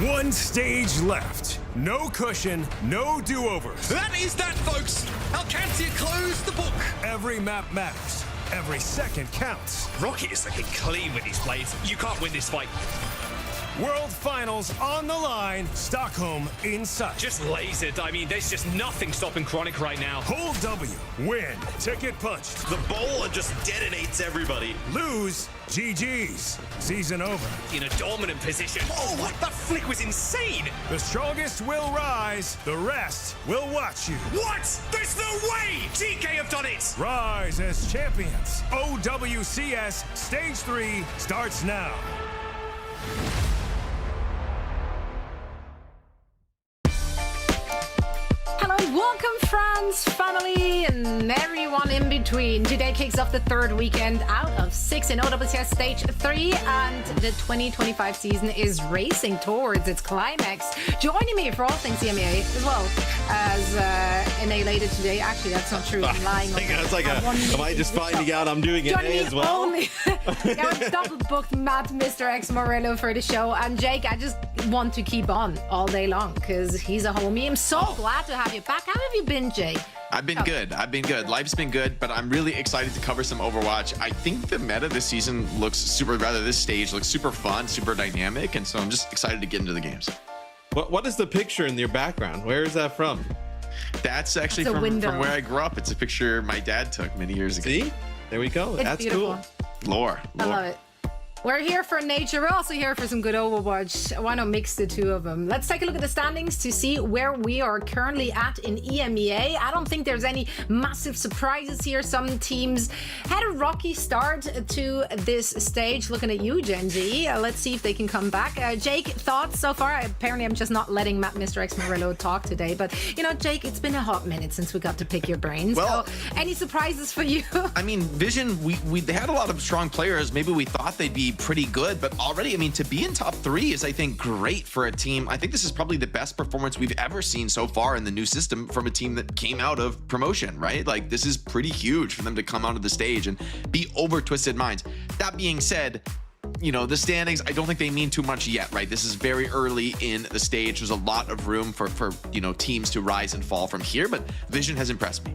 One stage left. No cushion, no do-overs. That is that, folks. Alcantia closed the book. Every map matters. Every second counts. Rocket is looking clean with his plays. You can't win this fight. World Finals on the line. Stockholm in sight. Just lasered. I mean, there's just nothing stopping Chronic right now. Hold W. Win. Ticket punched. The bowler just detonates everybody. Lose. GG's. Season over. In a dominant position. Oh, what? That flick was insane. The strongest will rise. The rest will watch you. What? There's no way! TK have done it! Rise as champions. OWCS Stage 3 starts now. Welcome friends, family, and everyone in between. Today kicks off the third weekend out of 6 in OWCS Stage 3, and the 2025 season is racing towards its climax. Joining me for all things EMEA, as well as NA later today. Actually, that's not true. I'm lying. It's like am I just finding out I'm doing NA as well? Only, yeah, double booked Matt, Mr. X Morello for the show, and Jake, I just want to keep on all day long because he's a homie. I'm so glad to have you back. How have you been, Jake? I've been good. Life's been good, but I'm really excited to cover some Overwatch. I think the meta this season this stage looks super fun, super dynamic, and so I'm just excited to get into the games. What is the picture in your background? Where is that from? That's actually from where I grew up. It's a picture my dad took many years ago. See? There we go. That's beautiful. Cool. Lore. I love it. We're here for nature. We're also here for some good Overwatch. Why not mix the two of them? Let's take a look at the standings to see where we are currently at in EMEA. I don't think there's any massive surprises here. Some teams had a rocky start to this stage. Looking at you, Gen Z. Let's see if they can come back. Jake, thoughts so far? Apparently, I'm just not letting Mr. X Morello talk today. But, you know, Jake, it's been a hot minute since we got to pick your brains. Well, so, any surprises for you? I mean, Vision, they had a lot of strong players. Maybe we thought they'd be pretty good, but already, I mean, to be in top 3 is, I think, great for a team. I think this is probably the best performance we've ever seen so far in the new system from a team that came out of promotion, right? Like, this is pretty huge for them to come out of the stage and be over Twisted Minds. That being said, you know, the standings, I don't think they mean too much yet, right? This is very early in the stage. There's a lot of room for you know, teams to rise and fall from here, but Vision has impressed me.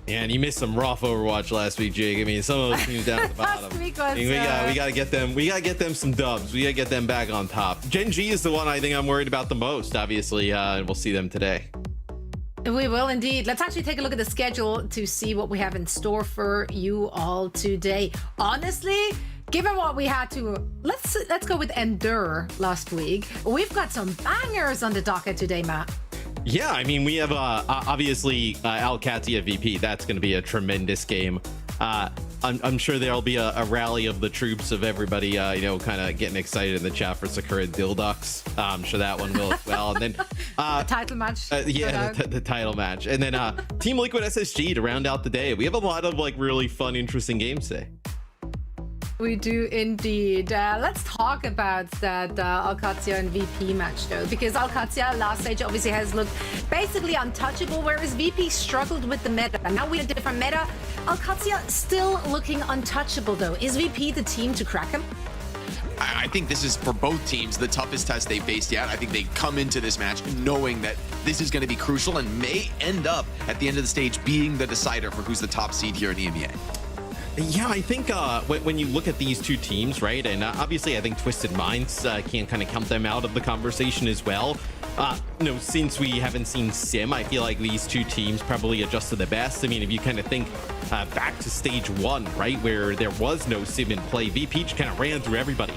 Yeah, and you missed some rough Overwatch last week, Jake. I mean, some of those teams down at the bottom. We gotta get them. We gotta get them some dubs. We gotta get them back on top. Gen G is the one I think I'm worried about the most, obviously, and we'll see them today. We will indeed. Let's actually take a look at the schedule to see what we have in store for you all today. Honestly, given what we had to, let's go with Endure last week. We've got some bangers on the docket today, Matt. Yeah, I mean, we have obviously Alcantia VP. That's going to be a tremendous game. I'm sure there'll be a rally of the troops of everybody, you know, kind of getting excited in the chat for Sakura and Dild. I'm sure that one will as well. And then the title match. Yeah, the title match. And then Team Liquid SSG to round out the day. We have a lot of like really fun, interesting games today. We do indeed. Let's talk about that Alcantia and VP match though, because Alcantia last stage obviously has looked basically untouchable, whereas VP struggled with the meta. And now we have a different meta. Alcantia still looking untouchable though. Is VP the team to crack him? I think this is, for both teams, the toughest test they've faced yet. I think they come into this match knowing that this is going to be crucial and may end up at the end of the stage being the decider for who's the top seed here in EMEA. Yeah, I think when you look at these two teams, right, and obviously I think Twisted Minds can't kind of count them out of the conversation as well. You know, since we haven't seen Sim, I feel like these two teams probably adjusted the best. I mean, if you kind of think back to stage 1, right, where there was no Sim in play, VP just kind of ran through everybody.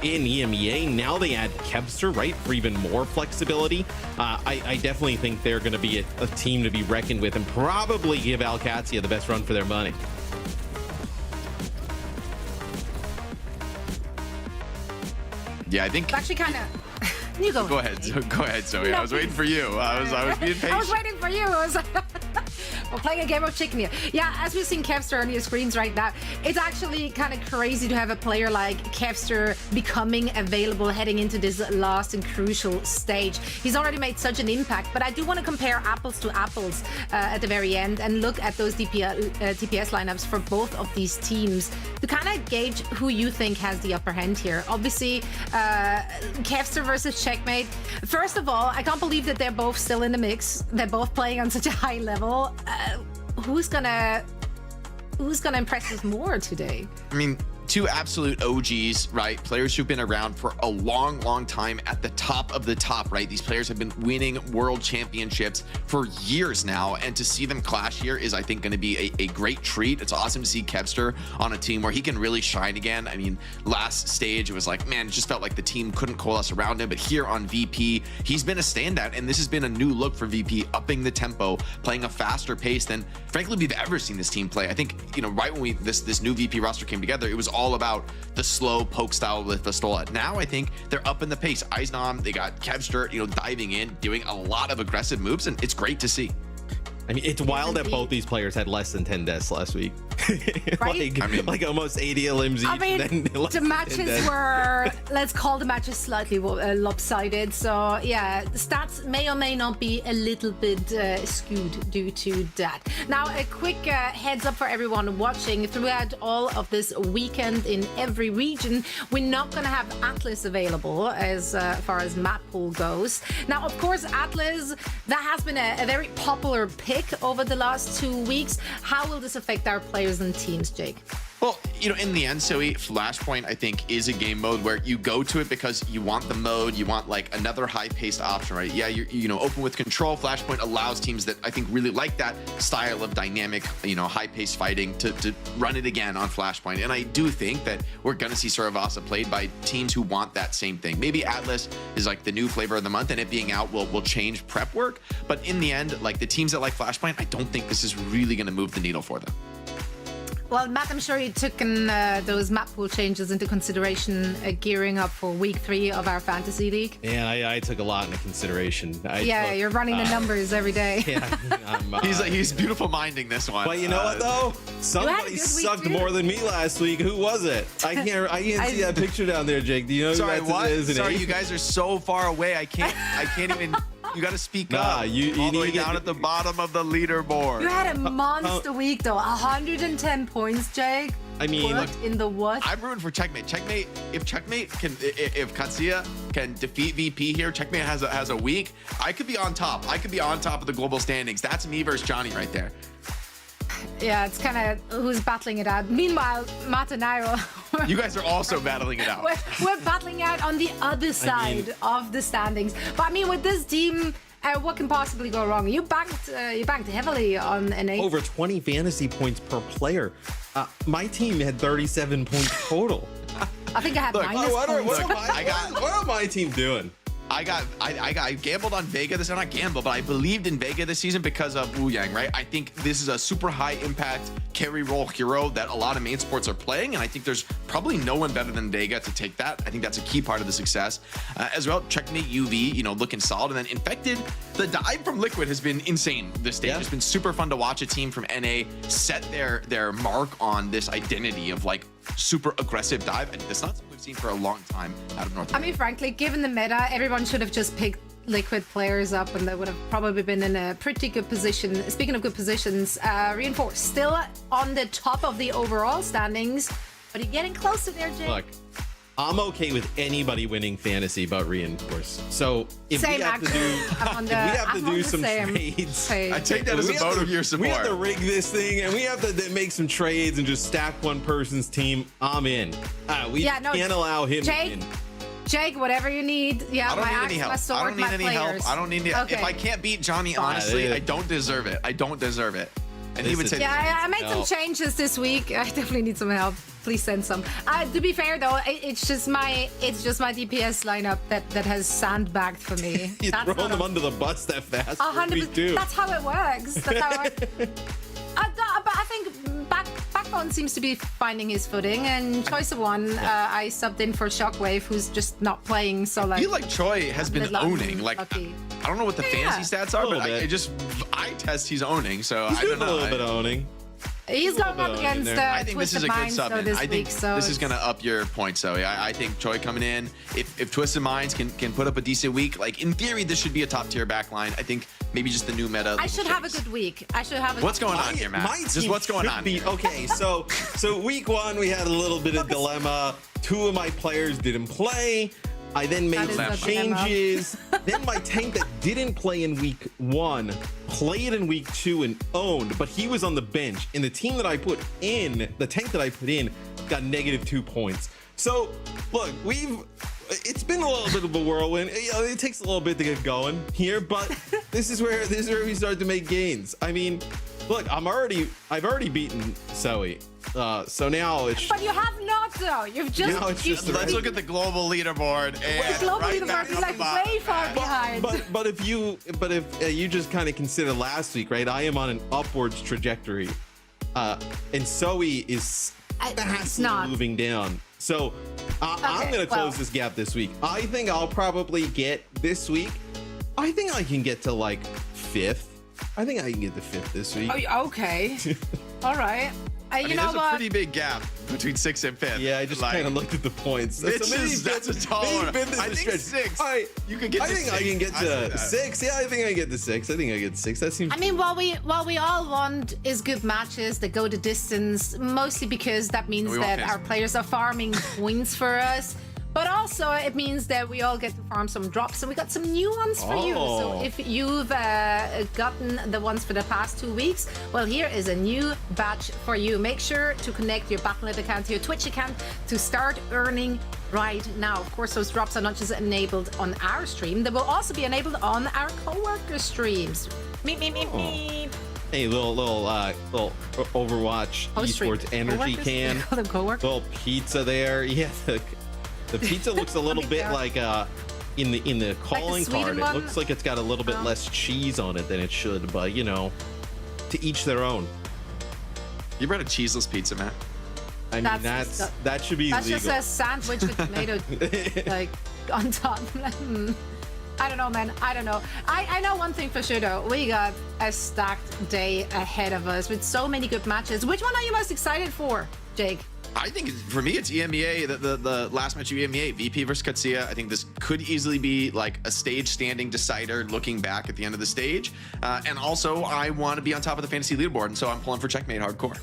in EMEA. Now they add Kevster, right, for even more flexibility. I definitely think they're going to be a team to be reckoned with and probably give Alcantia the best run for their money. Yeah, I think It's actually kind of. You go. Go ahead, Zoe. No, I was waiting for you. I was being patient. I was waiting for you. We're playing a game of chicken here. Yeah, as we've seen Kevster on your screens right now, it's actually kind of crazy to have a player like Kevster becoming available heading into this last and crucial stage. He's already made such an impact, but I do want to compare apples to apples at the very end and look at those TPS lineups for both of these teams to kind of gauge who you think has the upper hand here. Obviously, Kevster versus Checkmate. First of all, I can't believe that they're both still in the mix. They're both playing on such a high level. Who's gonna impress us more today? I mean, two absolute OGs, right? Players who've been around for a long, long time at the top of the top, right? These players have been winning world championships for years now, and to see them clash here is, I think, going to be a great treat. It's awesome to see Kevster on a team where he can really shine again. I mean, last stage, it was like, man, it just felt like the team couldn't coalesce around him, but here on VP, he's been a standout, and this has been a new look for VP, upping the tempo, playing a faster pace than, frankly, we've ever seen this team play. I think, you know, right when this new VP roster came together, it was all about the slow poke style with Vastola. Now I think they're up in the pace. Eisnom, they got Kevster, you know, diving in, doing a lot of aggressive moves, and it's great to see. I mean, it's wild that both these players had less than 10 deaths last week. Right? like almost 80 elims each. I mean, and then less the than matches 10 deaths. were, let's call the matches slightly lopsided. So yeah, the stats may or may not be a little bit skewed due to that. Now, a quick heads up for everyone watching. Throughout all of this weekend in every region, we're not going to have Atlas available as far as map pool goes. Now, of course, Atlas, that has been a very popular pick over the last 2 weeks. How will this affect our players and teams, Jake? Well, you know, in the end, Zoe, Flashpoint, I think, is a game mode where you go to it because you want the mode, you want like another high-paced option, right? Yeah, you know, open with control. Flashpoint allows teams that I think really like that style of dynamic, you know, high-paced fighting to run it again on Flashpoint. And I do think that we're going to see Saravasa played by teams who want that same thing. Maybe Atlas is like the new flavor of the month, and it being out will change prep work. But in the end, like the teams that like Flashpoint, I don't think this is really going to move the needle for them. Well, Matt, I'm sure you took those map pool changes into consideration gearing up for week 3 of our fantasy league. Yeah, I took a lot into consideration. You're running the numbers every day. Yeah, He's beautiful minding this one. but you know what though? Somebody sucked more than me last week. Who was it? I can't see that picture down there, Jake. Do you know who Sorry, that what? is? Sorry, you guys are so far away. I can't even. You got to speak up. You all the need way to get down at the bottom of the leaderboard. You had a monster week, though. 110 points, Jake. I mean, what in the what? I'm rooting for Checkmate. Checkmate. If Katsuya can defeat VP here, Checkmate has a week. I could be on top. I could be on top of the global standings. That's me versus Johnny right there. Yeah, it's kind of who's battling it out. Meanwhile, Matt and I You guys are also battling it out. we're battling out on the other side of the standings. But I mean, with this team, what can possibly go wrong? You banked heavily on an 8. over 20 fantasy points per player. My team had 37 points total. I think I had Look, minus points. What am my team doing? I gambled on Vega this, not gamble, but I believed in Vega this season because of Lijiang, right? I think this is a super high impact carry role hero that a lot of main sports are playing, and I think there's probably no one better than Vega to take that. I think that's a key part of the success. As well, Checkmate UV, you know, looking solid, and then Infected, the dive from Liquid has been insane this stage. It's been super fun to watch a team from NA set their mark on this identity of like super aggressive dive, and it's not something we've seen for a long time out of North America. I mean, frankly, given the meta, everyone should have just picked Liquid players up, and they would have probably been in a pretty good position. Speaking of good positions, Reinforced still on the top of the overall standings, but you're getting closer there, Jake. Look, I'm okay with anybody winning fantasy but Reinforce. So if we have to do some trades, I take that as a vote of your support. We have to rig this thing, and we have to make some trades and just stack one person's team. I'm in. We can't allow him to win. Jake, whatever you need. Yeah, I don't my need axe, any help. my sword, I don't need any help. I don't need any. Okay. If I can't beat Johnny, honestly, I don't deserve it. I don't deserve it. And he would say, Yeah, I made some No. changes this week. I definitely need some help. Please send some. To be fair though, it's just my DPS lineup that has sandbagged for me. You That's throwing not them a- under the bus that fast? 100%. That's how it works. That's how it works. But I think Backbone seems to be finding his footing, and Choice of One, I subbed in for Shockwave, who's just not playing. So I feel like Choi has been owning. Like, lucky. I don't know what the fantasy stats are, A but little I test he's owning. So He's I doing don't know. a little bit of owning. He's little going up bit on in against there. I think this is Twisted a good Minds sub though in. this I think week, so this is it's- going to up your points. So yeah, I think Choi coming in, if Twisted Minds can put up a decent week, like in theory, this should be a top tier backline. I think maybe just the new meta. I should have a good week. I should have a What's good going week. on here, Matt? My Just team what's going should on be- here? Okay, so week one we had a little bit of dilemma. Two of my players didn't play. I then made That is some a dilemma. changes. Then my tank that didn't play in week one played in week two and owned, but he was on the bench. And the team that I put in, the tank that I put in, got -2 points. So look, it's been a little bit of a whirlwind. You know, it takes a little bit to get going here, but this is where we start to make gains. I mean, look, I've already beaten Zoe. So now it's But you have not though. You've just. Now it's just the Let's look at the global leaderboard. And The global right leaderboard back is on like the bottom. way far behind. but if you just kind of consider last week, right? I am on an upwards trajectory, and Zoe is It's fastly not. moving down. So I'm Okay, gonna close well- this gap this week. I think I'll probably get this week. I think I can get to like 5th. I think I can get to 5th this week. Oh, okay. All right. I You mean, know there's a what? pretty big gap between 6th and 5th. Yeah, I just Like, kind of looked at the points. That's a tall maybe order. 5th is I the think stretch. 6th. All right, You could get I to think I 6th. can get I say to that. 6. Yeah, I think I get to 6. I think I get to 6. That seems. I mean, what we all want is good matches that go the distance, mostly because that means We want that fans. our players are farming points for us. But also, it means that we all get to farm some drops, and we got some new ones for you. So Oh. if you've gotten the ones for the past 2 weeks, well, here is a new batch for you. Make sure to connect your Battle.net account to your Twitch account to start earning right now. Of course, those drops are not just enabled on our stream; they will also be enabled on our coworker streams. Meep, meep, meep, meep. Hey, little Overwatch Oh, stream. Esports energy Coworkers? can. They call them coworkers? Little pizza there. Yeah, the pizza looks a little bit God. like in the calling Sweden card. It one? looks like it's got a little bit less cheese on it than it should, but you know, to each their own. You brought a cheeseless pizza, Matt. I mean, that should be That's legal. just a sandwich with tomato like on top. I don't know, man. I don't know. I know one thing for sure though. We got a stacked day ahead of us with so many good matches. Which one are you most excited for, Jake? I think for me it's EMEA, the last match of EMEA, VP versus Katsuya. I think this could easily be like a stage standing decider looking back at the end of the stage. And also I want to be on top of the fantasy leaderboard, and so I'm pulling for Checkmate Hardcore.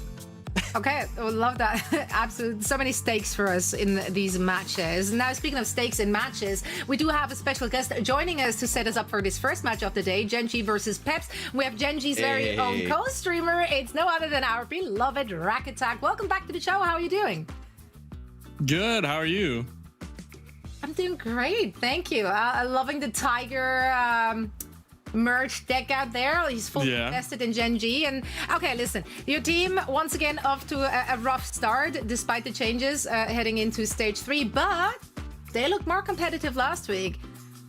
Okay, I would love that. Absolutely. So many stakes for us in these matches. Now, speaking of stakes in matches, we do have a special guest joining us to set us up for this first match of the day, Genji versus Peps. We have Genji's very own co-streamer. It's no other than our beloved Rack Attack. Welcome back to the show. How are you doing? Good. How are you? I'm doing great. Thank you. Loving the Tiger merch deck out there. He's fully invested in Genji. And okay, listen, your team once again off to a rough start despite the changes heading into stage 3, but they looked more competitive last week.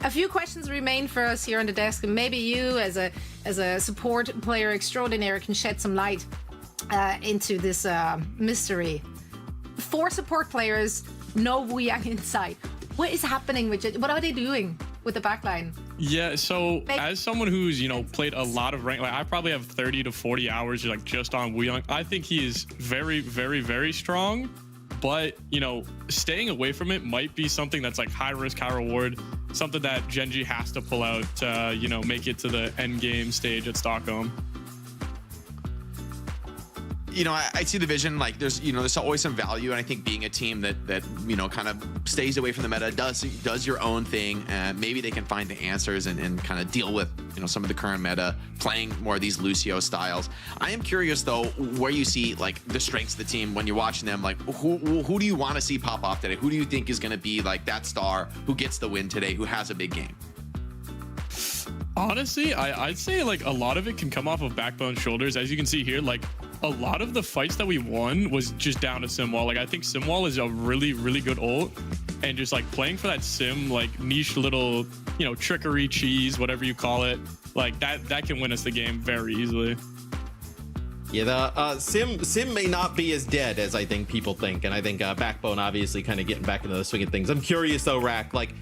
A few questions remain for us here on the desk, and maybe you as a support player extraordinaire can shed some light into this mystery. 4 support players, no Lijiang inside. What is happening with it? What are they doing with the backline? Yeah, so as someone who's, played a lot of rank, like I probably have 30 to 40 hours like just on Lijiang. I think he is very, very, very strong, but, staying away from it might be something that's like high risk, high reward, something that Genji has to pull out to, make it to the end game stage at Stockholm. I see the vision. Like there's always some value, and I think being a team that kind of stays away from the meta, does your own thing, and maybe they can find the answers and kind of deal with some of the current meta, playing more of these Lucio styles. I am curious though, where you see like the strengths of the team when you're watching them. Like who do you want to see pop off today? Who do you think is going to be like that star who gets the win today, who has a big game? Honestly, I'd say like a lot of it can come off of Backbone's shoulders. As you can see here, like a lot of the fights that we won was just down to Simwall. Like I think Simwall is a really, really good ult, and just like playing for that Sim, like niche little, you know, trickery cheese, whatever you call it, like that can win us the game very easily. Yeah, the Sim may not be as dead as I think people think, and I think Backbone obviously kind of getting back into the swing of things. I'm curious though, Rack, like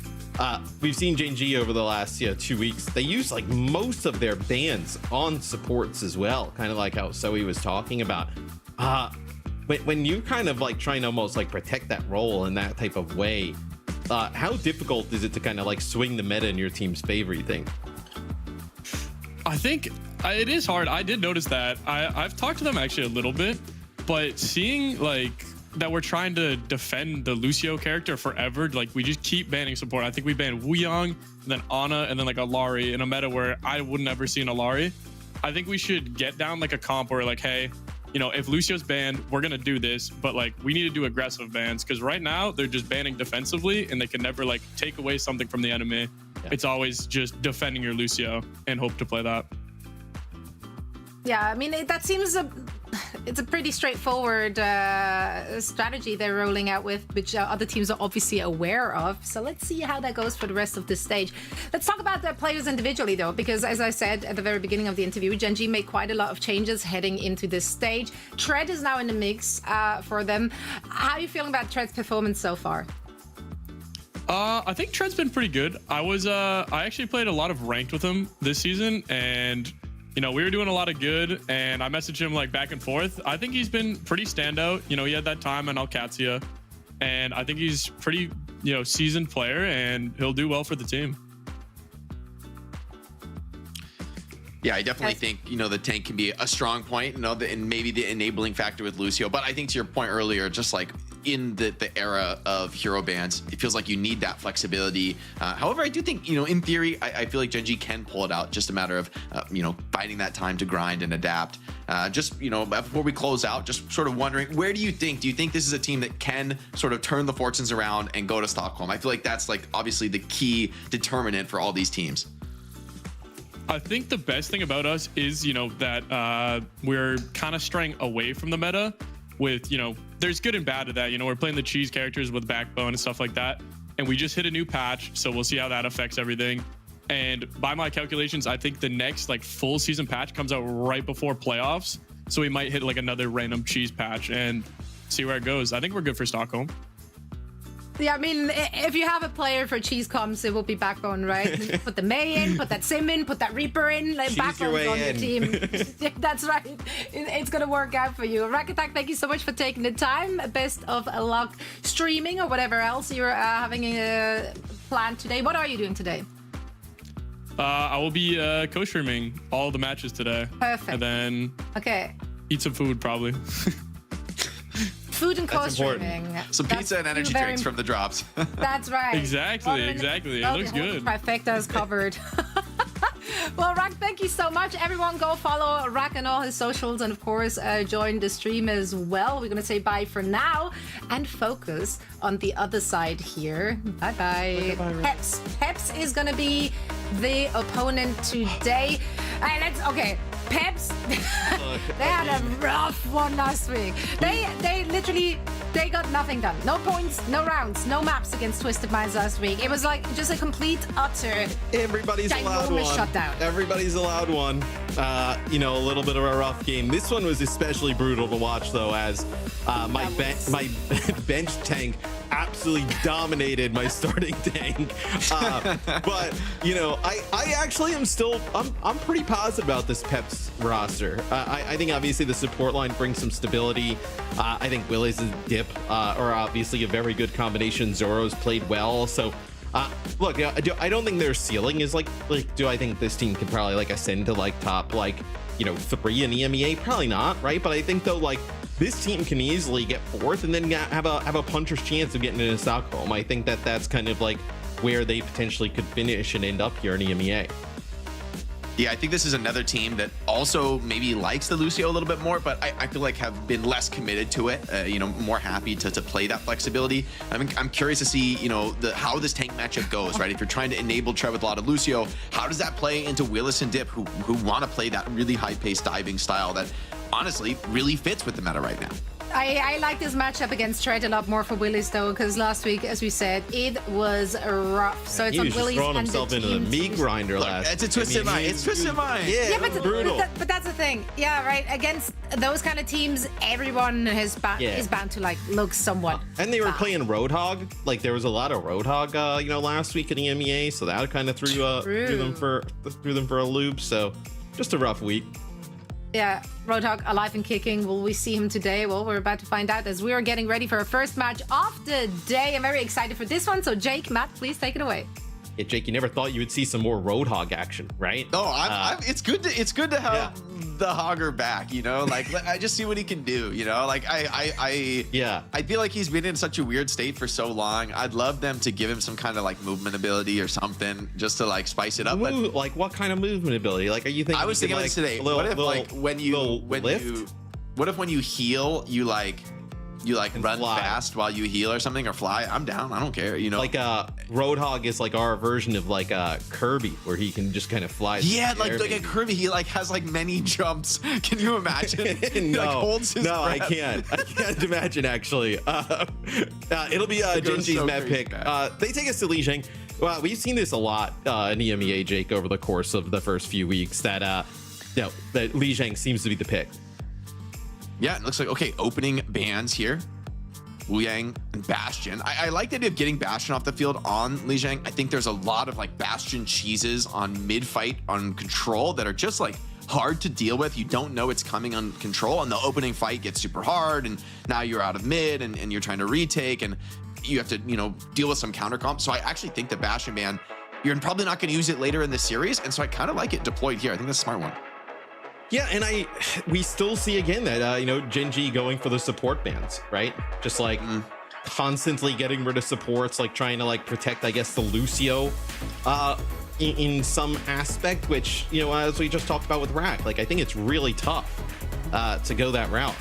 we've seen Gen.G over the last 2 weeks. They use like most of their bans on supports as well, kind of like how Zoe was talking about. When you kind of like trying to almost like protect that role in that type of way, how difficult is it to kind of like swing the meta in your team's favor, you think? I think it is hard. I did notice that. I've talked to them actually a little bit, but seeing like that we're trying to defend the Lucio character forever, like we just keep banning support. I think we banned Lijiang, and then Ana, and then like Alari in a meta where I would never see an Alari. I think we should get down like a comp where like, hey, you know, if Lucio's banned, we're gonna do this, but like we need to do aggressive bans, because right now they're just banning defensively and they can never like take away something from the enemy. Yeah. It's always just defending your Lucio and hope to play that. Yeah, I mean, that seems it's a pretty straightforward strategy they're rolling out with, which other teams are obviously aware of. So let's see how that goes for the rest of this stage. Let's talk about the players individually, though, because as I said at the very beginning of the interview, Gen.G made quite a lot of changes heading into this stage. Tread is now in the mix for them. How are you feeling about Tread's performance so far? I think Tread's been pretty good. I actually played a lot of ranked with him this season, and you know, we were doing a lot of good, and I messaged him like back and forth. I think he's been pretty standout. You know, he had that time in Alcantia, and I think he's pretty, you know, seasoned player, and he'll do well for the team. Yeah, I definitely think, you know, the tank can be a strong point, you know, and maybe the enabling factor with Lucio. But I think to your point earlier, just like in the era of hero bans, it feels like you need that flexibility. However, I do think, you know, in theory, I feel like Gen.G can pull it out. Just a matter of, you know, finding that time to grind and adapt. Just, you know, before we close out, just sort of wondering, where do you think this is a team that can sort of turn the fortunes around and go to Stockholm? I feel like that's like obviously the key determinant for all these teams. I think the best thing about us is, you know, that we're kind of straying away from the meta with, you know, there's good and bad to that. You know, we're playing the cheese characters with Backbone and stuff like that. And we just hit a new patch, so we'll see how that affects everything. And by my calculations, I think the next like full season patch comes out right before playoffs. So we might hit like another random cheese patch and see where it goes. I think we're good for Stockholm. Yeah, I mean, if you have a player for cheese comps, it will be Backbone, right? Put the Mei in, put that Sim in, put that Reaper in, like Backbone's on your team. That's right. It's going to work out for you. Rakatak, thank you so much for taking the time. Best of luck streaming or whatever else you're having planned today. What are you doing today? I will be co-streaming all the matches today. Perfect. And then eat some food probably. Food and co-streaming. Some pizza and energy drinks from the drops. That's right. Exactly. It looks good. Trifecta is covered. Well, Rack, thank you so much. Everyone go follow Rack and all his socials, and of course join the stream as well. We're going to say bye for now and focus on the other side here. Bye-bye. Peps. Peps is going to be the opponent today. Peps, they had a rough one last week. They literally got nothing done. No points, no rounds, no maps against Twisted Minds last week. It was like just a complete, utter Everybody's allowed one. Shutdown. Everybody's allowed one. You know, a little bit of a rough game. This one was especially brutal to watch, though, as my bench tank absolutely dominated my starting tank. But you know, I actually am still I'm pretty positive about this Peps roster. I think obviously the support line brings some stability. I think Willie's dip are obviously a very good combination. Zoro's played well, so look, I don't think their ceiling is like do I think this team could probably like ascend to like top like, you know, 3 in EMEA? Probably not, right? But I think though, like, this team can easily get 4th and then have a puncher's chance of getting into Stockholm. I think that's kind of like where they potentially could finish and end up here in EMEA. Yeah, I think this is another team that also maybe likes the Lucio a little bit more, but I feel like have been less committed to it. You know, more happy to play that flexibility. I'm curious to see, you know, how this tank matchup goes, right? If you're trying to enable Trev with a lot of Lucio, how does that play into Willis and Dip, who want to play that really high-paced diving style that honestly really fits with the meta right now? I like this matchup against Tread a lot more for Willis though, because last week, as we said, it was rough. So it's He on was just Willis throwing and himself the into the team meat grinder Look, last. it's a twisted mind. It's twisted mind. Yeah, but, brutal. but that's the thing. Yeah, right. Against those kind of teams, everyone is bound to like look somewhat. And they were bad. playing Roadhog. Like there was a lot of Roadhog, you know, last week in the EMEA, so that kind of threw them for a loop. So just a rough week. Yeah, Roadhog alive and kicking. Will we see him today? Well, we're about to find out as we are getting ready for our first match of the day. I'm very excited for this one. So Jake, Matt, please take it away. Yeah, Jake, you never thought you would see some more Roadhog action, right? No, it's good to have the Hogger back, you know, like I just see what he can do, you know, like I feel like he's been in such a weird state for so long. I'd love them to give him some kind of like movement ability or something just to like spice it up. But like what kind of movement ability? Like, are you thinking? I was thinking like, this today. What if when you heal, you run fly fast while you heal or something, or fly? I'm down. I don't care. You know, like Roadhog is like our version of like Kirby, where he can just kind of fly. Yeah, like a Kirby. He like has like many jumps. Can you imagine? He, No, like, holds his no, breath. I can't imagine actually. It'll be Genji's so map crazy pick. bad. They take us to Lijiang. Well, we've seen this a lot in EMEA, Jake, over the course of the first few weeks. That that Lijiang seems to be the pick. Yeah, it looks like, okay, opening bans here. Lijiang and Bastion. I like the idea of getting Bastion off the field on Lijiang. I think there's a lot of like Bastion cheeses on mid-fight on control that are just like hard to deal with. You don't know it's coming on control, and the opening fight gets super hard, and now you're out of mid and you're trying to retake, and you have to, you know, deal with some counter comp. So I actually think the Bastion ban, you're probably not going to use it later in the series, and so I kind of like it deployed here. I think that's a smart one. Yeah, and we still see again that you know, Genji going for the support bans, right? Just like constantly getting rid of supports, like trying to like protect, I guess, the Lucio in some aspect, which, you know, as we just talked about with Rack, like I think it's really tough to go that route.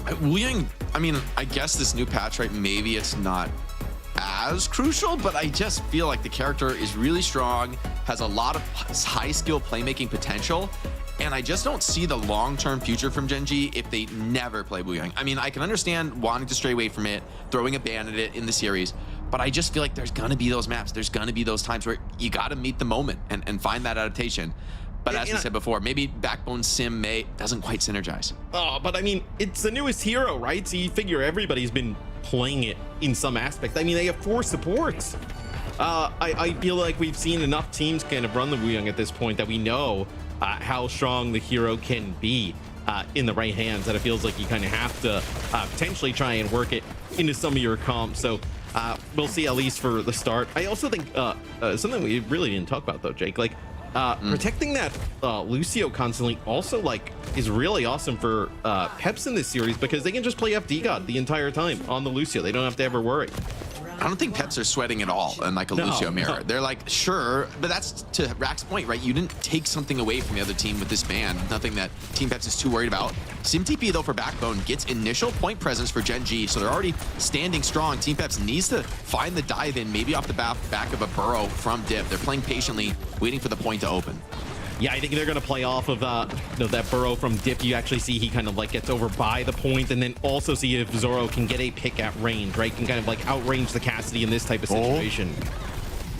Lijiang, I mean, I guess this new patch, right? Maybe it's not as crucial, but I just feel like the character is really strong, has a lot of high skill playmaking potential. And I just don't see the long-term future from Genji if they never play Lijiang. I mean, I can understand wanting to stray away from it, throwing a ban at it in the series, but I just feel like there's gonna be those maps. There's gonna be those times where you gotta meet the moment and find that adaptation. But as we said before, maybe Backbone Sim doesn't quite synergize. Oh, but I mean, it's the newest hero, right? So you figure everybody's been playing it in some aspect. I mean, they have 4 supports. I feel like we've seen enough teams kind of run the Lijiang at this point that we know how strong the hero can be in the right hands, that it feels like you kind of have to potentially try and work it into some of your comps. So we'll see, at least for the start. I also think something we really didn't talk about though, Jake, like protecting that Lucio constantly also like is really awesome for Peps in this series, because they can just play FD God the entire time on the Lucio. They don't have to ever worry. I don't think Peps are sweating at all in like a Lucio mirror. They're like, sure, but that's to Rack's point, right? You didn't take something away from the other team with this ban. Nothing that Team Peps is too worried about. SimTP, though, for Backbone gets initial point presence for Genji, so they're already standing strong. Team Peps needs to find the dive in, maybe off the back of a burrow from Dip. They're playing patiently, waiting for the point to open. Yeah, I think they're going to play off of that burrow from Dip. You actually see he kind of like gets over by the point, and then also see if Zoro can get a pick at range, right? Can kind of like outrange the Cassidy in this type of situation.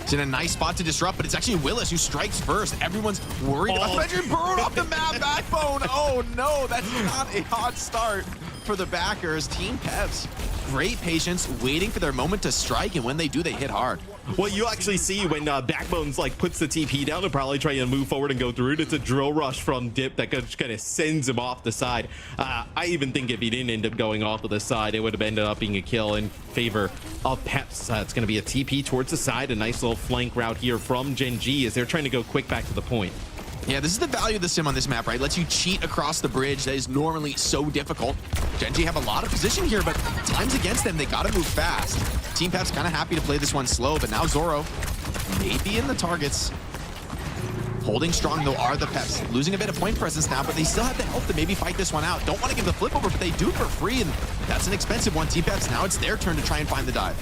It's in a nice spot to disrupt, but it's actually Willis who strikes first. Everyone's worried about Imagine burrowed off the map. Backbone. Oh no, that's not a hot start for the backers. Team Peps, great patience, waiting for their moment to strike, and when they do, they hit hard. Well, you actually see when Backbone's like puts the TP down to probably try and move forward and go through it. It's a drill rush from Dip that just kind of sends him off the side. I even think if he didn't end up going off of the side, it would have ended up being a kill in favor of Peps. It's going to be a TP towards the side, a nice little flank route here from Genji as they're trying to go quick back to the point. Yeah, this is the value of the sim on this map, right? Lets you cheat across the bridge that is normally so difficult. Genji have a lot of position here, but time's against them. They gotta move fast. Team Peps kind of happy to play this one slow, but now Zoro may be in the targets. Holding strong, though, are the Peps. Losing a bit of point presence now, but they still have the health to maybe fight this one out. Don't want to give the flip over, but they do for free, and that's an expensive one. Team Peps, now it's their turn to try and find the dive.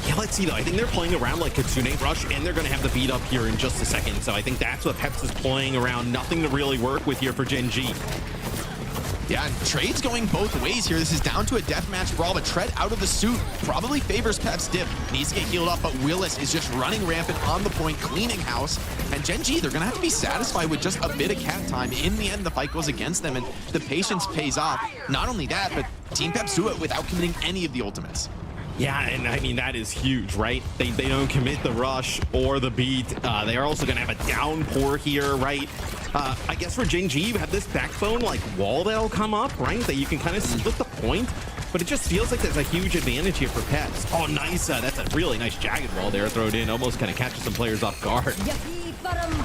Yeah, let's see, though. I think they're playing around like Kitsune Rush, and they're going to have the beat up here in just a second. So I think that's what Peps is playing around. Nothing to really work with here for Gen G. Yeah, and trade's going both ways here. This is down to a deathmatch brawl, but Tread out of the suit probably favors Peps dip. Needs to get healed up, but Willis is just running rampant on the point, cleaning house. And Gen G, they're going to have to be satisfied with just a bit of cat time. In the end, the fight goes against them, and the patience pays off. Not only that, but Team Peps do it without committing any of the ultimates. Yeah, and I mean, that is huge, right? They don't commit the rush or the beat. They are also going to have a downpour here, right? I guess for Gen G, you have this backbone like wall that'll come up, right? That you can kind of split the point, but it just feels like there's a huge advantage here for Peps. Oh, nice. That's a really nice jagged wall there thrown in. Almost kind of catches some players off guard.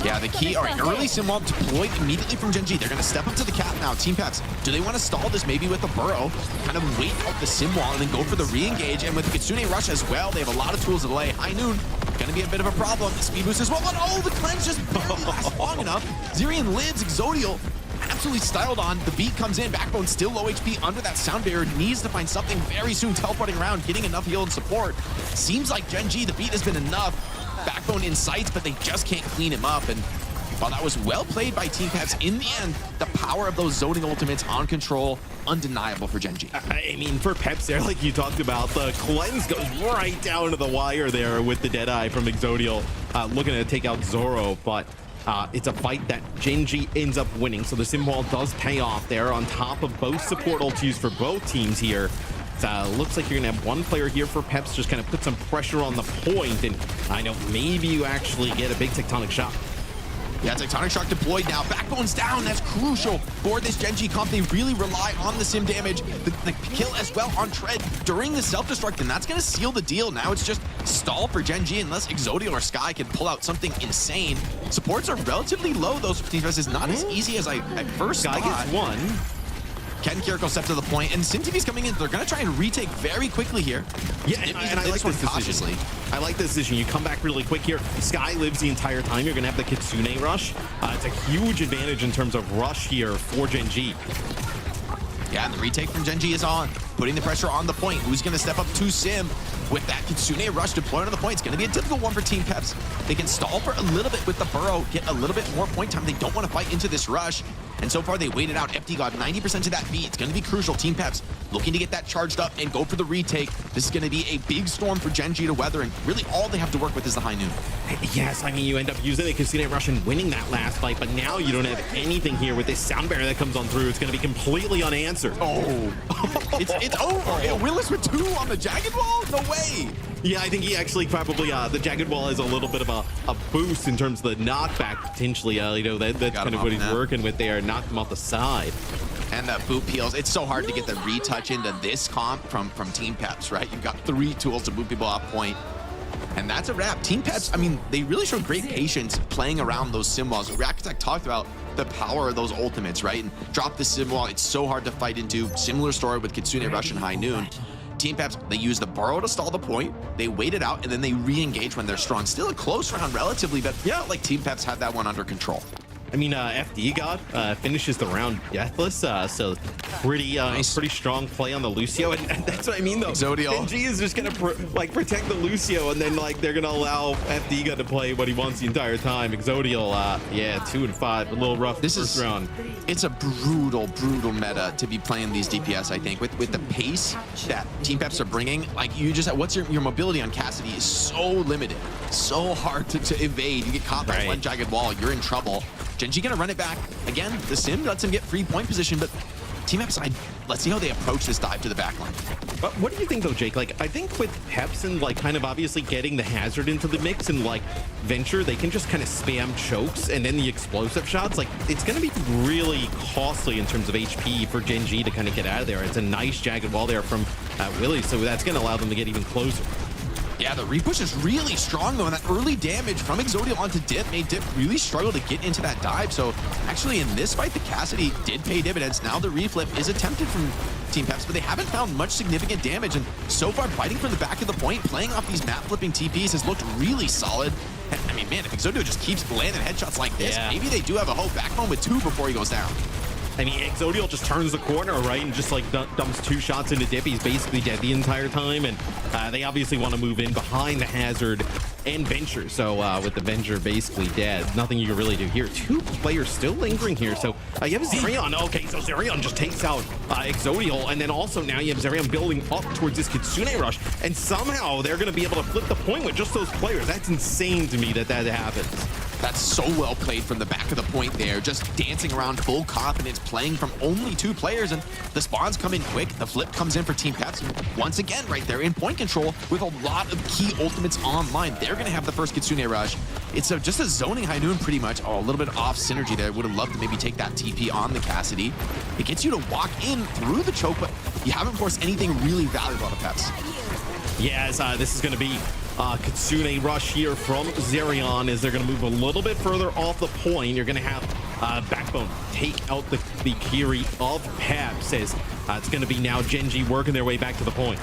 Yeah, the key, all right, early sim wall deployed immediately from Gen G. They're going to step up to the cap now. Team Peps, do they want to stall this maybe with the burrow, kind of wait out the sim wall and then go for the re-engage? And with the Kitsune Rush as well, they have a lot of tools to delay. High Noon, going to be a bit of a problem. The speed boost as well, but oh, the cleanse just barely lasts long enough. Zirian lives, Exodial absolutely styled on. The beat comes in, Backbone still low HP under that sound barrier, needs to find something very soon, teleporting around, getting enough heal and support. Seems like Gen G, the beat has been enough. Backbone in sight, but they just can't clean him up. And while that was well played by Team Peps, in the end, the power of those zoning ultimates on control, undeniable for Gen G. I mean, for Peps there, like you talked about, the cleanse goes right down to the wire there with the Deadeye from Exodial, looking to take out Zoro, but it's a fight that Gen G ends up winning. So the sim wall does pay off there on top of both support ultis for both teams here. Looks like you're gonna have one player here for Peps just kind of put some pressure on the point, and I know maybe you actually get a big tectonic shock. Yeah, Tectonic Shock deployed now. Backbone's down. That's crucial for this Gen G comp. They really rely on the sim damage. The kill as well on Tread during the self-destruct, and that's going to seal the deal. Now it's just stall for Gen G unless Exodial or Sky can pull out something insane. Supports are relatively low, though. This is not as easy as I first thought. Sky gets one. Ken Kiriko step to the point, and SimTV's coming in. They're going to try and retake very quickly here. Yeah, and I like this decision. I like this decision. You come back really quick here. Sky lives the entire time. You're going to have the Kitsune Rush. It's a huge advantage in terms of rush here for Gen G. Yeah, and the retake from Gen G is on, putting the pressure on the point. Who's going to step up to Sim with that Kitsune Rush deployed on the point? It's going to be a difficult one for Team Peps. They can stall for a little bit with the burrow, get a little bit more point time. They don't want to fight into this rush. And so far, they waited out. FD got 90% to that beat. It's going to be crucial. Team Peps looking to get that charged up and go for the retake. This is going to be a big storm for Gen G to weather, and really all they have to work with is the High Noon. Yes, I mean, you end up using the Kitsune Rush and winning that last fight, but now you don't have anything here with this sound barrier that comes on through. It's going to be completely unanswered. Oh, it's over. Yeah, Willis with 2 on the Jagged Wall? No way. Yeah, I think he actually probably, the Jagged Wall is a little bit of a boost in terms of the knockback, potentially. That's kind of what he's working with there. Knock him off the side. And the boot peels. It's so hard to get the retouch into this comp from Team Peps, right? You've got 3 tools to boot people off point. And that's a wrap. Team Peps, I mean, they really showed great patience playing around those sim walls. Rakitek talked about the power of those ultimates, right? And drop the sim wall. It's so hard to fight into. Similar story with Kitsune Rush and High Noon. Team Peps, they use the burrow to stall the point. They wait it out, and then they re-engage when they're strong. Still a close round relatively, but yeah, like Team Peps had that one under control. I mean, FD God finishes the round deathless, so pretty pretty strong play on the Lucio, and that's what I mean though. Gen G is just gonna protect the Lucio, and then they're gonna allow FD God to play what he wants the entire time. Exodial, yeah, 2 and 5, a little rough first round. It's a brutal meta to be playing these DPS. I think with the pace that Team Peps are bringing, like you just, what's your mobility on Cassidy is so limited, so hard to evade. You get caught by one Jagged Wall, you're in trouble. Gen G gonna run it back. Again, the sim lets him get free point position, but Team Peps, let's see how they approach this dive to the backline. But what do you think though, Jake? Like, I think with Peps and kind of obviously getting the hazard into the mix and Venture, they can just kind of spam chokes and then the explosive shots. Like, it's gonna be really costly in terms of HP for Gen G to kind of get out of there. It's a nice Jagged Wall there from Willie, so that's gonna allow them to get even closer. Yeah, the repush is really strong though, and that early damage from Exodial onto Dip made Dip really struggle to get into that dive. So actually in this fight, the Cassidy did pay dividends. Now the reflip is attempted from Team Peps, but they haven't found much significant damage. And so far, fighting from the back of the point, playing off these map flipping TPs has looked really solid. And, I mean, man, if Exodio just keeps landing headshots like this, maybe they do have a hope. Backbone with 2 before he goes down. I mean, Exodio just turns the corner, right, and just like dumps 2 shots into Dip. He's basically dead the entire time, and they obviously want to move in behind the Hazard and Venture. So with the Venture basically dead, nothing you can really do here. 2 players still lingering here. So you have Zerion. Okay, so Zerion just takes out Exodio, and then also now you have Zerion building up towards this Kitsune rush, and somehow they're going to be able to flip the point with just those players. That's insane to me that happens. That's so well played from the back of the point there, just dancing around full confidence, playing from only 2 players, and the spawns come in quick. The flip comes in for Team Peps. Once again, right there in point control with a lot of key ultimates online. They're going to have the first Kitsune rush. It's just a zoning high noon pretty much. Oh, a little bit off synergy there. Would have loved to maybe take that TP on the Cassidy. It gets you to walk in through the choke, but you haven't forced anything really valuable out of Peps. Yes, this is going to be Kitsune rush here from Zerion as they're going to move a little bit further off the point. You're going to have Backbone take out the Kiri of Peps as it's going to be now Genji working their way back to the point.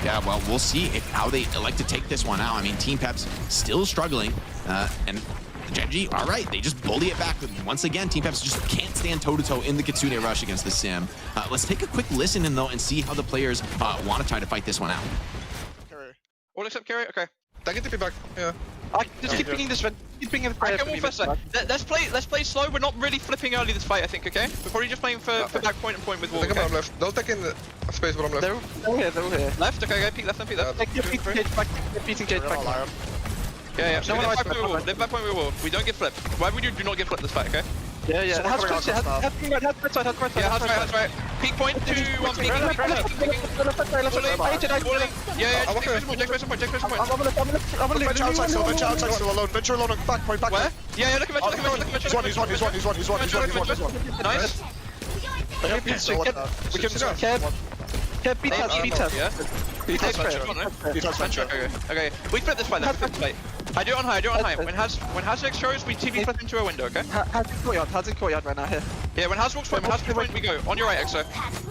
Yeah, well, we'll see how they elect to take this one out. I mean, Team Peps still struggling, and Genji, all right, they just bully it back. Once again, Team Peps just can't stand toe-to-toe in the Kitsune rush against the Sim. Let's take a quick listen in, though, and see how the players want to try to fight this one out. All except carry? Okay. I can TP back. Yeah. Just keep pinging this one. Keep pinging the player. I can move faster. Let's play slow. We're not really flipping early this fight, I think, okay? We're probably just playing for back point and point with wall. I think I'm left. They'll take in the space, but I'm left. They're all here. Left? Okay, peek left and peek left. Beating cage back. Yeah. No, live back point with wall. We don't get flipped. Why would you do not get flipped this fight, okay? Yeah. Has right. Peak point, 2, 1, peak. Yeah, outside still alone. Venture alone, back point. Where? Yeah, look at Venture. He's one. Nice. We can beat us. Okay, we flip this fight. I do it on high. When Hazard shows, we TV flip into a window, okay? Hazard courtyard right now here. Yeah, when Hazard walks point, we go. On your right, Exo.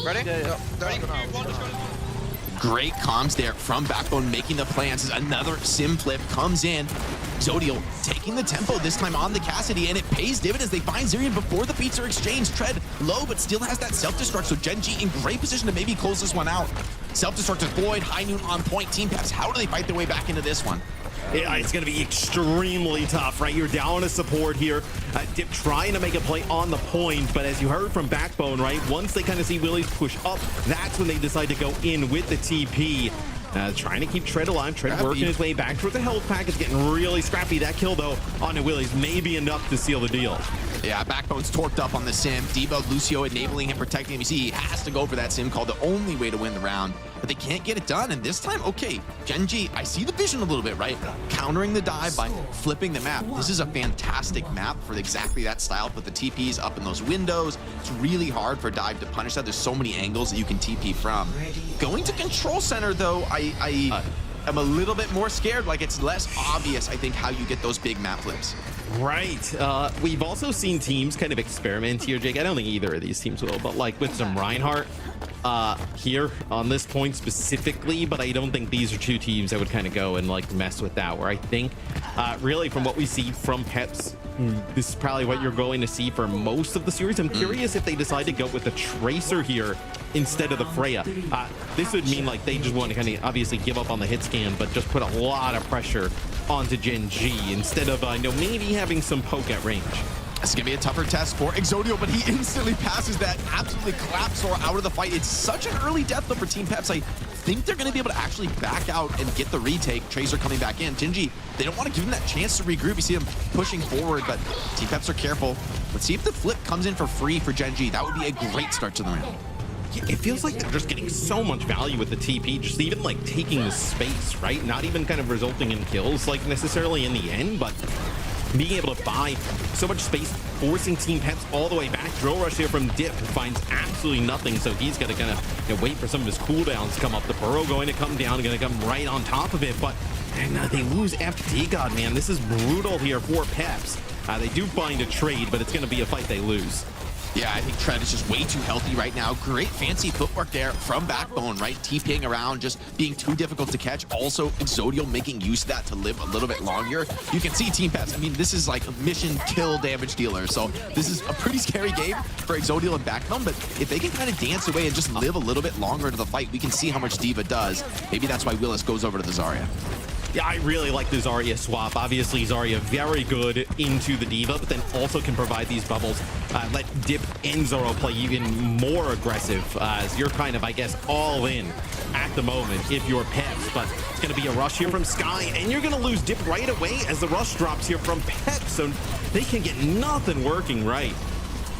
Ready? Yeah. Ready? 2, 1, let's go. Great comms there from Backbone making the plans as another sim flip comes in. Zodiel taking the tempo this time on the Cassidy, and it pays dividends. They find Zerion before the beats are exchanged. Tread low, but still has that self-destruct, so Genji in great position to maybe close this one out. Self-destruct is void, high noon on point. Team Peps, how do they fight their way back into this one? Yeah, it's going to be extremely tough, right? You're down a support here. Dip trying to make a play on the point, but as you heard from Backbone, right? Once they kind of see Willies push up, that's when they decide to go in with the TP. Trying to keep Tread alive. Tread working his way back towards the health pack. It's getting really scrappy. That kill, though, on the Willies may be enough to seal the deal. Yeah, Backbone's torqued up on the Sim. Debo, Lucio enabling him, protecting him. You see, he has to go for that Sim call, the only way to win the round. But they can't get it done, and this time, okay, Genji, I see the vision a little bit, right? Countering the dive by flipping the map. This is a fantastic map for exactly that style. Put the TPs up in those windows. It's really hard for dive to punish that. There's so many angles that you can TP from. Going to control center, though, I am a little bit more scared. Like, it's less obvious, I think, how you get those big map flips. Right. We've also seen teams kind of experiment here, Jake. I don't think either of these teams will, but like with some Reinhardt here on this point specifically, but I don't think these are 2 teams that would kind of go and like mess with that, where I think really from what we see from Peps, this is probably what you're going to see for most of the series. I'm curious if they decide to go with the Tracer here instead of the Freya. This would mean like they just want to kind of obviously give up on the hit scan, but just put a lot of pressure onto Genji instead of maybe having some poke at range. This is going to be a tougher test for Exodio, but he instantly passes that, absolutely claps Sora out of the fight. It's such an early death, though, for Team Peps. I think they're going to be able to actually back out and get the retake. Tracer coming back in. Genji, they don't want to give him that chance to regroup. You see him pushing forward, but Team Peps are careful. Let's see if the flip comes in for free for Genji. That would be a great start to the round. Yeah, it feels like they're just getting so much value with the TP, just even like taking the space, right? Not even kind of resulting in kills like necessarily in the end, but being able to buy so much space, forcing Team Peps all the way back. Drill rush here from Dip, who finds absolutely nothing, so he's got to kind of wait for some of his cooldowns to come up. The Burrow going to come down, going to come right on top of it, but and they lose FD God, man. This is brutal here for Peps. They do find a trade, but it's going to be a fight they lose. Yeah, I think Tread is just way too healthy right now. Great fancy footwork there from Backbone, right? TPing around, just being too difficult to catch. Also, Exodial making use of that to live a little bit longer. You can see Team Peps. I mean, this is like a mission kill damage dealer. So this is a pretty scary game for Exodial and Backbone. But if they can kind of dance away and just live a little bit longer into the fight, we can see how much D.Va does. Maybe that's why Willis goes over to the Zarya. Yeah, I really like the Zarya swap. Obviously, Zarya very good into the D.Va, but then also can provide these bubbles. Let Dip and Zoro play even more aggressive, as you're kind of, I guess, all in at the moment if you're Peps. But it's going to be a rush here from Sky, and you're going to lose Dip right away as the rush drops here from Peps, so they can get nothing working right.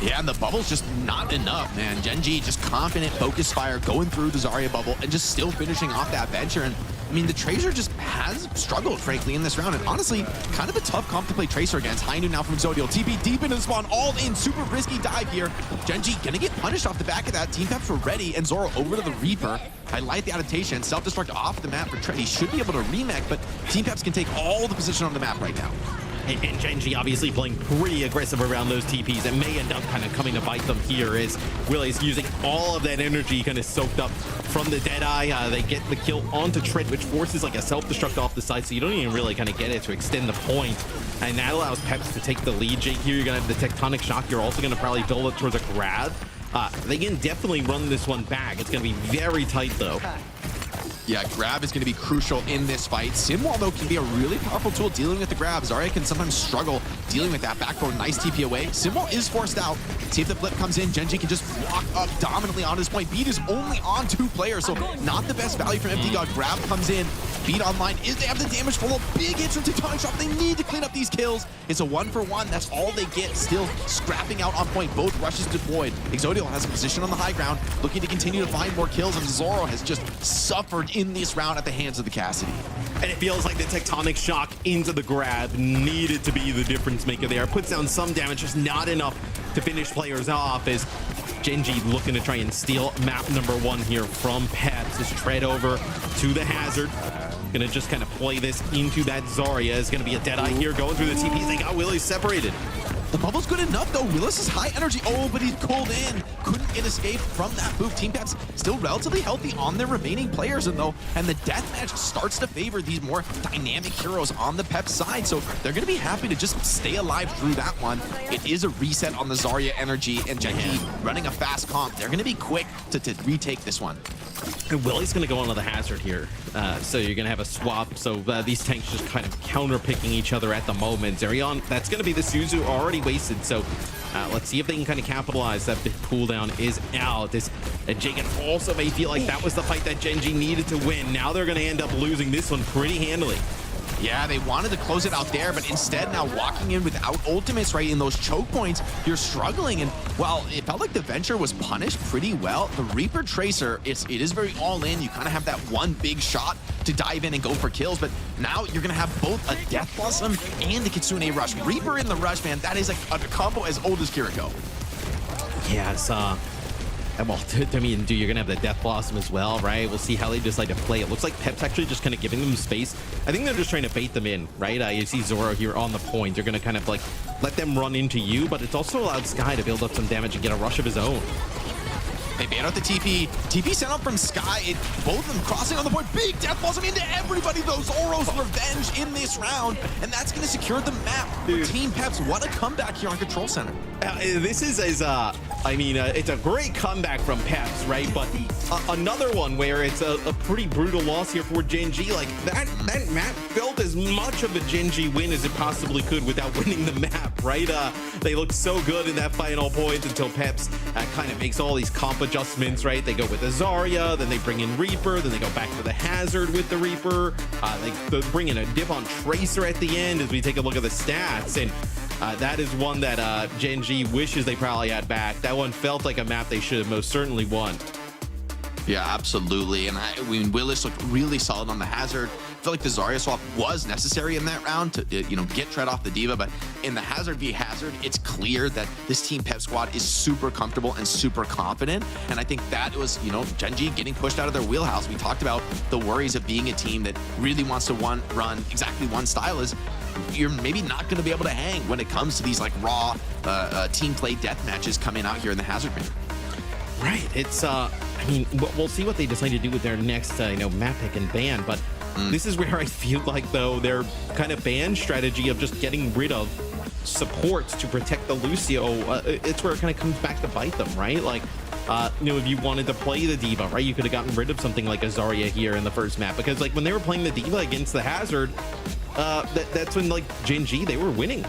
Yeah, and the bubble's just not enough, man. Genji just confident, focus fire, going through the Zarya bubble, and just still finishing off that venture. And I mean, the Tracer just has struggled, frankly, in this round. And honestly, kind of a tough comp to play Tracer against. High Noon now from Exodial. TP deep into the spawn, all in. Super risky dive here. Genji gonna get punished off the back of that. Team Peps were ready, and Zoro over to the Reaper. I like the adaptation. Self-destruct off the map for Tread. He should be able to remake, but Team Peps can take all the position on the map right now. And Genji obviously playing pretty aggressive around those TPs. It may end up kind of coming to bite them here as Willie's using all of that energy kind of soaked up from the Deadeye. They get the kill onto Tread, which forces like a self-destruct off the side, so you don't even really kind of get it to extend the point. And that allows Peps to take the lead. Jake, here you're going to have the Tectonic Shock. You're also going to probably build it towards a grab. They can definitely run this one back. It's going to be very tight, though. Yeah, grab is going to be crucial in this fight. Simwall, though, can be a really powerful tool dealing with the grab. Zarya can sometimes struggle dealing with that. Backbone, nice TP away. Simwall is forced out. See if the flip comes in. Genji can just walk up dominantly on his point. Beat is only on 2 players, so not the best value from Empty God. Grab comes in. Beat online. They have the damage full of big hits from Tectonic Shock. They need to clean up these kills. It's a 1-for-1. That's all they get. Still scrapping out on point. Both rushes deployed. Exodial has a position on the high ground, looking to continue to find more kills, and Zoro has just suffered in this round at the hands of the Cassidy. And it feels like the Tectonic Shock into the grab needed to be the difference maker there. Puts down some damage, just not enough to finish players off as Genji looking to try and steal map number 1 here from Peps. His tread over to the Hazard. Gonna just kind of play this into that Zarya. Is gonna be a Deadeye here going through the TPs. They got Willie separated. The bubble's good enough, though. Willis is high energy. Oh, but he's pulled in. Couldn't get escape from that move. Team Peps still relatively healthy on their remaining players, and the deathmatch starts to favor these more dynamic heroes on the Peps side. So they're going to be happy to just stay alive through that one. It is a reset on the Zarya energy, and Genji running a fast comp. They're going to be quick to retake this one. And Willie's going to go onto the Hazard here. So you're going to have a swap. So these tanks just kind of counter-picking each other at the moment. Zerion, that's going to be the Suzu already wasted. So let's see if they can kind of capitalize. That big cooldown is out. Jacob also may feel like that was the fight that Genji needed to win. Now they're going to end up losing this one pretty handily. Yeah, they wanted to close it out there, but instead now walking in without ultimates, right, in those choke points, you're struggling. And, well, it felt like the Venture was punished pretty well. The Reaper Tracer, it is very all-in. You kind of have that one big shot to dive in and go for kills, but now you're going to have both a Death Blossom and the Kitsune Rush. Reaper in the Rush, man, that is like a combo as old as Kiriko. Yeah, it's, well, I mean, dude, you're going to have the Death Blossom as well, right? We'll see how they decide to play. It looks like Peps actually just kind of giving them space. I think they're just trying to bait them in, right? You see Zoro here on the point. You're going to kind of like let them run into you, but it's also allowed Sky to build up some damage and get a rush of his own. They ban out the TP. TP sent out from Sky. Both of them crossing on the point. Big Death Blossom into everybody. Those Zoro's revenge in this round. And that's going to secure the map for Team Peps. What a comeback here on Control Center. This is I mean, it's a great comeback from Peps, right? But another one where it's a pretty brutal loss here for Genji. Like, that map felt as much of a Genji win as it possibly could without winning the map, right? They looked so good in that final point until Peps kind of makes all these comp adjustments, right? They go with the Zarya, then they bring in Reaper, then they go back to the Hazard with the Reaper. They bring in a dip on Tracer at the end as we take a look at the stats. And that is one that Genji wishes they probably had back. That one felt like a map they should have most certainly won. Yeah, absolutely. And Willis looked really solid on the Hazard. feel like the Zarya swap was necessary in that round to, you know, get Tread off the D.Va, but in the Hazard v Hazard, it's clear that this Team Pep squad is super comfortable and super confident, and I think that was, you know, Gen G getting pushed out of their wheelhouse. We talked about the worries of being a team that really wants to run exactly one style. Is you're maybe not going to be able to hang when it comes to these like raw team play death matches coming out here in the Hazard banner. Right. It's I mean, we'll see what they decide to do with their next you know, map pick and ban, but this is where I feel like, though, their kind of ban strategy of just getting rid of supports to protect the Lucio, it's where it kind of comes back to bite them, right? Like, you know, if you wanted to play the D.Va, right, you could have gotten rid of something like a Zarya here in the first map, because like when they were playing the D.Va against the Hazard, that's when like Gen G, they were winning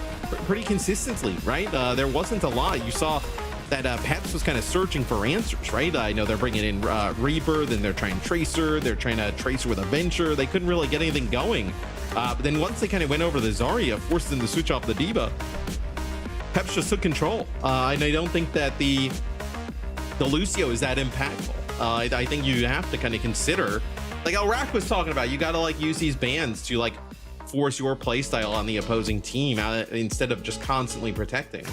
pretty consistently, right? There wasn't a lot. You saw that Peps was kind of searching for answers, right? I know they're bringing in Reaper, then they're trying Tracer, they're trying to Tracer with a Venture. They couldn't really get anything going. But then once they kind of went over the Zarya, forced them to switch off the D.Va, Peps just took control. And I don't think that the Lucio is that impactful. I think you have to kind of consider, like Elrak was talking about, you got to like use these bans to like force your playstyle on the opposing team instead of just constantly protecting.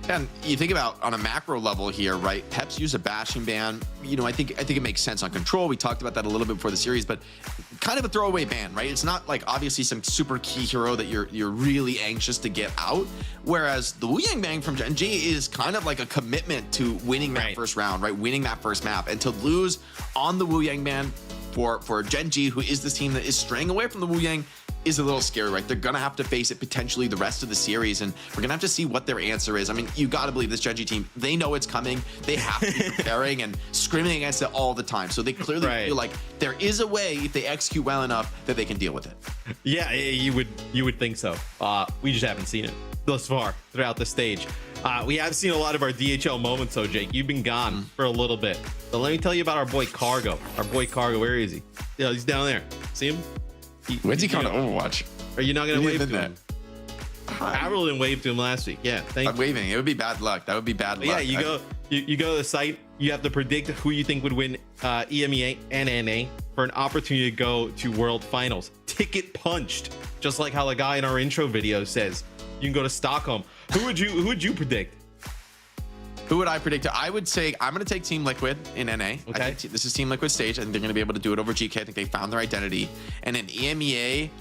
And you think about on a macro level here, right? Peps use a bashing ban. You know, I think it makes sense on control. We talked about that a little bit before the series, but kind of a throwaway ban, right? It's not like obviously some super key hero that you're really anxious to get out. Whereas the Lijiang ban from Gen G is kind of like a commitment to winning that first round, right? Winning that first map, and to lose on the Lijiang ban for Gen G, who is this team that is straying away from the Lijiang, is a little scary, right? They're gonna have to face it potentially the rest of the series, and we're gonna have to see what their answer is. I mean, you gotta believe this Gen G team, they know it's coming. They have to be preparing and screaming against it all the time. So they clearly feel like there is a way, if they execute well enough, that they can deal with it. Yeah, you would think so. We just haven't seen it thus far throughout the stage. We have seen a lot of our DHL moments, though, Jake. You've been gone for a little bit. So let me tell you about our boy Cargo. Our boy Cargo, where is he? Yeah, he's down there. See him? When's he coming to Overwatch? Are you not going to wave to him? Avril didn't wave to him last week. Yeah, I'm waving. It would be bad luck. That would be bad luck. Yeah, you go to the site. You have to predict who you think would win EMEA and NA for an opportunity to go to World Finals. Ticket punched, just like how the guy in our intro video says. You can go to Stockholm. Who would you predict? Who would I predict? I would say I'm going to take Team Liquid in NA. Okay. I think this is Team Liquid stage. I think they're going to be able to do it over GK. I think they found their identity. And in EMEA,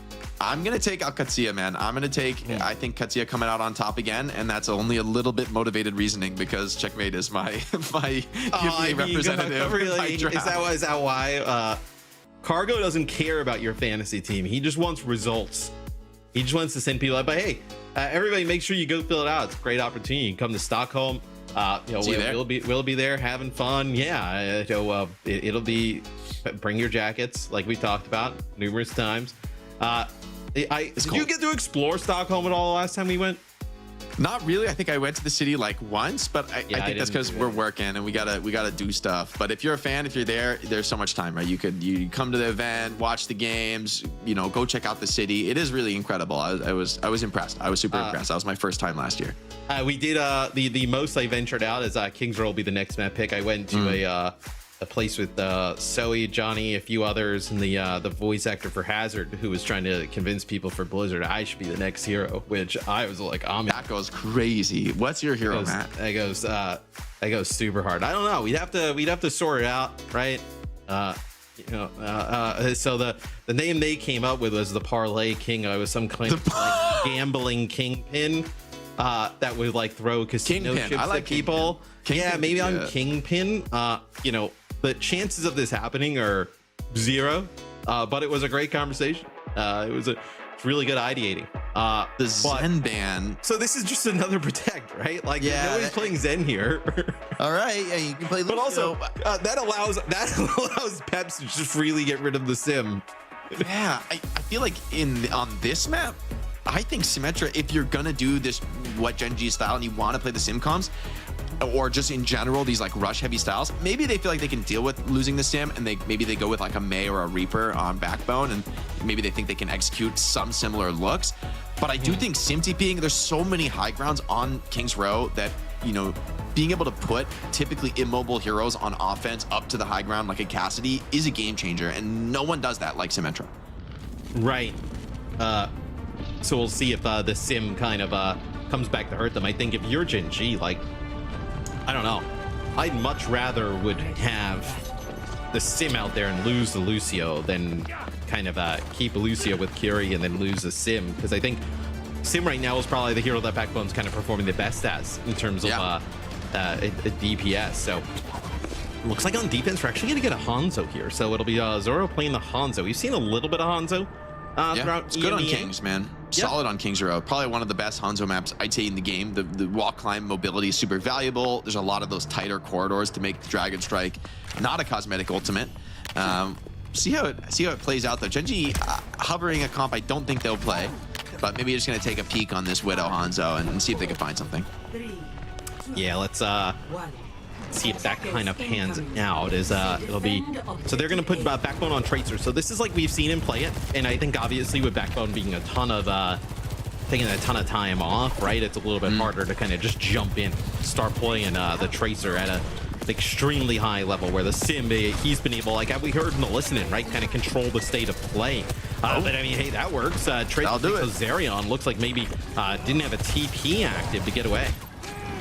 I'm going to take Alcantia, man. I'm going to take, I think Katsia coming out on top again. And that's only a little bit motivated reasoning because Checkmate is my representative. Really? Is that why? Cargo doesn't care about your fantasy team. He just wants results. He just wants to send people out. But hey, everybody make sure you go fill it out. It's a great opportunity. You can come to Stockholm. You know, we'll be there having fun. Yeah, it'll be, bring your jackets like we talked about numerous times. Did you get to explore Stockholm at all the last time we went? Not really. I think I went to the city like once, but I think that's because we're working and we gotta do stuff. But if you're a fan, if you're there, there's so much time, right? You come to the event, watch the games, you know, go check out the city. It is really incredible. I was impressed. I was super impressed. That was my first time last year. We did the most I ventured out as Kings Row will be the next map pick. I went to a place with Zoe, Johnny, a few others, and the voice actor for Hazard, who was trying to convince people for Blizzard I should be the next hero, which I was like, that goes crazy. What's your hero, Matt? That goes super hard. I don't know. We'd have to sort it out, right? So the name they came up with was the Parlay King. I was some kind of like gambling kingpin that would like throw casino chips at people. Yeah, maybe I'm Kingpin. You know, the chances of this happening are 0, but it was a great conversation. It's really good ideating. The Zen ban. So this is just another protect, right? Like nobody's playing Zen here. All right, yeah, you can play. But also that allows Peps to just freely get rid of the sim. Yeah, I feel like on this map, I think Symmetra, if you're gonna do this what Gen G style and you want to play the sim comms, or just in general these like rush heavy styles, maybe they feel like they can deal with losing the sim and maybe they go with like a Mei or a Reaper on backbone, and maybe they think they can execute some similar looks. But I do think sim TPing, there's so many high grounds on Kings Row that, you know, being able to put typically immobile heroes on offense up to the high ground like a Cassidy is a game changer, and no one does that like Symmetra. Right. So we'll see if the sim kind of comes back to hurt them. I think if you're Gen G, like, I don't know. I'd much rather would have the sim out there and lose the Lucio than kind of keep Lucio with Curie and then lose the sim, because I think sim right now is probably the hero that Backbone's kind of performing the best as in terms of DPS. So looks like on defense we're actually going to get a Hanzo here. So it'll be Zoro playing the Hanzo. We've seen a little bit of Hanzo throughout it's EMEA. good on Kings, man. Solid on Kings Row. Probably one of the best Hanzo maps I'd say in the game. The walk climb mobility is super valuable. There's a lot of those tighter corridors to make the Dragon Strike not a cosmetic ultimate. See how it plays out though. Gen G hovering a comp I don't think they'll play, but maybe just gonna take a peek on this Widow Hanzo and see if they can find something. Yeah, let's see if that kind of pans out. It'll be, so they're gonna put Backbone on Tracer. So this is like we've seen him play it, and I think obviously with Backbone being taking a ton of time off, right, it's a little bit harder to kind of just jump in, start playing the Tracer at an extremely high level, where the sim, he's been able, like we heard in the listening, right, kind of control the state of play. But I mean, hey, that works. Tracer Zerion looks like maybe didn't have a TP active to get away.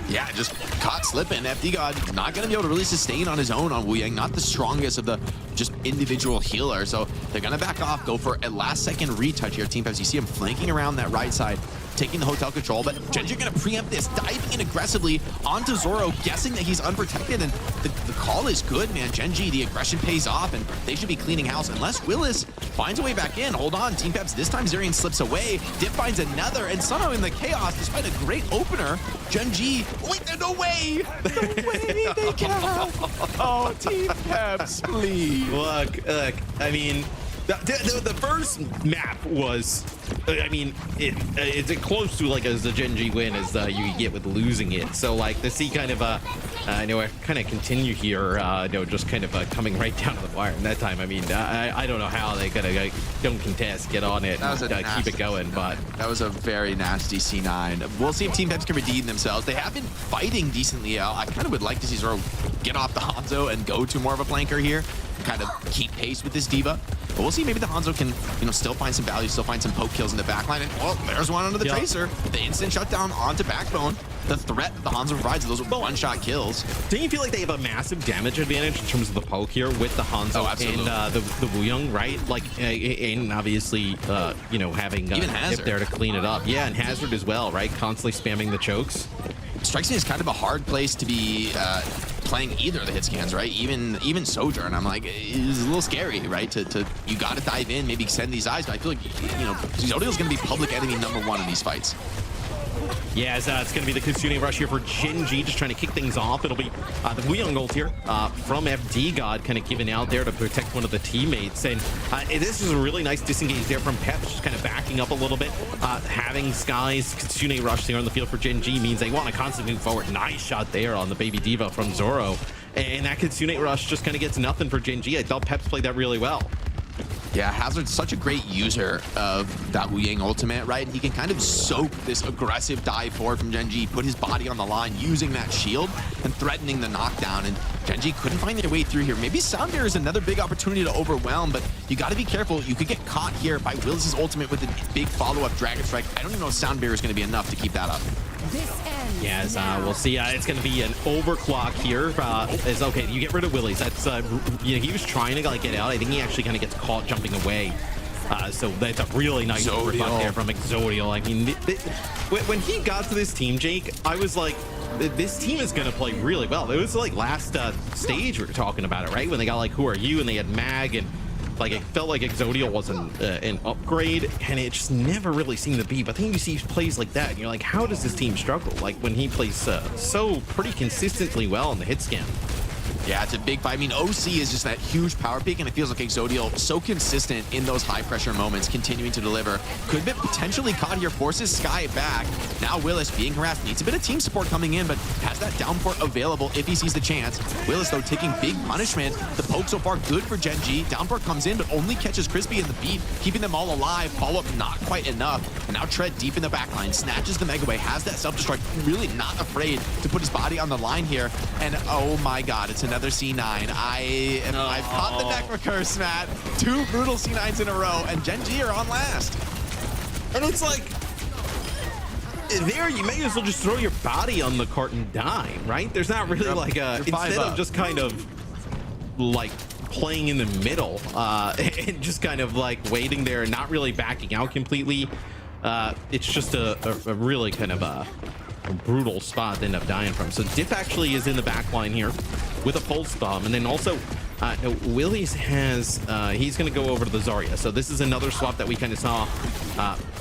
Yeah, just caught slipping. FD God not going to be able to really sustain on his own on Wu Yang. Not the strongest of the just individual healer. So they're going to back off, go for a last-second retouch here. Team Peps, you see him flanking around that right side, taking the hotel control. But Gen G are going to preempt this, diving in aggressively onto Zoro, guessing that he's unprotected. And the call is good, man. Gen G, the aggression pays off, and they should be cleaning house. Unless Willis finds a way back in. Hold on, Team Peps. This time Zerion slips away. Dip finds another, and somehow in the chaos, despite a great opener, Gen G, wait, there's no way! No way they can! Oh, Team Peps, please. Look, I mean, the first map was, I mean, it's close to like as the Gen G win as you get with losing it. So like to see kind of I know I kind of continue here, just kind of coming right down to the wire. And that time, I mean, I don't know how they gotta don't contest, get on it, and keep it going. But that was a very nasty C9. We'll see if Team Peps can redeem themselves. They have been fighting decently. I kind of would like to see Zoro get off the Hanzo and go to more of a flanker here, and kind of keep pace with this diva. But we'll see. Maybe the Hanzo can, still find some value, still find some poke kills in the backline. And well, there's one onto the Tracer. The instant shutdown onto Backbone. The threat that the Hanzo provides, those one-shot kills. Don't you feel like they have a massive damage advantage in terms of the poke here with the Hanzo and the Wuyong, right? Like, and obviously, having Hip there to clean it up. Yeah, and Hazard as well, right? Constantly spamming the chokes. Strikes me as kind of a hard place to be playing either of the hit scans, right? Even Sojourn, I'm like, it's a little scary, right? You got to dive in, maybe extend these eyes, but I feel like, Zodiel's going to be public enemy #1 in these fights. Yeah, it's going to be the Kitsune rush here for Gen G, just trying to kick things off. It'll be the Wuyong ult here from FD God, kind of giving out there to protect one of the teammates. And this is a really nice disengage there from Peps, just kind of backing up a little bit. Having Sky's Kitsune rush there on the field for Gen G means they want to constantly move forward. Nice shot there on the Baby Diva from Zoro. And that Kitsune rush just kind of gets nothing for Gen G. I thought Peps played that really well. Yeah, Hazard's such a great user of that Wu Yang ultimate, right? He can kind of soak this aggressive dive forward from Gen G, put his body on the line, using that shield and threatening the knockdown. And Gen G couldn't find their way through here. Maybe Soundbearer is another big opportunity to overwhelm, but you got to be careful. You could get caught here by Willis' ultimate with a big follow-up Dragon Strike. I don't even know if Soundbearer is going to be enough to keep that up. Yes, we'll see. It's going to be an overclock here. It's okay. You get rid of Willis. That's he was trying to get out. I think he actually kind of gets caught jumping away. So that's a really nice overclock there from Exodial. I mean, when he got to this team, Jake, I was like, this team is going to play really well. It was like last stage we were talking about it, right? When they got Who Are You? And they had Mag, and it felt like Exodial wasn't an upgrade, and it just never really seemed to be. But then you see plays like that, and you're like, how does this team struggle? Like when he plays so pretty consistently well in the hit scan. Yeah, it's a big fight. I mean, OC is just that huge power peak, and it feels like Exodial so consistent in those high-pressure moments, continuing to deliver. Could be potentially caught here, forces Sky back. Now Willis being harassed, needs a bit of team support coming in, but has that downport available if he sees the chance. Willis, though, taking big punishment. The poke so far good for Gen G. Downport comes in, but only catches Crispy in the beat, keeping them all alive. Follow-up not quite enough. And now Tread deep in the backline, snatches the Mega Way, has that self-destruct, really not afraid to put his body on the line here. And oh my god, it's another another C9. I've caught the neck for Curse, Matt. 2 brutal C9s in a row, and Gen G are on last. And it's like, there you may as well just throw your body on the cart and die, right? There's not really like a, instead of just kind of like playing in the middle and just kind of like waiting there and not really backing out completely. It's just a really kind of a brutal spot to end up dying from. So Dip actually is in the back line here with a pulse bomb, and then also Willies has he's going to go over to the Zarya. So this is another swap that we kind of saw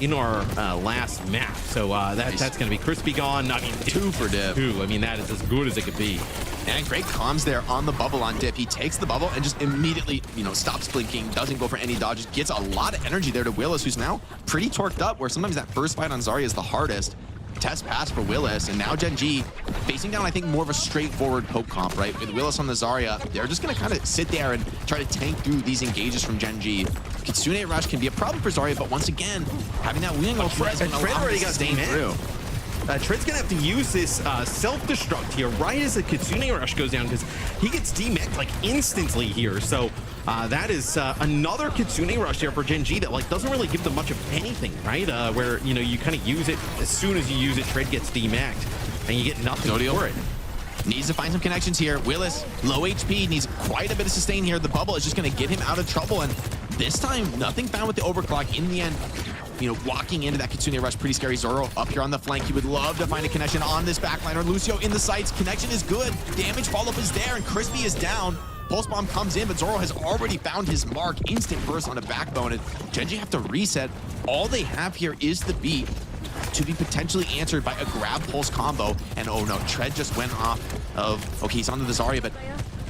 in our last map. So that's going to be Crispy gone. I mean, 2 for Dip. 2. I mean, that is as good as it could be. And great comms there on the bubble on Dip. He takes the bubble and just immediately, you know, stops blinking, doesn't go for any dodges, gets a lot of energy there to Willis, who's now pretty torqued up, where sometimes that first fight on Zarya is the hardest. Test pass for Willis, and now Gen G facing down, I think, more of a straightforward poke comp, right? With Willis on the Zarya, they're just going to kind of sit there and try to tank through these engages from Gen G. Kitsune Rush can be a problem for Zarya, but once again, having that Lijiang ultimate is going to allow him to stay through. Tred's gonna have to use this self-destruct here right as the Kitsune Rush goes down, because he gets demeched like instantly here. So that is another Kitsune Rush here for Gen G that like doesn't really give them much of anything, right? Where, you know, you kind of use it, as soon as you use it, Tred gets demeched and you get nothing for it. Needs to find some connections here. Willis, low HP, needs quite a bit of sustain here. The bubble is just going to get him out of trouble, and this time, nothing found with the overclock. In the end, you know, walking into that Kitsune Rush, pretty scary. Zoro up here on the flank. He would love to find a connection on this backliner. Lucio in the sights. Connection is good. Damage follow-up is there, and Crispy is down. Pulse Bomb comes in, but Zoro has already found his mark. Instant burst on a backbone, and Gen G have to reset. All they have here is the beat to be potentially answered by a grab pulse combo. And oh no, Tred just went off of, okay, he's onto the Zarya, but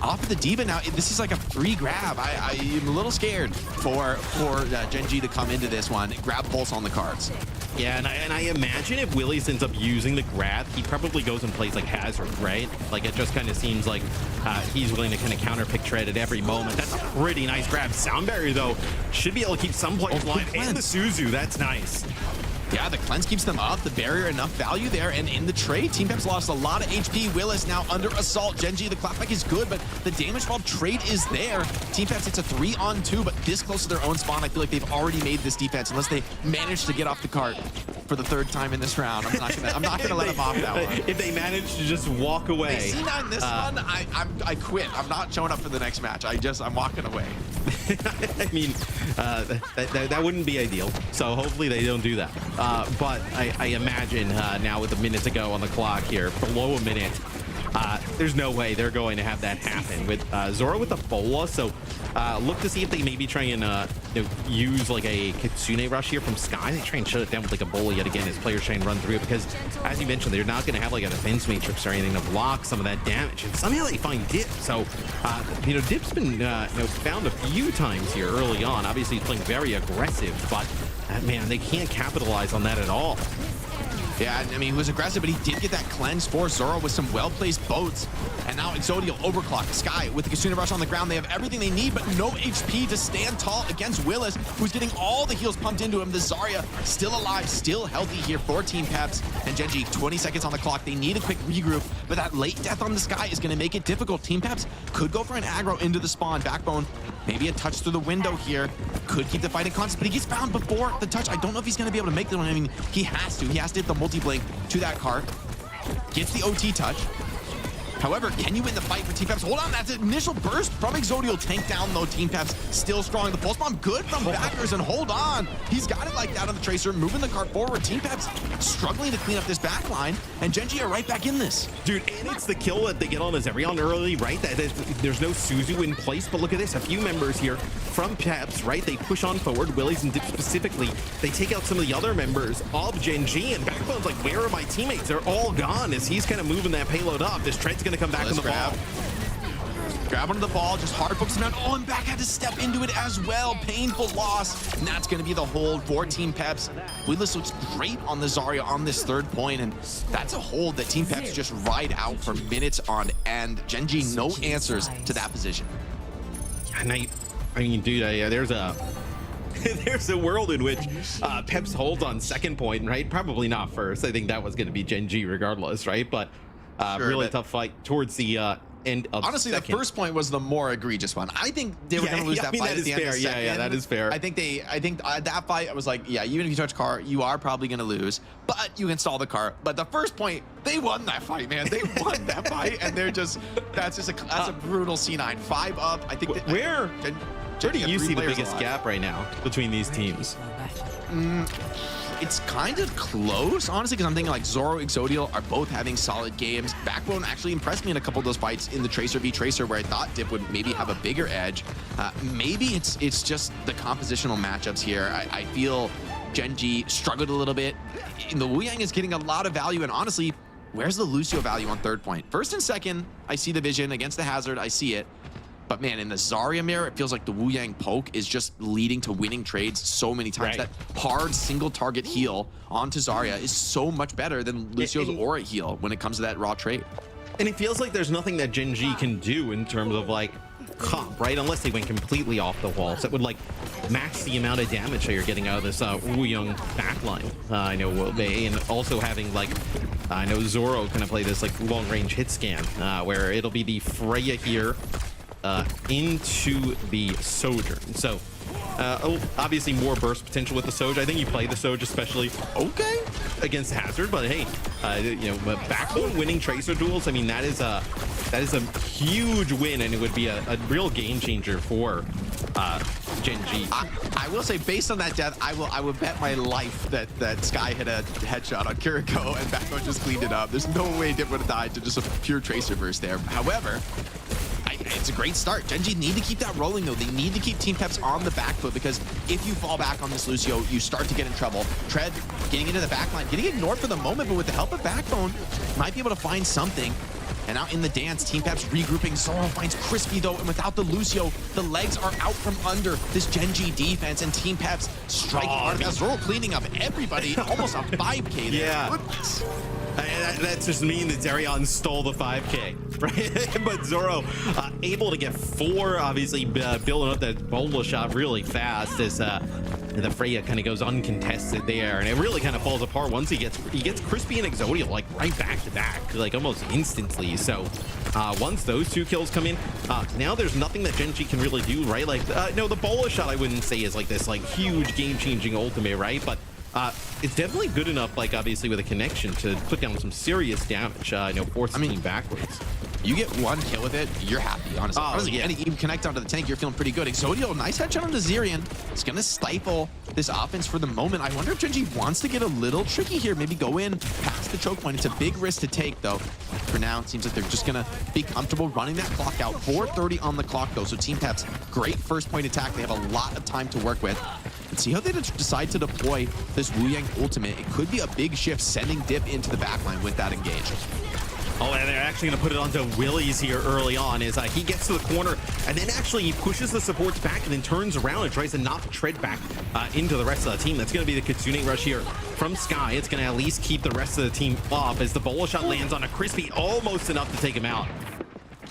off of the Diva now. This is like a free grab. I am a little scared for Gen G to come into this one. Grab pulse on the cards. Yeah, and I imagine if Willies ends up using the grab, he probably goes and plays like Hazard, right? Like, it just kind of seems like he's willing to kind of counterpick Tred at every moment. That's a pretty nice grab. Sound Barrier, though, should be able to keep some players alive. And the Suzu, that's nice. Yeah, the cleanse keeps them up. The barrier, enough value there. And in the trade, Team Peps lost a lot of HP. Willis now under assault. Gen G, the clapback is good, but the damage while trade is there. Team Peps, it's a 3-on-2, but this close to their own spawn. I feel like they've already made this defense, unless they manage to get off the cart for the 3rd time in this round. I'm not gonna let them off that one. If they manage to just walk away. They C9 this one, I quit. I'm not showing up for the next match. I'm walking away. I mean, that wouldn't be ideal. So hopefully they don't do that. But I imagine now with a minute to go on the clock here, below a minute, there's no way they're going to have that happen. With Zoro with the Bola, so look to see if they maybe try and use like a Kitsune Rush here from Sky. They try and shut it down with like a Bola yet again as players try and run through it, because as you mentioned, they're not going to have like a defense matrix or anything to block some of that damage, and somehow they find Dip. So Dip's been found a few times here early on. Obviously he's playing very aggressive, but man, they can't capitalize on that at all. Yeah, I mean, he was aggressive, but he did get that cleanse for Zoro with some well-placed boats. And now Exodial overclock Sky with the Kitsune Rush on the ground. They have everything they need, but no HP to stand tall against Willis, who's getting all the heals pumped into him. The Zarya still alive, still healthy here for Team Peps. And Gen G, 20 seconds on the clock. They need a quick regroup, but that late death on the Sky is going to make it difficult. Team Peps could go for an aggro into the spawn. Backbone, maybe a touch through the window here. Could keep the fight in constant, but he gets found before the touch. I don't know if he's going to be able to make the one. I mean, he has to. He has to hit the multi-blink to that cart. Gets the OT touch. However, can you win the fight for Team Peps? Hold on, that's an initial burst from Exodial. Tank down, though. Team Peps still strong. The pulse bomb good from backers, and hold on. He's got it like that on the Tracer, moving the cart forward. Team Peps struggling to clean up this back line, and Gen G are right back in this. Dude, and it's the kill that they get on Azerion early, right? There's no Suzu in place, but look at this. A few members here from Peps, right? They push on forward. Willies and Dip specifically. They take out some of the other members of Gen G, and Backbone's like, where are my teammates? They're all gone as he's kind of moving that payload up. This Tred's going to come back on the ball. Grab onto the ball, just hard focus him out. Oh, and back had to step into it as well. Painful loss. And that's going to be the hold for Team Peps. Willis looks great on the Zarya on this 3rd point, and that's a hold that Team Peps just ride out for minutes on end. Gen G, no answers to that position. And I mean, dude, there's a world in which Peps holds on 2nd point, right? Probably not 1st. I think that was going to be Gen G regardless, right? But really tough fight towards the end of Honestly, second. the first point was the more egregious one. I think they were going to lose that fight at the end of the second. Yeah, that is fair. I think that fight, I was like, yeah, even if you touch car, you are probably going to lose, but you can stall the car. But the first point, they won that fight, man. They won that fight, and that's a brutal C9. 5 up. I think where do you see the biggest gap right now between these teams? It's kind of close, honestly, because I'm thinking like Zoro, Exodial are both having solid games. Backbone actually impressed me in a couple of those fights in the Tracer v Tracer, where I thought Dip would maybe have a bigger edge. Maybe it's just the compositional matchups here. I feel Gen.G struggled a little bit. The Lijiang is getting a lot of value, and honestly, where's the Lucio value on third point? First and second, I see the vision against the Hazard. I see it. But man, in the Zarya mirror, it feels like the Lijiang poke is just leading to winning trades so many times. Right. That hard single target heal onto Zarya is so much better than Lucio's aura heal when it comes to that raw trade. And it feels like there's nothing that Gen.G can do in terms of like comp, right? Unless they went completely off the wall. So it would like match the amount of damage that you're getting out of this Lijiang backline. I know they, and also having like, I know Zoro kind of play this like long range hit scan where it'll be the Freya here into the Sojourn. So obviously more burst potential with the Soj. I think you play the Soj especially okay against Hazard, but hey, you know, Backbone winning Tracer duels, I mean, that is a huge win, and it would be a real game changer for Gen.G. I will say, based on that death, I will bet my life that Sky hit a headshot on Kiriko and Backbone just cleaned it up. There's no way Dip would have died to just a pure Tracer burst there. However, it's a great start. Gen.G need to keep that rolling, though. They need to keep Team Peps on the back foot, because if you fall back on this Lucio, you start to get in trouble. Tread getting into the backline, getting ignored for the moment, but with the help of Backbone, might be able to find something. And out in the dance, Team Peps regrouping. Zoro finds Crispy, though, and without the Lucio, the legs are out from under this Gen.G defense, and Team Peps striking hard. Zoro cleaning up everybody, almost a 5K there. Yeah. Goodness. That's just mean that Darion stole the 5K, right? But Zoro able to get 4, obviously building up that bola shot really fast as the Freya kind of goes uncontested there, and it really kind of falls apart once he gets Crispy and Exodial like right back to back, like almost instantly. So once those 2 kills come in, now there's nothing that Gen.G can really do, right? Like no, the bola shot I wouldn't say is like this like huge game-changing ultimate, right? But it's definitely good enough, like obviously with a connection, to put down some serious damage. You know, force the team backwards. You get 1 kill with it, you're happy, honestly. Oh, yeah. And you connect onto the tank, you're feeling pretty good. Exodial, nice headshot on the Zirian. It's going to stifle this offense for the moment. I wonder if Gen.G wants to get a little tricky here. Maybe go in past the choke point. It's a big risk to take, though. For now, it seems like they're just going to be comfortable running that clock out. 4:30 on the clock, though. So Team Peps, great first point attack. They have a lot of time to work with. And see how they decide to deploy this Lijiang ultimate. It could be a big shift, sending Dip into the backline with that engage. Oh, and they're actually going to put it onto Willie's here early on as he gets to the corner, and then actually he pushes the supports back and then turns around and tries to knock Tread back into the rest of the team. That's going to be the Kitsune rush here from Sky. It's going to at least keep the rest of the team off as the bola shot lands on a Crispy, almost enough to take him out.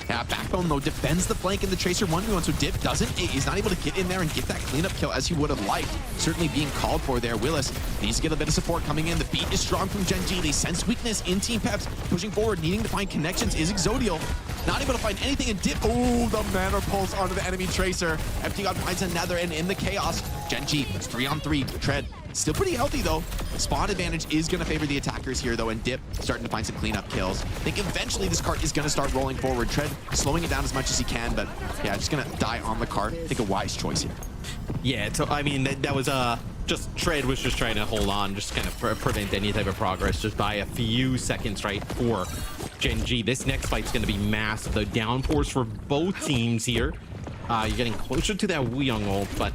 Yeah, Backbone, though, defends the flank in the Tracer 1v1, so Dip he's not able to get in there and get that cleanup kill as he would have liked. Certainly being called for there. Willis needs to get a bit of support coming in. The beat is strong from Gen.G. They sense weakness in Team Peps. Pushing forward, needing to find connections is Exodial. Not able to find anything, and Dip, oh, the mana pulse onto the enemy Tracer. Empty God finds another, and in the chaos, Gen.G, it's 3-on-3. Tread, still pretty healthy, though. Spawn advantage is going to favor the attackers here, though, and Dip starting to find some cleanup kills. I think eventually this cart is going to start rolling forward. Tread slowing it down as much as he can, but yeah, just going to die on the cart. I think a wise choice here. Yeah, so I mean, that was just Tread was just trying to hold on, just kind of prevent any type of progress just by a few seconds, right, for Gen.G. This next fight's going to be massive. The downpours for both teams here. You're getting closer to that Lijiang ult, but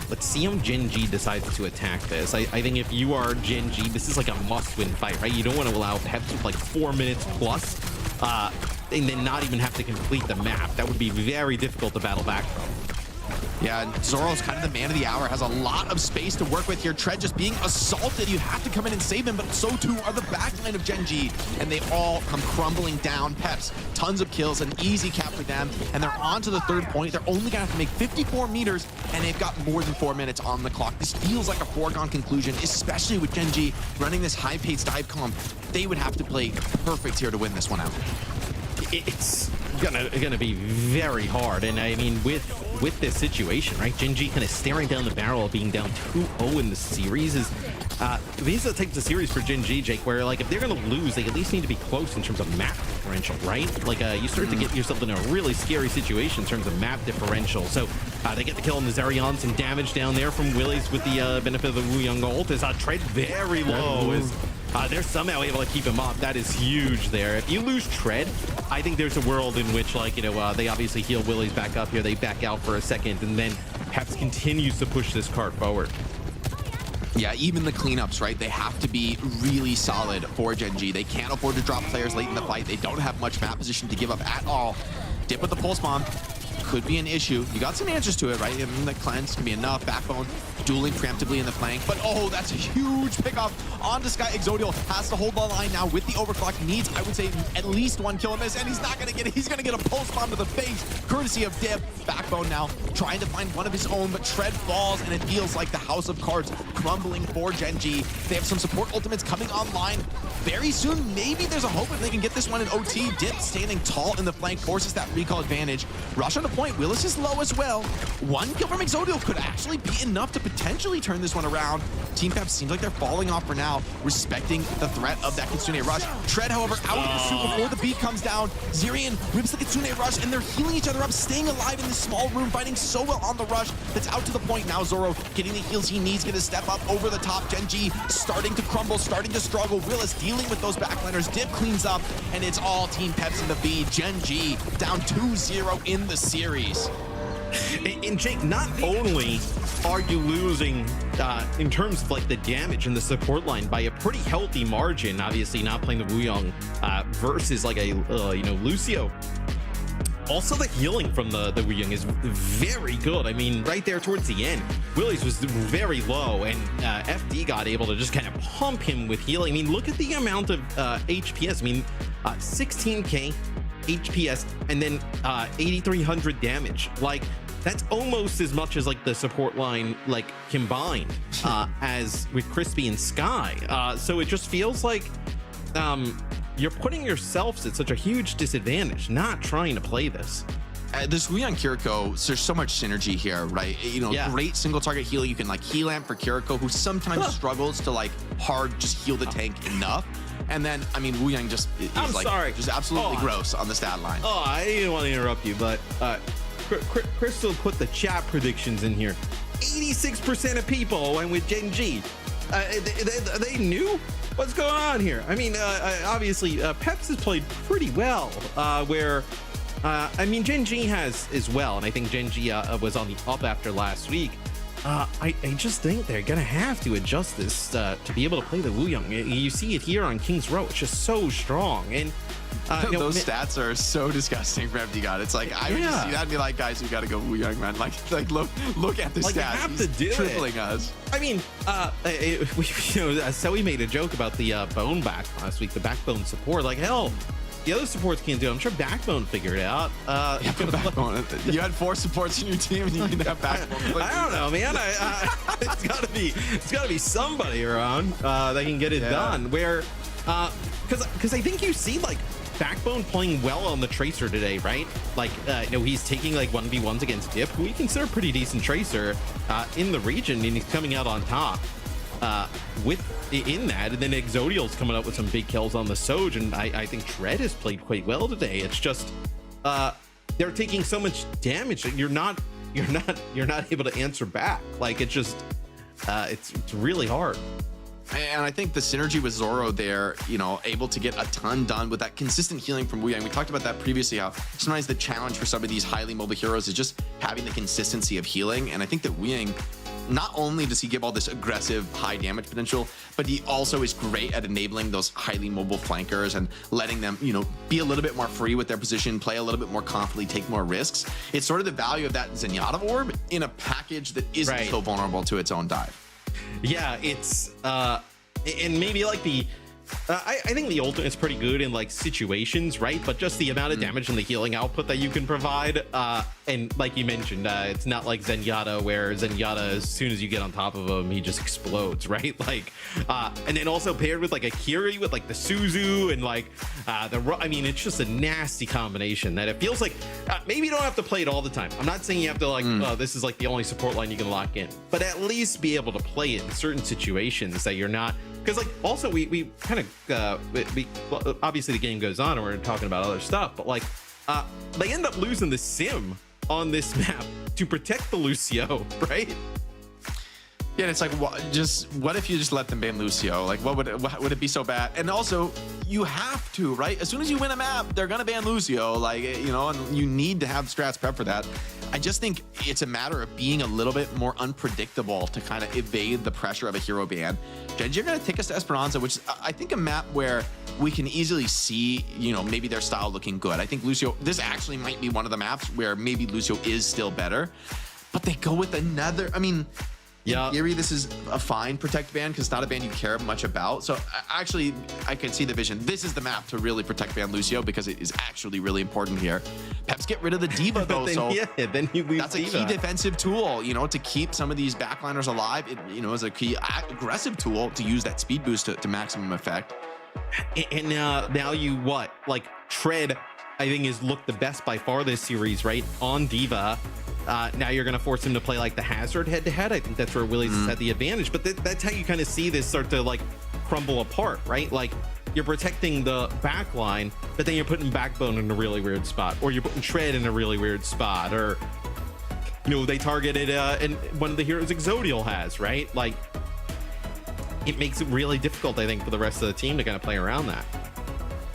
let's see how Gen.G decides to attack this. I think if you are Gen.G, this is like a must-win fight, right? You don't want to allow Peps with like 4 minutes plus, and then not even have to complete the map. That would be very difficult to battle back from. Yeah, and Zoro's kind of the man of the hour, has a lot of space to work with here. Tread just being assaulted. You have to come in and save him, but so too are the backline of Gen.G, and they all come crumbling down. Peps, tons of kills, an easy cap for them, and they're on to the third point. They're only gonna have to make 54 meters, and they've got more than 4 minutes on the clock. This feels like a foregone conclusion, especially with Gen.G running this high-paced dive comp. They would have to play perfect here to win this one out. It's gonna be very hard. And I mean, with this situation, right, Gen G kind of staring down the barrel of being down 2-0 in the series is these are the types of series for Gen G, Jake, where like if they're gonna lose, they at least need to be close in terms of map differential, right? Like you start to get yourself in a really scary situation in terms of map differential. So they get the kill on the Zerion, some damage down there from Willies with the benefit of the Lijiang ult. As Tread very low as they're somehow able to keep him up. That is huge there. If you lose Tread, I think there's a world in which, like, you know, they obviously heal Willies back up here. They back out for a second, and then Peps continues to push this cart forward. Yeah, even the cleanups, right? They have to be really solid for Gen G. They can't afford to drop players late in the fight. They don't have much map position to give up at all. Dip with the pulse bomb could be an issue. You got some answers to it, right? I mean, the cleanse can be enough. Backbone dueling preemptively in the flank, but oh, that's a huge pickoff onto Sky. Exodial has to hold the line now with the overclock. Needs, I would say, at least one kill miss, and he's not gonna get it. He's gonna get a pulse bomb to the face, courtesy of Dip. Backbone now trying to find one of his own, but Tread falls, and it feels like the house of cards crumbling for Gen G. They have some support ultimates coming online very soon. Maybe there's a hope if they can get this one in OT. Dip standing tall in the flank forces that recall advantage. Rush on the point. Willis is low as well. One kill from Exodial could actually be enough to potentially turn this one around. Team Peps seems like they're falling off for now, respecting the threat of that Kitsune rush. Tread, however, out of the shoot before the beat comes down. Zerion whips the Kitsune rush, and they're healing each other up, staying alive in this small room, fighting so well on the rush. That's out to the point now. Zoro getting the heals he needs, gonna step up over the top. Gen G starting to crumble, starting to struggle. Willis dealing with those backliners. Dip cleans up, and it's all Team Peps in the feed. Gen G down 2-0 in the series. And Jake, not only are you losing in terms of like the damage and the support line by a pretty healthy margin, obviously not playing the Lijiang versus like a you know, Lucio. Also, the healing from the Lijiang is very good. I mean, right there towards the end, Willies was very low, and FD got able to just kind of pump him with healing. I mean, look at the amount of HPS. I mean, 16k HPS and then 8,300 damage. Like, that's almost as much as like the support line like combined as with Crispy and Sky. So it just feels like you're putting yourselves at such a huge disadvantage not trying to play this. This Lijiang Kiriko, there's so much synergy here, right? You know, great single target heal. You can like heal amp for Kiriko, who sometimes struggles to like hard just heal the tank enough. And then, I mean, Lijiang just is just absolutely gross on the stat line. Oh, I didn't want to interrupt you, but Crystal put the chat predictions in here. 86% of people went with Gen G. They knew what's going on here. I mean, obviously, Peps has played pretty well, where I mean, Gen G has as well, and I think Gen G was on the up after last week. I just think they're gonna have to adjust this to be able to play the Lijiang. You see it here on King's Row. It's just so strong, and you know, those stats are so disgusting for MD God. It's like I would just see that and be like, guys, we gotta go Lijiang, man. Like look at the stats. Have to do tripling us. I mean, so we made a joke about the bone back last week, the backbone support. Like, hell, the other supports can't do it. I'm sure Backbone figured it out. Backbone. You had 4 supports in your team, and you can have Backbone. I don't know, man. It's gotta be somebody around that can get it done. Where, because I think you see like Backbone playing well on the Tracer today, right? Like, you know, he's taking like 1v1s against Dip, who we consider a pretty decent Tracer in the region, and he's coming out on top in that. And then Exodial's coming up with some big kills on the Soj, and I think Tread has played quite well today. It's just they're taking so much damage that you're not able to answer back. Like, it's just it's really hard. And I think the synergy with Zoro there, you know, able to get a ton done with that consistent healing from Lijiang. We talked about that previously, how sometimes the challenge for some of these highly mobile heroes is just having the consistency of healing. And I think that Lijiang, not only does he give all this aggressive high damage potential, but he also is great at enabling those highly mobile flankers and letting them, you know, be a little bit more free with their position, play a little bit more confidently, take more risks. It's sort of the value of that Zenyatta orb in a package that isn't so vulnerable to its own dive. Yeah, it's and maybe like the I think the ultimate is pretty good in like situations, right? But just the amount of damage and the healing output that you can provide, and like you mentioned, it's not like Zenyatta, where Zenyatta, as soon as you get on top of him, he just explodes, right? Like, and then also paired with like a Kiri with like the Suzu and like I mean, it's just a nasty combination that it feels like maybe you don't have to play it all the time. I'm not saying you have to like, this is like the only support line you can lock in, but at least be able to play it in certain situations that you're not. Because like also we kind of well, obviously the game goes on and we're talking about other stuff, but like they end up losing the sim on this map to protect the Lucio, right? Yeah, it's like what if you just let them ban Lucio? Like, what would it be so bad? And also, you have to, right? As soon as you win a map, they're gonna ban Lucio, like, you know, and you need to have strats prep for that. I just think it's a matter of being a little bit more unpredictable to kind of evade the pressure of a hero ban. Gen G are gonna take us to Esperanza, which is, I think, a map where we can easily see, you know, maybe their style looking good. I think Lucio, this actually might be one of the maps where maybe Lucio is still better, but they go with another, I mean, in theory, this is a fine protect ban because it's not a ban you care much about. So actually, I can see the vision. This is the map to really protect ban Lucio because it is actually really important here. Peps get rid of the Diva though, then, so then you lose that's Diva. a key defensive tool, you know, to keep some of these backliners alive. It, you know, is a key aggressive tool to use that speed boost to maximum effect. And now you like Tread, I think, is looked the best by far this series, right? On Diva. Now you're going to force him to play like the Hazard head-to-head. I think that's where Willies has had the advantage, but that's how you kind of see this start to like crumble apart, right? Like you're protecting the back line, but then you're putting Backbone in a really weird spot, or you're putting Tread in a really weird spot, or, you know, they targeted and one of the heroes Exodial has, right? Like it makes it really difficult, I think, for the rest of the team to kind of play around that.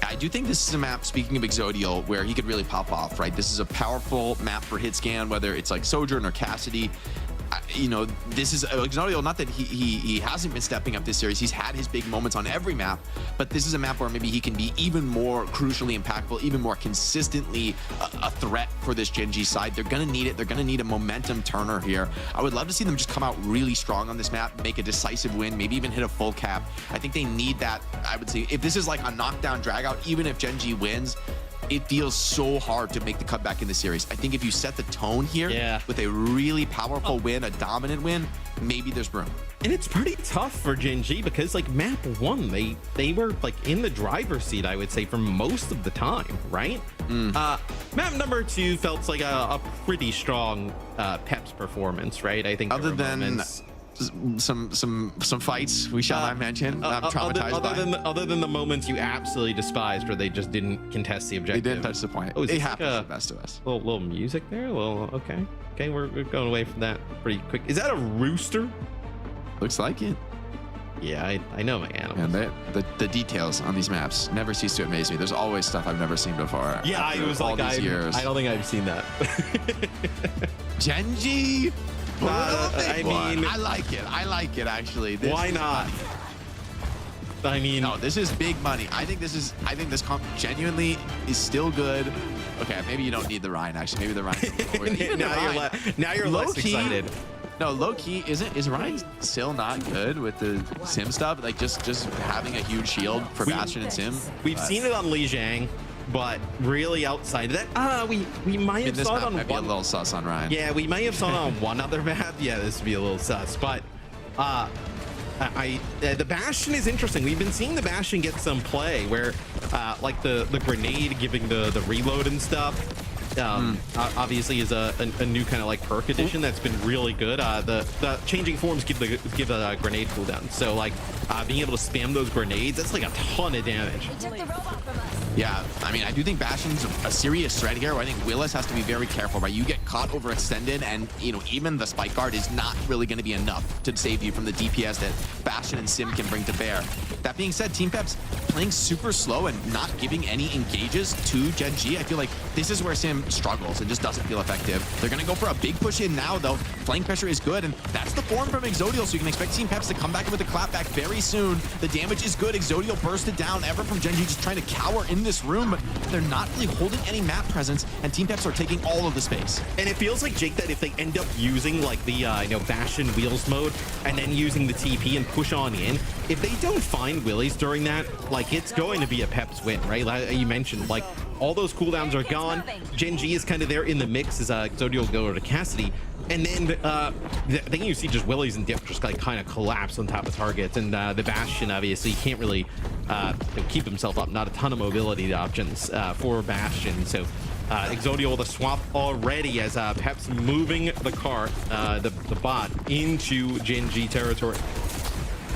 I do think this is a map, speaking of Exodial, where he could really pop off, right? This is a powerful map for hit scan, whether it's like Sojourn or Cassidy. You know, this is Exodial, not that he hasn't been stepping up this series. He's had his big moments on every map, but this is a map where maybe he can be even more crucially impactful, even more consistently a threat for this Gen G side. They're gonna need it. They're gonna need a momentum turner here. I would love to see them just come out really strong on this map, make a decisive win, maybe even hit a full cap. I think they need that. I would say if this is like a knockdown drag out, even if Gen G wins, it feels so hard to make the comeback in the series. I think if you set the tone here with a really powerful win, a dominant win, maybe there's room. And it's pretty tough for Gen G because like map one, they were like in the driver's seat, I would say, for most of the time, right? Map number two felt like a pretty strong Peps performance, right? I think other than some fights we shall not mention. I'm traumatized by. Other than the moments you absolutely despised where they just didn't contest the objective. They didn't touch the point. Oh, it happens to the best of us. Little music there. Okay, we're going away from that pretty quick. Is that a rooster? Looks like it. Yeah, I know my animals. And the details on these maps never cease to amaze me. There's always stuff I've never seen before. Yeah, I was like, I don't think I've seen that. Gen G. I mean, I like it actually. Why not? I mean, no, this is big money. I think this comp genuinely is still good. Okay, maybe you don't need the Ryan actually. Maybe the Ryan. now you're less excited. No, low key, is Ryan still not good with the sim stuff? Like just having a huge shield for Bastion and sim. We've seen it on Lijiang. But really outside of that, we might have saw it on might be a little sus on Ryan. Yeah, we might have saw it on one other map. Yeah, this would be a little sus. But the Bastion is interesting. We've been seeing the Bastion get some play where like the grenade giving the reload and stuff. Obviously is a new kind of like perk addition that's been really good. The changing forms give a grenade cooldown. So like being able to spam those grenades, that's like a ton of damage. Yeah, I mean, I do think Bastion's a serious threat here. I think Willis has to be very careful, right? You get caught overextended, and you know, even the spike guard is not really going to be enough to save you from the DPS that Bastion and Sim can bring to bear. That being said, Team Peps playing super slow and not giving any engages to Gen G. I feel like this is where Sim struggles. It just doesn't feel effective. They're going to go for a big push in now, though. Flank pressure is good, and that's the form from Exodial, so you can expect Team Peps to come back with a clapback very soon. The damage is good. Exodial bursted down. Ever from Gen G just trying to cower in this room, but they're not really holding any map presence, and Team Peps are taking all of the space. And it feels like, Jake, that if they end up using like the Bastion Wheels mode and then using the TP and push on in, if they don't find Willies during that, like, it's going to be a Peps win, right? Like you mentioned, like, all those cooldowns are gone. Gen G is kind of there in the mix as Exodial go to Cassidy. And then you see just Willies and Dip just like kind of collapse on top of targets, and the Bastion obviously can't really keep himself up. Not a ton of mobility options for Bastion. So Exodial with a swap already as Peps moving the cart, the bot, into Gen G territory.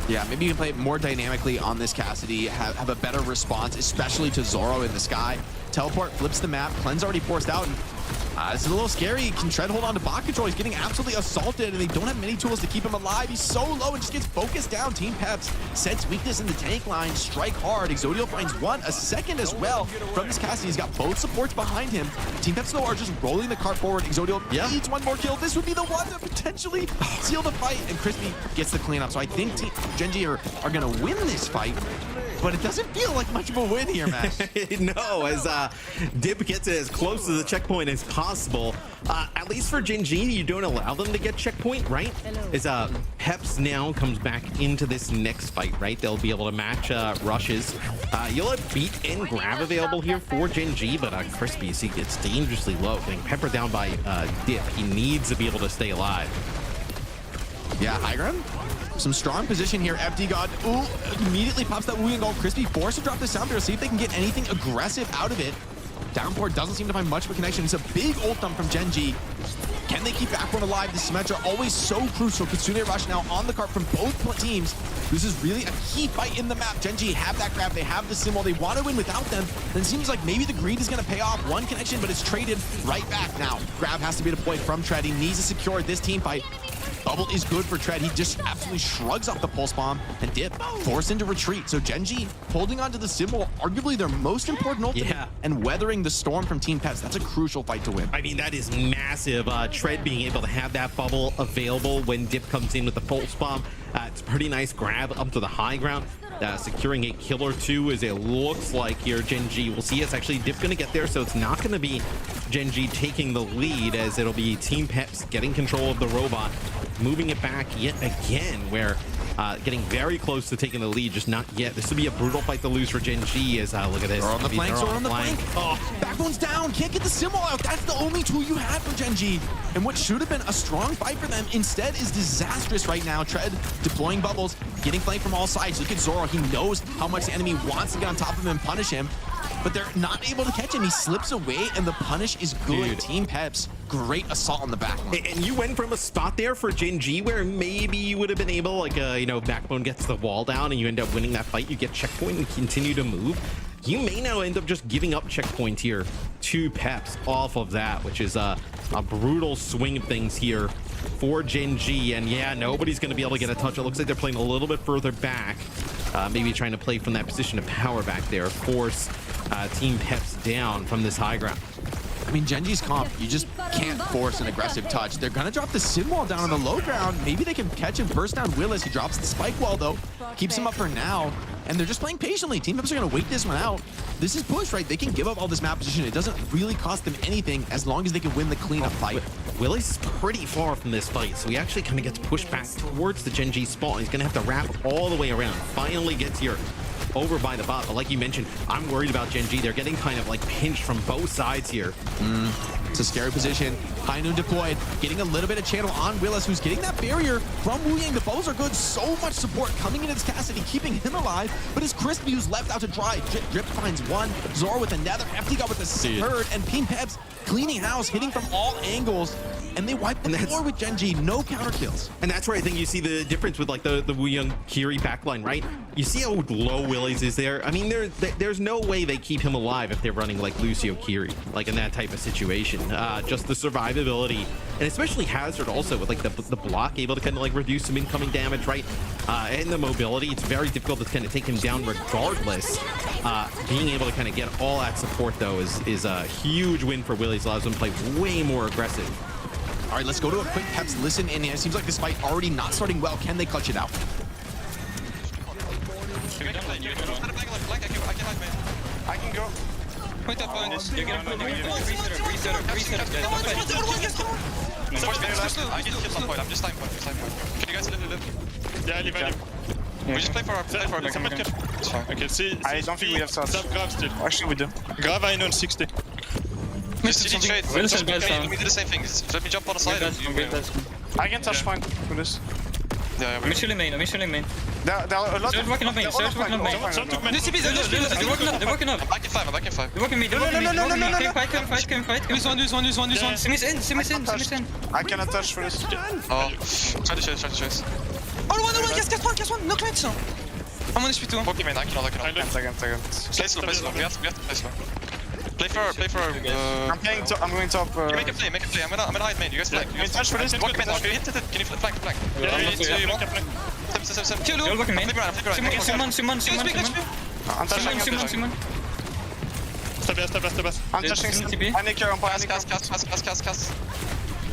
Yeah, maybe you can play it more dynamically on this Cassidy, have a better response, especially to Zoro in the sky. Teleport flips the map, Cleanse already forced out, and this is a little scary. Can Tread hold on to bot control? He's getting absolutely assaulted, and they don't have many tools to keep him alive. He's so low and just gets focused down. Team Peps sets weakness in the tank line, strike hard. Exodial finds one, a second as well from this Cassidy. He's got both supports behind him. Team Peps, though, are just rolling the cart forward. Exodial needs one more kill. This would be the one to potentially seal the fight, and Crispy gets the cleanup. So I think Gen G are going to win this fight, but it doesn't feel like much of a win here, Matt. No, as Dip gets it as close to the checkpoint as possible. At least for Gen G, you don't allow them to get checkpoint, right? As Peps now comes back into this next fight, right? They'll be able to match rushes. You'll have beat and grab available here for Gen G, but Crispy, you see, gets dangerously low, getting peppered down by Dip. He needs to be able to stay alive. Yeah, high ground. Some strong position here. FD God, ooh, immediately pops that Wu Gold. Crispy forced to drop the sound barrel, see if they can get anything aggressive out of it. Downpour doesn't seem to find much of a connection. It's a big ult thump from Gen G. Can they keep back one alive? The Symmetra always so crucial. Kitsune Rush now on the cart from both teams. This is really a key fight in the map. Gen G have that grab. They have the Symbol. They want to win without them. Then it seems like maybe the greed is going to pay off. One connection, but it's traded right back now. Grab has to be deployed from Tread. He needs to secure this team fight. Bubble is good for Tread. He just absolutely shrugs off the pulse bomb, and Dip forced into retreat. So Gen G holding onto the Symbol, arguably their most important ultimate, and weathering the storm from Team Peps. That's a crucial fight to win. I mean, that is massive. Tread being able to have that bubble available when Dip comes in with the pulse bomb. It's a pretty nice grab up to the high ground. Securing a kill or two, as it looks like here. Gen G, we'll see. It's actually Dip going to get there, so it's not going to be Gen G taking the lead, as it'll be Team Peps getting control of the robot, moving it back yet again, where getting very close to taking the lead, just not yet. This would be a brutal fight to lose for Gen G, as look at this. They're on the flank, they're on the flank. Oh, Backbone's down, can't get the Symbol out. That's the only tool you had for Gen G. And what should have been a strong fight for them instead is disastrous right now. Tread deploying bubbles, getting flanked from all sides. Look at Zoro, he knows how much the enemy wants to get on top of him and punish him, but they're not able to catch him. He slips away, and the punish is good. Dude. Team Peps, great assault on the back line. And you went from a spot there for Gen G where maybe you would have been able, like, Backbone gets the wall down and you end up winning that fight. You get checkpoint and continue to move. You may now end up just giving up checkpoint here to Peps off of that, which is a brutal swing of things here for Gen G. And yeah, nobody's going to be able to get a touch. It looks like they're playing a little bit further back, maybe trying to play from that position of power back there, force Team Peps down from this high ground. I mean, Gen G's comp, you just can't force an aggressive touch. They're gonna drop the Sim Wall down on the low ground. Maybe they can catch and burst down Willis. He drops the Spike Wall, though. Keeps him up for now. And they're just playing patiently. Team Peps are gonna wait this one out. This is push, right? They can give up all this map position. It doesn't really cost them anything as long as they can win the cleanup fight. Willis is pretty far from this fight, so he actually kind of gets pushed back towards the Gen G spot. He's gonna have to wrap all the way around. Finally gets here over by the bot, but like you mentioned, I'm worried about Gen G. They're getting kind of like pinched from both sides here. It's a scary position. High Noon deployed, getting a little bit of channel on Willis, who's getting that barrier from Wu Yang. The bows are good, so much support coming in as Cassidy, keeping him alive, but it's Crispy who's left out to dry. Drip finds one, Zoro with another, FD got with the third, and Team Peps cleaning house, hitting from all angles, and they wipe the floor with Gen G, no counter kills. And that's where I think you see the difference with like the Wu Yang Kiri backline, right? You see how low Willies is there? I mean, there's no way they keep him alive if they're running like Lucio Kiri, like in that type of situation. Just the survivability, and especially Hazard also with like the block, able to kind of like reduce some incoming damage, right? And the mobility, it's very difficult to kind of take him down regardless. Being able to kind of get all that support though is a huge win for Willies. Allows him to play way more aggressive. All right, let's go to a quick Peps listen in. It seems like this fight already not starting well. Can they clutch it out? I can go. Point up on this. I can kill some point. I'm just time point. Can you guys live? Yeah, leave. We just play for our It's fine. Okay, see, I don't think we have such. Grave still. Actually, we do. Grave I know 60. Just CD trade. We do the same thing. Let me jump on the side. I can touch fine for this. Yeah, I'm chilling main. There are a lot They're working on main. They're working on main. They're working up. I'm back in 5. They're working me. They're working me. Can fight. Use one. Simmy's in. I cannot touch for this. Oh, try to chase. Oh, one, cast one. No climax. I'm on HP2. Poke main, I cannot. I can't. Play slow. We have to play slow. Play for. I'm playing top. I'm going top. Make a play. I'm gonna hide main. You guys flank. Can you touch for this? Walk main. Hit it. Can you flank? Kill They're working main. Simon. I'm touching. Simon. Step. I'm touching. I need care on point. Cast.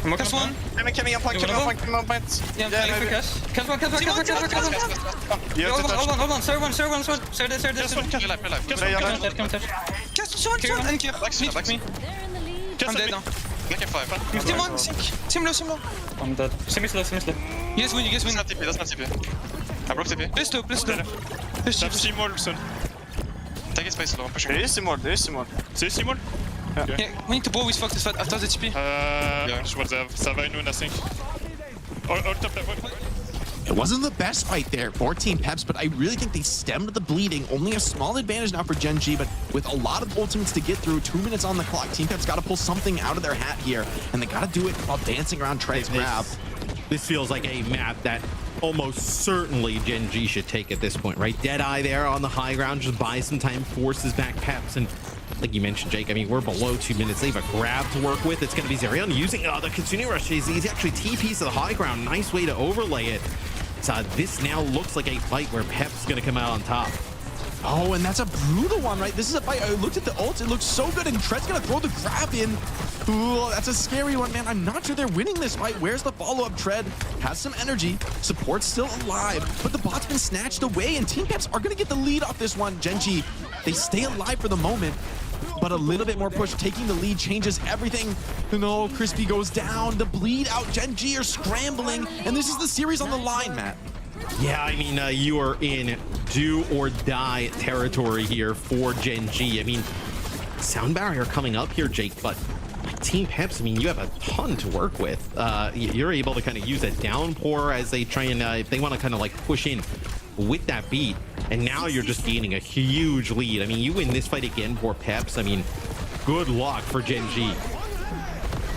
I'm working Cast one. Killing on point. Yeah, Cast one. You have to touch. Hold on. Sir one. Sir this. Play life. Come touch. Cast one. And kill. Back. I'm dead now. Make it 5. Team one. Team low. I'm dead. Simmy's low. You guys win. That's not TP. I broke TP. Let's do. Have C-Mall soon. Take his space slow. I'm pushing. There is C-Mall. C'est C-Mall? Yeah, we need to blow with fuck this fight after the TP. Je vois ça va nous nothing. All top left. It wasn't the best fight there for Team Peps, but I really think they stemmed the bleeding. Only a small advantage now for Gen G, but with a lot of ultimates to get through, 2 minutes on the clock, Team Peps got to pull something out of their hat here, and they got to do it while dancing around Tread's grab. This feels like a map that almost certainly Gen G should take at this point, right? Deadeye there on the high ground, just buy some time, forces back Peps, and like you mentioned, Jake, I mean, we're below 2 minutes. They have a grab to work with. It's going to be Zerion using the Kitsune Rush. He's actually TPs to the high ground. Nice way to overlay it. So this now looks like a fight where Pep's going to come out on top. Oh, and that's a brutal one, right? This is a fight. I looked at the ult. It looks so good, and Tread's going to throw the grab in. Ooh, that's a scary one, man. I'm not sure they're winning this fight. Where's the follow-up? Tread has some energy. Support's still alive, but the bot's been snatched away, and Team Peps are going to get the lead off this one. Gen G, they stay alive for the moment, but a little bit more push. Taking the lead changes everything. No, Crispy goes down. The bleed out. Gen G are scrambling, and this is the series on the line, Matt. Yeah, I mean, you are in do or die territory here for Gen G. I mean, sound barrier coming up here, Jake, but Team Peps, I mean, you have a ton to work with. You're able to kind of use a downpour as they try and, if they want to kind of like push in with that beat. And now you're just gaining a huge lead. I mean, you win this fight again for Peps. I mean, good luck for Gen G.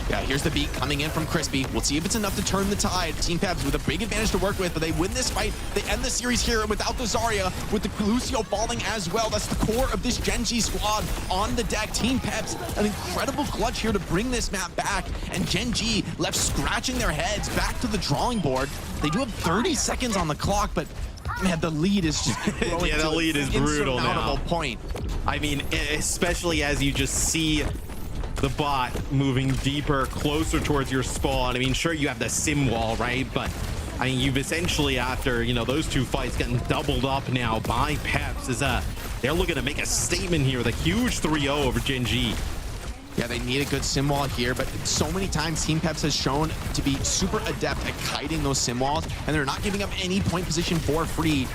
Yeah, here's the beat coming in from Crispy. We'll see if it's enough to turn the tide. Team Peps with a big advantage to work with, but they win this fight. They end the series here without the Zarya, with the Lucio falling as well. That's the core of this Gen G squad on the deck. Team Peps, an incredible clutch here to bring this map back, and Gen G left scratching their heads back to the drawing board. They do have 30 seconds on the clock, but man, the lead is just yeah, the lead is brutal now. Point. I mean, especially as you just see the bot moving deeper, closer towards your spawn. I mean, sure, you have the sim wall, right? But I mean, you've essentially, after, you know, those two fights getting doubled up now by Peps, they're looking to make a statement here with a huge 3-0 over Gen G. Yeah, they need a good sim wall here, but so many times Team Peps has shown to be super adept at kiting those sim walls, and they're not giving up any point position for free.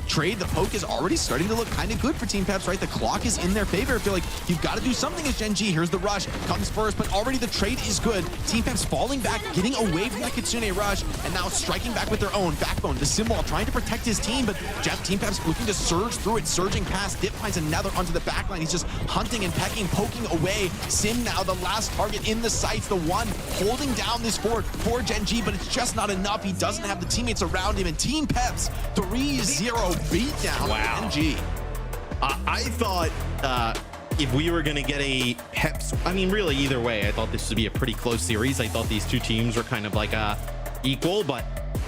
Trade, the poke is already starting to look kind of good for Team Peps, right? The clock is in their favor. I feel like you've got to do something as Gen G. Here's the rush, comes first, but already the trade is good. Team Peps falling back, getting away from that Kitsune rush, and now striking back with their own backbone. The Simwall trying to protect his team, but Team Peps looking to surge through it, surging past. Dip finds another onto the backline. He's just hunting and pecking, poking away. Sim now the last target in the sights, the one holding down this fort for Gen G, but it's just not enough. He doesn't have the teammates around him, and Team Peps 3-0 beat down NG. I thought if we were going to get a Peps, I mean, really, either way, I thought this would be a pretty close series. I thought these two teams were kind of like equal, but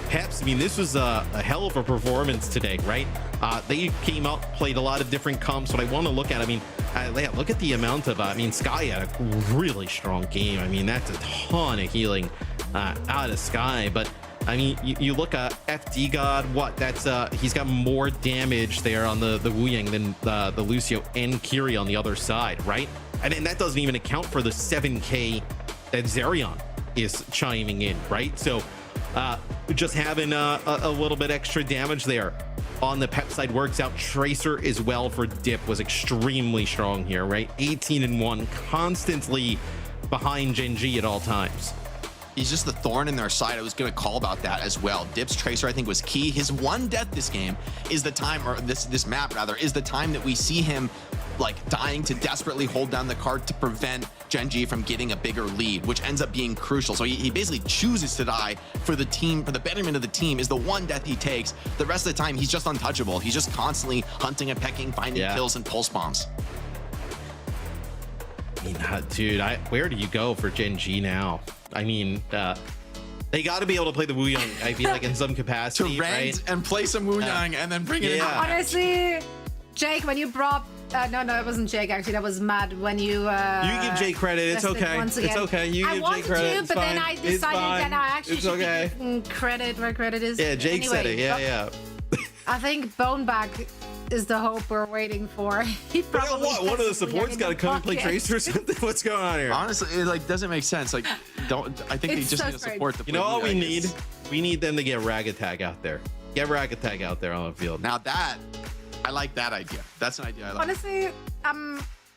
Peps, I mean, this was a hell of a performance today, right? They came out, played a lot of different comps. What I want to look at, I mean, look at the amount of, I mean, Sky had a really strong game. I mean, that's a ton of healing out of Sky, but I mean, you look at FD God, what that's he's got more damage there on the Lijiang than the Lucio and Kiri on the other side, right? And then that doesn't even account for the 7k that Zerion is chiming in, right? So just having a little bit extra damage there on the Pep side works out. Tracer as well for Dip was extremely strong here, right? 18-1, constantly behind Gen G at all times. He's just the thorn in their side. I was going to call about that as well. Dip's Tracer, I think, was key. His one death this game is the time, or this map rather, is the time that we see him like dying to desperately hold down the cart to prevent Gen G from getting a bigger lead, which ends up being crucial. So he basically chooses to die for the team, for the betterment of the team is the one death he takes. The rest of the time, he's just untouchable. He's just constantly hunting and pecking, finding kills and pulse bombs. I mean, dude, where do you go for Gen G now? I mean, they got to be able to play the Lijiang, I feel like, in some capacity, to rent right? and play some Lijiang and then bring it in. Honestly, Jake, when you brought no, it wasn't Jake, actually, that was Matt. When you you give Jake credit, it's okay. It's okay. You give Jake credit. To, but then I decided that I actually should give credit where credit is. Yeah, Jake said it. Yeah. I think Boneback is the hope we're waiting for. He probably one of the supports got to come and play Tracer or something. What's going on here? Honestly, it like doesn't make sense. Like, I think they just need to support the. You know what we need? We need them to get Ragatag out there. Get Ragatag out there on the field. Now that I like that idea. That's an idea I like. Honestly,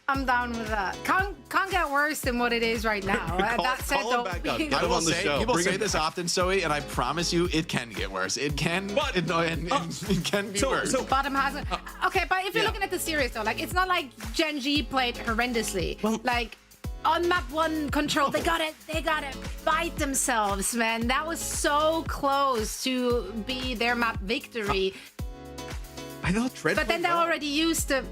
I'm down with that. Can't get worse than what it is right now. That said, though, people say this often, Zoe, and I promise you, it can get worse. It can, it can be worse. So bottom hasn't. Okay, but if you're looking at the series though, like it's not like Gen G played horrendously. Well, like on map 1 control, they gotta fight themselves, man. That was so close to be their map victory. I know, but then they already used the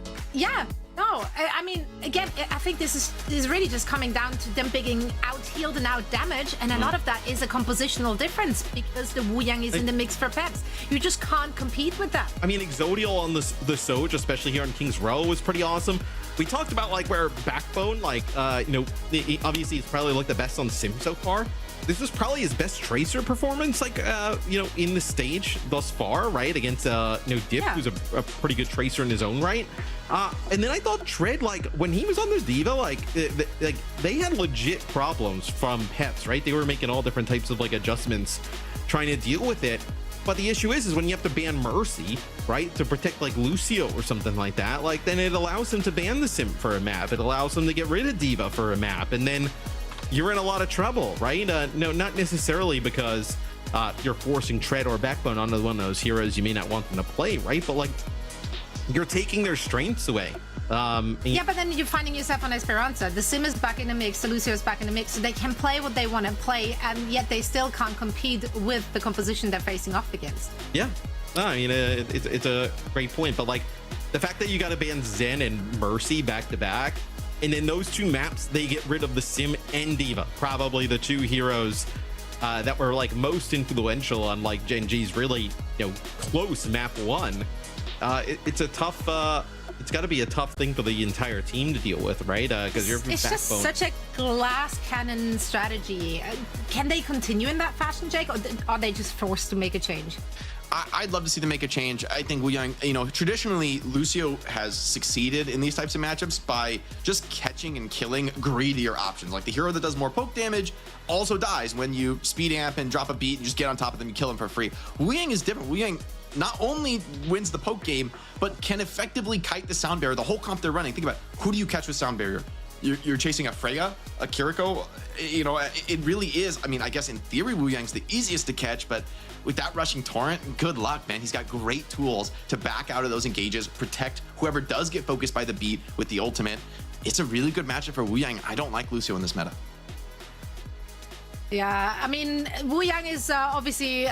No, I mean, again, I think this is really just coming down to them being out-healed and out-damaged, and a lot of that is a compositional difference because the Lijiang is in the mix for Peps. You just can't compete with that. I mean, Exodial on the Soj, especially here on King's Row, was pretty awesome. We talked about like where Backbone, like, obviously it's probably like the best on Sim so far. This was probably his best Tracer performance, like, in the stage thus far, right? Against, Dip, who's a pretty good Tracer in his own right. And then I thought Tread, like, when he was on the D.Va, like they had legit problems from Peps, right? They were making all different types of, like, adjustments trying to deal with it. But the issue is when you have to ban Mercy, right, to protect, like, Lucio or something like that, like, then it allows him to ban the Sim for a map. It allows him to get rid of D.Va for a map. And then you're in a lot of trouble, right? No, not necessarily because you're forcing Tread or Backbone onto one of those heroes you may not want them to play, right? But like, you're taking their strengths away. But then you're finding yourself on Esperanza. The Sim is back in the mix, the Lucio is back in the mix, so they can play what they want to play, and yet they still can't compete with the composition they're facing off against. Yeah, no, I mean, it's a great point, but like, the fact that you got to ban Zen and Mercy back to back, and in those two maps, they get rid of the Sim and D.Va, probably the two heroes that were like most influential on like Gen G's really, close map 1. It's a tough, it's got to be a tough thing for the entire team to deal with, right? Because it's just such a glass cannon strategy. Can they continue in that fashion, Jake, or are they just forced to make a change? I'd love to see them make a change. I think Lijiang, traditionally Lucio has succeeded in these types of matchups by just catching and killing greedier options. Like the hero that does more poke damage also dies when you speed amp and drop a beat and just get on top of them and kill them for free. Lijiang is different. Lijiang not only wins the poke game, but can effectively kite the sound barrier. The whole comp they're running. Think about who do you catch with sound barrier? You're chasing a Freya, a Kiriko. It really is. I mean, I guess in theory, Lijiang's the easiest to catch, but with that rushing torrent, good luck, man. He's got great tools to back out of those engages, protect whoever does get focused by the beat with the ultimate. It's a really good matchup for Lijiang. I don't like Lucio in this meta. Yeah, I mean, Lijiang is obviously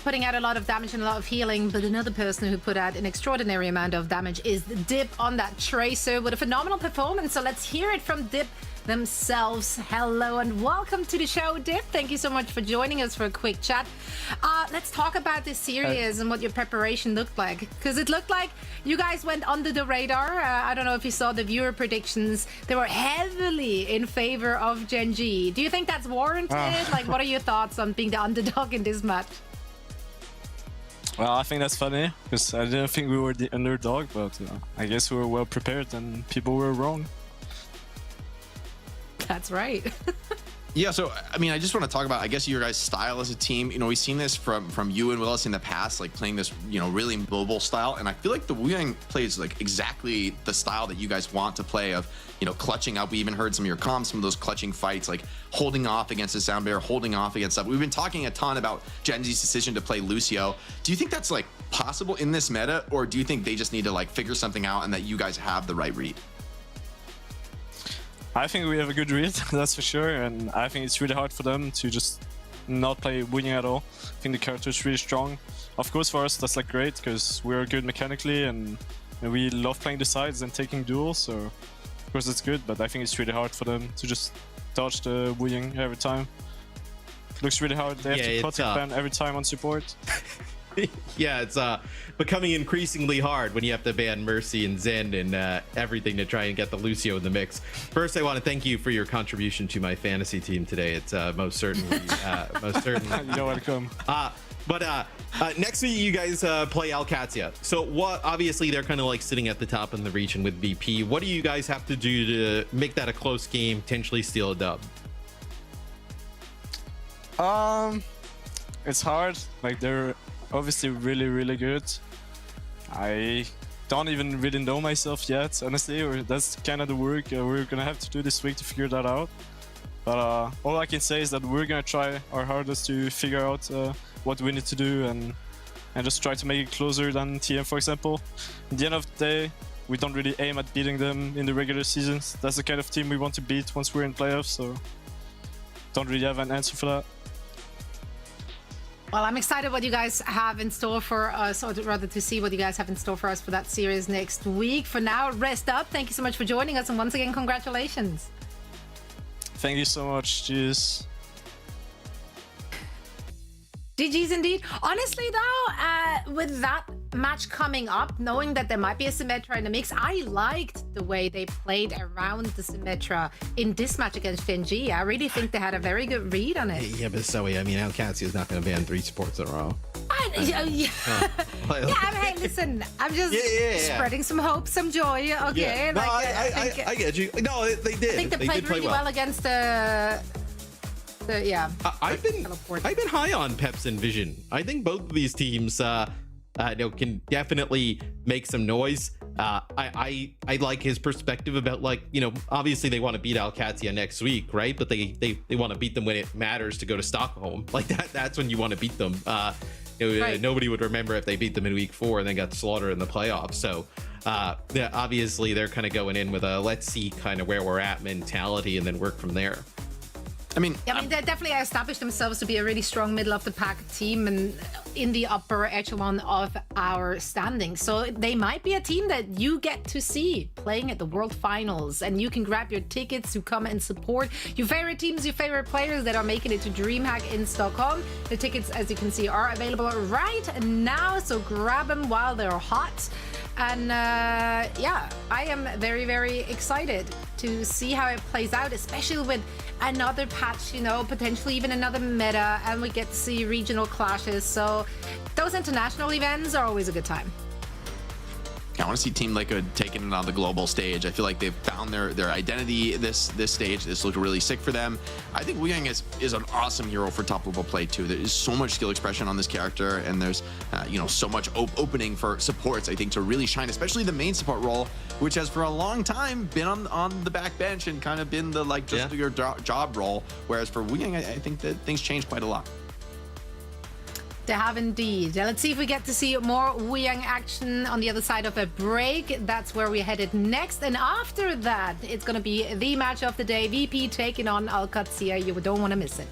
putting out a lot of damage and a lot of healing, but another person who put out an extraordinary amount of damage is Dip on that Tracer with a phenomenal performance. So let's hear it from Dip themselves. Hello and welcome to the show, Dip. Thank you so much for joining us for a quick chat. Let's talk about this series and what your preparation looked like, because it looked like you guys went under the radar. I don't know if you saw the viewer predictions. They were heavily in favor of Gen G. Do you think that's warranted? Like, what are your thoughts on being the underdog in this match? Well, I think that's funny, because I didn't think we were the underdog, but I guess we were well prepared and people were wrong. That's right. Yeah, so I mean, I just want to talk about, I guess, your guys' style as a team. You know, we've seen this from you and Willis in the past, like playing this, you know, really mobile style. And I feel like the Lijiang plays like exactly the style that you guys want to play of, you know, clutching up. We even heard some of your comms, some of those clutching fights, like holding off against the sound bear, holding off against stuff. We've been talking a ton about Gen Z's decision to play Lucio. Do you think that's like possible in this meta, or do you think they just need to like figure something out and that you guys have the right read? I think we have a good read, that's for sure, and I think it's really hard for them to just not play winning at all. I think the character is really strong. Of course, for us, that's like great, because we're good mechanically, and we love playing the sides and taking duels, so of course that's good, but I think it's really hard for them to just dodge the Lijiang every time. It looks really hard. They have to protect ban every time on support. Yeah, it's becoming increasingly hard when you have to ban Mercy and Zen and everything to try and get the Lucio in the mix. First, I want to thank you for your contribution to my fantasy team today. It's most certainly, You're welcome. But next week you guys play Alcantia. So what? Obviously, they're kind of like sitting at the top in the region with VP. What do you guys have to do to make that a close game, potentially steal a dub? It's hard. Like, they're obviously really good. I don't even really know myself yet, honestly. That's kind of the work we're gonna have to do this week to figure that out. But all I can say is that we're gonna try our hardest to figure out what we need to do and just try to make it closer than TM, for example. At the end of the day, we don't really aim at beating them in the regular seasons. That's the kind of team we want to beat once we're in playoffs, so don't really have an answer for that. Well, I'm excited what you guys have in store for us, or rather to see what you guys have in store for us for that series next week. For now, rest up. Thank you so much for joining us, and once again, congratulations. Thank you so much. Cheers. GG's indeed. Honestly, though, with that match coming up, knowing that there might be a Symmetra in the mix, I liked the way they played around the Symmetra in this match against Gen G. I really think they had a very good read on it. Yeah, but Zoe, I mean, Alcantia is not going to ban 3 supports in a row. Hey, listen, I'm just spreading some hope, some joy. Okay, yeah. No, I get you. No, they did. I think they played really well against the. I've been high on Peps and Vision. I think both of these teams can definitely make some noise. I like his perspective about, like, you know, obviously they want to beat Alcantia next week, right? But they want to beat them when it matters to go to Stockholm. Like that's when you want to beat them. Right. Nobody would remember if they beat them in week 4 and then got slaughtered in the playoffs. So obviously they're kind of going in with a let's see kind of where we're at mentality and then work from there. I mean, they definitely established themselves to be a really strong middle of the pack team and in the upper echelon of our standings. So they might be a team that you get to see playing at the World Finals, and you can grab your tickets to come and support your favorite teams, your favorite players that are making it to DreamHack in Stockholm. The tickets, as you can see, are available right now, so grab them while they're hot. And yeah, I am very excited to see how it plays out, especially with another patch, you know, potentially even another meta, and we get to see regional clashes. So those international events are always a good time. I want to see Team Liquid taking it on the global stage. I feel like they've found their identity this stage. This looked really sick for them. I think Lijiang is an awesome hero for top level play too. There is so much skill expression on this character, and there's you know, so much opening for supports, I think, to really shine, especially the main support role, which has for a long time been on the back bench and kind of been the like just do your job role. Whereas for Lijiang, I think that things changed quite a lot. They have indeed. Let's see if we get to see more Lijiang action on the other side of a break. That's where we're headed next. And after that, it's going to be the match of the day. VP taking on Alcantia. You don't want to miss it.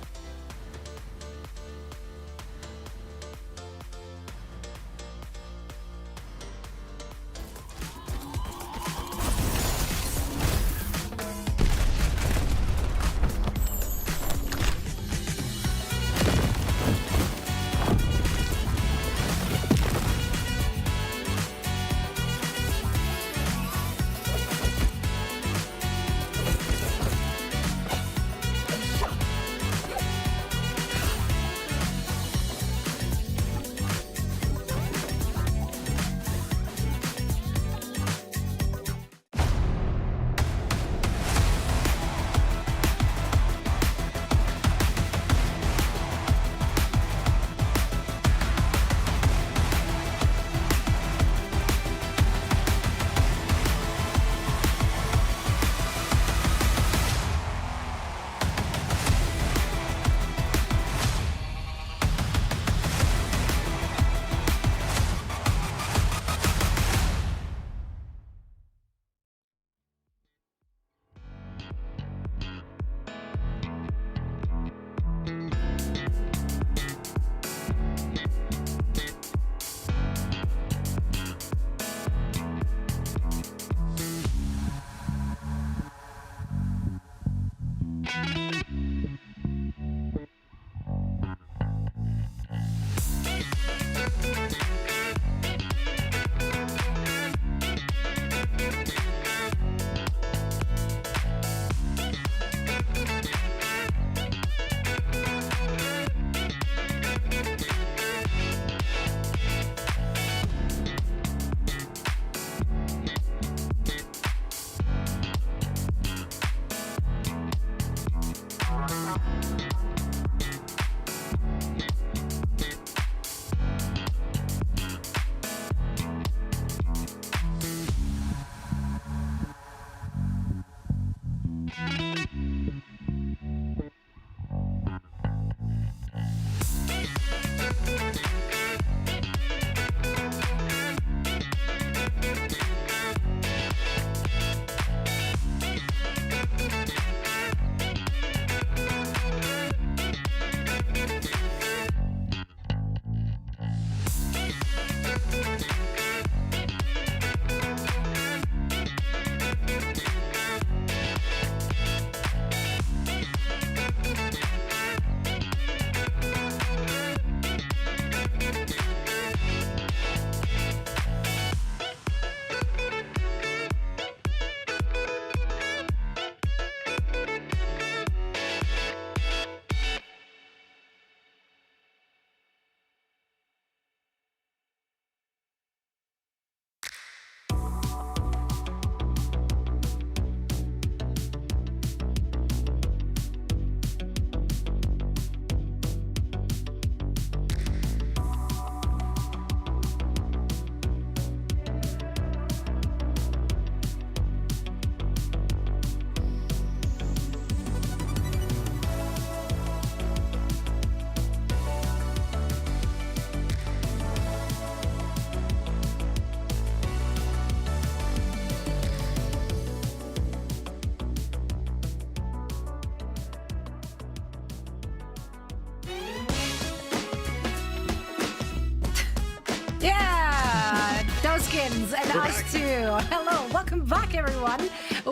wins, and us too. Hello, welcome back, everyone.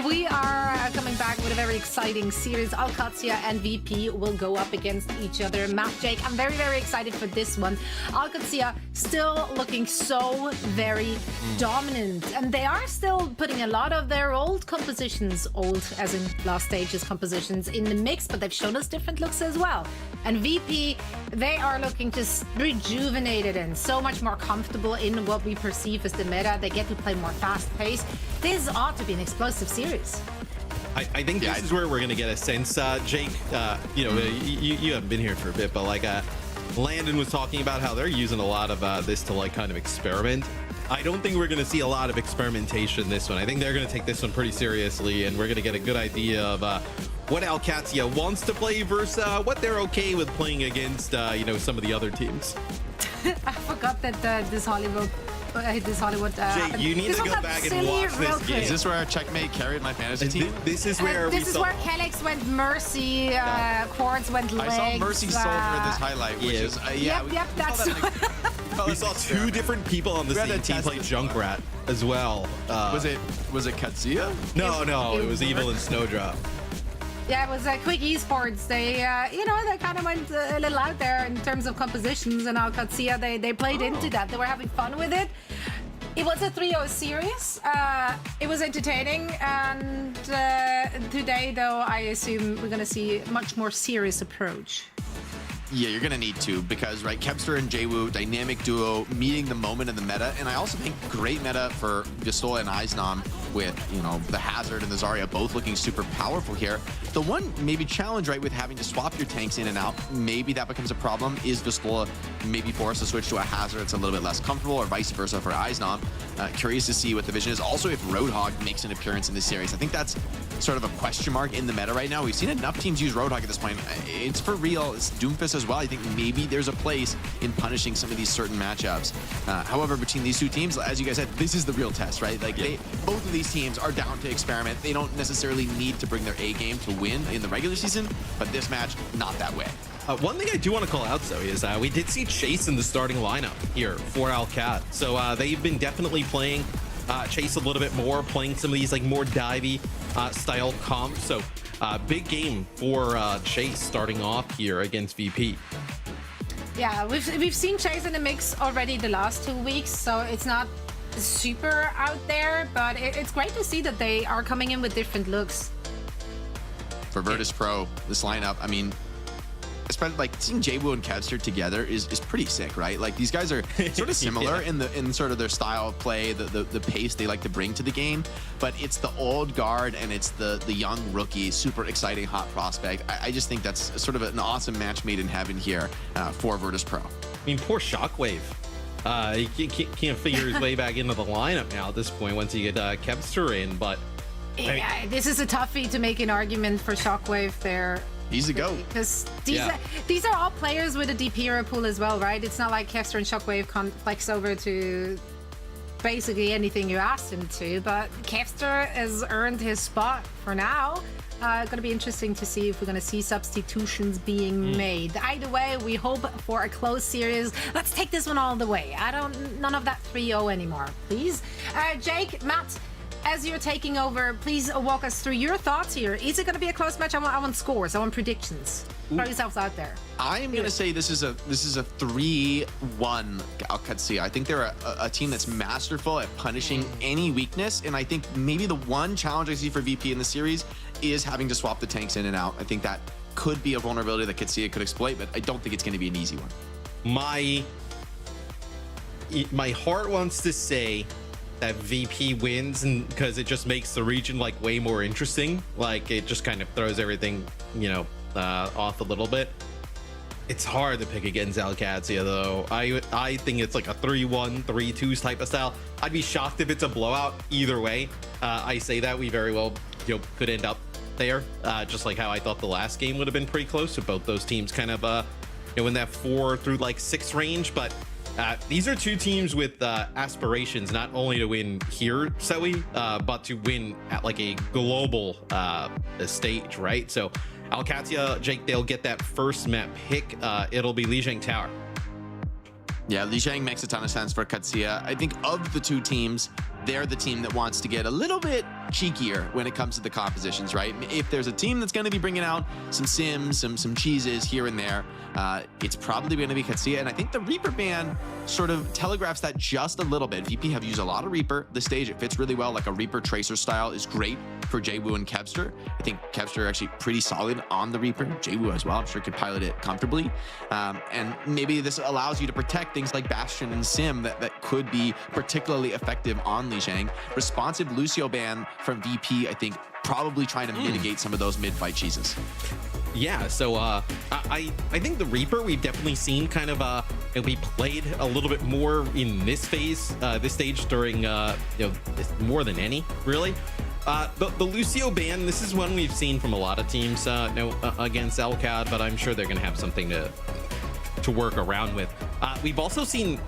We are coming back with a very exciting series. Alcantia and VP will go up against each other. Matt, Jake, I'm very, very excited for this one. Alcantia still looking so very dominant, and they are still putting a lot of their old compositions, old as in last stage's compositions, in the mix, but they've shown us different looks as well. And VP, they are looking just rejuvenated and so much more comfortable in what we perceive as the meta. They get to play more fast-paced. This ought to be an explosive series. I think this is where we're going to get a sense, Jake. You know, you haven't been here for a bit, but like Landon was talking about how they're using a lot of this to like kind of experiment. I don't think we're going to see a lot of experimentation this one. I think they're going to take this one pretty seriously, and we're going to get a good idea of what Alcantia wants to play versus what they're okay with playing against, you know, some of the other teams. I forgot that this Hollywood. Jay, you need to go back and watch this game. Is this where our checkmate carried my fantasy team? This is where this is where Kelix went Mercy, Quartz went Legs. I saw Mercy Soldier in this highlight, which is yep, that's we saw two different people on the same team play Junkrat as well. Was it Katsuya? No, it was Evil and Snowdrop. Yeah, it was quick esports. They, you know, they kind of went a little out there in terms of compositions, and Alcantia, they played into that. They were having fun with it. It was a 3-0 series. It was entertaining, and today, though, I assume we're going to see a much more serious approach. Yeah, you're gonna need to, because right, Kepster and Jwoo, dynamic duo, meeting the moment in the meta, and I also think great meta for Vistola and Eisnom with, you know, the Hazard and the Zarya both looking super powerful here. The one maybe challenge, right, with having to swap your tanks in and out, maybe that becomes a problem, is Vistola maybe forced to switch to a Hazard that's a little bit less comfortable, or vice versa for Eisnom. Curious to see what the vision is. Also, if Roadhog makes an appearance in this series, I think that's sort of a question mark in the meta right now. We've seen enough teams use Roadhog at this point. It's for real. It's Doomfist as well. I think maybe there's a place in punishing some of these certain matchups. However, between these two teams, as you guys said, this is the real test, right? Like both of these teams are down to experiment. They don't necessarily need to bring their A game to win in the regular season, but this match, not that way. One thing I do want to call out, though, is we did see Chase in the starting lineup here for Alcat. So they've been definitely playing Chase a little bit more, playing some of these like more divey style comps. So big game for Chase starting off here against VP. Yeah, we've seen Chase in the mix already the last 2 weeks, so it's not super out there, but it's great to see that they are coming in with different looks. For Virtus Pro, this lineup, I mean, especially like seeing Jwoo and Kevster together is pretty sick, right? Like these guys are sort of similar in sort of their style of play, the pace they like to bring to the game, but it's the old guard and it's the young rookie, super exciting hot prospect. I just think that's sort of an awesome match made in heaven here for Virtus Pro. I mean, poor Shockwave. He can't figure his way back into the lineup now at this point once you get Kevster in, but yeah, this is a toughie to make an argument for Shockwave there. He's a go. Because these are all players with a deep hero pool as well, right? It's not like Kevster and Shockwave can't flex over to basically anything you asked him to, but Kevster has earned his spot for now. Gonna be interesting to see if we're gonna see substitutions being made. Either way, we hope for a close series. Let's take this one all the way. None of that 3-0 anymore, please. Jake, Matt, as you're taking over, please walk us through your thoughts here. Is it going to be a close match? I want scores. I want predictions. Throw yourselves out there. I'm going to say this is a 3-1 Alcantia. I think they're a team that's masterful at punishing any weakness, and I think maybe the one challenge I see for VP in the series is having to swap the tanks in and out. I think that could be a vulnerability that Katsuya could exploit, but I don't think it's going to be an easy one. My heart wants to say that VP wins, and because it just makes the region like way more interesting. Like it just kind of throws everything, you know, off a little bit. It's hard to pick against Alcantia though. I think it's like a 3-1, 3-2 type of style. I'd be shocked if it's a blowout either way. I say that we very well, you know, could end up there, just like how I thought the last game would have been pretty close. So both those teams kind of, you know, in that 4 through like 6 range, but. These are two teams with aspirations not only to win here, Zoe, but to win at like a global stage, right? So Alcantia, Jake, they'll get that first map pick. It'll be Lijiang Tower. Yeah, Lijiang makes a ton of sense for Katsuya. I think of the two teams, they're the team that wants to get a little bit cheekier when it comes to the compositions, right? If there's a team that's going to be bringing out some sims, some cheeses here and there, it's probably going to be Katsuya. And I think the Reaper ban sort of telegraphs that just a little bit. VP have used a lot of Reaper. The stage, it fits really well. Like a Reaper Tracer style is great for Jwoo and Kevster. I think Kevster actually pretty solid on the Reaper. Jwoo as well, I'm sure could pilot it comfortably. And maybe this allows you to protect things like Bastion and Sim that could be particularly effective on Lijiang. Responsive Lucio ban from VP, I think, probably trying to mitigate some of those mid-fight cheeses. Yeah, so I think the Reaper we've definitely seen kind of we played a little bit more in this phase, this stage during more than any really. The Lucio ban, this is one we've seen from a lot of teams against LCAD, but I'm sure they're gonna have something to work around with. We've also seen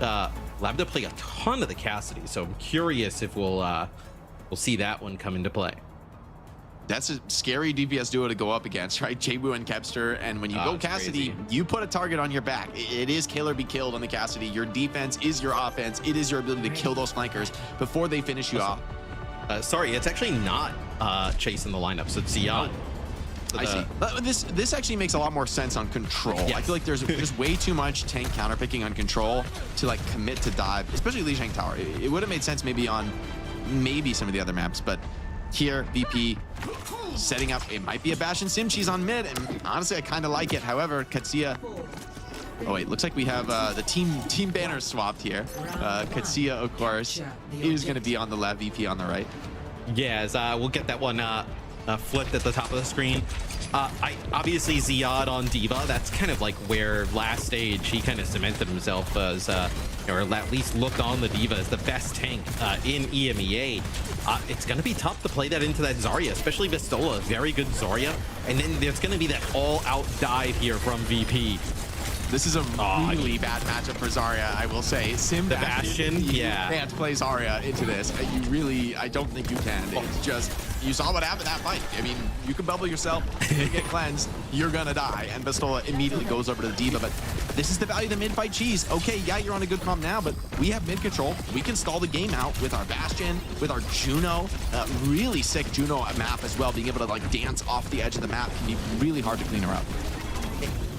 Lambda play a ton of the Cassidy, so I'm curious if we'll see that one come into play. That's a scary DPS duo to go up against, right? Jwoo and Kevster, and when you go Cassidy, you put a target on your back. It is kill or be killed on the Cassidy. Your defense is your offense. It is your ability to kill those flankers before they finish you off. Sorry, it's actually not Chase in the lineup, so it's Ziad. I see. This actually makes a lot more sense on control. Yes. I feel like there's way too much tank counterpicking on control to like commit to dive, especially Lijiang Tower. It would have made sense maybe on some of the other maps, but here VP setting up, it might be a Bastion Sim. She's on mid, and honestly I kind of like it. However, Katsuya, oh wait, looks like we have the team banners swapped here. Katsuya, of course, is going to be on the left, VP on the right. Yes, we'll get that one flipped at the top of the screen. Obviously Ziad on Diva, that's kind of like where last stage he kind of cemented himself as or at least looked on the Diva as the best tank in EMEA. It's going to be tough to play that into that Zarya, especially Vistola, very good Zarya. And then there's going to be that all-out dive here from VP. This is a really bad matchup for Zarya, I will say. Sim the Bastion, yeah. You can't play Zarya into this. I don't think you can. It's just, you saw what happened that fight. I mean, you can bubble yourself, you get cleansed, you're gonna die. And Vistola immediately goes over to the Diva, but this is the value of the mid-fight cheese. Okay, yeah, you're on a good comp now, but we have mid control. We can stall the game out with our Bastion, with our Juno. Really sick Juno map as well. Being able to like dance off the edge of the map can be really hard to clean her up.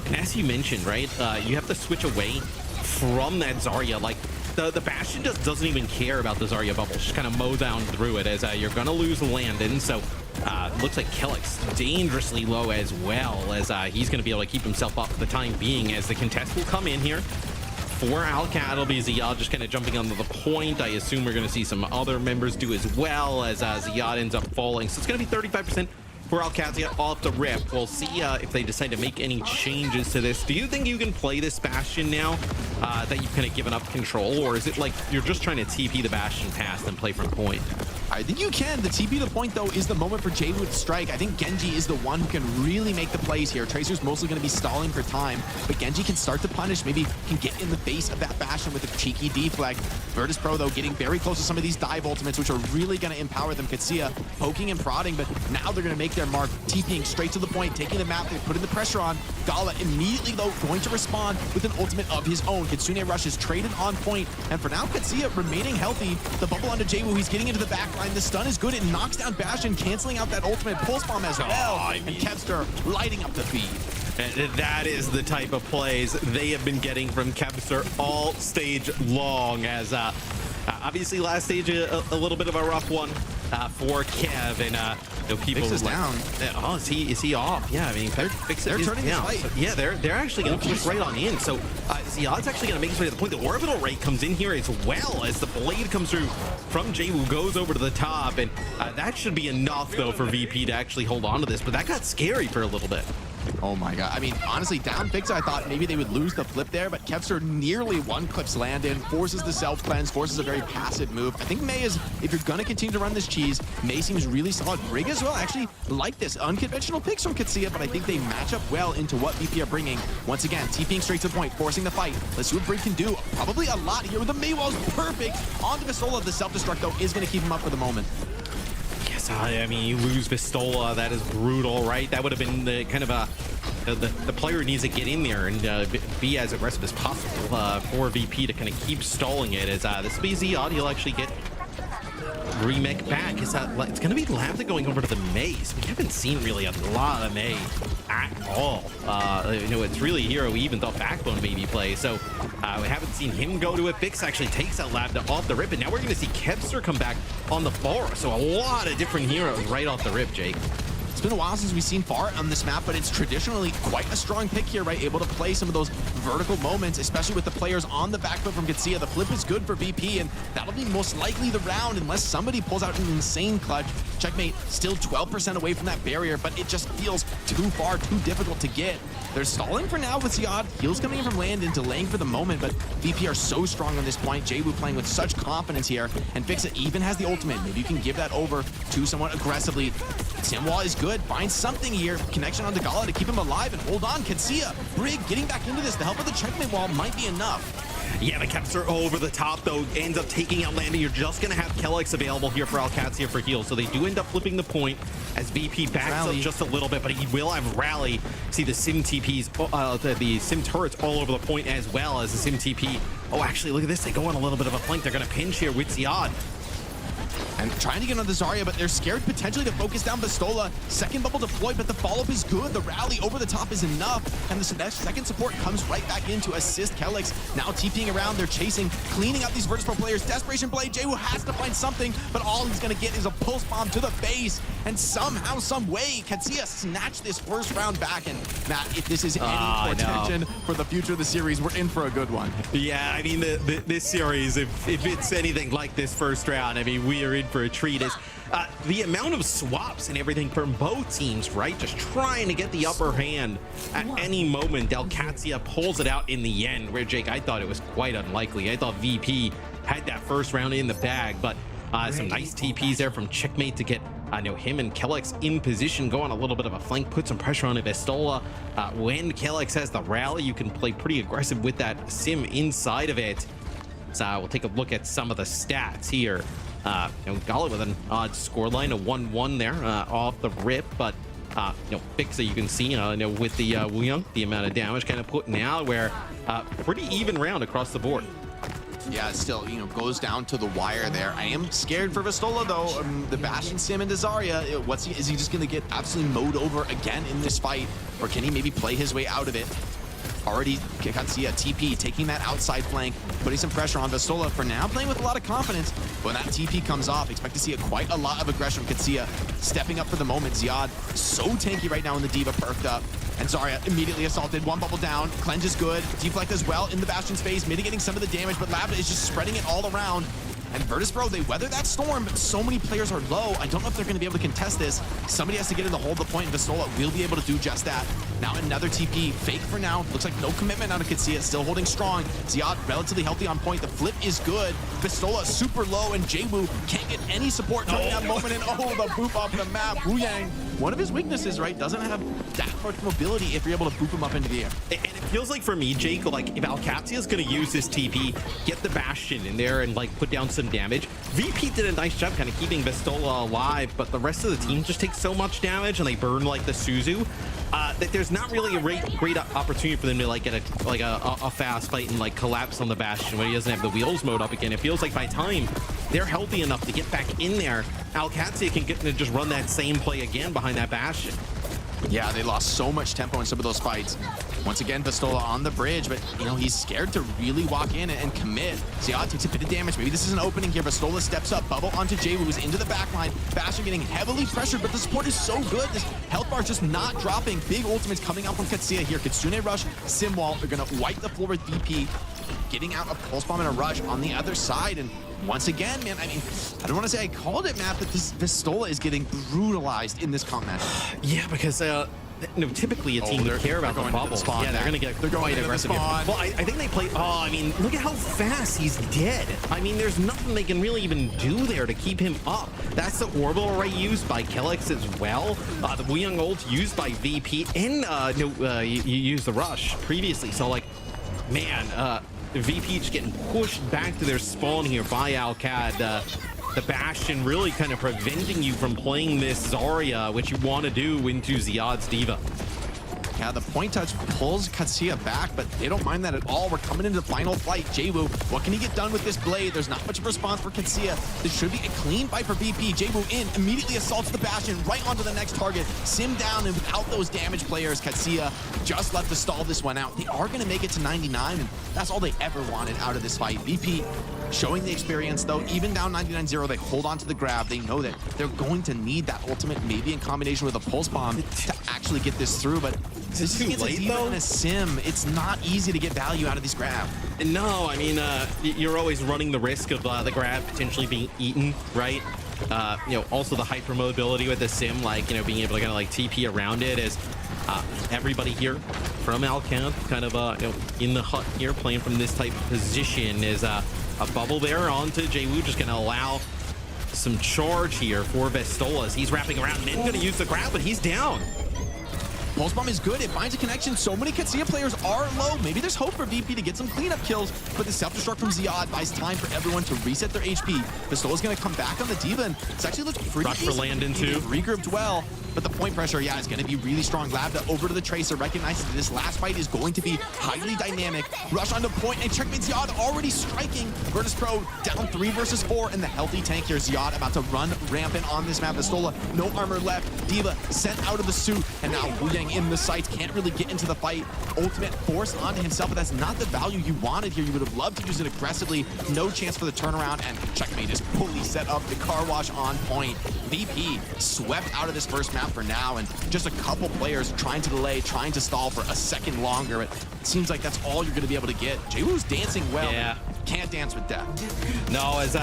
And as you mentioned, right, you have to switch away from that Zarya. Like, the Bastion just doesn't even care about the Zarya bubble. Just kind of mow down through it as you're going to lose Landon. So, looks like Kellick's dangerously low as well, as he's going to be able to keep himself up for the time being, as the contest will come in here. For Alcat, it'll be Ziad just kind of jumping onto the point. I assume we're going to see some other members do as well, as Ziad ends up falling. So it's going to be 35%. For Alcantia off the rip. We'll see if they decide to make any changes to this. Do you think you can play this Bastion now that you've kind of given up control, or is it like you're just trying to TP the Bastion past and play from point? I think you can. The TP to point, though, is the moment for Jwoo to strike. I think Genji is the one who can really make the plays here. Tracer's mostly going to be stalling for time, but Genji can start to punish, maybe can get in the face of that Bastion with a cheeky deflect. Virtus Pro, though, getting very close to some of these dive ultimates, which are really going to empower them. Katsuya poking and prodding, but now they're going to make their mark, TPing straight to the point, taking the map, they're putting the pressure on. Gala immediately, though, going to respond with an ultimate of his own. Kitsune rushes traded on point, and for now, Katsuya remaining healthy. The bubble onto Jwoo, he's getting into the back line. The stun is good. It knocks down Bastion, canceling out that ultimate pulse bomb as well. And Kevster lighting up the feed. And that is the type of plays they have been getting from Kevster all stage long, as obviously last stage a little bit of a rough one for Kev, and people Fix is down. Oh, is he off? Yeah, I mean, they're turning this fight. So, yeah, they're actually going to push right on in. So Ziad's actually going to make his way to the point. The orbital rate comes in here as well, as the blade comes through from Jwoo, goes over to the top, and that should be enough though for VP to actually hold on to this. But that got scary for a little bit. Oh my god. I mean, honestly, down Fixa, I thought maybe they would lose the flip there, but Kevster nearly one-clips Landon, forces the self-cleanse, forces a very passive move. I think May is, if you're going to continue to run this cheese, May seems really solid. Brig as well, actually like this. Unconventional picks from Katsuya, but I think they match up well into what VP are bringing. Once again, TPing straight to the point, forcing the fight. Let's see what Brig can do. Probably a lot here with the May walls. Perfect. On to Vistola. The self-destruct, though, is going to keep him up for the moment. Yes, I mean, you lose Vistola. That is brutal, right? That would have been the kind of a the player needs to get in there and be as aggressive as possible for VP to kind of keep stalling it. As this will be Ziad, he'll actually get remake back. It's going to be Lambda going over to the maze. We haven't seen really a lot of May at all. It's really Hero we even thought Backbone maybe play. So we haven't seen him go to it. Fix actually takes out Lambda off the rip, and now we're going to see Kevster come back on the bar. So a lot of different heroes right off the rip, Jake. It's been a while since we've seen Far on this map, but it's traditionally quite a strong pick here, right? Able to play some of those vertical moments, especially with the players on the back foot from Katsia. The flip is good for VP, and that'll be most likely the round unless somebody pulls out an insane clutch. Checkmate still 12% away from that barrier, but it just feels too far, too difficult to get. They're stalling for now with Ziad. Heals coming in from land and delaying for the moment, but VP are so strong on this point. Jaybu playing with such confidence here, and FACEIT even has the ultimate. Maybe you can give that over to someone aggressively. Simwall is good, finds something here. Connection on Gala to keep him alive and hold on. Katsia, Brig getting back into this. The help of the checkmate wall might be enough. Yeah, the Caps are over the top, though. Ends up taking out Landing. You're just going to have Kellex available here for Alcantia for heal. So they do end up flipping the point as VP backs up just a little bit, but he will have Rally. See the Sim TPs, the Sim turrets all over the point as well as the Sim TP. Oh, actually, look at this. They go on a little bit of a flank. They're going to pinch here with Ziad. And trying to get on the Zarya, but they're scared potentially to focus down Pistola. Second bubble deployed, but the follow-up is good. The rally over the top is enough. And the second support comes right back in to assist Kellex. Now TPing around, they're chasing, cleaning up these Virtus Pro players. Desperation play, Jaywu has to find something, but all he's gonna get is a pulse bomb to the face. And somehow, some way, Katsia snatched this first round back. And Matt, if this is any portention for the future of the series, we're in for a good one. Yeah, I mean, this series, if it's anything like this first round, I mean, we are in for a treat. Is the amount of swaps and everything from both teams, right? Just trying to get the upper hand at any moment. Alcantia pulls it out in the end, where Jake, I thought it was quite unlikely. I thought VP had that first round in the bag, but some nice TPs there from Checkmate to get him and Kellex in position, go on a little bit of a flank, put some pressure on Vestola. When Kellex has the rally, you can play pretty aggressive with that Sim inside of it. So we'll take a look at some of the stats here. Gala with an odd scoreline, a 1-1 there off the rip, but Fixa, you can see with the Lijiang, the amount of damage kind of putting out, where pretty even round across the board. Yeah, it still, goes down to the wire there. I am scared for Vestola, though. The Bastion Sim into Zarya, is he just going to get absolutely mowed over again in this fight? Or can he maybe play his way out of it? Already got see a TP taking that outside flank, putting some pressure on Vestola for now, playing with a lot of confidence. When that TP comes off, expect to see quite a lot of aggression. Katsia stepping up for the moment. Ziad so tanky right now in the Diva perked up. And Zarya immediately assaulted, one bubble down. Cleanse is good, deflect as well in the Bastion space, mitigating some of the damage, but Lambda is just spreading it all around. And Virtus Pro, they weather that storm, but so many players are low. I don't know if they're going to be able to contest this. Somebody has to get in the hold the point, and Vestola will be able to do just that. Now another TP, fake for now. Looks like no commitment out of Katsia, still holding strong. Ziad relatively healthy on point. The flip is good. Vestola super low, and Jaybu can't get any support during that moment. And the boop off the map. Lijiang, one of his weaknesses, right? Doesn't have that much mobility if you're able to boop him up into the air. And it feels like for me, Jake, like if Alcantia is going to use this TP, get the Bastion in there and put down some damage. VP did a nice job kind of keeping Vestola alive, but the rest of the team just takes so much damage and they burn like the Suzu that there's not really a great opportunity for them to get a fast fight and collapse on the Bastion when he doesn't have the wheels mode up again. It feels like by time they're healthy enough to get back in there, Alcantia can get to just run that same play again behind that Bastion. Yeah, they lost so much tempo in some of those fights. Once again, Vestola on the bridge, but he's scared to really walk in and commit. Ziad takes a bit of damage. Maybe this is an opening here. Vestola steps up, bubble onto Jaywu, who's into the backline. Bastion getting heavily pressured, but the support is so good. This health bar just not dropping. Big ultimates coming out from Katsia here. Kitsune Rush, Simwall, they're gonna wipe the floor with VP. Getting out a pulse bomb and a rush on the other side. And once again, man, I mean, I don't want to say I called it, Matt, but this Vestola is getting brutalized in this comp match. Yeah, because typically a team would care about the bubble. Yeah, they're going quite aggressive. Well, I think they play. Oh, I mean, look at how fast he's dead. I mean, there's nothing they can really even do there to keep him up. That's the orbital array used by Kellex as well. The Lijiang ult used by VP, and you used the rush previously. So man, VP just getting pushed back to their spawn here by Alcad. The Bastion really kind of preventing you from playing this Zarya, which you want to do into Ziad's Diva. Yeah, the point touch pulls Katsuya back, but they don't mind that at all. We're coming into the final fight. Jwoo, what can he get done with this blade? There's not much of a response for Katsuya. This should be a clean fight for VP. Jwoo in, immediately assaults the Bastion, right onto the next target. Sim down, and without those damage players, Katsuya just left to stall this one out. They are going to make it to 99, and that's all they ever wanted out of this fight. VP showing the experience, though. Even down 99-0, they hold on to the grab. They know that they're going to need that ultimate, maybe in combination with a pulse bomb, to actually get this through, but this is a Diva and a Sim. It's not easy to get value out of these grab. No, I mean, you're always running the risk of the grab potentially being eaten, right? You know, also the hypermobility with the Sim, like, you know, being able to kind of like TP around it is everybody here from Alcantia kind of, you know, in the hut here playing from this type of position is a bubble there onto Jwoo, just going to allow some charge here for Vestola as he's wrapping around and going to use the grab, but he's down. Pulse Bomb is good. It finds a connection. So many Katsuya players are low. Maybe there's hope for VP to get some cleanup kills, but the self-destruct from Ziad buys time for everyone to reset their HP. Vistola's going to come back on the Diva, and it's actually looks pretty Rush for Landon too. Regrouped well, but the point pressure, yeah, is going to be really strong. Labda over to the Tracer, recognizes that this last fight is going to be highly dynamic. Rush onto point, and checkmate Ziad already striking. Virtus Pro down 3 versus 4, and the healthy tank here. Ziad about to run rampant on this map. Vistola, no armor left. Diva sent out of the suit, and now Lijiang in the sights, can't really get into the fight. Ultimate force onto himself, but that's not the value you wanted here. You would have loved to use it aggressively. No chance for the turnaround, and checkmate is fully set up. The car wash on point. VP swept out of this first map for now, and just a couple players trying to delay, trying to stall for a second longer. It seems like that's all you're going to be able to get. Jwoo's dancing well. Yeah. Can't dance with death. No, as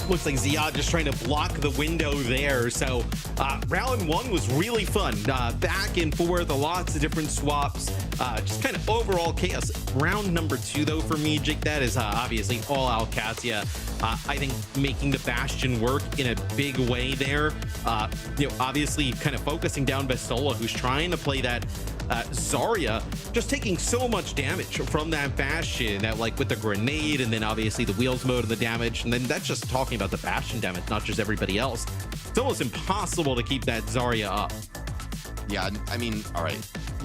looks like Ziad just trying to block the window there. So round 1 was really fun. Back and forth, lots of different swaps. Just kind of overall chaos. Round number 2, though, for me, Jake, that is obviously all Alcantia. I think making the Bastion work in a big way there. You know, obviously kind of focusing down Vestola, who's trying to play that Zarya, just taking so much damage from that Bastion, that like with the grenade, and then obviously the wheels mode and the damage, and then that's just talking about the Bastion damage, not just everybody else. It's almost impossible to keep that Zarya up. Yeah, I mean, all right.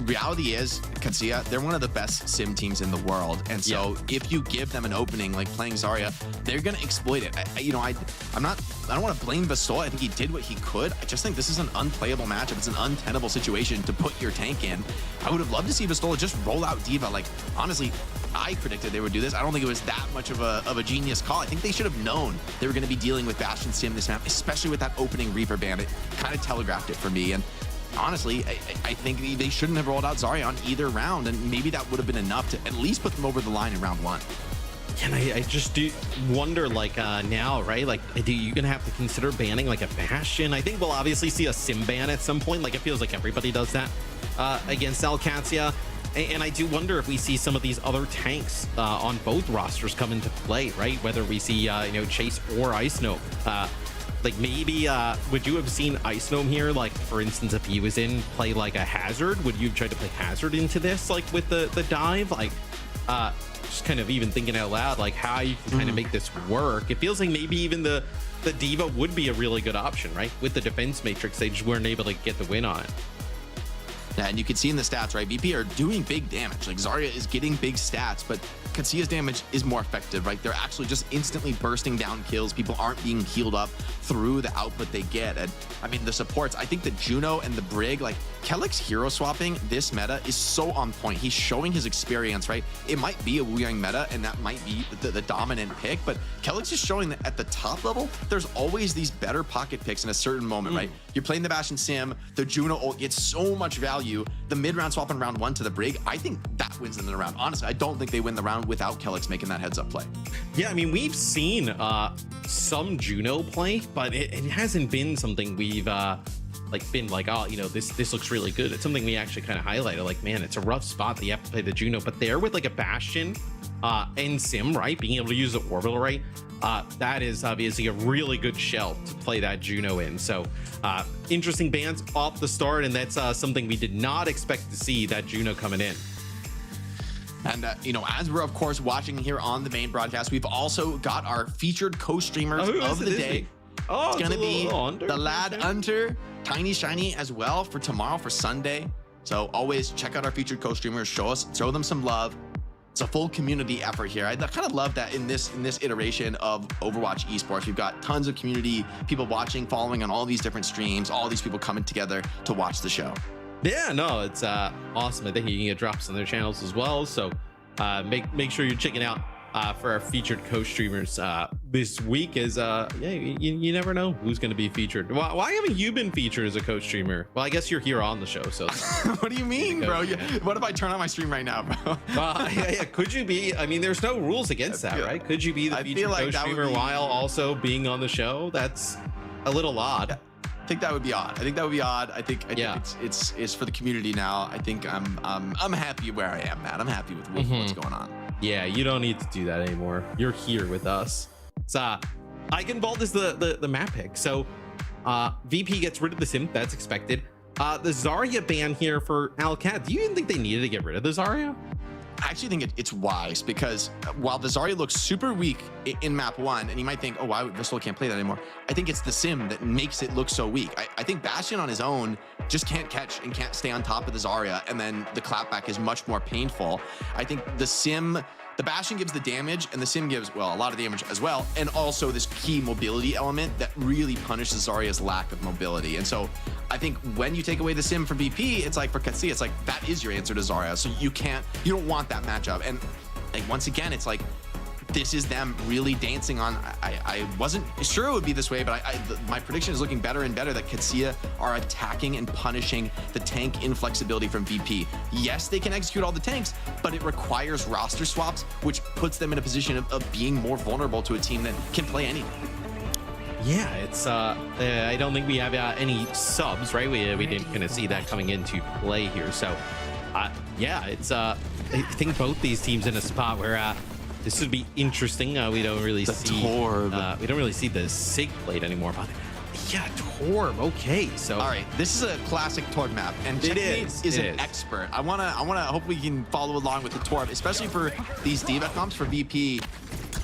Reality is, Katsuya, they're one of the best sim teams in the world, and so if you give them an opening like playing Zarya, they're gonna exploit it. I don't want to blame Vestola. I think he did what he could. I just think this is an unplayable matchup. It's an untenable situation to put your tank in. I would have loved to see Vestola just roll out Diva. Like, honestly, I predicted they would do this. I don't think it was that much of a genius call. I think they should have known they were going to be dealing with Bastion Sim this map, especially with that opening Reaper Bandit. Kind of telegraphed it for me, and honestly, I think they shouldn't have rolled out Zarya on either round, and maybe that would have been enough to at least put them over the line in round 1. And I just do wonder, like, now, right? Like, are you gonna have to consider banning like a Bastion? I think we'll obviously see a Sim ban at some point. Like, it feels like everybody does that against Alcantia. And I do wonder if we see some of these other tanks on both rosters come into play, right? Whether we see, you know, Chase or Ice Gnome. Like, maybe, would you have seen Ice Gnome here? Like, for instance, if he was in play like a Hazard, would you have tried to play Hazard into this, like with the dive? Like, just kind of even thinking out loud, like how you can kind of make this work. It feels like maybe even the Diva would be a really good option, right? With the defense matrix, they just weren't able to get the win on it. Yeah, and you can see in the stats, right? VP are doing big damage. Like, Zarya is getting big stats, but Katsuya's damage is more effective, right? They're actually just instantly bursting down kills. People aren't being healed up through the output they get. And I mean, the supports, I think the Juno and the Brig, like Kellick's hero swapping this meta is so on point. He's showing his experience, right? It might be a Lijiang meta, and that might be the dominant pick, but Kellick's just showing that at the top level, there's always these better pocket picks in a certain moment, right? You're playing the Bastion Sim, the Juno ult gets so much value. The mid-round swap in round 1 to the Brig, I think that wins them the round. Honestly, I don't think they win the round without Kellick's making that heads-up play. Yeah, I mean, we've seen some Juno play, but it hasn't been something we've like been like, oh, you know, this looks really good. It's something we actually kind of highlighted, like, man, it's a rough spot that you have to play the Juno, but there with like a Bastion and Sim, right, being able to use the orbital, right, that is obviously a really good shell to play that Juno in. So interesting bans off the start, and that's something we did not expect to see, that Juno coming in. And, you know, as we're, of course, watching here on the main broadcast, we've also got our featured co-streamers of the day. Oh, it's going to be the lad Hunter, Tiny Shiny as well for tomorrow, for Sunday. So always check out our featured co-streamers, show them some love. It's a full community effort here. I kind of love that in this iteration of Overwatch Esports, we've got tons of community people watching, following on all these different streams, all these people coming together to watch the show. Yeah, no, it's awesome. I think you can get drops on their channels as well. So make sure you're checking out for our featured co-streamers this week. Is yeah, you never know who's going to be featured. Why haven't you been featured as a co-streamer? Well, I guess you're here on the show, so what do you mean, bro? What if I turn on my stream right now, bro? Yeah, could you be? I mean, there's no rules against that, right? Could you be the featured co-streamer while also being on the show? That's a little odd. Yeah. I think that would be odd. I think it's for the community now. I think I'm happy where I am, Matt. I'm happy with what's going on. Yeah, you don't need to do that anymore. You're here with us. So Eigenwald is the map pick. So VP gets rid of the sim. That's expected. The Zarya ban here for Alcat. Do you even think they needed to get rid of the Zarya? I actually think it's wise, because while the Zarya looks super weak in map 1, and you might think, oh, why Visceral can't play that anymore? I think it's the sim that makes it look so weak. I think Bastion on his own just can't catch and can't stay on top of the Zarya, and then the clapback is much more painful. I think the Bastion gives the damage, and the sim gives, well, a lot of damage as well, and also this key mobility element that really punishes Zarya's lack of mobility. And so I think when you take away the sim from VP, it's like for Katsia, it's like that is your answer to Zarya. So you don't want that matchup. And like once again, it's like this is them really dancing on. I wasn't sure it would be this way, but my prediction is looking better and better that Katsia are attacking and punishing the tank inflexibility from VP. Yes, they can execute all the tanks, but it requires roster swaps, which puts them in a position of being more vulnerable to a team that can play anything. Yeah, it's I don't think we have any subs, right? We didn't kind of see that coming into play here. So yeah, it's I think both these teams in a spot where this would be interesting. We don't really see Torb. We don't really see the Sig plate anymore. But yeah, Torb. Okay, so all right, this is a classic Torb map, and Checkmate is an expert. I wanna hope we can follow along with the Torb, especially for these D.Va comps for VP.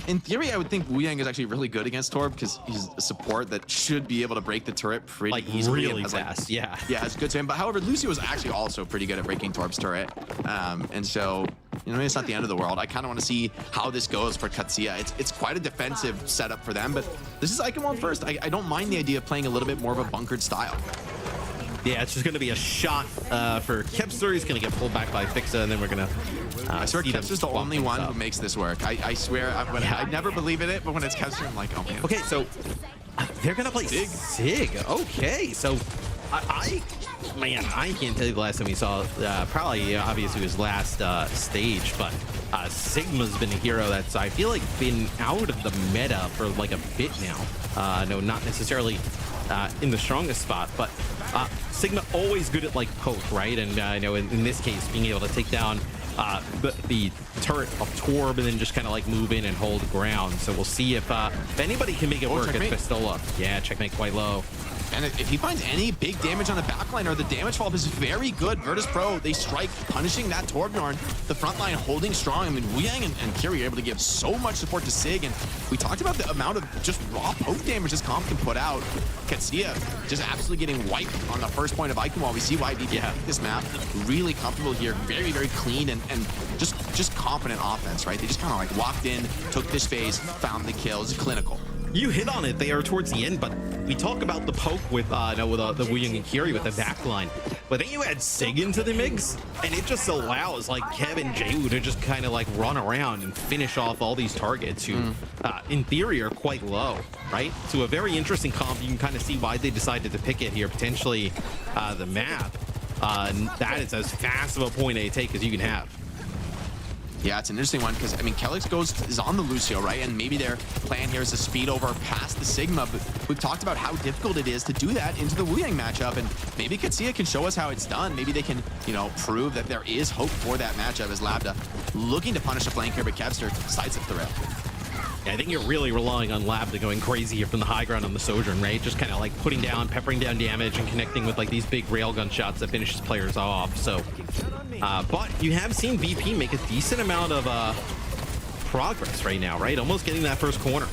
In theory, I would think Lijiang is actually really good against Torb because he's a support that should be able to break the turret pretty easily. Really fast, yeah. Yeah, it's good to him. But however, Lucio is actually also pretty good at breaking Torb's turret. And so, you know, it's not the end of the world. I kind of want to see how this goes for Katsia. It's quite a defensive setup for them, but this is Eichenwald first. I don't mind the idea of playing a little bit more of a bunkered style. Yeah, it's just going to be a shot for Kepster. He's going to get pulled back by Fixa, and then we're going to I swear Kepster's the only one who makes this work. I swear, I never believe in it, but when it's Kepster, I'm like, oh man. Okay, so they're going to play Sig. Okay, so I can't tell you the last time we saw, probably obviously it was last stage, but Sigma's been a hero that's, I feel like, been out of the meta for like a bit now. No, not necessarily in the strongest spot, but Sigma always good at like poke, right? And I know in this case, being able to take down the turret of Torb and then just kind of like move in and hold ground. So we'll see if anybody can make it work at Festola. Yeah, checkmate quite low. And if he finds any big damage on the backline, or the damage fall is very good. Virtus Pro, they strike, punishing that Torbjorn. The front line holding strong. I mean, Lijiang and Kiri are able to give so much support to Sig, and we talked about the amount of just raw poke damage this comp can put out. Katsia just absolutely getting wiped on the first point of Eichenwald. We see why VP this map. Really comfortable here, very, very clean, and just confident offense, right? They just kind of like walked in, took this phase, found the kill. It's clinical. You hit on it there towards the end, but we talk about the poke with the Lijiang and Kiri with the backline, but then you add Sig into the mix, and it just allows like Kev and Jayu to just kind of like run around and finish off all these targets who, in theory, are quite low, right? So a very interesting comp. You can kind of see why they decided to pick it here, potentially the map. And that is as fast of a point A take as you can have. Yeah, it's an interesting one because, I mean, Kelix is on the Lucio, right? And maybe their plan here is to speed over past the Sigma, but we've talked about how difficult it is to do that into the Lijiang matchup, and maybe Katsia can show us how it's done. Maybe they can, you know, prove that there is hope for that matchup as Labda looking to punish a flank here, but Kevster sidesteps the rail. Yeah, I think you're really relying on Labda going crazy here from the high ground on the Sojourn, right? Just kind of like peppering down damage and connecting with like these big railgun shots that finishes players off. So, but you have seen VP make a decent amount of progress right now, right? Almost getting that first corner.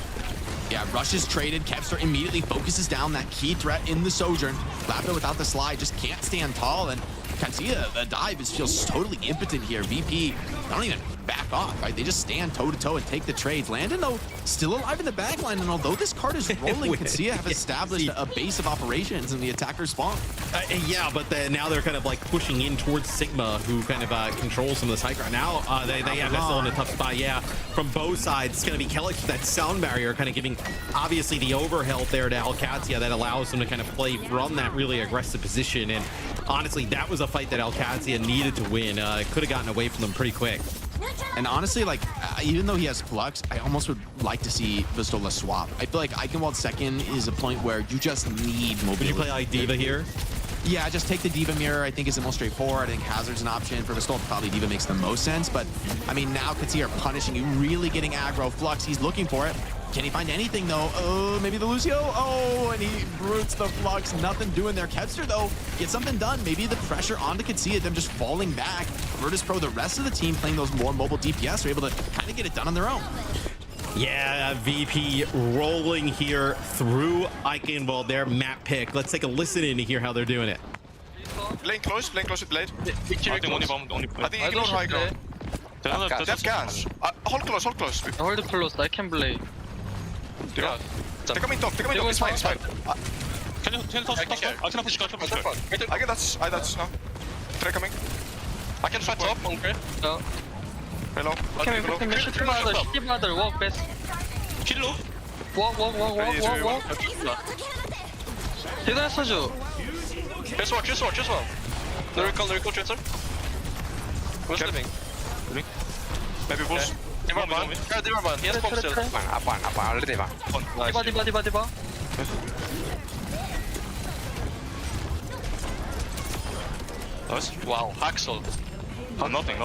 Yeah, Rush is traded. Kevster immediately focuses down that key threat in the Sojourn. Labda without the slide just can't stand tall, and Katsuya, the dive feels totally impotent here. VP don't even back off, right? They just stand toe-to-toe and take the trades. Landon, though, still alive in the backline, and although this card is rolling, Katsuya have established a base of operations in the attacker spawn. Yeah, but now they're kind of like pushing in towards Sigma, who kind of controls some of this high ground. Now they have Vessel in a tough spot. Yeah, from both sides, it's going to be Kellex with that sound barrier, kind of giving obviously the overhealth there to Alcantia that allows them to kind of play from that really aggressive position. And honestly, that was a fight that Alcantia needed to win. It could have gotten away from them pretty quick. And honestly, like, even though he has Flux, I almost would like to see Vistola swap. I feel like Eichenwald second is a point where you just need mobility. Would you play like Diva here? Yeah, just take the Diva mirror. I think is the most straightforward. I think Hazard's an option. For Vistola, probably Diva makes the most sense. But, I mean, now Katsuya are punishing you, really getting aggro. Flux, he's looking for it. Can he find anything, though? Oh, maybe the Lucio? Oh, and he brutes the Flux. Nothing doing there. Kevster, though, gets something done. Maybe the pressure onto Katsuya, them just falling back. Virtus Pro, the rest of the team playing those more mobile DPS, are able to kind of get it done on their own. Yeah, VP rolling here through Eichenwald there. Map pick. Let's take a listen in to hear how they're doing it. Lane close with Blade. I think ignore high ground. That's gas. Hold close. hold close. I can play. Yeah. Take a mid top, it's fine. Can you toss? I can push. I get that's now. Three coming. I can fight top. Okay. Hello. Can we shoot mother? Walk best. Kill low. Walk. 대단했어죠. Just walk. No recall transfer. Who's living? Maybe push. Dimmerman. He has pop still. 디바. Nice. Wow, Haxel. Nothing.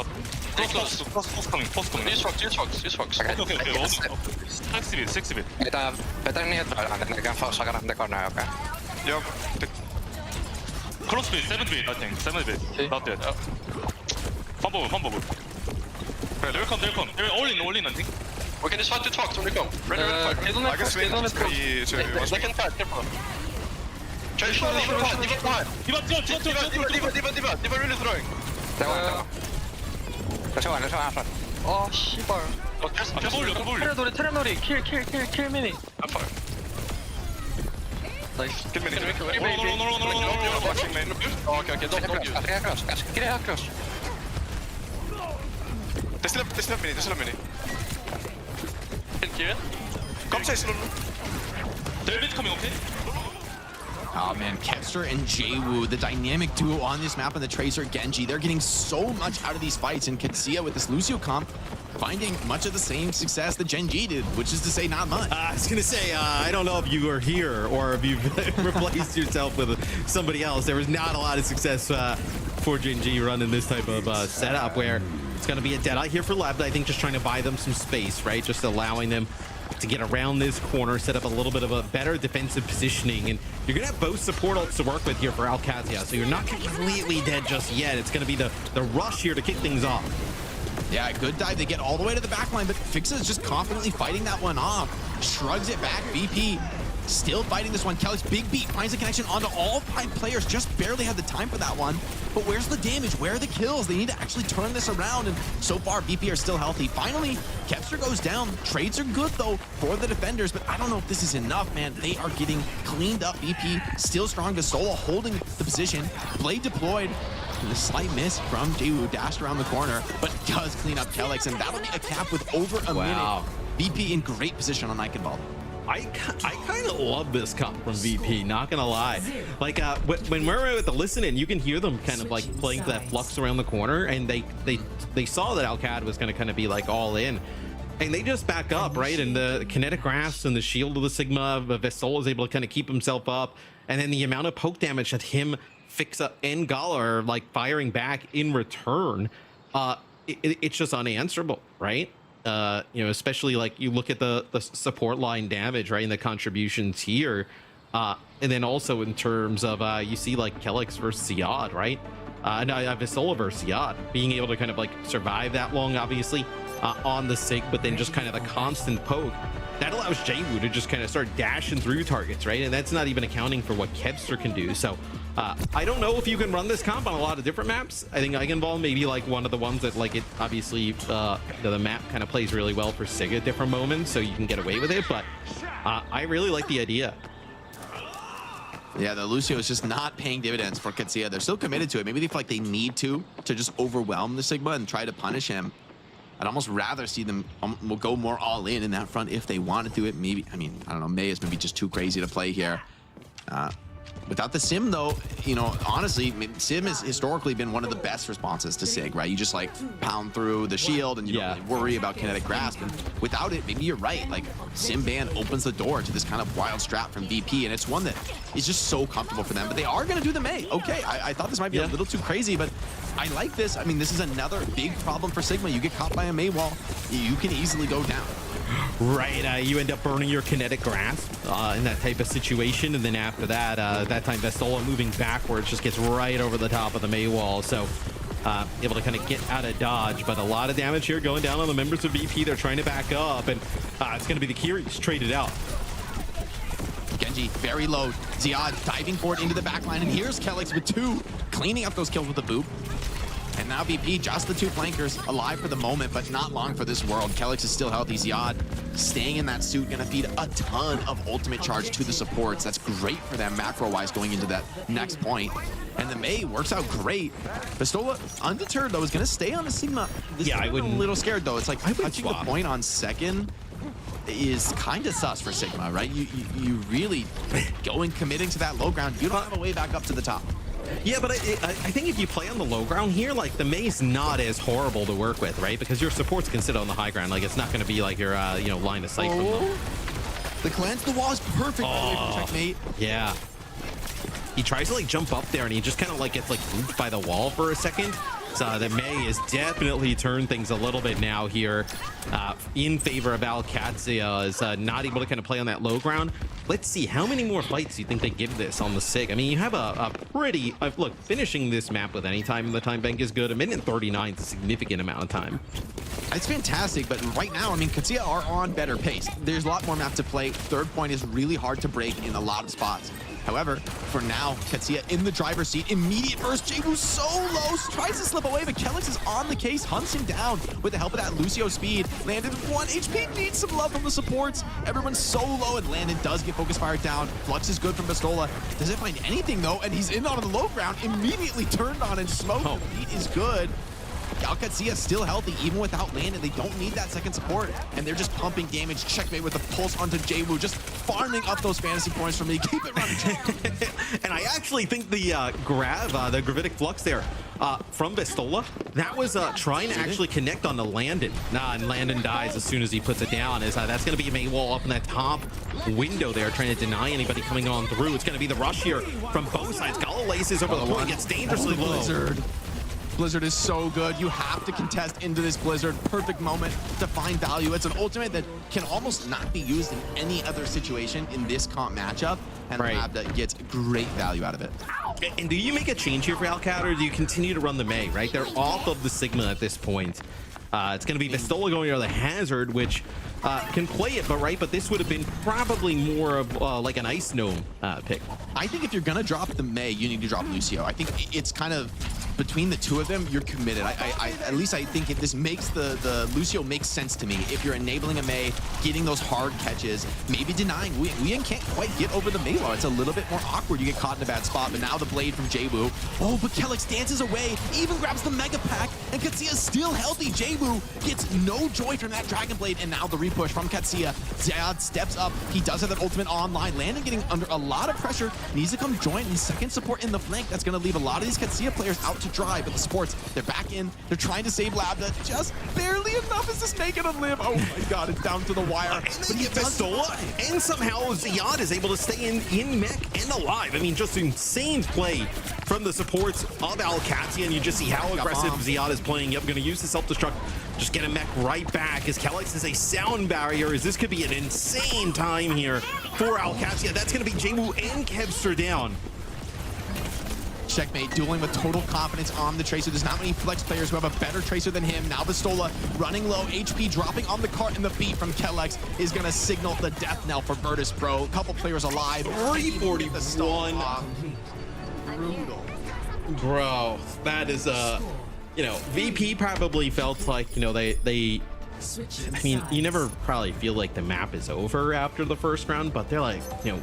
Close. Post coming. Use rocks. Okay. 6 bit. Better niin, että ne kan få saker dem, det går nok, okay? Yo. Close bit, 7 bit, I think. 7 bit. Not dead. Fumble. They'll come. They're all in, I think. We can just fight to talk when they come. Ready, fight. I guess we They can fight, careful. Try to shoot behind. Diva really throwing. Det var han. 아 씨발. 테레노리 킬 미니. I'm fine. Nice. Kill me. No. Watching lane. Okay, don't use. Kire cross. They still have mini. Kill Kieran. Come say slow. They're a bit coming, okay? Oh man, Kevster and Jwoo, the dynamic duo on this map, and the Tracer Genji, they're getting so much out of these fights, and Katsuya with this Lucio comp finding much of the same success that Genji did, which is to say not much. I was gonna say, I don't know if you are here or if you've replaced yourself with somebody else. There was not a lot of success for Genji running this type of setup where it's gonna be a Deadeye here for Lab, I think just trying to buy them some space, right? Just allowing them to get around this corner, set up a little bit of a better defensive positioning, and you're gonna have both support ults to work with here for Alcantia, so you're not completely dead just yet. It's gonna be the rush here to kick things off. Yeah, good dive. They get all the way to the back line, but Fixa is just confidently fighting that one off. Shrugs it back. VP still fighting this one. Kelly's big beat finds a connection onto all 5 players. Just barely had the time for that one. But where's the damage? Where are the kills? They need to actually turn this around. And so far, VP are still healthy. Finally, Kevster goes down. Trades are good, though, for the defenders. But I don't know if this is enough, man. They are getting cleaned up. VP still strong. Gasola holding the position. Blade deployed. And a slight miss from Jwoo, dashed around the corner, but does clean up Kellex, and that'll be a cap with over a minute. VP in great position on Eichenwald. I kind of love this comp from VP, not gonna lie. Like when we're with the listen-in, you can hear them kind of like playing that flux around the corner, and they saw that Alcad was gonna kind of be like all in, and they just back up, right? And the kinetic grasp and the shield of the Sigma, Vesol is able to kind of keep himself up, and then the amount of poke damage that him, Fixa, and Gala are like firing back in return, it's just unanswerable, right? You know, especially like you look at the support line damage, right, and the contributions here, and then also in terms of you see like Kellex versus Siad, right? Visola versus Siad, being able to kind of like survive that long, obviously, on the Sig, but then just kind of the constant poke. that allows Jaywu to just kind of start dashing through targets, right? And that's not even accounting for what Kevster can do. So I don't know if you can run this comp on a lot of different maps. I think Eigenball maybe like one of the ones that like it obviously the map kind of plays really well for Sig at different moments, so you can get away with it. But I really like the idea. Yeah, the Lucio is just not paying dividends for Katsuya. They're still committed to it. Maybe they feel like they need to just overwhelm the Sigma and try to punish him. I'd almost rather see them will go more all in that front if they want to do it. Maybe, I mean, I don't know, May is maybe just too crazy to play here. Without the Sim, though, you know, honestly, Sim has historically been one of the best responses to Sig, right? You just like pound through the shield and you don't really worry about kinetic grasp. And without it, maybe you're right. Like Sim ban opens the door to this kind of wild strat from VP, and it's one that is just so comfortable for them. But they are going to do the May. Okay, I thought this might be a little too crazy, but I like this. I mean, this is another big problem for Sigma. You get caught by a May wall, you can easily go down. Right, you end up burning your kinetic grasp in that type of situation, and then after that, that time Vestola moving backwards just gets right over the top of the May wall, so able to kind of get out of dodge. But a lot of damage here going down on the members of VP. They're trying to back up, and it's going to be the Kiris traded out. Genji very low. Ziad diving forward into the backline, and here's Kelix with 2, cleaning up those kills with the boop. And now VP, just the 2 flankers, alive for the moment, but not long for this world. Kelix is still healthy. Ziad staying in that suit, gonna feed a ton of ultimate charge to the supports. That's great for them macro-wise going into that next point. And the May works out great. Vestola, undeterred though, is gonna stay on the Sigma. I wouldn't. A little scared though. It's like touching the point on second is kind of sus for Sigma, right? You really committing to that low ground. You don't have a way back up to the top. Yeah, but I think if you play on the low ground here, like the May's not as horrible to work with, right? Because your supports can sit on the high ground. Like it's not going to be like your you know, line of sight from them. The cleanse the wall is perfect for checkmate. Yeah. He tries to like jump up there and he just kind of like gets like looped by the wall for a second. So the May has definitely turned things a little bit now here in favor of Alcantia, is not able to kind of play on that low ground. Let's see, how many more fights do you think they give this on the Sig? I mean, you have a pretty, look, finishing this map with any time in the time bank is good. 1:39 is a significant amount of time. It's fantastic, but right now, I mean, Katsuya are on better pace. There's a lot more map to play. Third point is really hard to break in a lot of spots. However, for now, Katsuya in the driver's seat. Immediate burst. Jaywu so low, tries to slip away, but Kelix is on the case, hunts him down with the help of that Lucio speed. Landon 1 HP, needs some love from the supports. Everyone's so low, and Landon does get focus fired down. Flux is good from Vestola. Doesn't find anything though, and he's in on the low ground. Immediately turned on and smoked. The beat is good. Alcantia still healthy, even without Landon. They don't need that second support, and they're just pumping damage. Checkmate with the pulse onto Jaywu, just farming up those fantasy points for me. Keep it running. And I actually think the grab, the gravitic flux there from Vestola, that was trying to actually connect on the Landon. And Landon dies as soon as he puts it down. That's going to be a May wall up in that top window there, trying to deny anybody coming on through. It's going to be the rush here from both sides. Gala laces over the point, gets dangerously low. Blizzard is so good. You have to contest into this Blizzard. Perfect moment to find value. It's an ultimate that can almost not be used in any other situation in this comp matchup, and Labda gets great value out of it. And do you make a change here for Alcat, or do you continue to run the May, right? They're off of the Sigma at this point. It's going to be Vestola going to the Hazard, which can play it, but this would have been probably more of like an Ice Gnome pick. I think if you're going to drop the May, you need to drop Lucio. I think it's kind of between the two of them, you're committed. At least I think if this makes the Lucio makes sense to me. If you're enabling a May, getting those hard catches, maybe denying. Lijiang can't quite get over the May wall. It's a little bit more awkward. You get caught in a bad spot, but now the blade from Jaywu. Oh, but Kelix dances away, even grabs the Mega Pack, and Katsuya's still healthy. Jaywu gets no joy from that Dragon Blade, and now the repush from Katsuya. Ziad steps up. He does have that ultimate online. Landon getting under a lot of pressure. Needs to come join in second support in the flank. That's going to leave a lot of these Katsuya players out to dry, but the supports, they're back in. They're trying to save Labda. Just barely enough. Is this naked on live? Oh my god, it's down to the wire. But he Vestola, and somehow Ziad is able to stay in mech and alive. I mean, just insane play from the supports of Alcantia, and you just see how aggressive Ziad is playing. Yep, going to use the self-destruct. Just get a mech right back as Kelix is a sound barrier, as this could be an insane time here for Alcantia. That's going to be Jaywu and Kevster down. Checkmate dueling with total confidence on the Tracer. There's not many flex players who have a better Tracer than him. Now Pistola running low, HP dropping on the cart, and the beat from Kellex is going to signal the death knell for Virtus Pro. A couple players alive. 341. Brutal. Bro, that is you know, VP probably felt like, you know, they I mean, you never probably feel like the map is over after the first round, but they're like, you know,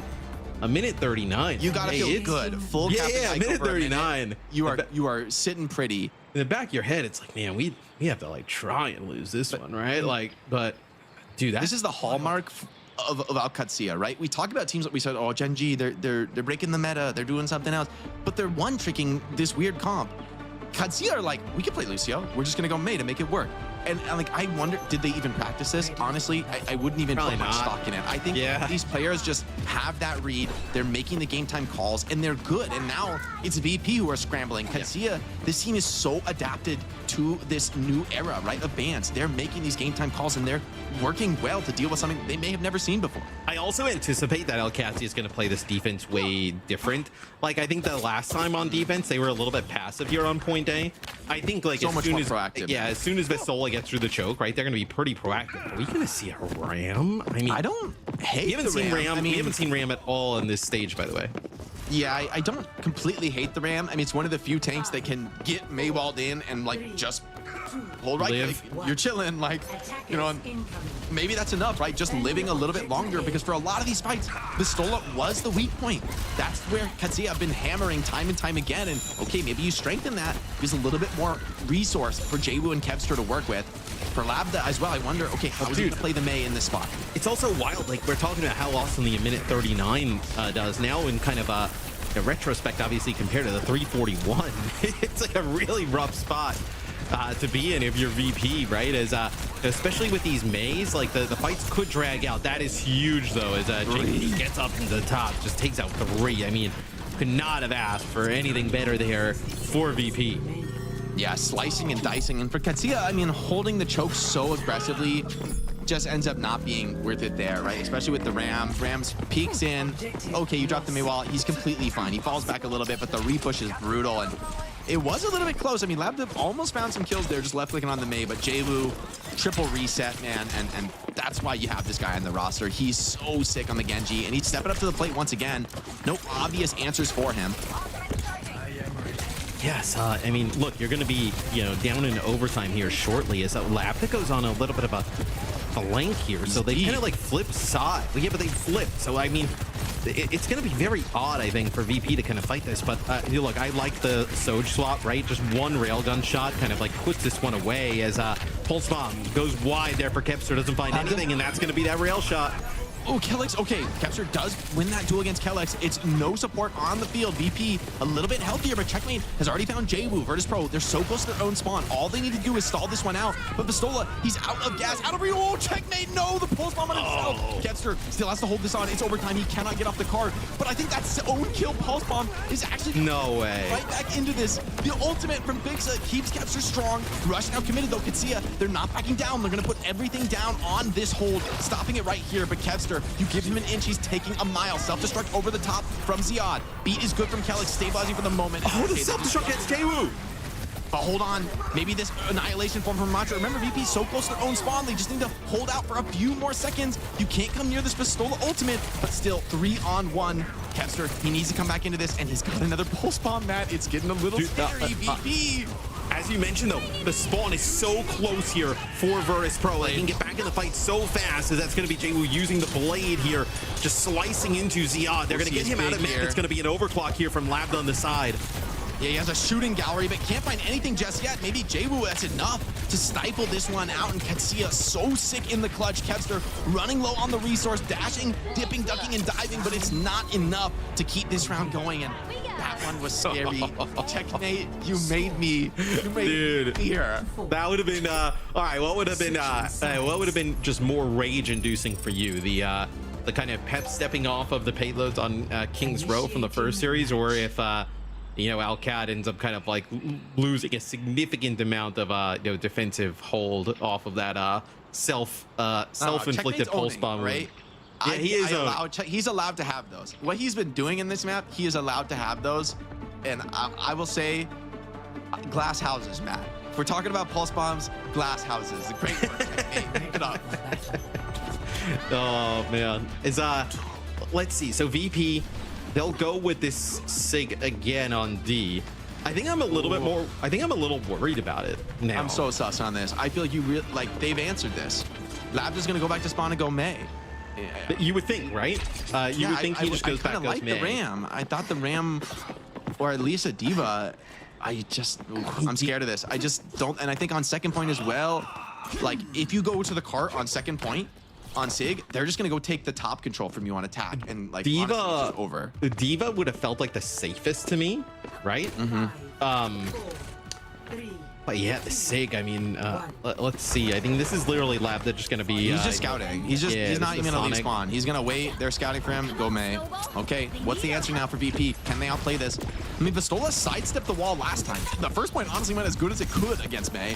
a minute 39. You gotta feel good. Full yeah, minute 39. You are sitting pretty. In the back of your head, it's like, man, we have to like try and lose this one, right? Like, but dude, this is the hallmark of Alcantia, right? We talk about teams that we said, oh, Gen G, they're breaking the meta, they're doing something else, but they're one tricking this weird comp. Alcantia are like, we can play Lucio. We're just gonna go Mei to make it work. And like, I wonder, did they even practice this? Honestly, I wouldn't even put much stock in it. I think these players just have that read. They're making the game time calls, and they're good. And now it's VP who are scrambling. Alcantia, this team is so adapted to this new era, right, of bans. They're making these game time calls, and they're working well to deal with something they may have never seen before. I also anticipate that Alcantia is going to play this defense way different. Like, I think the last time on defense, they were a little bit passive here on point A. I think, like, so much more proactive. Yeah, as soon as Visola gets through the choke, right, they're going to be pretty proactive. Are we going to see a Ram? I mean, I don't hate we haven't seen Ram. I mean, we haven't seen Ram at all in this stage, by the way. Yeah, I don't completely hate the Ram. I mean, it's one of the few tanks that can get Mei walled in and, like, just hold right. Like, you're chilling, like, you know, and maybe that's enough, right? Just living a little bit longer, because for a lot of these fights, Pistola was the weak point. That's where Alcantia have been hammering time and time again. And okay, maybe you strengthen that. There's a little bit more resource for Jwoo and Kevster to work with. For Labda as well, I wonder, okay, how is he gonna play the Mei in this spot? It's also wild, like, we're talking about how awesome the minute 39 does now in kind of a retrospect, obviously, compared to the 341. It's like a really rough spot to be in if you're VP, right? As especially with these Meis, like the fights could drag out. That is huge, though, as JP gets up into the top, just takes out 3. I mean, could not have asked for anything better there for VP. Yeah, slicing and dicing. And for Alcantia, I mean, holding the choke so aggressively just ends up not being worth it there, right? Especially with the Ram. Rams peeks in. Okay, you drop the Mei wall. He's completely fine. He falls back a little bit, but the repush is brutal. And it was a little bit close. I mean, Labda almost found some kills there, just left clicking on the Mei, but Jwoo, triple reset, man. And that's why you have this guy on the roster. He's so sick on the Genji, and he's stepping up to the plate once again. No obvious answers for him. Yes, I mean, look, you're going to be, you know, down in overtime here shortly as Labda goes on a little bit of a flank here. So they kind of like flip side. Yeah, but they flipped. So, I mean, it's going to be very odd, I think, for VP to kind of fight this. But look, I like the Soj swap, right? Just one railgun shot kind of like puts this one away as Pulse Bomb goes wide there for Kepster, doesn't find anything, and that's going to be that rail shot. Oh, Kellex, okay, Kepster does win that duel against Kellex. It's no support on the field. VP a little bit healthier, but Checkmate has already found Jwoo. Virtus Pro, they're so close to their own spawn. All they need to do is stall this one out. But Pistola, he's out of gas, out of real. Oh, Checkmate, no, the pulse bomb on himself. Kepster still has to hold this on. It's overtime. He cannot get off the card. But I think that own kill pulse bomb is actually no way right back into this. The ultimate from Bixa keeps Kepster strong. Rush now committed though. Alcantia, they're not backing down. They're gonna put everything down on this hold, stopping it right here. But Kepster, you give him an inch, he's taking a mile. Self-destruct over the top from Ziad. Beat is good from Kellex, stabilizing for the moment. Oh, the self-destruct gets Jwoo. But hold on, maybe this annihilation form from Macho. Remember, VP so close to their own spawn, they just need to hold out for a few more seconds. You can't come near this Pistola ultimate, but still 3-on-1. Kepster, he needs to come back into this, and he's got another pulse bomb, Matt. It's getting a little scary, VP. As you mentioned, though, the spawn is so close here for Virtus Pro. They can get back in the fight so fast, as that's going to be Jwoo using the blade here, just slicing into Ziad. They're going to get him out of map. It's going to be an overclock here from Labda on the side. Yeah, he has a shooting gallery, but can't find anything just yet. Maybe Jwoo, that's enough to stifle this one out. And Alcantia so sick in the clutch. Kepster running low on the resource, dashing, dipping, ducking, and diving, but it's not enough to keep this round going. And that one was scary. Checkmate, you made me fear. That would have been all right. What would have been just more rage-inducing for you? The kind of Pep stepping off of the payloads on King's Row from the first series, or if you know, Alcat ends up kind of like losing a significant amount of defensive hold off of that self-inflicted pulse bomb, right? Yeah, he is. He's allowed to have those. What he's been doing in this map, he is allowed to have those. And I will say, glass houses, Matt. If we're talking about pulse bombs, glass houses. Great work. Hey, keep it up. Oh man, let's see. So VP, they'll go with this SIG again on D. I think I'm a little bit more. I think I'm a little worried about it now. I'm so sus on this. I feel like they've answered this. Labs is gonna go back to spawn and go May. Yeah. You would think, right? You would think he just goes back. I like the Ram. I thought the Ram, or at least a Diva. I'm scared of this. I just don't. And I think on second point as well. Like if you go to the cart on second point on SIG, they're just gonna go take the top control from you on attack, and like Diva honestly, it's over. The Diva would have felt like the safest to me, right? But yeah, the SIG. I mean, let's see. I think this is literally Lab. They're just gonna be. He's just scouting. He's not even gonna leave spawn. He's gonna wait. They're scouting for him. Go May. Okay, what's the answer now for VP? Can they outplay this? I mean, Vistola sidestepped the wall last time. The first point honestly went as good as it could against May.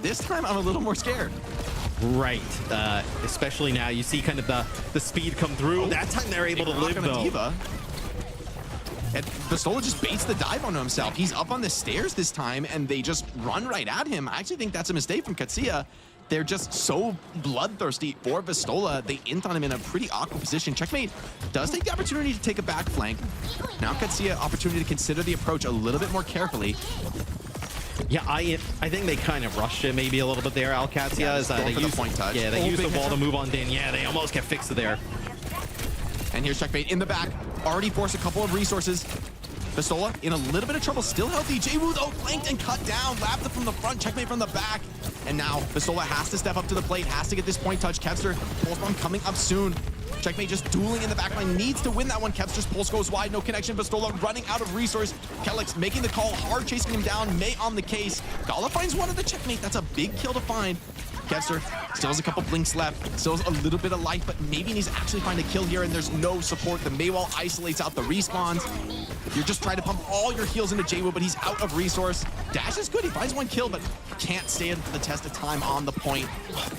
This time, I'm a little more scared. Right, especially now you see kind of the speed come through. That time they're able to live though. Diva. And Vistola just baits the dive onto himself. He's up on the stairs this time, and they just run right at him. I actually think that's a mistake from Katsia. They're just so bloodthirsty for Vistola. They int on him in a pretty awkward position. Checkmate does take the opportunity to take a back flank. Now Katsia opportunity to consider the approach a little bit more carefully. Yeah, I think they kind of rushed it maybe a little bit there. Alcantia they used the point touch. Yeah, they used the wall to move on Din. Yeah, they almost get fixed there. And here's Checkmate in the back. Already forced a couple of resources. Vistola in a little bit of trouble, still healthy. Jwoo though flanked and cut down. Labda from the front, Checkmate from the back. And now Vistola has to step up to the plate, has to get this point touch. Kevster, pulse bomb coming up soon. Checkmate just dueling in the backline, needs to win that one. Kevster's pulse goes wide, no connection. Vistola running out of resource. Kellex making the call, hard chasing him down. May on the case. Gala finds one of the Checkmate. That's a big kill to find. Kevster still has a couple blinks left, still has a little bit of life, but maybe needs to actually find a kill here, and there's no support. The Maywall isolates out the respawns. You're just trying to pump all your heals into Jwoo, but he's out of resource. Dash is good, he finds one kill, but can't stand the test of time on the point.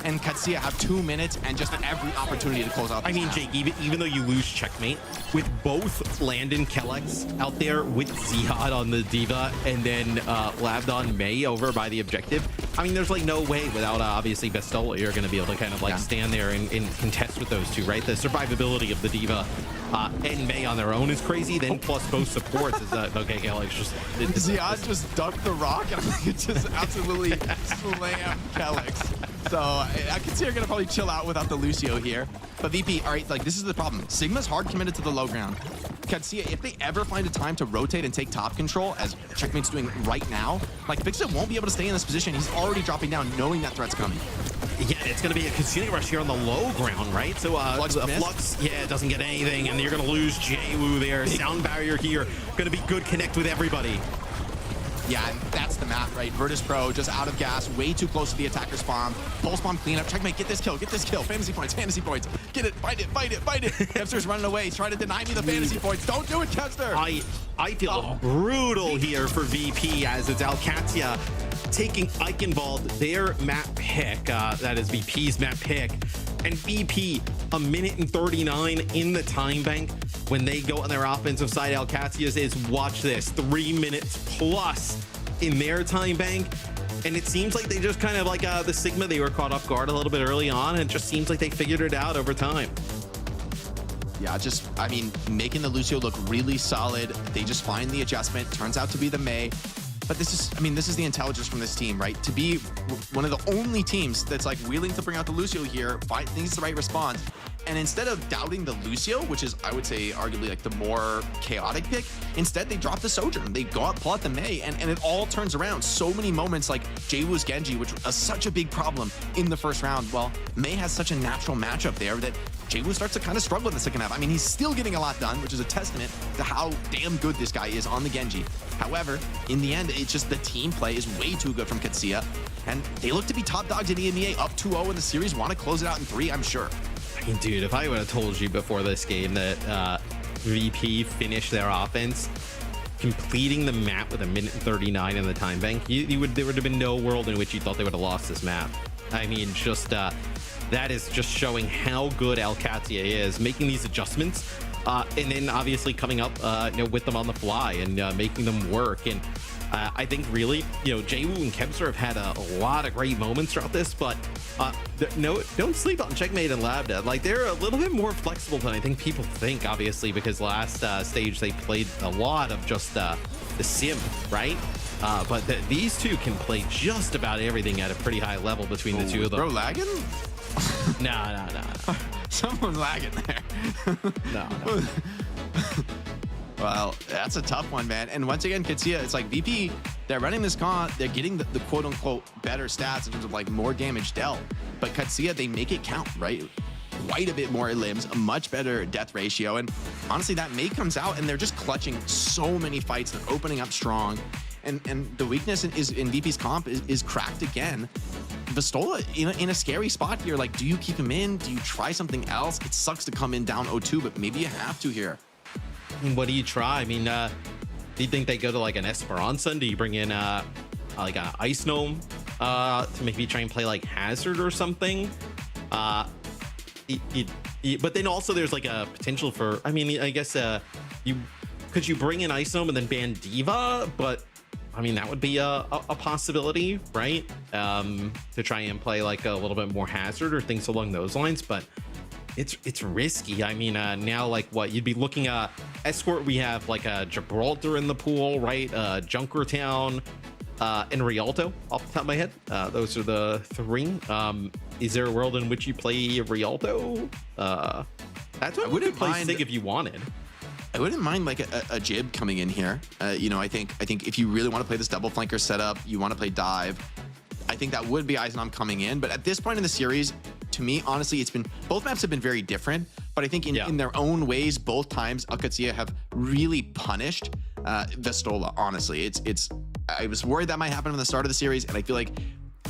And Katsia have 2 minutes and just every opportunity to close out. I mean, Jake, even though you lose Checkmate, with both Landon Kellex out there with Zihad on the Diva and then Labdon May over by the objective, I mean, there's like no way without obviously Vistola you're going to be able to kind of like stand there and contest with those two, right? The survivability of the Diva and May on their own is crazy. Then plus both supports is okay. Kellex just Zihad just ducked the rock and it just absolutely slammed Kellex. So I can see you're gonna probably chill out without the Lucio here. But VP, all right, like this is the problem. Sigma's hard committed to the low ground. Katsia, if they ever find a time to rotate and take top control, as Checkmate's doing right now, like FACEIT won't be able to stay in this position. He's already dropping down, knowing that threat's coming. Yeah, it's going to be a concealing rush here on the low ground, right? So Flux, yeah, doesn't get anything, and you're going to lose Jwoo there. Sound barrier here, going to be good connect with everybody. Yeah, and that's the map, right? Virtus Pro just out of gas, way too close to the attacker spawn. Pulse bomb cleanup. Checkmate, get this kill, get this kill. Fantasy points, fantasy points. Get it, fight it, fight it, fight it. Kevster's running away. He's trying to deny me the fantasy points. Don't do it, Kevster. I feel brutal here for VP as it's Alcantia taking Eichenwald, their map pick. That is VP's map pick. And VP, 1 minute and 39 in the time bank. When they go on their offensive side, Alcantia is, watch this, 3 minutes plus in their time bank. And it seems like they just kind of like the Sigma, they were caught off guard a little bit early on. And it just seems like they figured it out over time. Yeah, just, I mean, making the Lucio look really solid. They just find the adjustment. Turns out to be the May. But this is, I mean, this is the intelligence from this team, right? To be one of the only teams that's like willing to bring out the Lucio here, thinks it's the right response. And instead of doubting the Lucio, which is, I would say, arguably like the more chaotic pick, instead they drop the Sojourn. They go out, pull out the May, and it all turns around. So many moments like Jwoo's Genji, which was such a big problem in the first round. Well, May has such a natural matchup there that Jwoo starts to kind of struggle in the second half. I mean, he's still getting a lot done, which is a testament to how damn good this guy is on the Genji. However, in the end, it's just the team play is way too good from Katsia, and they look to be top dogs in EMEA, up 2-0 in the series, want to close it out in 3, I'm sure. I mean, dude, if I would have told you before this game that VP finished their offense, completing the map with 1 minute and 39 in the time bank, there would have been no world in which you thought they would have lost this map. I mean, just that is just showing how good Alcantia is, making these adjustments and then obviously coming up with them on the fly and making them work. And I think really, Jwoo and Kepster have had a lot of great moments throughout this, but don't sleep on Checkmate and Labda. Like, they're a little bit more flexible than I think people think, obviously, because last stage they played a lot of just the sim, right? But these two can play just about everything at a pretty high level between the two of them. Bro, lagging? No. Someone's lagging there. No. Well, that's a tough one, man. And once again, Katsia, it's like VP, they're running this con, they're getting the quote unquote better stats in terms of like more damage dealt. But Katsia, they make it count, right? Quite a bit more limbs, a much better death ratio. And honestly, that Mei comes out and they're just clutching so many fights. They're opening up strong. And the weakness is in VP's comp is cracked again. Vistola in a scary spot here. Like, do you keep him in? Do you try something else? It sucks to come in down 0-2, but maybe you have to here. What do you try? I mean, do you think they go to like an Esperanza? Do you bring in like an Ice Gnome to maybe try and play like Hazard or something? But then also there's like a potential for, I mean, I guess could you bring in Ice Gnome and then ban Diva? But I mean, that would be a possibility, right? To try and play like a little bit more Hazard or things along those lines, but it's risky. I mean, now like what you'd be looking at Escort, we have like a Gibraltar in the pool, right? Junkertown and Rialto off the top of my head. Those are the three. Is there a world in which you play Rialto? That's what I would play Sig if you wanted. I wouldn't mind like a Jib coming in here. I think if you really want to play this double flanker setup, you want to play dive, I think that would be Eisenam coming in. But at this point in the series, to me, honestly, both maps have been very different, but I think in their own ways, both times Alcantia have really punished Vistola. Honestly, I was worried that might happen from the start of the series, and I feel like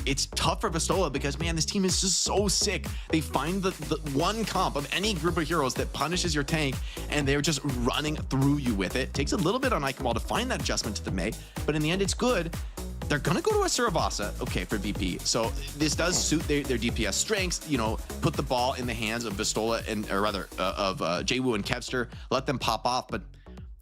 it's tough for Vistola because, man, this team is just so sick. They find the one comp of any group of heroes that punishes your tank, and they're just running through you with it. Takes a little bit on Ikemal to find that adjustment to the Mei, but in the end, it's good. They're gonna go to a Suravasa, okay, for VP. So this does suit their DPS strengths. Put the ball in the hands of Vistola of Jwoo and Kepster. Let them pop off, but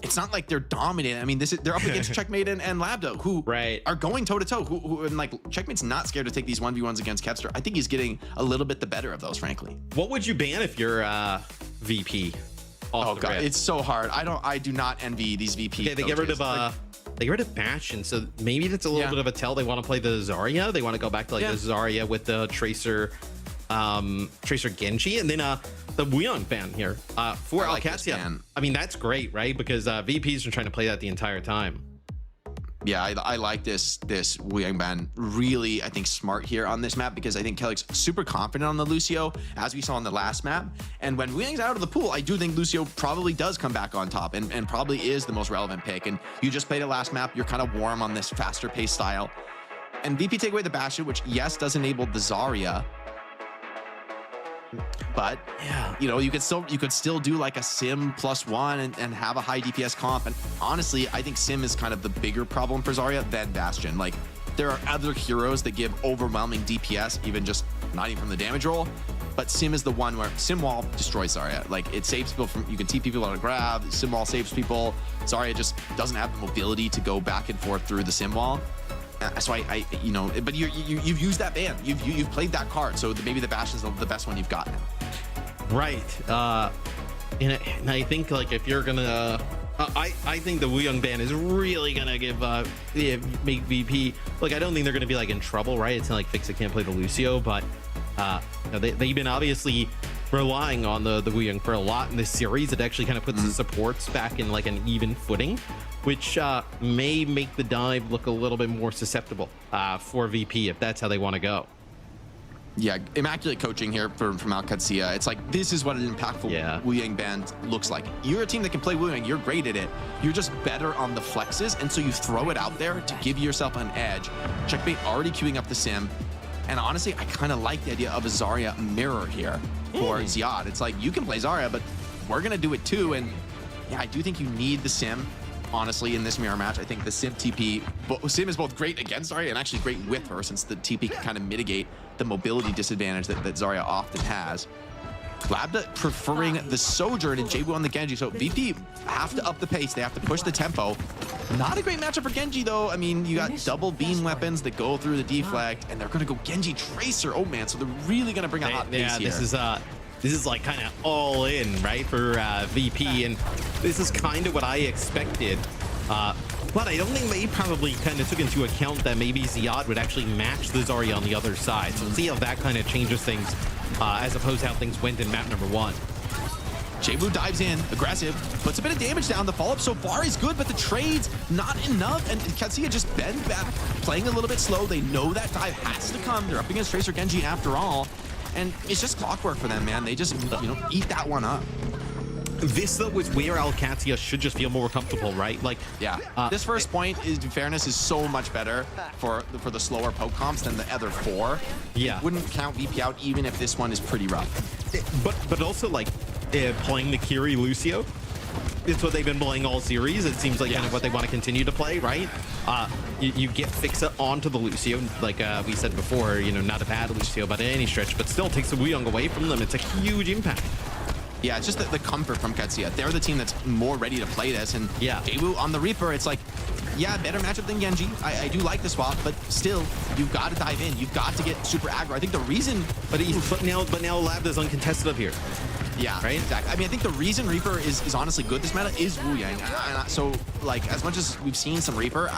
it's not like they're dominant. I mean, they're up against Checkmate and Labda, who are going toe to toe. Who and like Checkmate's not scared to take these 1v1s against Kepster. I think he's getting a little bit the better of those, frankly. What would you ban if you're VP? Oh god, it's so hard. I do not envy these VP. Okay, they get rid of they get rid of Bastion, so maybe that's a little bit of a tell. They want to play the Zarya. They want to go back to like the Zarya with the Tracer Genji, and then the Lijiang ban here for Alcantia. I mean, that's great, right? Because VPs are trying to play that the entire time. Yeah, I like this Lijiang ban. Really, I think smart here on this map, because I think Kelly's super confident on the Lucio, as we saw on the last map. And when Lijiang's out of the pool, I do think Lucio probably does come back on top and probably is the most relevant pick. And you just played it last map. You're kind of warm on this faster paced style. And VP take away the Bastion, which yes, does enable the Zarya. But you could still do like a Sim +1 and have a high DPS comp. And honestly, I think Sim is kind of the bigger problem for Zarya than Bastion. Like, there are other heroes that give overwhelming DPS, not even from the damage roll. But Sim is the one where Sim Wall destroys Zarya. Like, it saves people from, you can TP people out of grab. Sim Wall saves people. Zarya just doesn't have the mobility to go back and forth through the Sim Wall. So but you've used that ban. You've played that card. So maybe the Bastion's the best one you've got now. Right. And I think like if you're gonna, I think the Lijiang ban is really gonna make VP. Like, I don't think they're gonna be like in trouble, right? It's not like FACEIT can't play the Lucio, but they've been obviously relying on the Lijiang for a lot in this series. It actually kind of puts the supports back in like an even footing, which may make the dive look a little bit more susceptible for VP if that's how they want to go. Yeah, immaculate coaching here from Alcantia. It's like, this is what an impactful Lijiang ban looks like. You're a team that can play Lijiang. You're great at it. You're just better on the flexes, and so you throw it out there to give yourself an edge. Checkmate already queuing up the Sim. And honestly, I kind of like the idea of a Zarya mirror here for Ziad. It's like, you can play Zarya, but we're going to do it too. And yeah, I do think you need the Sim, honestly, in this mirror match. I think the Sim TP, Sim is both great against Zarya and actually great with her, since the TP can kind of mitigate the mobility disadvantage that Zarya often has. Labda preferring the Sojourn and Jabu on the Genji. So VP have to up the pace. They have to push the tempo. Not a great matchup for Genji, though. I mean, you got double beam weapons that go through the deflect, and they're going to go Genji Tracer. Oh, man. So they're really going to bring a hot pace here. This is like kind of all in, right, for VP, and this is kind of what I expected. But I don't think they probably kind of took into account that maybe Ziad would actually match the Zarya on the other side. So let's see how that kind of changes things as opposed to how things went in map number 1. Jabu dives in, aggressive, puts a bit of damage down. The follow-up so far is good, but the trade's not enough. And Katsuya just bend back, playing a little bit slow. They know that dive has to come. They're up against Tracer Genji after all. And it's just clockwork for them, man. They just, you know, eat that one up. This, though, is where Alcantia should just feel more comfortable, right? Like, yeah, this first point, in fairness, is so much better for the slower poke comps than the other 4. Yeah. Wouldn't count VP out even if this one is pretty rough. But also, like, playing the Kiri Lucio, it's what they've been playing all series. It seems like kind of what they want to continue to play, right? You get Fixa onto the Lucio, like we said before, you know, not a bad Lucio by any stretch, but still takes the Wuyong away from them. It's a huge impact. Yeah, it's just the comfort from Katsuya. They're the team that's more ready to play this. And yeah, Daewoo on the Reaper, it's like, yeah, better matchup than Genji. I do like the swap, but still, you've got to dive in. You've got to get super aggro. I think the reason... But now Labda's uncontested up here. Yeah, right? Exactly. I mean, I think the reason Reaper is honestly good this meta is Lijiang. So, like, as much as we've seen some Reaper,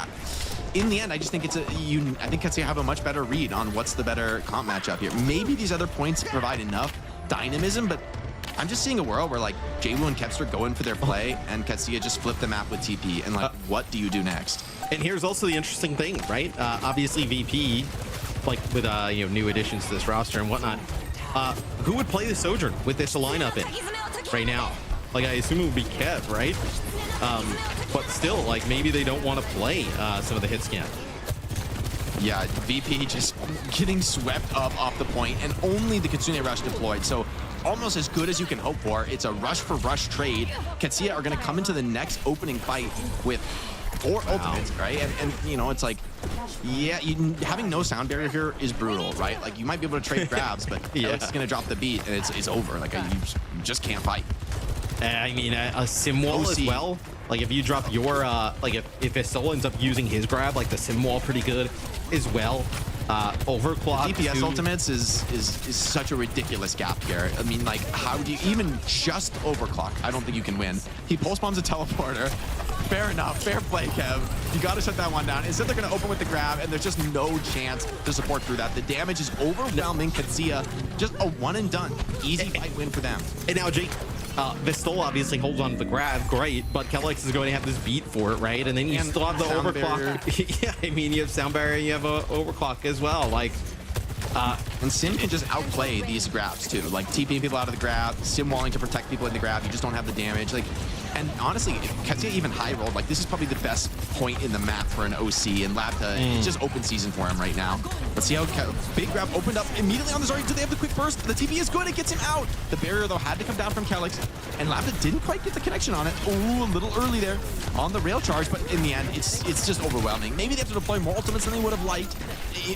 in the end, I just think I think Katsuya have a much better read on what's the better comp matchup here. Maybe these other points provide enough dynamism, but I'm just seeing a world where, like, Jaewoo and Kepster go in for their play, and Katsuya just flip the map with TP, and, like, what do you do next? And here's also the interesting thing, right? Obviously, VP, like, with, you know, new additions to this roster and whatnot, who would play the Sojourn with this lineup in right now? Like, I assume it would be Kev, right? But still, like, maybe they don't want to play some of the hit scan. Yeah, VP just getting swept up off the point, and only the Kitsune Rush deployed. So almost as good as you can hope for. It's a rush for rush trade. Katsuya are going to come into the next opening fight with 4 ultimates, right? And you know, it's like, yeah, having no sound barrier here is brutal, right? Like, you might be able to trade grabs, but it's going to drop the beat, and it's over. Like, you just can't fight. I mean, a sim wall as well. Like, if you drop your, like, if Vistol ends up using his grab, like, the sim wall pretty good as well. Overclock. DPS ultimates is such a ridiculous gap here. I mean, like, how do you even just overclock? I don't think you can win. He pulse bombs a teleporter. Fair enough. Fair play, Kev. You got to shut that one down. Instead, they're going to open with the grab, and there's just no chance to support through that. The damage is overwhelming. Katsuya, just a one and done. Easy fight win for them. And now, Jake, Vistol obviously holds on to the grab, great, but Kellex is going to have this beat for it, right? And then you still have the overclock. Yeah, I mean, you have sound barrier, you have a overclock as well. Like, and Sim can just outplay these grabs too. Like, TPing people out of the grab, Sim walling to protect people in the grab. You just don't have the damage. Like, and honestly, if Katsuya even high rolled, like, this is probably the best point in the map for an OC, and Labda, it's just open season for him right now. Let's see how big grab opened up immediately on the Zarya. Do they have the quick burst? The TP is good. It gets him out. The barrier, though, had to come down from Kellex, and Labda didn't quite get the connection on it. Ooh, a little early there on the rail charge, but in the end, it's just overwhelming. Maybe they have to deploy more ultimates than they would have liked,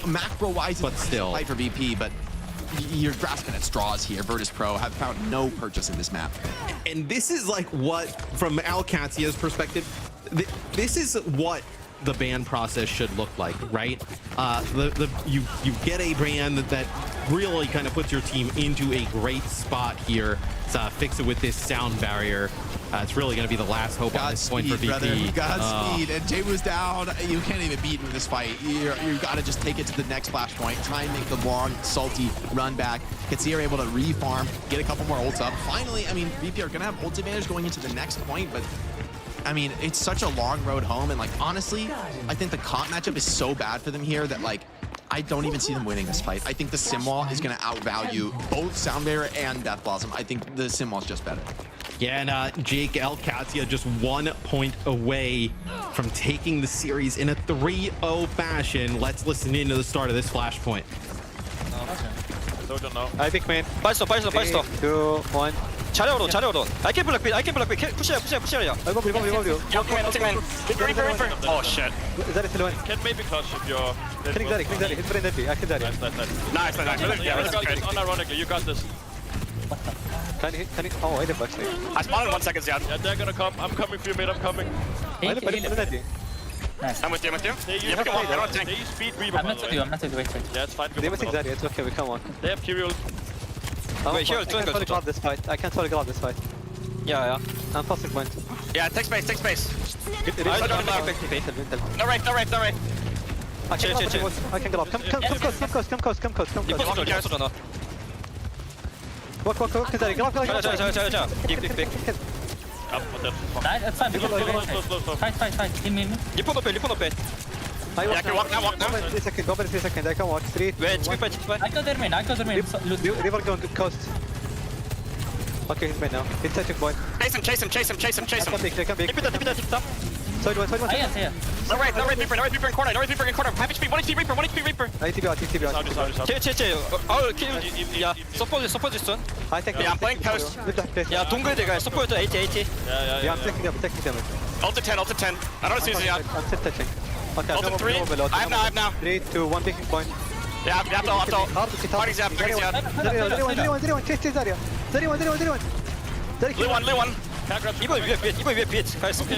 macro-wise, but still fight for VP, but you're grasping at straws here. Virtus Pro have found no purchase in this map. And this is like what, from Alcantia's perspective, this is what the ban process should look like, right? You get a ban that really kind of puts your team into a great spot here to fix it with this sound barrier. It's really going to be the last hope on this point for VP. Brother. Godspeed. And Jaewoo's down. You can't even beat him in this fight. You got to just take it to the next flash point. Try and make the long, salty run back. Katsuya are able to re-farm, get a couple more ults up. Finally, I mean, VP are going to have ult advantage going into the next point, but I mean, it's such a long road home. And, like, honestly, I think the comp matchup is so bad for them here that, like, I don't even see them winning this fight. I think the sim wall is going to outvalue both sound barrier and Death Blossom. I think the sim wall is just better. Yeah, and Jake, Alcantia just 1 point away from taking the series in a 3-0 fashion. Let's listen into the start of this flashpoint. I pick main. First off. 2, 1. 차려오던. I can block B. Push area. I go blue. Oh shit. That is still one. Can maybe clutch if you're... Click that. Hit that. I kill that. Nice. Yeah, that's great. Unironically, you got this. Can you? Oh, I did actually. I spawned in 1 second, yeah. Yeah, they're gonna come. I'm coming for you, mate. I'm coming. I did ready. I'm with you, They use they use speed Reaper. I'm not to do, wait. Yeah, it's fine. They must think that it's okay, we come on. They have Kyriel. Wait, here, I can't totally glove this fight. I can't totally glove this fight. Yeah. I'm passing point. Yeah, take space. No right. I can glove. Come close. You put on your or not? Walk. Glove. Big. Up, what the fuck? Nice, that's fine. Slow. Fight. Give me. You put up it. I can walk now. Go by 3 seconds. I can walk. 3, Wait, 2, 1. I got their main. River going coast. Okay, he's made now. He's touching point. Chase him. I can big. Keep it up. Side one. I am here. No right, Reaper in corner. Half HP, 1 HP Reaper. I TB out. Oh, yeah. Support this one. I take Yeah, I'm playing coast. Yeah, 동글대가 support 80. Yeah, I'm taking damage. Ult to 10. I don't see you. I'm still touching. Okay, Ult to 3. I have now. 3, 2, 1 picking point. Yeah, I have to. Party's out. 0-1. Chase Zarya. 0-1. Blue one. 이거 위에 빛. 가있어. Kill.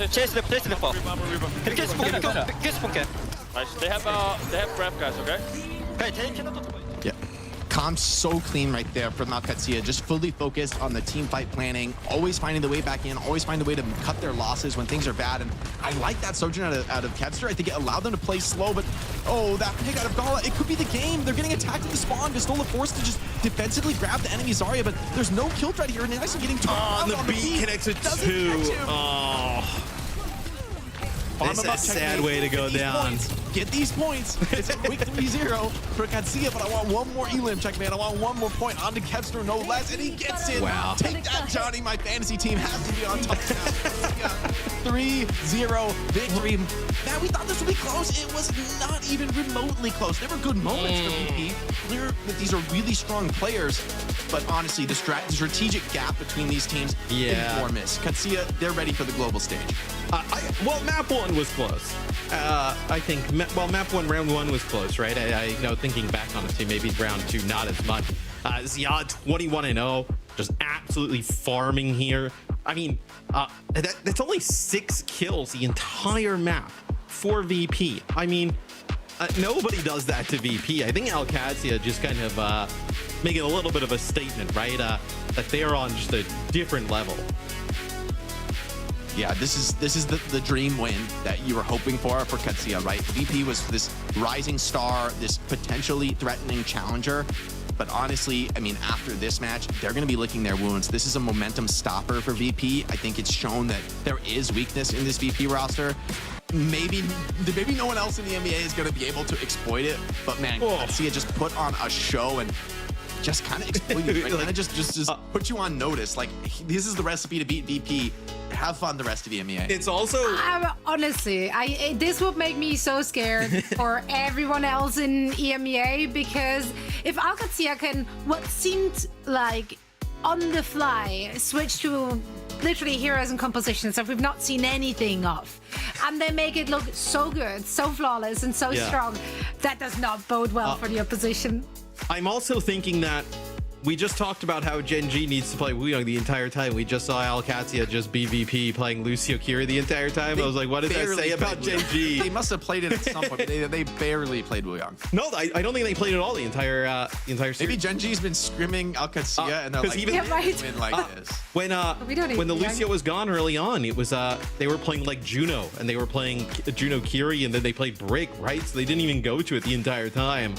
Chase left. Kiss punke. Nice. They have grab guys, okay? Okay, take it. Yeah. Comms so clean right there from Alcantia, just fully focused on the team fight planning, always finding the way back in, always find the way to cut their losses when things are bad. And I like that Sojourn out of Kevster. I think it allowed them to play slow, but that pick out of Gala, it could be the game. They're getting attacked at the spawn. Pistola forced to just defensively grab the enemy Zarya, but there's no kill threat here. And they're actually getting on the beat connected to. That's a sad way to go down. Get these points. It's a quick 3-0 for Katsia, but I want one more elim check, man. I want one more point onto Kevster, no less, and he gets it. Wow. Take that, Johnny. My fantasy team has to be on top now. 3-0 victory. Man, we thought this would be close. It was not even remotely close. There were good moments for VP. Clear that these are really strong players, but honestly, the strategic gap between these teams is enormous. Katsia, they're ready for the global stage. Well, map 1 was close. I think, map 1, round 1 was close, right? I thinking back on it, maybe round 2, not as much. Zia, 21-0, just absolutely farming here. I mean, that's only 6 kills the entire map for VP. I mean, nobody does that to VP. I think Alcantia just kind of making a little bit of a statement, right? That they're on just a different level. Yeah, this is the dream win that you were hoping for Katsia, right? VP was this rising star, this potentially threatening challenger. But honestly, I mean, after this match, they're going to be licking their wounds. This is a momentum stopper for VP. I think it's shown that there is weakness in this VP roster. Maybe no one else in the EMEA is going to be able to exploit it. But man, Katsia just put on a show and just kind of exploit you, right? Kind of just put you on notice. Like, this is the recipe to beat VP. Have fun the rest of the EMEA. It's also honestly, this would make me so scared for everyone else in EMEA, because if Alcantia can, what seemed like on the fly, switch to literally heroes and compositions that we've not seen anything of, and they make it look so good, so flawless, and so strong, that does not bode well for the opposition. I'm also thinking that we just talked about how Gen G needs to play Wuyong the entire time. We just saw Alcantia just BVP playing Lucio Kiri the entire time. I was like, what does that say about Gen G? They must have played it at some point, but they barely played Wuyong. No, I don't think they played it all the entire series. Maybe Gen G's been scrimming Alcantia and they're like, even win like this. When the Lucio was gone early on, it was they were playing like Juno, and they were playing Juno Kiri, and then they played Brick, right? So they didn't even go to it the entire time.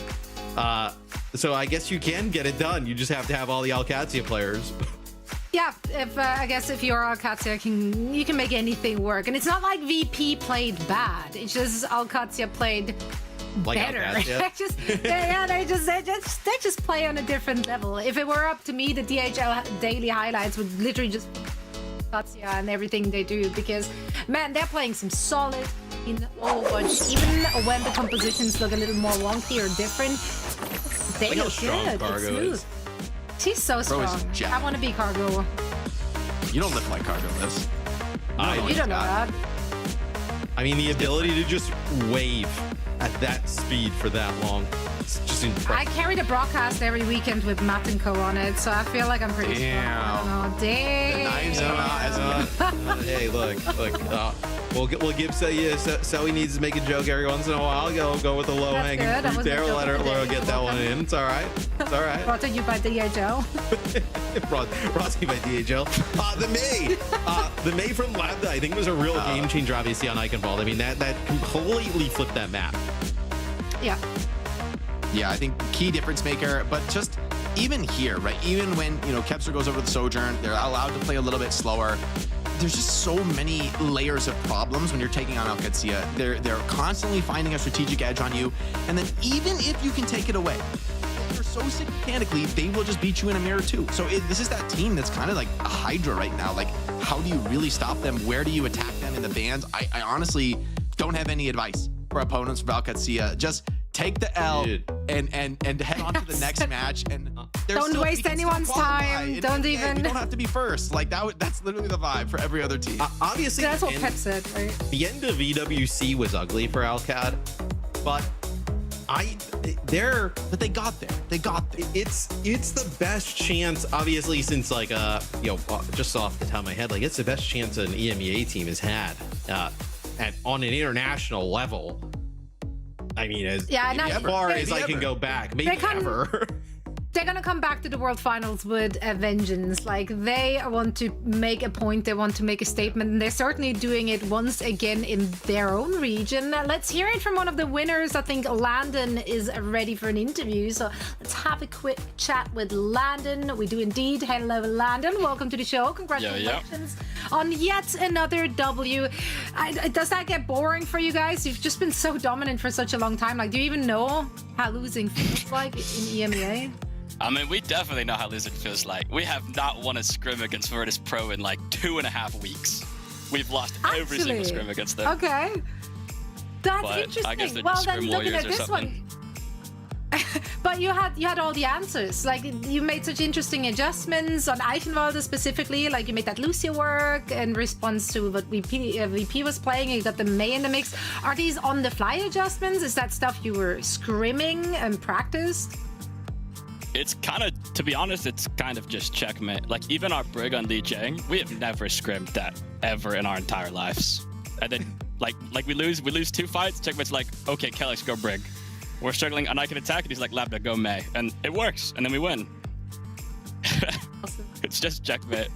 So I guess you can get it done. You just have to have all the Alcantia players. Yeah, I guess if you're Alcantia, you can make anything work. And it's not like VP played bad. It's just Alcantia played like better. they just play on a different level. If it were up to me, the DHL daily highlights would literally just Alcantia and everything they do, because man, they're playing some solid in Overwatch. Even when the compositions look a little more wonky or different, they look good. It's smooth. She's so strong. I want to be Cargo. You don't lift like Cargo does. You don't know that. I mean, the ability to just wave at that speed for that long. It's just I incredible. carry the broadcast every weekend with Matt and Co on it, so I feel like I'm pretty strong. I don't know. Damn. Hey, look. We'll give so he needs to make a joke every once in a while. Go with the low hanging good. That fruit wasn't there. a joke Let her of the day. get that one in. It's all right. It's all right. Brought to you by DHL. Brought to you by DHL. The May from Lambda, I think, was a real game changer, obviously, on Eichenwald. I mean, that completely flipped that map. Yeah. Yeah, I think key difference maker, but just even here, right? Even when, Kepster goes over to the Sojourn, they're allowed to play a little bit slower. There's just so many layers of problems when you're taking on Alcantia. They're constantly finding a strategic edge on you. And then even if you can take it away, they're so sick mechanically, they will just beat you in a mirror too. So this is that team that's kind of like a Hydra right now. Like, how do you really stop them? Where do you attack them in the bans? I honestly don't have any advice for opponents for Alcantia. Just take the L and head on to the next match. And don't waste anyone's time. Don't even. You don't have to be first. Like that's literally the vibe for every other team. Obviously, That's what Peps said, right? the end of EWC was ugly for Alcad, but But they got there. They got there. it's the best chance, obviously, since just off the top of my head, like it's the best chance an EMEA team has had on an international level. I mean, as far as I can go back, maybe ever. They're gonna come back to the World Finals with a vengeance. Like, they want to make a point, they want to make a statement, and they're certainly doing it once again in their own region. Let's hear it from one of the winners. I think Landon is ready for an interview, so let's have a quick chat with Landon. We do indeed. Hello, Landon. Welcome to the show. Congratulations on yet another W. Does that get boring for you guys? You've just been so dominant for such a long time. Like, do you even know how losing feels like in EMEA? I mean, we definitely know how losing feels like. We have not won a scrim against Virtus Pro in like 2.5 weeks. We've lost every single scrim against them. Okay. That's interesting. I guess they're well, just then scrim looking warriors at or this something. one. But you had all the answers. Like, you made such interesting adjustments on Eichenwalde specifically. Like, you made that Lucia work in response to what VP was playing. You got the May in the mix. Are these on-the-fly adjustments? Is that stuff you were scrimming and practiced? It's kind of, to be honest, it's kind of just checkmate. Like, even our Brig on Lijiang, we have never scrimmed that ever in our entire lives. And then, like we lose 2 fights. Checkmate's like, okay, Kellex, go Brig. We're struggling, and I can attack, and he's like, Lambda, go May. And it works, and then we win. Awesome. It's just checkmate.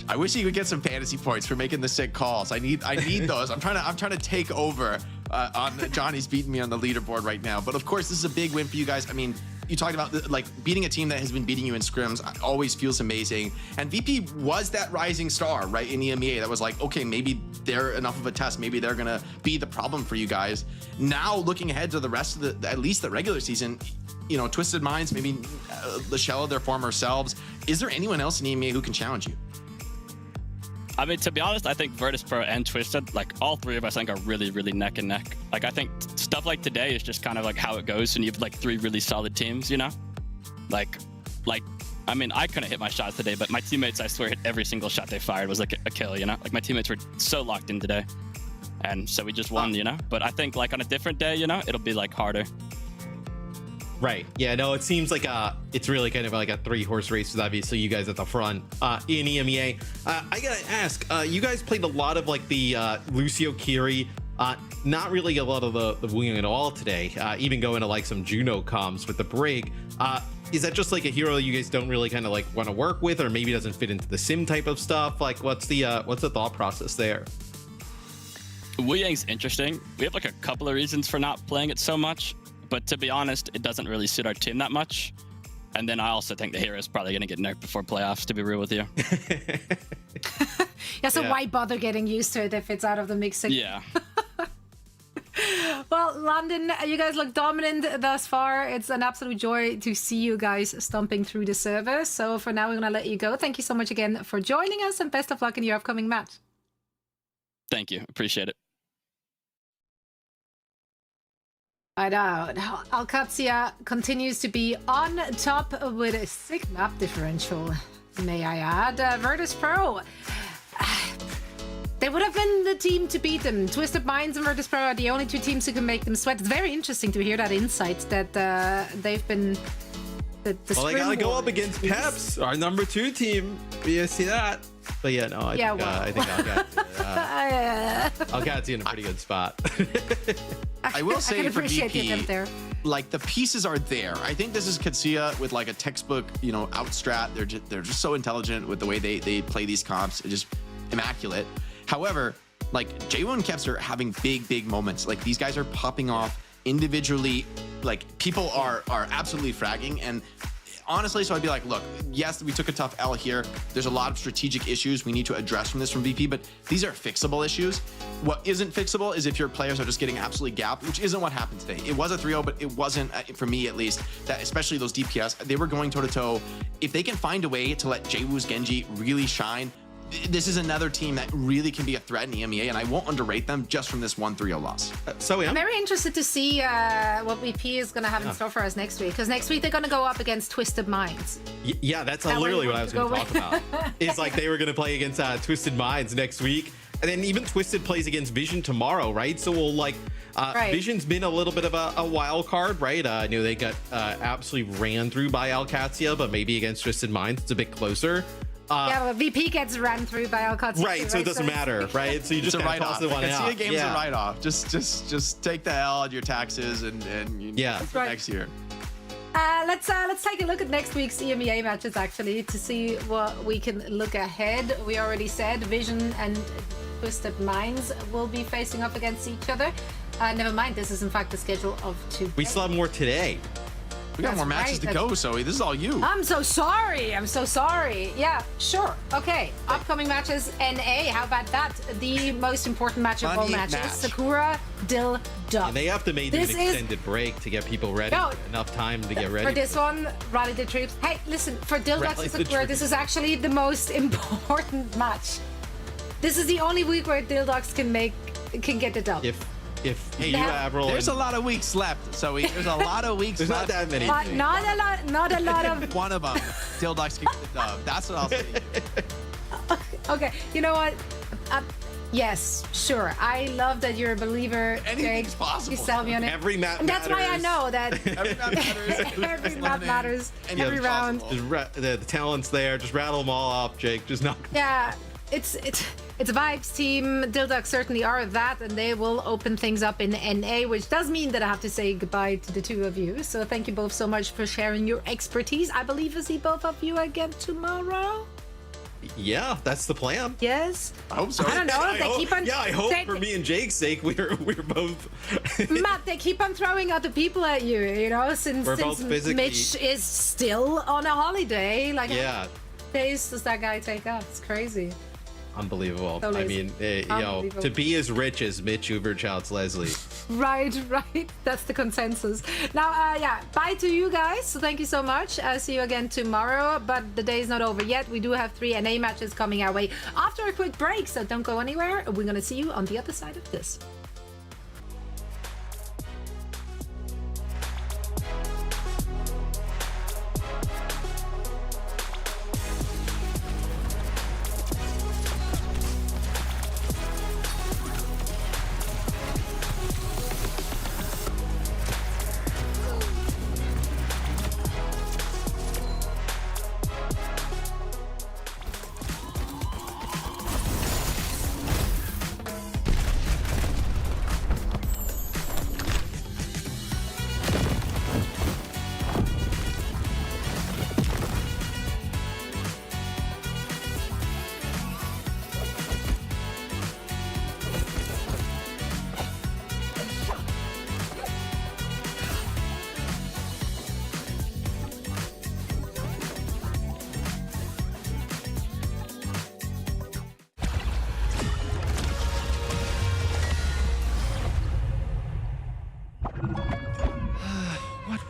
I wish he would get some fantasy points for making the sick calls. I need those. I'm trying to take over on Johnny's beating me on the leaderboard right now. But of course, this is a big win for you guys. I mean, you talked about beating a team that has been beating you in scrims always feels amazing. And VP was that rising star, right, in EMEA that was like, okay, maybe they're enough of a test. Maybe they're gonna be the problem for you guys. Now looking ahead to the rest of at least the regular season, Twisted Minds, maybe Lachelle, their former selves. Is there anyone else in EMEA who can challenge you? I mean, to be honest, I think Virtus Pro and Twisted, like all three of us, I think are really, really neck and neck. Like, I think stuff like today is just kind of like how it goes, and you have like 3 really solid teams, Like, I mean, I couldn't hit my shots today, but my teammates, I swear, hit every single shot they fired was like a kill, Like, my teammates were so locked in today, and so we just won, But I think like on a different day, it'll be like harder. Right. Yeah, no, it seems like it's really kind of like a 3-horse race with obviously you guys at the front in EMEA. I gotta ask, you guys played a lot of like the Lucio Kiri, not really a lot of the Lijiang at all today, even going to like some Juno comms with the Brig. Is that just like a hero you guys don't really kind of like want to work with, or maybe doesn't fit into the sim type of stuff? Like, what's the thought process there? Lijiang's interesting. We have like a couple of reasons for not playing it so much. But to be honest, it doesn't really suit our team that much. And then I also think the hero is probably going to get nerfed before playoffs, to be real with you. So why bother getting used to it if it's out of the mix again? Yeah. Well, London, you guys look dominant thus far. It's an absolute joy to see you guys stomping through the server. So for now, we're going to let you go. Thank you so much again for joining us, and best of luck in your upcoming match. Thank you. Appreciate it. Right out. Alcantia continues to be on top with a sick map differential, may I add. Virtus Pro. They would have been the team to beat them. Twisted Minds and Virtus Pro are the only two teams who can make them sweat. It's very interesting to hear that insight that they've been. Well, they gotta go up against Peps, our number 2 team. You see that? But yeah, no, I think Alcantia in a pretty good spot. I will say for appreciate VP, the attempt there. like the pieces are there. I think this is Katsuya with like a textbook, you know, out strat. They're just so intelligent with the way they play these comps. It's just immaculate. However, like J1 and Keps are having big moments. Like these guys are popping off individually. Like people are absolutely fragging. And honestly, so I'd be like, look, yes, we took a tough L here. There's a lot of strategic issues we need to address from VP, but these are fixable issues. What isn't fixable is if your players are just getting absolutely gapped, which isn't what happened today. It was a 3-0, but it wasn't, for me at least, that especially those DPS, they were going toe-to-toe. If they can find a way to let JWoo's Genji really shine, this is another team that really can be a threat in EMEA, and I won't underrate them just from this 1-3-0 loss. I'm very interested to see what VP is going to have in store for us next week, because next week they're going to go up against Twisted Minds. Yeah, that's literally what I was going to talk about. It's like they were going to play against Twisted Minds next week, and then even Twisted plays against Vision tomorrow, right? So we'll like Vision's been a little bit of a wild card, right? I knew they got absolutely ran through by Alcantia, but maybe against Twisted Minds it's a bit closer. Yeah, well, VP gets ran through by Alcantia. Right, so it doesn't matter, right? So you just write toss off. the one out. A game's a write-off. Just take the L on your taxes and for next year. Let's take a look at next week's EMEA matches actually to see what we can look ahead. We already said Vision and Twisted Minds will be facing up against each other. Never mind, this is in fact the schedule of 2. We still have more today. We got more matches to go, Zoe. This is all you. I'm so sorry. Yeah, sure. Okay. Upcoming matches, NA. How about that? The most important match of all matches. Sakura, Dild, Dub. And they have to make an extended break to get people ready. Enough time to get ready. For this one, rally the troops. Hey, listen, for Dild and Sakura, this is actually the most important match. This is the only week where Dildox can get the dub. If you Avril, there's a lot of weeks left, so there's a lot of weeks there's left. Not that many. Not a lot of. One of them, Dildox can get the dub. That's what I'll say. Okay, you know what? Yes, sure. I love that you're a believer. Anything's possible. You sell me on it. Every map and that's matters. why I know that every map matters. Every map matters. Every round. The talent's there. Just rattle them all off, Jake. Just knock. Yeah, it's a vibes team. Dildox certainly are that, and they will open things up in NA, which does mean that I have to say goodbye to the two of you. So thank you both so much for sharing your expertise. I believe we'll see both of you again tomorrow. Yeah, that's the plan. Yes. I hope so. I don't know. I hope for me and Jake's sake, we're both. Matt, they keep on throwing other people at you. You know, since Mitch is still on a holiday. Like, how many days does that guy take off? It's crazy. Unbelievable. I mean, to be as rich as Mitch Uberchild's Leslie. Right. That's the consensus. Now, bye to you guys. So thank you so much. I'll see you again tomorrow. But the day is not over yet. We do have 3 NA matches coming our way after a quick break. So don't go anywhere. We're going to see you on the other side of this.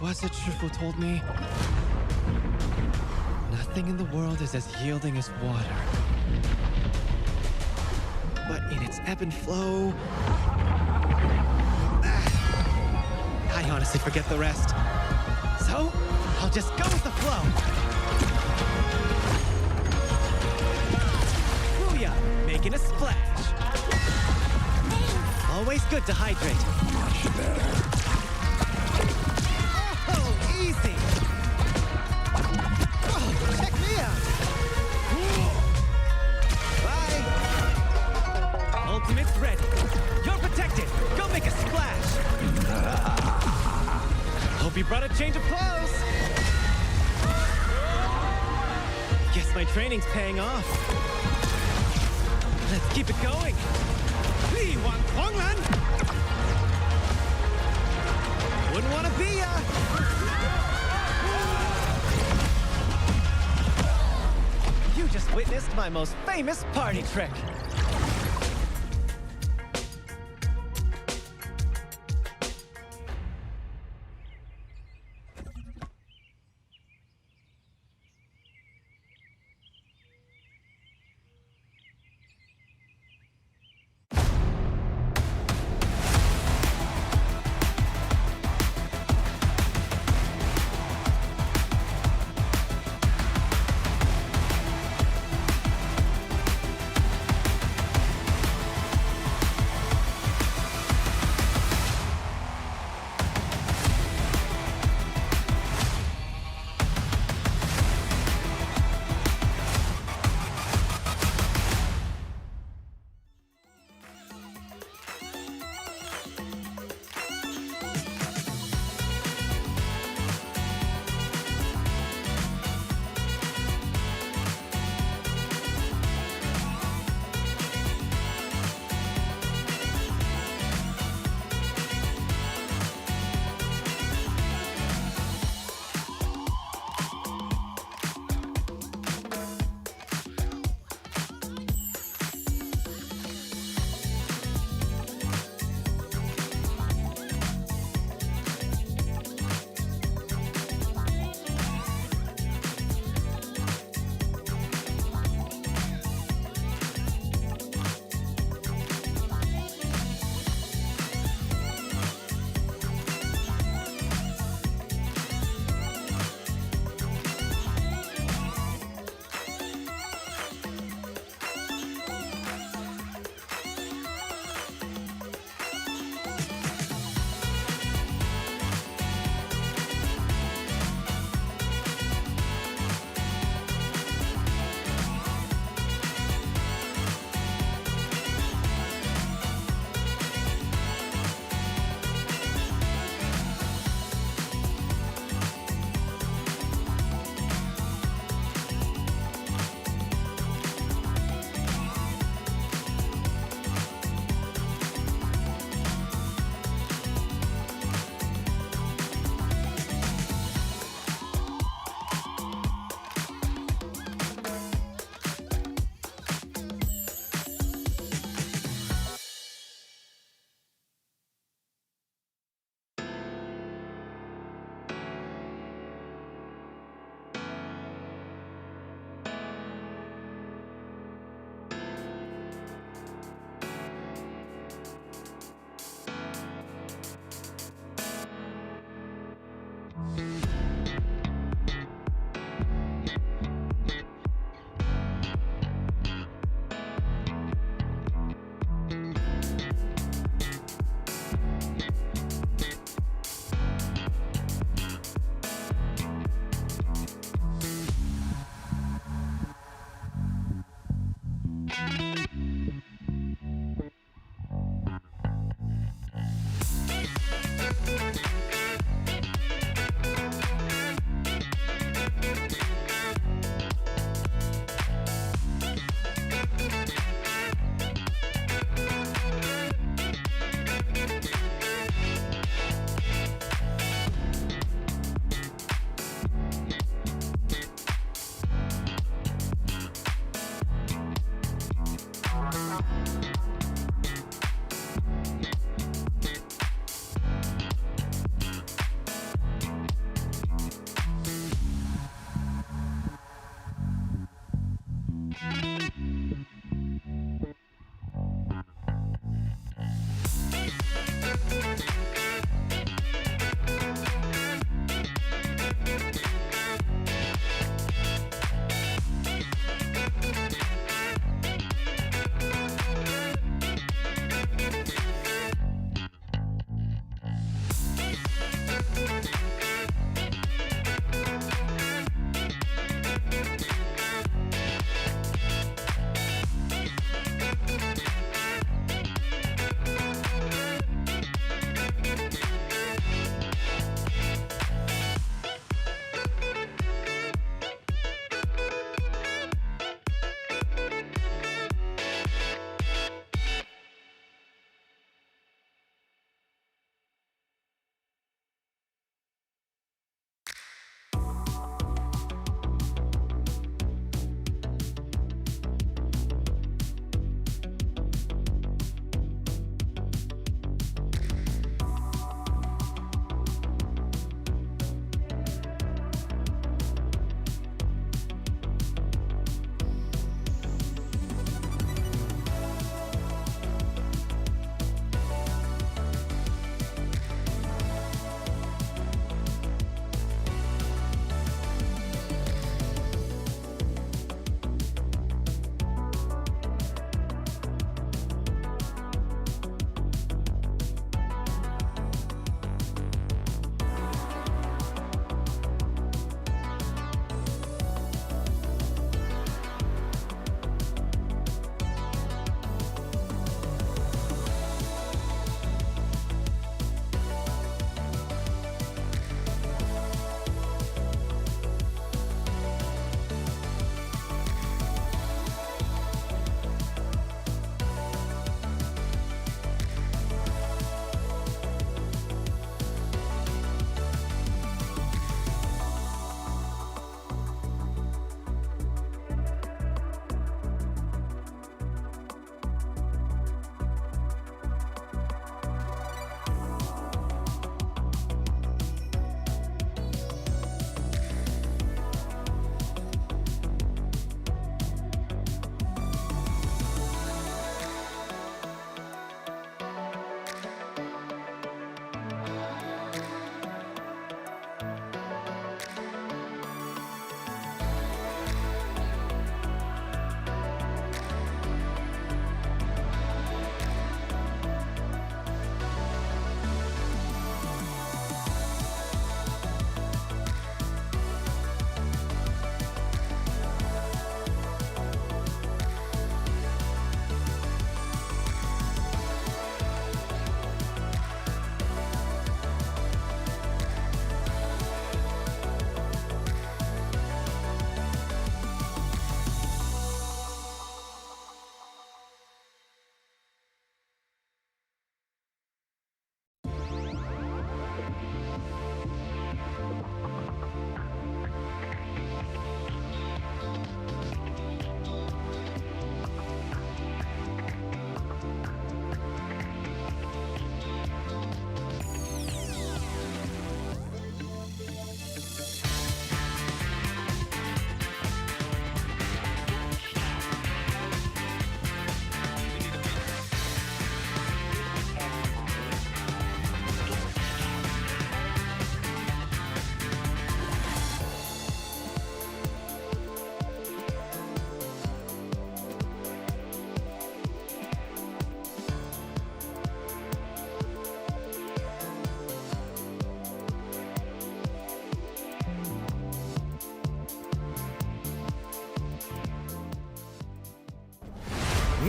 Was it Shifu told me? Nothing in the world is as yielding as water. But in its ebb and flow... I honestly forget the rest. So, I'll just go with the flow. Booyah! Making a splash. Always good to hydrate. Much better. Oh, easy. Oh, check me out. Bye. Ultimate's ready. You're protected. Go make a splash. Hope you brought a change of clothes. Guess my training's paying off. Let's keep it going. Wouldn't want to be ya. You just witnessed my most famous party trick.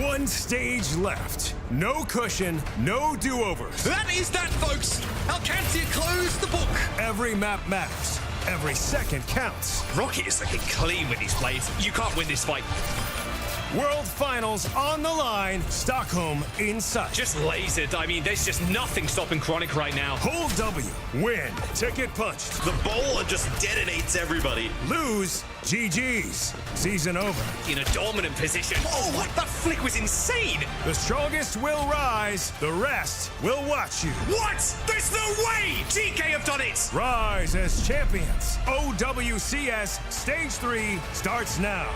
One stage left. No cushion, no do-overs. That is that, folks. Alcantia closed the book. Every map matters. Every second counts. Rocket is looking clean with his plays. You can't win this fight. World Finals on the line. Stockholm in sight. Just lasered. I mean, there's just nothing stopping Chronic right now. Hold W. Win. Ticket punched. The bowler just detonates everybody. Lose. GG's. Season over. In a dominant position. Oh, what? That flick was insane. The strongest will rise. The rest will watch you. What? There's no way. GK have done it. Rise as champions. OWCS Stage 3 starts now.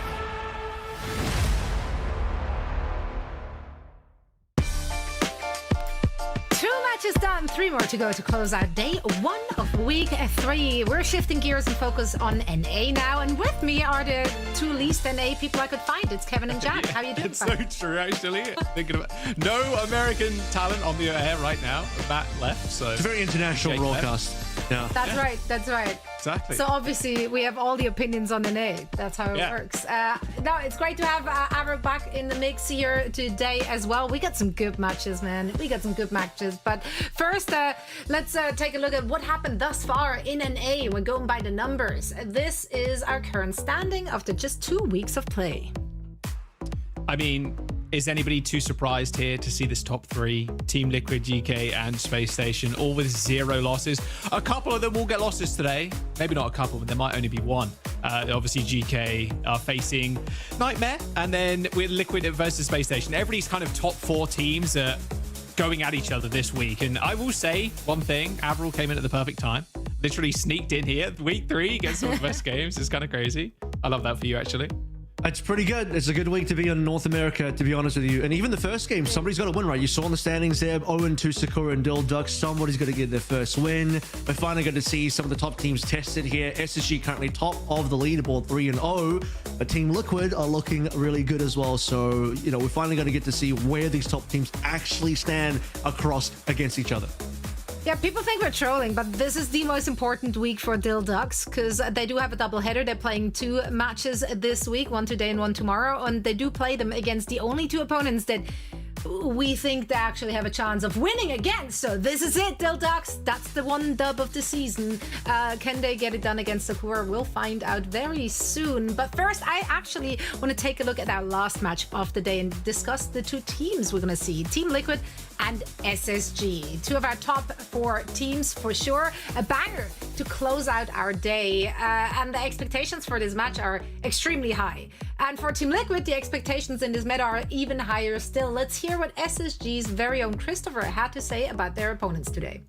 Matches done, 3 more to go to close out day 1 of week 3. We're shifting gears and focus on NA now, and with me are the 2 least NA people I could find. It's Kevin and Jack. How you doing? It's so true, actually. Thinking about no American talent on the air right now. Matt left, so it's a very international broadcast. Yeah, that's right. That's right. Exactly. So obviously we have all the opinions on NA. That's how it works. No, it's great to have Avro back in the mix here today as well. We got some good matches, man. We got some good matches. But first, let's take a look at what happened thus far in NA. We're going by the numbers. This is our current standing after just 2 weeks of play. I mean, is anybody too surprised here to see this top 3? Team Liquid, GK, and Space Station, all with 0 losses. A couple of them will get losses today. Maybe not a couple, but there might only be one. Obviously, GK are facing Nightmare, and then with Liquid versus Space Station. Everybody's kind of top 4 teams are going at each other this week. And I will say one thing, Avril came in at the perfect time. Literally sneaked in here. Week 3 gets some of the best games. It's kind of crazy. I love that for you, actually. It's pretty good. It's a good week to be in North America, to be honest with you. And even the first game, somebody's got to win, right? You saw in the standings there, 0-2 Sakura and Dild Duck. Somebody's going to get their first win. We're finally going to see some of the top teams tested here. SSG currently top of the leaderboard, 3-0. But Team Liquid are looking really good as well. So, you know, we're finally going to get to see where these top teams actually stand across against each other. Yeah, people think we're trolling, but this is the most important week for Dild Ducks because they do have a double header. They're playing 2 matches this week, one today and one tomorrow, and they do play them against the only 2 opponents that we think they actually have a chance of winning against. So this is it, Dild Ducks. That's the one dub of the season. Can they get it done against Sakura? We'll find out very soon. But first, I actually want to take a look at our last match of the day and discuss the 2 teams we're going to see. Team Liquid and SSG. 2 of our top 4 teams for sure. A banger to close out our day. And the expectations for this match are extremely high. And for Team Liquid, the expectations in this meta are even higher still. Let's hear what SSG's very own Christopher had to say about their opponents today.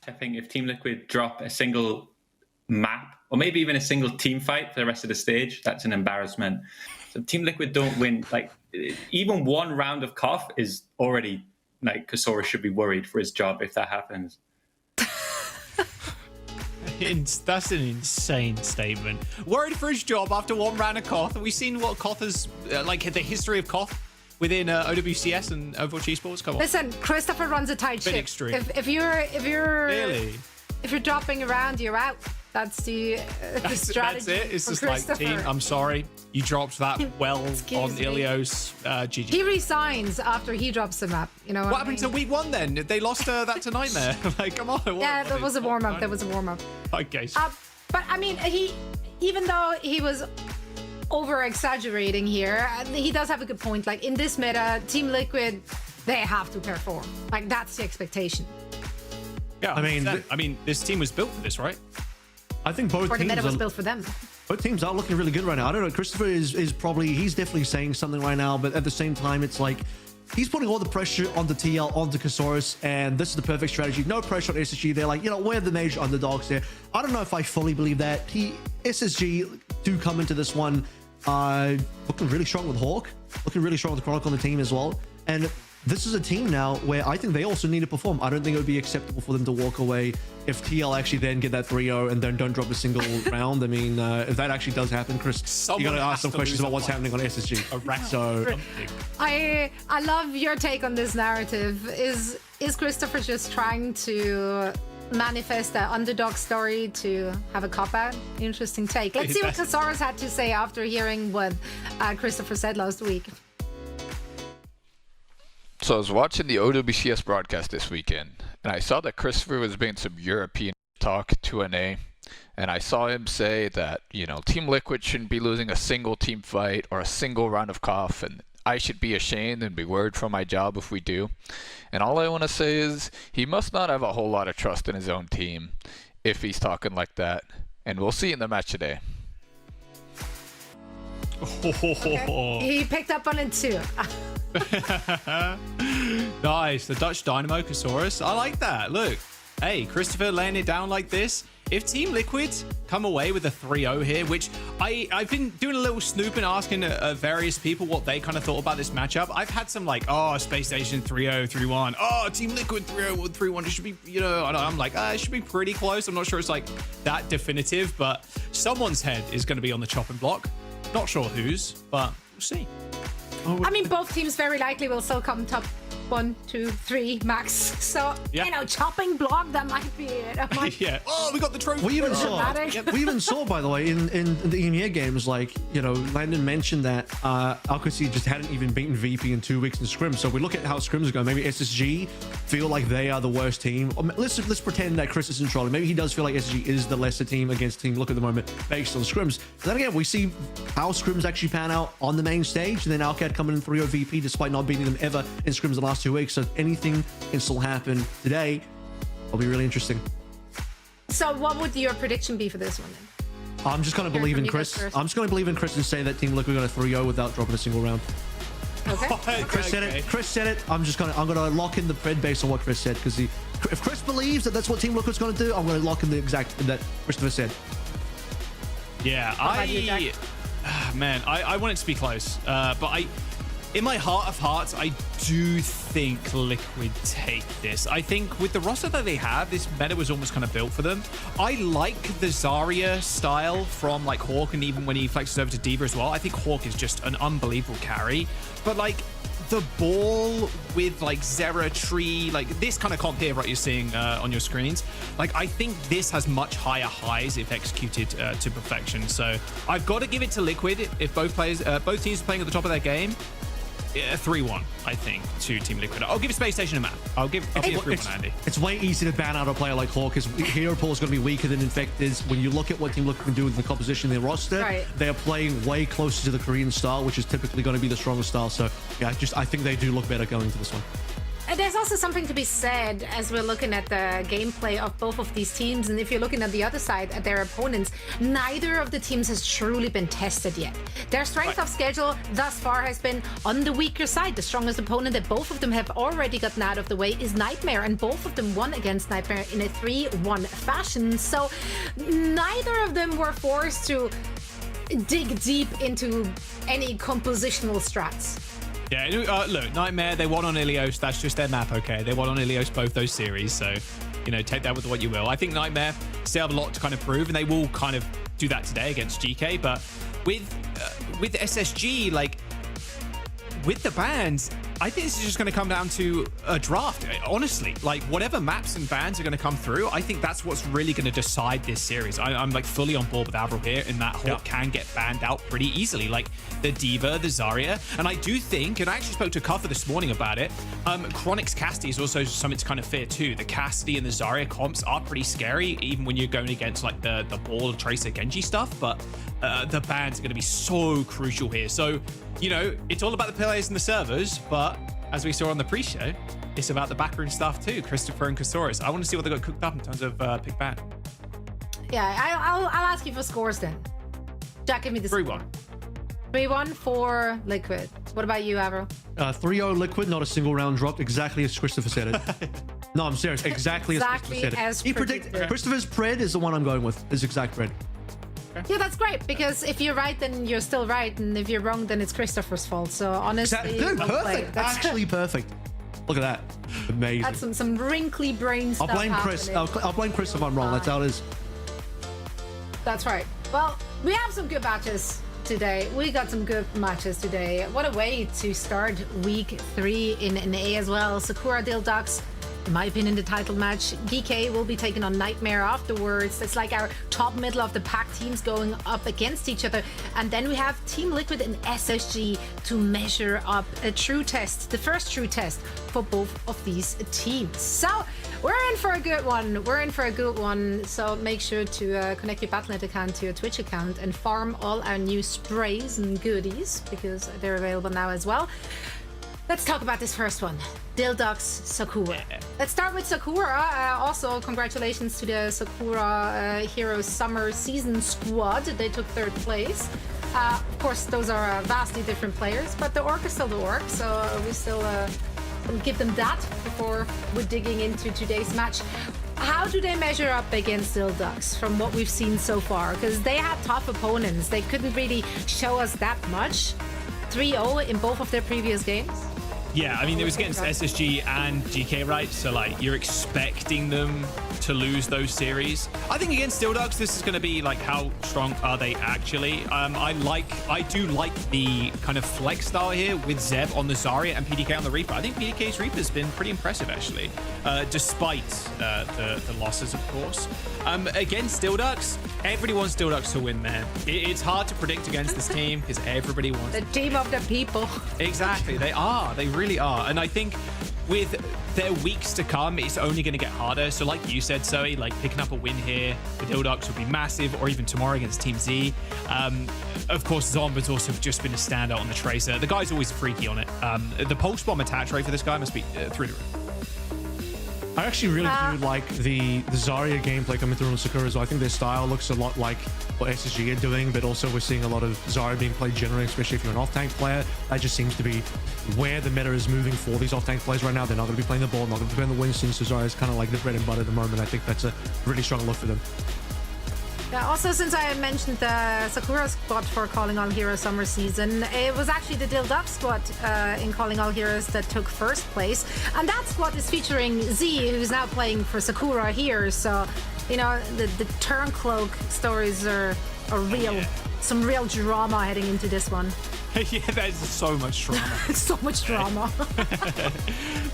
I think if Team Liquid drop a single map, or maybe even a single team fight for the rest of the stage, that's an embarrassment. So Team Liquid don't win, like, even one round of cough is already, like, Kasora should be worried for his job if that happens. That's an insane statement. Worried for his job after 1 round of Koth. We've seen what Koth is like, the history of Koth within OWCS and Overwatch Esports. Come on. Listen, Christopher runs a tight ship. Extreme. If you're really, if you're dropping around, you're out. That's the strategy. That's it. It's just like, team, I'm sorry, you dropped that well on Ilios. GG. He resigns after he drops the map. You know what happened to week 1 then? They lost that to Nightmare. Like, come on. Yeah, that was a warm up. That was a warm up. Okay. But I mean, even though he was over exaggerating here, he does have a good point. Like in this meta, Team Liquid, they have to perform. Like that's the expectation. Yeah, I mean, this team was built for this, right? I think both or the teams meta was built for them. Both teams are looking really good right now. I don't know. Christopher is probably, he's definitely saying something right now, but at the same time, it's like he's putting all the pressure onto TL, onto Kasaurus, and this is the perfect strategy. No pressure on SSG. They're like, you know, we're the major underdogs here. I don't know if I fully believe that. SSG do come into this one looking really strong with Hawk, looking really strong with Chronic on the team as well. And this is a team now where I think they also need to perform. I don't think it would be acceptable for them to walk away if TL actually then get that 3-0 and then don't drop a single round. I mean, if that actually does happen, Chris, you got to ask some questions about what's happening on SSG. So I love your take on this narrative. Is Christopher just trying to manifest the underdog story to have a cop-out? Interesting take. Let's see what Kasaurus had to say after hearing what Christopher said last week. So I was watching the OWCS broadcast this weekend, and I saw that Christopher was making some European talk to NA, and I saw him say that, you know, Team Liquid shouldn't be losing a single team fight or a single round of COF, and I should be ashamed and be worried for my job if we do. And all I want to say is he must not have a whole lot of trust in his own team if he's talking like that. And we'll see in the match today. Okay. He picked up on it too. Nice. The Dutch Dynamo Kasaurus. I like that. Look. Hey, Christopher laying it down like this. If Team Liquid come away with a 3-0 here, which I've been doing a little snooping, asking various people what they kind of thought about this matchup. I've had some like, oh, Space Station 3-0, 3-1. Oh, Team Liquid 3-0, 3-1. It should be, you know, I'm like, it should be pretty close. I'm not sure it's like that definitive, but someone's head is going to be on the chopping block. Not sure whose, but we'll see. I mean, both teams very likely will still come top 1, 2, 3 max. So, you know, chopping block, that might be it. Yeah. Oh, we got the trophy. We even saw, by the way, in the EMEA games, like, you know, Landon mentioned that Alcantia just hadn't even beaten VP in 2 weeks in scrims. So we look at how scrims go. Maybe SSG feel like they are the worst team. Let's pretend that Chris isn't trolling. Maybe he does feel like SSG is the lesser team against Team Look at the moment based on scrims. But then again, we see how scrims actually pan out on the main stage, and then Alcat coming in 3-0 VP despite not beating them ever in scrims the last 2 weeks. So anything can still happen today. It'll be really interesting. So what would your prediction be for this one then? I'm just going to believe in Chris. I'm just going to believe in Chris and say that Team Liquid are going to 3-0 without dropping a single round. Okay. Chris said it. Chris said it. I'm going to lock in the pred based on what Chris said, because if Chris believes that that's what Team Liquid's going to do, I'm going to lock in the exact that Christopher said. Yeah, man, I want it to be close, but in my heart of hearts, I do think Liquid take this. I think with the roster that they have, this meta was almost kind of built for them. I like the Zarya style from like Hawk, and even when he flexes over to D.Va as well, I think Hawk is just an unbelievable carry. But like the ball with like Zera Tree, like this kind of comp here, right, you're seeing on your screens, like I think this has much higher highs if executed to perfection. So I've got to give it to Liquid if both teams are playing at the top of their game. 3-1, I think, to Team Liquid. I'll give Space Station a map. I'll give 3-1, Andy. It's way easier to ban out a player like Hawk, because Hero Pool is going to be weaker than Infected. When you look at what Team Liquid can do with the composition in their roster, they are playing way closer to the Korean style, which is typically going to be the strongest style. So, yeah, I think they do look better going into this one. And there's also something to be said as we're looking at the gameplay of both of these teams. And if you're looking at the other side, at their opponents, neither of the teams has truly been tested yet. Their strength of schedule thus far has been on the weaker side. The strongest opponent that both of them have already gotten out of the way is Nightmare, and both of them won against Nightmare in a 3-1 fashion. So neither of them were forced to dig deep into any compositional strats. Yeah, look, Nightmare, they won on Ilios. That's just their map, okay? They won on Ilios both those series, so, you know, take that with what you will. I think Nightmare still have a lot to kind of prove, and they will kind of do that today against GK, but with SSG, like, with the bans, I think this is just going to come down to a draft, honestly. Like, whatever maps and bans are going to come through, I think that's what's really going to decide this series. I'm like fully on board with Avril here, and that Hawk can get banned out pretty easily, like the D.Va, the Zarya. And I do think, and I actually spoke to Kuffer this morning about it, Chronic's Cassidy is also something to kind of fear too. The Cassidy and the Zarya comps are pretty scary, even when you're going against like the Ball, Tracer, Genji stuff, but the bans are going to be so crucial here. So, you know, it's all about the players and the servers, but as we saw on the pre-show, it's about the backroom stuff too, Christopher and Kasaurus. I want to see what they got cooked up in terms of pick ban. Yeah, I'll ask you for scores then. Jack, give me the 3-1. 3-1 for Liquid. What about you, Avril? 3-0 Liquid, not a single round dropped, exactly as Christopher said it. No, I'm serious, exactly as Christopher said it. He predicted. Christopher's pred is the one I'm going with, his exact pred. Yeah, that's great, because if you're right, then you're still right, and if you're wrong, then it's Christopher's fault. So honestly, dude, perfect. That's actually perfect. Look at that, amazing. That's some wrinkly brain stuff. I'll blame Chris. I'll blame Chris if I'm wrong. That's how it is. That's right. Well, we have some good matches today. We got some good matches today. What a way to start week 3 in EMEA as well. Sakura, Dild, in my opinion, the title match. GK will be taking on Nightmare afterwards. It's like our top middle of the pack teams going up against each other. And then we have Team Liquid and SSG to measure up a true test, the first true test for both of these teams. So we're in for a good one. We're in for a good one. So make sure to connect your Battle.net account to your Twitch account and farm all our new sprays and goodies because they're available now as well. Let's talk about this first one. Dild Sakura. Let's start with Sakura. Also, congratulations to the Sakura Heroes Summer Season Squad. They took 3rd place. Of course, those are vastly different players, but the orc is still the orc, so we still give them that before we're digging into today's match. How do they measure up against Dild from what we've seen so far? Because they had tough opponents. They couldn't really show us that much. 3-0 in both of their previous games. Yeah, I mean, it was against SSG and GK, right? So, like, you're expecting them to lose those series. I think against Dild, this is going to be, like, how strong are they actually? I do like the kind of flex style here with Zeb on the Zarya and PDK on the Reaper. I think PDK's Reaper's been pretty impressive, actually, despite the losses, of course. Against Dild, everybody wants Dild to win, man. It's hard to predict against this team because everybody wants the team of the people. Exactly, they are. They really are. And I think with their weeks to come, it's only going to get harder. So like you said, Zoe, like picking up a win here with Dild would be massive, or even tomorrow against Team Z. Of course, Zomba's also just been a standout on the Tracer. The guy's always freaky on it. The pulse bomb attach rate for this guy must be through the roof. I actually really do like the Zarya gameplay coming through on Sakura. So I think their style looks a lot like what SSG are doing, but also we're seeing a lot of Zarya being played generally, especially if you're an off-tank player. That just seems to be where the meta is moving for these off-tank players right now. They're not going to be playing the ball, not going to be playing the Winston, so Zarya is kind of like the bread and butter at the moment. I think that's a really strong look for them. Yeah, also, since I mentioned the Sakura squad for Calling All Heroes Summer Season, it was actually the Dild squad in Calling All Heroes that took 1st place. And that squad is featuring Z, who's now playing for Sakura here. So, you know, the Turncloak stories are real. Some real drama heading into this one. Yeah, there's so much drama. So much drama.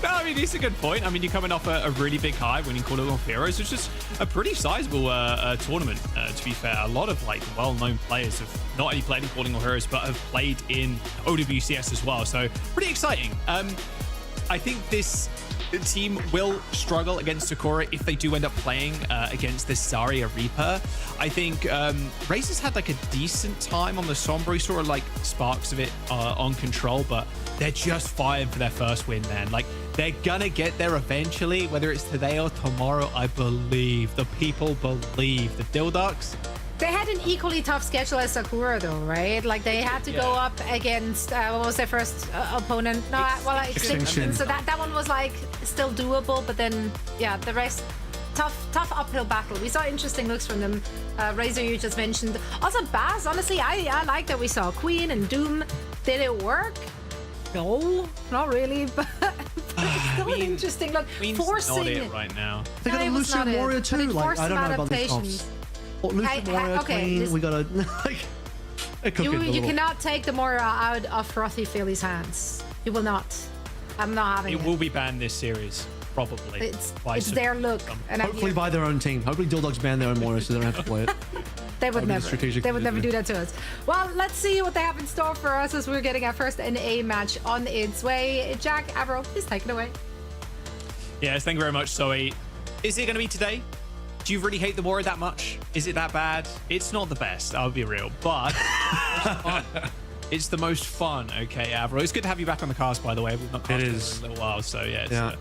No, I mean, it's a good point. I mean, you're coming off a really big high winning Calling All Heroes, which is a pretty sizable tournament, to be fair. A lot of, like, well-known players have not only played in Calling All Heroes, but have played in OWCS as well. So, pretty exciting. I think this team will struggle against Sakura if they do end up playing against this Zarya Reaper. I think Razor's had like a decent time on the Sombra, sort of like sparks of it on control, but they're just fired for their first win, man. Like, they're gonna get there eventually, whether it's today or tomorrow. I believe. The people believe. The Dild. They had an equally tough schedule as Sakura, though, right? Like, they had to go up against, what was their first opponent? No, Extinction. So that one was, like, still doable, but then, yeah, the rest, tough uphill battle. We saw interesting looks from them. Razor, you just mentioned. Also, Baz, honestly, I like that we saw Queen and Doom. Did it work? No, not really, but it's still an interesting look. Queen's forcing not it right now. They got a Lucian Warrior too. Like, I don't know about these comps. Lucian Warrior, Queen, we gotta like you cannot take the Moira out of Frothy Philly's hands. You will not. I'm not having it. It will be banned this series, probably. It's their look. And hopefully by their own team. Hopefully Dild ban their own Moira so they don't have to play it. They would never. They would never do that to us. Well, let's see what they have in store for us as we're getting our first NA match on its way. Jack, Avro, please take it away. Yes, thank you very much, Zoe. Is it going to be today? Do you really hate the Moira that much? Is it that bad? It's not the best, I'll be real, but it's fun. It's the most fun, okay, Avro. It's good to have you back on the cast, by the way. We've not casted for a little while, so yeah,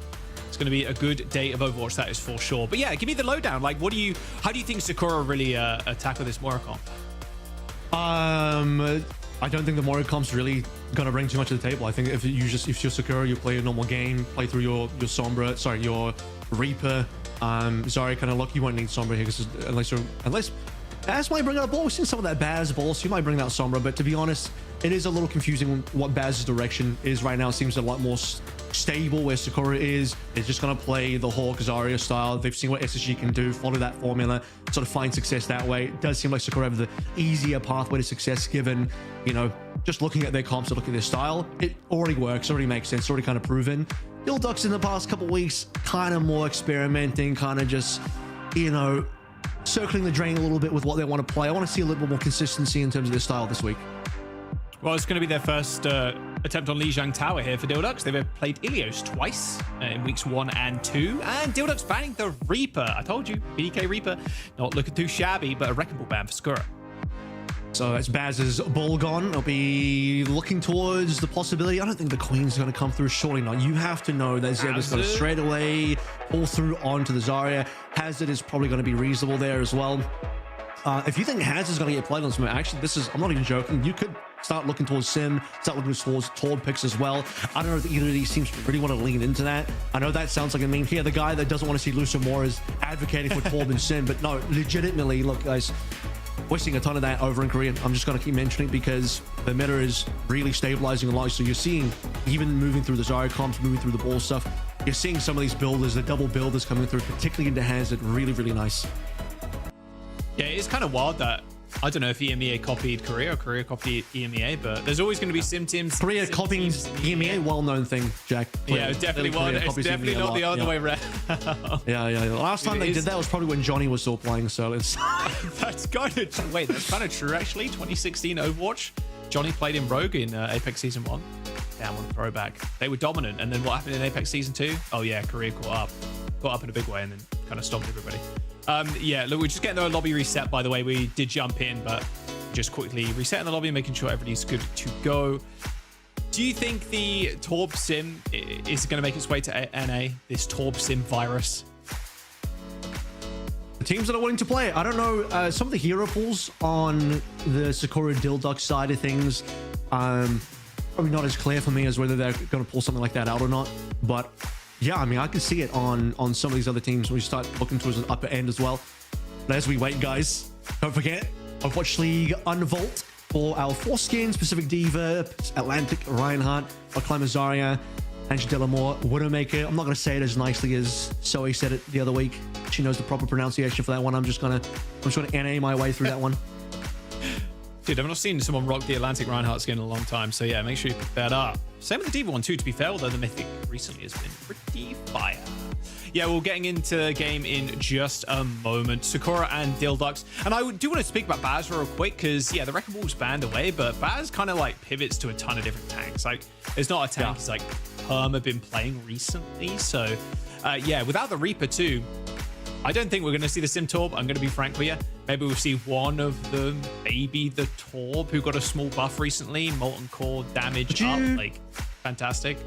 it's going to be a good day of Overwatch, that is for sure. But yeah, give me the lowdown. Like, how do you think Sakura really tackle this Moira comp? I don't think the Moira comp's really gonna bring too much to the table. I think if you're Sakura, you play a normal game, play through your Sombra, sorry, your Reaper. Zarya kind of look, you won't need Sombra here because unless Baz might bring out a ball. We've seen some of that Baz ball, so you might bring out Sombra, but to be honest, it is a little confusing what Baz's direction is right now. It seems a lot more stable where Sakura is. They're just going to play the Hawk Zarya style. They've seen what SSG can do, follow that formula, sort of find success that way. It does seem like Sakura have the easier pathway to success given, you know, just looking at their comps and looking at their style. It already works, already makes sense, already kind of proven. Dildux in the past couple weeks, kind of more experimenting, kind of just, you know, circling the drain a little bit with what they want to play. I want to see a little bit more consistency in terms of their style this week. Well, it's going to be their first attempt on Lijiang Tower here for Dildux. They've played Ilios twice in weeks 1 and 2. And Dildux banning the Reaper. I told you, BDK Reaper. Not looking too shabby, but a wrecking ball ban for Sakura. So that's Baz's ball gone. I'll be looking towards the possibility. I don't think the Queen's going to come through. Surely not. You have to know that Zeb is going to straight away pull through onto the Zarya. Hazard is probably going to be reasonable there as well. If you think Hazard's going to get played on some, actually, I'm not even joking. You could start looking towards Sim, start looking towards Torb picks as well. I don't know if either of these teams really want to lean into that. I know that sounds like a meme here. The guy that doesn't want to see Lucio more is advocating for Torb and Sim, but no, legitimately, look, guys, we're seeing a ton of that over in Korea. I'm just going to keep mentioning it because the meta is really stabilizing a lot. So you're seeing, even moving through the Zarya comps, moving through the ball stuff, you're seeing some of these builders, the double builders coming through, particularly into Hazard, really, really nice. Yeah, it's kind of wild that, I don't know if EMEA copied Korea or Korea copied EMEA, but there's always going to be sim teams. Korea copying EMEA, well-known thing, Jack. Yeah, it's definitely one. It's definitely not the other way around. Yeah. The last time they did that was probably when Johnny was still playing, so it's... that's kind of true, actually. 2016 Overwatch. Johnny played in Rogue in Apex Season 1. Damn, what a throwback. They were dominant, and then what happened in Apex Season 2? Oh yeah, Korea caught up in a big way, and then kind of stomped everybody. Yeah, look, we're just getting the lobby reset, by the way. We did jump in, but just quickly resetting the lobby, making sure everybody's good to go. Do you think the Torb Sim is going to make its way to NA, this Torb Sim virus? The teams that are willing to play it, I don't know. Some of the hero pools on the Sakura Dildux side of things, probably not as clear for me as whether they're going to pull something like that out or not, but yeah, I mean, I can see it on some of these other teams when we start looking towards the upper end as well. But as we wait, guys, don't forget, Overwatch League Unvault for our 4 skins: Pacific Diva, Atlantic Reinhardt, Climax Zarya, Angela Delamore, Widowmaker. I'm not going to say it as nicely as Zoe said it the other week. She knows the proper pronunciation for that one. I'm just going to NA my way through that one. Dude, I've not seen someone rock the Atlantic Reinhardt skin in a long time, so yeah, make sure you pick that up. Same with the Diva one too, to be fair, although the Mythic recently has been pretty fire. Yeah, we're getting into the game in just a moment. Sakura and Dildux. And I do want to speak about Baz real quick, because yeah, the Wrecking Ball's banned away, but Baz kind of like pivots to a ton of different tanks. Like, it's not a tank, it's like Perma been playing recently. So yeah, without the Reaper too, I don't think we're going to see the Sim Torb. I'm going to be frank with you. Maybe we'll see one of them, maybe the Torb, who got a small buff recently. Molten Core damage up, like, fantastic.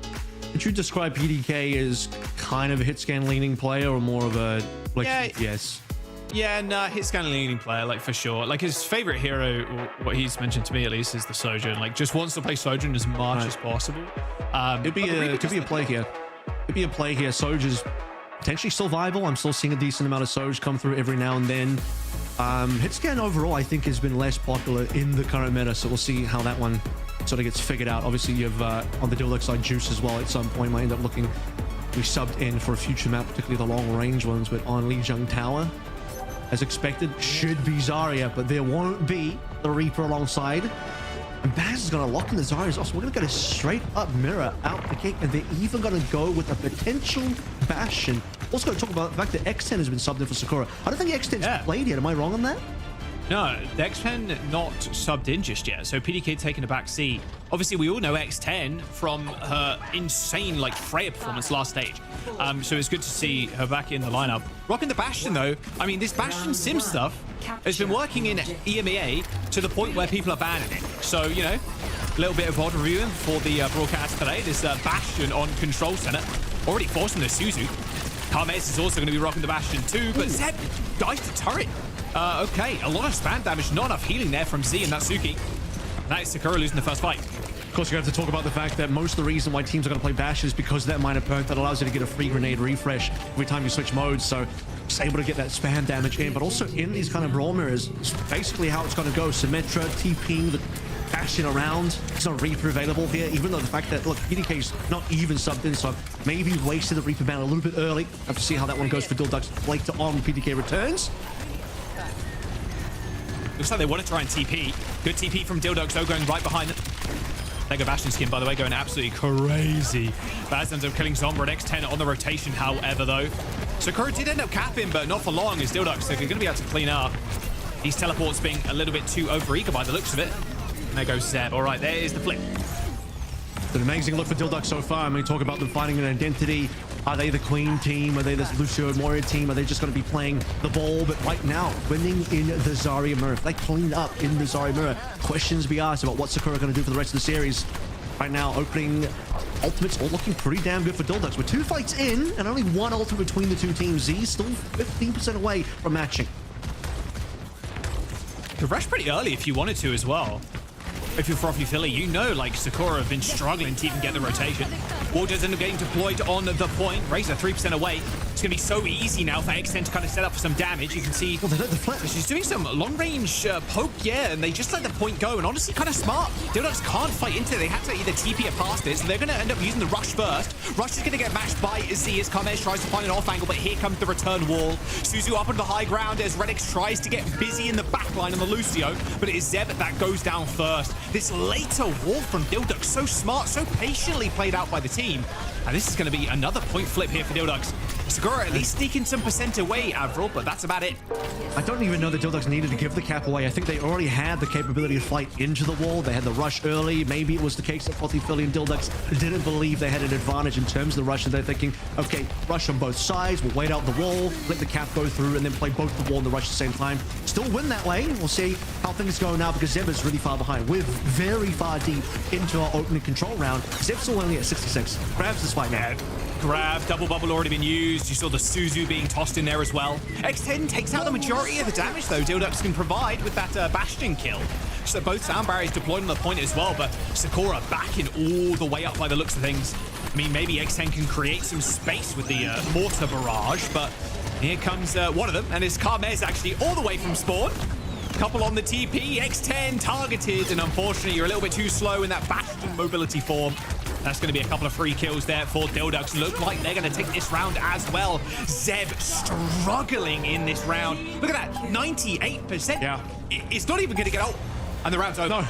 Would you describe PDK as kind of a hit scan leaning player or more of a, like, yes? Yeah, nah, hit scan leaning player, like, for sure. Like, his favorite hero, or what he's mentioned to me at least, is the Sojourn. Like, just wants to play Sojourn as much as possible. Could be a play here. Could be a play here. Sojourn's potentially still viable. I'm still seeing a decent amount of Soj come through every now and then. Hitscan overall, I think, has been less popular in the current meta, so we'll see how that one sort of gets figured out. Obviously, you have on the Dildux side Juice as well. At some point, might end up looking to be subbed in for a future map, particularly the long range ones. But on Lijiang Tower, as expected, should be Zarya, but there won't be the Reaper alongside. And Baz is going to lock in the Zarya's also. We're going to get a straight up mirror out the gate, and they're even going to go with a potential Bastion. Also going to talk about the fact that X10 has been subbed in for Sakura. I don't think X10's played yet. Am I wrong on that? No, the X10 not subbed in just yet, so PDK taking a back seat. Obviously, we all know X10 from her insane, like, Freya performance last stage. So it's good to see her back in the lineup. Rocking the Bastion, though. I mean, this Bastion sim stuff has been working in EMEA to the point where people are banning it. So, you know, a little bit of odd reviewing for the broadcast today. This Bastion on Control Center. Already forcing the Suzu. Carmes is also going to be rocking the Bastion too, but Zeb dies to turret. Okay, a lot of spam damage, not enough healing there from Z and Natsuki. That is Sakura losing the first fight. Of course, you have to talk about the fact that most of the reason why teams are going to play Bash is because of that minor perk that allows you to get a free grenade refresh every time you switch modes. So it's able to get that spam damage in, but also in these kind of brawl mirrors, it's basically how it's going to go. Symmetra, TPing, the Bastion around. It's not Reaper available here, even though the fact that, look, PDK's not even subbed in, so maybe wasted the Reaper ban a little bit early. Have to see how that one goes for Dildux. Later on, PDK returns. Looks like they want to try and TP. Good TP from Dildux, though, going right behind them. Lego Bastion skin, by the way, going absolutely crazy. Baz ends up killing Zombra and X10 on the rotation, however, though. Sakura did end up capping, but not for long, as Dildux are going to be able to clean up. These teleports being a little bit too overeager by the looks of it. And there goes Zeb. All right, there is the flip. An amazing look for Dildux so far. I mean, talk about them finding an identity. Are they the Queen team? Are they the Lucio and Moria team? Are they just going to be playing the ball? But right now, winning in the Zarya mirror. If they clean up in the Zarya mirror, questions be asked about what Sakura are going to do for the rest of the series. Right now, opening ultimates all looking pretty damn good for Dildux. With 2 fights in and only 1 ultimate between the 2 teams, Z's still 15% away from matching. Could rush pretty early if you wanted to as well. If you're Frothy Philly, you know, like, Sakura have been struggling to even get the rotation. Waters end up getting deployed on the point. Razor 3% away. It's going to be so easy now for X10 to kind of set up for some damage. You can see she's doing some long-range poke, yeah, and they just let the point go. And honestly, kind of smart. Dildux can't fight into it. They have to either TP it past it, so they're going to end up using the rush first. Rush is going to get matched by Z as Carmez tries to find an off angle, but here comes the return wall. Suzu up on the high ground as Redix tries to get busy in the backline on the Lucio, but it is Zeb that goes down first. This later wall from Dildux, so smart, so patiently played out by the team. And this is going to be another point flip here for Dildux. Sakura at least sneaking some percent away, Avril, but that's about it. I don't even know that Dildux needed to give the cap away. I think they already had the capability to fight into the wall. They had the rush early. Maybe it was the case that Frothy Philly and Dildux didn't believe they had an advantage in terms of the rush, and they're thinking, okay, rush on both sides, we'll wait out the wall, let the cap go through, and then play both the wall and the rush at the same time. Still win that way. We'll see how things go now, because Zeb is really far behind. We're very far deep into our opening control round. Zeb's still only at 66. Grabs this fight now. Grab, double bubble already been used. You saw the Suzu being tossed in there as well. X10 takes out the majority of the damage, though, Dildux can provide with that Bastion kill. So both sound barriers deployed on the point as well, but Sakura backing all the way up by the looks of things. I mean, maybe X10 can create some space with the mortar barrage, but here comes one of them, and it's Carmez actually all the way from spawn. Couple on the TP, X10 targeted, and unfortunately you're a little bit too slow in that Bastion mobility form. That's going to be a couple of free kills there for Dildux. Look like they're going to take this round as well. Zeb struggling in this round. Look at that, 98%. Yeah. It's not even going to get out, and the round's over.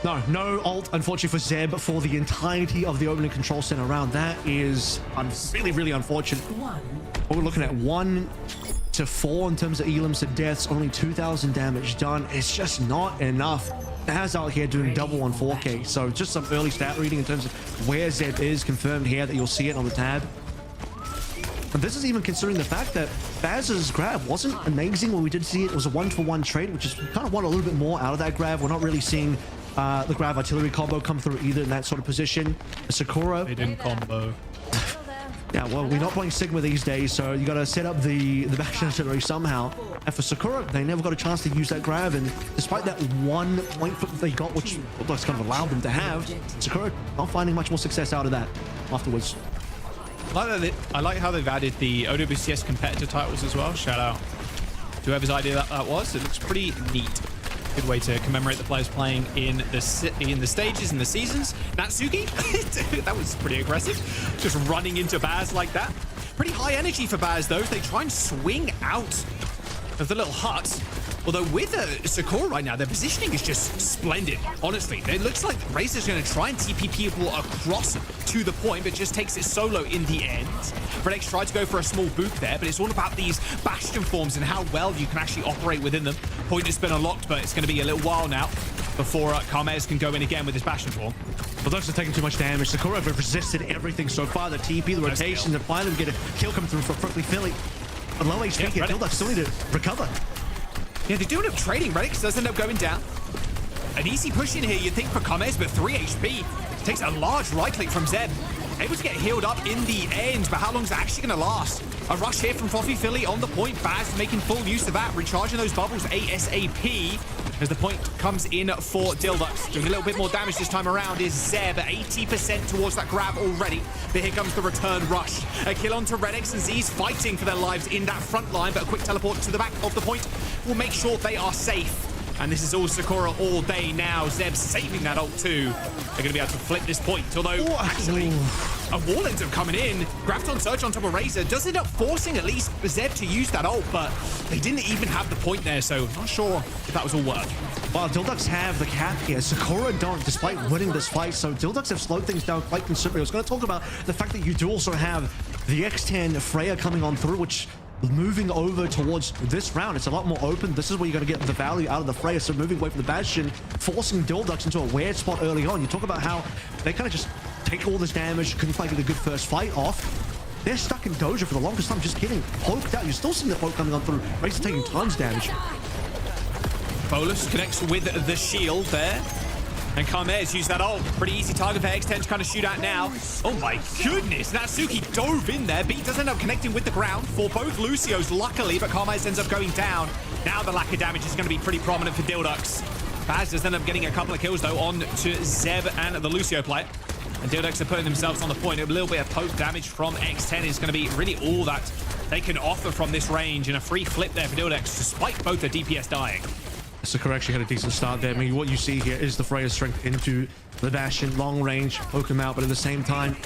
No ult, unfortunately for Zeb, for the entirety of the opening control center round. That is really, really unfortunate. We're looking at 1 to 4 in terms of elims to deaths, only 2,000 damage done. It's just not enough. Baz out here doing double on 4K, so just some early stat reading in terms of where Zeb is confirmed here, that you'll see it on the tab. And this is even considering the fact that Baz's grab wasn't amazing when we did see it. It was a 1-for-1 trade, which is kind of want a little bit more out of that grab. We're not really seeing the grab artillery combo come through either in that sort of position. Sakura, they didn't combo. Yeah, well, we're not playing Sigma these days, so you got to set up the Bastion artillery somehow. And for Sakura, they never got a chance to use that grab, and despite that 1 point flip they got, which kind of allowed them to have, Sakura not finding much more success out of that afterwards. I like how they've added the OWCS competitor titles as well. Shout out to whoever's idea that was. It looks pretty neat. Good way to commemorate the players playing in the stages and the seasons. Natsuki, that was pretty aggressive. Just running into Baz like that. Pretty high energy for Baz, though. They try and swing out of the little hut. Although with Sakura right now, their positioning is just splendid. Honestly, it looks like Razor's going to try and TP people across to the point, but just takes it solo in the end. Redix tried to go for a small boop there, but it's all about these Bastion forms and how well you can actually operate within them. Point has been unlocked, but it's going to be a little while now before Carmez can go in again with his Bastion form. Well, those are taking too much damage. Sakura have resisted everything so far. The TP, the rotation, and finally get a kill come through for Frothy Philly. A low HP here, Dildux still need to recover. Yeah, they do end up trading. Redix does end up going down. An easy push in here, you'd think, for Carmez, but 3 HP. Takes a large right click from Zeb. Able to get healed up in the end, but how long is that actually going to last? A rush here from Frothy Philly on the point. Baz making full use of that, recharging those bubbles ASAP as the point comes in for Dildux. Doing a little bit more damage this time around is Zeb, 80% towards that grab already. But here comes the return rush. A kill onto Redix, and Z's fighting for their lives in that front line, but a quick teleport to the back of the point will make sure they are safe. And this is all Sakura all day now. Zeb saving that ult too. They're going to be able to flip this point. Although, actually, a wall ends up coming in. Graviton Surge on top of Razor does end up forcing at least Zeb to use that ult, but they didn't even have the point there, so not sure if that was all work. Well, Dilducks have the cap here. Sakura don't, despite winning this fight, so Dilducks have slowed things down quite considerably. I was going to talk about the fact that you do also have the X10 Freya coming on through, which moving over towards this round, it's a lot more open. This is where you're going to get the value out of the Freya, so moving away from the Bastion, forcing Dilducks into a weird spot early on. You talk about how they kind of just take all this damage, couldn't quite get a good first fight off. They're stuck in Doja for the longest time, just getting poked out. You're still seeing the poke coming on through. Razor taking tons of damage. Bolus connects with the shield there. And Carmez used that ult. Pretty easy target for X10 to kind of shoot at now. Oh my goodness, Natsuki dove in there. Beat does end up connecting with the ground for both Lucios, luckily, but Carmez ends up going down. Now the lack of damage is going to be pretty prominent for Dilduks. Baz does end up getting a couple of kills, though, on to Zeb and the Lucio player. And Dilduks are putting themselves on the point. A little bit of poke damage from X10 is going to be really all that they can offer from this range. And a free flip there for Dilduks, despite both their DPS dying. Sakura actually had a decent start there. I mean, what you see here is the Freya's strength into the Bastion, long range, poke him out, but at the same time,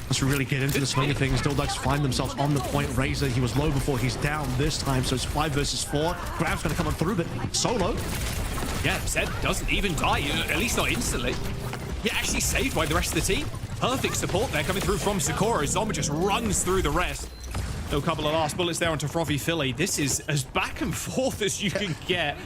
let's really get into the swing of things. Dilduks find themselves on the point. Razor, he was low before, he's down this time, so it's 5 versus 4. Grab's gonna come on through, but solo. Yeah, Zed doesn't even die, at least not instantly. Yeah, actually saved by the rest of the team. Perfect support there coming through from Sakura. Zomba just runs through the rest. A couple of last bullets there onto Frothy Philly. This is as back and forth as you can get.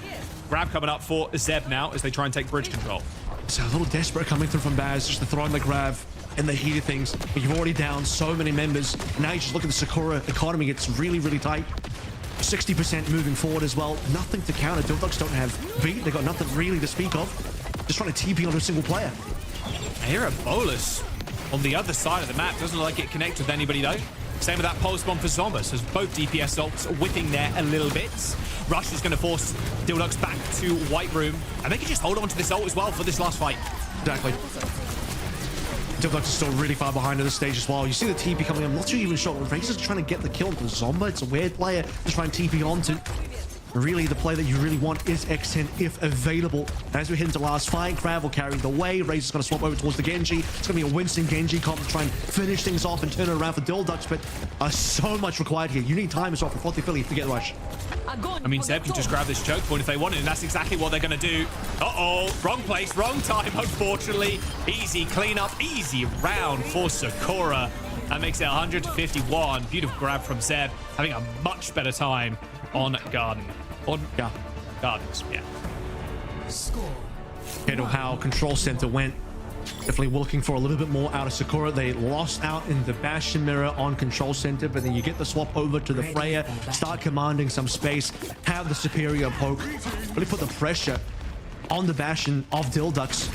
Grab coming up for Zeb now as they try and take bridge control. So a little desperate coming through from Baz, just to throw in the grab in the heat of things. But you've already down so many members. Now you just look at the Sakura economy. It's really, really tight. 60% moving forward as well. Nothing to counter. Dilduks don't have beat. They got nothing really to speak of. Just trying to TP onto a single player. I hear a Bolus on the other side of the map. Doesn't look like it connects with anybody though. Same with that pulse bomb for Zombas, as both DPS ults whipping there a little bit. Rush is going to force Dilduks back to White Room, and they can just hold on to this ult as well for this last fight. Exactly. Dilduks is still really far behind at this stage as well. You see the TP coming in. I'm not too even sure. Razor's trying to get the kill into Zomba. It's a weird player to try and TP onto. Really, the play that you really want is X10 if available. As we hit into last fight, Crab will carry the way. Razor's going to swap over towards the Genji. It's going to be a Winston Genji comp to try and finish things off and turn it around for Dilduks, but so much required here. You need time as well for Frothy Philly to get the rush. I mean, Zeb can just grab this choke point if they want it, and that's exactly what they're going to do. Uh-oh, wrong place, wrong time, unfortunately. Easy cleanup, easy round for Sakura. That makes it 100-51. Beautiful grab from Zeb, having a much better time on Garden. Yeah, Gardens, yeah. Head of how Control Center went. Definitely looking for a little bit more out of Sakura. They lost out in the Bastion mirror on Control Center, but then you get the swap over to the Freya, start commanding some space, have the superior poke, really put the pressure on the Bastion of Dilduks.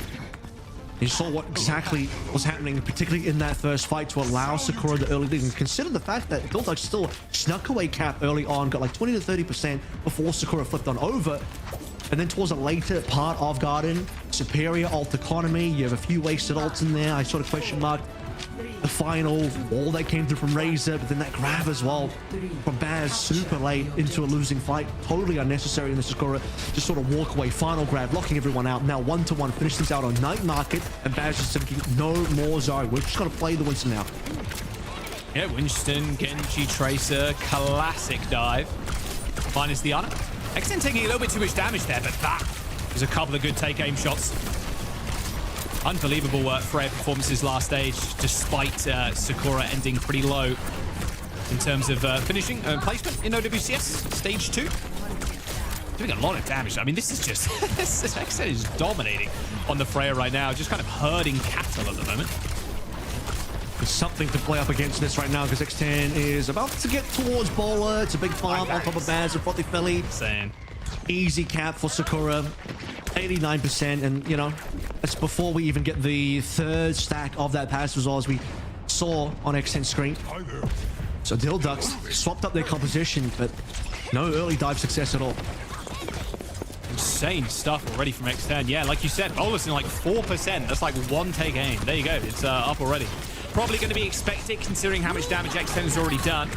You saw what exactly was happening, particularly in that first fight, to allow Sakura the early lead. And consider the fact that Dilduks still snuck away cap early on, got like 20 to 30% before Sakura flipped on over. And then towards a later part of Garden, superior ult economy. You have a few wasted ults in there. I sort of question mark the final wall that came through from Razor, but then that grab as well from Baz super late into a losing fight. Totally unnecessary in the Sakura. Just sort of walk away. Final grab, locking everyone out. Now 1-to-1, finish things out on Night Market, and Baz is thinking no more Zari. We're just going to play the Winston now. Yeah, Winston, Genji, Tracer, classic dive. Minus the honor. X10 taking a little bit too much damage there, but that was a couple of good take aim shots. Unbelievable Freya performances last stage, despite Sakura ending pretty low in terms of finishing placement in OWCS Stage 2. Doing a lot of damage. I mean, this is just... X10 is dominating on the Freya right now, just kind of herding cattle at the moment. There's something to play up against this right now, because X10 is about to get towards Bowler. It's a big farm on top of Baz and Frothy Philly. Insane. Easy cap for Sakura. 89%, and you know, that's before we even get the third stack of that pass as well, as we saw on X10 screen. So Dilduks swapped up their composition, but no early dive success at all. Insane stuff already from X10. Yeah, like you said, Bolus in like 4%. That's like one take aim. There you go. It's up already. Probably going to be expected considering how much damage X10 has already done.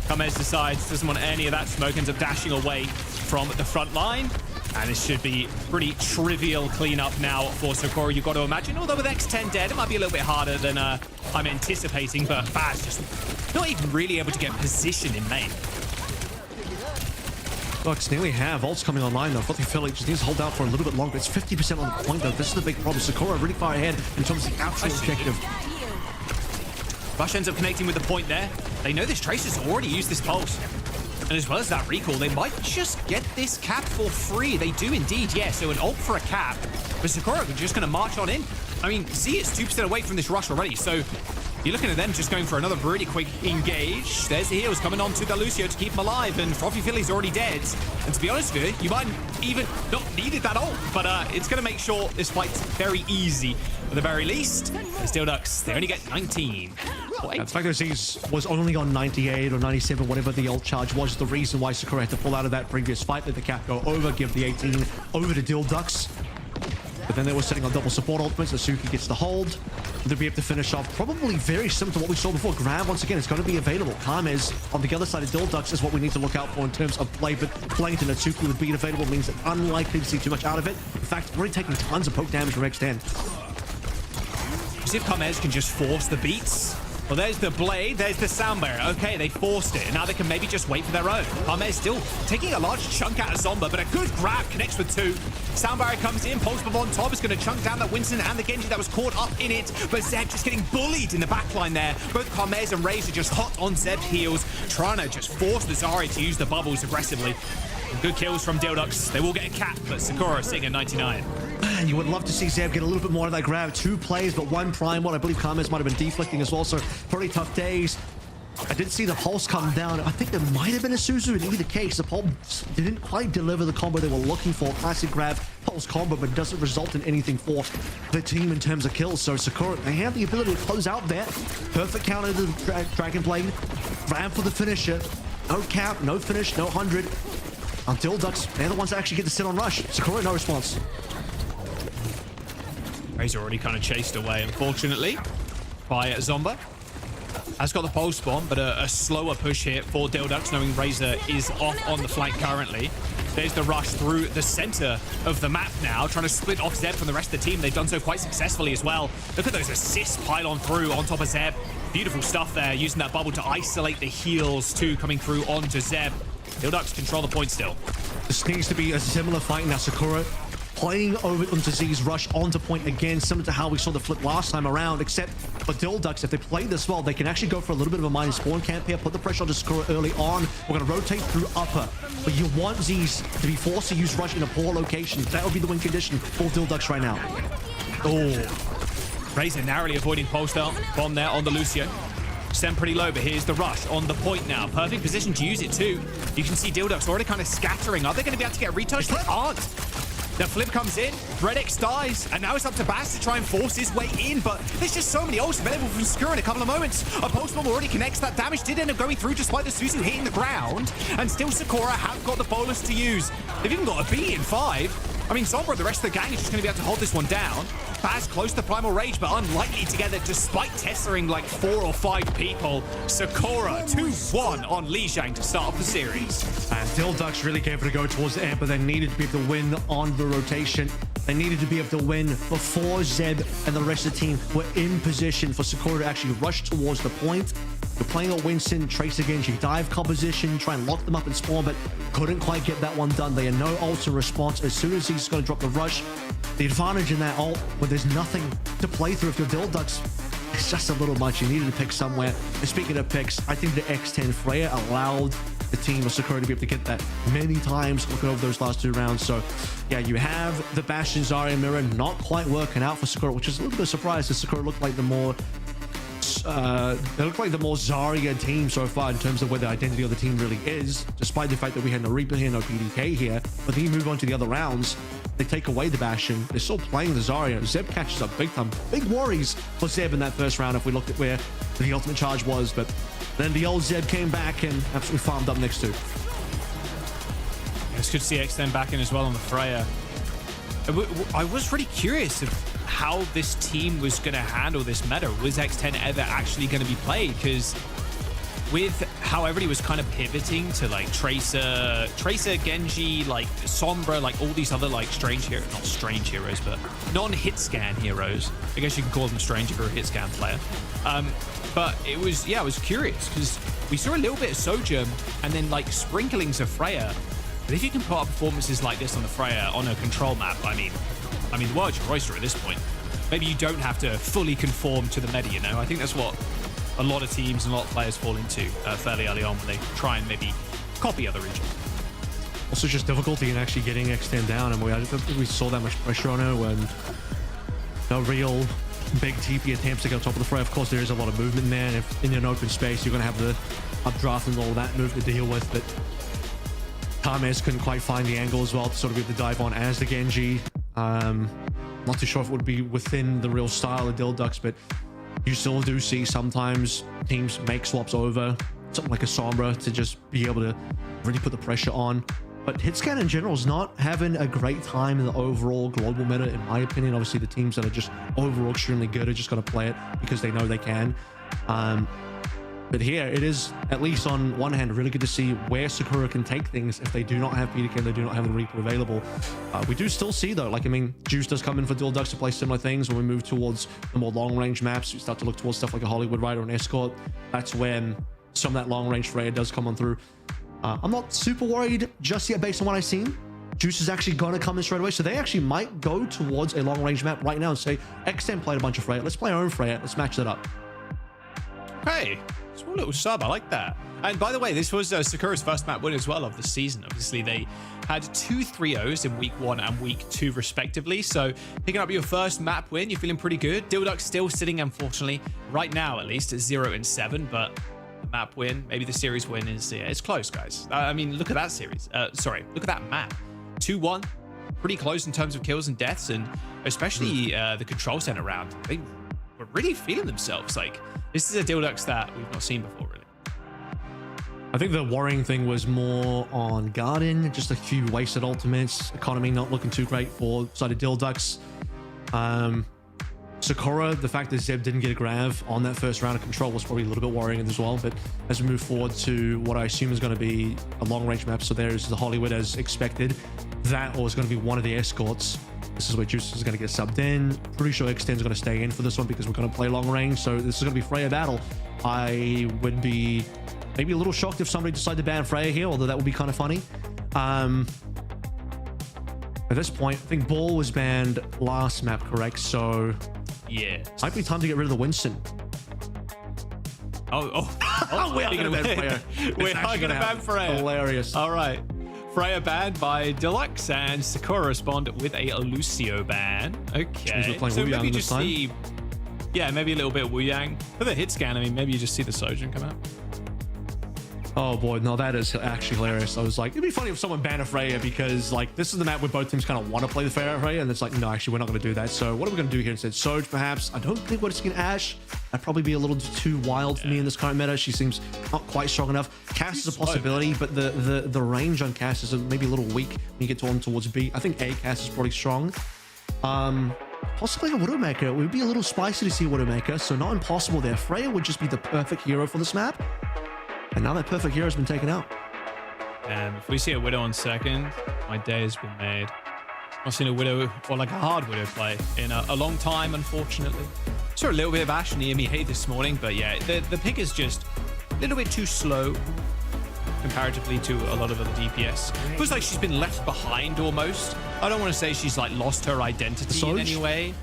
Kamez decides doesn't want any of that smoke, ends up dashing away from the front line. And this should be pretty trivial cleanup now for Sakura, you've got to imagine. Although with X10 dead, it might be a little bit harder than I'm anticipating, but Baz just not even really able to get position in main. Bucks nearly have ults coming online though. Fluffy Philly just needs to hold out for a little bit longer. It's 50% on the point though. This is the big problem. Sakura really far ahead in terms of the actual objective. Rush ends up connecting with the point there. They know this Tracer's already used this pulse. And as well as that recall, they might just get this cap for free. They do indeed, yeah. So an ult for a cap. But Sakura are just going to march on in. I mean, Z is 2% away from this rush already. So you're looking at them just going for another really quick engage. There's the heals coming on to the Lucio to keep him alive. And Frothy Philly's already dead. And to be honest with you, you might even not needed that ult. But it's going to make sure this fight's very easy. At the very least, the Steel Ducks, they only get 19. The fact that Z's was only on 98 or 97, whatever the ult charge was, the reason why Sakura had to pull out of that previous fight. Let the cap go over, give the 18 over to Dild Ducks. But then they were sitting on double support ultimates. Asuki gets the hold. They'll be able to finish off. Probably very similar to what we saw before. Grab, once again, it's going to be available. Karmez on the other side of Dild Ducks is what we need to look out for in terms of play. But playing to Natsuki with being available means that unlikely to see too much out of it. In fact, already taking tons of poke damage from X10. See if Karmez can just force the beats. Well, there's the blade, there's the sound barrier. Okay, they forced it. Now they can maybe just wait for their own. Karmez still taking a large chunk out of Zomba, but a good grab connects with two. Sound barrier comes in, Pulse Bomb on top is going to chunk down that Winston and the Genji that was caught up in it. But Zeb just getting bullied in the backline there. Both Karmez and Razor just hot on Zeb's heels, trying to just force the Zarya to use the bubbles aggressively. Good kills from Dild Ducks. They will get a cap, but Sakura sitting at 99. Man, you would love to see Zeb get a little bit more of that grab. 2 plays, but 1 prime one. I believe Karmez might have been deflecting as well, so pretty tough days. I did see the pulse come down. I think there might have been a Suzu in either case. The pulse didn't quite deliver the combo they were looking for. Classic grab, pulse combo, but doesn't result in anything for the team in terms of kills. So Sakura, they have the ability to close out there. Perfect counter to the Dragon Blade. Grab for the finisher. No cap, no finish, no 100. Until Ducks, they're the ones that actually get to sit on rush. Sakura, no response. Razor already kind of chased away, unfortunately, by Zomba. Has got the pulse bomb, but a slower push here for Dild Ducks, knowing Razor is off on the flank currently. There's the rush through the center of the map now, trying to split off Zeb from the rest of the team. They've done so quite successfully as well. Look at those assists pile on through on top of Zeb. Beautiful stuff there, using that bubble to isolate the heals too, coming through onto Zeb. Dild Ducks control the point still. This needs to be a similar fight now. Sakura playing over onto Z's rush onto point again, similar to how we saw the flip last time around, except for Dild Ducks, if they play this well, they can actually go for a little bit of a minus spawn camp here, put the pressure on Sakura early on. We're going to rotate through upper, but you want Z's to be forced to use rush in a poor location. That would be the win condition for Dild Ducks right now. Oh, Razor narrowly avoiding pulse bomb there on the Lucio. Stem pretty low, but here's the rush on the point now. Perfect position to use it too. You can see Dild Ducks already kind of scattering. Are they going to be able to get a retouch? They aren't. The flip comes in, Redx dies, and now it's up to Baz to try and force his way in, but there's just so many ults available from Sakura in a couple of moments. A pulse bomb already connects. That damage did end up going through despite the Suzu hitting the ground, and still Sakura have got the bolus to use. They've even got a B in 5. I mean, Sombra and the rest of the gang is just going to be able to hold this one down. Baz close to Primal Rage, but unlikely to get it despite tessering like 4 or 5 people. Sakura 2-1 on Lijiang to start off the series. And Dild Ducks really gave it a go towards the end, but they needed to be able to win on the rotation. They needed to be able to win before Zeb and the rest of the team were in position for Sakura to actually rush towards the point. You're playing a Winston, Trace again, she dive composition, try and lock them up and spawn, but couldn't quite get that one done. They are no ult in response. As soon as he's going to drop the rush, the advantage in that ult, when there's nothing to play through if you're Dild Ducks, it's just a little much. You needed to pick somewhere. And speaking of picks, I think the X10 Freya allowed the team of Sakura to be able to get that many times looking over those last 2 rounds. So yeah, you have the Bastion, Zarya, Mirror not quite working out for Sakura, which is a little bit of a surprise because Sakura looked like the more they look like the more Zarya team so far in terms of where the identity of the team really is, despite the fact that we had no Reaper here, no PDK here. But then you move on to the other rounds, they take away the Bastion, they're still playing the Zarya. Zeb catches up big time. Big worries for Zeb in that first round if we looked at where the ultimate charge was, but then the old Zeb came back and absolutely farmed up next to. It's good to see X10 back in as well on the Freya. I was really curious of how this team was going to handle this meta. Was X10 ever actually going to be played? Because with how everybody was kind of pivoting to like Tracer, Genji, like Sombra, like all these other like strange heroes, not strange heroes, but non-hit scan heroes. I guess you can call them strange if you're a hit scan player. But it was, yeah, I was curious because we saw a little bit of Sojourn and then like sprinklings of Freya. But if you can put up performances like this on the Freya on a control map, I mean, the world's your oyster at this point. Maybe you don't have to fully conform to the meta, you know? I think that's what a lot of teams and a lot of players fall into fairly early on when they try and maybe copy other regions. Also just difficulty in actually getting Extend down, and I don't think we saw that much pressure on her when no real big TP attempts to get on top of the fray. Of course, there is a lot of movement in there, and if in an open space, you're going to have the updraft and all that movement to deal with, but Tames couldn't quite find the angle as well to sort of get the dive on as the Genji. Not too sure if it would be within the real style of Dildux, but you still do see sometimes teams make swaps over something like a Sombra to just be able to really put the pressure on. But Hitscan in general is not having a great time in the overall global meta, in my opinion. Obviously, the teams that are just overall extremely good are just going to play it because they know they can. But here, it is, at least on one hand, really good to see where Sakura can take things if they do not have PDK, they do not have the Reaper available. We do still see, though, like, I mean, Juice does come in for Dildux to play similar things. When we move towards the more long-range maps, we start to look towards stuff like a Hollywood Rider and Escort. That's when some of that long-range Freya does come on through. I'm not super worried just yet based on what I've seen. Juice is actually going to come in straight away, so they actually might go towards a long-range map right now and say, X10 played a bunch of Freya, let's play our own Freya, let's match that up. Hey, small little sub, I like that. And by the way, this was Sakura's first map win as well of the season. Obviously, they had 2 3-0s in week 1 and week 2 respectively, so picking up your first map win, you're feeling pretty good. Dildux still sitting, unfortunately, right now at least, at 0-7, but the map win, maybe the series win is, yeah, it's close, guys. I mean, look at that series. Sorry, look at that map. 2-1, pretty close in terms of kills and deaths, and especially the control center round. They were really feeling themselves. Like, this is a Dildux that we've not seen before, really. I think the worrying thing was more on Garden, just a few wasted ultimates, economy not looking too great for side of Dildux. Sakura, the fact that Zeb didn't get a grab on that first round of control was probably a little bit worrying as well. But as we move forward to what I assume is going to be a long-range map, so there's the Hollywood as expected. That or is going to be one of the escorts. This is where Juice is going to get subbed in. Pretty sure Extend's going to stay in for this one because we're going to play long range. So this is going to be Freya battle. I would be maybe a little shocked if somebody decided to ban Freya here, although that would be kind of funny. At this point, I think Ball was banned last map, correct? So yeah, might be time to get rid of the Winston. Oh, we are going to ban Freya. We're going to ban Freya. Hilarious. All right. Freya banned by Deluxe, and Sakura respond with a Lucio ban. Okay, so maybe just see, yeah, maybe a little bit of Lijiang. For the hit scan, I mean, maybe you just see the Sojourn come out. Oh boy, no, that is actually hilarious. I was like, it'd be funny if someone banned a Freya because, like, this is the map where both teams kind of want to play the Freya, and it's like, no, actually, we're not going to do that. So what are we going to do here instead? Soj, perhaps. I don't think we're just going to Ashe. That'd probably be a little too wild for me in this current meta. She seems not quite strong enough. Cass is a possibility, but the range on Cass is maybe a little weak when you get on towards B. I think A Cass is probably strong. Possibly a Widowmaker. It would be a little spicy to see Widowmaker, so not impossible there. Freya would just be the perfect hero for this map. And now that perfect hero has been taken out. If we see a Widow on second, my day has been made. I've not seen a Widow, or like a hard Widow play in a long time, unfortunately. Saw a little bit of Ashe in the EMEA this morning, but yeah, the pick is just a little bit too slow comparatively to a lot of other DPS. Feels like she's been left behind almost. I don't want to say she's like lost her identity in any way,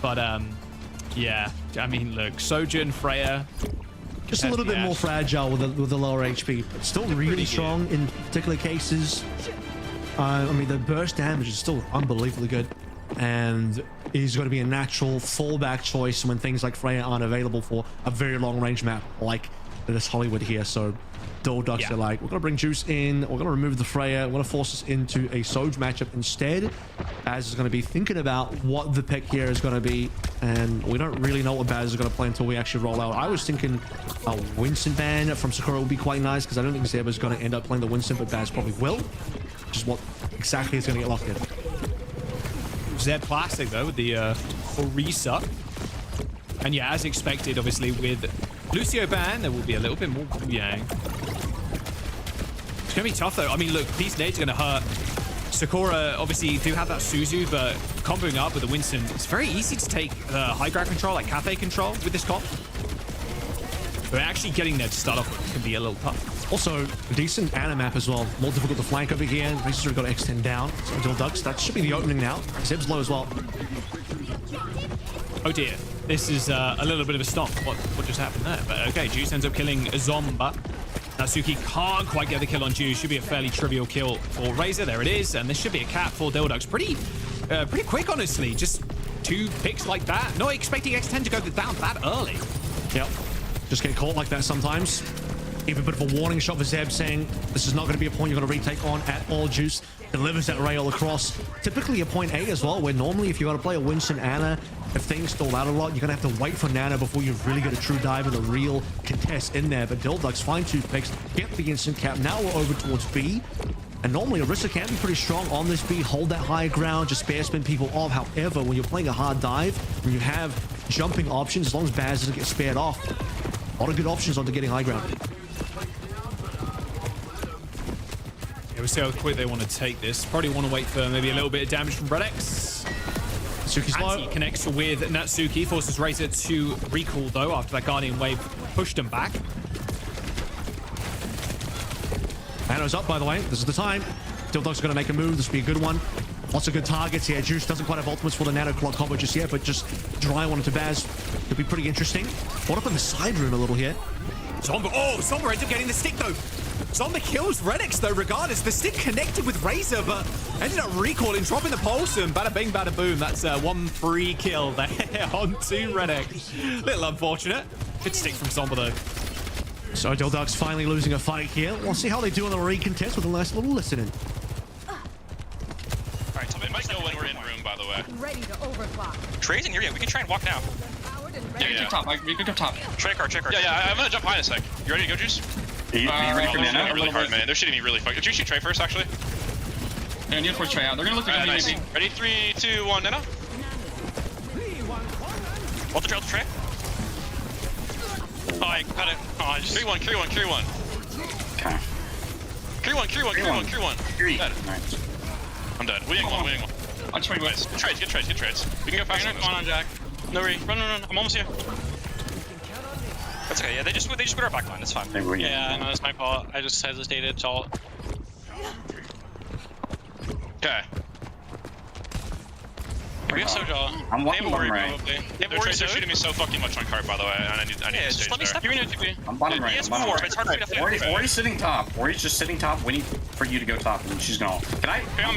but yeah, I mean, look, Sojourn, Freya, just a little bit more fragile with the lower HP, but still really strong in particular cases. I mean, the burst damage is still unbelievably good, and is going to be a natural fallback choice when things like Freya aren't available for a very long range map like this Hollywood here. So Dildux are like, we're going to bring Juice in, we're going to remove the Freya, we're going to force us into a Soj matchup instead. Az is going to be thinking about what the pick here is going to be, and we don't really know what Baz is going to play until we actually roll out. I was thinking a Winston ban from Sakura would be quite nice, because I don't think Zeb is going to end up playing the Winston, but Baz probably will, which is what exactly is going to get locked in. Zeb Plastic, though, with the Orisa. And yeah, as expected, obviously, with Lucio ban. There will be a little bit more Lijiang. It's going to be tough, though. I mean, look, these nades are going to hurt. Sakura obviously do have that Suzu, but comboing up with the Winston, it's very easy to take high ground control, like cafe control with this comp. But actually getting there to start off with can be a little tough. Also, a decent Ana map as well. More difficult to flank over here. Racer's already got to extend down. So Dild, that should be the opening now. Zeb's low as well. Oh dear. This is a little bit of a stomp. What just happened there? But okay, Juice ends up killing Zomba. Natsuki can't quite get the kill on Juice. Should be a fairly trivial kill for Razor. There it is. And this should be a cap for Dildux. Pretty quick, honestly. Just 2 picks like that. Not expecting X10 to go down that early. Yep. Just get caught like that sometimes. Even a bit of a warning shot for Zeb saying this is not going to be a point you're going to retake on at all. Juice delivers that rail across. Typically a point A as well, where normally if you got to play a Winston Ana, if things stall out a lot, you're going to have to wait for Nana before you really get a true dive and a real contest in there. But Dildux find 2 picks, get the instant cap. Now we're over towards B. And normally Orisa can be pretty strong on this B, hold that high ground, just spare spin people off. However, when you're playing a hard dive, when you have jumping options, as long as Baz doesn't get spared off, a lot of good options onto getting high ground. Yeah, we'll see how quick they want to take this. Probably want to wait for maybe a little bit of damage from Redex. Natsuki's low. Anti connects with Natsuki, forces Razor to recall though after that Guardian Wave pushed him back. Nano's up, by the way. This is the time. Dildug's going to make a move. This will be a good one. Lots of good targets here. Juice doesn't quite have ultimates for the Nano Clock combo just yet, but just dry one to Baz could be pretty interesting. What up in the side room a little here? Zomba. Oh, Zomba ends up getting the stick though. Zomba kills Redex though, regardless. The stick connected with Razor, but ended up recalling, dropping the pulse, and bada bing, bada boom. That's 1 free kill there onto Redex. Little unfortunate. Good stick from Zomba though. So Dildug's finally losing a fight here. We'll see how they do on the recontest with a nice little listening. Alright, tell me it might know when we're in room, by the way. Ready to overclock. Trey's in here, yeah, we can try and walk now. Yeah. Top, we could go top. Trey car. Yeah, I'm gonna jump high in a sec. You ready to go, Juice? Are you ready for Nana? Really hard, man. They're shooting me really fucking. Did you shoot Trey first, actually? Yeah, need to force Trey out. They're gonna look like nice. Ready? 3, 2, 1, Nana. Hold the trail to Trey. Oh, I cut it. Oh, I just... Carry one. Okay. Carry one. Dead. Nice. I'm dead. Winning one. I'll try Nice. Get trades. We can go fast. Come on, Jack. No worry. Run. I'm almost here. That's okay, yeah, they just put our backline, that's fine. Yeah, no, that's my fault. I just hesitated, it's all. Okay. We have Soja. I'm walking bottom right. Probably. They're shooting me so fucking much on cart, by the way, and I need to just let me step. I'm bottom right. It's hard for me to flip. Ori's sitting top. Ori's just sitting top, waiting for you to go top, and she's gonna. Can I? I'm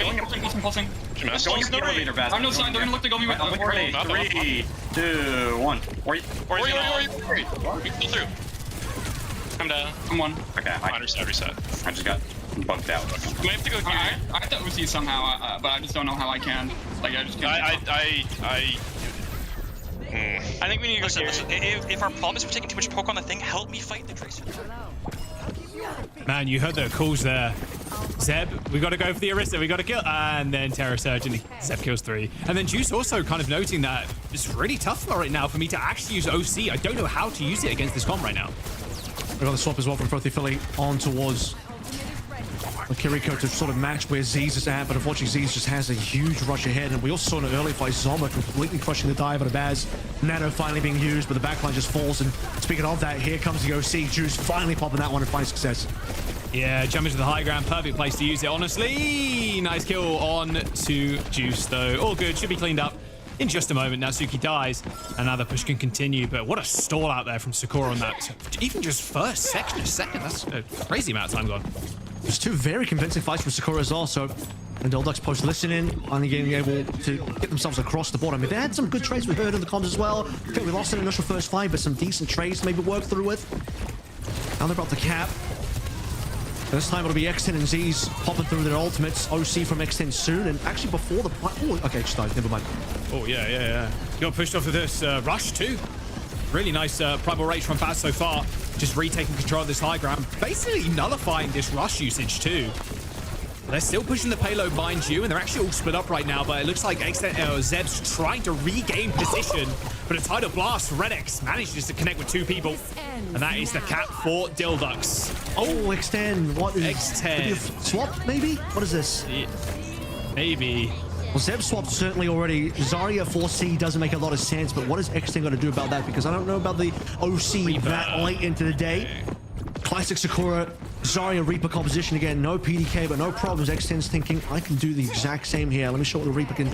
pulsing. Going up the elevator, Baz. I'm no sign, they're gonna look to go me with 3, 2, 1. Ori. We pull through. I'm down. I'm 1. Okay, I reset. I just got bugged out. We have to go here. I have to OC somehow, but I just don't know how I can. Like, I just can't. I think we need to go listen, if our problem is we're taking too much poke on the thing, help me fight the Tracer. Man, you heard the calls there. Zeb, we got to go for the Orisa. We got to kill. And then Terra Surge, and Zeb kills 3. And then Juice also kind of noting that it's really tough right now for me to actually use OC. I don't know how to use it against this comp right now. We've got the swap as well from Frothy Philly on towards Kiriko to sort of match where Z's is at, but unfortunately Z's just has a huge rush ahead, and we also saw an early fight Zomba completely crushing the dive out of Baz. Nano finally being used, but the backline just falls, and speaking of that, here comes the OC. Juice finally popping that one and finding success. Yeah, jumping to the high ground, perfect place to use it, honestly. Nice kill on to Juice, though. All good, should be cleaned up in just a moment. Natsuki dies, and now the push can continue, but what a stall out there from Sakura on that. Even just first section, that's a crazy amount of time gone. There's 2 very convincing fights from Sakura as well, so and Dildux post listening, finally getting able to get themselves across the board. I mean, they had some good trades we heard in the comms as well. I think we lost an initial first fight, but some decent trades to maybe work through with. Now they're about to cap. And this time it'll be X10 and Z's popping through their ultimates. OC from X10 soon, and actually before the... Oh, okay, just died. Never mind. Oh, yeah. Got pushed off of this rush, too. Really nice primal rage from Baz so far. Just retaking control of this high ground. Basically nullifying this rush usage, too. They're still pushing the payload, mind you, and they're actually all split up right now, but it looks like Zeb's trying to regain position but a Tidal Blast, Redx manages to connect with 2 people, and that is the cap for Dildux. Oh, X10. What is X10? Swap, maybe? What is this? Yeah, maybe. Well, Zeb swapped certainly already. Zarya 4C doesn't make a lot of sense, but what is X10 going to do about that? Because I don't know about the OC Reaper. that late into the day. Classic Sakura, Zarya Reaper composition again. No PDK, but no problems. X10's thinking, I can do the exact same here. Let me show what the Reaper can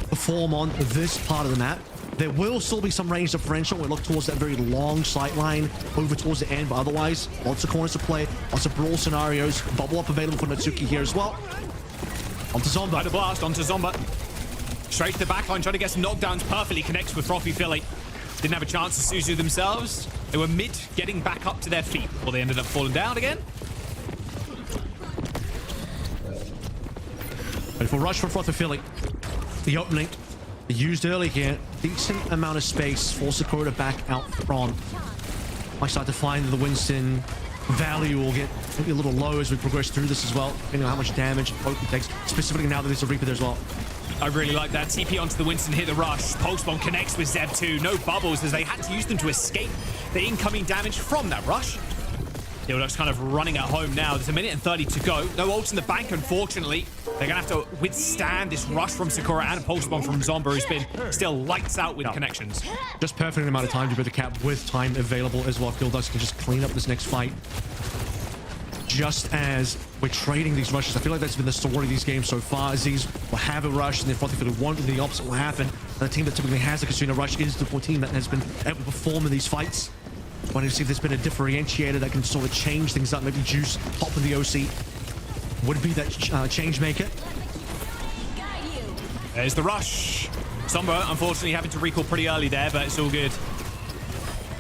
perform on this part of the map. There will still be some range differential. We look towards that very long sight line over towards the end, but otherwise, lots of corners to play, lots of brawl scenarios. Bubble up available for Natsuki here as well. Onto Zomba. Tidal Blast onto Zomba. Straight to the backline, trying to get some knockdowns. Perfectly connects with Frothy Philly. Didn't have a chance to Suzu themselves. They were mid, getting back up to their feet, before they ended up falling down again. Ready for rush from Frothy Philly. The opening used early here. Decent amount of space for Sakura to back out front. Might start to find the Winston value will get maybe a little low as we progress through this as well, depending on how much damage Poke takes, specifically now that there's a Reaper there as well. I really like that. TP onto the Winston, hit the rush. Pulse Bomb connects with Zeb 2. No bubbles as they had to use them to escape the incoming damage from that rush. Dildux kind of running at home now. There's a minute and 30 to go. No ults in the bank, unfortunately. They're going to have to withstand this rush from Sakura and a Pulse Bomb from Zomba, who's been still lights out with connections. Just perfect amount of time to put the cap with time available as well. Dildux can just clean up this next fight. Just as we're trading these rushes, I feel like that's been the story of these games so far. Aziz will have a rush, and then Frothy Philly won't, the opposite will happen. And the team that typically has a Kasuna rush is the team that has been able to perform in these fights. Wanting to see if there's been a differentiator that can sort of change things up. Maybe Juice pop in the OC would be that change maker. There's the rush. Zomba, unfortunately, having to recall pretty early there, but it's all good.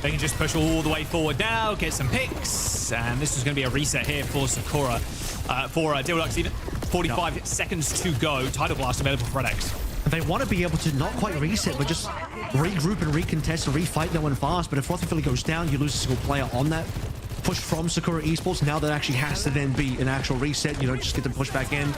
They can just push all the way forward now, get some picks, and this is going to be a reset here for Sakura. For Dildux even. 45 seconds to go. Tidal Blast available for Redx. They want to be able to not quite reset, but just regroup and recontest and refight that one fast. But if Frothy Philly goes down, you lose a single player on that push from Sakura Esports. Now that actually has to then be an actual reset. You know, just get them pushed back in.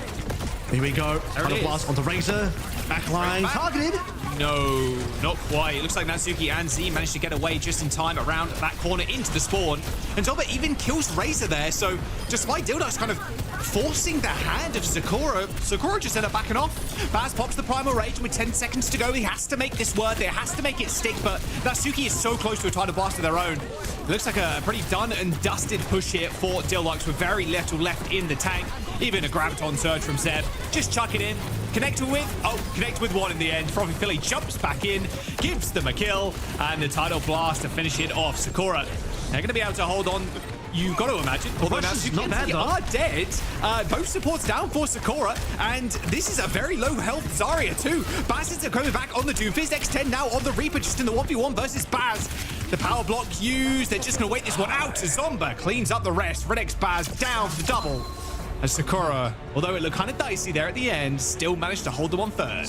Here we go. Tidal Blast onto Razor. Backline targeted. No, not quite. It looks like Natsuki and Z managed to get away just in time around that corner into the spawn. And Zomba even kills Razor there. So despite Dildux kind of forcing the hand of Sakura, Sakura just ended up backing off. Baz pops the Primal Rage with 10 seconds to go. He has to make this worth it. Has to make it stick, but Natsuki is so close to a Tidal Blast of their own. It looks like a pretty done and dusted push here for Dildux with very little left in the tank. Even a Graviton Surge from Zeb. Just chuck it in. Connect with one in the end. Frothy Philly jumps back in, gives them a kill, and the Tidal Blast to finish it off. Sakura, they're going to be able to hold on. You've got to imagine. Although Natsuki and Z are dead, both supports down for Sakura, and this is a very low health Zarya too. Baz is coming back on the Doomfist. X10 now on the Reaper, just in the 1v1 versus Baz. The power block used. They're just going to wait this one out. Zomba cleans up the rest. Redx Baz down for the double. And Sakura, although it looked kind of dicey there at the end, still managed to hold them on third.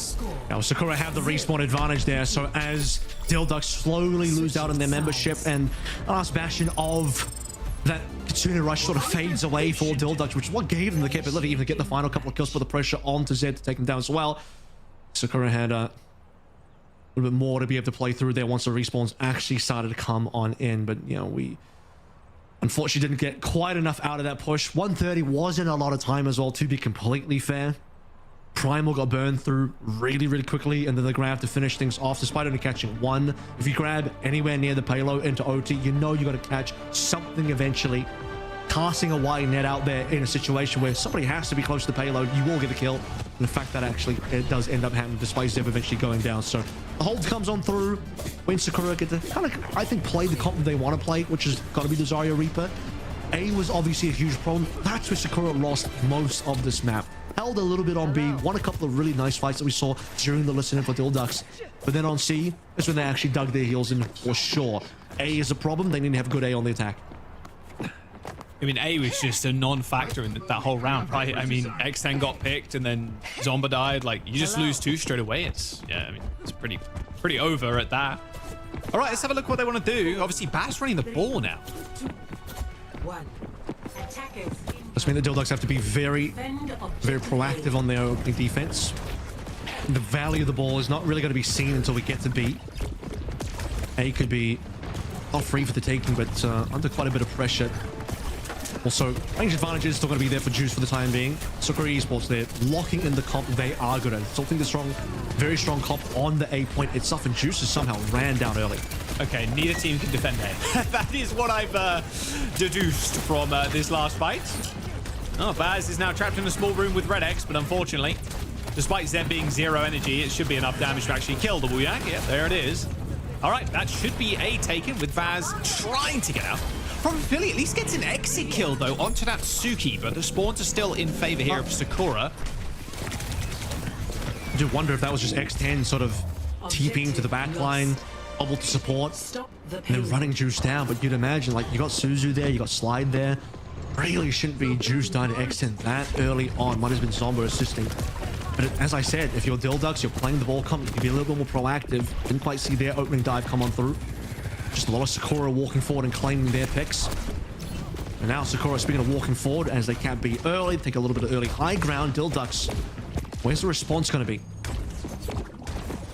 Now Sakura have the respawn advantage there, so as Dildux slowly lose out on their membership and last bastion of that Kitsune rush sort of fades away for Dildux, which is what gave them the capability even to get the final couple of kills, put the pressure onto Zed to take him down as well. Sakura had a little bit more to be able to play through there once the respawns actually started to come on in, but you know, we unfortunately didn't get quite enough out of that push. 130 wasn't a lot of time as well, to be completely fair. Primal got burned through really, really quickly, and then the grab to finish things off, despite only catching one. If you grab anywhere near the payload into OT, you know you got to catch something eventually. Casting a wide net out there in a situation where somebody has to be close to the payload, you will get a kill. And the fact that actually it does end up happening despite Zeb eventually going down. So the hold comes on through when Sakura get to kind of, I think, play the comp they want to play, which has got to be the Zarya Reaper. A was obviously a huge problem. That's where Sakura lost most of this map. Held a little bit on B, won a couple of really nice fights that we saw during the listening for Dildux. But then on C, that's when they actually dug their heels in for sure. A is a problem. They need to have good A on the attack. I mean, A was just a non-factor in that whole round, right? I mean, X10 got picked and then Zomba died. Like, you just lose two straight away. It's, yeah, I mean, it's pretty over at that. All right, let's have a look what they want to do. Obviously, Bass running the ball now. This means the Dildux have to be very, very proactive on their opening defense. The value of the ball is not really going to be seen until we get to B. A could be not free for the taking, but under quite a bit of pressure. Also, range advantage is still going to be there for Juice for the time being. Sakura Esports, they're locking in the comp. They are good at it. Still think the strong, very strong comp on the A point itself, and Juice has somehow ran down early. Okay, neither team can defend A. That is what I've deduced from this last fight. Oh, Baz is now trapped in a small room with Red X, but unfortunately, despite Zeb being 0 energy, it should be enough damage to actually kill the WuYang. Yeah, there it is. All right, that should be A taken with Baz trying to get out. From Philly at least gets an exit kill, though, onto that Suki, but the spawns are still in favor here of Sakura. I do wonder if that was just X10 sort of TPing to the back line, able to support, and then running Juice down. But you'd imagine, like, you got Suzu there, you got Slide there. Really shouldn't be Juice down to X10 that early on. Might have been Zomba assisting. But as I said, if you're Dildux, you're playing the ball coming, you can be a little bit more proactive. Didn't quite see their opening dive come on through. Just a lot of Sakura walking forward and claiming their picks. And now Sakura, speaking of walking forward, as they can't be early, take a little bit of early high ground. Dildux, where's the response going to be?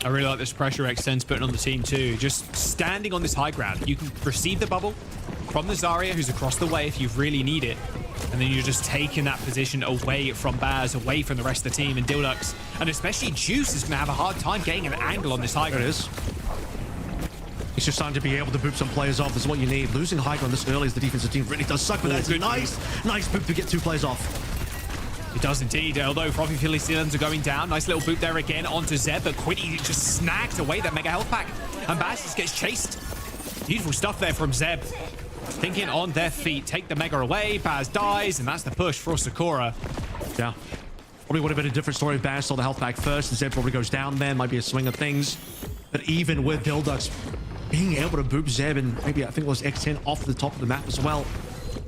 I really like this pressure X10's putting on the team too. Just standing on this high ground. You can receive the bubble from the Zarya, who's across the way if you really need it. And then you're just taking that position away from Baz, away from the rest of the team. And Dildux, and especially Juice, is going to have a hard time getting an angle on this high ground. There it is. It's just starting to be able to boop some players off. This is what you need. Losing high ground this early as the defensive team really does suck, but that's nice boop to get 2 plays off. It does indeed, although Frothy Philly Steelers are going down. Nice little boot there again onto Zeb, but Quiddy just snags away that mega health pack. And Baz just gets chased. Beautiful stuff there from Zeb. Thinking on their feet, take the mega away. Baz dies, and that's the push for Sakura. Yeah. Probably would have been a different story if Baz saw the health pack first, and Zeb probably goes down there. Might be a swing of things. But even with Dildux being able to boop Zeb, and maybe I think it was X10 off the top of the map as well,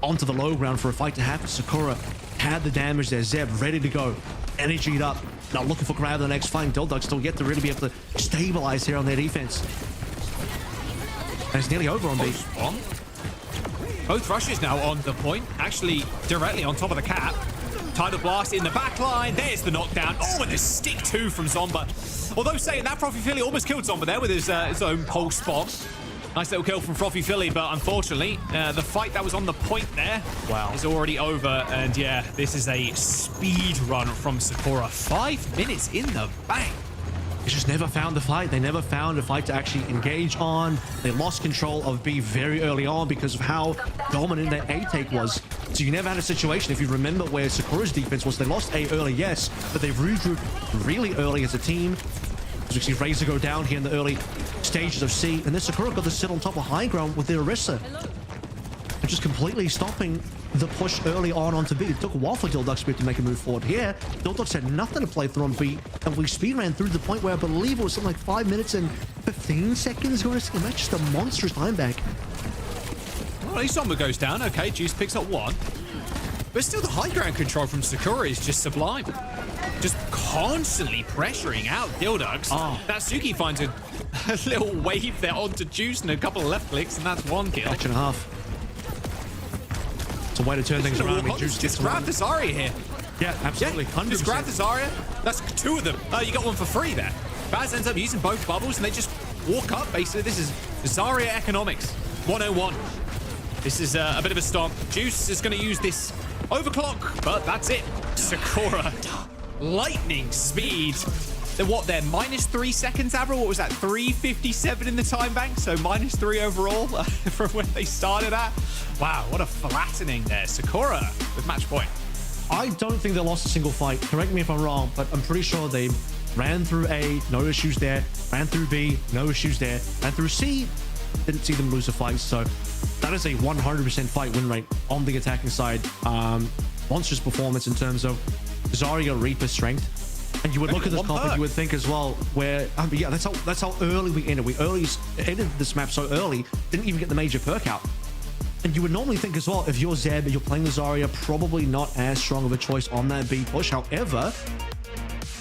onto the low ground for a fight to happen. Sakura had the damage there. Zeb ready to go, energied up, now looking for grab the next fight. Dildux still yet to really be able to stabilize here on their defense. And it's nearly over on B. Both rushes now on the point, actually directly on top of the cap. Tidal Blast in the back line. There's the knockdown. Oh, and the stick 2 from Zomba. Although saying that, Frothy Philly almost killed Zomba there with his own pulse bomb. Nice little kill from Frothy Philly, but unfortunately, the fight that was on the point there is already over. And yeah, this is a speed run from Sakura. 5 minutes in the bank. They just never found the fight. They never found a fight to actually engage on. They lost control of B very early on because of how dominant their A take was. So you never had a situation, if you remember, where Sakura's defense was. They lost A early, yes, but they've regrouped really early as a team. As we see Razor go down here in the early stages of C, and then Sakura got to sit on top of high ground with their Orisa. And just completely stopping the push early on onto B. It took a while for Dildux to make a move forward here. Dildux had nothing to play through on B, and we speed ran through to the point where I believe it was something like 5 minutes and 15 seconds going to match. Just a monstrous time back. Well, at least Zomba goes down. Okay, Juice picks up 1. But still, the high ground control from Sakura is just sublime. Just constantly pressuring out Dildux. Natsuki finds a little wave there onto Juice and a couple of left clicks, and that's 1 kill. Catch and a half. It's a way to turn things around. I mean, Juice just grab the Zarya here. Yeah, absolutely. 100%. Just grab the Zarya. That's 2 of them. You got 1 for free there. Baz ends up using both bubbles, and they just walk up, basically. This is Zarya economics 101. This is a bit of a stomp. Juice is going to use this overclock, but that's it. Sakura, lightning speed. They're what, they're -3 seconds, Avril? What was that, 3:57 in the time bank? So -3 overall from where they started at. Wow, what a flattening there. Sakura with match point. I don't think they lost a single fight. Correct me if I'm wrong, but I'm pretty sure they ran through A, no issues there. Ran through B, no issues there. Ran through C, didn't see them lose a fight. So that is a 100% fight win rate on the attacking side. Monstrous performance in terms of Zarya Reaper strength. And you would look at this comp and you would think as well, where yeah, that's how early we ended. We ended this map so early, didn't even get the major perk out. And you would normally think as well, if you're Zeb, you're playing the Zarya, probably not as strong of a choice on that B push. However,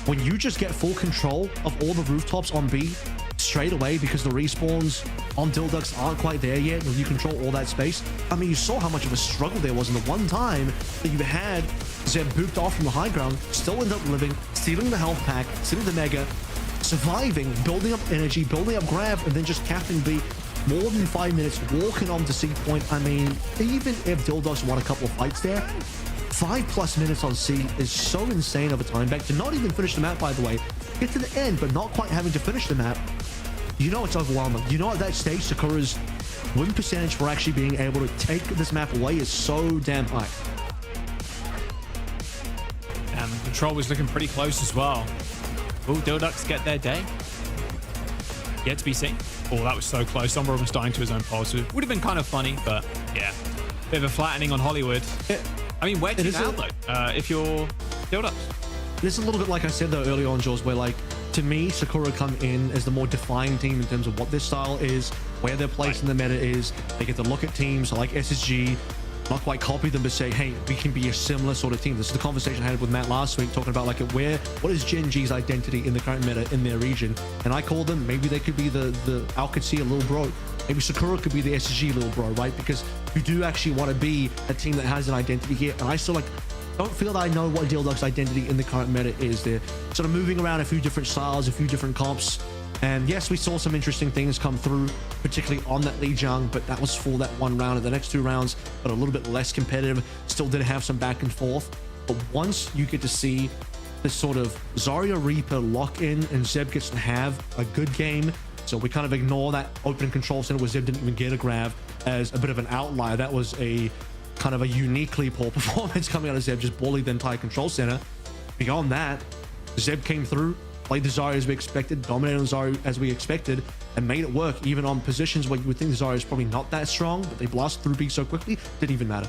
when you just get full control of all the rooftops on B straight away, because the respawns on Dildux aren't quite there yet, and you control all that space. I mean, you saw how much of a struggle there was in the one time that you had Zeb booped off from the high ground, still ended up living, stealing the health pack, stealing the mega, surviving, building up energy, building up grab, and then just capping B more than 5 minutes walking on to C point. I mean, even if Dildos won a couple of fights there, 5+ minutes on C is so insane of a time back to not even finish the map, by the way. Get to the end, but not quite having to finish the map. You know it's overwhelming. You know at that stage, Sakura's win percentage for actually being able to take this map away is so damn high. And control was looking pretty close as well. Will Dildux get their day? Yet to be seen. Oh, that was so close. Sombra was dying to his own pulse. It would have been kind of funny, but yeah. Bit of a flattening on Hollywood. I mean, where do you now, though, if you're Dildux? This is a little bit like I said, though, earlier on, Jules, where, like, to me, Sakura come in as the more defined team in terms of what their style is, where their place in the meta is. They get to look at teams like SSG, not quite copy them, but say, hey, we can be a similar sort of team. This is the conversation I had with Matt last week, talking about, like, what is Gen G's identity in the current meta in their region? And I called them, maybe they could be the Alcantia little bro. Maybe Sakura could be the SSG little bro, right? Because you do actually want to be a team that has an identity here. And I still, like, don't feel that I know what Dildux identity in the current meta is. They're sort of moving around a few different styles, a few different comps. And yes, we saw some interesting things come through, particularly on that Lijiang, but that was for that one round. And the next 2 rounds, but a little bit less competitive. Still did have some back and forth. But once you get to see this sort of Zarya Reaper lock in and Zeb gets to have a good game, so we kind of ignore that open control center where Zeb didn't even get a grab as a bit of an outlier. That was a kind of a uniquely poor performance coming out of Zeb, just bullied the entire control center. Beyond that, Zeb came through, played the Zarya as we expected, dominated on Zarya as we expected, and made it work even on positions where you would think the Zarya is probably not that strong, but they blasted through B so quickly, didn't even matter.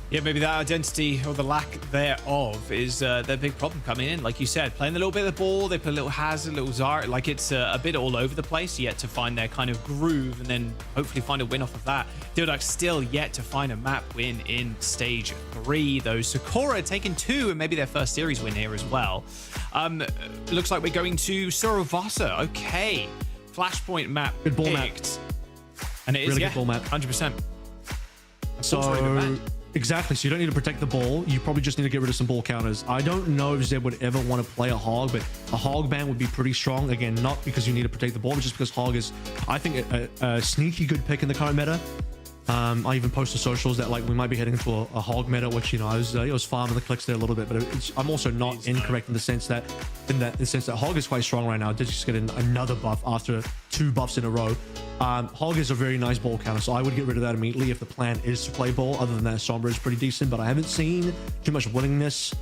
Yeah, maybe that identity or the lack thereof is their big problem coming in. Like you said, playing a little bit of the ball, they put a little Hazard, a little Zarya, like it's a bit all over the place, yet to find their kind of groove and then hopefully find a win off of that. Dildux still yet to find a map win in stage 3, though. Sakura taking 2 and maybe their first series win here as well. Looks like we're going to Suravasa. Okay. Flashpoint map good ball picked. Map. And it is, really yeah, good ball map. 100%. So exactly, so you don't need to protect the ball, you probably just need to get rid of some ball counters. I don't know if Zeb would ever want to play a Hog, but a Hog ban would be pretty strong. Again, not because you need to protect the ball, but just because Hog is, I think, a sneaky good pick in the current meta. I even posted socials that like we might be heading into a Hog meta, which, you know, I was farming the clicks there a little bit, but I'm also not incorrect in the sense that Hog is quite strong right now. Did just get another buff after 2 buffs in a row. Hog is a very nice ball counter, so I would get rid of that immediately if the plan is to play ball. Other than that, Sombra is pretty decent, but I haven't seen too much willingness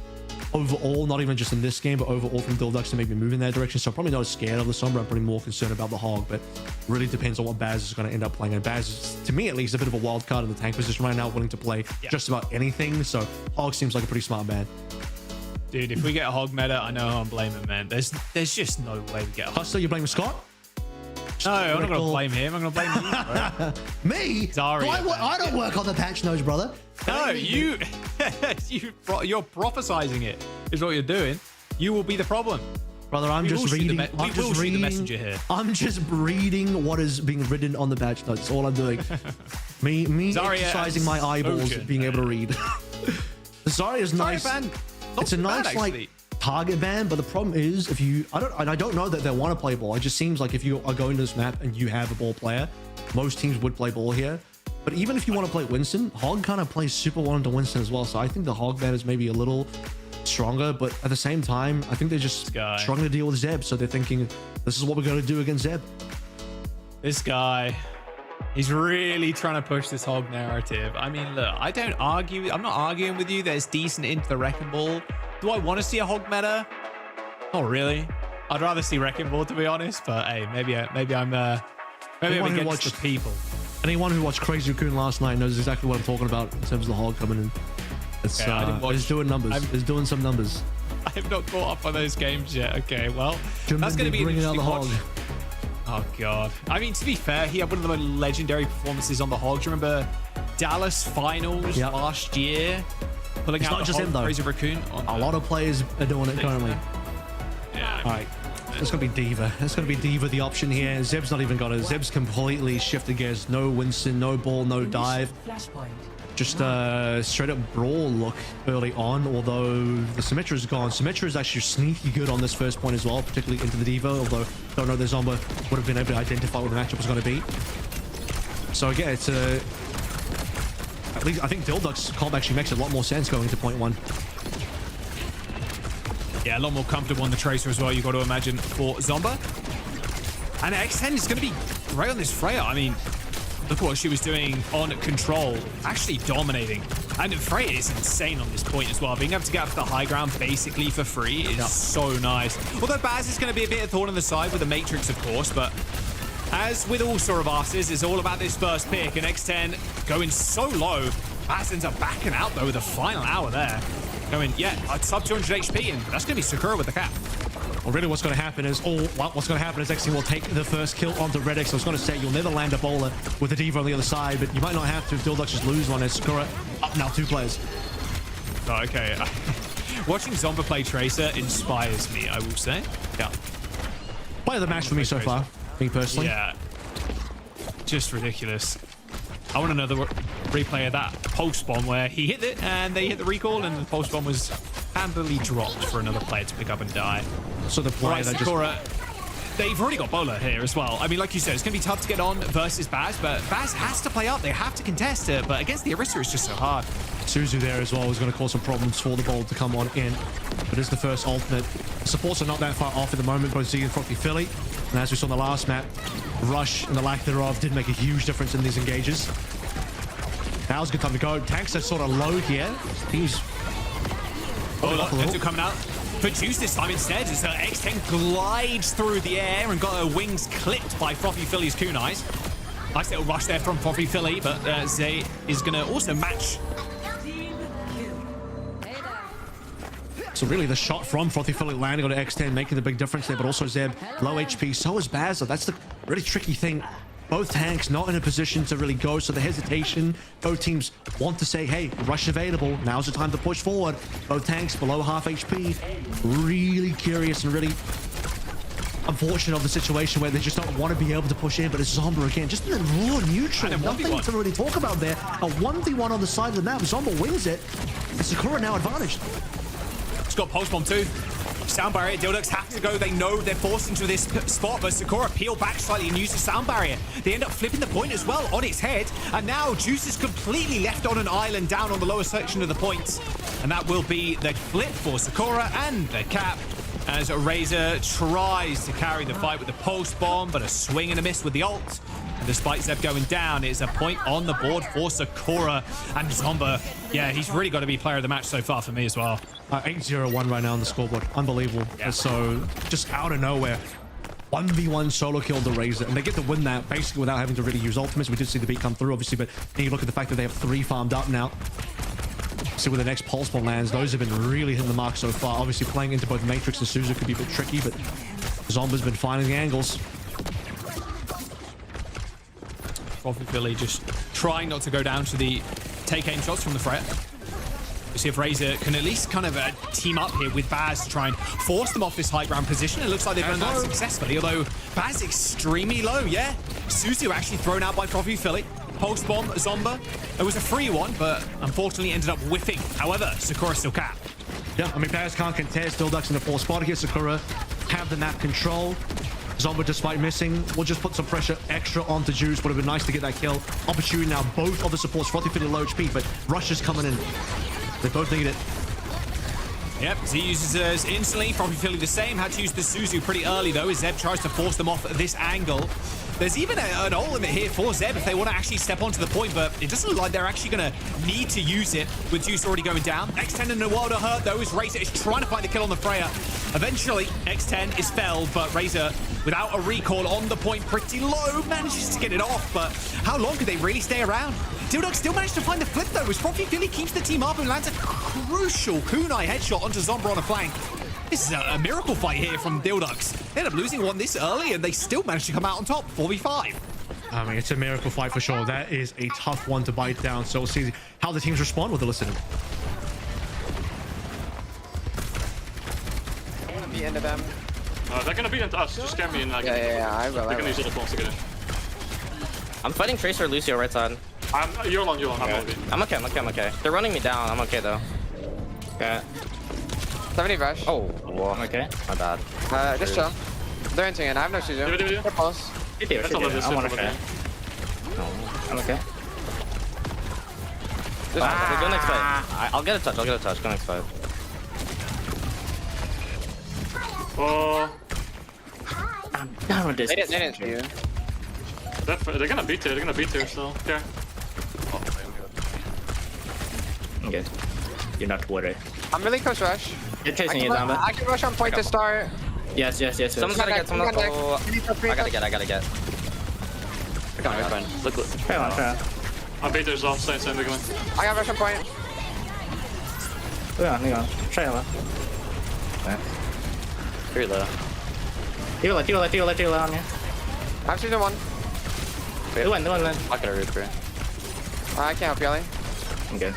overall, not even just in this game, but overall from Dildux to maybe move in that direction. So I'm probably not as scared of the Sombra. I'm probably more concerned about the Hog, but really depends on what Baz is going to end up playing. And Baz is, to me at least, a bit of a wild card in the tank position right now, willing to play just about anything. So Hog seems like a pretty smart man. Dude, if we get a Hog meta, I know I'm blaming, man. There's just no way we get a Hog. So you're blaming Scott? No, I'm not going to blame him. I'm going to blame you, bro. Me? Zarya, I don't work on the patch notes, brother. No, you're prophesizing it is what you're doing. You will be the problem. Brother, I'm just reading. We will see the messenger here. I'm just reading what is being written on the patch notes. That's all I'm doing. me Zarya exercising my eyeballs, being able to read. Zarya is nice. It's a nice like target ban, but the problem is if you, I don't know that they want to play ball. It just seems like if you are going to this map and you have a ball player, most teams would play ball here. But even if you want to play Winston, Hog kind of plays super well into Winston as well. So I think the Hog ban is maybe a little stronger, but at the same time, I think they're just struggling to deal with Zeb. So they're thinking, this is what we're going to do against Zeb. This guy, he's really trying to push this Hog narrative. I mean, look, I don't argue. I'm not arguing with you. There's decent into the Wrecking Ball. Do I want to see a Hog meta? Not really. I'd rather see Wrecking Ball, to be honest. But hey, maybe I'm against the people. Anyone who watched Crazy Raccoon last night knows exactly what I'm talking about in terms of the Hog coming in. It's it's doing numbers. It's doing some numbers. I have not caught up on those games yet. Okay, well, that's going to be an interesting watch. Oh god. I mean, to be fair, he had one of the most legendary performances on the Hog. Do you remember Dallas finals last year? Pulling it's out not just him though. Crazy Raccoon. A lot of players are doing it currently. Yeah. All right. It's going to be Diva. It's going to be Diva the option here. Zeb's not even got it. Zeb's completely shifted gears. No Winston, no ball, no dive. just straight up brawl look early on, although the Symmetra's gone. Symmetra is actually sneaky good on this first point as well, particularly into the Diva, although don't know the Zomba would have been able to identify what the matchup was going to be. So again, it's at least I think Dilduk's comp actually makes a lot more sense going into point 1. Yeah, a lot more comfortable on the Tracer as well, you've got to imagine, for Zomba. And X10 is going to be great on this Freya. I mean, look what she was doing on control, actually dominating. And Freya is insane on this point as well. Being able to get up to the high ground basically for free is so nice. Although Baz is going to be a bit of thorn on the side with the Matrix, of course, but as with all sort of asses, it's all about this first pick, and X10 going so low. Baz ends up backing out though with the final hour there. Going, yeah, I'd sub 200 HP, and that's going to be Sakura with the cap. Well, really what's going to happen is, X-Team will take the first kill onto Redix. I was going to say, you'll never land a bowler with a Diva on the other side, but you might not have to if Dildux just lose one as Sakura up now 2 players. Oh, okay. Watching Zomba play Tracer inspires me, I will say. Yeah. Play of the match for me so far, me personally. Yeah. Just ridiculous. I want another replay of that pulse bomb where he hit it and they hit the recall and the pulse bomb was handily dropped for another player to pick up and die. So the player that Sakura, they've already got Bowler here as well. I mean, like you said, it's going to be tough to get on versus Baz, but Baz has to play up. They have to contest it, but against the Arista, it's just so hard. Suzu there as well is going to cause some problems for the ball to come on in, but it's the first ultimate. Supports are not that far off at the moment, both Zeke and Frothy Philly. And as we saw in the last map, Rush and the lack thereof did make a huge difference in these engages. Now's a good time to go. Tanks are sort of low here. He's... Oh, coming out for Juice this time instead as X10 glides through the air and got her wings clipped by Frothy Philly's kunais. Nice little rush there from Frothy Philly, but Zay is going to also match. So really the shot from Frothy Philly landing on X10 making the big difference there, but also Zeb low HP. So is Baz. That's the really tricky thing. Both tanks not in a position to really go, so the hesitation. Both teams want to say, hey, rush available. Now's the time to push forward. Both tanks below half HP. Really curious and really unfortunate of the situation where they just don't want to be able to push in, but it's Zomba again. Just in raw neutral. Nothing to really talk about there. A 1v1 on the side of the map. Zomba wins it. And Sakura now advantaged. It's got pulse bomb too. Sound barrier, Dildux have to go. They know they're forced into this spot, but Sakura peel back slightly and uses sound barrier. They end up flipping the point as well on its head, and now Juice is completely left on an island down on the lower section of the points. And that will be the flip for Sakura and the cap as Razor tries to carry the fight with the pulse bomb, but a swing and a miss with the ult. And despite Zeb going down, it's a point on the board for Sakura. And Zomba, yeah, he's really got to be player of the match so far for me as well. 8-0-1 right now on the scoreboard. Unbelievable. Yeah. So just out of nowhere, 1v1 solo kill the Razor, and they get to win that basically without having to really use ultimates. We did see the beat come through, obviously, but then you look at the fact that they have 3 farmed up now. See where the next pulse bomb lands. Those have been really hitting the mark so far. Obviously, playing into both Matrix and Suzu could be a bit tricky, but Zomba's been finding the angles. Frothy Philly just trying not to go down to the take aim shots from the Freya. We'll see if Razor can at least kind of team up here with Baz to try and force them off this high ground position. It looks like they've done that successfully, although Baz extremely low, yeah. Suzu actually thrown out by Frothy Philly. Pulse bomb, Zomba. It was a free one, but unfortunately ended up whiffing. However, Sakura still capped. Yeah, I mean, Baz can't contest. Dildux in the 4th spot here. Sakura have the map control. Zomba, despite missing, will just put some pressure extra onto Juice. Would have been nice to get that kill. Opportunity now, both of the supports. Frothy Philly low HP, but Rush is coming in. They both need it. Yep, Z uses hers instantly. Frothy Philly the same. Had to use the Suzu pretty early, though, as Zeb tries to force them off this angle. There's even an ult limit here for Zeb if they want to actually step onto the point, but it doesn't look like they're actually going to need to use it with Juice already going down. X10 and Nawalda hurt, though, as Razor is trying to find the kill on the Freya. Eventually, X10 is felled, but Razor, without a recall on the point, pretty low, manages to get it off, but how long could they really stay around? Dildux still managed to find the flip, though, as Frothy Philly keeps the team up and lands a crucial kunai headshot onto Zomba on a flank. This is a miracle fight here from Dildux. They ended up losing one this early, and they still managed to come out on top, 4v5. I mean, it's a miracle fight for sure. That is a tough one to bite down, so we'll see how the teams respond with the listening. Be into them. They're gonna beat into us. Just scare me and yeah, I will. They're gonna use other phones to get in. I'm fighting Tracer Lucio right side. You're alone. I'm okay. They're running me down. I'm okay though. Okay. 70 rush. Oh, I'm okay. My bad. Just chill. They're into it. I have no shooter. They're close. I'm okay. No, I'm okay. Go next fight. I'll get a touch. Go next fight. Oh. I'm done with this. They didn't see you. They're gonna beat you, so yeah. Okay. You're not worried. I'm really close rush. You're chasing you down, but I can rush on point to start. Yes. Someone's gotta get. I gotta get. Come on, fine. Look. Fair on. I'll beat theirs off. Same. They're going. I got rush on point. Hang on. Try it. Very low. You're low on you. I'm shooting one. The one. I got a root bro. I can't help you, Ali. I'm good.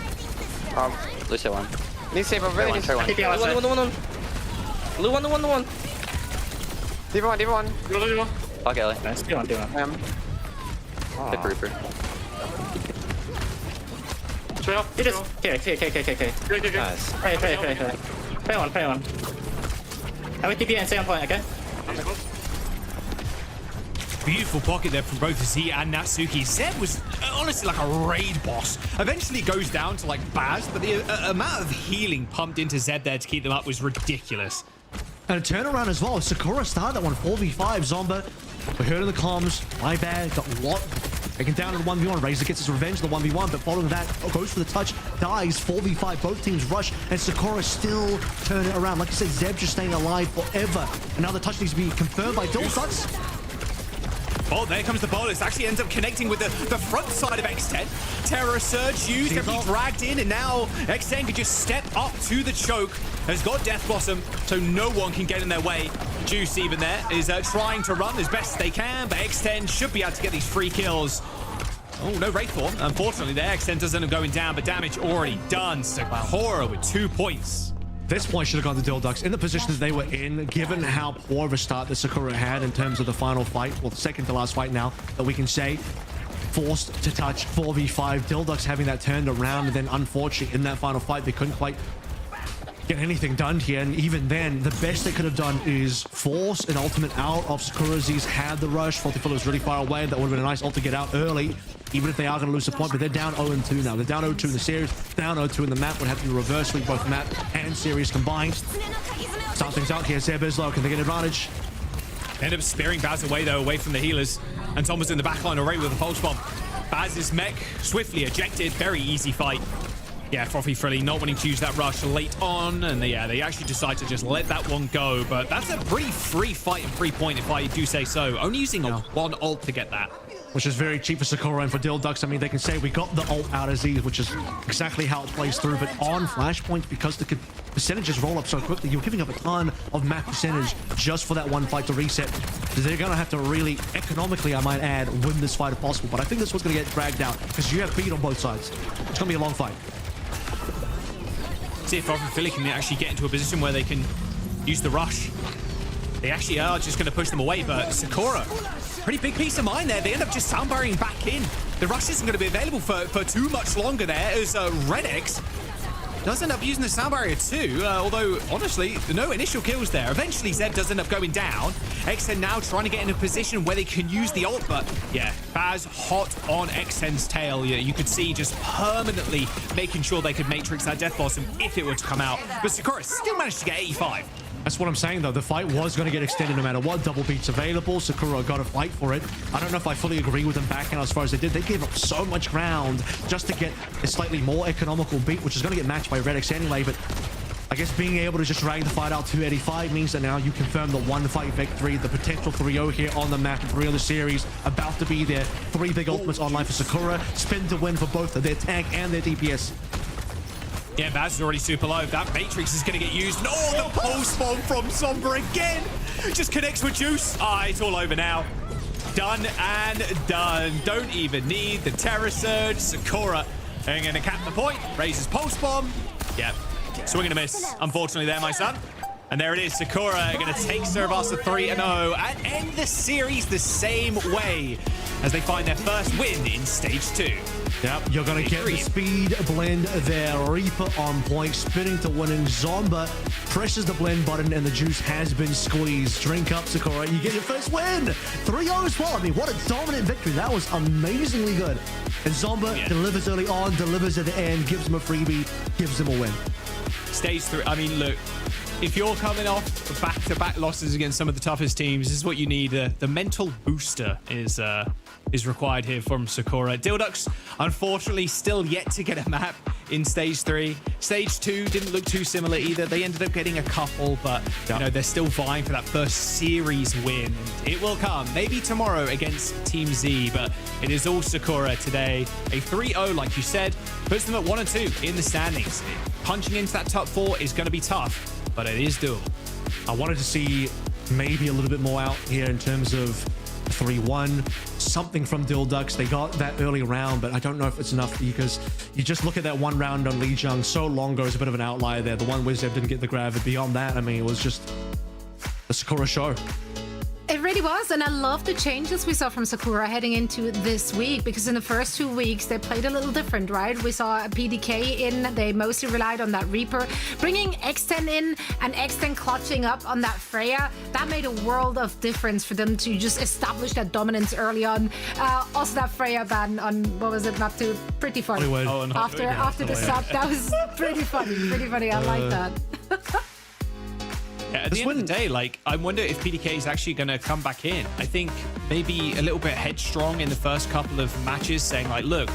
Lucio one. Need save over really. One. Blue one. D1. Fuck Ellie. Nice. Do one. Hit Reaper. Trail. You just. Okay. Nice. Pay one. Have a TP and stay on point, okay? Beautiful pocket there from both Z and Natsuki. Zed was honestly like a raid boss. Eventually goes down to like Baz, but the amount of healing pumped into Zed there to keep them up was ridiculous. And a turnaround as well. Sakura started that one 4v5. Zomba, we heard in the comms. My bad. Got what? Taken down in the 1v1. Razor gets his revenge in the 1v1, but following that, goes for the touch, dies. 4v5. Both teams rush, and Sakura still turning it around. Like I said, Zeb just staying alive forever. Another touch needs to be confirmed by Dild. Oh, there comes the bolus. Actually ends up connecting with the front side of X10. Terror Surge used, everybody dragged in, and now X10 can just step up to the choke. Has got Death Blossom, so no one can get in their way. Juice even there is trying to run as best they can, but X10 should be able to get these free kills. Oh, no Wraithform. Unfortunately, there X10 doesn't end up going down, but damage already done. Sakura with 2 points. This point should have gone to Dilducks in the position that they were in, given how poor of a start that Sakura had in terms of the final fight, well, the second to last fight now, that we can say. Forced to touch 4v5, Dilducks having that turned around, and then unfortunately in that final fight, they couldn't quite get anything done here. And even then, the best they could have done is force an ultimate out of Sakura. Z's had the rush. Fortiful was really far away. That would have been a nice ult to get out early, even if they are going to lose a point. But they're down 0-2 now. They're down 0-2 in the series, down 0-2 in the map. Would have to be reverse sweep both map and series combined. Start things out here. Zeb is low. Can they get advantage? End up sparing Baz away, though, away from the healers. And Tom was in the backline already with a pulse bomb. Baz's mech swiftly ejected. Very easy fight. Yeah, Frothy Frilly not wanting to use that rush late on, and they actually decide to just let that one go. But that's a pretty free fight and free point, if I do say so. Only using one ult to get that. Which is very cheap for Sakura and for Dilducks. I mean, they can say we got the ult out of Z, which is exactly how it plays through. But on flashpoints, because the percentages roll up so quickly, you're giving up a ton of map percentage just for that one fight to reset. They're going to have to really, economically, I might add, win this fight if possible. But I think this one's going to get dragged out because you have beat on both sides. It's going to be a long fight. See if Frothy Frilly can actually get into a position where they can use the rush. They actually are just going to push them away, but Sakura, pretty big peace of mind there. They end up just soundbarring back in. The rush isn't going to be available for too much longer there, as Red X does end up using the sound barrier too, although honestly, no initial kills there. Eventually, Zed does end up going down. X10 now trying to get in a position where they can use the ult, but yeah, Baz hot on X10's tail. Yeah, you could see just permanently making sure they could matrix that Death Blossom if it were to come out. But Sakura still managed to get 85. That's what I'm saying, though. The fight was going to get extended no matter what. Double beats available. Sakura got to fight for it. I don't know if I fully agree with them backing as far as they did. They gave up so much ground just to get a slightly more economical beat, which is going to get matched by Red X anyway. But I guess being able to just drag the fight out to 85 means that now you confirm the one fight victory, the potential 3-0 here on the map, 3 on the series, about to be there. 3 big ultimates online for Sakura. Spin to win for both their tank and their DPS. Yeah, Baz is already super low. That Matrix is going to get used. And oh, the pulse bomb from Sombra again. Just connects with Juice. It's all over now. Done and done. Don't even need the Terror Surge. Sakura are going to cap the point. Raises pulse bomb. Yep. Swing and a miss, unfortunately there, my son. And there it is. Sakura going to take serve after 3-0 and end the series the same way. as they find their first win in Stage 2. Yep, you're going to get the speed blend there. Reaper on point, spinning to winning. Zomba presses the blend button and the juice has been squeezed. Drink up, Sakura. You get your first win. 3-0 as well. I mean, what a dominant victory. That was amazingly good. And Zomba delivers early on, delivers at the end, gives him a freebie, gives him a win. Stage 3. I mean, look, if you're coming off back-to-back losses against some of the toughest teams, this is what you need. The mental booster is required here from Sakura. Dildux, unfortunately, still yet to get a map in Stage 3. Stage 2 didn't look too similar either. They ended up getting a couple, but you know, they're still vying for that first series win. And it will come, maybe tomorrow against Team Z, but it is all Sakura today. A 3-0, like you said, puts them at 1 and 2 in the standings. Punching into that top 4 is going to be tough, but it is doable. I wanted to see maybe a little bit more out here in terms of 3-1, something from Dildux. They got that early round, but I don't know if it's enough because you just look at that one round on Lijiang so long ago is a bit of an outlier there. The one Wizdev didn't get the grab, but beyond that, I mean, it was just the Sakura show. It really was, and I love the changes we saw from Sakura heading into this week, because in the first 2 weeks they played a little different, right? We saw a PDK in, they mostly relied on that Reaper. Bringing X10 in and X10 clutching up on that Freya, that made a world of difference for them to just establish that dominance early on. Also that Freya ban on, what was it, map 2? Pretty funny. After the sub, that was pretty funny. I like that. Yeah, at the end of the day, like, I wonder if PDK is actually going to come back in. I think maybe a little bit headstrong in the first couple of matches, saying like, look,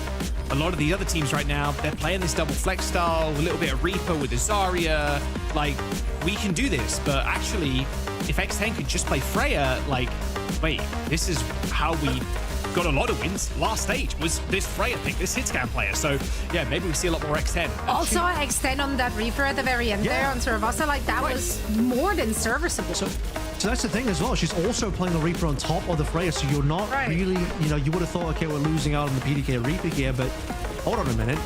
a lot of the other teams right now, they're playing this double flex style, a little bit of Reaper with Azaria. Like, we can do this, but actually, if X10 could just play Freya, like, wait, this is how we got a lot of wins. Last stage was this Freya pick, this hitscan player. So yeah, maybe we see a lot more X10. Also X10 on that Reaper at the very end there on Servasa, like that was more than serviceable. So that's the thing as well. She's also playing the Reaper on top of the Freya, so you're not really, you know, you would have thought, okay, we're losing out on the PDK Reaper here, but hold on a minute.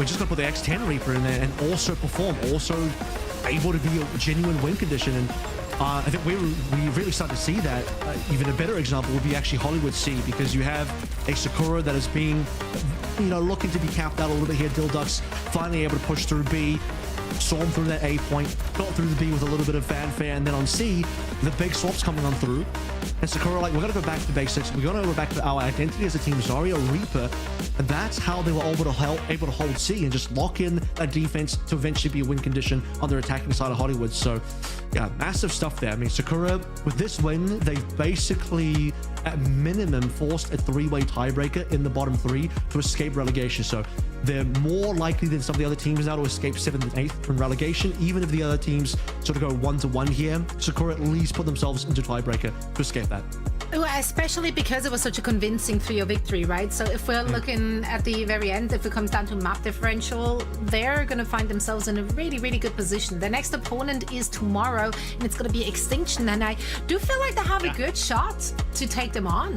We're just going to put the X10 Reaper in there and also perform, also able to be a genuine win condition. And I think we really start to see that. Even a better example would be actually Hollywood C, because you have a Sakura that is being, you know, looking to be capped out a little bit here. Dildux finally able to push through B, storm through that A point, got through the B with a little bit of fanfare, and then on C, the big swaps coming on through. And Sakura like, we're going to go back to basics. We're going to go back to our identity as a team, Zarya, Reaper. And that's how they were able to hold C and just lock in that defense to eventually be a win condition on their attacking side of Hollywood. So yeah, massive stuff there. I mean, Sakura, with this win, they've basically at minimum forced a 3-way tiebreaker in the bottom 3 to escape relegation. So they're more likely than some of the other teams now to escape 7th and 8th from relegation. Even if the other teams sort of go 1-1 here, Sakura at least put themselves into tiebreaker to escape that. Well, especially because it was such a convincing 3-0 victory, right? So if we're looking at the very end, if it comes down to map differential, they're going to find themselves in a really, really good position. The next opponent is tomorrow, and it's going to be Extinction, and I do feel like they have a good shot to take them on.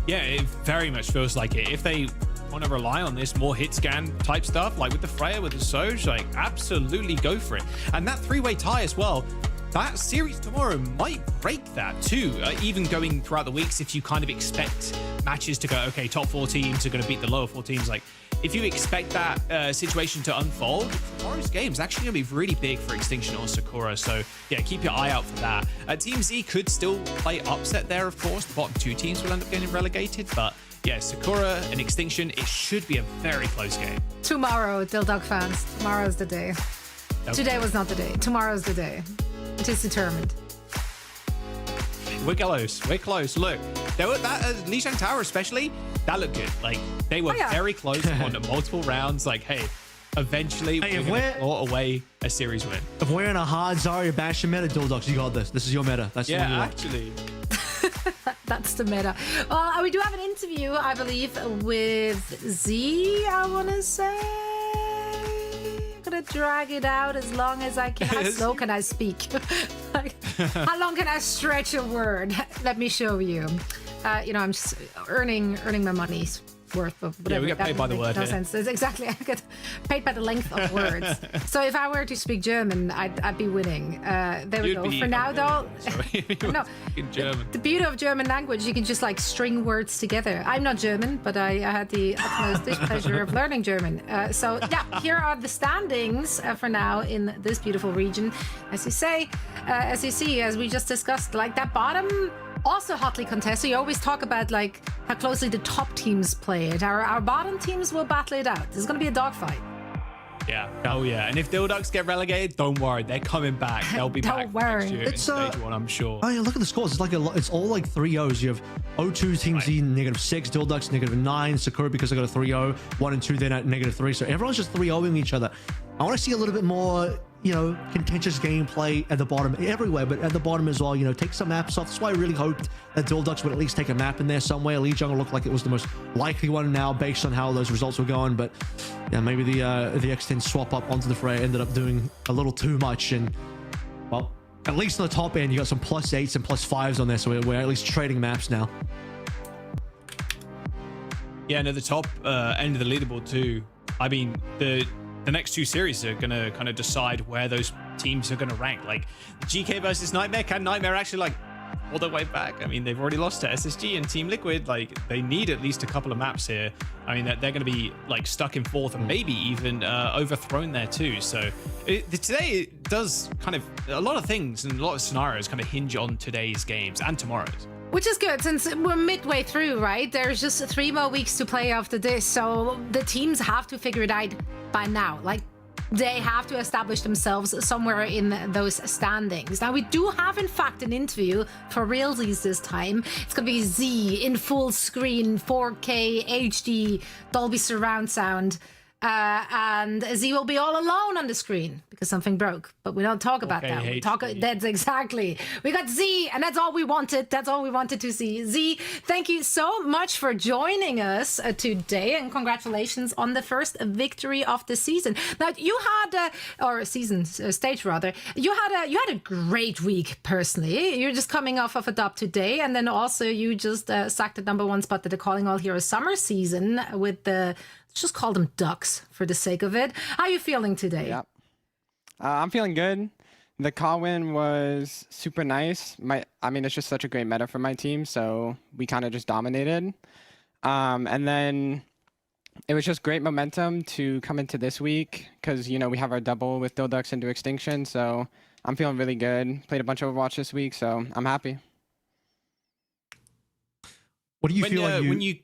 Yeah, it very much feels like it. If they want to rely on this more hit scan type stuff, like with the Freya, with the Soj, like absolutely go for it. And that 3-way tie as well, that series tomorrow might break that too. Even going throughout the weeks, if you kind of expect matches to go, okay, top 4 teams are going to beat the lower 4 teams, like if you expect that situation to unfold, tomorrow's game is actually going to be really big for Extinction or Sakura. So yeah, keep your eye out for that. Team Z could still play upset there, of course. The bottom 2 teams will end up getting relegated, but yeah, Sakura and Extinction, it should be a very close game. Tomorrow, Dildug fans, tomorrow's the day. Okay. Today was not the day. Tomorrow's the day. It is determined. We're close. We're close. Look, they were that Lijiang Tower especially, that looked good. Like they were very close on multiple rounds. Like, hey, eventually we're gonna claw away a series win. If we're in a hard Zarya Bastion meta, Dildux, you got this. This is your meta. That's yeah, actually. That's the meta. Well, we do have an interview, I believe, with Z, I want to say. I'm going to drag it out as long as I can. How slow can I speak? Like, how long can I stretch a word? Let me show you. You know, I'm just earning my money worth, but whatever. Yeah, we get paid by the word no here. sense. It's exactly, I get paid by the length of words. So if I were to speak German, I'd be winning. There we go. For now, though, no. German. The beauty of German language, you can just like string words together. I'm not German, but I had the utmost pleasure of learning German. So yeah, here are the standings for now in this beautiful region. As you say, as you see, as we just discussed, like that bottom also hotly contested. So you always talk about like how closely the top teams play it. Our bottom teams will battle it out. This is going to be a dogfight. Yeah. Oh yeah. And if Dilducks get relegated, don't worry, they're coming back. They'll be back next year in stage 1, I'm sure. Oh yeah, look at the scores. It's like it's all like 3-0s. You have O2 Team Z -6, Dilducks -9, Sakura because they got a 3-0, 1 and 2 then at -3. So everyone's just 3-0ing each other. I want to see a little bit more, you know, contentious gameplay at the bottom everywhere, but at the bottom as well, you know, take some maps off. That's why I really hoped that Dilducks would at least take a map in there somewhere. Lijiang looked like it was the most likely one now based on how those results were going, but yeah, maybe the X10 swap up onto the Freya ended up doing a little too much, and well, at least on the top end, you got some +8s and +5s on there, so we're at least trading maps now. Yeah, no, the top end of the leaderboard too. I mean, the next 2 series are going to kind of decide where those teams are going to rank. Like GK versus Nightmare, can Nightmare actually like all the way back? I mean, they've already lost to SSG and Team Liquid. Like they need at least a couple of maps here. I mean, they're going to be like stuck in 4th and maybe even overthrown there too. So today it does kind of a lot of things and a lot of scenarios kind of hinge on today's games and tomorrow's. Which is good since we're midway through, right? There's just 3 more weeks to play after this. So the teams have to figure it out by now. Like they have to establish themselves somewhere in those standings. Now we do have, in fact, an interview for realsies this time. It's going to be Z in full screen, 4K, HD, Dolby surround sound. And Z will be all alone on the screen because something broke, but we don't talk about that. We talk. That's exactly. We got Z, and that's all we wanted. That's all we wanted to see. Z, thank you so much for joining us today, and congratulations on the first victory of the season. Now you had, or season stage rather. You had a great week personally. You're just coming off of a dub today, and then also you just sacked the #1 spot at the Calling All Heroes summer season with the. Let's just call them Ducks for the sake of it. How are you feeling today? Yeah, I'm feeling good. The call win was super nice. I mean, it's just such a great meta for my team, so we kind of just dominated. And then it was just great momentum to come into this week because, you know, we have our double with Dilducks into Extinction, so I'm feeling really good. Played a bunch of Overwatch this week, so I'm happy. What do you feel like when you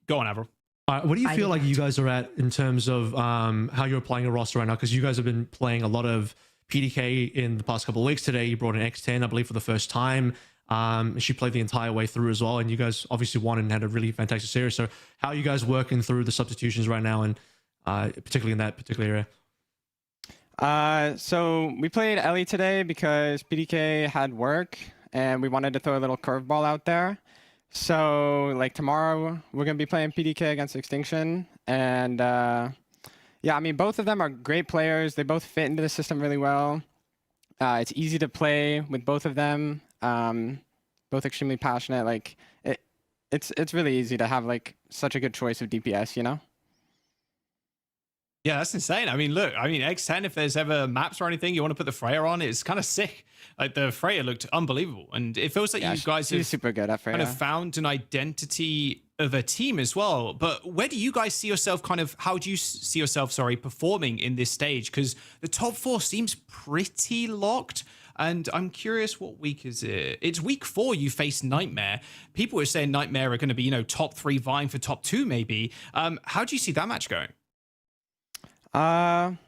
go on, Avril? What do you feel like you guys are at in terms of how you're playing a roster right now? Because you guys have been playing a lot of PDK in the past couple of weeks. Today, you brought in X10, I believe, for the first time. She played the entire way through as well, and you guys obviously won and had a really fantastic series. So how are you guys working through the substitutions right now, and particularly in that particular area? So we played Ellie today because PDK had work, and we wanted to throw a little curveball out there. So, like, tomorrow, we're going to be playing PDK against Extinction. And, yeah, I mean, both of them are great players. They both fit into the system really well. It's easy to play with both of them. Both extremely passionate. Like, it's really easy to have, like, such a good choice of DPS, you know? Yeah, that's insane. I mean, look, X10, if there's ever maps or anything you want to put the Freya on, it's kind of sick. Like, the Freya looked unbelievable. And it feels like you guys have super good at Freya. kind of found an identity of a team as well. But where do you guys see yourself how do you see yourself, performing in this stage? Because the top 4 seems pretty locked. And I'm curious, what week is it? It's week 4 you face Nightmare. People are saying Nightmare are going to be, top 3 vying for top 2 maybe. How do you see that match going? I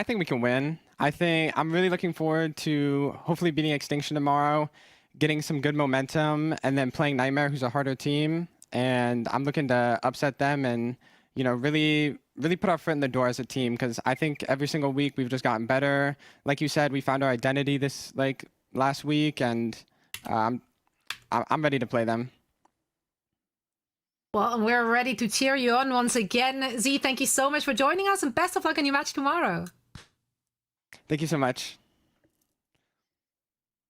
think we can win. I'm really looking forward to hopefully beating Extinction tomorrow, getting some good momentum, and then playing Nightmare, who's a harder team. And I'm looking to upset them and, really put our foot in the door as a team, because I think every single week we've just gotten better. Like you said, we found our identity this last week, and I'm ready to play them. Well, we're ready to cheer you on once again. Z, thank you so much for joining us, and best of luck on your match tomorrow. Thank you so much.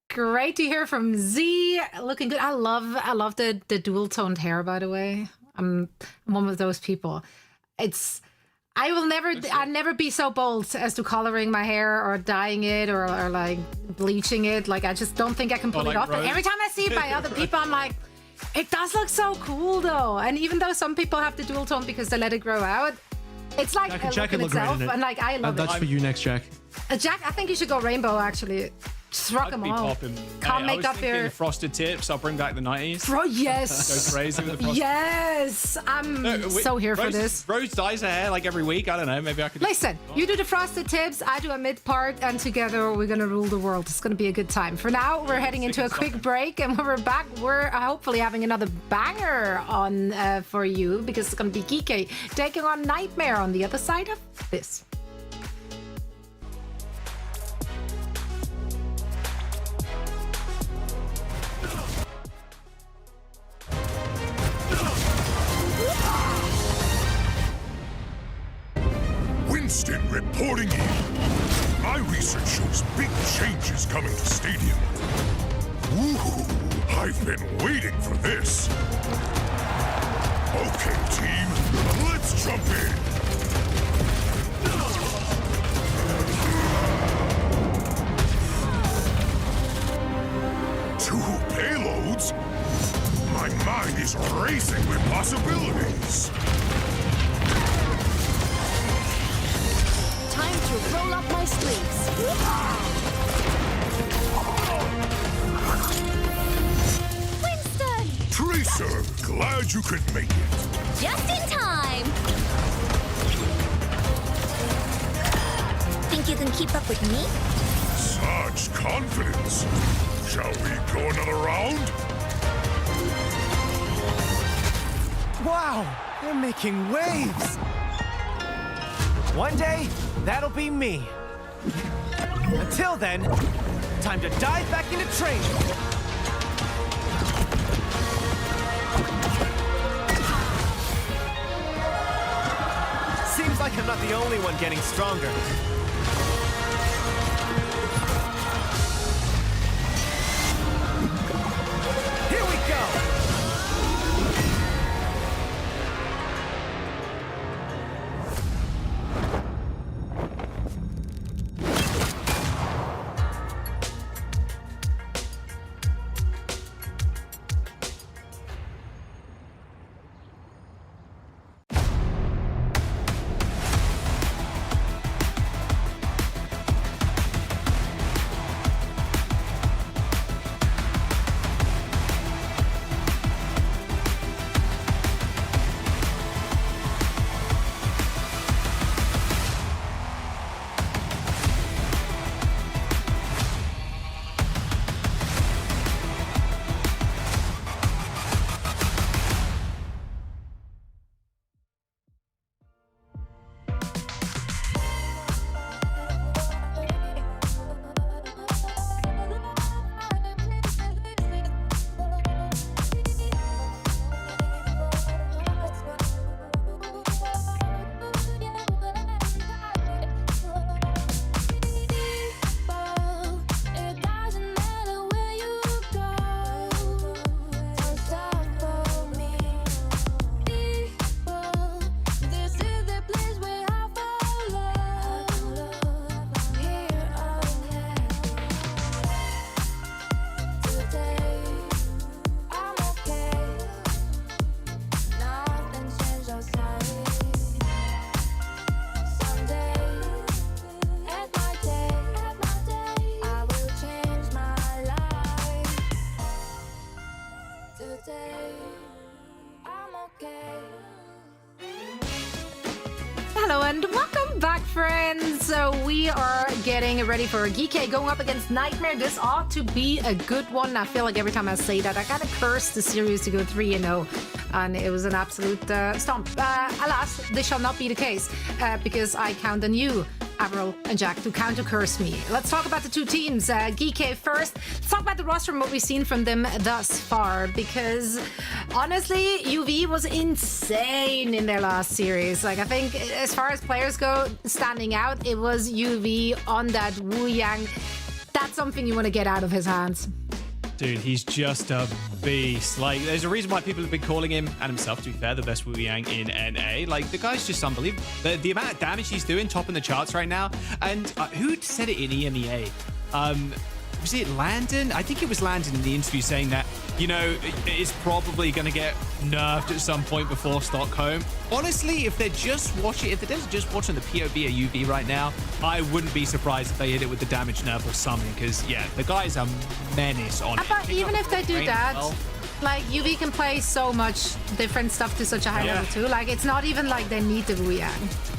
Great to hear from Z. Looking good. I love the dual toned hair, by the way. I'm one of those people. I'll never be so bold as to coloring my hair or dyeing it or like bleaching it. Like, I just don't think I can pull it off. But every time I see it by other people, I'm like, it does look so cool though. And even though some people have the dual tone because they let it grow out, it's like a look in itself. And like, I love it. That's for you next, Jack. Jack, I think you should go rainbow actually. Just rock them all. Can't make up your frosted tips. I'll bring back the 90s. Yes. Go crazy with the frosted. Yes. I'm so here for this. Rose dyes her hair like every week. I don't know. Maybe I could. Listen, you do the frosted tips. I do a mid part, and together we're gonna rule the world. It's gonna be a good time. For now, we're heading into a quick break, and when we're back, we're hopefully having another banger on for you because it's gonna be Geeky taking on Nightmare on the other side of this. Winston reporting in. My research shows big changes coming to Stadium. Ooh, I've been waiting for this. Okay, team, let's jump in. Two payloads? My mind is racing with possibilities. Time to roll up my sleeves. Winston! Tracer, glad you could make it. Just in time! Think you can keep up with me? Such confidence. Shall we go another round? Wow, they're making waves. One day, that'll be me. Until then, time to dive back into training. Seems like I'm not the only one getting stronger. Here we go! Hello and welcome back, friends. So we are getting ready for Geeky going up against Nightmare. This ought to be a good one. I feel like every time I say that, I gotta curse the series to go 3-0. And it was an absolute stomp. Alas, this shall not be the case because I count on you, Avril and Jack, to counter curse me. Let's talk about the two teams. Geeky first. Let's talk about the roster and what we've seen from them thus far, because honestly, UV was insane in their last series. Like, I think as far as players go, standing out, it was UV on that Lijiang. That's something you want to get out of his hands. Dude, he's just a beast. Like, there's a reason why people have been calling him, and himself, to be fair, the best Lijiang in NA. Like, the guy's just unbelievable. The amount of damage he's doing, topping the charts right now. And who said it in EMEA? Was it Landon? I think it was Landon in the interview saying that, you know, it's probably going to get nerfed at some point before Stockholm. Honestly, if they're just watching, if they're just watching the POV or UV right now, I wouldn't be surprised if they hit it with the damage nerf or something, because, yeah, the guy's a menace on it. But even if they do that, like, UV can play so much different stuff to such a high level too. Like, it's not even like they need the Lijiang.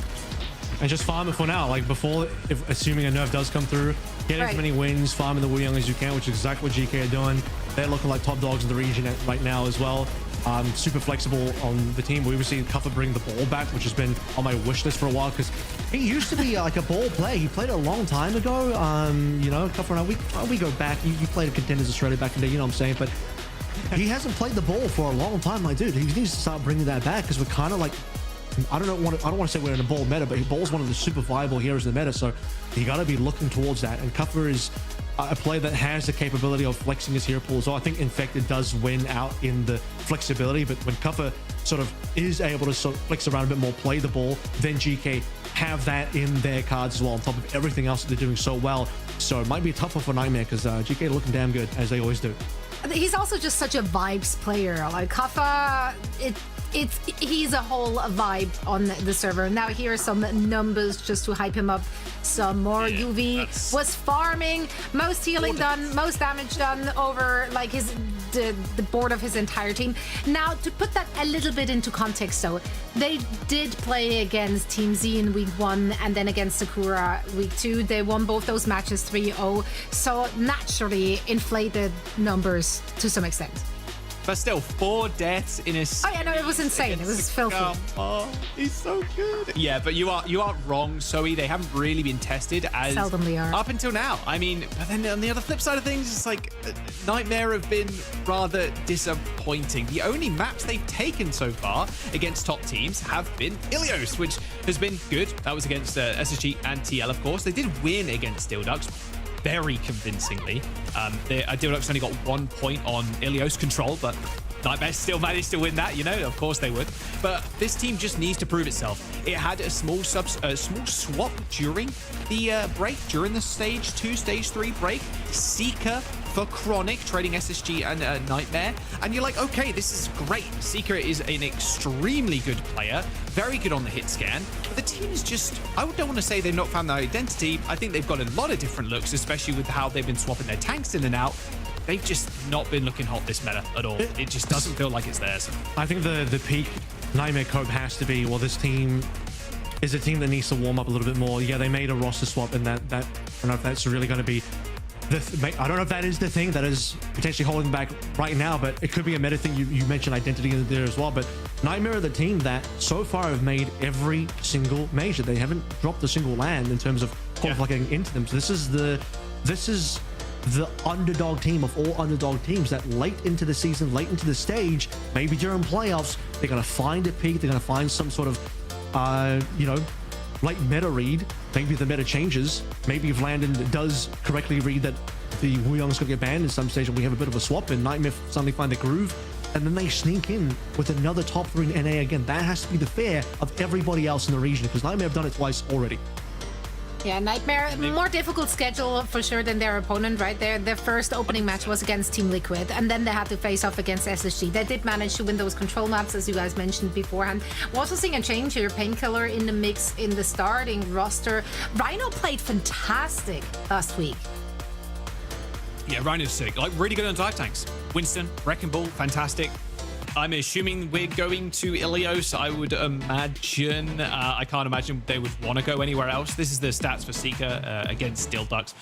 And just farm it for now. Like, before, assuming a nerf does come through, get as many wins, farming the Lijiang as you can, which is exactly what GK are doing. They're looking like top dogs in the region right now as well. Super flexible on the team. We were seeing Kuffer bring the ball back, which has been on my wish list for a while, because he used to be like a ball player. He played a long time ago. You know, Kuffer and I, we go back. You played at Contenders Australia back in the day, you know what I'm saying? But he hasn't played the ball for a long time. Like, dude, he needs to start bringing that back, because we're kind of like, I don't want to say we're in a ball meta, but ball's one of the super viable heroes in the meta, so you got to be looking towards that. And Kuffer is a player that has the capability of flexing his hero pool. So I think Infected does win out in the flexibility, but when Kuffer sort of is able to sort of flex around a bit more, play the ball, then GK have that in their cards as well, on top of everything else that they're doing so well. So it might be tougher for Nightmare, because GK are looking damn good, as they always do. He's also just such a vibes player. Like, Kuffer, he's a whole vibe on the server. Now here are some numbers just to hype him up some more. UV was farming, most healing done, most damage done over like the board of his entire team. Now, to put that a little bit into context though, they did play against Team Z in week 1 and then against Sakura week 2. They won both those matches 3-0, so naturally inflated numbers to some extent. But still, 4 deaths in a... Oh yeah, no, it was insane. It was filthy. Oh, he's so good. Yeah, but you are wrong, Zoe. They haven't really been tested as... Seldomly are. Up until now. I mean, but then on the other flip side of things, it's like Nightmare have been rather disappointing. The only maps they've taken so far against top teams have been Ilios, which has been good. That was against SSG and TL, of course. They did win against Dild very convincingly. Dildux only got 1 point on Ilios control, but Nightmare still managed to win that, you know, of course they would. But this team just needs to prove itself. It had a small swap during the break, during the stage 2, stage 3 break. Seeker for Chronic, trading SSG and Nightmare. And you're like, okay, this is great. Seeker is an extremely good player, very good on the hit scan. But the team is just, I don't want to say they've not found their identity. I think they've got a lot of different looks, especially with how they've been swapping their tanks in and out. They've just not been looking hot this meta at all. It just doesn't feel like it's theirs. I think the peak Nightmare cope has to be, well, this team is a team that needs to warm up a little bit more. Yeah, they made a roster swap, and that I don't know if that's really going to be I don't know if that is the thing that is potentially holding back right now, but it could be a meta thing. You mentioned identity in there as well, but Nightmare are the team that so far have made every single major. They haven't dropped a single land in terms of qualifying into them. So this is the underdog team of all underdog teams that late into the season, late into the stage, maybe during playoffs, they're going to find a peak. They're going to find some sort of, you know, late meta read. Maybe the meta changes. Maybe if Landon does correctly read that the Lijiang's going to get banned in some stage and we have a bit of a swap and Nightmare suddenly find the groove, and then they sneak in with another top 3 in NA again. That has to be the fear of everybody else in the region, because Nightmare have done it twice already. Yeah, Nightmare, more difficult schedule for sure than their opponent, right? Their first opening match was against Team Liquid, and then they had to face off against SSG. They did manage to win those control maps, as you guys mentioned beforehand. We're also seeing a change here. Painkiller in the mix in the starting roster. Rhino played fantastic last week. Yeah, Rhino's sick. Like, really good on dive tanks. Winston, Wrecking Ball, fantastic. I'm assuming we're going to Ilios, I would imagine. I can't imagine they would want to go anywhere else. This is the stats for Seeker against Dildux.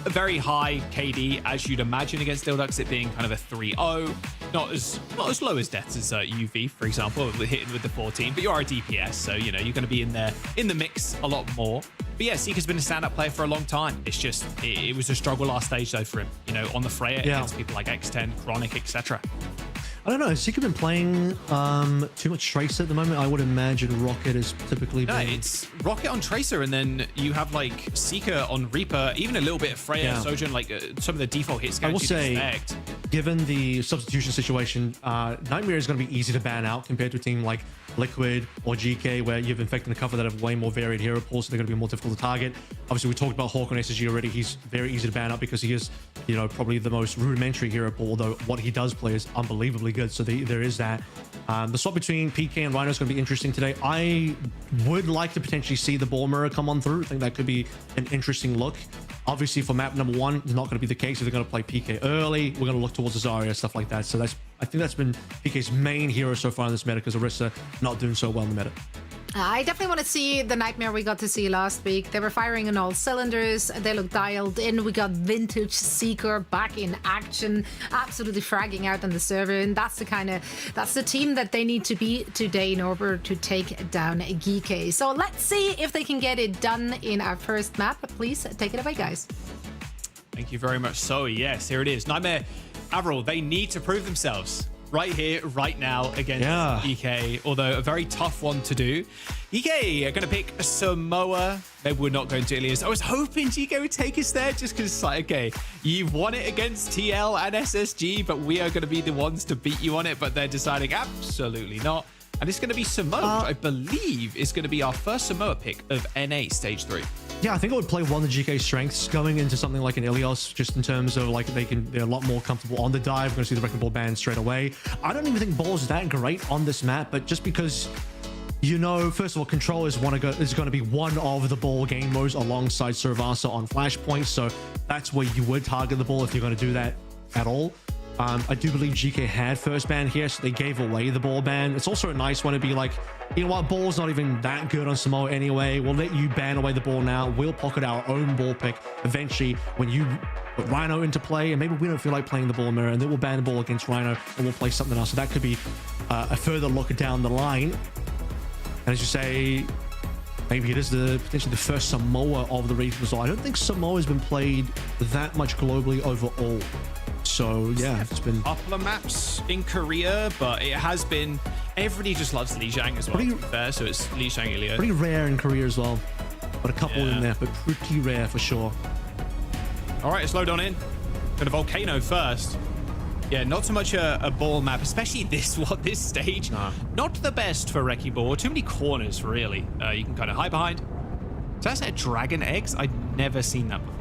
A very high KD, as you'd imagine, against Dildux, it being kind of a 3-0. Not as low as deaths as UV, for example, hitting with the 14, but you are a DPS, so, you know, you're going to be in there in the mix a lot more. But yeah, Seeker's been a stand-up player for a long time. It's just, it was a struggle last stage, though, for him, you know, on the Freya against people like X10, Chronic, etc. I don't know. Has Seeker been playing too much Tracer at the moment? I would imagine Rocket is typically No, it's Rocket on Tracer, and then you have like Seeker on Reaper, even a little bit of Freya, Sojourn, like some of the default hit scans. I will say, expect. given the substitution situation, Nightmare is going to be easy to ban out compared to a team like Liquid or GK, where you've infected a cover that have way more varied hero pools, so they're going to be more difficult to target. Obviously, we talked about Hawk on SSG already. He's very easy to ban out because he is, you know, probably the most rudimentary hero pool, although what he does play is unbelievably good. So there is that. The swap between PK and Rhino is going to be interesting today. I would like to potentially see the ball mirror come on through. I think that could be an interesting look. Obviously, for map number 1, it's not going to be the case. If they're going to play PK early, we're going to look towards the Zarya, stuff like that. So I think that's been PK's main hero so far in this meta, because Orisa not doing so well in the meta. I definitely want to see the Nightmare we got to see last week. They were firing on all cylinders. They looked dialed in. We got vintage Seeker back in action, absolutely fragging out on the server. And that's the team that they need to be today in order to take down GK. So let's see if they can get it done in our first map. Please take it away, guys. Thank you very much. So yes, here it is. Nightmare, Avril, they need to prove themselves right here, right now against EK, although a very tough one to do. EK are going to pick Samoa. They were not going to Ilias. I was hoping GK would take us there just because it's like, okay, you've won it against TL and SSG, but we are going to be the ones to beat you on it, but they're deciding absolutely not. And it's going to be Samoa, which I believe is going to be our first Samoa pick of NA Stage 3. Yeah, I think I would play one of the GK strengths going into something like an Ilios, just in terms of like they're a lot more comfortable on the dive. We're going to see the Wrecking Ball ban straight away. I don't even think Ball's that great on this map, but just because, you know, first of all, Control is going to be one of the Ball game modes alongside Servasa on Flashpoint, so that's where you would target the Ball if you're going to do that at all. I do believe GK had first ban here, so they gave away the Ball ban. It's also a nice one to be like, you know what, Ball's not even that good on Samoa anyway. We'll let you ban away the Ball now. We'll pocket our own Ball pick eventually when you put Rhino into play, and maybe we don't feel like playing the Ball mirror, and then we'll ban the Ball against Rhino, and we'll play something else. So that could be a further look down the line. And as you say, maybe it is potentially the first Samoa of the region as well. I don't think Samoa has been played that much globally overall. So yeah, it's been a couple of maps in Korea, but it has been, everybody just loves Lijiang as well, to be fair, so it's Lijiang Ilya. Pretty rare in Korea as well, but a couple in there, but pretty rare for sure. All right, let's load on in. Got a Volcano first. Yeah, not so much a Ball map, especially this stage. No. Not the best for Wrecking Ball. Too many corners, really. You can kind of hide behind. So that's a Dragon Eggs? I'd never seen that before.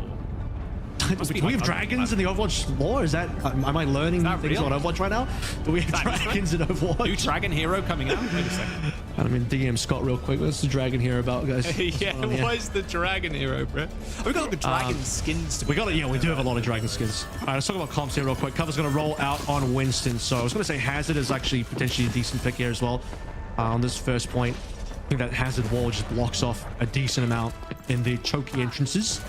Do we have dragons in the Overwatch lore? Is that, am I learning things on Overwatch right now? Do we have dragons in Overwatch? New dragon hero coming out? Wait a second. I mean, DM Scott real quick. What's the dragon hero about, guys? Yeah, what is the dragon hero, bro? We got the dragon skins. We got it. Yeah, we do have a lot of dragon skins. All right, let's talk about comps here real quick. Cover's going to roll out on Winston. So I was going to say Hazard is actually potentially a decent pick here as well on this first point. I think that Hazard wall just blocks off a decent amount in the chokey entrances.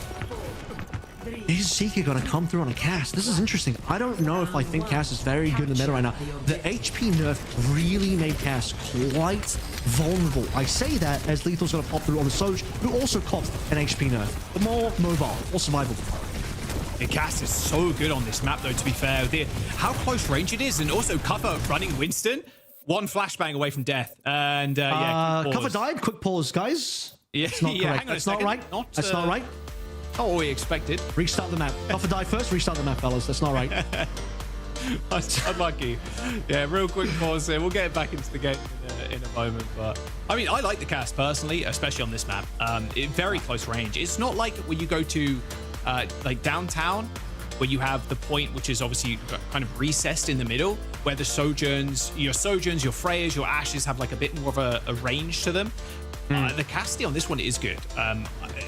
Is Seeker going to come through on a cast? This is interesting. I don't know if I think cast is very good in the meta right now. The HP nerf really made cast quite vulnerable. I say that as Lethal's going to pop through on the Soj, who also copped an HP nerf. But more mobile, more survival. The cast is so good on this map, though, to be fair. How close range it is, and also Cover running Winston. One flashbang away from death. And yeah, Cover died. Quick pause, guys. Yeah, that's not correct. That's not right. That's not right. Not what we expected. Restart the map. Cover die first, restart the map, fellas. That's not right. That's unlucky. Yeah, real quick pause here. We'll get back into the game in a moment. But I mean, I like the cast personally, especially on this map. Very close range. It's not like when you go to like downtown, where you have the point, which is obviously kind of recessed in the middle, where the Sojourns, your Freyas, your Ashes have like a bit more of a range to them. The casting on this one is good.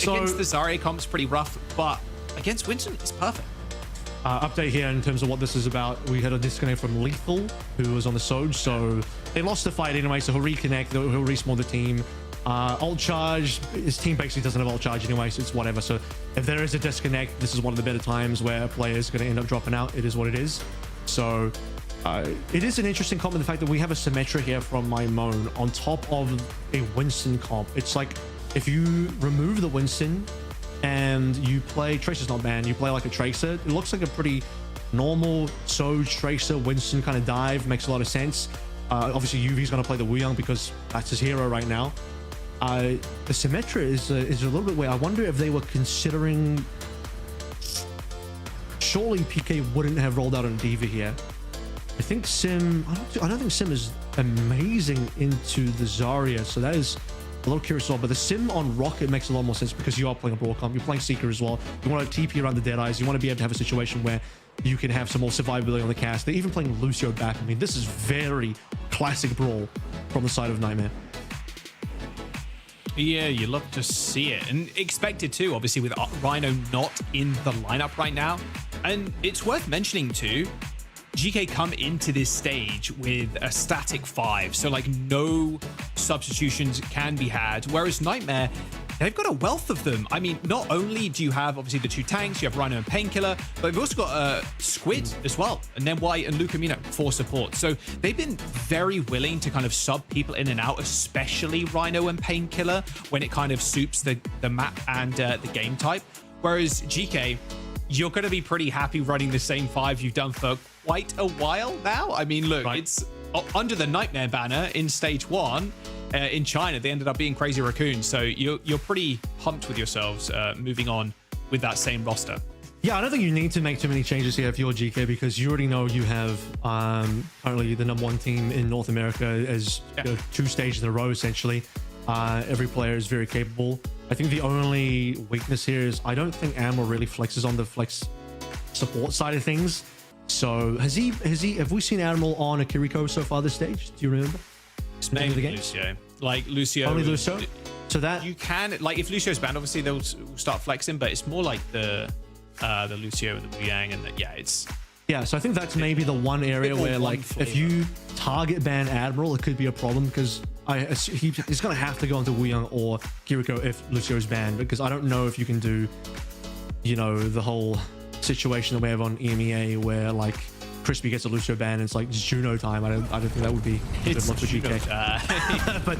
Against the Zarya comp's pretty rough, but against Winston, it's perfect. Update here in terms of what this is about. We had a disconnect from Lethal, who was on the Soj, so they lost the fight anyway, so he'll reconnect, he'll respawn the team. Ult charge, his team basically doesn't have ult charge anyway, so it's whatever. So if there is a disconnect, this is one of the better times where a player is going to end up dropping out. It is what it is. So it is an interesting comp in the fact that we have a Symmetra here from my Moan on top of a Winston comp. It's like if you remove the Winston and you play Tracer's not banned, you play like a Tracer, it looks like a pretty normal Soj, Tracer, Winston kind of dive makes a lot of sense. Obviously, Yuvi's going to play the Lijiang because that's his hero right now. The Symmetra is a little bit weird. I wonder if they were considering... Surely PK wouldn't have rolled out on Diva here. I think Sim... I don't think Sim is amazing into the Zarya, so that is a little curious as well. But the Sim on Rocket makes a lot more sense because you are playing a Brawl comp. You're playing Seeker as well. You want to TP around the Deadeyes. You want to be able to have a situation where you can have some more survivability on the cast. They're even playing Lucio back. I mean, this is very classic Brawl from the side of Nightmare. Yeah, you love to see it, and expected too, obviously, with Rhino not in the lineup right now. And it's worth mentioning too, GK come into this stage with a static 5, so like no substitutions can be had, whereas Nightmare, they've got a wealth of them. I mean, not only do you have obviously the 2 tanks, you have Rhino and Painkiller, but you've also got Squid as well, and then White and Lucamino for support. So they've been very willing to kind of sub people in and out, especially Rhino and Painkiller, when it kind of suits the map and the game type. Whereas GK, you're going to be pretty happy running the same 5 you've done for quite a while now. I mean, look, it's under the Nightmare banner in stage 1 in China. They ended up being Crazy Raccoons. So you're pretty pumped with yourselves moving on with that same roster. Yeah, I don't think you need to make too many changes here if you're GK, because you already know you have currently the #1 team in North America as 2 stages in a row, essentially. Every player is very capable. I think the only weakness here is I don't think Ammo really flexes on the flex support side of things. So have we seen Admiral on a Kiriko so far this stage? Do you remember? It's mainly the Lucio. Like Lucio. Only Lucio? So that you can, like, if Lucio's banned, obviously they'll start flexing, but it's more like the Lucio and the Lijiang, and it's yeah. So I think that's maybe the one area where, like, if you target ban Admiral, it could be a problem, because he's gonna have to go into Lijiang or Kiriko if Lucio's banned, because I don't know if you can do, you know, the whole situation that we have on EMEA where like Crispy gets a Lucio ban and it's like Juno time. I don't think that would be a good look for GK. But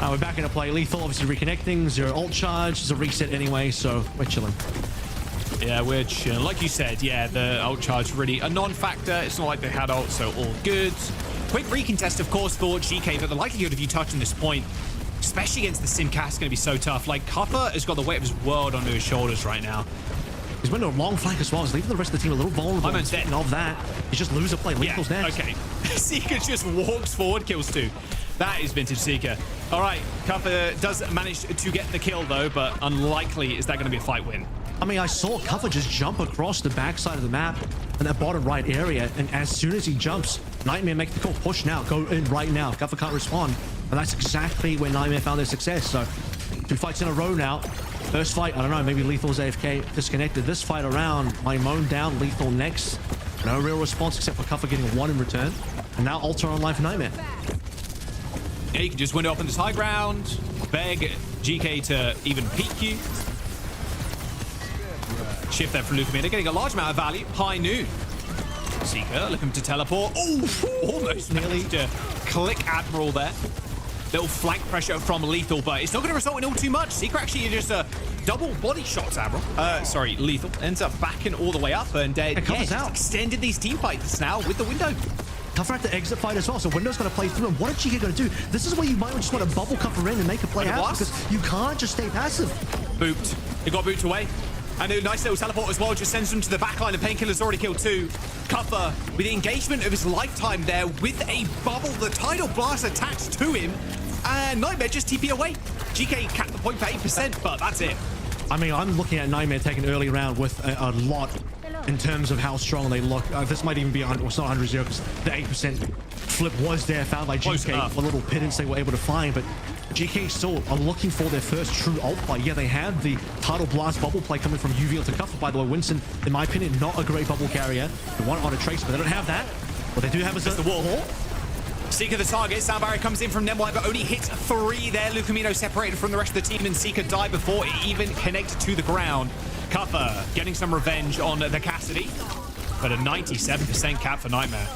we're back into play. Lethal obviously reconnecting, 0 ult charge, there's a reset anyway, so we're chilling. Yeah, we're chilling. Like you said, yeah, the ult charge really a non-factor. It's not like they had ult, so all good. Quick recontest, of course, for GK, but the likelihood of you touching this point, especially against the Simcast, is going to be so tough. Like, Cuppa has got the weight of his world onto his shoulders right now. He's went to a long flank as well. He's leaving the rest of the team a little vulnerable. I'm dead. Of that, he just loses a play. Lethal's next. Okay. Seeker just walks forward, kills 2. That is vintage Seeker. All right, Cuppa does manage to get the kill though, but unlikely is that going to be a fight win. I mean, I saw Cuppa just jump across the backside of the map in that bottom right area, and as soon as he jumps, Nightmare makes the call, push now, go in right now. Cuppa can't respond, and that's exactly where Nightmare found their success. So 2 fights in a row now. First fight, I don't know, maybe Lethal's AFK disconnected. This fight around, Maimon down, Lethal next. No real response except for Cuppa getting 1 in return. And now Ultra online for Nightmare. Yeah, you can just window up on this high ground, beg GK to even peek you. Shift there from Lucamina, getting a large amount of value. High noon. Seeker looking to teleport. Oh, almost nearly to click Admiral there. Little flank pressure from Lethal, but it's not going to result in all too much. Seeker actually just double body shots Admiral. Sorry, Lethal ends up backing all the way up, and out. Extended these team fights now with the window. Cuppa at the exit fight as well, so Window's going to play through. And what is GK going to do? This is where you might just want to bubble Cuppa in and make a play happen, because you can't just stay passive. Booped. It got booped away. And a nice little teleport as well, just sends him to the back line, and Painkiller's already killed 2. Cuppa, with the engagement of his lifetime there, with a bubble, the Tidal Blast attached to him, and Nightmare just TP away. GK capped the point for 8%, but that's it. I mean, I'm looking at Nightmare taking an early round with a lot in terms of how strong they look. This might even be, well, it's not 100-0, because the 8% flip was there, found by GK. A little pittance they were able to find, but GK still are looking for their first true ult play. Yeah, they had the Tidal Blast bubble play coming from UV to Cuppa, by the way. Winston, in my opinion, not a great bubble carrier. They want on a trace, but they don't have that. What they do have is the wall. Seeker the target. Sound Barrier comes in from Nemwhite, but only hits 3 there. Lucamino separated from the rest of the team, and Seeker died before it even connected to the ground. Cuppa getting some revenge on the Cassidy, but a 97% cap for Nightmare.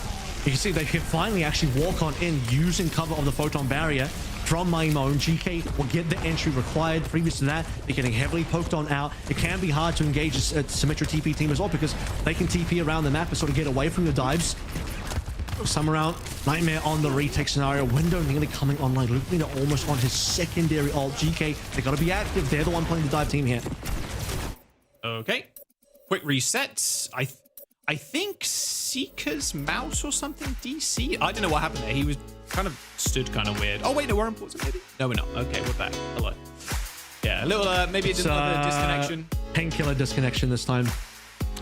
You can see they can finally actually walk on in using cover of the Photon Barrier. from my own. GK will get the entry required. Previous to that, they're getting heavily poked on out. It can be hard to engage a Symmetra TP team as well because they can TP around the map and sort of get away from your dives. Some around. Nightmare on the retake scenario. Window nearly coming online. Looking almost on his secondary ult. GK, they got to be active. They're the one playing the dive team here. Okay. Quick reset. I think Seeker's mouse or something DC. I don't know what happened there. He was kind of stood kind of weird. Oh wait, no, we're on pause maybe. No, we're not. Okay, we're back. Hello. Yeah, a little maybe it's another disconnection. Painkiller disconnection this time.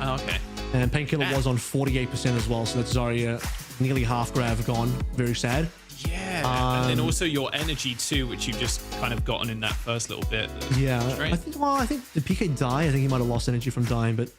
Oh, okay. And Painkiller was on 48% as well, so that's Zarya nearly half grav gone. Very sad. Yeah, and then also your energy too, which you've just kind of gotten in that first little bit. Yeah, I think the PK die. I think he might have lost energy from dying, but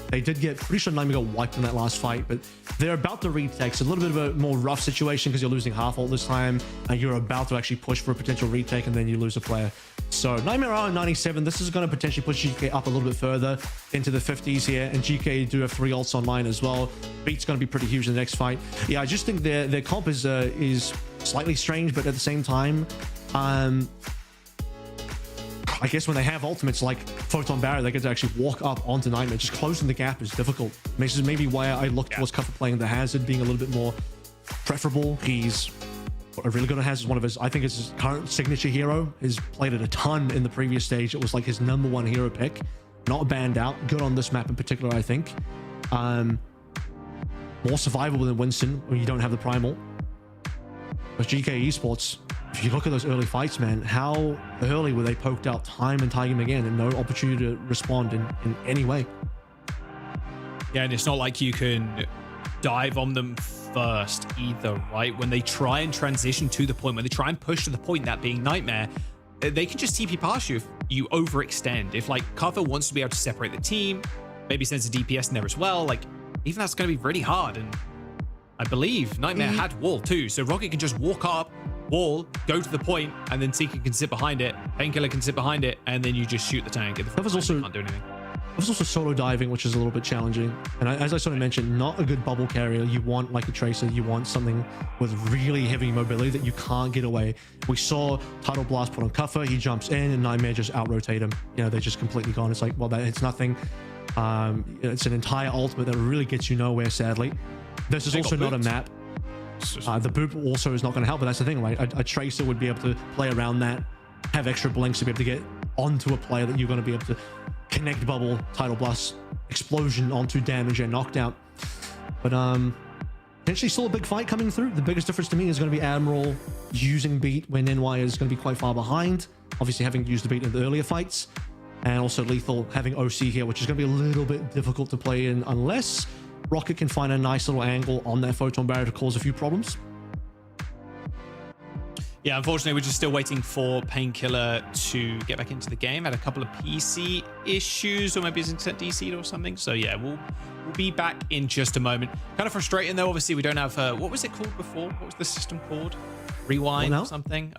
they did get pretty sure Nightmare got wiped in that last fight, but they're about to retake. So a little bit of a more rough situation because you're losing half ult this time, and you're about to actually push for a potential retake, and then you lose a player. So Nightmare are on 97. This is going to potentially push GK up a little bit further into the 50s here, and GK do have 3 ults online as well. Beat's going to be pretty huge in the next fight. Yeah, I just think their comp is slightly strange, but at the same time, I guess when they have ultimates like Photon Barrier, they get to actually walk up onto Nightmare. Just closing the gap is difficult. This is maybe why I look towards Cuff playing the Hazard being a little bit more preferable. He's really good at Hazard. One of his, I think, it's his current signature hero. He's played it a ton in the previous stage. It was like his #1 hero pick. Not banned out. Good on this map in particular, I think. More survivable than Winston when you don't have the Primal. But GK Esports, if you look at those early fights, man, how early were they poked out time and time again and no opportunity to respond in any way? Yeah, and it's not like you can dive on them first either, right? When they try and transition to the point, when they try and push to the point, that being Nightmare, they can just TP past you if you overextend. If like Cover wants to be able to separate the team, maybe sends a DPS in there as well, like even that's going to be really hard. And I believe Nightmare had wall too, so Rocket can just walk up, wall, go to the point, and then Seeker can sit behind it, Painkiller can sit behind it, and then you just shoot the tank. That was also, can't do anything. There's also solo diving, which is a little bit challenging. And as I sort of mentioned, not a good bubble carrier. You want like a Tracer, you want something with really heavy mobility that you can't get away. We saw Tidal Blast put on Cuffer, he jumps in, and Nightmare just out-rotate him. You know, they're just completely gone. It's like, well, it's nothing. It's an entire ultimate that really gets you nowhere, sadly. This is also not a map. The boop also is not going to help, but that's the thing, right? A Tracer would be able to play around that, have extra blinks to be able to get onto a player that you're going to be able to connect bubble, Tidal Blast, explosion onto damage and knockdown. But potentially still a big fight coming through. The biggest difference to me is going to be Admiral using Beat when NY is going to be quite far behind. Obviously having used the Beat in the earlier fights. And also Lethal having OC here, which is going to be a little bit difficult to play in unless Rocket can find a nice little angle on that Photon Barrier to cause a few problems. Yeah, unfortunately, we're just still waiting for Painkiller to get back into the game. Had a couple of PC issues, or maybe his internet DC'd or something. So yeah, we'll be back in just a moment. Kind of frustrating though. Obviously, we don't have what was it called before? What was the system called? Rewind or something?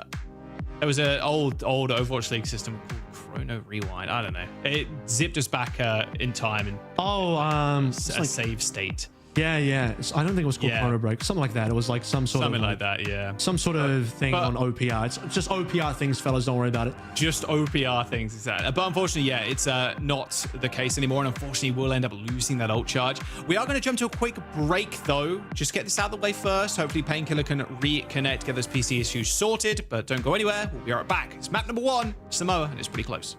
There was an old Overwatch League system called Chrono Rewind. I don't know. It zipped us back in time and a save state. Yeah. I don't think it was called Chrono Break. Something like that. It was like some sort something of like that. Yeah. Some sort of thing on OPR. It's just OPR things, fellas. Don't worry about it. Just OPR things, exactly. But unfortunately, yeah, it's not the case anymore, and unfortunately, we'll end up losing that ult charge. We are going to jump to a quick break though. Just get this out of the way first. Hopefully, Painkiller can reconnect, get those PC issues sorted. But don't go anywhere. We'll be right back. It's map #1, Samoa, and it's pretty close.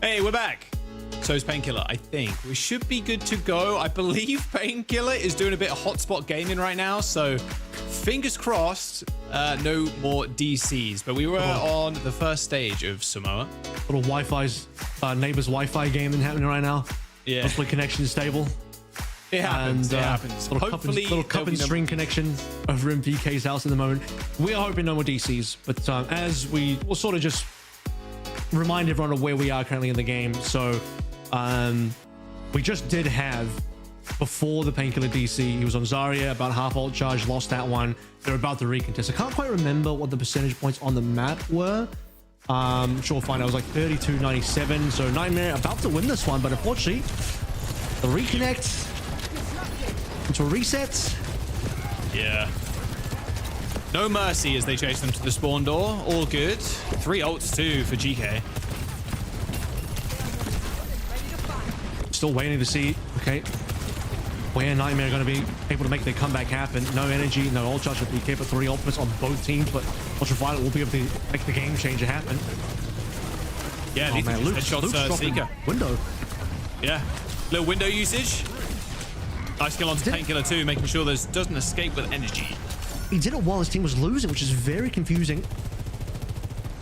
Hey, we're back. So is Painkiller, I think. We should be good to go. I believe Painkiller is doing a bit of hotspot gaming right now, so fingers crossed, no more DCs. But we were on the first stage of Samoa. Little Wi-Fi's, neighbor's Wi-Fi gaming happening right now. Yeah. Hopefully connection is stable. It happens. And, it happens. Hopefully, little cup and string connection over in PK's house at the moment. We are hoping no more DCs, but as we will sort of just remind everyone of where we are currently in the game. So we just did have, before the Painkiller DC, he was on Zarya, about half ult charge, lost that one. They're about to recontest. I can't quite remember what the percentage points on the map were. Sure, fine. I was like 32-97. So Nightmare about to win this one, but unfortunately, the reconnect into a reset. Yeah. No mercy as they chase them to the spawn door. All good. 3 ults too for GK. Still waiting to see, okay, where Nightmare are going to be able to make their comeback happen. No energy, no ult charge with PK, but 3 ultimates on both teams, but Ultraviolet will be able to make the game changer happen. Yeah, oh, man, Luke's dropping Seeker. Window. Yeah, little window usage. Nice kill onto Painkiller too, making sure this doesn't escape with energy. He did it while his team was losing, which is very confusing.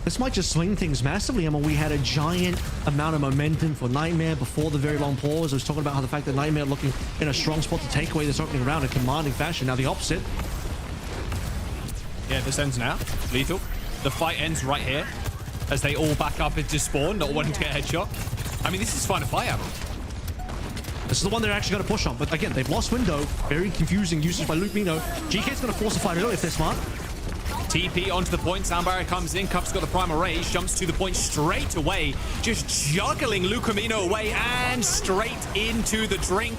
This might just swing things massively. I mean, we had a giant amount of momentum for Nightmare before the very long pause. I was talking about how the fact that Nightmare looking in a strong spot to take away this opening round in commanding fashion. Now the opposite. Yeah, this ends now. Lethal. The fight ends right here as they all back up into spawn, not wanting to get a headshot. I mean, this is fine to fight out. This is the one they're actually going to push on. But again, they've lost window. Very confusing usage by Lumino. GK's going to force a fight early if they're smart. TP onto the point. Sound barrier comes in. Cuff's got the primal rage. Jumps to the point straight away. Just juggling Lucamino away and straight into the drink.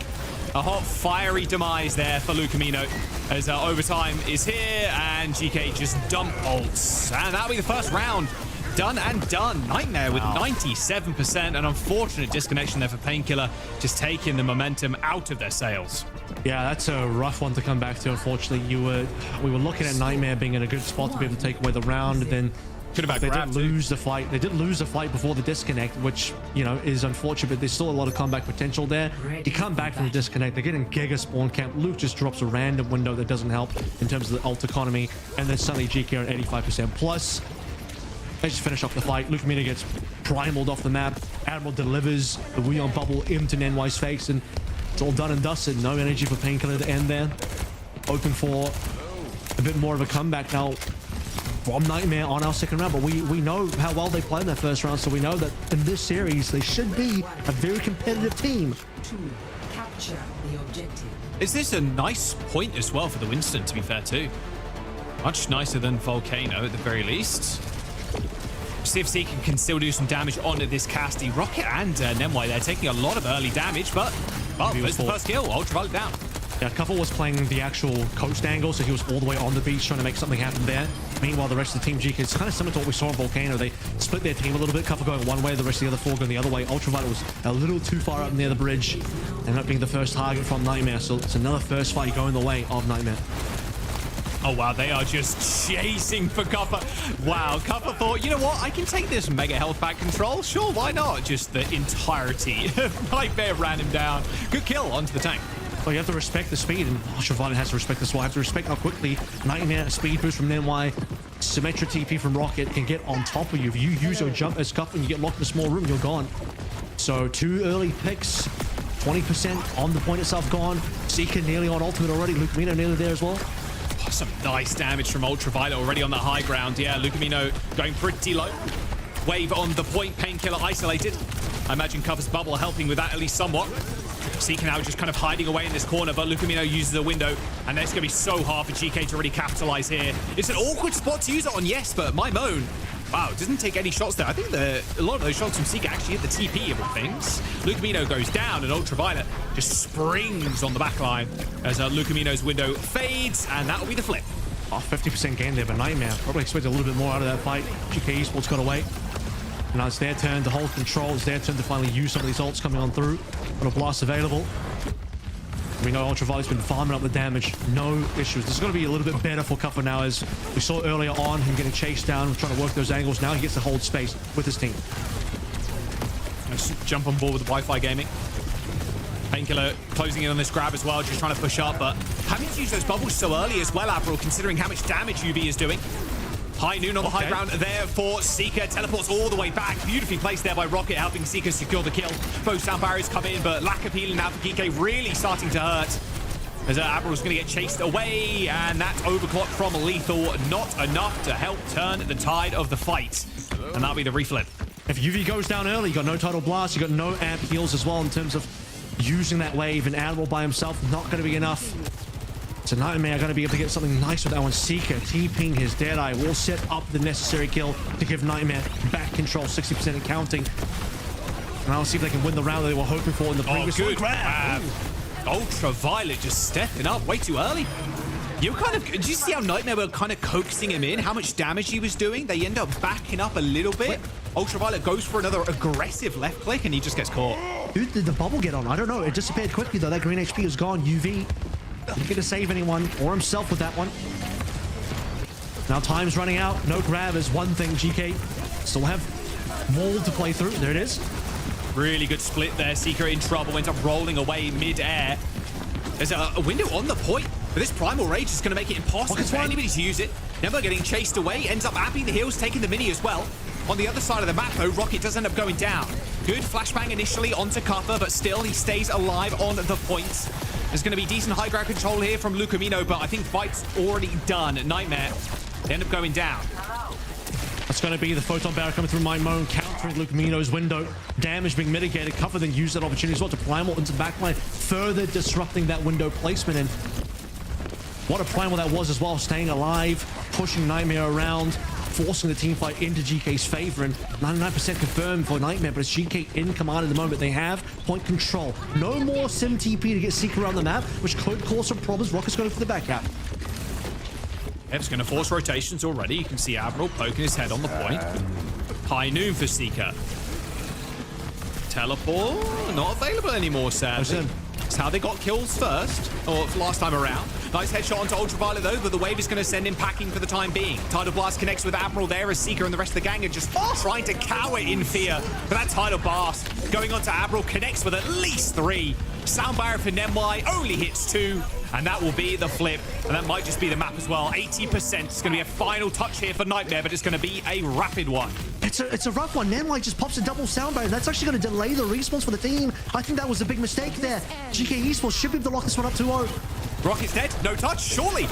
A hot, fiery demise there for Lucamino as overtime is here and GK just dump ults. And that'll be the first round. Done and done. Nightmare with 97%. An unfortunate disconnection there for Painkiller, just taking the momentum out of their sails. Yeah, that's a rough one to come back to. Unfortunately, we were looking at Nightmare being in a good spot to be able to take away the round. And then they did lose the fight. They did lose the fight before the disconnect, which, you know, is unfortunate, but there's still a lot of comeback potential there. You come back from the disconnect, they're getting Giga spawn camp. Luke just drops a random window that doesn't help in terms of the ult economy, and then suddenly GK are at 85% plus. They just finish off the fight. Lucamino gets primaled off the map. Admiral delivers the Weon bubble into Nenwai's face, and it's all done and dusted. No energy for Painkiller to end there. Open for a bit more of a comeback now from Nightmare on our second round, but we know how well they played in that first round, so we know that in this series they should be a very competitive team. Capture the objective. Is this a nice point as well for the Winston, to be fair too? Much nicer than Volcano at the very least. See if Seeker can still do some damage onto this casty. Rocket and Nenwai, they're taking a lot of early damage, but there's the first kill. Ultraviolet down. Yeah, Cuffle was playing the actual coast angle, so he was all the way on the beach trying to make something happen there. Meanwhile, the rest of the team GK is kind of similar to what we saw in Volcano. They split their team a little bit. Cuffle going one way, the rest of the other 4 going the other way. Ultraviolet was a little too far up near the bridge, ended up being the first target from Nightmare. So it's another first fight going the way of Nightmare. Oh, wow, they are just chasing for Cuppa. Wow, Cuppa thought, you know what? I can take this mega health back control. Sure, why not? Just the entirety of Nightmare ran him down. Good kill onto the tank. Well, you have to respect the speed, and Ultraviolet has to respect this. Well, I have to respect how quickly Nightmare, speed boost from Nenwai, Symmetra TP from Rocket can get on top of you. If you use your jump as Cuff and you get locked in a small room, you're gone. So 2 early picks, 20% on the point itself gone. Seeker nearly on ultimate already. Lucamino nearly there as well. Some nice damage from Ultraviolet already on the high ground. Yeah, Lucamino going pretty low. Wave on the point. Painkiller isolated. I imagine Cup's bubble helping with that at least somewhat. Seeker now just kind of hiding away in this corner, but Lucamino uses a window, and it's going to be so hard for GK to really capitalize here. It's an awkward spot to use it on, yes, but my moan. Wow, doesn't take any shots there. I think a lot of those shots from Seeker actually hit the TP of all things. Lucamino goes down, and Ultraviolet just springs on the back line as Lucamino's window fades, and that'll be the flip. 50% gain there, but Nightmare probably expected a little bit more out of that fight. GK Esports got away. Now it's their turn to hold control. It's their turn to finally use some of these ults coming on through. Got a blast available. We know Ultraviolet's been farming up the damage. No issues. This is going to be a little bit better for Cuppa now, as we saw earlier on him getting chased down, trying to work those angles. Now he gets to hold space with his team. Let's jump on board with the Wi-Fi gaming. Painkiller closing in on this grab as well, just trying to push up, but having to use those bubbles so early as well, Admiral, considering how much damage UV is doing. High noon on the high ground there for Seeker. Teleports all the way back. Beautifully placed there by Rocket, helping Seeker secure the kill. Both sound barriers come in, but lack of healing now for GK really starting to hurt. As Admiral's going to get chased away, and that overclock from Lethal, not enough to help turn the tide of the fight. And that'll be the reflip. If UV goes down early, you got no Tidal Blast, you got no amp heals as well in terms of using that wave, and Admiral by himself not going to be enough. So Nightmare going to be able to get something nice with that one. Seeker TPing his Deadeye will set up the necessary kill to give Nightmare back control, 60% and counting. And I'll see if they can win the round that they were hoping for in the previous good grab. Ultraviolet just stepping up way too early. You kind of, did you see how Nightmare were kind of coaxing him in? How much damage he was doing? They end up backing up a little bit. Ultraviolet goes for another aggressive left click, and he just gets caught. Dude, did the bubble get on? I don't know. It disappeared quickly, though. That green HP is gone. UV didn't get to save anyone or himself with that one. Now time's running out. No grab is one thing. GK still have Maul to play through. There it is. Really good split there. Seeker in trouble. Ends up rolling away mid-air. There's a window on the point, but this Primal Rage is going to make it impossible for anybody to use it. Never getting chased away. Ends up apping the heals, taking the mini as well. On the other side of the map, though, Rocket does end up going down. Good flashbang initially onto Cuffer, but still he stays alive on the point. There's going to be decent high ground control here from Lucamino, but I think fight's already done. Nightmare, they end up going down. That's going to be the Photon Barrier coming through my moan, countering Lucamino's window. Damage being mitigated. Cuffer then used that opportunity as well to Primal into the backline, further disrupting that window placement. And what a Primal that was as well, staying alive, pushing Nightmare around, forcing the team fight into GK's favor, and 99% confirmed for Nightmare, but it's GK in command at the moment. They have point control. No more Sim TP to get Seeker around the map, which could cause some problems. Rocket's going for the back out. Peps going to force rotations already. You can see Admiral poking his head on the point. High noon for Seeker. Teleport, not available anymore, sadly. It's how they got kills first, or last time around. Nice headshot onto Ultraviolet though, but the wave is going to send him packing for the time being. Tidal Blast connects with Admiral there as Seeker and the rest of the gang are just trying to cower in fear. But that Tidal Blast going on to Admiral connects with at least 3. Sound Barrier for Nemwai only hits 2. And that will be the flip. And that might just be the map as well. 80%. It's going to be a final touch here for Nightmare, but it's going to be a rapid one. It's a rough one. Nemwai just pops a double sound barrier. That's actually going to delay the respawns for the team. I think that was a big mistake there. GK Esports should be able to lock this one up 2-0. Rocket's dead. No touch. Surely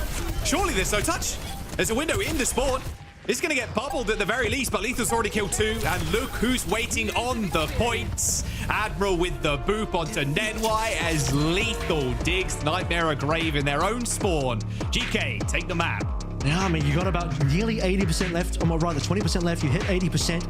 there's no touch. There's a window in the spawn. It's going to get bubbled at the very least, but Lethal's already killed 2. And look who's waiting on the points. Admiral with the boop onto Nenwai as Lethal digs Nightmare a grave in their own spawn. GK, take the map. Yeah, I mean, you got about nearly 80% left, or rather 20% left. You hit 80%.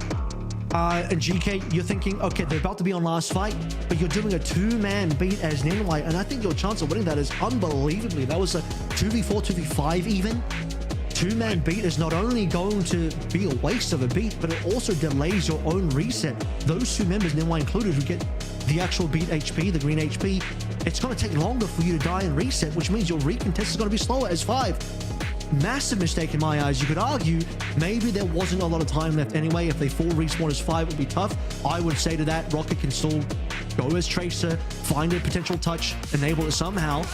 And GK, you're thinking, okay, they're about to be on last fight, but you're doing a 2-man beat as Nenwai, and I think your chance of winning that is unbelievably. That was a 2v4, 2v5 even. 2-man beat is not only going to be a waste of a beat, but it also delays your own reset. Those 2 members, Nenwai included, who get the actual beat HP, the green HP, it's going to take longer for you to die and reset, which means your recontest is going to be slower as 5. Massive mistake in my eyes. You could argue maybe there wasn't a lot of time left anyway. If they full respawn as 5, it would be tough. I would say to that, Rocket can still go as Tracer, find a potential touch, enable it somehow.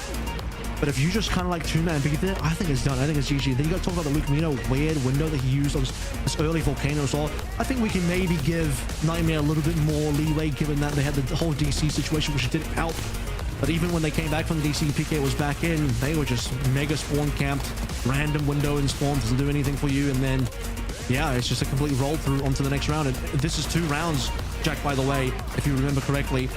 But if you just kind of like 2-man beat it, I think it's done. I think it's GG. Then you got to talk about the Lucamino weird window that he used on this early Volcano as well. I think we can maybe give Nightmare a little bit more leeway, given that they had the whole DC situation, which didn't help. But even when they came back from the DC, PK was back in, they were just mega spawn camped, random window and spawn, doesn't do anything for you. And then, yeah, it's just a complete roll through onto the next round. And this is 2 rounds, Jack, by the way, if you remember correctly.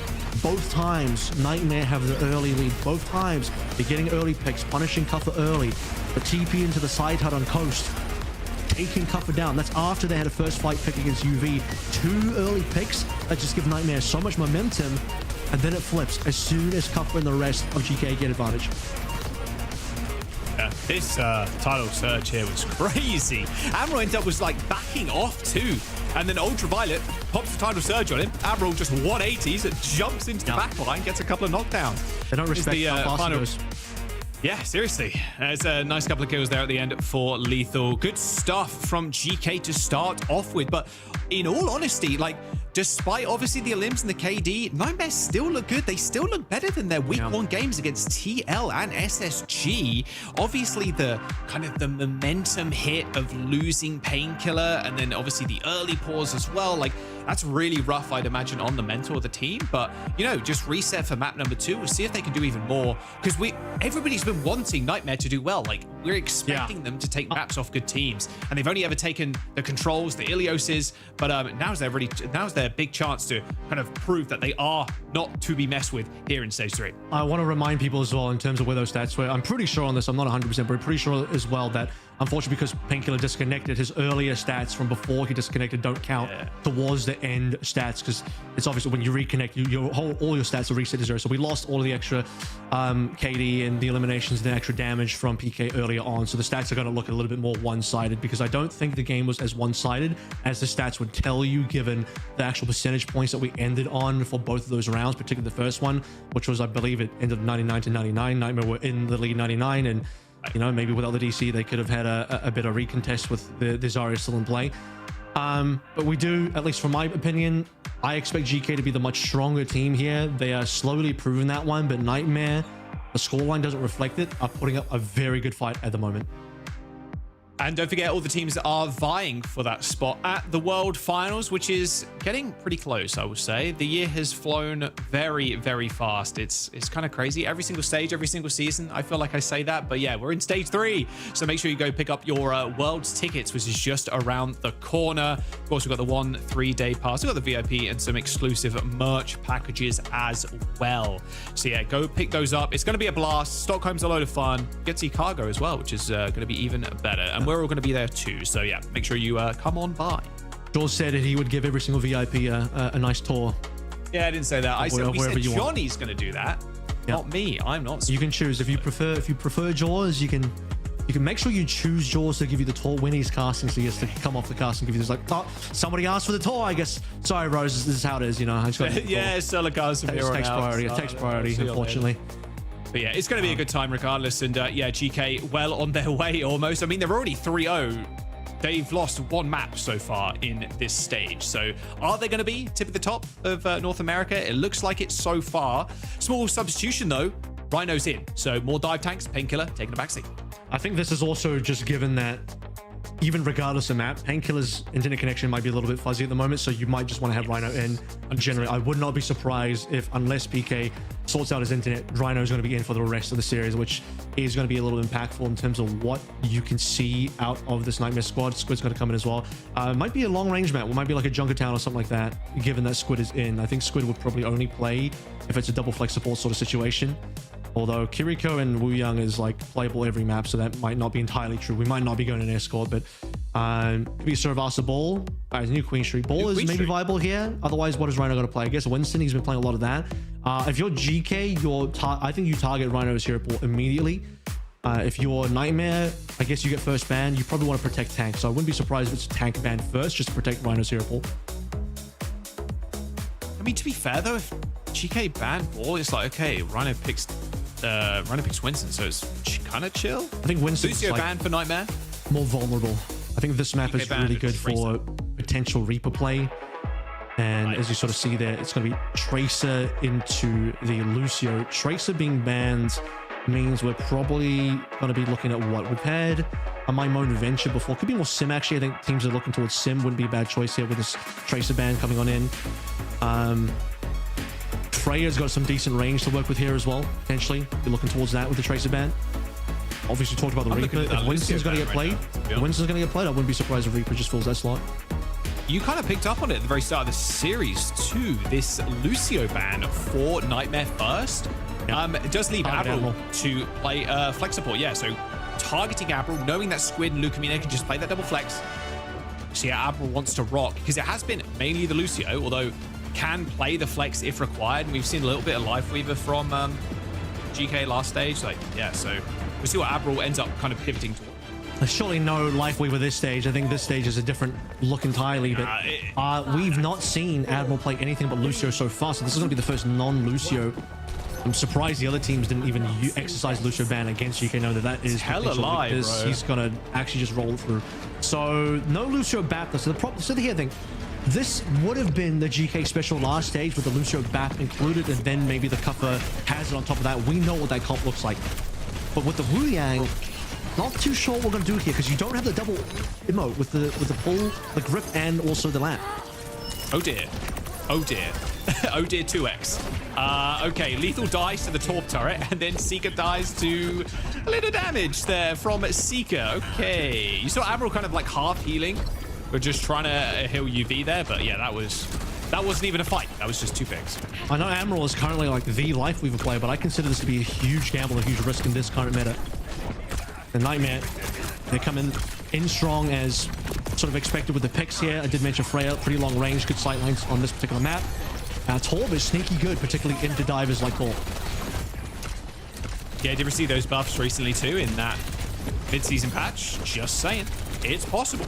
Both times, Nightmare have the early lead. Both times, they're getting early picks, punishing Cuffer early. The TP into the side hut on Coast, taking Cuffer down. That's after they had a first fight pick against UV. 2 early picks that just give Nightmare so much momentum, and then it flips as soon as Cuffer and the rest of GK get advantage. Yeah, this title surge here was crazy. Admiral ended up was like backing off too. And then Ultraviolet pops the tidal surge on him. Admiral just 180s, it jumps into the back line, gets a couple of knockdowns. They don't respect how fast it goes. Yeah, seriously. There's a nice couple of kills there at the end for Lethal. Good stuff from GK to start off with. But in all honesty, like, despite obviously the Elims and the KD, Nightmare still look good. They still look better than their week 1 games against TL and SSG. Obviously the kind of the momentum hit of losing Painkiller, and then obviously the early pause as well. Like, that's really rough, I'd imagine, on the mental of the team. But, you know, just reset for map number 2. We'll see if they can do even more, because everybody's been wanting Nightmare to do well. Like, we're expecting them to take maps off good teams, and they've only ever taken the Controls, the Ilioses, but now's their big chance to kind of prove that they are not to be messed with here in Stage 3. I want to remind people as well in terms of where those stats were. I'm pretty sure on this, I'm not 100%, but I'm pretty sure as well that unfortunately, because Painkiller disconnected, his earlier stats from before he disconnected don't count towards the end stats, because it's obviously when you reconnect, all your stats are reset to 0. So we lost all of the extra KD and the eliminations and the extra damage from PK earlier on. So the stats are going to look a little bit more one-sided, because I don't think the game was as one-sided as the stats would tell you, given the actual percentage points that we ended on for both of those rounds, particularly the first one, which was, I believe, it ended 99 to 99. Nightmare were in the lead 99, and you know, maybe without the DC, they could have had a bit of recontest with the Zarya still in play. But we do, at least from my opinion, I expect GK to be the much stronger team here. They are slowly proving that one, but Nightmare, the scoreline doesn't reflect it, are putting up a very good fight at the moment. And don't forget, all the teams are vying for that spot at the World Finals, which is getting pretty close, I would say. The year has flown very, very fast. It's kind of crazy. Every single stage, every single season, I feel like I say that. But yeah, we're in Stage 3. So make sure you go pick up your Worlds tickets, which is just around the corner. Of course, we've got the 1 3-day pass. We've got the VIP and some exclusive merch packages as well. So yeah, go pick those up. It's going to be a blast. Stockholm's a load of fun. Get to see cargo as well, which is going to be even better. And we're all going to be there too. So yeah, make sure you come on by. George said that he would give every single VIP a nice tour. Yeah, I didn't say that. I said Johnny's going to do that. Yeah. Not me. I'm not. You can choose if you prefer Jaws. You can make sure you choose Jaws to give you the tour when he's casting, so he has to come off the cast and give you this, like, oh, somebody asked for the tour, I guess. Sorry, Rose, this is how it is, you know. I just got yeah, solo cars from here on out. Takes priority, unfortunately. But yeah, it's going to be a good time regardless. And yeah, GK well on their way almost. I mean, they're already 3-0. They've lost 1 map so far in this stage. So are they going to be tip of the top of North America? It looks like it so far. Small substitution though. Rhino's in. So more dive tanks, Painkiller taking a backseat. I think this is also just given that even regardless of map, Painkiller's internet connection might be a little bit fuzzy at the moment, so you might just want to have Rhino in. Generally, I would not be surprised if, unless PK sorts out his internet, Rhino's going to be in for the rest of the series, which is going to be a little impactful in terms of what you can see out of this Nightmare squad. Squid's going to come in as well. It might be a long-range map. It might be like a Junkertown or something like that, given that Squid is in. I think Squid would probably only play if it's a double flex support sort of situation. Although Kiriko and Lijiang is like playable every map, so that might not be entirely true. We might not be going in Escort, but maybe Servasa Ball, new Queen Street Ball is maybe viable here. Otherwise, what is Rhino going to play? I guess Winston, he's been playing a lot of that. If you're GK, I think you target Rhino's hero pool immediately. If you're Nightmare, I guess you get first ban. You probably want to protect tank, so I wouldn't be surprised if it's tank ban first, just to protect Rhino's hero pool. I mean, to be fair though, if GK ban Ball, it's like, okay, Rhino picks Winston, so it's kind of chill. I think Winston's Lucio like ban for Nightmare, more vulnerable. I think this map is really good for potential Reaper play. And as you sort of see there, it's going to be Tracer into the Lucio. Tracer being banned means we're probably going to be looking at what we've had a My Moan Venture before. Could be more Sim, actually. I think teams are looking towards Sim. Wouldn't be a bad choice here with this Tracer ban coming on in. Freya's got some decent range to work with here as well, potentially. Be looking towards that with the Tracer ban. Obviously talked about the Reaper. If Winston's going to get played, I wouldn't be surprised if Reaper just fills that slot. You kind of picked up on it at the very start of the series too. This Lucio ban for Nightmare first. It does leave Admiral to play flex support. Yeah, so targeting Admiral, knowing that Squid and Lucamina can just play that double flex. So yeah, Admiral wants to rock because it has been mainly the Lucio, although can play the flex if required. And we've seen a little bit of Lifeweaver from GK last stage. Like, yeah, so we'll see what Admiral ends up kind of pivoting towards. There's surely no Lifeweaver this stage. I think this stage is a different look entirely, but we've not seen Admiral play anything but Lucio so far, so this is going to be the first non-Lucio. I'm surprised the other teams didn't even exercise Lucio ban against GK, knowing that is hella live, because he's going to actually just roll through. So no Lucio Baptist. So the here thing, This would have been the GK special last stage with the Lucio BAP included, and then maybe the Cuffer has it on top of that. We know what that comp looks like. But with the Lijiang, not too sure what we're going to do here, because you don't have the double emote with the pull, the grip, and also the lap. Oh dear. Oh dear. Oh dear 2x. Okay, Lethal dies to the Torp turret, and then Seeker dies to a little damage there from Seeker. Okay. You saw Admiral kind of like half healing. We're just trying to heal UV there, but yeah, that wasn't even a fight. That was just 2 picks. I know Admiral is currently like the life weaver player, but I consider this to be a huge gamble, a huge risk in this current meta. The Nightmare, they come in strong as sort of expected with the picks here. I did mention Freya, pretty long range, good sight lines on this particular map. Torb is sneaky good, particularly into divers like Torb. Yeah, did we see those buffs recently too in that mid-season patch? Just saying, it's possible.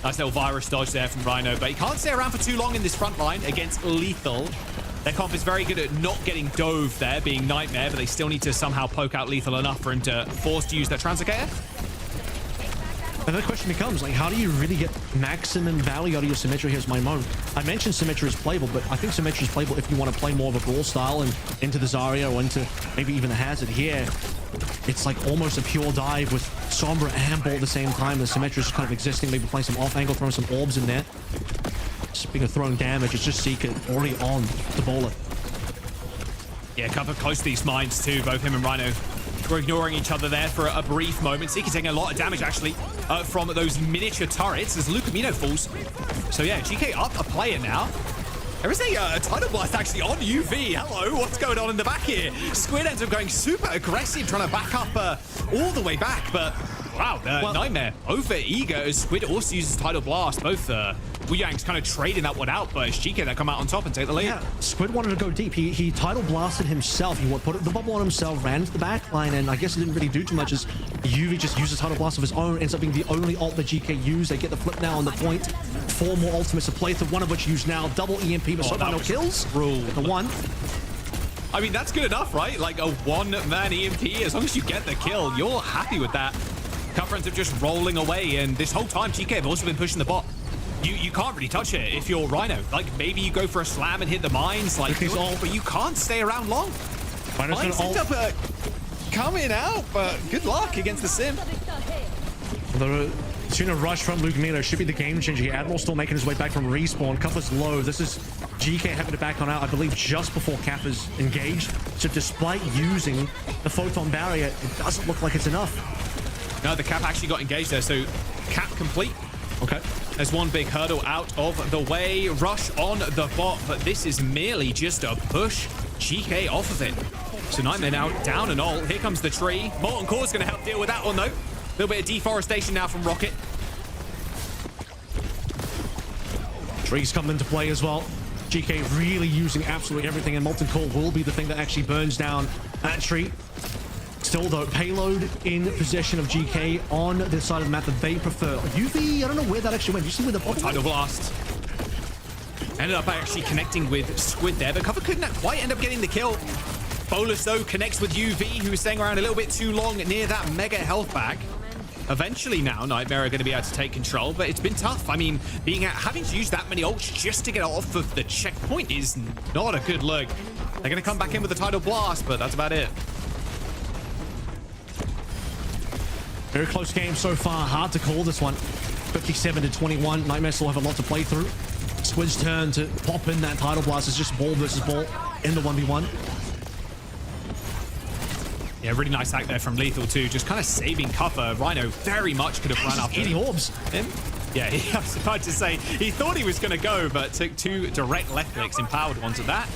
Nice little virus dodge there from Rhino, but he can't stay around for too long in this front line against Lethal. Their comp is very good at not getting dove there, being Nightmare, but they still need to somehow poke out Lethal enough for him to force to use that Translocator. And the question becomes, like, how do you really get maximum value out of your Symmetra here as my mode? I mentioned Symmetra is playable, but I think Symmetra is playable if you want to play more of a brawl style and into the Zarya or into maybe even the Hazard. Here, it's like almost a pure dive with Sombra and Bolt at the same time. The Symmetra is kind of existing, maybe playing some off angle, throwing some orbs in there. Speaking of throwing damage, it's just Seeker already on the bowler. Yeah, cover close to these mines too. Both him and Rhino were ignoring each other there for a brief moment. Seeker taking a lot of damage actually from those miniature turrets as Lucamino falls. So yeah, GK up a player now. There is a Tidal Blast actually on UV. Hello, what's going on in the back here? Squid ends up going super aggressive, trying to back up all the way back, but wow, Nightmare over eager as Squid also uses Tidal Blast. Both Lijiang's kind of trading that one out, but it's GK that come out on top and take the lead. Yeah, Squid wanted to go deep. He Tidal Blasted himself. He put the bubble on himself, ran to the back line, and I guess it didn't really do too much as UV just uses Tidal Blast of his own. Ends up being the only ult that GK used. They get the flip now on the point. 4 more ultimates to play through, one of which used now. Double EMP, but so far no kills. Rule. The one. I mean, that's good enough, right? Like a one-man EMP, as long as you get the kill, you're happy with that. Cover ends up just rolling away, and this whole time GK have also been pushing the bot. You can't really touch it if you're Rhino. Like maybe you go for a slam and hit the mines, like, but you can't stay around long. Mines end up coming out, but good luck against the Sim. The Tuna rush from Lucamino should be the game changer here. Admiral still making his way back from respawn. Cuppa's low. This is GK having to back on out, I believe, just before Kappa's engaged. So despite using the photon barrier, it doesn't look like it's enough. No, the Cap actually got engaged there, so Cap complete. Okay. There's one big hurdle out of the way. Rush on the bot, but this is merely just a push GK off of it. So Nightmare now down and all. Here comes the tree. Molten Core's going to help deal with that one, though. A little bit of deforestation now from Rocket. Trees come into play as well. GK really using absolutely everything, and Molten Core will be the thing that actually burns down that tree. Still, though, payload in possession of GK on the side of the map that they prefer. UV, I don't know where that actually went. You see where the bubble Tidal Blast. Ended up actually connecting with Squid there, but Cover couldn't quite end up getting the kill. Bolus, though, connects with UV, who was staying around a little bit too long near that mega health bag. Eventually now, Nightmare are going to be able to take control, but it's been tough. I mean, having to use that many ults just to get off of the checkpoint is not a good look. They're going to come back in with a Tidal Blast, but that's about it. Very close game so far. Hard to call this one. 57-21. Nightmare still have a lot to play through. Squid's turn to pop in that Tidal Blast is just ball versus ball in the 1v1. Yeah, really nice act there from Lethal too. Just kind of saving cover. Rhino very much could have run up. Eating orbs. Him? Yeah, I was about to say, he thought he was going to go, but took 2 direct left clicks, empowered ones at that.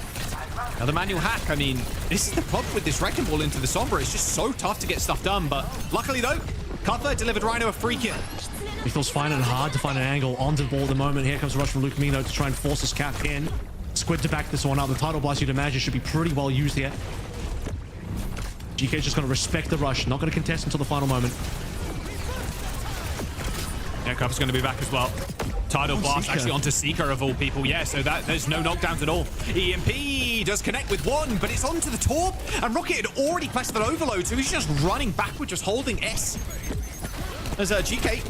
Now the manual hack, I mean, this is the problem with this Wrecking Ball into the Sombra. It's just so tough to get stuff done, but luckily though, Cover delivered Rhino a free kill. Lethal's finding it hard to find an angle onto the ball at the moment. Here comes a rush from Lucamino to try and force his cap in. Squid to back this one up. The Tidal Blast, you'd imagine, should be pretty well used here. GK's just going to respect the rush. Not going to contest until the final moment. Yeah, Cover's going to be back as well. Tidal Blast Seeker. actually onto Seeker of all people. Yeah, so there's no knockdowns at all. EMP does connect with one, but it's onto the Torp. And Rocket had already placed that overload, so he's just running backward, just holding S. As GK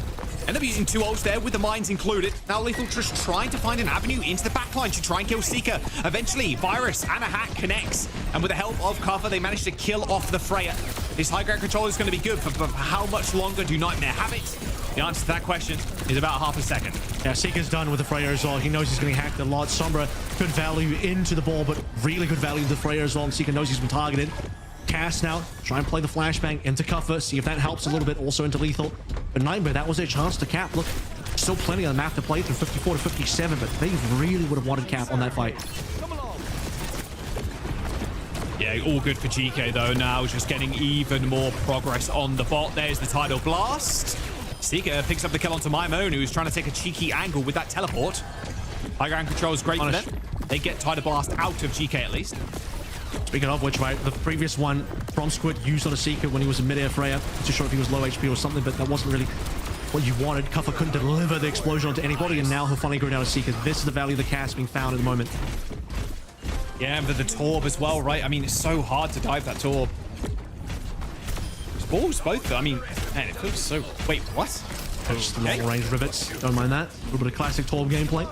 End up using 2 ults there with the mines included. Now Lethal just trying to find an avenue into the backline to try and kill Seeker. Eventually, Virus and a hack connects. And with the help of cover, they manage to kill off the Freya. This high ground control is going to be good, but for how much longer do Nightmare have it? The answer to that question is about half a second. Yeah, Seeker's done with the Freya as well. He knows he's getting hacked a lot. Sombra, good value into the ball, but really good value to the Freya as well. And Seeker knows he's been targeted. Cast now, try and play the flashbang into cover, see if that helps a little bit, also into Lethal. But Nightmare, that was their chance to cap. Look, still plenty on the map to play through, 54 to 57, but they really would have wanted cap on that fight. Yeah, all good for GK though. Now just getting even more progress on the bot. There's the Tidal Blast. Seeker picks up the kill onto Maimon, who's trying to take a cheeky angle with that teleport. High ground control is great for them. They get Tidal Blast out of GK at least. Speaking of which, right, the previous one from Squid used on a Seeker when he was in mid-air Freya. Not too sure if he was low HP or something, but that wasn't really what you wanted. Kuffer couldn't deliver the explosion onto anybody, and now he'll finally go down to Seeker. This is the value of the cast being found at the moment. Yeah, but the Torb as well, right? I mean, it's so hard to dive that Torb. Balls both, I mean, man, it feels so... Wait, what? Just long-range rivets. Don't mind that. A little bit of classic Torb gameplay.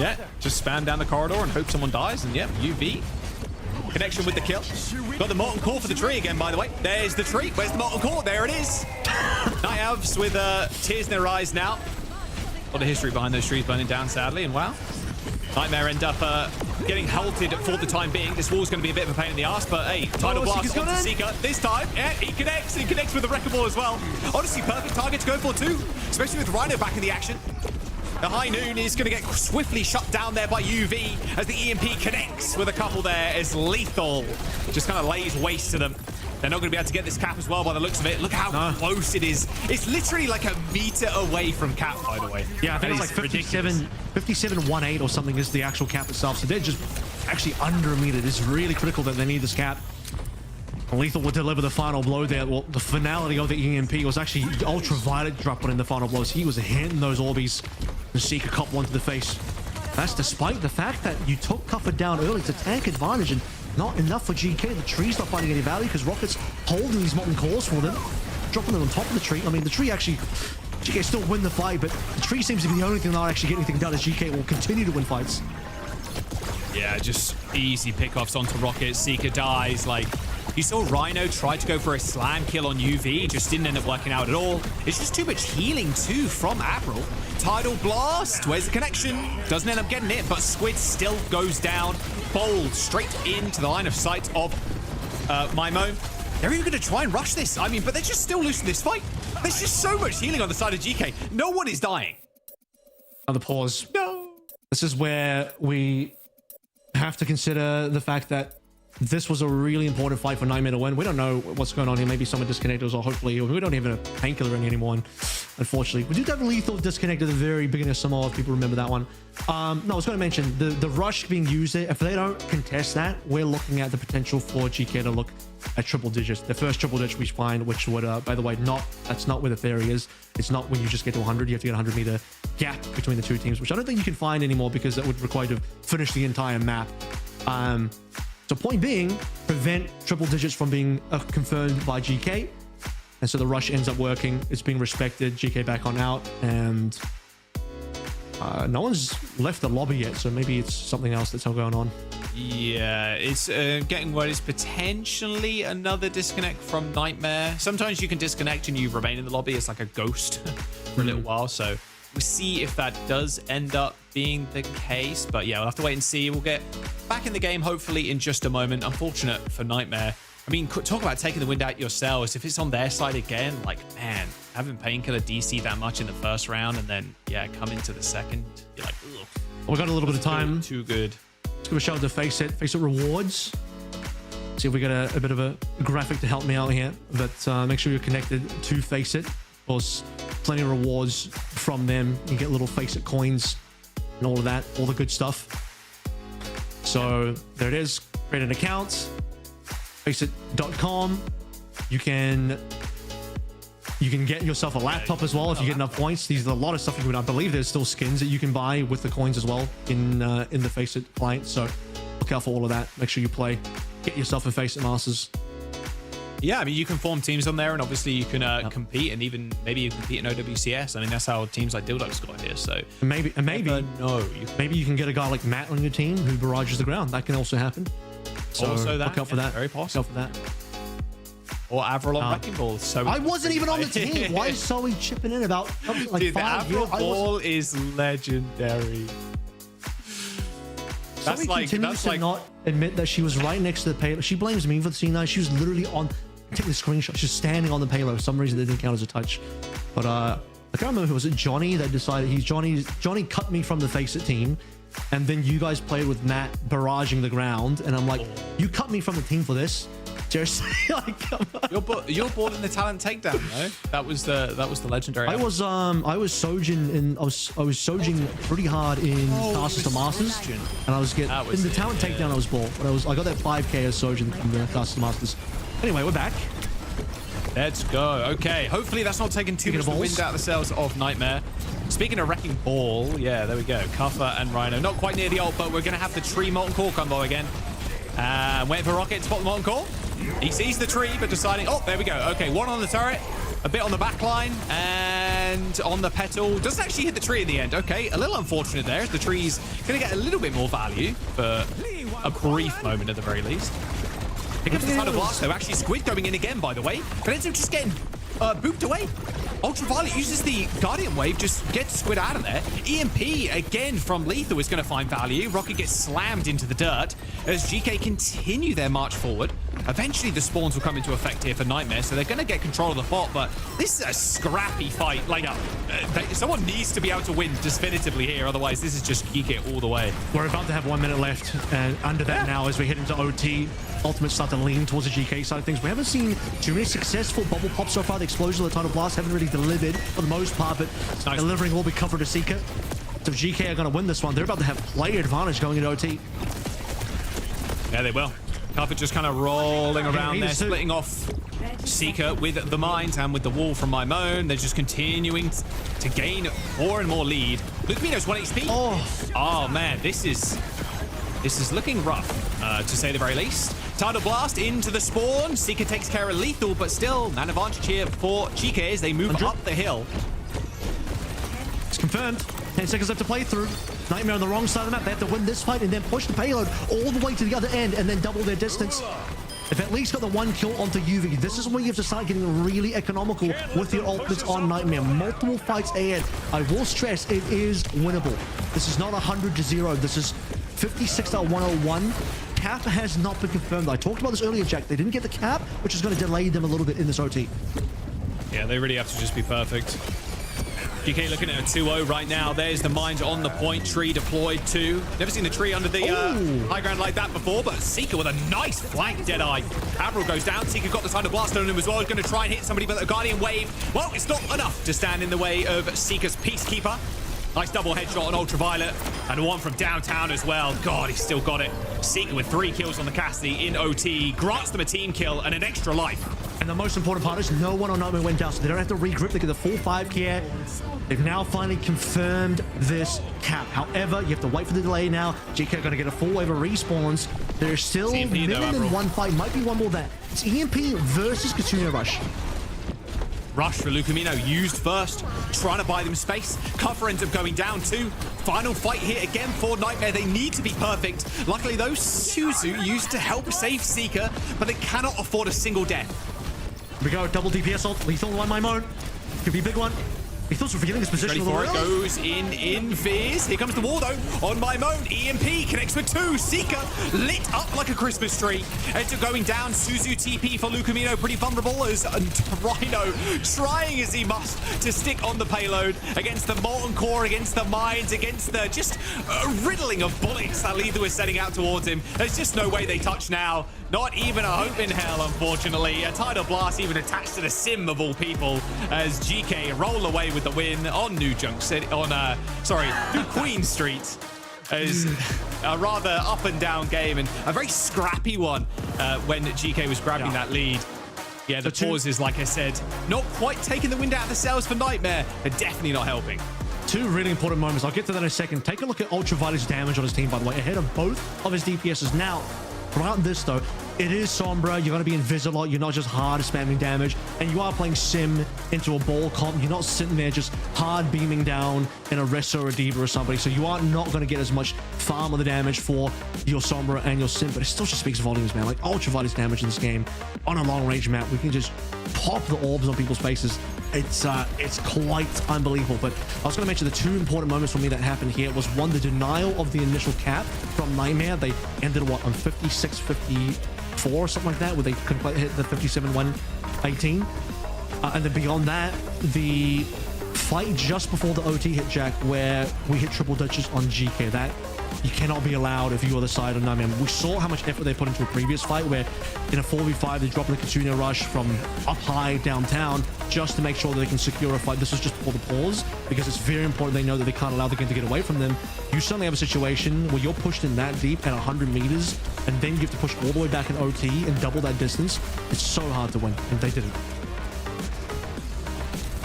Yeah, just spam down the corridor and hope someone dies, and yeah, UV. Connection with the kill. Got the molten core for the tree again, by the way. There's the tree. Where's the molten core? There it is. Night Elves with tears in their eyes now. A lot of history behind those trees burning down, sadly, and wow. Nightmare end up getting halted for the time being. This wall's going to be a bit of a pain in the ass, but hey, Tidal Blast onto Seeker. This time, yeah, he connects. He connects with the Wrecking Ball as well. Honestly, perfect target to go for too, especially with Rhino back in the action. The High Noon is going to get swiftly shut down there by UV as the EMP connects with a couple there as Lethal just kind of lays waste to them. They're not going to be able to get this cap as well by the looks of it. Look how close it is. It's literally like a meter away from cap, by the way. Yeah, I think it's like 57.18 or something is the actual cap itself. So they're just actually under a meter. It's really critical that they need this cap. Lethal would deliver the final blow there. Well, the finality of the EMP was actually Ultraviolet dropping in the final blows. He was hitting those Orbeez. And Seeker cop one to the face. That's despite the fact that you took Cuffer down early to tank advantage, and not enough for GK. The tree's not finding any value because Rocket's holding these molten cores for them, dropping them on top of the tree. I mean, the tree actually, GK still win the fight, but the tree seems to be the only thing not actually getting anything done as GK will continue to win fights. Yeah, just easy pickoffs onto Rocket. Seeker dies. Like, you saw Rhino try to go for a slam kill on UV, just didn't end up working out at all. It's just too much healing too from Avril. Tidal Blast, where's the connection? Doesn't end up getting it, but Squid still goes down. Bold straight into the line of sight of Maimon. They're even going to try and rush this. I mean, but they're just still losing this fight. There's just so much healing on the side of GK. No one is dying. Another pause. No. This is where we have to consider the fact that this was a really important fight for Nightmare to win. We don't know what's going on here. Maybe someone disconnected or hopefully we don't even have a painkiller anymore. Unfortunately, we do have Lethal disconnected at the very beginning of Samoa, if people remember that one. No, I was going to mention the rush being used there. If they don't contest that, we're looking at the potential for GK to look at triple digits. The first triple digit we find, which would, by the way, that's not where the theory is. It's not when you just get to 100. You have to get a 100 meter gap between the two teams, which I don't think you can find anymore because that would require you to finish the entire map. So point being, prevent triple digits from being confirmed by GK. And so the rush ends up working. It's being respected. GK back on out. And no one's left the lobby yet. So maybe it's something else that's going on. Yeah, it's getting word it's potentially another disconnect from Nightmare. Sometimes you can disconnect and you remain in the lobby. It's like a ghost for a little while. So we'll see if that does end up being the case. But yeah, we'll have to wait and see. We'll get back in the game hopefully in just a moment. Unfortunate for Nightmare. I mean, talk about taking the wind out yourselves. If it's on their side again, like, man, having Painkiller DC that much in the first round and then, yeah, come into the second, you're like, ugh. We got a little bit of time. Too good. Let's give a shout out to FACEIT rewards. See if we get a bit of a graphic to help me out here. But make sure you're connected to FACEIT. Of course, plenty of rewards from them. You get little FACEIT coins and all of that, all the good stuff. So there it is. Create an account. FACEIT.com. You can get yourself a laptop as well if you get enough points. These are a lot of stuff you can. I believe there's still skins that you can buy with the coins as well in the FACEIT client. So look out for all of that. Make sure you play. Get yourself a FACEIT Masters. Yeah, I mean, you can form teams on there, and obviously you can compete, and even maybe you compete in OWCS. I mean, that's how teams like Dild got here. So maybe you can get a guy like Matt on your team who barrages the ground. That can also happen. So also, that look out for that. Very possible. Look out for that. Or Avril on Wrecking Ball. So I wasn't even on the team. Why is Zoe chipping in about like Dude, 5 the Avril years? Ball is legendary. Zoe continues to not admit that she was right next to the payload. She blames me for the C9. She was literally on. Take the screenshot. She's standing on the payload. For some reason, it didn't count as a touch. But I can't remember who was it. Johnny that decided Johnny cut me from the FACEIT team, and then you guys played with Matt barraging the ground, and I'm like, you cut me from the team for this. Seriously, like, come on. You're bored in the talent takedown, though. That was the legendary. I was Sojin and I was Sojin pretty hard in Casters to Masters, and I was getting in the talent takedown. I was ball, but I got that 5K as Sojin in the Casters to Masters. Anyway, we're back. Let's go. Okay, hopefully that's not taking too much of the wind out of the sails of Nightmare. Speaking of Wrecking Ball, yeah, there we go. Kuffer and Rhino. Not quite near the ult, but we're going to have the tree Molten Core combo again. Waiting for Rocket to spot the Molten Core. He sees the tree, but deciding, oh, there we go. Okay, one on the turret, a bit on the back line, and on the petal. Doesn't actually hit the tree in the end. Okay, a little unfortunate there. The tree's going to get a little bit more value for a brief moment at the very least. Here comes the Thunder Blast, though. Actually, Squid going in again, by the way. But ends up just getting booped away. Ultraviolet uses the Guardian Wave, just gets Squid out of there. EMP, again, from Lethal is going to find value. Rocket gets slammed into the dirt as GK continue their march forward. Eventually, the spawns will come into effect here for Nightmare, so they're going to get control of the bot, but this is a scrappy fight. Like, someone needs to be able to win definitively here, otherwise this is just GK all the way. We're about to have 1 minute left, and under that now as we head into OT. Ultimates start to lean towards the GK side of things. We haven't seen too many successful bubble pops so far. The explosion of the Tidal Blast haven't really delivered for the most part, but delivering will be covered to Seeker. So GK are going to win this one. They're about to have player advantage going into OT. Yeah, they will. Carpet just kind of rolling around there, splitting off Seeker with the mines and with the wall from My Moan. They're just continuing to gain more and more lead. Lucamino's 1 HP. Oh man, this is looking rough, to say the very least. Tidal Blast into the spawn. Seeker takes care of Lethal, but still, an advantage here for GK as they move up the hill. It's confirmed. 10 seconds left to play through. Nightmare on the wrong side of the map. They have to win this fight and then push the payload all the way to the other end and then double their distance. They've at least got the 1 kill onto UV. This is where you have to start getting really economical with your ultimates on Nightmare. Multiple fights ahead. I will stress, it is winnable. This is not 100-0. This is 56.101. Cap has not been confirmed. I talked about this earlier, Jack. They didn't get the cap, which is going to delay them a little bit in this OT. Yeah, they really have to just be perfect. GK looking at a 2-0 right now. There's the mines on the point. Tree deployed too. Never seen the tree under the high ground like that before, but Seeker with a nice flank Deadeye. Avril goes down. Seeker got the Thunder Blast on him as well. He's going to try and hit somebody, but the Guardian Wave, well, it's not enough to stand in the way of Seeker's Peacekeeper. Nice double headshot on Ultraviolet, and one from downtown as well. God, he's still got it. Seeker with 3 kills on the Cassidy in OT, grants them a team kill and an extra life. And the most important part is no one on Nightmare went down, so they don't have to regroup. They get the full 5K. They've now finally confirmed this cap. However, you have to wait for the delay now. GK are going to get a full wave of respawns. There's still minimum 1 fight. Might be one more there. It's EMP versus Katuno Rush. Rush for Lucamino used first, trying to buy them space. Cover ends up going down too. Final fight here again for Nightmare. They need to be perfect. Luckily though, Suzu used to help save Seeker, but they cannot afford a single death. Here we go, double DPS ult. Lethal on My Moan. Could be a big one. Lethal's forgetting his position. Ready for it, goes in Fizz. Here comes the wall though, on My Moan. EMP connects with 2. Seeker lit up like a Christmas tree. Enter going down, Suzu TP for Lucamino, pretty vulnerable as Rhino trying as he must to stick on the payload against the Molten Core, against the mines, against the just riddling of bullets that Lethal is setting out towards him. There's just no way they touch now. Not even a hope in hell, unfortunately. A Tidal Blast even attached to the sim of all people as GK roll away with the win on New Queen Street. As a rather up and down game and a very scrappy one when GK was grabbing that lead. Yeah, the pauses, like I said, not quite taking the wind out of the sails for Nightmare, but definitely not helping. 2 really important moments. I'll get to that in a second. Take a look at Ultraviolet's damage on his team, by the way, ahead of both of his DPSs. Now, throughout this, though, it is Sombra. You're going to be invisible a lot. You're not just hard spamming damage. And you are playing Sim into a ball comp. You're not sitting there just hard beaming down in a Ressa or a Diva or somebody. So you are not going to get as much farm on the damage for your Sombra and your Sim. But it still just speaks volumes, man. Like ultra violence damage in this game on a long range map. We can just pop the orbs on people's faces. It's quite unbelievable. But I was going to mention the two important moments for me that happened here was one, the denial of the initial cap from Nightmare. They ended what on 56-54 or something like that, where they couldn't quite hit the 57-118. And then beyond that, the fight just before the OT hit Jack, where we hit triple dutches on GK. That you cannot be allowed if you are the side of Nightmare. We saw how much effort they put into a previous fight where in a 4v5 they dropped the Katunia rush from up high downtown just to make sure that they can secure a fight. This was just before the pause because it's very important they know that they can't allow the game to get away from them. You suddenly have a situation where you're pushed in that deep at 100 meters and then you have to push all the way back in OT and double that distance. It's so hard to win, and they didn't.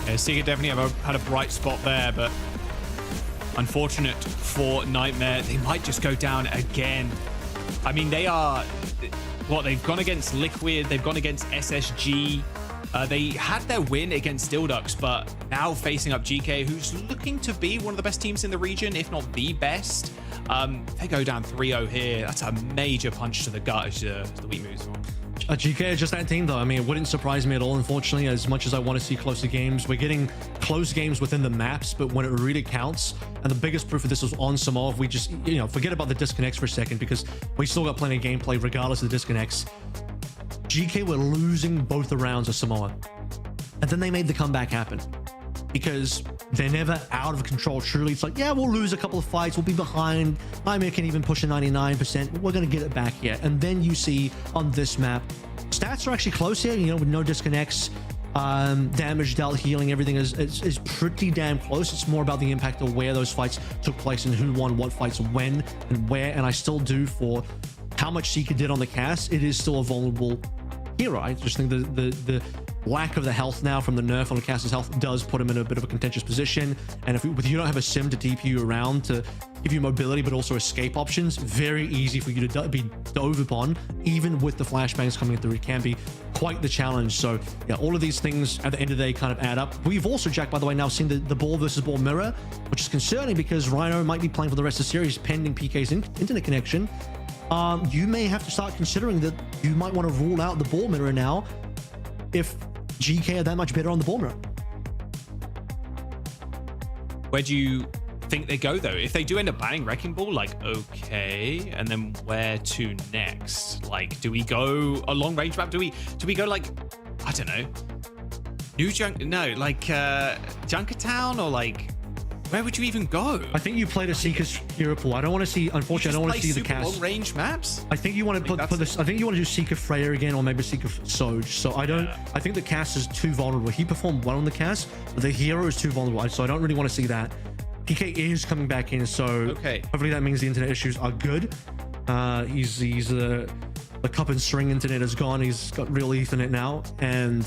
Yeah, Seeker definitely had a bright spot there, but unfortunate for Nightmare. They might just go down again. I mean, they are... What, they've gone against Liquid, they've gone against SSG. They had their win against Dildux, but now facing up GK, who's looking to be one of the best teams in the region, if not the best. They go down 3-0 here. That's a major punch to the gut as the week moves on. GK is just that team, though. I mean, it wouldn't surprise me at all, unfortunately, as much as I want to see closer games. We're getting close games within the maps, but when it really counts, and the biggest proof of this was on Samov, we just, you know, forget about the disconnects for a second because we still got plenty of gameplay regardless of the disconnects. GK were losing both the rounds of Samoa, and then they made the comeback happen because they're never out of control. Truly, it's like, yeah, we'll lose a couple of fights, we'll be behind, Nightmare can even push a 99%, we're gonna get it back here. And then you see on this map, stats are actually close here, you know, with no disconnects, damage dealt, healing, everything is pretty damn close. It's more about the impact of where those fights took place and who won what fights when and where. And I still do, for how much Seeker did on the cast, it is still a vulnerable hero. I just think the lack of the health now from the nerf on the caster's health does put him in a bit of a contentious position. And if you don't have a sim to TP you around to give you mobility but also escape options, very easy for you to be dove upon. Even with the flashbangs coming through, it can be quite the challenge. So yeah, all of these things at the end of the day kind of add up. We've also, Jack, by the way, now seen the ball versus ball mirror, which is concerning because Rhino might be playing for the rest of the series pending PK's internet connection. You may have to start considering that you might want to rule out the ball mirror now if GK are that much better on the ball mirror. Where do you think they go, though? If they do end up banning Wrecking Ball, like, okay, and then where to next? Like, do we go a long range map? Do we go, like, I don't know, Junkertown, or like, where would you even go? I think you played a Seeker's hero pool. I don't want to see, unfortunately, I don't want to see the cast. Long range maps? I think you want to put this. I think you want to do Seeker Freya again, or maybe Seeker Soj. So I don't. Yeah. I think the cast is too vulnerable. He performed well on the cast, but the hero is too vulnerable. So I don't really want to see that. PK is coming back in, so okay. Hopefully that means the internet issues are good. He's the cup and string internet is gone. He's got real Ethernet now, and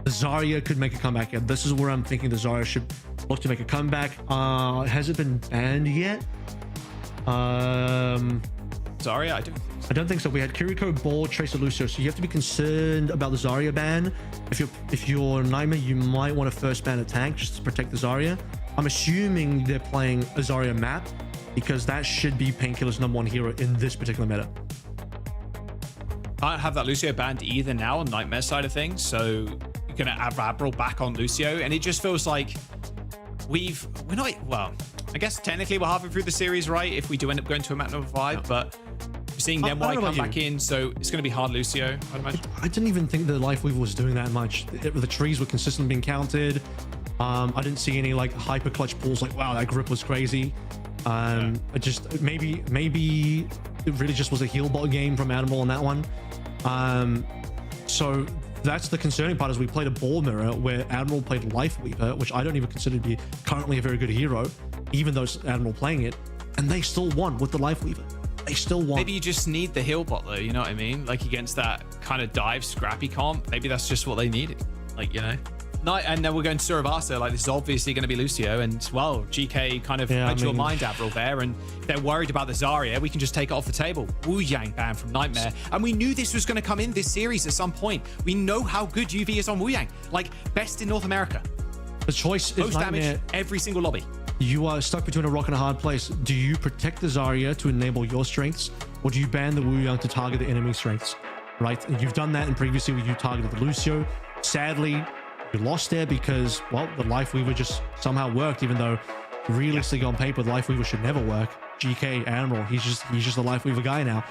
the Zarya could make a comeback. Yeah, this is where I'm thinking the Zarya should look to make a comeback. Has it been banned yet? Zarya, I don't think so. We had Kiriko, Ball, Tracer, Lucio, so you have to be concerned about the Zarya ban. If you're Nightmare, you might want to first ban a tank just to protect the Zarya. I'm assuming they're playing a Zarya map because that should be Painkiller's #1 hero in this particular meta. I don't have that Lucio banned either now on Nightmare side of things, so you're gonna have Admiral back on Lucio, and it just feels like we're not, well, I guess technically we're halfway through the series, right? If we do end up going to a map number 5, but we're seeing NY come back in, so it's going to be hard Lucio, I'd imagine. I didn't even think the Life Weaver was doing that much. The trees were consistently being counted. I didn't see any like hyper clutch pulls like, wow, that grip was crazy. I just, maybe it really just was a heal bot game from Admiral on that one. So that's the concerning part, is we played a ball mirror where Admiral played Life Weaver, which I don't even consider to be currently a very good hero, even though it's Admiral playing it, and they still won with the Life Weaver. They still won. Maybe you just need the heal bot though, you know what I mean? Like against that kind of dive scrappy comp, maybe that's just what they needed. Like, you know? And then we're going to Surabasa. Like, this is obviously going to be Lucio. And, well, GK kind of read your mind, Avril, there. And they're worried about the Zarya. We can just take it off the table. Lijiang ban from Nightmare. And we knew this was going to come in this series at some point. We know how good UV is on Lijiang. Like, best in North America. The choice is most Nightmare. damage every single lobby. You are stuck between a rock and a hard place. Do you protect the Zarya to enable your strengths, or do you ban the Lijiang to target the enemy strengths? Right? You've done that, and previously you targeted the Lucio. Sadly, you lost there because, well, the Life Weaver just somehow worked, even though realistically on paper, the Life Weaver should never work. GK Admiral, he's just the Life Weaver guy now.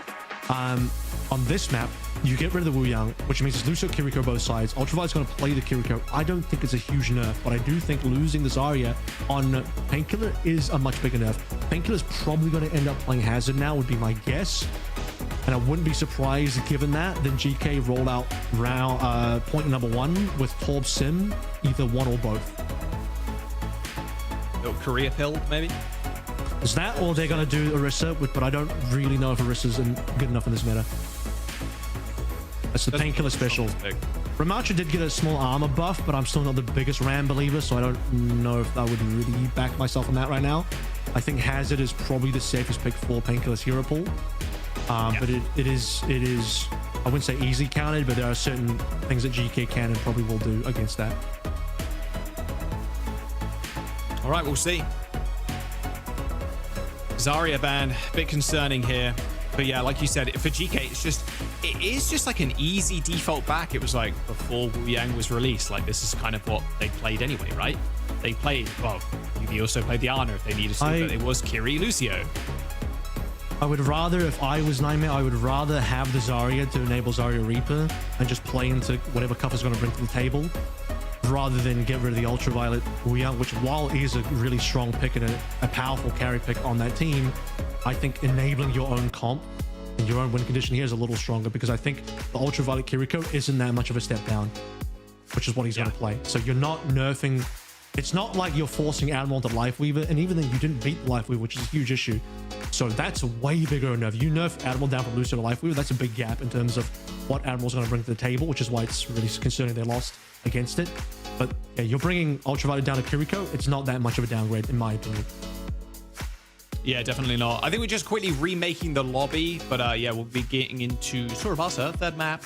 On this map, you get rid of the Lijiang, which means it's Lucio, Kiriko both sides. Ultraviolet's going to play the Kiriko. I don't think it's a huge nerf, but I do think losing the Zarya on Painkiller is a much bigger nerf. Painkiller's probably going to end up playing Hazard now, would be my guess. And I wouldn't be surprised given that. Then GK rolled out round point number 1 with Torb Sim, either one or both. Little Korea pill, maybe? Is that, or they're going to do Orisa, but I don't really know if Orisa's good enough in this meta. That's the Painkiller special. Ramacha did get a small armor buff, but I'm still not the biggest Ram believer, so I don't know if I would really back myself on that right now. I think Hazard is probably the safest pick for Painkiller's hero pool. But it is, I wouldn't say easily counted, but there are certain things that GK can and probably will do against that. All right, we'll see. Zarya ban, a bit concerning here. But yeah, like you said, for GK, it is just like an easy default back. It was like before Lijiang was released, like this is kind of what they played anyway, right? They played, well, they also played the Ana if they needed to, but it was Kiri, Lucio. I would rather, if I was Nightmare, I would rather have the Zarya to enable Zarya Reaper and just play into whatever Cup is going to bring to the table, rather than get rid of the Ultraviolet Lijiang, which while is a really strong pick and a powerful carry pick on that team, I think enabling your own comp and your own win condition here is a little stronger, because I think the Ultraviolet Kiriko isn't that much of a step down, which is what he's going to play. So you're not nerfing. It's not like you're forcing Admiral to Life Weaver, and even then you didn't beat the Life Weaver, which is a huge issue. So that's way bigger a nerf. You nerf Admiral down from Lucio to Life Weaver, that's a big gap in terms of what Admiral's going to bring to the table, which is why it's really concerning they lost against it. But yeah, you're bringing Ultraviolet down to Kiriko. It's not that much of a downgrade, in my opinion. Yeah, definitely not. I think we're just quickly remaking the lobby, but yeah, we'll be getting into Surabasa, third map,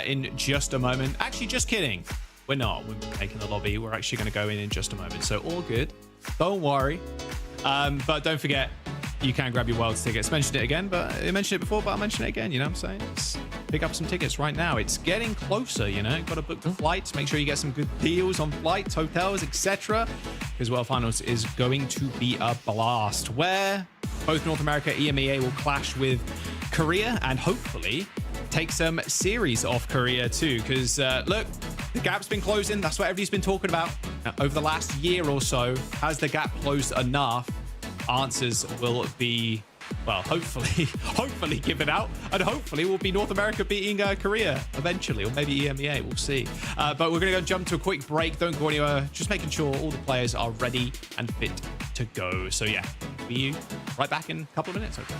in just a moment. Actually, just kidding. We're not. We're making the lobby. We're actually going to go in just a moment. So all good. Don't worry. But don't forget, you can grab your Worlds tickets. Mentioned it again, but I mentioned it before, but I'll mention it again. You know what I'm saying? Let's pick up some tickets right now. It's getting closer, you know. Got to book the flights. Make sure you get some good deals on flights, hotels, etc. Because World Finals is going to be a blast, where both North America, EMEA will clash with Korea, and hopefully take some series off Korea too. Because look, the gap's been closing. That's what everybody's been talking about over the last year or so. Has the gap closed enough? Answers will be, well, hopefully given out, and hopefully will be North America beating Korea eventually, or maybe EMEA. We'll see. But we're going to go jump to a quick break. Don't go anywhere. Just making sure all the players are ready and fit to go. So yeah, be right back in a couple of minutes. Okay.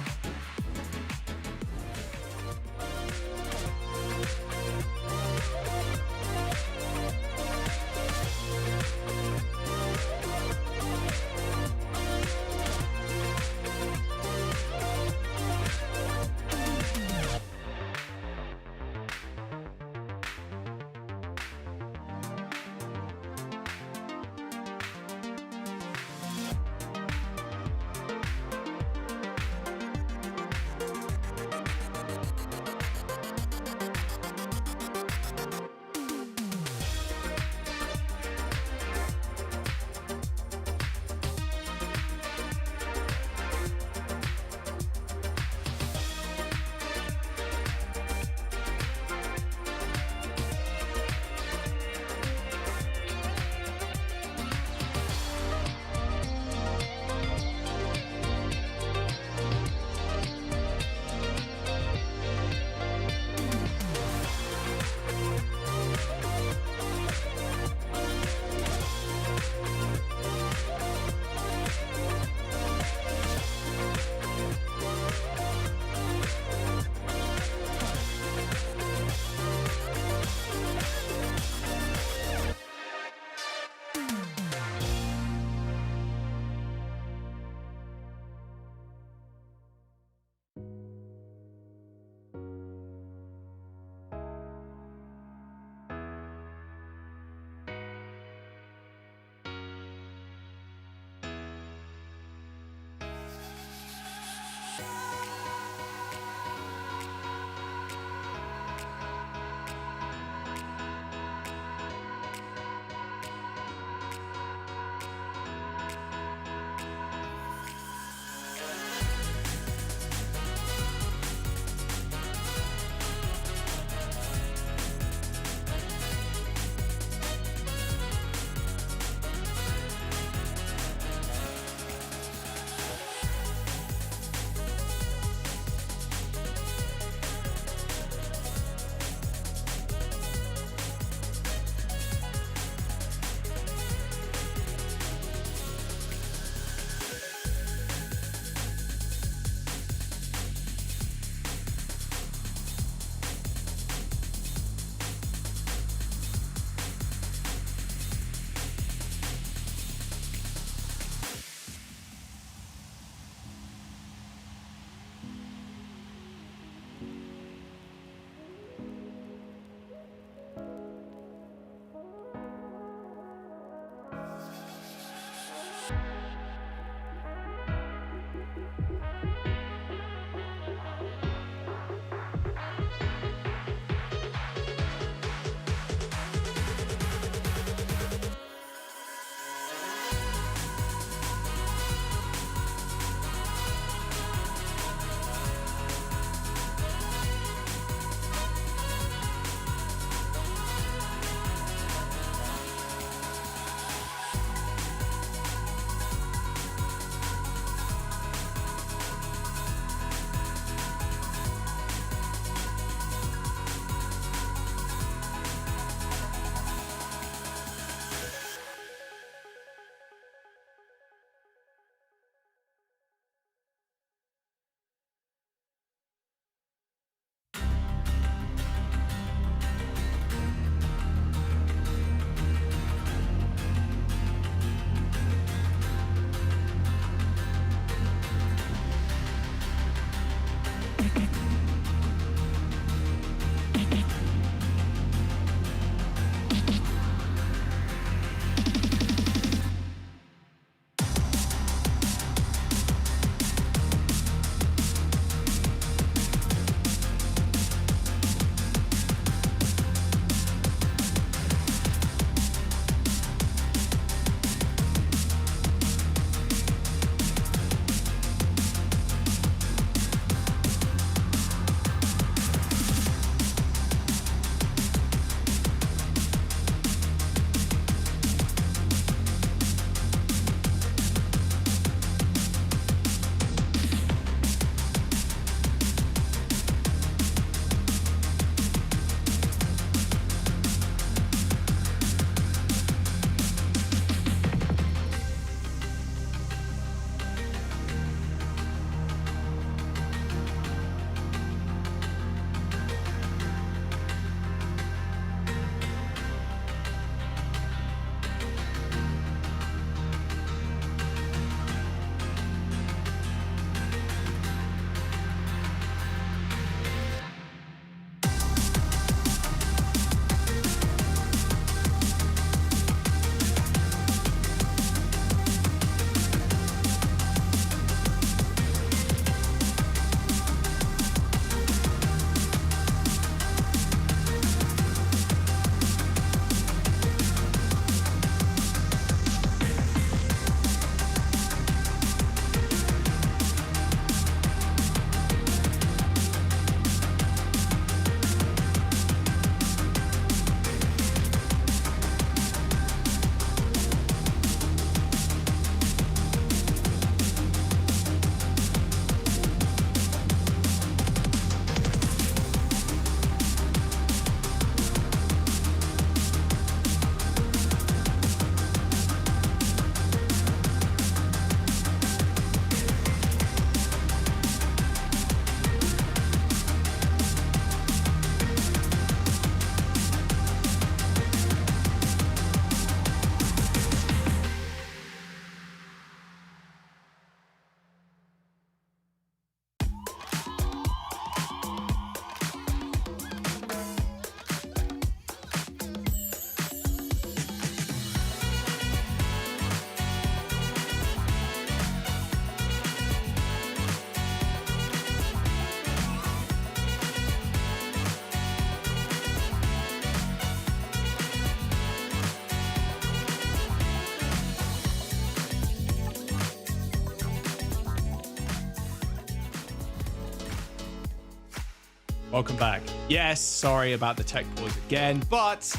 Welcome back. Yes, sorry about the tech pause again, but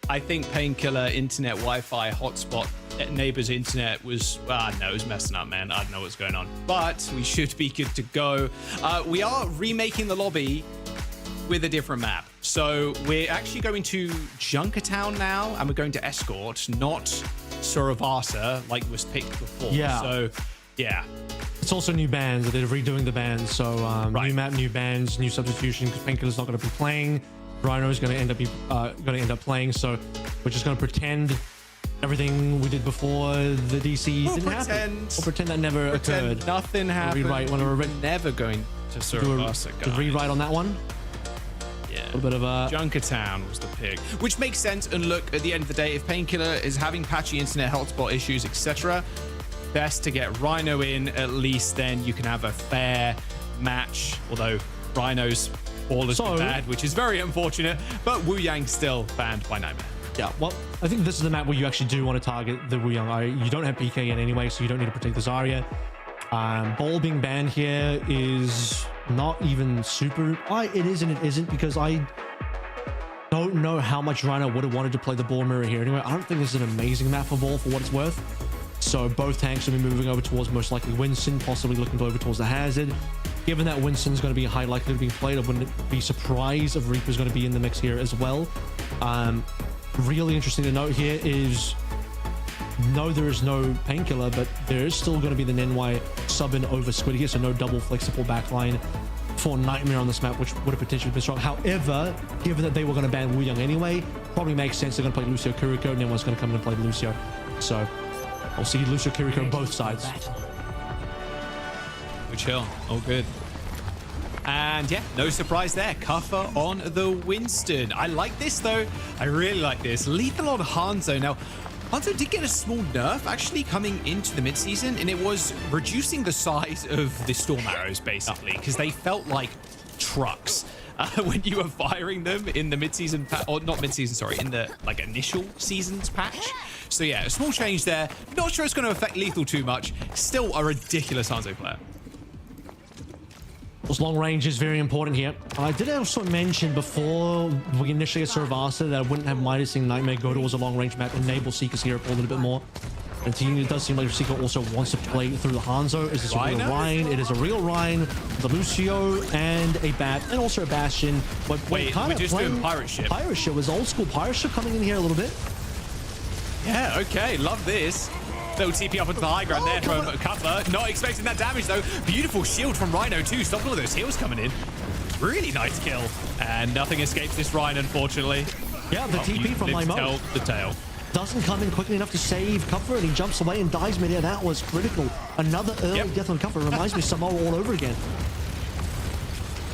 I think Painkiller internet Wi-Fi hotspot neighbor's internet was, no, it was messing up, man. I don't know what's going on, but we should be good to go. We are remaking the lobby with a different map. So we're actually going to Junkertown now, and we're going to Escort, not Suravasa like was picked before. Yeah. So, yeah. It's also new bans. They're redoing the bans. So new map, new bans, new substitution, because Painkiller's not going to be playing. Rhino's going to end up playing. So we're just going to pretend everything we did before the DC didn't happen. We'll pretend that never occurred. Nothing happened. Rewrite. We're never going to Suravasa. Do a rewrite on that one. Yeah. A little bit of a Junkertown was the pick, which makes sense. And look, at the end of the day, if Painkiller is having patchy internet hotspot issues, etc., best to get Rhino in. At least then you can have a fair match. Although Rhino's all has been bad, which is very unfortunate. But Lijiang still banned by Nightmare. Yeah, well, I think this is the map where you actually do want to target the Lijiang. You don't have PK in anyway, so you don't need to protect the Zarya. Ball being banned here is not even super. It is and it isn't, because I don't know how much Rhino would have wanted to play the ball mirror here anyway. I don't think this is an amazing map for ball for what it's worth. So both tanks will be moving over towards most likely Winston, possibly looking over towards the Hazard. Given that Winston's going to be high likelihood of being played, I wouldn't be surprised if Reaper's going to be in the mix here as well. Really interesting to note here is, no, there is no Painkiller, but there is still going to be the Nenwai sub-in over Squid here, so no double flexible backline for Nightmare on this map, which would have potentially been strong. However, given that they were going to ban Lijiang anyway, probably makes sense they're going to play Lucio Kiriko, and Nenwai's going to come in and play Lucio. So I'll see Lucio Kiriko on both sides. We chill. All good. And yeah, no surprise there. Kuffer on the Winston. I like this though. I really like this. Lethal on Hanzo. Now, Hanzo did get a small nerf actually coming into the midseason, and it was reducing the size of the Storm Arrows basically, because they felt like trucks when you were firing them in the midseason, or not midseason, sorry, in the like initial seasons patch. So yeah, a small change there. Not sure it's going to affect Lethal too much. Still a ridiculous Hanzo player. Those long range is very important here. I did also mention before we initially get Servasa that I wouldn't have Midas and Nightmare go towards a long range map, enable Seeker's here a little bit more. And it does seem like Seeker also wants to play through the Hanzo. Is this a real Rhine? It is a real Rhine, the Lucio, and a Bat, and also a Bastion. But wait, we're just doing Pirate Ship. Pirate Ship was old school Pirate Ship coming in here a little bit. Yeah, okay, love this. Little TP up into the high ground there from Kuffer. Not expecting that damage though. Beautiful shield from Rhino too. Stop all of those heals coming in. Really nice kill. And nothing escapes this Rhino, unfortunately. Yeah, the TP from Limo. Tell the tale. Doesn't come in quickly enough to save Kuffer, and he jumps away and dies mid-air. That was critical. Another early death on Kuffer. Reminds me of Samoa all over again.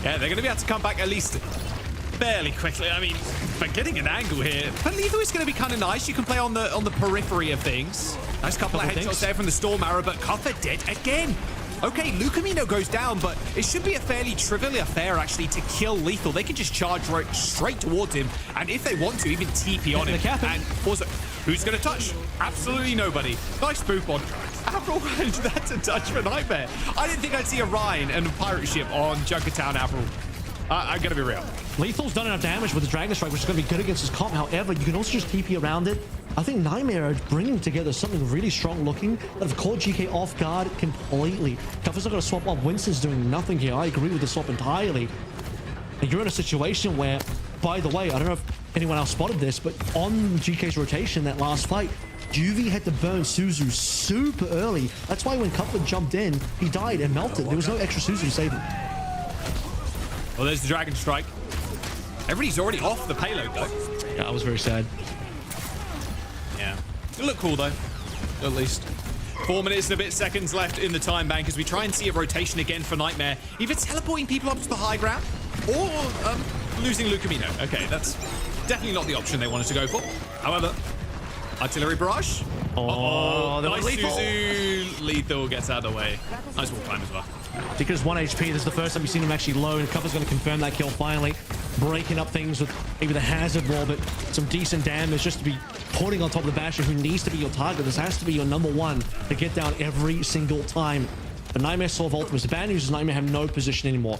Yeah, they're going to be able to come back at least fairly quickly. I mean, but getting an angle here. But Lethal is going to be kind of nice. You can play on the periphery of things. Nice couple of headshots there from the Storm Arrow, but Kuffer dead again. Okay, Lucamino goes down, but it should be a fairly trivial affair, actually, to kill Lethal. They can just charge right straight towards him, and if they want to, even TP on him. And also, who's going to touch? Absolutely nobody. Nice spoof on Avril. That's a touch for Nightmare. I didn't think I'd see a Rhine and a pirate ship on Junkertown Avril. I'm going to be real. Lethal's done enough damage with the Dragon Strike, which is going to be good against his comp. However, you can also just TP around it. I think Nightmare are bringing together something really strong looking that have caught GK off guard completely. Kuffer's not going to swap up. Winston's doing nothing here. I agree with the swap entirely. And you're in a situation where, by the way, I don't know if anyone else spotted this, but on GK's rotation, that last fight, Juvie had to burn Suzu super early. That's why when Kuffer jumped in, he died and melted. There was no extra Suzu to save him. Well, there's the Dragon Strike. Everybody's already off the payload, though. Yeah, I was very sad. Yeah. It'll look cool, though. At least. 4 minutes and a bit seconds left in the time bank as we try and see a rotation again for Nightmare. Either teleporting people up to the high ground or losing Lucamino. Okay, that's definitely not the option they wanted to go for. However, artillery barrage. Oh, nice Lethal. Suzu. Lethal gets out of the way. Nice wall climb as well. Seeker's 1 HP. This is the first time we've seen him actually low, and Kuffer's going to confirm that kill finally. Breaking up things with maybe the hazard wall, but some decent damage just to be putting on top of the Basher, who needs to be your target. This has to be your number one to get down every single time. The Nightmare solve ultimates. The bad news is Nightmare have no position anymore.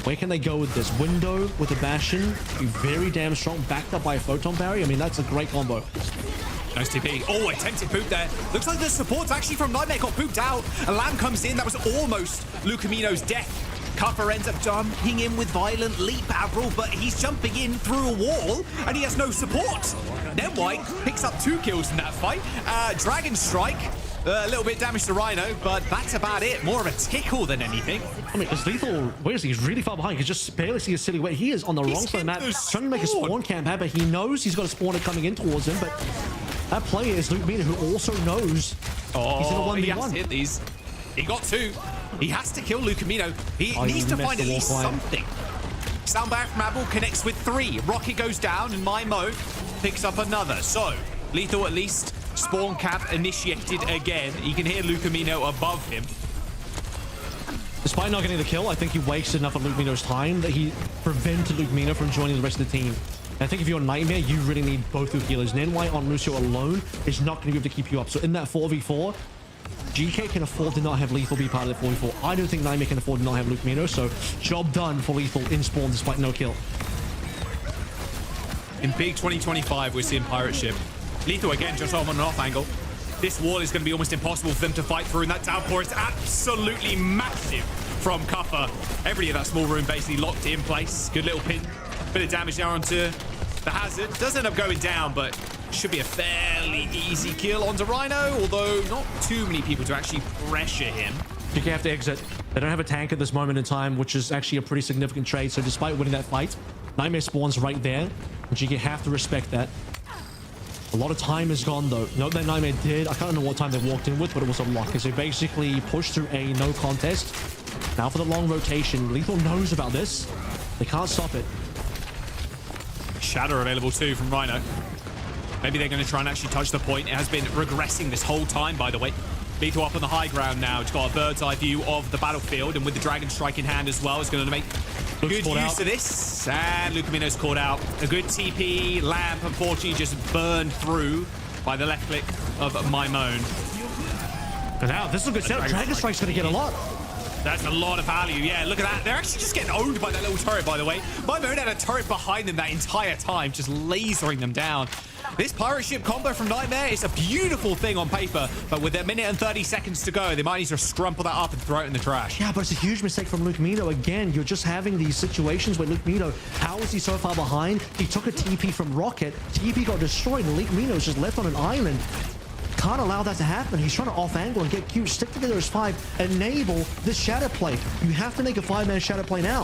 Where can they go with this? Window with the Bastion, be very damn strong, backed up by a Photon Barrier. I mean, that's a great combo. Nice TP. Oh, attempted poop there. Looks like the supports actually from Nightmare got pooped out. A Lamb comes in. That was almost Lucamino's death. Kuffer ends up jumping in with Violent Leap, Avril, but he's jumping in through a wall and he has no support. Then White picks up 2 kills in that fight. Dragon Strike. A little bit damage to Rhino, but that's about it. More of a tickle than anything. I mean, it's Lethal. Where is he? He's really far behind. You can just barely see his silhouette. He is on the wrong side of the map, trying to make a spawn camp happen. He knows he's got a spawner coming in towards him, but that player is Lucamino, who also knows he's in a 1v1. He has to hit these. He got 2. He has to kill Lucamino. He needs to find at least something. Soundbite from Abel connects with 3. Rocket goes down, and Mimo picks up another. So, Lethal at least. Spawn cap initiated again. You can hear Lucamino above him. Despite not getting the kill, I think he wasted enough of Lucamino's time that he prevented Lucamino from joining the rest of the team. And I think if you're a Nightmare, you really need both your healers. Nenwai on Lucio alone is not going to be able to keep you up. So in that 4v4, GK can afford to not have Lethal be part of the 4v4. I don't think Nightmare can afford to not have Lucamino. So job done for Lethal in spawn despite no kill. In big 2025, we're seeing Pirate Ship. Lethal again, just on an off angle. This wall is going to be almost impossible for them to fight through, and that downpour is absolutely massive from Kuffer. Everybody in that small room basically locked in place. Good little pin. Bit of damage down onto the hazard. Does end up going down, but should be a fairly easy kill onto Rhino, although not too many people to actually pressure him. GK have to exit. They don't have a tank at this moment in time, which is actually a pretty significant trade. So despite winning that fight, Nightmare spawns right there, and GK have to respect that. A lot of time is gone though. Note that Nightmare did. I can't remember what time they walked in with, but it was a lock. As they basically pushed through a no contest. Now for the long rotation. Lethal knows about this. They can't stop it. Shatter available too from Rhino. Maybe they're going to try and actually touch the point. It has been regressing this whole time, by the way. Lethal up on the high ground now. It's got a bird's eye view of the battlefield, and with the Dragon Strike in hand as well, it's going to make good use of this. And Lucamino's caught out. A good TP. Lamp, unfortunately, just burned through by the left click of Mimone. And now, this is a good setup. Dragon Strike's going to get a lot. That's a lot of value. Yeah, look at that. They're actually just getting owned by that little turret, by the way. Mimone had a turret behind them that entire time, just lasering them down. This pirate ship combo from Nightmare is a beautiful thing on paper, but with a minute and 30 seconds to go, they might need to scrumple that up and throw it in the trash. Yeah, but it's a huge mistake from Lucamino. Again, you're just having these situations where Lucamino, how is he so far behind? He took a TP from Rocket. TP got destroyed, and Lucamino's just left on an island. Can't allow that to happen. He's trying to off angle and get cute. Stick together as 5. Enable this shadow play. You have to make a 5-man shadow play now.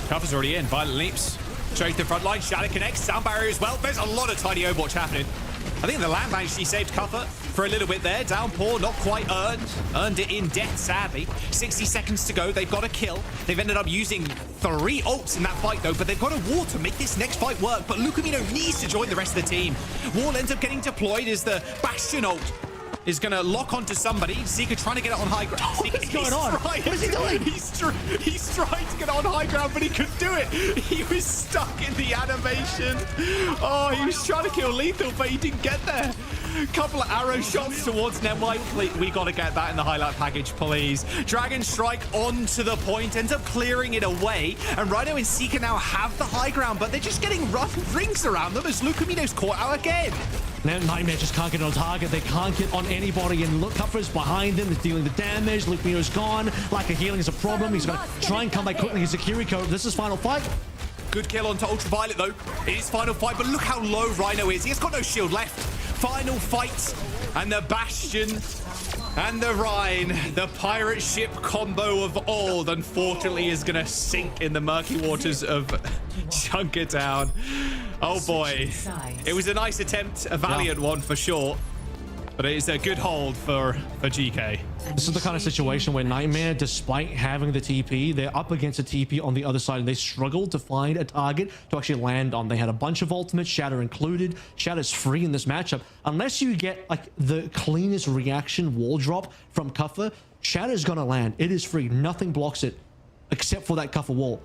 Cuffer's already in. Violent leaps. Straight to the front line. Shadow connects. Sound barrier as well. There's a lot of tiny Overwatch happening. I think the lamp actually saved Cuffer for a little bit there. Downpour, not quite earned. Earned it in death, sadly. 60 seconds to go. They've got a kill. They've ended up using 3 ults in that fight, though, but they've got a wall to make this next fight work. But Lucamino needs to join the rest of the team. Wall ends up getting deployed as the Bastion ult is going to lock onto somebody. Seeker trying to get it on high ground. What's going on? What is he doing? He's trying to get on high ground, but he couldn't do it. He was stuck in the animation. Oh, he was trying to kill Lethal, but he didn't get there. Couple of arrow shots towards Nemwhite. We got to get that in the highlight package, please. Dragon Strike onto the point, ends up clearing it away. And Rhino and Seeker now have the high ground, but they're just getting rough rings around them as Lucamino's caught out again. Now Nightmare just can't get on target. They can't get on anybody, and look, Cuffer's behind them. He's dealing the damage. Lucamino's gone. Lack of healing is a problem. He's going to try and come back quickly. He's a Kiriko. This is final fight. Good kill onto Ultraviolet, though. It is final fight, but look how low Rhino is. He has got no shield left. Final fight, and the Bastion and the Rhine, the pirate ship combo of old, unfortunately is going to sink in the murky waters of Junkertown. Oh boy. It was a nice attempt, a valiant one for sure, but it is a good hold for GK. This is the kind of situation where Nightmare, despite having the TP, they're up against a TP on the other side, and they struggled to find a target to actually land on. They had a bunch of ultimates, Shatter included. Shatter's free in this matchup. Unless you get like the cleanest reaction wall drop from Cuffer, Shatter's gonna land. It is free. Nothing blocks it except for that Cuffer wall.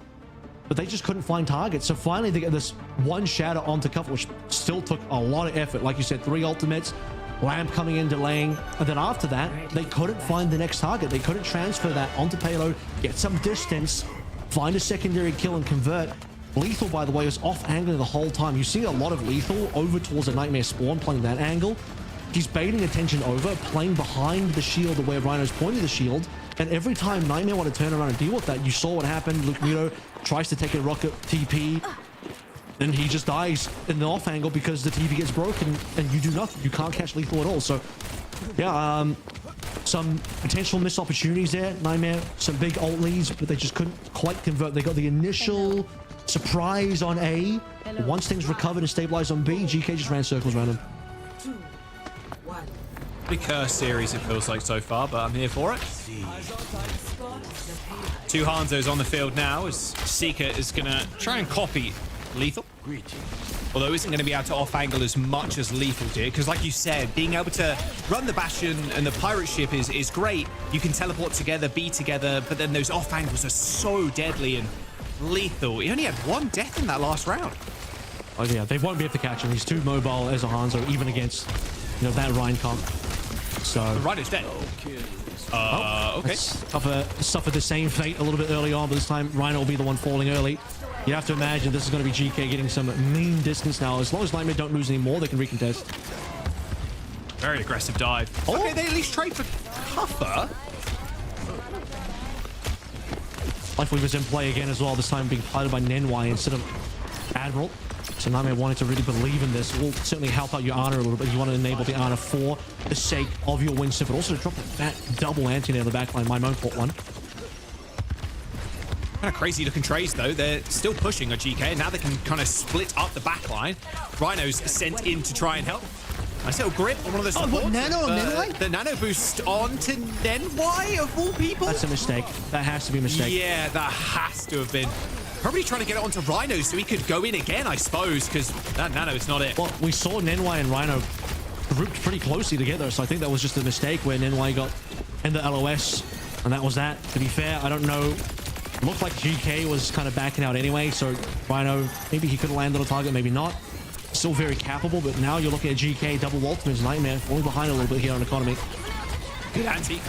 But they just couldn't find targets. So finally they get this one Shatter onto Cuffer, which still took a lot of effort. Like you said, 3 ultimates. Lamp coming in, delaying, and then after that, they couldn't find the next target. They couldn't transfer that onto payload, get some distance, find a secondary kill and convert. Lethal, by the way, was off angling the whole time. You see a lot of Lethal over towards the Nightmare spawn, playing that angle. He's baiting attention over, playing behind the shield where Rhino's pointing the shield, and every time Nightmare wanted to turn around and deal with that, you saw what happened. Lucamino tries to take a rocket TP, then he just dies in the off angle because the TP gets broken and you do nothing. You can't catch Lethal at all. So yeah, some potential missed opportunities there. Nightmare, some big ult leads, but they just couldn't quite convert. They got the initial surprise on A. Once things recovered and stabilized on B, GK just ran circles around him. Big curse series it feels like so far, but I'm here for it. 2 Hanzos on the field now as Seeker is going to try and copy Lethal. Although isn't going to be able to off angle as much as Lethal did, because like you said, being able to run the Bastion and the pirate ship is great. You can teleport together, be together, but then those off angles are so deadly, and Lethal, he only had 1 death in that last round. Oh yeah, they won't be able to catch him. He's too mobile as a Hanzo, even against, you know, that Rhine comp. So Rhino's dead. Okay. Suffered the same fate a little bit early on, but this time Rhino will be the one falling early. You have to imagine this is going to be GK getting some mean distance now. As long as Nightmare don't lose any more, they can recontest. Very aggressive dive. Oh. Okay, they at least trade for Cuffer. Lifelink was in play again as well, this time being piloted by Nenwai instead of Admiral. So Nightmare wanted to really believe in this. Will certainly help out your Ana a little bit. You want to enable the Ana for the sake of your Winston, but also to drop that double anti in the backline. Mimone fought one. Kind of crazy looking trades though. They're still pushing a GK. Now they can kind of split up the backline. Rhino's sent in to try and help. Nice little grip on one of the supports. what, Nano on Nenway? The nano boost onto Nenway, of all people? That's a mistake. That has to be a mistake. Yeah, that has to have been. Probably trying to get it onto Rhino so he could go in again, I suppose, because that nano is not it. Well, we saw Nenway and Rhino grouped pretty closely together, so I think that was just a mistake where Nenway got in the LOS, and that was that. To be fair, I don't know. It looked like GK was kind of backing out anyway, so Rhino, maybe he could have landed on target, maybe not. Still very capable, but now you're looking at GK double ultimates, Nightmare falling behind a little bit here on economy. Good anti.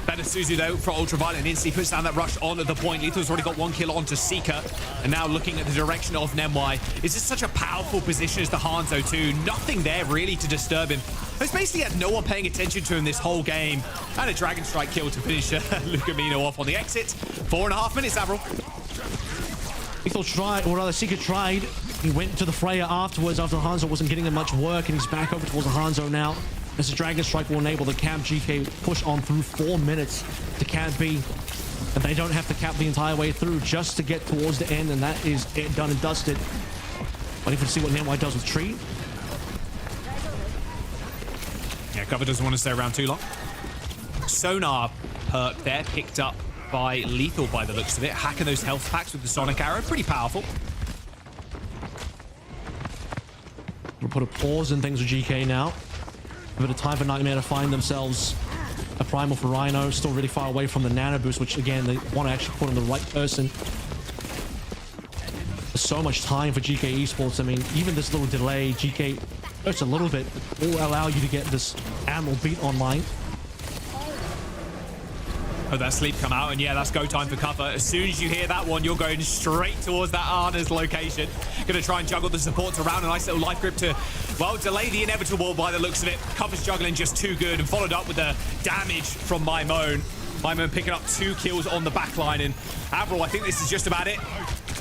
Better Suzu though for Ultraviolet, and instantly puts down that rush onto the point. Lethal's already got 1 kill onto Seeker, and now looking at the direction of Nemwai. Is this such a powerful position as the Hanzo too? Nothing there really to disturb him. There's basically had no one paying attention to him this whole game. And a Dragon Strike kill to finish Lucamino off on the exit. 4.5 minutes, Avril. Lethal tried, or rather Seeker tried. He went to the Freya afterwards after Hanzo wasn't getting him much work, and he's back over towards the Hanzo now. As the Dragon Strike will enable the Camp GK push on through 4 minutes to Camp B. And they don't have to cap the entire way through just to get towards the end, and that is it, done and dusted. Waiting to see what Nemwai does with Tree. Yeah, Cover doesn't want to stay around too long. Sonar perk there picked up by Lethal by the looks of it. Hacking those health packs with the Sonic Arrow. Pretty powerful. We'll put a pause in things with GK now. A bit of time for Nightmare to find themselves a primal for Rhino. Still really far away from the nano boost, which again, they want to actually put on the right person. There's so much time for GK Esports. I mean, even this little delay, GK, just a little bit, will allow you to get this Animal beat online. Oh, that sleep come out, and yeah, that's go time for Cover. As soon as you hear that one, you're going straight towards that Arna's location. Gonna try and juggle the supports around. A nice little life grip to, well, delay the inevitable by the looks of it. Cover's juggling just too good, and followed up with the damage from Maimone. Maimone picking up 2 kills on the backline, and Avril, I think this is just about it.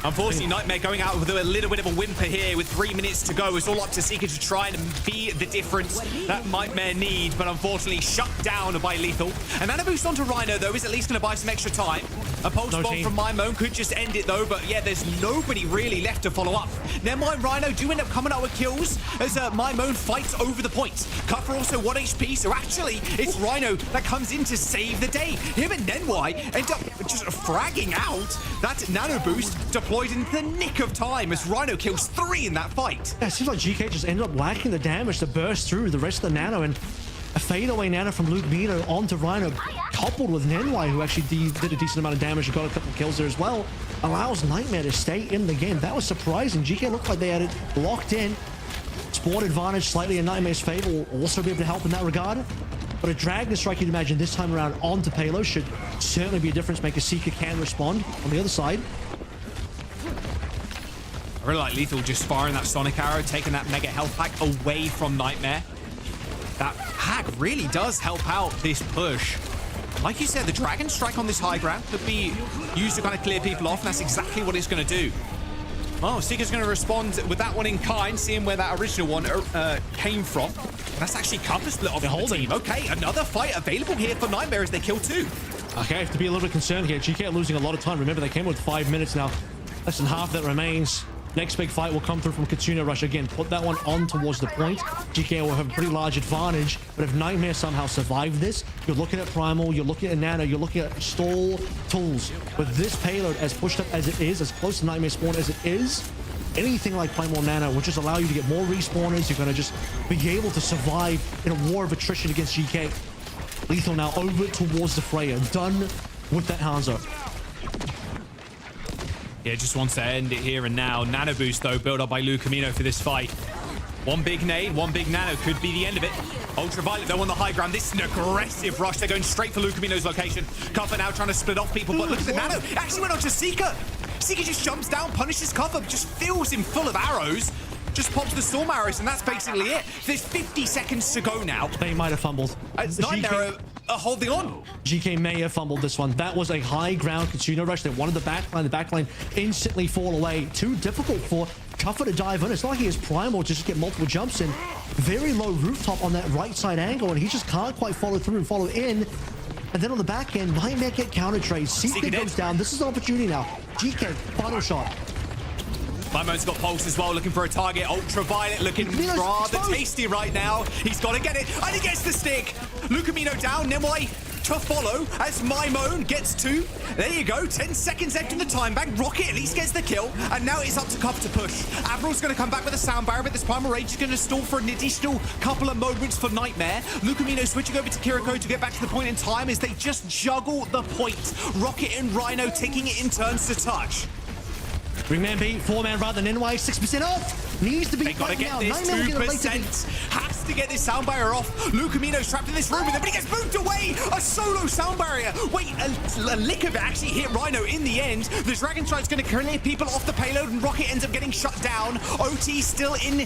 Unfortunately, Nightmare going out with a little bit of a whimper here with 3 minutes to go. It's all up to Seeker to try and be the difference that Nightmare need, but unfortunately shut down by Lethal. And then a boost onto Rhino, though, is at least going to buy some extra time. A pulse bomb from Maimone could just end it, though, but yeah, there's nobody really left to follow up. Nemwai and Rhino do end up coming out with kills as Maimone fights over the point. Cover also 1 HP, so actually, it's Rhino that comes in to save the day. Him and Nenwai end up just fragging out that nano boost deployed in the nick of time as Rhino kills 3 in that fight. Yeah, it seems like GK just ended up lacking the damage to burst through the rest of the nano, and a fadeaway nano from Luke Mino onto Rhino, coupled with Nenwai, who actually did a decent amount of damage and got a couple of kills there as well, allows Nightmare to stay in the game. That was surprising. GK looked like they had it locked in. Sport advantage slightly in Nightmare's favor, will also be able to help in that regard. But a Dragon Strike, you'd imagine, this time around onto Payload should certainly be a difference maker. Seeker can respond on the other side. I really like Lethal just firing that Sonic Arrow, taking that Mega Health Pack away from Nightmare. That hack really does help out this push. Like you said, the Dragon Strike on this high ground could be used to kind of clear people off, and that's exactly what it's going to do. Oh, Seeker's going to respond with that one in kind, seeing where that original one came from. That's actually Cover split off the team. Okay, another fight available here for Nightmare as they kill 2. Okay, I have to be a little bit concerned here. GK are losing a lot of time. Remember, they came with 5 minutes now. Less than half that remains. Next big fight will come through from Kitsune Rush again. Put that one on towards the point. GK will have a pretty large advantage. But if Nightmare somehow survive this, you're looking at Primal, you're looking at Nano, you're looking at stall tools. With this payload as pushed up as it is, as close to Nightmare spawn as it is, anything like Primal Nano will just allow you to get more respawners. You're going to just be able to survive in a war of attrition against GK. Lethal now over towards the Freya. Done with that Hanzo. Yeah, just wants to end it here and now. Nano boost, though, built up by Lucamino for this fight. One big nade, one big nano could be the end of it. Ultraviolet, though, on the high ground. This is an aggressive rush. They're going straight for Lucamino's location. Cover now trying to split off people, but look at the nano. Actually went on to Seeker. Seeker just jumps down, punishes Cover, just fills him full of arrows. Just pops the storm arrows, and that's basically it. There's 50 seconds to go now. They might have fumbled. Nightmare holding on. GK may have fumbled this one. That was a high ground Kitsune Rush. They wanted the backline instantly fall away. Too difficult for Cover to dive in. It's not like he has Primal to just get multiple jumps in. Very low rooftop on that right side angle, and he just can't quite follow through and follow in. And then on the back end, Nightmare get counter trade. Seeker goes down. This is an opportunity now. GK, final shot. Mymo's got Pulse as well, looking for a target. Ultraviolet looking rather tasty right now. He's got to get it, and he gets the stick. Lucamino down, Nemoi to follow as Mymone gets 2. There you go, 10 seconds left in the time bank. Rocket at least gets the kill, and now it's up to Cuff to push. Admiral's going to come back with a sound barrier, but this Primal Rage is going to stall for an additional couple of moments for Nightmare. Lucamino switching over to Kiriko to get back to the point in time as they just juggle the point. Rocket and Rhino taking it in turns to touch. Ringman beat, 4-man rather than NY, 6% off. Needs to be. They gotta get this 2%. Has to get this sound barrier off. Lucamino's trapped in this room, but he gets moved away. A solo sound barrier. Wait, a lick of it actually hit Rhino in the end. The Dragon Strike's gonna clear people off the payload, and Rocket ends up getting shut down. OT still in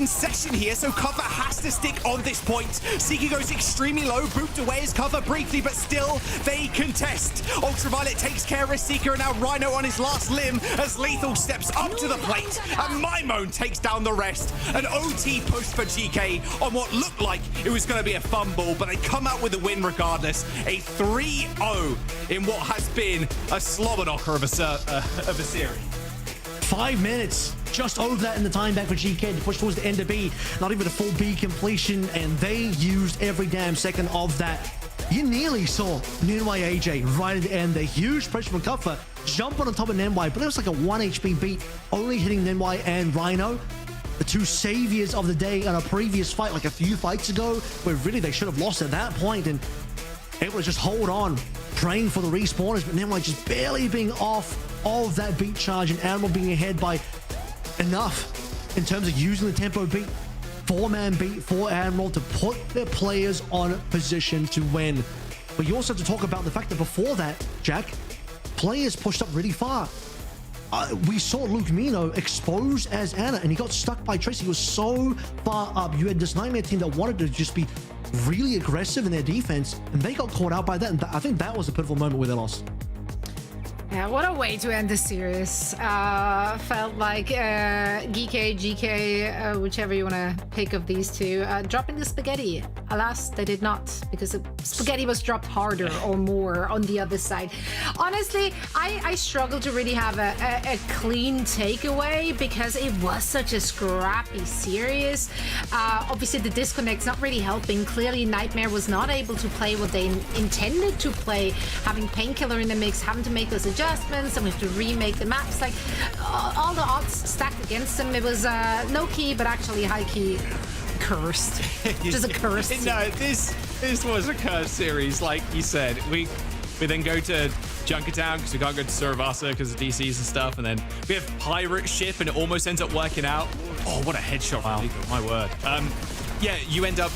session here, so Cover has to stick on this point. Seeker goes extremely low, booped away his Cover briefly, but still they contest. Ultraviolet takes care of Seeker, and now Rhino on his last limb as Lethal steps up to the plate, and Mymone takes down the rest. An OT push for GK on what looked like it was going to be a fumble, but they come out with a win regardless. A 3-0 in what has been a slobber knocker of a series. 5 minutes, just over that in the time back for GK to push towards the end of B. Not even a full B completion, and they used every damn second of that. You nearly saw Nenway AJ right at the end. A huge pressure from Cuffer, jump on top of Nenway, but it was like a 1 HP beat, only hitting Nenway and Rhino, the two saviors of the day in a previous fight, like a few fights ago, where really they should have lost at that point, and able to just hold on, praying for the respawners, but Nenway just barely being off of that beat charge, and Animal being ahead by enough in terms of using the tempo beat. 4-man beat for Admiral to put their players on position to win. But you also have to talk about the fact that before that, Jack, players pushed up really far. We saw Luke Mino exposed as Anna, and he got stuck by Tracy. He was so far up. You had this Nightmare team that wanted to just be really aggressive in their defense, and they got caught out by that. And I think that was a pivotal moment where they lost. Yeah, what a way to end the series. Felt like GK, whichever you want to pick of these two, dropping the spaghetti. Alas, they did not, because the spaghetti was dropped harder or more on the other side. Honestly, I struggle to really have a clean takeaway because it was such a scrappy series. Obviously, the disconnect's not really helping. Clearly, Nightmare was not able to play what they intended to play, having Painkiller in the mix, having to make those adjustments, and we have to remake the maps. Like, all the odds stacked against them. It was low-key, but actually high-key cursed. Just a curse. No, this was a cursed series, like you said. We then go to Junkertown because we can't go to Survasa because of DCs and stuff, and then we have Pirate Ship, and it almost ends up working out. Oh, what a headshot! Wow. My word. Yeah, you end up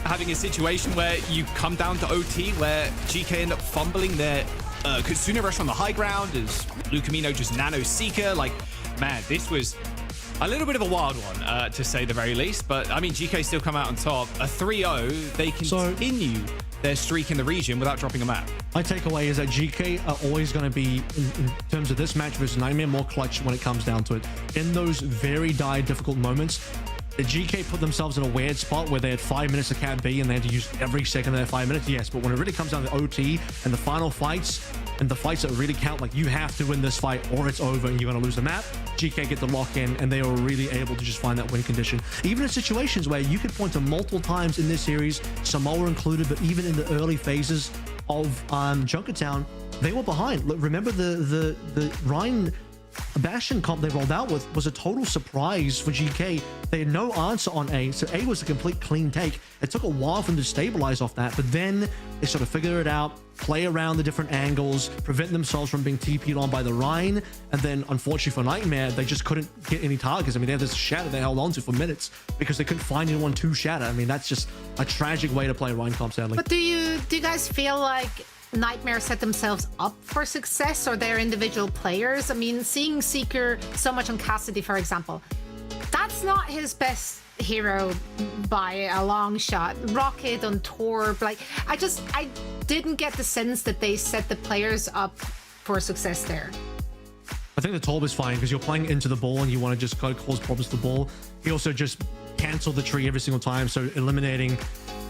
having a situation where you come down to OT, where GK end up fumbling their Kitsune Rush on the high ground as Lucamino just nano Seeker. Like, man, this was a little bit of a wild one, to say the very least. But, I mean, GK still come out on top. A 3-0, they continue their streak in the region without dropping a map. My takeaway is that GK are always going to be, in terms of this match versus Nightmare, more clutch when it comes down to it. In those very dire, difficult moments, the GK put themselves in a weird spot where they had 5 minutes of Cat B and they had to use every second of their 5 minutes. Yes, but when it really comes down to OT and the final fights and the fights that really count, like you have to win this fight or it's over and you're going to lose the map, GK get the lock in and they are really able to just find that win condition. Even in situations where you could point to multiple times in this series, Samoa included, but even in the early phases of Junkertown, they were behind. Look, remember the Ryan Bastion comp they rolled out with was a total surprise for GK. They had no answer on A, so A was a complete clean take. It took a while for them to stabilize off that, but then they sort of figure it out, play around the different angles, prevent themselves from being TP'd on by the Rhine, and then unfortunately for Nightmare, they just couldn't get any targets. I mean, they had this shatter they held on to for minutes because they couldn't find anyone to shatter. I mean, that's just a tragic way to play Rhine comp, sadly. But do you guys feel like Nightmare set themselves up for success, or their individual players? I mean, seeing Seeker so much on Cassidy, for example, that's not his best hero by a long shot. Rocket on Torb, like, I didn't get the sense that they set the players up for success there. I think the Torb is fine because you're playing into the ball and you want to just kind of cause problems to the ball. He also just canceled the tree every single time, so eliminating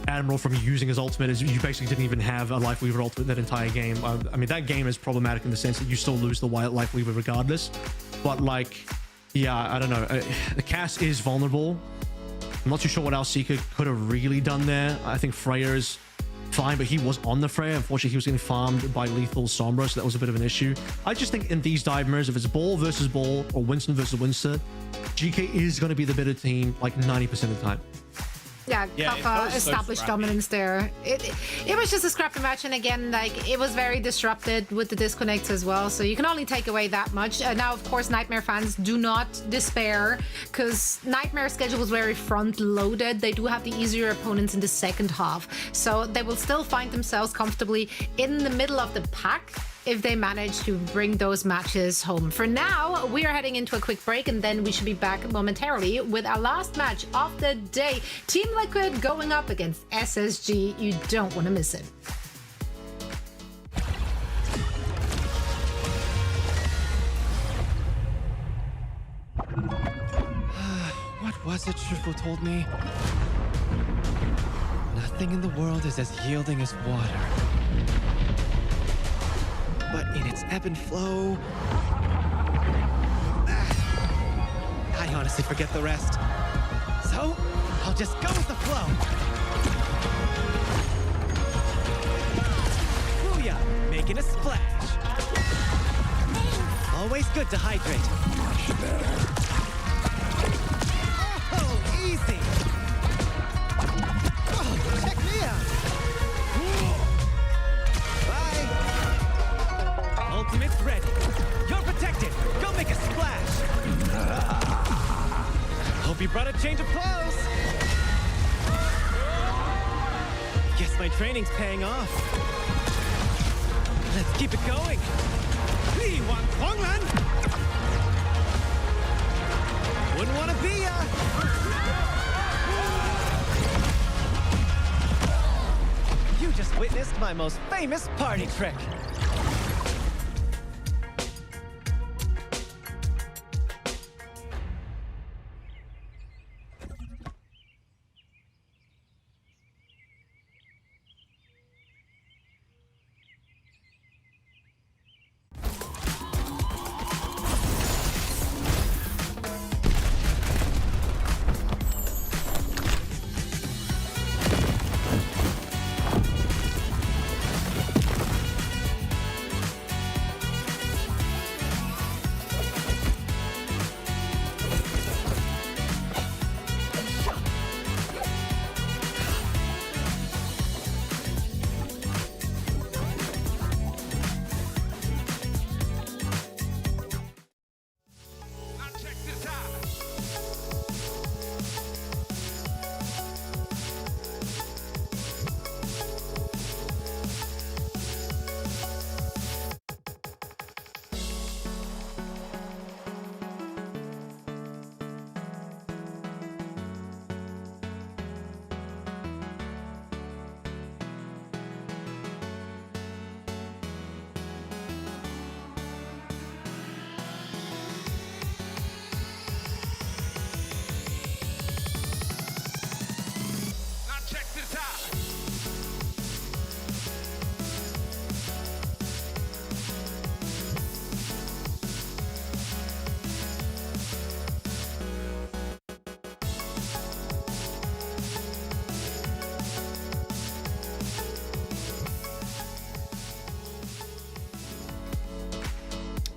Admiral from using his ultimate is you basically didn't even have a Life Weaver ultimate that entire game. I mean, that game is problematic in the sense that you still lose the Life Weaver regardless. But like, Yeah, I don't know. The Cass is vulnerable. I'm not too sure what else Seeker could have really done there. I think Freya's fine, but he was on the Freya. Unfortunately, he was getting farmed by lethal Sombra, so that was a bit of an issue. I just think in these dive mirrors, if it's ball versus ball or Winston versus Winston, GK is going to be the better team like 90% of the time. Yeah, Kappa established dominance there. It was just a scrappy match, and again, like, it was very disrupted with the disconnects as well, so you can only take away that much. Now, of course, Nightmare fans, do not despair, because Nightmare's schedule was very front-loaded. They do have the easier opponents in the second half, so they will still find themselves comfortably in the middle of the pack if they manage to bring those matches home. For now, we are heading into a quick break, and then we should be back momentarily with our last match of the day. Team Liquid going up against SSG. You don't want to miss it. What was it Shifu told me? Nothing in the world is as yielding as water. But in its ebb and flow, I honestly forget the rest. So, I'll just go with the flow. Booyah! Making a splash. Always good to hydrate. Oh, easy! Oh, check me out! Ultimate's ready. You're protected. Go make a splash. Hope you brought a change of clothes. Guess my training's paying off. Let's keep it going. Wouldn't want to be ya. You just witnessed my most famous party trick.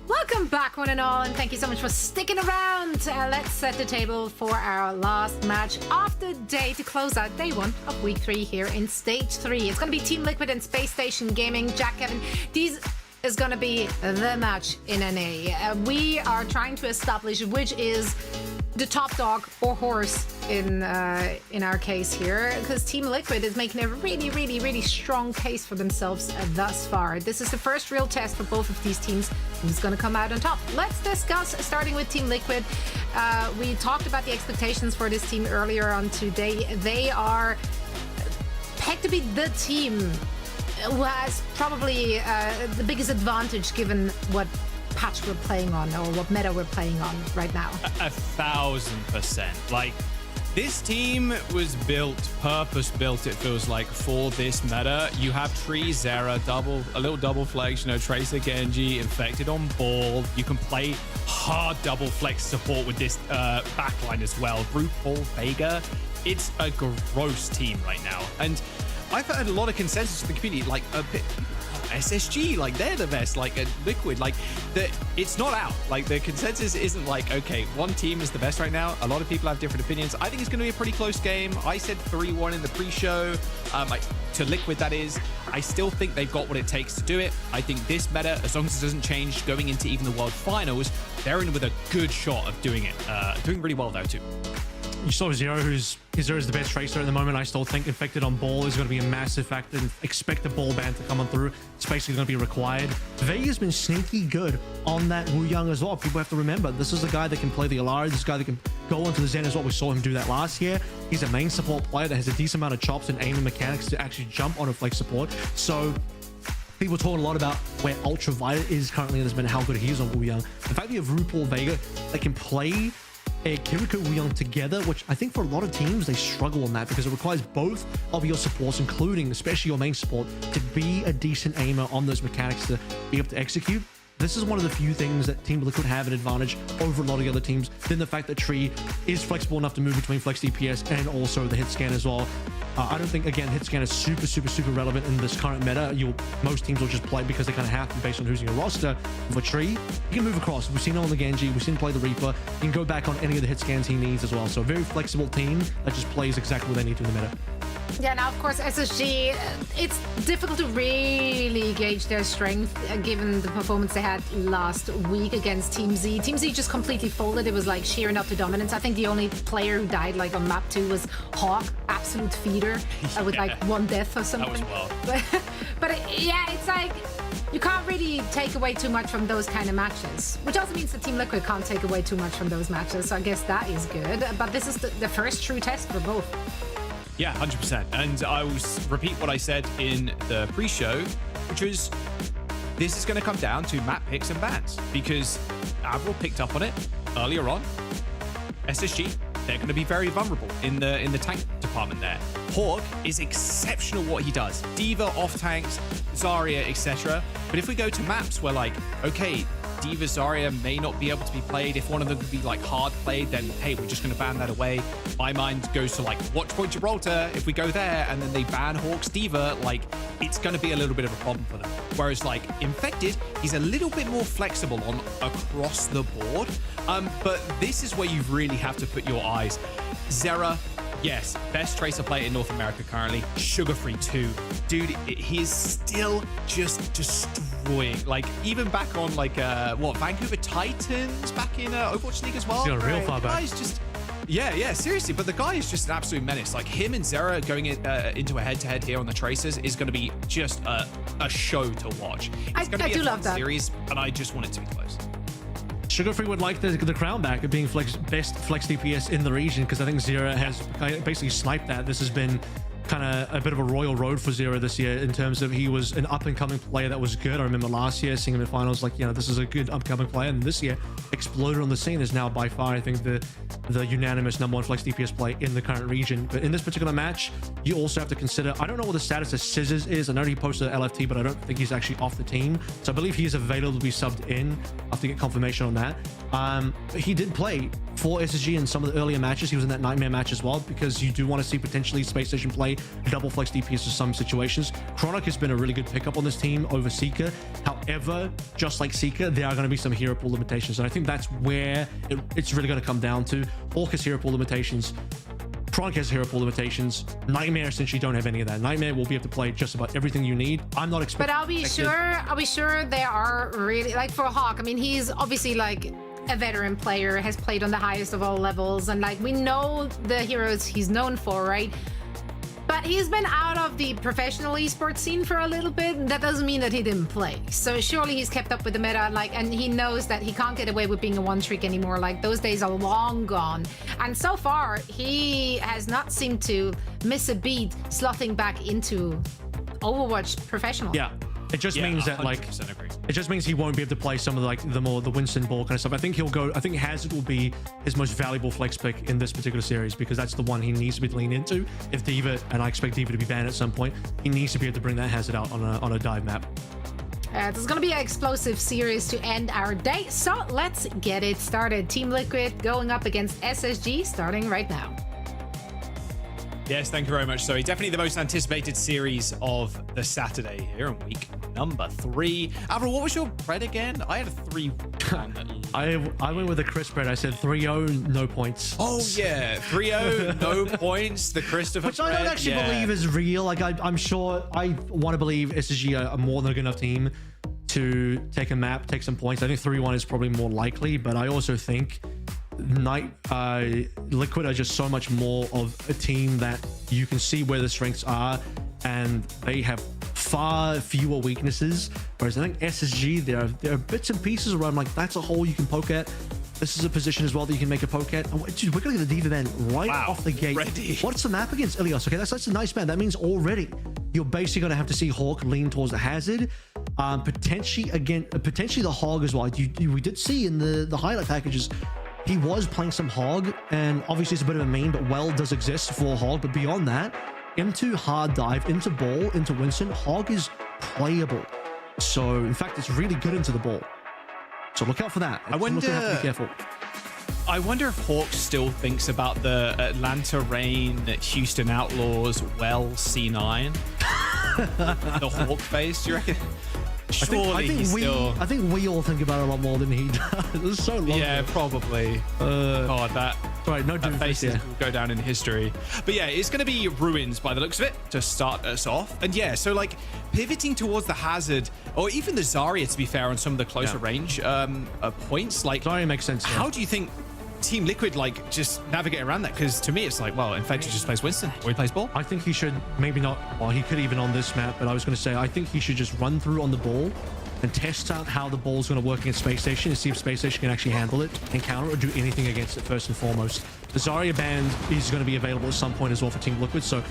Welcome back, one and all, and thank you so much for sticking around. Let's set the table for our last match of the day to close out day one of week 3 here in stage 3. It's going to be Team Liquid and Space Station Gaming. Jack, Kevin, these is going to be the match in NA. We are trying to establish which is the top dog or horse in our case here, because Team Liquid is making a really strong case for themselves thus far. This is the first real test for both of these teams. Who's going to come out on top? Let's discuss, starting with Team Liquid. We talked about the expectations for this team earlier on today. They are pegged to be the team who has probably the biggest advantage given what patch we're playing on or what meta we're playing on right now. 1000%. Like, this team was purpose-built, it feels like, for this meta. You have Tree, Zera, a little double flex, Tracer, Genji, Infected on ball. You can play hard double flex support with this backline as well. RuPaul, Vega, it's a gross team right now. And I've heard a lot of consensus in the community, like SSG, like they're the best, like Liquid, like it's not out. Like the consensus isn't like, okay, one team is the best right now. A lot of people have different opinions. I think it's going to be a pretty close game. I said 3-1 in the pre-show, to Liquid, that is. I still think they've got what it takes to do it. I think this meta, as long as it doesn't change going into even the World Finals, they're in with a good shot of doing it. Doing really well though too. You saw Zero, Zero's the best tracer at the moment. I still think Infected on ball is going to be a massive factor. Expect the ball ban to come on through. It's basically going to be required. Vega's been sneaky good on that Lijiang as well. People have to remember, this is the guy that can play the Alara. This is the guy that can go onto the Zen as well. We saw him do that last year. He's a main support player that has a decent amount of chops and aiming mechanics to actually jump on a flex support. So people talking a lot about where Ultraviolet is currently in this meta, how good he is on Lijiang. The fact that you have RuPaul, Vega that can play Kiriko Lijiang together, which I think for a lot of teams they struggle on that because it requires both of your supports, including especially your main support, to be a decent aimer on those mechanics to be able to execute. This is one of the few things that Team Liquid have an advantage over a lot of the other teams. Then the fact that Tree is flexible enough to move between flex DPS and also the hit scan as well. I don't think, again, hit scan is super relevant in this current meta. Most teams will just play because they kind of have to based on who's in your roster. For Tree, you can move across. We've seen it on the Genji. We've seen him play the Reaper. You can go back on any of the hit scans he needs as well. So a very flexible team that just plays exactly what they need to in the meta. Yeah, now of course SSG, it's difficult to really gauge their strength given the performance they had last week against Team Z. Team Z just completely folded. It was like shearing up the dominance. I think the only player who died like on map 2 was Hawk, absolute feeder, with like 1 death or something. That was well. But yeah, it's like you can't really take away too much from those kind of matches, which also means that Team Liquid can't take away too much from those matches. So I guess that is good. But this is the first true test for both. Yeah, 100%. And I will repeat what I said in the pre-show, which was this is going to come down to map picks and bans because Avril picked up on it earlier on. SSG, they're going to be very vulnerable in the tank department there. Hawk is exceptional what he does. D.Va off tanks, Zarya, etc. But if we go to maps where like, okay, D.Va, Zarya may not be able to be played. If one of them could be like hard played, then hey, we're just going to ban that away. My mind goes to like Watchpoint Gibraltar. If we go there and then they ban Hawk's D.Va, like it's going to be a little bit of a problem for them. Whereas like Infected, he's a little bit more flexible on across the board. But this is where you really have to put your eyes. Zera, yes, best tracer player in North America currently. Sugar Free too. Dude, he is still just destroying. Like, even back on, like, Vancouver Titans back in Overwatch League as well. He's got a real far back. Guy's just... Yeah, seriously. But the guy is just an absolute menace. Like, him and Zera going into a head-to-head here on the Tracers is going to be just a show to watch. It's going to be a fun series, and I just want it to be close. Sugar Free would like the crown back of being best flex DPS in the region because I think Zera has basically sniped that. This has been kind of a bit of a royal road for Zera this year in terms of he was an up-and-coming player that was good. I remember last year seeing him in finals like, this is a good upcoming player, and this year exploded on the scene, is now by far, I think, the unanimous #1 flex DPS play in the current region. But in this particular match, you also have to consider, I don't know what the status of Scissors is. I know he posted an LFT, but I don't think he's actually off the team. So I believe he is available to be subbed in. I'll have to get confirmation on that. But he did play for SSG in some of the earlier matches. He was in that Nightmare match as well, because you do want to see potentially Space Station play double flex DPS in some situations. Chronic has been a really good pickup on this team over Seeker. However, just like Seeker, there are going to be some hero pool limitations, and I think that's where it's really going to come down to. Hawk has hero pool limitations. Chronic has hero pool limitations. Nightmare, since you don't have any of that, Nightmare will be able to play just about everything you need. I'm not expecting. But I'll be sure there are really, like, for Hawk, I mean, he's obviously like a veteran player, has played on the highest of all levels, and like we know the heroes he's known for, right? But he's been out of the professional esports scene for a little bit. That doesn't mean that he didn't play. So surely he's kept up with the meta, like, and he knows that he can't get away with being a one-trick anymore. Like, those days are long gone. And so far, he has not seemed to miss a beat slotting back into Overwatch professional. Yeah. It just means that, like, agree. It just means he won't be able to play some of the Winston Ball kind of stuff. I think I think Hazard will be his most valuable flex pick in this particular series, because that's the one he needs to be leaned into. If D.Va, and I expect D.Va to be banned at some point, he needs to be able to bring that Hazard out on a dive map. This is going to be an explosive series to end our day, so let's get it started. Team Liquid going up against SSG starting right now. Yes, thank you very much, Zoe. Definitely the most anticipated series of the Saturday here in week number 3. Avril, what was your spread again? I had a 3-1. I went with a Chris spread. I said 3-0, no points. Oh, yeah. 3-0, no points. The Christopher Which I don't actually believe is real. Like, I'm sure, I want to believe SSG are more than a good enough team to take a map, take some points. I think 3-1 is probably more likely, but I also think Liquid are just so much more of a team that you can see where the strengths are, and they have far fewer weaknesses. Whereas I think SSG, there are bits and pieces where I'm like, that's a hole you can poke at. This is a position as well that you can make a poke at. Oh, dude, we're gonna get the Diva ban right off the gate. Ready. What's the map against Ilios? Okay, that's a nice ban. That means already you're basically gonna have to see Hawk lean towards the Hazard. Potentially the Hog as well. We did see in the highlight packages, he was playing some Hog, and obviously it's a bit of a meme, but Well does exist for Hog. But beyond that, into Hard Dive, into Ball, into Winston, Hog is playable. So in fact, it's really good into the Ball. So look out for that. I wonder, have to be careful. I wonder if Hawk still thinks about the Atlanta Reign, Houston Outlaws, Well, C9. The Hawk face, do you reckon? Surely I think we all think about it a lot more than he does. It's so long. Yeah, probably. God, that face will go down in history. But yeah, it's going to be Ruins by the looks of it to start us off. And yeah, so like pivoting towards the Hazard, or even the Zarya, to be fair, on some of the closer range points. Like Zarya makes sense. How do you think Team Liquid like just navigate around that? Because to me it's like, well, in fact he just plays Winston or he plays Ball. I think he should maybe not, well, he could even on this map, but I was going to say I think he should just run through on the Ball and test out how the Ball's going to work against Space Station and see if Space Station can actually handle it and counter or do anything against it first and foremost. The Zarya ban is going to be available at some point as well for Team Liquid, so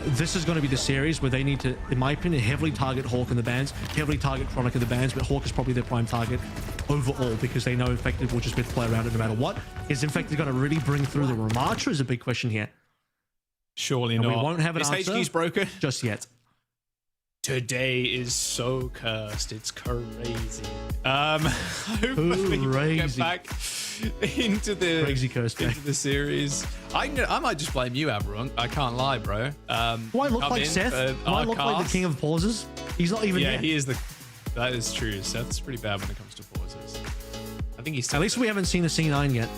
this is going to be the series where they need to, in my opinion, heavily target Hawk in the bans, heavily target Chronic in the bans, but Hawk is probably their prime target overall because they know Infected will just be able to play around it no matter what. Is Infected going to really bring through the Ramatra is a big question here. Surely and not. We won't have an Is answer HQ's broken just yet. Today is so cursed. It's crazy. Hopefully we'll get back into the crazy curse into the series. I might just blame you, Avril. I can't lie, bro. Do I look like Seth? Do I look like the king of pauses? He's not even. Yeah, here. he is the. That is true. Seth's pretty bad when it comes to pauses. I think he's. At least we haven't seen a C9 yet.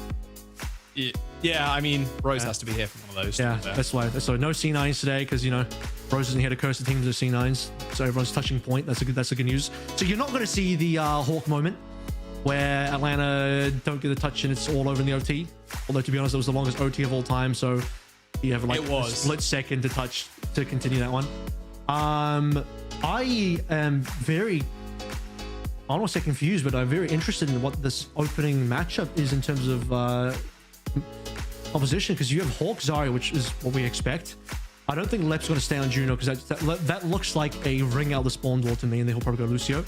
Yeah, I mean, Rose has to be here for one of those. Yeah, that's why. So no C9s today because, you know, Rose isn't here to curse the teams of C9s. So everyone's touching point. That's a good news. So you're not going to see the Hawk moment where Atlanta don't get a touch and it's all over in the OT. Although, to be honest, it was the longest OT of all time. So you have like a split second to touch to continue that one. I am very... I don't want to say confused, but I'm very interested in what this opening matchup is in terms of opposition, because you have Hawk Zarya, which is what we expect. I don't think Lep's going to stay on Juno because that looks like a ring out the spawn door to me, and then he'll probably go Lucio.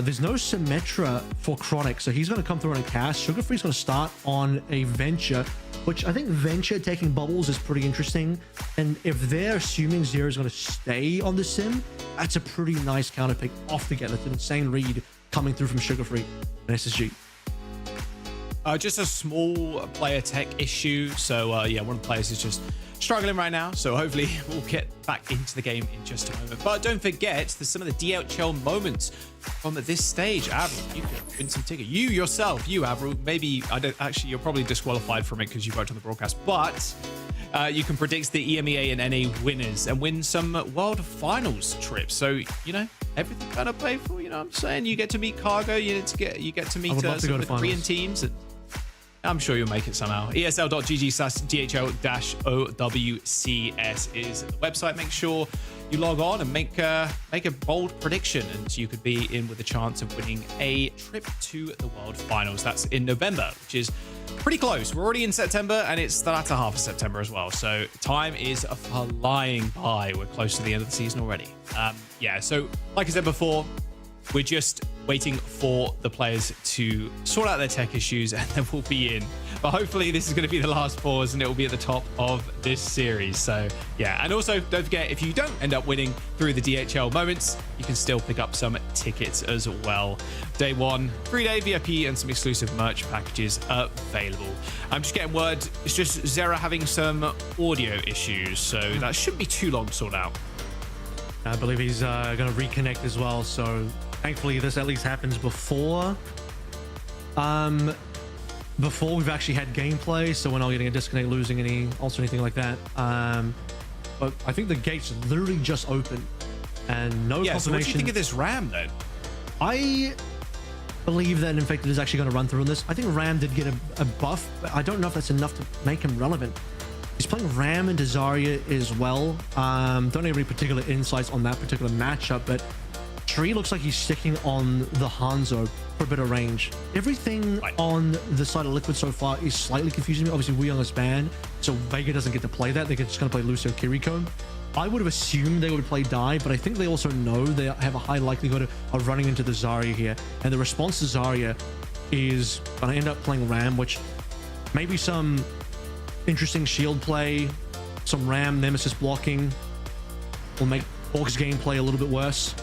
There's no Symmetra for Chronic, so he's going to come through on a cast. Sugarfree's going to start on a Venture, which I think Venture taking bubbles is pretty interesting. And if they're assuming Zero is going to stay on the Sim, that's a pretty nice counter pick off the get. That's an insane read coming through from Sugarfree and SSG. Just a small player tech issue. So yeah, one of the players is just struggling right now. So hopefully we'll get back into the game in just a moment. But don't forget, there's some of the DHL moments from this stage. Avril, you can win some ticket. You yourself, Avril, maybe, I don't actually, you're probably disqualified from it because you worked on the broadcast, but you can predict the EMEA and NA winners and win some World Finals trips. So, you know, everything kind of played for, you know what I'm saying? You get to meet Cargo, you get to meet some of the Korean teams. And I'm sure you'll make it somehow. ESL.gg/DHL-OWCS is the website. Make sure you log on and make a bold prediction, and you could be in with a chance of winning a trip to the World Finals. That's in November, which is pretty close. We're already in September, and it's the latter half of September as well. So time is flying by. We're close to the end of the season already. Yeah, so like I said before, we're just waiting for the players to sort out their tech issues, and then we'll be in. But hopefully this is going to be the last pause, and it will be at the top of this series. So yeah, and also don't forget, if you don't end up winning through the DHL moments, you can still pick up some tickets as well. Day 1, 3-day VIP and some exclusive merch packages available. I'm just getting word, it's just Zera having some audio issues, so that shouldn't be too long to sort out. I believe he's going to reconnect as well, so thankfully this at least happens before we've actually had gameplay, so we're not getting a disconnect, losing any ults or anything like that. But I think the gates literally just opened and no confirmation. So what do you think of this Ram then? I believe that Infected is actually going to run through on this. I think Ram did get a buff, but I don't know if that's enough to make him relevant. He's playing Ram and Zarya as well. Don't have any particular insights on that particular matchup, but Tree looks like he's sticking on the Hanzo for a bit of range. Everything on the side of Liquid so far is slightly confusing me. Obviously, Weyoung is banned, so Vega doesn't get to play that. They're just going to play Lucio Kiriko. I would have assumed they would play Dai, but I think they also know they have a high likelihood of running into the Zarya here. And the response to Zarya is going to end up playing Ram, which maybe some interesting shield play, some Ram Nemesis blocking will make Orc's gameplay a little bit worse.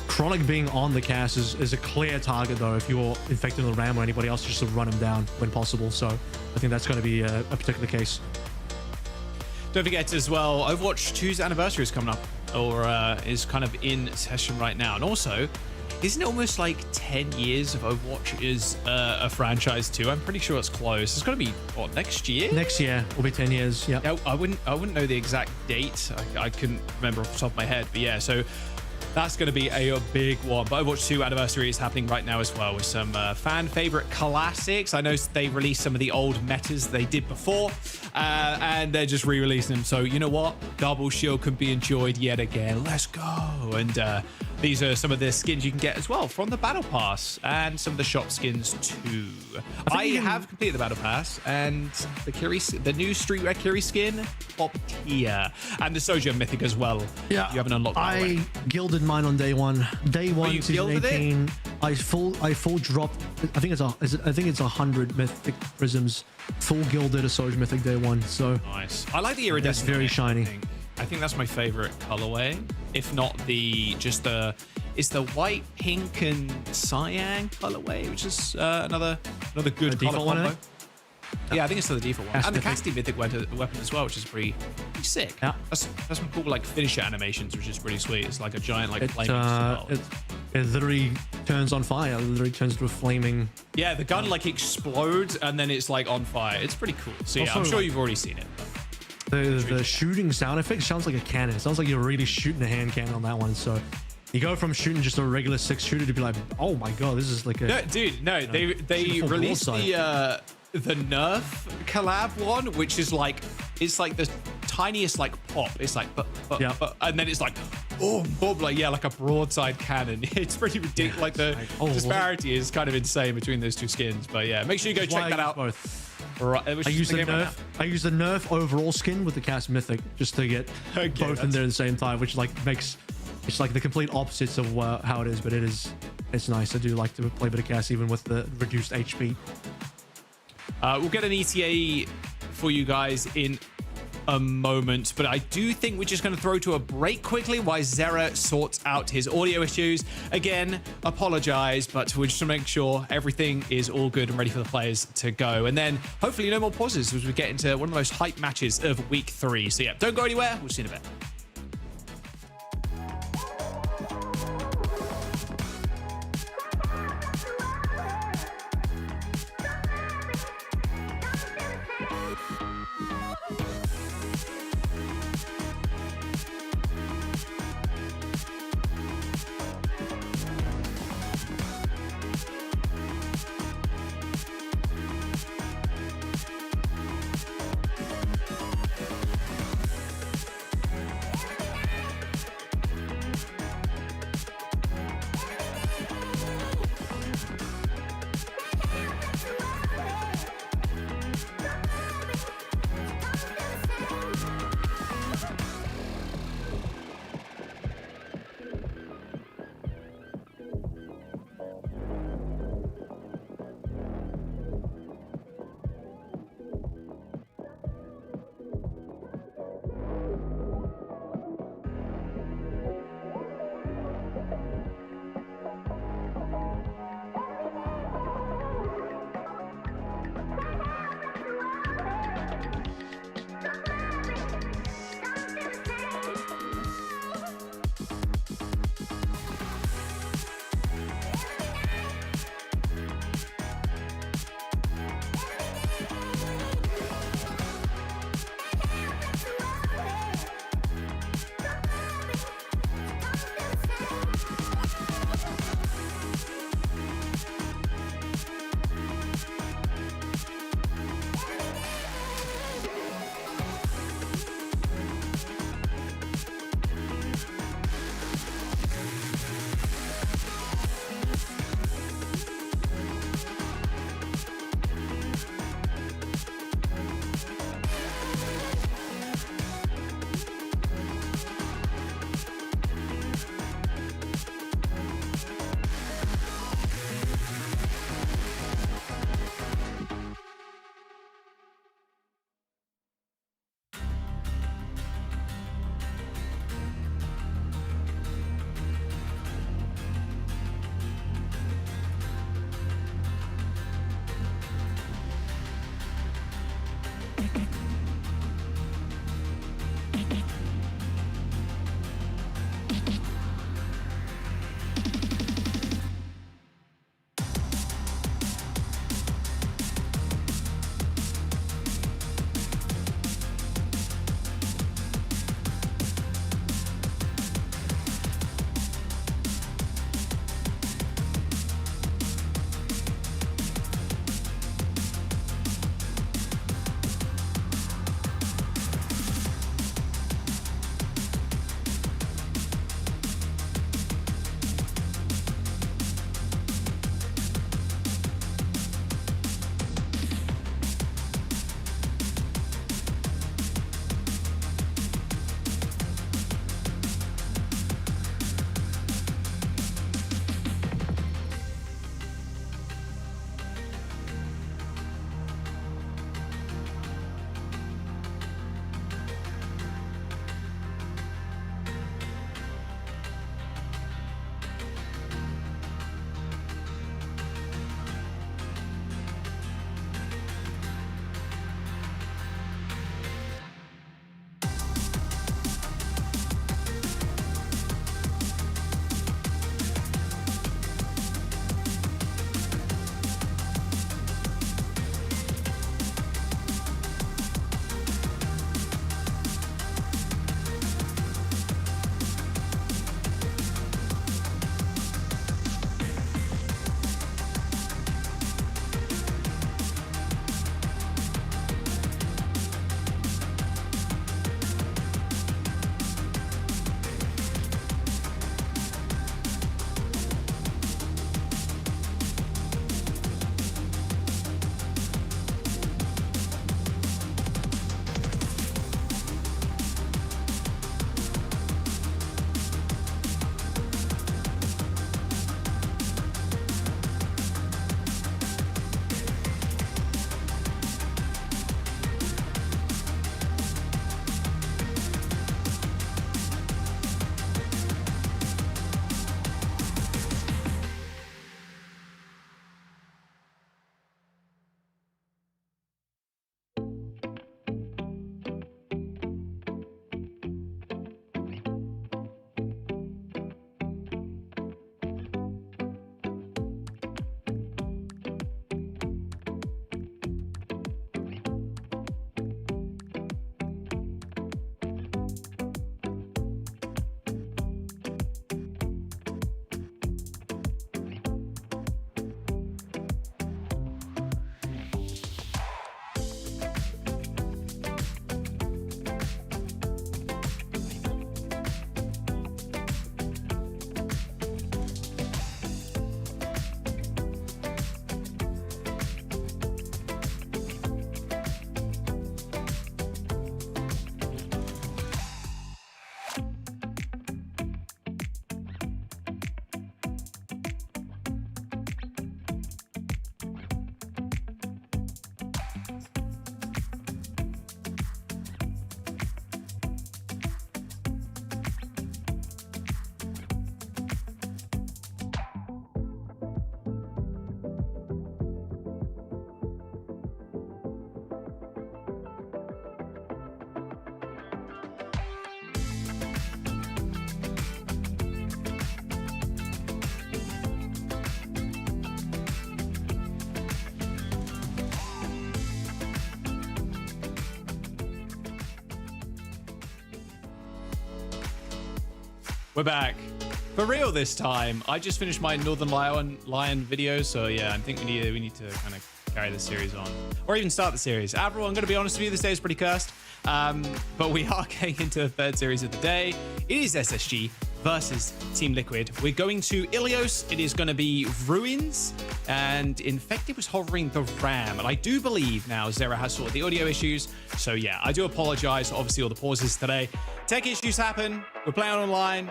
Chronic being on the cast is a clear target though. If you're infecting the Ram or anybody else, just to run him down when possible. So I think that's going to be a particular case. Don't forget as well, Overwatch 2's anniversary is coming up, or is kind of in session right now. And also, isn't it almost like 10 years of Overwatch is a franchise too? I'm pretty sure it's close. It's going to be, what, next year? Next year will be 10 years, yeah. I wouldn't know the exact date. I couldn't remember off the top of my head. But yeah, so that's going to be a big one. But Overwatch 2 anniversary is happening right now as well with some fan favorite classics. I know they released some of the old metas they did before, and they're just re-releasing them. So you know what? Double Shield can be enjoyed yet again. Let's go. And these are some of the skins you can get as well from the Battle Pass, and some of the shop skins too. I have completed the Battle Pass, and the new Streetwear Kiri skin, top tier, and the Soja Mythic as well. Yeah, you haven't unlocked that I gilded mine on day 1. Day 1, season 18. I full dropped. I think it's 100 Mythic Prisms. Full gilded a Soja Mythic day 1. So nice. I like the iridescent. It's very shiny. I think that's my favorite colorway, if not it's the white, pink, and cyan colorway, which is another good color combo. Yeah, I think it's the default one. And the Cassidy Mythic weapon as well, which is pretty sick. Yeah. That's some cool like finisher animations, which is pretty sweet. It's like a giant flaming spell. It literally turns on fire. It literally turns into a flaming. Yeah, the gun like explodes and then it's like on fire. It's pretty cool. So yeah, I'm sure you've already seen it. The shooting sound effect sounds like a cannon. It sounds like you're really shooting a hand cannon on that one. So you go from shooting just a regular 6 shooter to be like, oh my god, this is like a. No, dude, no, they released the Nerf collab one, which is like, it's like the tiniest like pop. It's like, and then it's like, boom, like a broadside cannon. It's pretty ridiculous. Like the disparity is kind of insane between those two skins. But yeah, make sure you go check that out. Both. Right, I use the Nerf. I use the Nerf overall skin with the Cast Mythic just to get both in there at the same time, which like makes it's like the complete opposites of how it is. But it's nice. I do like to play a bit of Cast even with the reduced HP. We'll get an ETA for you guys in a moment, but I do think we're just going to throw to a break quickly while Zera sorts out his audio issues. Again, apologize, but we're just to make sure everything is all good and ready for the players to go. And then hopefully no more pauses as we get into one of the most hype matches of week 3. So yeah, don't go anywhere. We'll see you in a bit. We're back. For real this time. I just finished my Northern Lion video, so yeah, I think we need to kind of carry the series on. Or even start the series. Avril, I'm going to be honest with you, this day is pretty cursed. But we are getting into the third series of the day. It is SSG versus Team Liquid. We're going to Ilios. It is going to be Ruins. And Infected was hovering the RAM. And I do believe now Zera has sorted the audio issues. So yeah, I do apologize for obviously all the pauses today. Tech issues happen. We're playing online.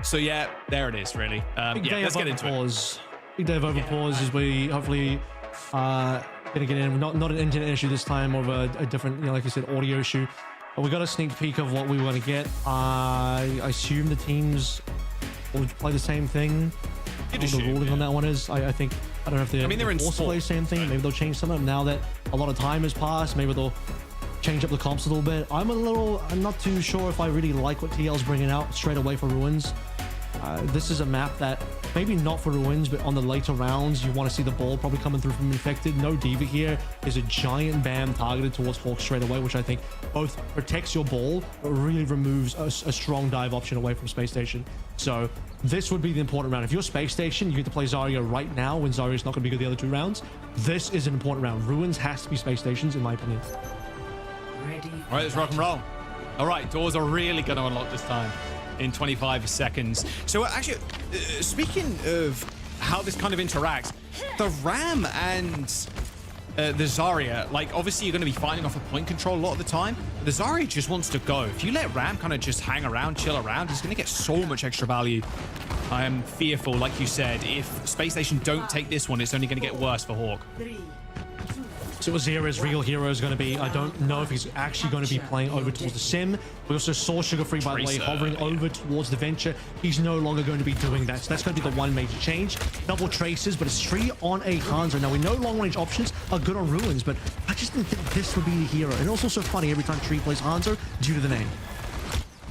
So yeah, there it is, really. Yeah, let's get into it. Big day of overpause as we hopefully gonna get in. Not an internet issue this time, more of a different, like I said, audio issue. But we got a sneak peek of what we want to get. I assume the teams will play the same thing. The ruling on that one is, I think, I don't know if they're forced to play the same thing. Maybe they'll change something now that a lot of time has passed. Maybe they'll change up the comps a little bit. I'm not too sure if I really like what TL's bringing out straight away for Ruins. This is a map that maybe not for Ruins, but on the later rounds, you want to see the ball probably coming through from Infected. No Diva here. There's a giant BAM targeted towards Hawk straight away, which I think both protects your ball, but really removes a strong dive option away from Space Station. So this would be the important round. If you're Space Station, you get to play Zarya right now when Zarya's not going to be good the other 2 rounds. This is an important round. Ruins has to be Space Stations, in my opinion. All right, let's rock and roll. All right, doors are really going to unlock this time in 25 seconds. So actually, speaking of how this kind of interacts, the Ram and the Zarya, like obviously you're going to be fighting off a point control a lot of the time. The Zarya just wants to go. If you let Ram kind of just hang around, chill around, he's going to get so much extra value. I am fearful, like you said, if Space Station don't take this one, it's only going to get worse for Hawk. So what Zera's real hero is going to be, I don't know if he's actually going to be playing over towards the Sim. We also saw Sugar Free, by the way, hovering over towards the Venture. He's no longer going to be doing that. So that's going to be the one major change. Double traces, but it's 3 on a Hanzo. Now, we know long-range options are good on Ruins, but I just didn't think this would be the hero. And also so funny every time Tree plays Hanzo due to the name.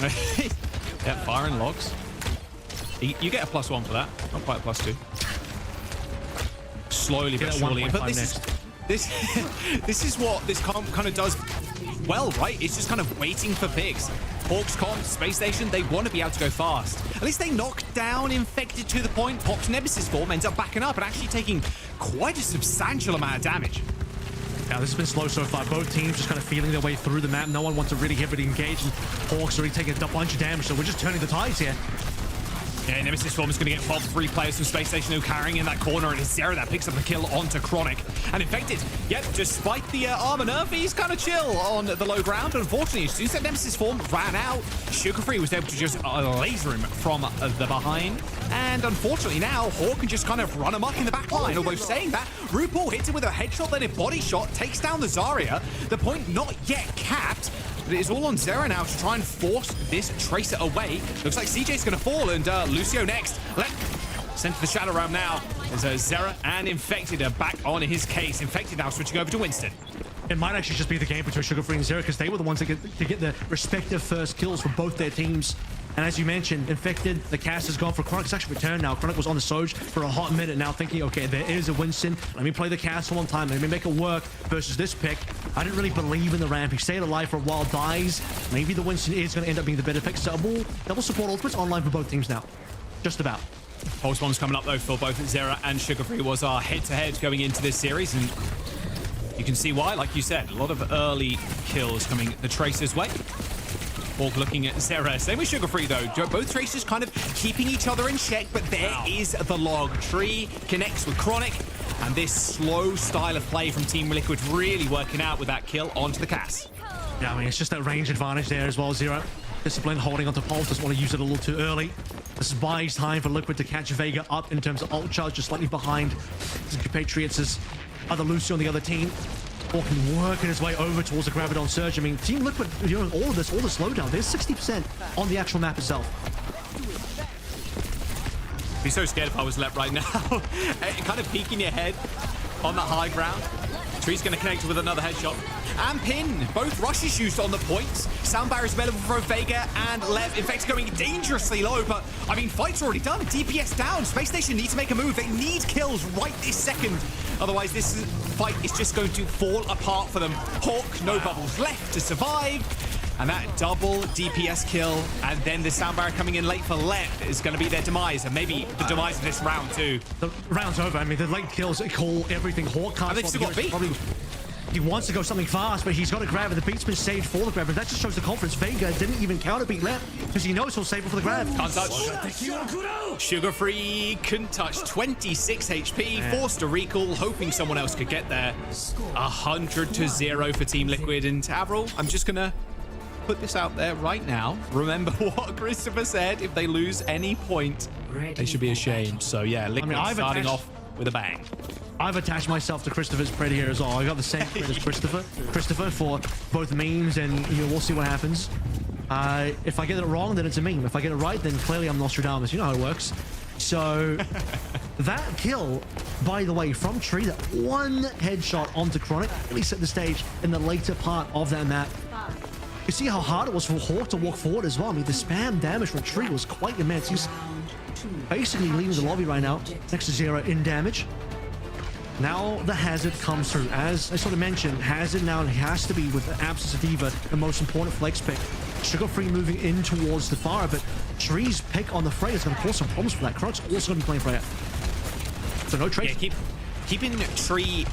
Yeah, firing logs. You get a +1 for that. Not quite a +2. Slowly but surely. But this is what this comp kind of does well, right? It's just kind of waiting for picks. Hawk's comp, Space Station, they want to be able to go fast. At least they knock down Infected to the point. Hawk's Nemesis form ends up backing up and actually taking quite a substantial amount of damage. Now, this has been slow so far. Both teams just kind of feeling their way through the map. No one wants to really heavily engage, and Hawk's already taking a bunch of damage, so we're just turning the tides here. Yeah, Nemesis form is going to get bobbed. 3 players from Space Station who carrying in that corner, and it's Zera that picks up the kill onto Chronic. And Infected, yep, despite the armor nerf, he's kind of chill on the low ground. Unfortunately, as soon as that Nemesis form ran out, Sugar Free was able to just laser him from the behind. And unfortunately now, Hawk can just kind of run amok in the back line. Although saying that, RuPaul hits him with a headshot, then a body shot, takes down the Zarya. The point not yet capped. But it is all on Zera now to try and force this Tracer away. Looks like CJ's going to fall, and Lucio next. Sent to the Shadow Realm now. As Zera and Infected are back on his case. Infected now switching over to Winston. It might actually just be the game between Sugar Free and Zera, because they were the ones that get the respective first kills for both their teams. And as you mentioned, Infected, the cast has gone for Chronic's actually returned now. Chronic was on the Soj for a hot minute now, thinking, okay, there is a Winston. Let me play the cast for one time. Let me make it work versus this pick. I didn't really believe in the ramp. He stayed alive for a while, dies. Maybe the Winston is going to end up being the better pick. So double support ultimates online for both teams now. Just about. Pulse bombs coming up, though, for both Zera and Sugar Free was our head-to-head going into this series. And you can see why, like you said, a lot of early kills coming the Tracer's way. Hawk looking at Zera. Same with Sugar Free, though. Both Tracers kind of keeping each other in check, but there is the log. Tree connects with Chronic, and this slow style of play from Team Liquid really working out with that kill onto the Cass. Yeah, I mean, it's just that range advantage there as well, Zera. Discipline holding onto Pulse, doesn't want to use it a little too early. This buys time for Liquid to catch Vega up in terms of ult charge, just slightly behind his compatriots as other Lucio on the other team. Walking, working his way over towards the Gravidon Surge. I mean, Team Liquid, you know, all of this, all the slowdown, there's 60% on the actual map itself. I'd be so scared if I was left right now. Kind of peeking your head on the high ground. Tree's going to connect with another headshot. And Pin, both rushes used on the points. Sound barrier's available for Vega and Lev. Infect's going dangerously low, but I mean, fight's already done. DPS down. Space Station needs to make a move. They need kills right this second. Otherwise, this fight is just going to fall apart for them. Hawk, no bubbles left to survive. And that double DPS kill, and then the sound barrier coming in late for Lev is going to be their demise, and maybe the demise of this round too. The round's over. I mean, the late kills call everything. Hawk can't. And they've still got beat. He wants to go something fast, but he's got to grab it. The beat's been saved for the grab, and that just shows the confidence. Vega didn't even counter beat Lev because he knows he'll save it for the grab. Can't touch. Sugar Free couldn't touch. 26 HP, forced a recall, hoping someone else could get there. 100-0 for Team Liquid. And Avril, I'm just gonna put this out there right now. Remember what Christopher said: if they lose any point, they should be ashamed. So yeah, Liquid starting off with a bang. I've attached myself to Christopher's cred here as well. I got the same cred as Christopher for both memes, and you know, we'll see what happens. If I get it wrong, then it's a meme. If I get it right, then clearly I'm Nostradamus. You know how it works. So That kill, by the way, from Tree, that one headshot onto Chronic really set the stage in the later part of that map. You see how hard it was for Hawk to walk forward as well. I mean, the spam damage from Tree was quite immense. He's basically leaving the lobby right now, next to Zero in damage. Now the Hazard comes through. As I sort of mentioned, Hazard now has to be, with the absence of Diva, the most important flex pick. Sugar Free moving in towards the fire, but Tree's pick on the Freya is going to cause some problems for that. Cronic's also going to be playing Freya. So no trace. Yeah, keeping Tree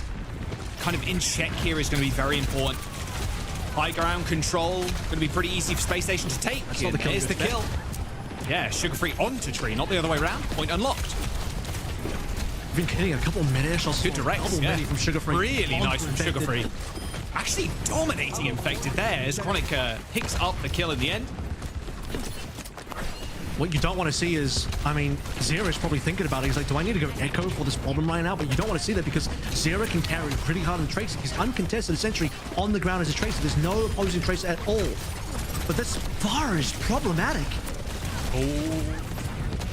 kind of in check here is going to be very important. High ground control, going to be pretty easy for Space Station to take. Here's the kill. Yeah, Sugar Free onto Tree, not the other way around. Point unlocked. Been getting a couple of mid-air shots. Good direct, yeah. From Sugar Free. Really nice from Sugar Free. Actually dominating Infected there as Chronic picks up the kill in the end. What you don't want to see is, I mean, Zero is probably thinking about it. He's like, do I need to go Echo for this problem right now? But you don't want to see that because Zero can carry pretty hard on Tracer. He's uncontested essentially on the ground as a Tracer. There's no opposing Tracer at all. But this far is problematic. Oh.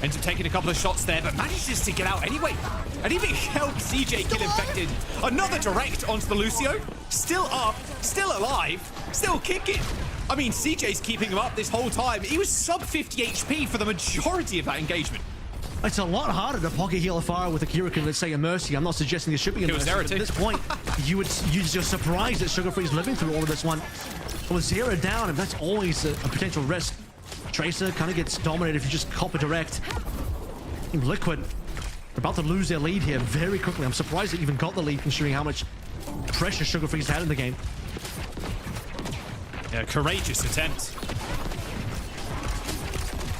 Ends up taking a couple of shots there, but manages to get out anyway. And even helps CJ kill Infected. Another direct onto the Lucio. Still up, still alive, still kicking. I mean, CJ's keeping him up this whole time. He was sub 50 HP for the majority of that engagement. It's a lot harder to pocket heal a fire with a Kirikin, let's say a Mercy. I'm not suggesting there should be a Mercy, but at this point, you're just surprised that Sugar Free's living through all of this one. With Zero down, and that's always a potential risk. Tracer kind of gets dominated if you just cop a direct. Liquid about to lose their lead here very quickly. I'm surprised they even got the lead considering how much pressure Sugar Free's had in the game. Yeah, courageous attempt.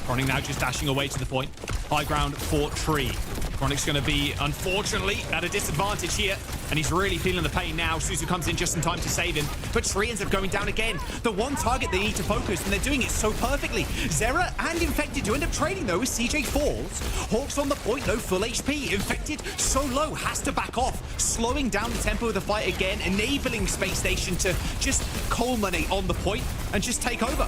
Chronic now just dashing away to the point. High ground for Tree. Chronic's going to be, unfortunately, at a disadvantage here. And he's really feeling the pain now. Suzu comes in just in time to save him. But Tree ends up going down again. The one target they need to focus, and they're doing it so perfectly. Zera and Infected do end up trading, though, as CJ falls. Hawk's on the point, though, full HP. Infected, so low, has to back off. Slowing down the tempo of the fight again, enabling Space Station to just culminate on the point and just take over.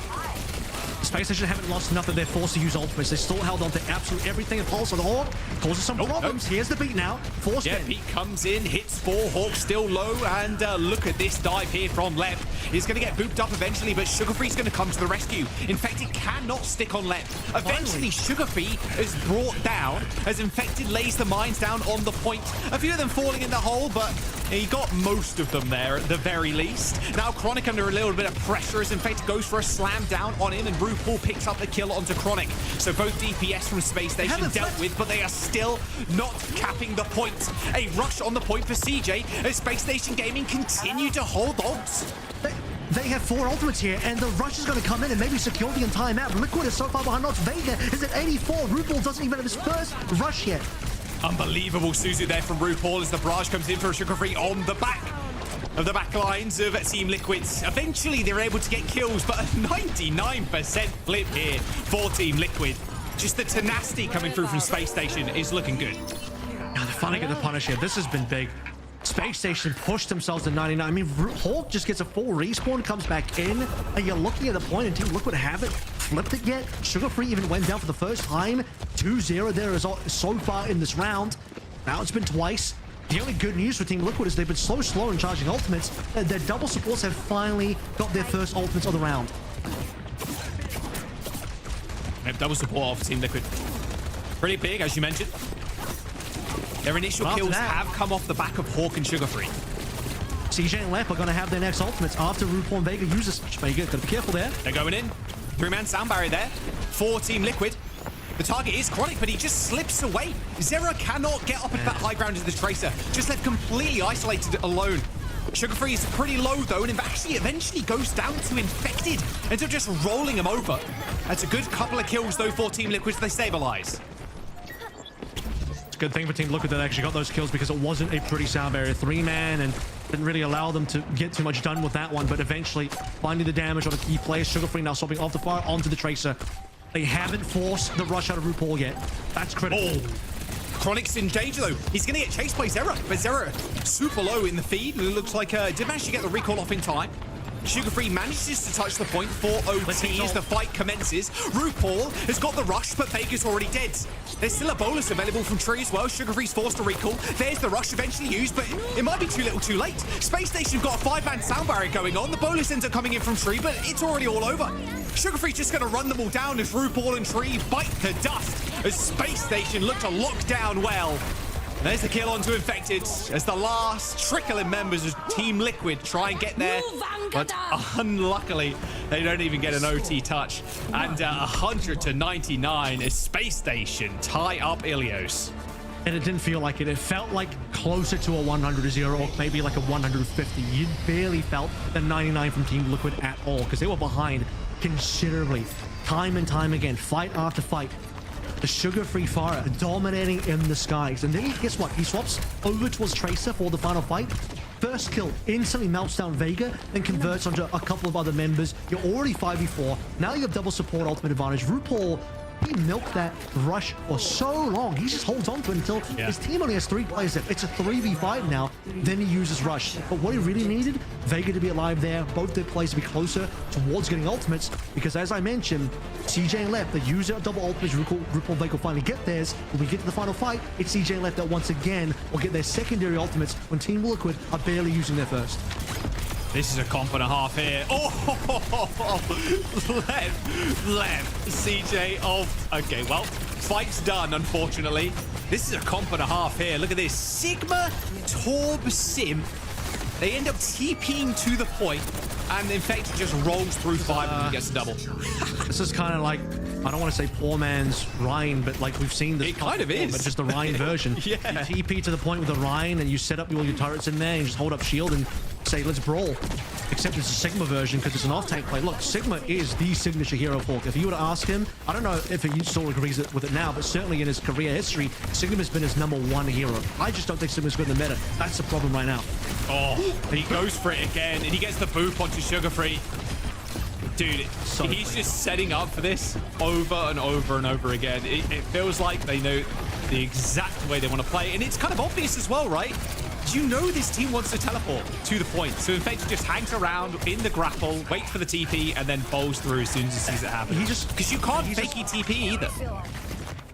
Space Station haven't lost enough that they're forced to use ultimates. They still held on to absolutely everything. And Pulse on the Hawk causes some problems. Here's the beat now. Force yeah, Pete comes in, hits 4, Hawk still low, and look at this dive here from Lep. He's going to get booped up eventually, but Sugar Free's going to come to the rescue. Infected cannot stick on Lep. Eventually, Sugar Free is brought down as Infected lays the mines down on the point. A few of them falling in the hole, but he got most of them there at the very least. Now Chronic under a little bit of pressure as Infected goes for a slam down on him, and RuPaul picks up the kill onto Chronic. So both DPS from Space Station dealt with, but they are still not capping the point. A rush on the point for CJ as Space Station Gaming continue to hold odds. They have 4 ultimates here, and the rush is going to come in and maybe secure the entire map. Liquid is so far behind us. Vega is at 84. RuPaul doesn't even have his first rush yet. Unbelievable Suzu there from RuPaul as the barrage comes in for Sugar Free on the back of the back lines of Team Liquids. Eventually they're able to get kills, but a 99% flip here for Team Liquid. Just the tenacity coming through from Space Station is looking good. Now they're finally going to punish here. This has been big. Space Station pushed themselves to 99. I mean, Hawk just gets a full respawn, comes back in, and you're looking at the point, and Team Liquid haven't flipped it yet. Sugar Free even went down for the first time. 2-0 there is so far in this round. Now it's been twice. The only good news for Team Liquid is they've been so slow in charging ultimates that their double supports have finally got their first ultimates of the round. Double support off Team Liquid. Pretty big, as you mentioned. Their initial kills have come off the back of Hawk and Sugar Free. CJ and Lep are going to have their next ultimates after RuPaul and Vega uses Vega. Got to be careful there. They're going in. 3-man sound barrier there for Team Liquid. The target is Chronic, but he just slips away. Zera cannot get up at that high ground as the Tracer. Just left completely isolated alone. Sugar Free is pretty low though, and actually eventually goes down to Infected. Ends up just rolling him over. That's a good couple of kills though for Team Liquid as they stabilize. Good thing for Team Liquid that they actually got those kills because it wasn't a pretty sound barrier. 3-man and didn't really allow them to get too much done with that one, but eventually finding the damage on a key player. Sugar Free now swapping off the fire onto the Tracer. They haven't forced the rush out of RuPaul yet. That's critical. Oh. Chronic's in danger though. He's going to get chased by Zera, but Zera super low in the feed. It looks like did manage to get the recall off in time. Sugar Free manages to touch the point for OT as the fight commences. RuPaul has got the rush, but Vega's already dead. There's still a bolus available from Tree as well. Sugar Free's forced to recall. There's the rush eventually used, but it might be too little too late. Space Station have got a 5-man sound barrier going on. The bolus ends up coming in from Tree, but it's already all over. Sugar Free's just going to run them all down as RuPaul and Tree bite the dust as Space Station look to lock down well. And there's the kill onto Infected as the last trickling members of Team Liquid try and get there. But unluckily, they don't even get an OT touch. And 100-99 as Space Station tie up Ilios. And it didn't feel like it. It felt like closer to a 100-0 or maybe like a 150. You barely felt the 99 from Team Liquid at all because they were behind considerably. Time and time again, fight after fight. The Sugar Free Fire dominating in the skies. And then guess what? He swaps over towards Tracer for the final fight. First kill instantly melts down Vega, then converts onto a couple of other members. You're already 5v4. Now you have double support ultimate advantage. RuPaul, he milked that rush for so long. He just holds on to it until his team only has 3 players left. It's a 3v5 now. Then he uses rush. But what he really needed, Vega to be alive there, both their players to be closer towards getting ultimates, because as I mentioned, CJ and Lep, they use their double ultimates. RuPaul Vega will finally get theirs. When we get to the final fight, it's CJ and Lep that once again will get their secondary ultimates when Team Liquid are barely using their first. This is a comp and a half here. Oh, left, CJ. Oh, okay, well, fight's done, unfortunately. This is a comp and a half here. Look at this. Sigma, Torb, Sim. They end up TPing to the point, and Infected just rolls through 5 and gets a double. This is kind of like, I don't want to say poor man's Rhine, but like we've seen this. It kind of is. But just the Rhine version. Yeah. You TP to the point with the Rhine, and you set up all your turrets in there, and you just hold up shield and say, let's brawl. Except it's a Sigma version because it's an off-tank play. Look, Sigma is the signature hero of Hawk. If you were to ask him, I don't know if he still agrees with it now, but certainly in his career history, Sigma's been his #1 hero. I just don't think Sigma's good in the meta. That's the problem right now. Oh, and he goes for it again, and he gets the boop onto Sugar Free. Dude, he's just setting up for this over and over and over again. It feels like they know the exact way they want to play, and it's kind of obvious as well, right? You know this team wants to teleport to the point, so Infected just hangs around in the grapple, waits for the TP, and then bowls through as soon as he sees it happen. Because you can't fakey TP either.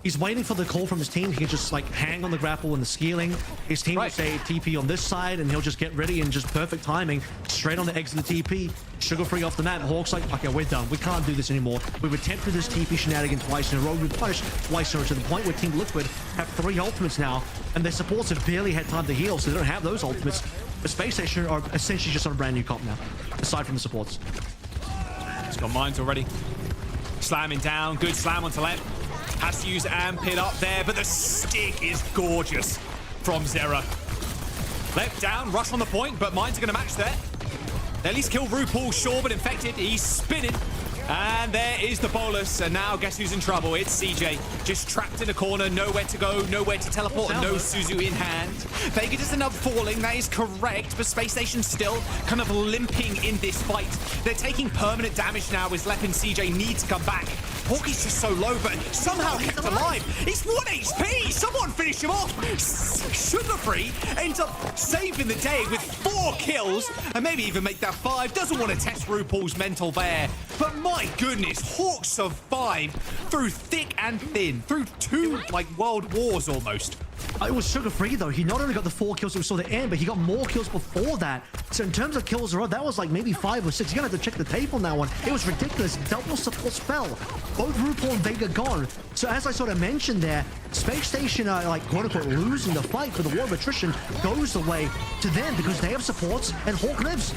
He's waiting for the call from his team. He can just like hang on the grapple and the scaling. His team will say TP on this side, and he'll just get ready and just perfect timing straight on the exit of the TP. Sugar Free off the map. Hawk's like, okay, we're done. We can't do this anymore. We've attempted this TP shenanigan twice in a row. We've punished twice in a row to the point where Team Liquid have 3 ultimates now, and their supports have barely had time to heal, so they don't have those ultimates. The Space Station are essentially just on a brand new comp now, aside from the supports. He's got mines already. Slamming down. Good slam onto left. Has to use Ampit up there, but the stick is gorgeous from Zera. Left down, rush on the point, but mines are going to match there. They at least kill RuPaul, sure, but Infected. He's spinning. And there is the bolus, and now guess who's in trouble? It's CJ, just trapped in a corner, nowhere to go, nowhere to teleport, and no Suzu in hand. Vega does end up falling, that is correct, but Space Station's still kind of limping in this fight. They're taking permanent damage now as Lep and CJ need to come back. Hawk is just so low, but somehow kept alive. He's 1 HP! Someone finish him off! Sugar Free ends up saving the day with 4 kills, and maybe even make that 5. Doesn't want to test RuPaul's mental there, but my goodness, Hawk survived through thick and thin, through 2 like world wars almost. It was Sugar Free though. He not only got the 4 kills that we saw at the end, but he got more kills before that. So in terms of kills, that was like maybe 5 or 6. You're gonna have to check the tape on that one. It was ridiculous. Double support spell. Both RuPaul and Vega gone. So as I sort of mentioned there, Space Station are like quote unquote losing the fight, but the war of attrition goes the way to them because they have supports and Hawk lives.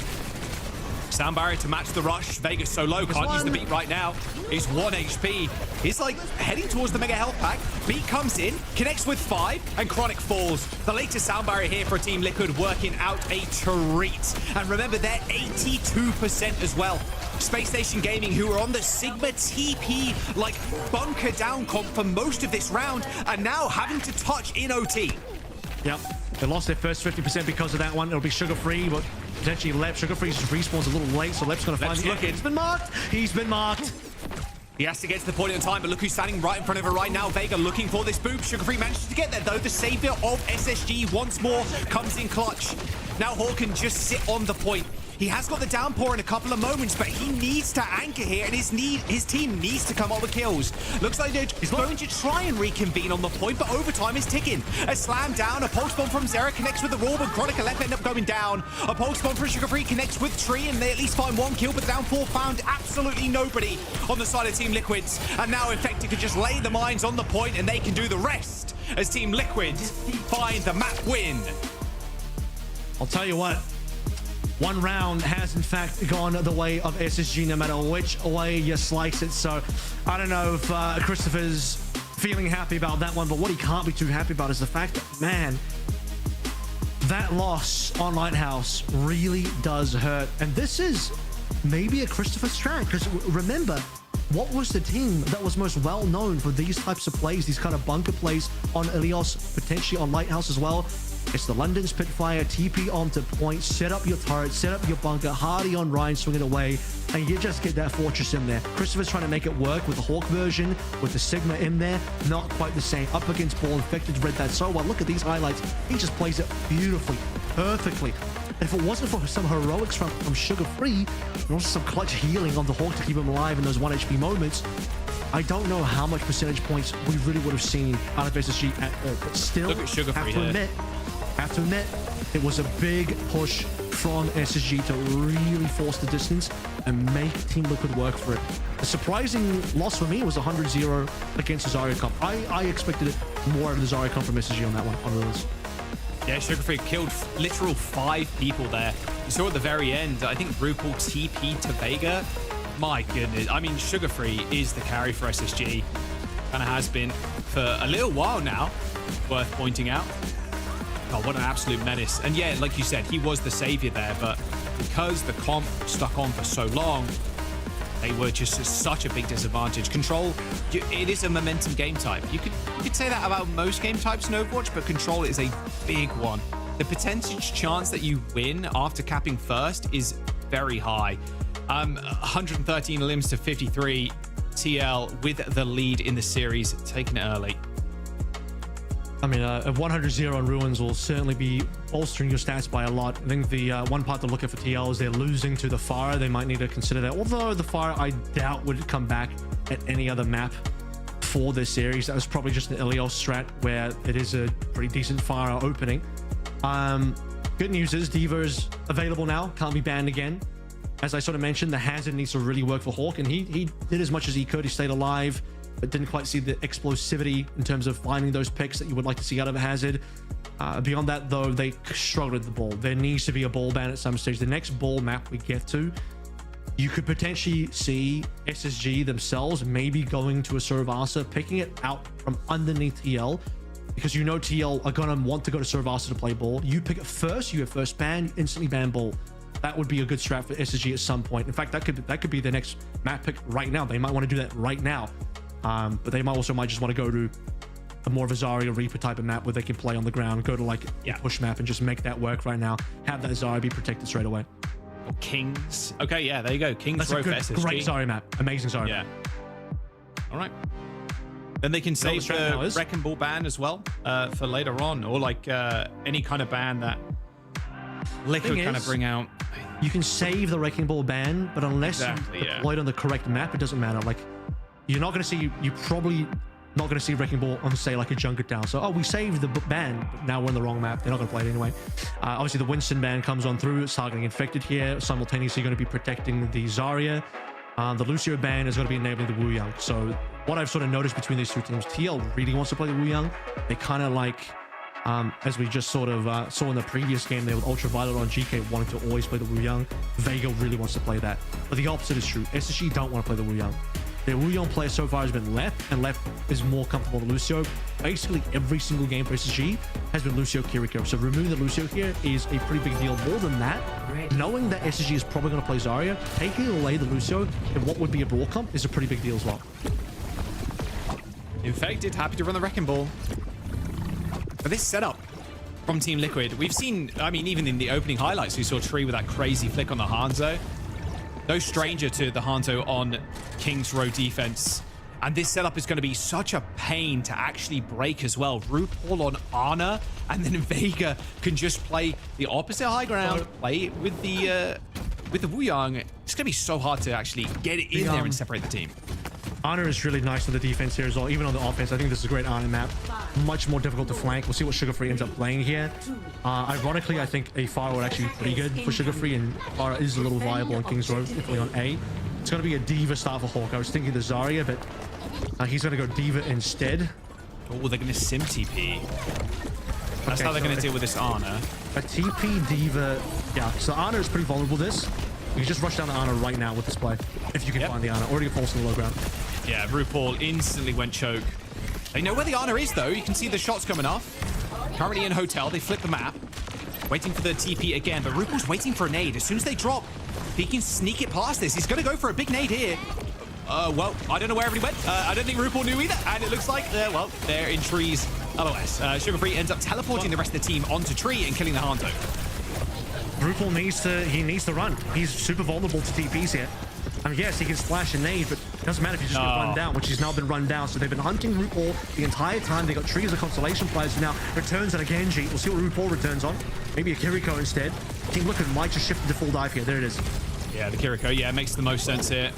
Sound barrier to match the rush. Vegas so low, can't use the beat right now. He's 1 HP. He's like heading towards the mega health pack. Beat comes in, connects with 5, and Chronic falls. The latest sound barrier here for Team Liquid working out a treat. And remember, they're 82% as well. Space Station Gaming, who are on the Sigma TP, like bunker down comp for most of this round, are now having to touch in OT. Yep, they lost their first 50% because of that one. It'll be Sugar Free, but potentially Lep. Sugar Free just respawns a little late, so Lep's going to find looking. He's been marked. He's been marked. He has to get to the point in time, but look who's standing right in front of her right now. Vega looking for this boop. Sugar Free manages to get there, though. The savior of SSG once more comes in clutch. Now Hawk can just sit on the point. He has got the downpour in a couple of moments, but he needs to anchor here, and his team needs to come up with kills. Looks like they're going to try and reconvene on the point, but overtime is ticking. A slam down, a pulse bomb from Zera connects with the Raw, but Chronica left end up going down. A pulse bomb from Sugar Free connects with Tree, and they at least find one kill, but the downpour found absolutely nobody on the side of Team Liquid's. And now Infected could just lay the mines on the point, and they can do the rest as Team Liquid find the map win. I'll tell you what, one round has in fact gone the way of SSG no matter which way you slice it. So I don't know if Christopher's feeling happy about that one, but what he can't be too happy about is the fact that, man, that loss on Lighthouse really does hurt. And this is maybe a Christopher strat, because remember, what was the team that was most well known for these types of plays, these kind of bunker plays on Ilios, potentially on Lighthouse as well? It's the London Spitfire, TP onto point, set up your turret, set up your bunker, Hardy on Ryan, swing it away, and you just get that fortress in there. Christopher's trying to make it work with the Hawk version, with the Sigma in there, not quite the same. Up against Ball, Infected read that so well. Look at these highlights. He just plays it beautifully, perfectly. And if it wasn't for some heroics from Sugar Free, and also some clutch healing on the Hawk to keep him alive in those 1 HP moments, I don't know how much percentage points we really would have seen out of SSG at all. But still, look at Sugar Free here. Have to admit, it was a big push from SSG to really force the distance and make Team Liquid work for it. The surprising loss for me was 100-0 against the Zarya comp. I expected it more out of the Zarya comp from SSG on that one, on Lewis. Yeah, Sugar Free killed literal 5 people there. You saw at the very end, I think RuPaul TP to Vega. My goodness. I mean, Sugar Free is the carry for SSG. Kind of has been for a little while now, worth pointing out. Oh, what an absolute menace. And yeah, like you said, he was the savior there, but because the comp stuck on for so long, they were just such a big disadvantage. Control, it is a momentum game type. You could say that about most game types in Overwatch, but Control is a big one. The percentage chance that you win after capping first is very high. 113 limbs to 53. TL with the lead in the series, taking it early. I mean, a 100-0 on Ruins will certainly be bolstering your stats by a lot. I think the one part to look at for TL is they're losing to the Pharah. They might need to consider that. Although the Pharah, I doubt would come back at any other map for this series. That was probably just an Ilios strat where it is a pretty decent Pharah opening. Good news is D.Va's available now. Can't be banned again. As I sort of mentioned, the Hazard needs to really work for Hawk, and he did as much as he could. He stayed alive, but didn't quite see the explosivity in terms of finding those picks that you would like to see out of a Hazard. Beyond that, though, they struggled with the ball. There needs to be a ball ban at some stage. The next ball map we get to, you could potentially see SSG themselves maybe going to a Survasa, picking it out from underneath TL, because you know TL are going to want to go to Survasa to play ball. You pick it first, you have first ban, you instantly ban ball. That would be a good strat for SSG at some point. In fact, that could be the next map pick right now. They might want to do that right now. But they might just want to go to a more of a Zarya Reaper type of map where they can play on the ground, go to like a push map and just make that work right now. Have that Zarya be protected straight away. Or Kings. Okay, yeah, there you go. Kings That's Row a good, for SSG. great Zarya map. Amazing Zarya map. All right. Then they can save the Wrecking Ball ban as well for later on, or like any kind of ban that Liquid kind of bring out. You can save the Wrecking Ball ban, but unless you deploy it on the correct map, it doesn't matter. Like, you're not going to see, you probably not going to see Wrecking Ball on, say, like a Junket down. So, oh, we saved the ban, but now we're on the wrong map. They're not going to play it anyway. Obviously, the Winston ban comes on through. It's targeting Infected here, simultaneously going to be protecting the Zarya. The Lucio ban is going to be enabling the Wuyang. So, what I've sort of noticed between these two teams, TL really wants to play the Wuyang. They kind of like, as we just sort of saw in the previous game there with Ultraviolet on GK wanting to always play the Wuyang. Vega really wants to play that. But the opposite is true. SSG don't want to play the Wuyang. Their Wuyang player so far has been Left, and Left is more comfortable than Lucio. Basically, every single game for SSG has been Lucio Kiriko. So removing the Lucio here is a pretty big deal. More than that, knowing that SSG is probably going to play Zarya, taking away the Lucio in what would be a brawl comp is a pretty big deal as well. Infected, happy to run the Wrecking Ball. For this setup from Team Liquid, we've seen, I mean, even in the opening highlights, we saw Tree with that crazy flick on the Hanzo. No stranger to the Hanzo on King's Row defense. And this setup is going to be such a pain to actually break as well. RuPaul on Ana, and then Vega can just play the opposite high ground, play with the with the Lijiang, it's going to be so hard to actually get it in there and separate the team. Honor is really nice on the defense here as well, even on the offense. I think this is a great Honor map. Much more difficult to flank. We'll see what Sugar Free ends up playing here. Ironically, I think a Fire would actually be pretty good for Sugar Free, and Fire is a little viable on King's Row, definitely on A. It's going to be a Diva start for Hawk. I was thinking the Zarya, but he's going to go Diva instead. Oh, they're going to sim TP. That's how they're going to deal with this Ana. A TP Diva, yeah. So Ana is pretty vulnerable to this. You can just rush down to Ana right now with this play, if you can find the Ana, or you can force in the low ground. Yeah, RuPaul instantly went choke. They know where the Ana is, though. You can see the shots coming off. Currently in Hotel. They flip the map. Waiting for the TP again, but RuPaul's waiting for a nade. As soon as they drop, he can sneak it past this. He's going to go for a big nade here. Well, I don't know where everybody went. I don't think RuPaul knew either. And it looks like, well, they're in trees. LOS. Sugar Free ends up teleporting the rest of the team onto tree and killing the Hanto. RuPaul needs to run. He's super vulnerable to TPs here. I mean, yes, he can splash a nade, but it doesn't matter if he's just going to run down, which he's now been run down. So they've been hunting RuPaul the entire time. They got trees of constellation players who now returns on a Genji. We'll see what RuPaul returns on. Maybe a Kiriko instead. Team Liquid might just shift into full dive here. There it is. Yeah, the Kiriko. Yeah, makes the most sense here.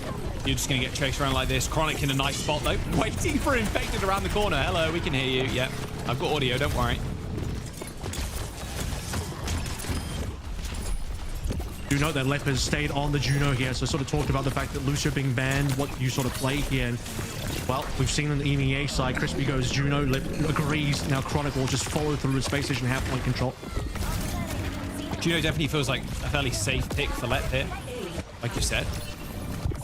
You're just going to get chased around like this. Chronic in a nice spot, though. Waiting for Infected around the corner. Hello, we can hear you. Yeah, I've got audio. Don't worry. Do note that Lep has stayed on the Juno here, so sort of talked about the fact that Lucio being banned, what you sort of play here. And, well, we've seen on the EMEA side, Crispy goes Juno, Lep agrees. Now Chronic will just follow through with Space Station half point control. Juno definitely feels like a fairly safe pick for Lep here, like you said.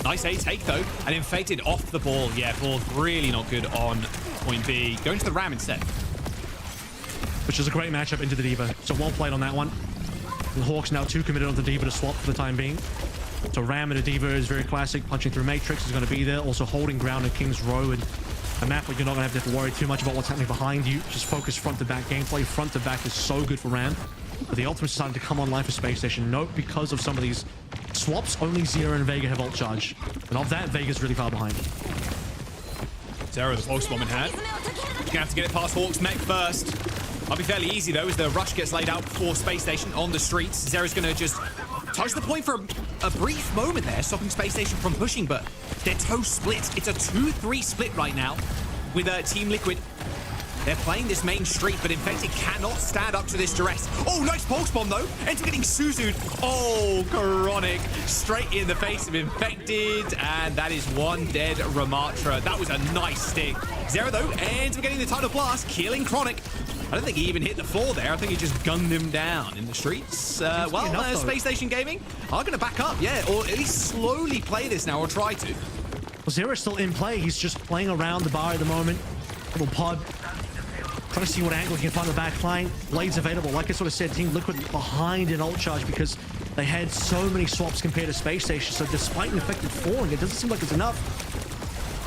Nice A take, though, and Infected off the ball. Yeah, ball really not good on point B. Going to the Ram instead. Which is a great matchup into the Diva. So well played on that one. The Hawks now too committed on the Diva to swap for the time being. So Ram and a Diva is very classic. Punching through Matrix is going to be there. Also holding ground in King's Row, and a map where you're not going to have to worry too much about what's happening behind you. Just focus front to back gameplay. Front to back is so good for Ram. But the ultimate's starting to come online for Space Station. Note, because of some of these swaps, only Zero and Vega have ult charge. And of that, Vega's really far behind. Zero, the Hawks bomb in hand. You're going to have to get it past Hawks mech first. I'll be fairly easy, though, as the rush gets laid out for Space Station on the streets. Zero's going to just touch the point for a brief moment there, stopping Space Station from pushing, but they're toe split. It's a 2-3 split right now with Team Liquid. They're playing this main street, but Infected cannot stand up to this duress. Oh, nice pulse bomb, though. Ends up getting Suzu'd. Oh, Chronic. Straight in the face of Infected. And that is one dead Ramatra. That was a nice stick. Zero, though, ends up getting the Tidal Blast, killing Chronic. I don't think he even hit the floor there. I think he just gunned him down in the streets. Space Station Gaming are going to back up, yeah, or at least slowly play this now, or try to. Well, Zero's still in play. He's just playing around the bar at the moment. Little pod. Trying to see what angle he can find the back line. Blades available. Like I sort of said, Team Liquid behind in ult charge because they had so many swaps compared to Space Station. So despite Infected falling, it doesn't seem like it's enough.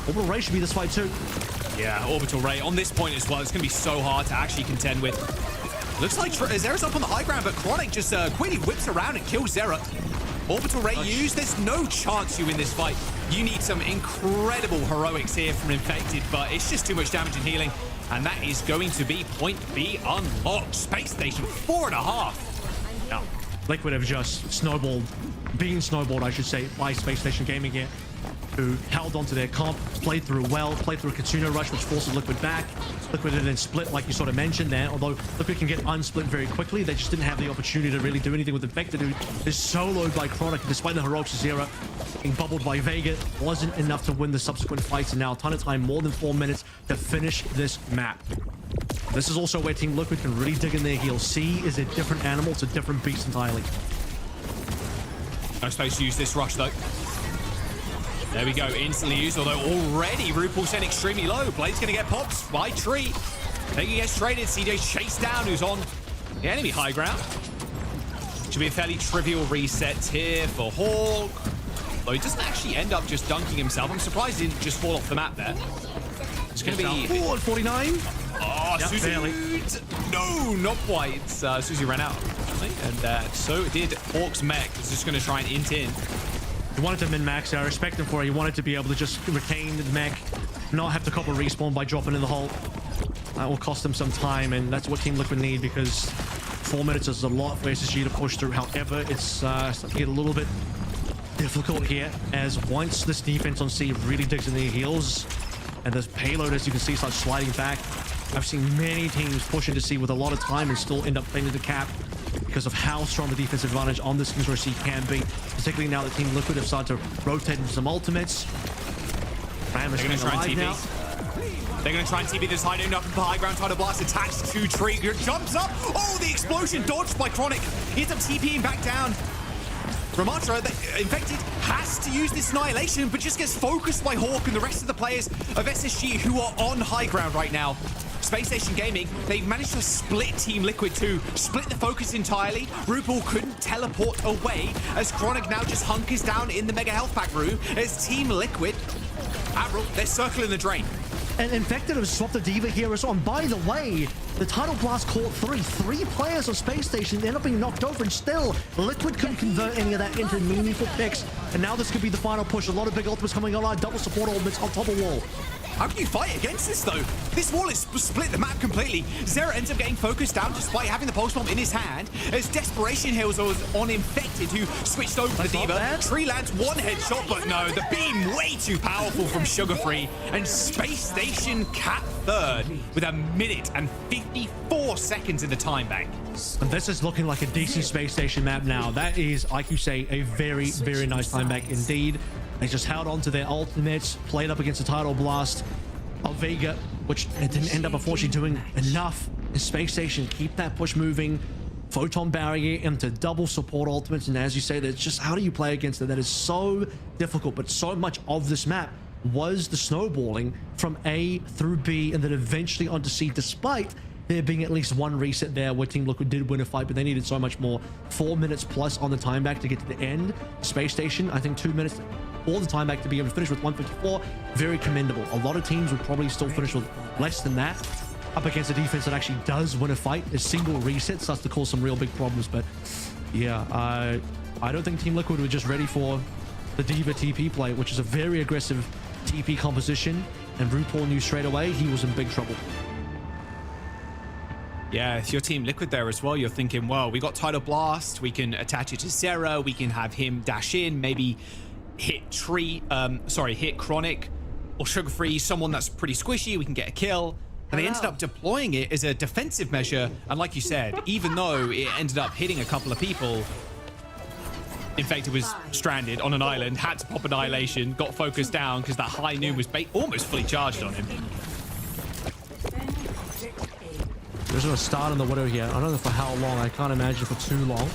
Orbital Ray should be this fight too. Yeah, Orbital Ray on this point as well. It's going to be so hard to actually contend with. Looks like Zero's up on the high ground, but Chronic just quickly whips around and kills Zero. Orbital Ray used. There's no chance you win this fight. You need some incredible heroics here from Infected, but it's just too much damage and healing. And that is going to be point B unlocked. Space Station 4.5. No. Liquid have just been snowballed, I should say, by Space Station Gaming here, who held onto their comp, played through a Kitsune Rush, which forces Liquid back. Liquid and then split, like you sort of mentioned there, although Liquid can get unsplit very quickly. They just didn't have the opportunity to really do anything with Infected, who is soloed by Chronic, despite the heroics of Zero. Being bubbled by Vega wasn't enough to win the subsequent fights, and now a ton of time, more than 4 minutes to finish this map. This is also where Team Liquid can really dig in their heels. C is a different animal, it's a different beast entirely. No space to use this rush though. There we go, instantly used, although already RuPaul sent extremely low. Blade's gonna get popped by Tree. Vega gets traded, CJ chased down, who's on the enemy high ground. Should be a fairly trivial reset here for Hawk. Though he doesn't actually end up just dunking himself. I'm surprised he didn't just fall off the map there. It's going to be... 49. Oh, yep, Suzu. No, not quite. Suzu ran out, apparently. And so did Hawk's mech. He's just going to try and int in. He wanted to min-max. I respect him for it. He wanted to be able to just retain the mech, not have to cop a respawn by dropping in the hole. That will cost him some time, and that's what Team Liquid need, because 4 minutes is a lot for SSG to push through. However, it's starting to get a little bit difficult here, as once this defense on C really digs in their heels, and this payload, as you can see, starts sliding back. I've seen many teams push into C with a lot of time and still end up playing the cap because of how strong the defensive advantage on this Kings Row C can be, particularly now that Team Liquid have started to rotate into some ultimates. Ram is They're going to try and TP. now. They're going to try and TP this high noon up into the high ground. Tidal Blast attached to Tree. Jumps up. Oh, the explosion dodged by Chronic. He ends up TPing back down. Ramatra, the Infected, has to use this Annihilation, but just gets focused by Hawk and the rest of the players of SSG who are on high ground right now. Space Station Gaming, they've managed to split Team Liquid too, split the focus entirely. RuPaul couldn't teleport away as Chronic now just hunkers down in the Mega Health Pack room as Team Liquid, Admiral, they're circling the drain. And Infected have swapped the D.Va here as well. And by the way, the Tidal Blast caught three players on Space Station end up being knocked over, and still Liquid couldn't convert any of that into meaningful picks. And now this could be the final push. A lot of big ultimates coming online, double support ultimates on top of wall. How can you fight against this, though? This wall is split the map completely. Zera ends up getting focused down despite having the pulse bomb in his hand, as Desperation Hills was on Infected, who switched over to D.Va. Tree lands one headshot, but no, the beam way too powerful from Sugar Free, and Space Station cap third with 1 minute and 54 seconds in the time bank. And this is looking like a decent Space Station map now. That is, like you say, a very, very nice time bank indeed. They just held on to their ultimates, played up against the Tidal Blast of Vega, which it didn't end up unfortunately doing enough. In Space Station, keep that push moving. Photon Barrier into double support ultimates, and as you say, that's just how do you play against it? That is so difficult, but so much of this map was the snowballing from A through B and then eventually onto C, despite there being at least one reset there where Team Liquid did win a fight, but they needed so much more. 4 minutes plus on the time back to get to the end. Space Station, I think 2 minutes all the time back to be able to finish with 154. Very commendable. A lot of teams would probably still finish with less than that up against a defense that actually does win a fight. A single reset starts to cause some real big problems, but yeah, I don't think Team Liquid were just ready for the D.Va TP play, which is a very aggressive TP composition, and RuPaul knew straight away he was in big trouble. Yeah, if you're Team Liquid there as well, you're thinking, well, we got Tidal Blast, we can attach it to Zera, we can have him dash in, maybe hit hit Chronic or Sugar Free, someone that's pretty squishy, we can get a kill. And they ended up deploying it as a defensive measure, and like you said, even though it ended up hitting a couple of people, Infected was stranded on an island, had to pop Annihilation, got focused down because that high noon was almost fully charged on him. There's no start on the Widow here. I don't know for how long. I can't imagine for too long.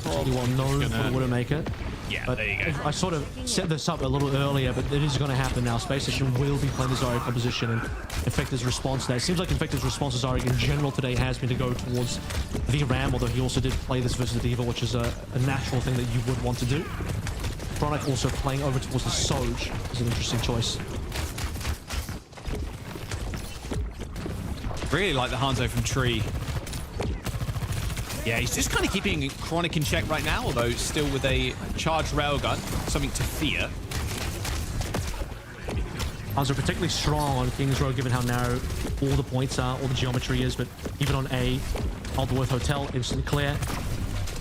Probably well known for the Widowmaker. Yeah, but there you go. I sort of set this up a little earlier, but it is going to happen now. Space Station will be playing the Zarya composition, and Infected's response there. It seems like Infected's response to Zarya in general today has been to go towards the Ram, although he also did play this versus the D.Va, which is a natural thing that you would want to do. Chronic also playing over towards the Soj is an interesting choice. Really like the Hanzo from Tree. Yeah, he's just kind of keeping Chronic in check right now, although still with a charged railgun, something to fear. Hanzo particularly strong on Kings Row, given how narrow all the points are, all the geometry is, but even on A, Alderworth Hotel, instant clear.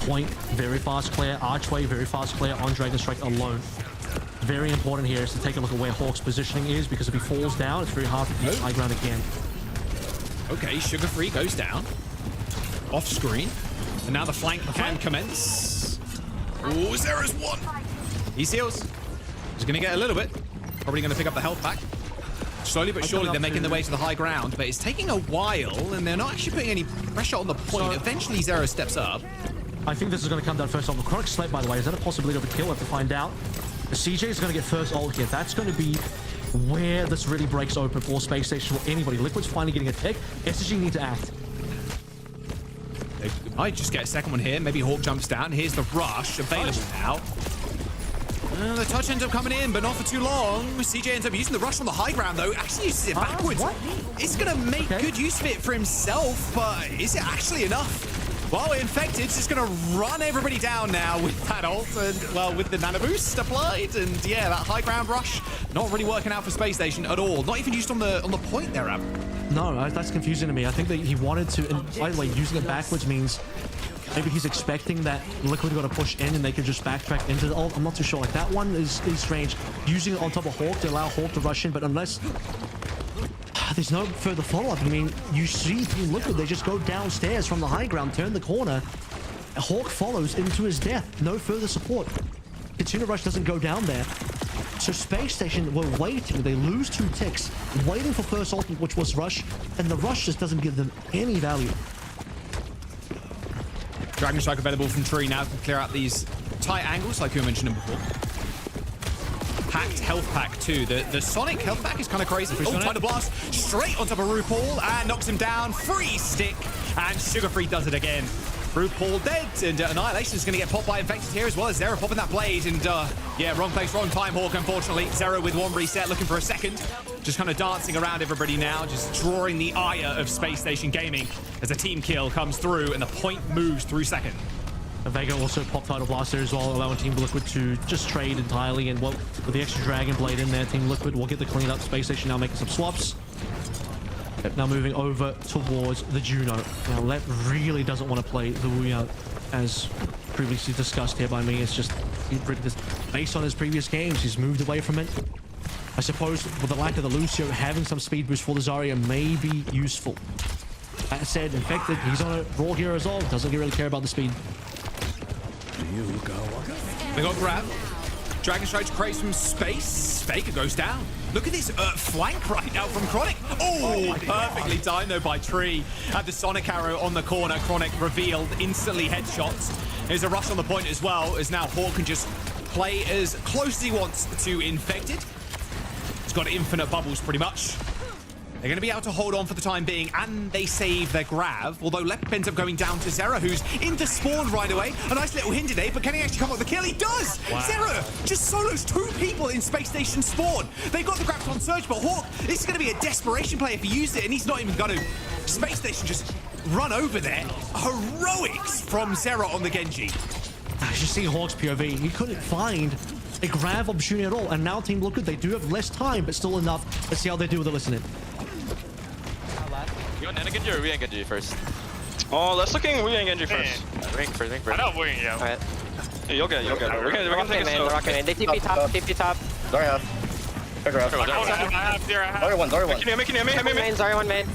Point, very fast clear. Archway, very fast clear on Dragon Strike alone. Very important here is to take a look at where Hawk's positioning is, because if he falls down, it's very hard to keep high ground again. Okay, Sugar Free goes down. Off screen. And now the flank can commence. Oh, Zera's one. He seals. He's going to get a little bit. Probably going to pick up the health back. Slowly but surely they're making their way to the high ground, but it's taking a while and they're not actually putting any pressure on the point. Eventually Zera steps up. I think this is going to come down first on the Chronic slate, by the way. Is that a possibility of a kill? We have to find out. The CJ is going to get first ult here. That's going to be where this really breaks open for Space Station or anybody. Liquid's finally getting a pick. SSG need to act. They might just get a second one here. Maybe Hawk jumps down. Here's the rush available now. The touch ends up coming in, but not for too long. CJ ends up using the rush on the high ground, though. Actually uses it backwards. It's going to make good use of it for himself, but is it actually enough? Well, Infected's just going to run everybody down now with that ult and, well, with the nano boost applied. And yeah, that high ground rush not really working out for Space Station at all. Not even used on the point there, Ab. No, that's confusing to me. I think that he wanted to, and by the way, using it backwards means maybe he's expecting that Liquid got to push in and they can just backtrack into the ult. I'm not too sure. Like, that one is strange. Using it on top of Hawk to allow Hawk to rush in, but unless there's no further follow-up. I mean, you see Team Liquid, they just go downstairs from the high ground, turn the corner. Hawk follows into his death. No further support. Katsuna Rush doesn't go down there. So Space Station were waiting. They lose 2 ticks, waiting for first ultimate, which was Rush, and the Rush just doesn't give them any value. Dragon Strike available from Tree now to clear out these tight angles, like you were mentioning before. Packed health pack too. The Sonic health pack is kind of crazy. Oh, trying to blast straight on top of RuPaul and knocks him down. Freeze stick, and Sugar Free does it again. RuPaul dead, and Annihilation is going to get popped by Infected here as well as Zero popping that blade. And yeah, wrong place, wrong time, Hawk, unfortunately. Zero with 1 reset, looking for a second. Just kind of dancing around everybody now, just drawing the ire of Space Station Gaming as a team kill comes through and the point moves through second. Vega also popped Tidal Blaster as well, allowing Team Liquid to just trade entirely. And with the extra Dragon Blade in there, Team Liquid will get the clean up. Space Station now making some swaps. Now moving over towards the Juno. Now Lep really doesn't want to play the Wuyang, as previously discussed here by me. It's just based on his previous games, he's moved away from it. I suppose with the lack of the Lucio, having some speed boost for the Zarya may be useful. That said, Infected, he's on a raw hero as well. Doesn't really care about the speed. They got grab. Dragon Strike creates from space. Faker goes down. Look at this flank right now from Chronic. Oh, perfectly timed though by Tree. Had the Sonic Arrow on the corner. Chronic revealed, instantly headshots. There's a rush on the point as well, as now Hawk can just play as close as he wants to Infected. He's got infinite bubbles pretty much. They're going to be able to hold on for the time being, and they save their grab. Although Lep ends up going down to Zera, who's into spawn right away. A nice little hint today, but can he actually come up with the kill? He does! Wow. Zera just solos 2 people in Space Station spawn. They've got the grabs on Surge, but Hawk, this is going to be a desperation play if he used it, and he's not even going to. Space Station just run over there. Heroics from Zera on the Genji. As you see Hawk's POV, he couldn't find a grab opportunity at all, and now Team Liquid, they do have less time, but still enough. Let's see how they do with the listening. You want Nana Genji or Lijiang Genji first? Oh, let's look at Lijiang Genji first. Ring first. I know Lijiang, yeah. Alright. Yeah, you'll get it. We're gonna take it slow. They TP top. Zarya. Pick her up. I have. Zarya 1. Make it Main, Zarya 1 main.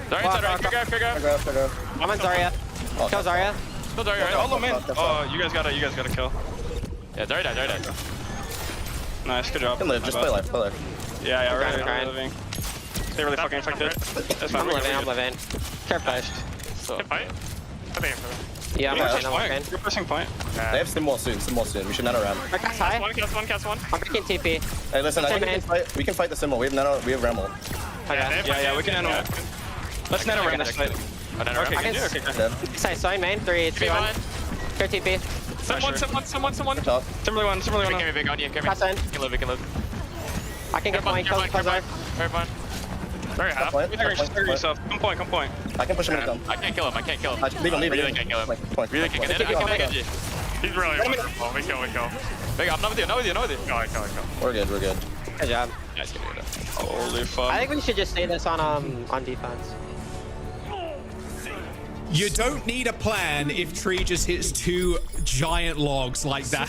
Zarya, pick up. I'm on Zarya. Kill Zarya. Kill Zarya, right? Oh, man. Oh, you guys gotta kill. Yeah, Zarya died. Nice, good job. Can live, just play life. Yeah, we're living. They really fucking infected. That's fine. I'm living. Care push. Can fight? I think yeah, I'm working. You're pushing point. They have Stim Wall soon. We should nano around. Cast high. Cast one. I'm picking TP. Hey, listen, I think we can fight the Sim Wall. We have nano, we have Ramble. Yeah, we can nano. Let's nano around this fight. Okay. Sign main. 3, 2, 1. Go TP. Someone. Timberly one. Give me big on you. Pass in. We can live. I can get point. Kill Zarya. Very fine. Very half. Just trigger yourself. Come point. I can push him to come. I can't kill him. Leave him. Really can't kill him. Really can't kill him. He's really wonderful. We kill. Big, I'm not with you. Go. We're good. Good job. Nice, good. Holy fuck. I think we should just say this on defense. You don't need a plan if Tree just hits 2 giant logs like that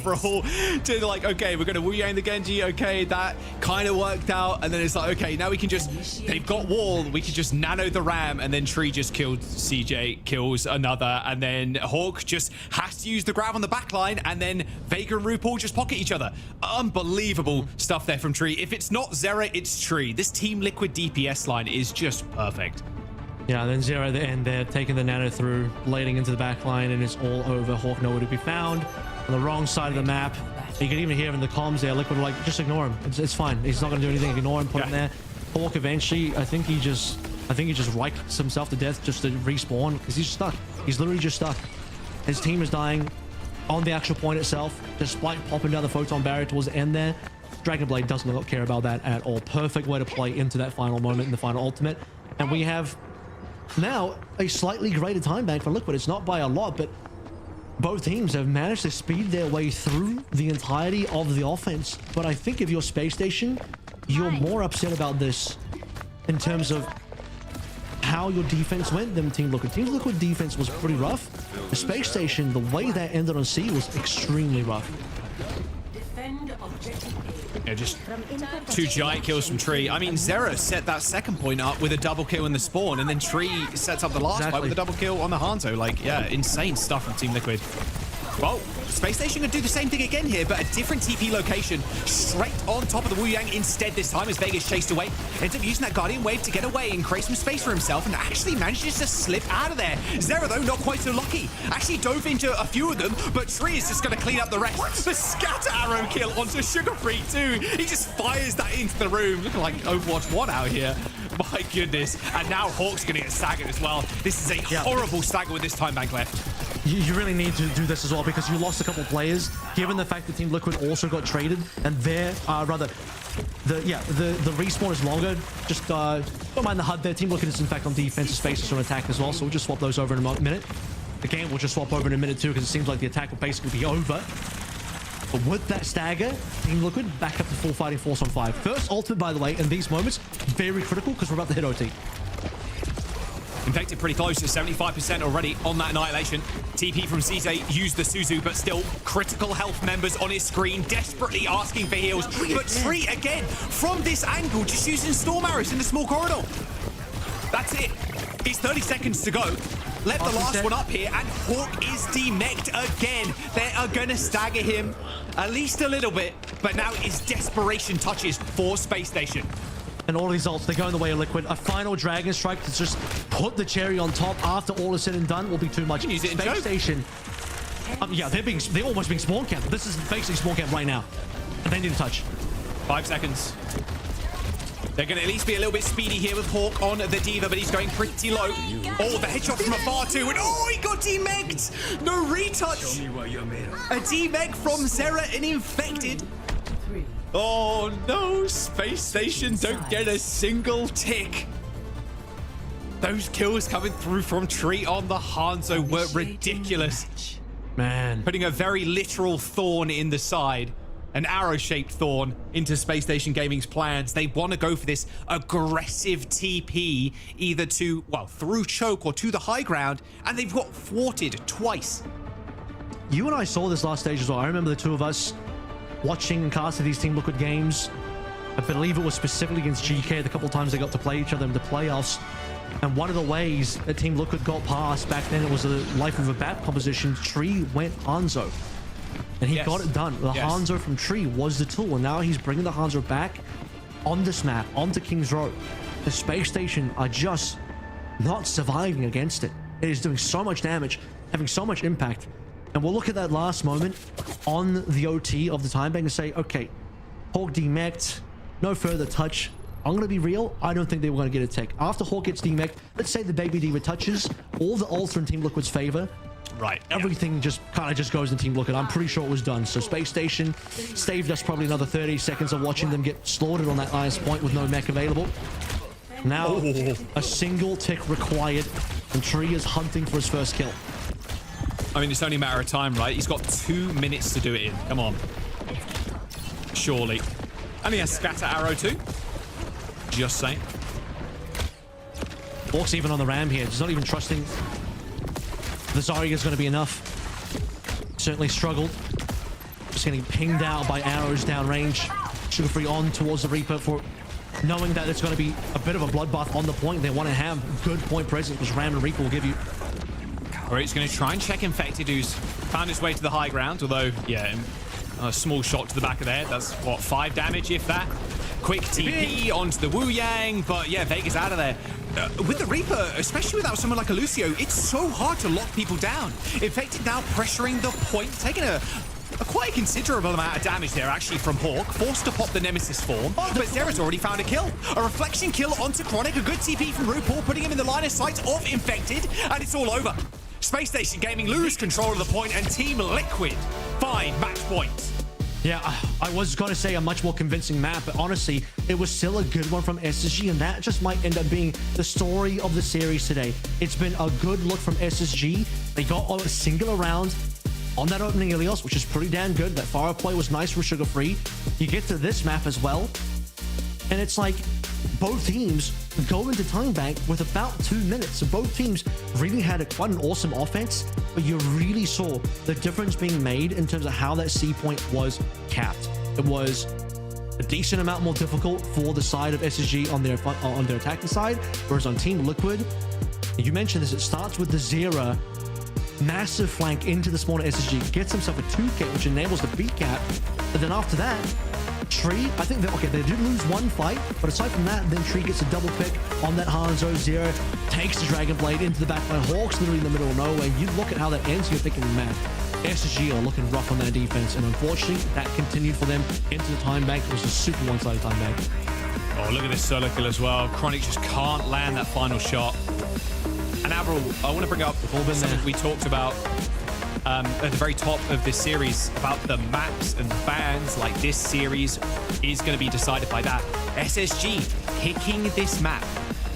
for all to like, okay, we're going to Wuyang the Genji. Okay, that kind of worked out. And then it's like, okay, now we can just, they've got wall. We can just nano the ram. And then Tree just killed CJ, kills another. And then Hawk just has to use the grab on the back line. And then Vega and RuPaul just pocket each other. Unbelievable stuff there from Tree. If it's not Zera, it's Tree. This Team Liquid DPS line is just perfect. Yeah, then Zero at the end there, taking the nano through, blading into the back line, and it's all over. Hawk nowhere to be found. On the wrong side of the map. You can even hear in the comms there, Liquid like, just ignore him. It's fine. He's not going to do anything. Ignore him, put him there. Hawk eventually, I think he just wipes himself to death just to respawn, because he's stuck. He's literally just stuck. His team is dying on the actual point itself, despite popping down the photon barrier towards the end there. Dragon Blade does not care about that at all. Perfect way to play into that final moment in the final ultimate. And we have now a slightly greater time bank for Liquid. It's not by a lot, but both teams have managed to speed their way through the entirety of the offense. But I think if you're Space Station, you're more upset about this in terms of how your defense went than Team Liquid. Team Liquid defense was pretty rough. The Space Station, the way that ended on C was extremely rough. Yeah, just 2 giant kills from Tree. I mean, Zera set that second point up with a double kill in the spawn, and then Tree sets up the last fight with a double kill on the Hanzo. Like, yeah, insane stuff from Team Liquid. Well, Space Station can do the same thing again here, but a different TP location, straight on top of the Lijiang instead this time as Vegas chased away. Ends up using that Guardian Wave to get away and create some space for himself, and actually manages to slip out of there. Zera, though, not quite so lucky. Actually dove into a few of them, but Tree is just going to clean up the rest. The scatter arrow kill onto Sugar Free, too. He just fires that into the room. Looking like Overwatch 1 out here. My goodness. And now Hawk's going to get staggered as well. This is a horrible stagger with this time bank left. You really need to do this as well because you lost a couple players, given the fact that Team Liquid also got traded, and their the respawn is longer. Just don't mind the HUD there. Team Liquid is in fact on defensive spaces on attack as well, so we'll just swap those over in a minute. The game will just swap over in a minute too, because it seems like the attack will basically be over. But with that stagger, Team Liquid back up to full fighting force on 5. First ultimate, by the way, in these moments, very critical because we're about to hit OT. Infected pretty close to 75% already on that Annihilation. TP from Cisse used the Suzu, but still critical health members on his screen, desperately asking for heals. But Tree again, from this angle, just using Storm Arrows in the small corridor. That's it. It's 30 seconds to go. Let the last one up here, and Hawk is demeched again. They are going to stagger him at least a little bit, but now it's desperation touches for Space Station. And all these ults, they're going the way of Liquid. A final Dragon Strike to just put the cherry on top after all is said and done will be too much. Use it in Space Station. Yeah, they're almost being spawn camped. This is basically spawn camp right now. And they need a touch. 5 seconds. They're going to at least be a little bit speedy here with Hawk on the D.Va, but he's going pretty low. Oh, the headshot from afar too. And oh, he got demeched. No retouch. Show me what you're made of. A demec from Zera and Infected. Oh no, Space Station don't get a single tick. Those kills coming through from Tree on the Hanzo were ridiculous. Man. Putting a very literal thorn in the side, an arrow-shaped thorn into Space Station Gaming's plans. They want to go for this aggressive TP, either to, well, through choke or to the high ground, and they've got thwarted twice. You and I saw this last stage as well. I remember the two of us watching and casting these Team Liquid games. I believe it was specifically against GK the couple of times they got to play each other in the playoffs. And one of the ways that Team Liquid got past back then, it was a Life of a Bat composition. Tree went Hanzo. And he got it done. The Hanzo from Tree was the tool. And now he's bringing the Hanzo back on this map, onto King's Row. The Space Station are just not surviving against it. It is doing so much damage, having so much impact. And we'll look at that last moment on the OT of the time bank and say, okay, Hawk demeched, no further touch. I'm going to be real, I don't think they were going to get a tick. After Hawk gets demeched, let's say the Baby D retouches, all the ults in Team Liquid's favor. Right. Everything just kind of just goes in Team Liquid. I'm pretty sure it was done. So Space Station saved us probably another 30 seconds of watching them get slaughtered on that highest point with no mech available. Now, a single tick required, and Tree is hunting for his first kill. I mean, it's only a matter of time, right? He's got 2 minutes to do it in. Come on. Surely. And he has Scatter Arrow too. Just saying. Hawk's even on the ram here. He's not even trusting the Zarya is going to be enough. Certainly struggled. Just getting pinged out by arrows downrange. Sugar Free on towards the Reaper for knowing that it's going to be a bit of a bloodbath on the point. They want to have good point presence, which Ram and Reaper will give you. Or he's going to try and check Infected, who's found his way to the high ground. Although, yeah, a small shot to the back of the head. That's, what, 5 damage, if that? Quick TP onto the Lijiang, but yeah, Vegas out of there. With the Reaper, especially without someone like a Lucio, it's so hard to lock people down. Infected now pressuring the point, taking a quite considerable amount of damage there, actually, from Hawk. Forced to pop the Nemesis form, but Zera's already found a kill. A reflection kill onto Chronic, a good TP from RuPaul, putting him in the line of sight of Infected, and it's all over. Space Station Gaming lose control of the point, and Team Liquid find match points. Yeah, I was going to say a much more convincing map, but honestly, it was still a good one from SSG, and that just might end up being the story of the series today. It's been a good look from SSG. They got a singular round on that opening Ilios, which is pretty damn good. That fire play was nice for Sugar Free. You get to this map as well, and it's like both teams go into time bank with about 2 minutes. So both teams really had quite an awesome offense, but you really saw the difference being made in terms of how that C point was capped. It was a decent amount more difficult for the side of SSG on their attacking side, whereas on Team Liquid, you mentioned this, it starts with the Zera massive flank into the spawn of SSG, gets himself a 2K, which enables the B cap, but then after that, Tree, I think that, okay, they did lose one fight, but aside from that, then Tree gets a double pick on that Hanzo. Zero takes the Dragon Blade into the backline. Hawk's literally in the middle of nowhere. You look at how that ends, you're thinking, man, SSG are looking rough on that defense, and unfortunately, that continued for them into the time bank. It was a super one-sided time bank. Oh, look at this solo kill as well. Chronic just can't land that final shot. And Avril, I want to bring up something we talked about at the very top of this series about the maps and the bans. Like, this series is going to be decided by that. SSG picking this map.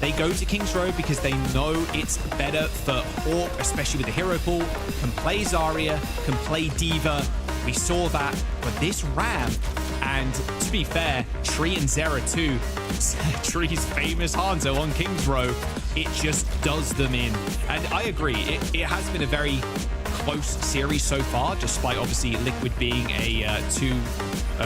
They go to King's Road because they know it's better for Hawk, especially with the hero pool. Can play Zarya, can play D.Va. We saw that for this Ram. And to be fair, Tree and Zera too. Tree's famous Hanzo on King's Row. It just does them in. And I agree, it has been a very close series so far, despite obviously Liquid being a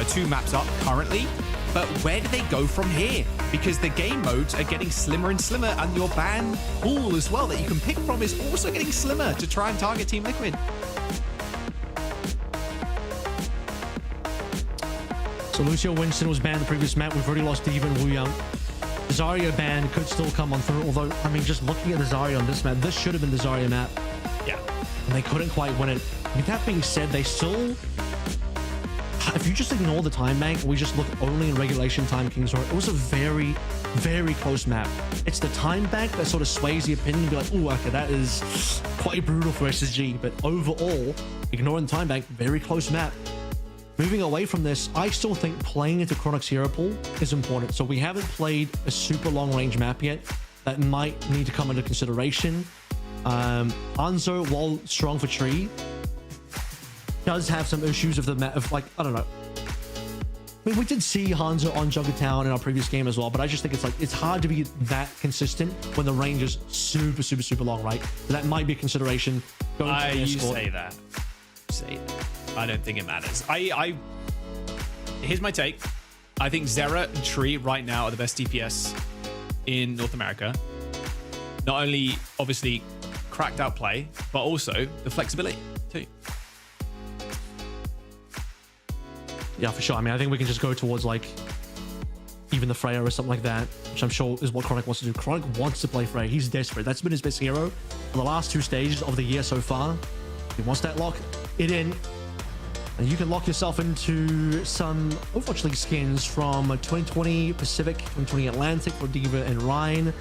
two maps up currently. But where do they go from here? Because the game modes are getting slimmer and slimmer, and your ban pool as well that you can pick from is also getting slimmer to try and target Team Liquid. So Lucio Winston was banned the previous map. We've already lost D.Va and Lijiang. Zarya ban could still come on through, although, I mean, just looking at the Zarya on this map, this should have been the Zarya map. Yeah. And they couldn't quite win it. I mean, that being said, they still... If you just ignore the time bank, we just look only in regulation time King's Road, it was a very, very close map. It's the time bank that sort of sways the opinion and be like, oh, okay, that is quite brutal for SSG. But overall, ignoring the time bank, very close map. Moving away from this, I still think playing into Chronic's hero pool is important. So we haven't played a super long range map yet. That might need to come into consideration. Hanzo, while strong for Tree, does have some issues of the map of, like, I don't know. I mean, we did see Hanzo on Jungle Town in our previous game as well, but I just think it's like, it's hard to be that consistent when the range is super, super, super long, right? So that might be a consideration. You say that. I don't think it matters. Here's my take. I think Zera and Tree right now are the best DPS in North America. Not only, obviously, cracked out play, but also the flexibility, too. Yeah, for sure. I mean, I think we can just go towards, like, even the Freya or something like that, which I'm sure is what Chronic wants to do. Chronic wants to play Freya. He's desperate. That's been his best hero for the last 2 stages of the year so far. He wants that lock it in. And you can lock yourself into some Overwatch League skins from 2020 Pacific, 2020 Atlantic for D.Va and Ryan.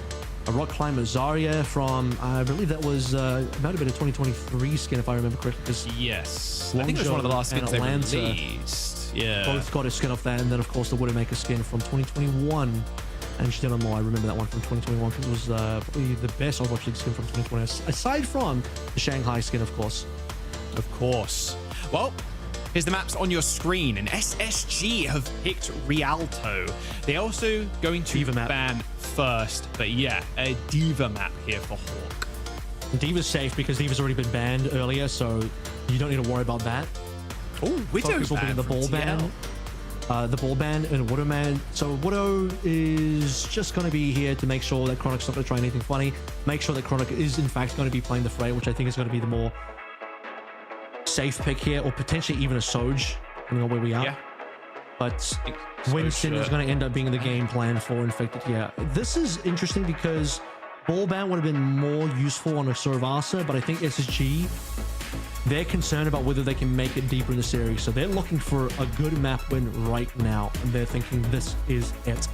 A Rock Climber Zarya from, I believe that was, it might have been a 2023 skin if I remember correctly. Yes, I think it was one of the last skins they released. Yeah. Both got a skin off that, and then of course the Widowmaker skin from 2021. And she did on more. I remember that one from 2021 because it was probably the best Overwatch League skin from 2020, aside from the Shanghai skin, of course. Of course. Well, here's the maps on your screen, and SSG have picked Rialto. They're also going to ban first, but yeah, a D.Va map here for Hawk. D.Va's safe because D.Va's already been banned earlier, so you don't need to worry about that. Oh, Widow ban the ball ban. The ball ban and Widow man. So Widow is just going to be here to make sure that Chronic's not going to try anything funny. Make sure that Chronic is in fact going to be playing the Freya, which I think is going to be the more safe pick here, or potentially even a Soj, depending on where we are. Yeah. But Winston is going to end up being the game plan for Infected here. This is interesting because ball ban would have been more useful on a Sorvasa, but I think SSG, they're concerned about whether they can make it deeper in the series. So they're looking for a good map win right now, and they're thinking this is it.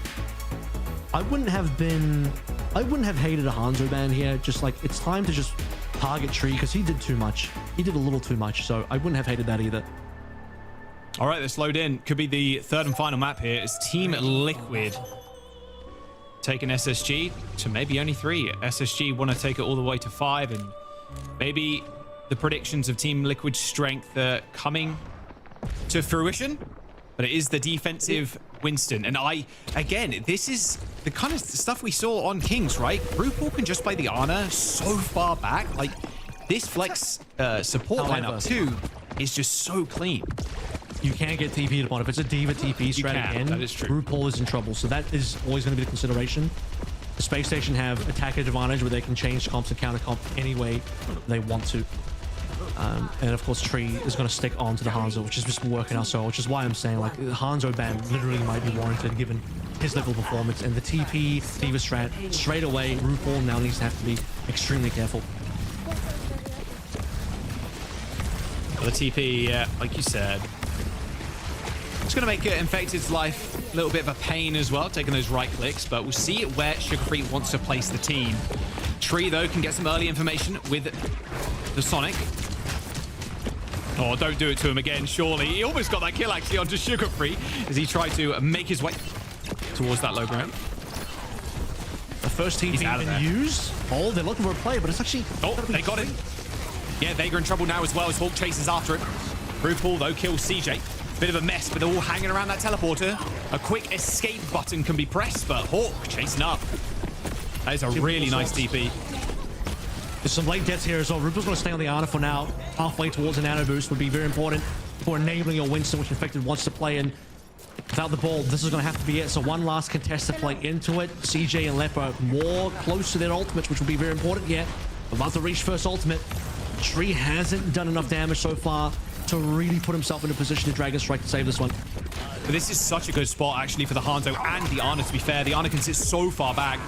I wouldn't have hated a Hanzo ban here. Just like, it's time to just target Tree because he did too much. He did a little too much, so I wouldn't have hated that either. All right, let's load in. Could be the third and final map here. It's Team Liquid taking SSG to maybe only 3. SSG want to take it all the way to 5, and maybe the predictions of Team Liquid's strength are coming to fruition. But it is the defensive Winston, and again, this is the kind of stuff we saw on Kings, right? RuPaul can just play the Ana so far back. Like, this flex support lineup too is just so clean. You can't get TP'd upon. If it's a Diva TP strat again, that is true. RuPaul is in trouble. So that is always going to be the consideration. The Space Station have attack advantage where they can change comps and counter comp any way they want to. And of course, Tree is going to stick on to the Hanzo, which has just been working out so well, which is why I'm saying like the Hanzo ban literally might be warranted given his level of performance. And the TP Diva strat straight away, RuPaul now needs to have to be extremely careful. The TP, yeah, like you said. It's going to make Infected's life a little bit of a pain as well, taking those right clicks, but we'll see it where Sugar Free wants to place the team. Tree, though, can get some early information with the Sonic. Oh, don't do it to him again, surely. He almost got that kill, actually, onto Sugar Free as he tried to make his way towards that low ground. The first TP been used. Oh, they're looking for a play, but it's actually... Oh, they got him. Yeah, Vega in trouble now as well as Hawk chases after him. RuPaul, though, kills CJ. Bit of a mess, but they're all hanging around that teleporter. A quick escape button can be pressed, but Hawk chasing up. That is a really nice TP. There's some late deaths here as well. RuPaul's going to stay on the Ana for now. Halfway towards a nano boost would be very important for enabling your Winston, which Infected wants to play in. Without the ball, this is going to have to be it. So one last contest to play into it. CJ and Lepo more close to their ultimates, which will be very important. Yeah, about to reach first ultimate. Tree hasn't done enough damage so far to really put himself in a position to Dragon Strike to save this one. But this is such a good spot, actually, for the Hanzo and the Ana, to be fair. The Ana can sit so far back.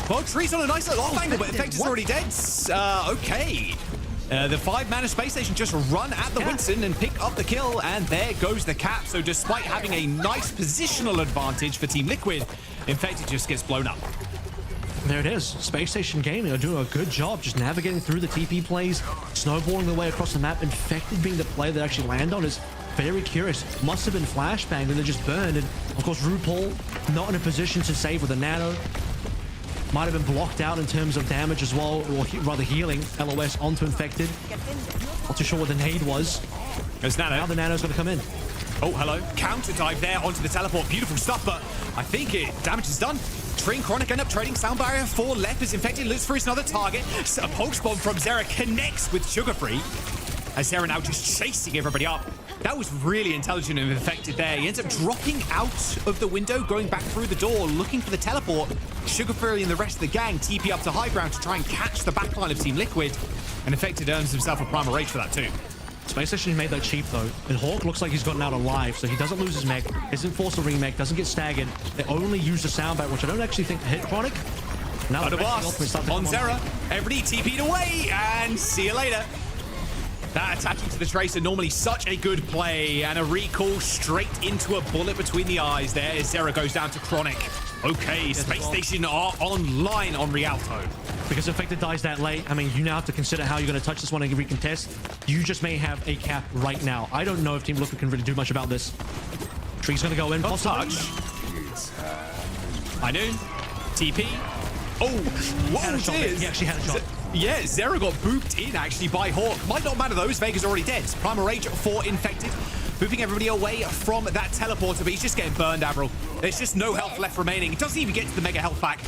Well, Tree's on a nice little off angle, but Infected's already dead. Okay. The 5-mana Space Station just run at the Winston and pick up the kill, and there goes the cap. So despite having a nice positional advantage for Team Liquid, Infected just gets blown up. There it is. Space Station Gaming are doing a good job just navigating through the TP plays, snowballing their way across the map. Infected being the player that actually land on is very curious. Must have been flashbanged and they just burned. And of course, RuPaul not in a position to save with a nano. Might have been blocked out in terms of damage as well, or rather healing LOS onto Infected. Not too sure what the nade was. There's Nano. Now the Nano's going to come in. Oh, hello. Counter dive there onto the teleport. Beautiful stuff, but I think damage is done. Tree and Chronic end up trading sound barrier for left as Infected looks for another target. A pulse bomb from Zera connects with Sugar Free. As Zera now just chasing everybody up. That was really intelligent and Infected there. He ends up dropping out of the window, going back through the door, looking for the teleport. Sugar Free and the rest of the gang TP up to high ground to try and catch the backline of Team Liquid. And Infected earns himself a primal rage for that too. Space Station made that cheap though, and Hawk looks like he's gotten out alive, so he doesn't lose his mech, isn't forced to remech, doesn't get staggered. They only use the soundbite, which I don't actually think hit Chronic. Now the blast on Zera. Everybody TP'd away, and see you later. That attaching to the Tracer, normally such a good play, and a recall straight into a bullet between the eyes there as Zera goes down to Chronic. Okay, Space Station are online on Rialto. Because Infected dies that late, I mean, you now have to consider how you're going to touch this one and recontest. You just may have a cap right now. I don't know if Team Liquid can really do much about this. Tree's going to go in. Not touch. I knew. TP. Oh, whoa, he actually had a shot. Yeah, Zera got booped in actually by Hawk. Might not matter though, Vega's already dead. Primal Rage for Infected. Booping everybody away from that teleporter, but he's just getting burned, Avril. There's just no health left remaining. It doesn't even get to the mega health pack.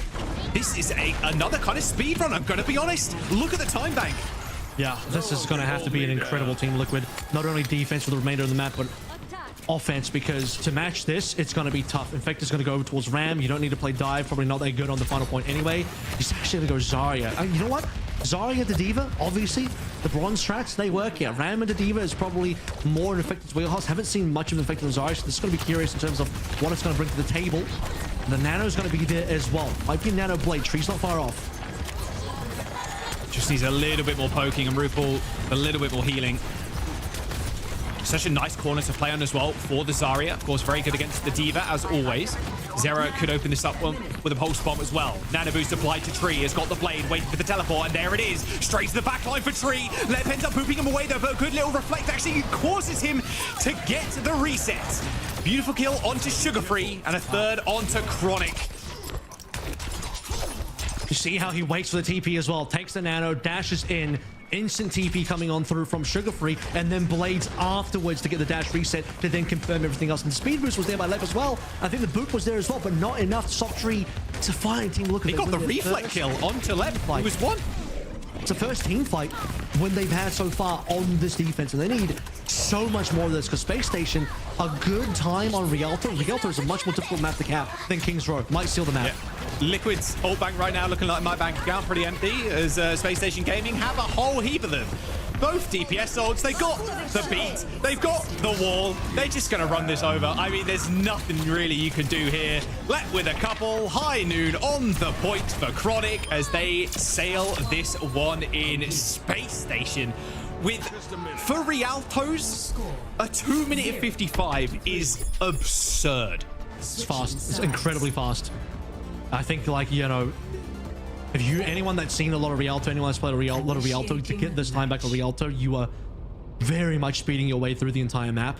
This is another kind of speed run, I'm going to be honest. Look at the time bank. Yeah, this is going to have to be an incredible Team Liquid. Not only defense for the remainder of the map, but offense, because to match this, it's going to be tough. Infected's going to go towards Ram. You don't need to play dive. Probably not that good on the final point anyway. He's actually going to go Zarya. You know what? Zarya the Diva, obviously. The bronze strats, they work here. Ram and the Diva is probably more in Infected's wheelhouse. Haven't seen much of Infected and Zarya, so this is going to be curious in terms of what it's going to bring to the table. The Nano is going to be there as well. Might be Nano Blade. Tree's not far off. Just needs a little bit more poking, and RuPaul a little bit more healing. Such a nice corner to play on as well for the Zarya. Of course, very good against the Diva, as always. Zera could open this up with a pulse bomb as well. Nano boost applied to Tree. Has got the blade, waiting for the teleport, and there it is. Straight to the back line for Tree. Lep ends up pooping him away, though, but a good little reflect actually causes him to get the reset. Beautiful kill onto Sugar Free, and a third onto Chronic. You see how he waits for the TP as well. Takes the Nano, dashes in. Instant TP coming on through from Sugar Free, and then Blades afterwards to get the dash reset to then confirm everything else. And the speed boost was there by Lev as well. I think the boot was there as well, but not enough to stop Tree to find Team Liquid. He got the reflect kill onto Lev. It was one. It's the first team fight when they've had so far on this defense, and they need so much more of this because Space Station, a good time on Rialto. Rialto is a much more difficult map to cap than King's Row. Might steal the map. Yeah. Liquid's ult bank right now looking like my bank account pretty empty as Space Station Gaming have a whole heap of them. Both DPS ults, they got the beat, they've got the wall, they're just going to run this over. I mean, there's nothing really you can do here. Let with a couple, high noon on the point for Chronic as they sail this one in. Space Station with, for Rialto's, a 2 minute and 55 is absurd. It's fast, it's incredibly fast. I think, like, you know, if anyone that's seen a lot of Rialto, anyone that's played a lot of Rialto, to get this time back on Rialto, you are very much speeding your way through the entire map.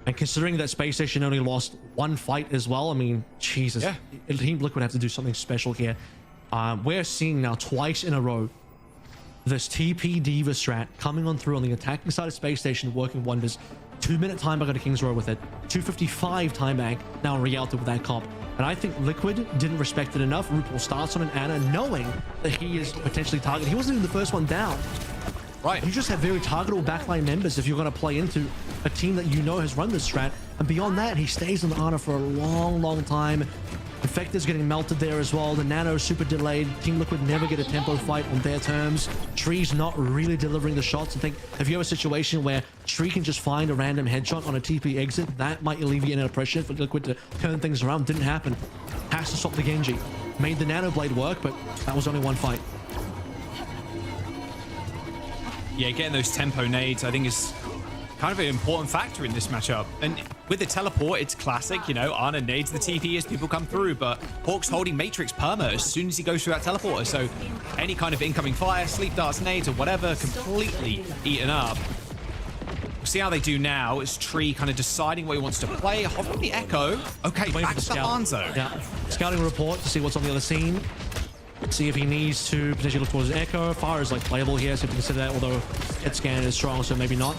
And considering that Space Station only lost one fight as well, I mean, Jesus, Team Liquid have to do something special here. We're seeing now twice in a row this TP Diva strat coming on through on the attacking side of Space Station, working wonders. 2 minute time back on King's Row with it. 255 time back now on Rialto with that comp. And I think Liquid didn't respect it enough. RuPaul starts on an Ana knowing that he is potentially targeted. He wasn't even the first one down. Right. You just have very targetable backline members if you're going to play into a team that you know has run this strat. And beyond that, he stays on Ana for a long, long time. Infector's getting melted there as well. The Nano is super delayed. Team Liquid never get a tempo fight on their terms. Tree's not really delivering the shots. I think if you have a situation where Tree can just find a random headshot on a TP exit, that might alleviate any pressure for Liquid to turn things around. Didn't happen. Has to stop the Genji. Made the Nano Blade work, but that was only one fight. Yeah, getting those tempo nades, I think, is kind of an important factor in this matchup. And with the teleport, it's classic, you know, Ana nades the TP as people come through, but Hawk's holding Matrix perma as soon as he goes through that teleporter. So any kind of incoming fire, sleep darts, nades, or whatever, completely eaten up. We'll see how they do now. Is Tree kind of deciding what he wants to play? Hovering the Echo. Okay, back to the Hanzo. Yeah, scouting report to see what's on the other scene. See if he needs to potentially look towards Echo. Fire is like playable here, so if you consider that, although head scan is strong, so maybe not.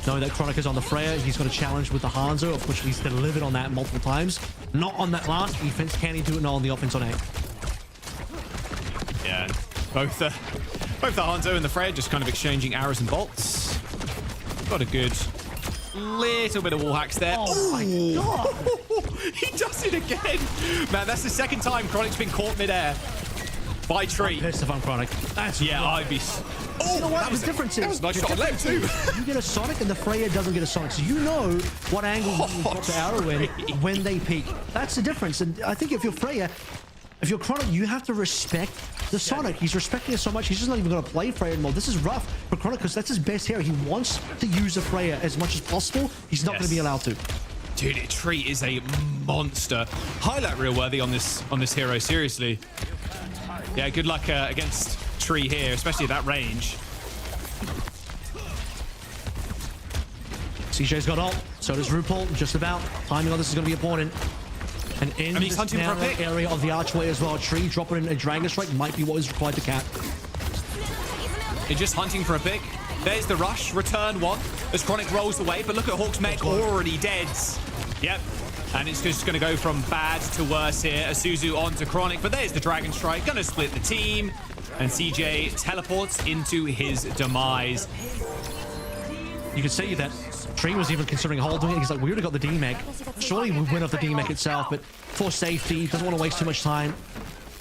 Knowing that Chronic is on the Freya, he's got a challenge with the Hanzo, of which he's delivered on that multiple times. Not on that last defense. Can he do it now on the offense on A? Yeah, both the Hanzo and the Freya just kind of exchanging arrows and bolts. Got a good little bit of wall hacks there. Oh my god! He does it again! Man, that's the second time Chronic's been caught midair by Tree. I'm pissed if I'm Chronic. That's I'd be... Oh, you know what? The difference is... That was a nice shot on left too. You get a Sonic and the Freya doesn't get a Sonic. So you know what angle you can put the arrow in when they peak. That's the difference. And I think if you're Freya, if you're Chronic, you have to respect the Sonic. He's respecting it so much, he's just not even going to play Freya anymore. This is rough for Chronic because that's his best hero. He wants to use the Freya as much as possible. He's not going to be allowed to. Dude, Tree is a monster. Highlight reel worthy on this hero, seriously. Yeah, good luck against Tree here, especially at that range. CJ's got ult, so does RuPaul, just about. Timing on this is going to be important. And in he's hunting for a pick. Area of the archway as well, Tree dropping in a Dragon Strike might be what is required to cap. He's just hunting for a pick. There's the rush, return one, as Chronic rolls away, but look at Hawk's mech already dead. Yep. And it's just going to go from bad to worse here. Asuzu onto Chronic, but there's the Dragon Strike. Going to split the team. And CJ teleports into his demise. You could say that Tree was even considering holding it. He's like, we would have got the D-Mech. Surely we win off the D-Mech itself, but for safety, doesn't want to waste too much time.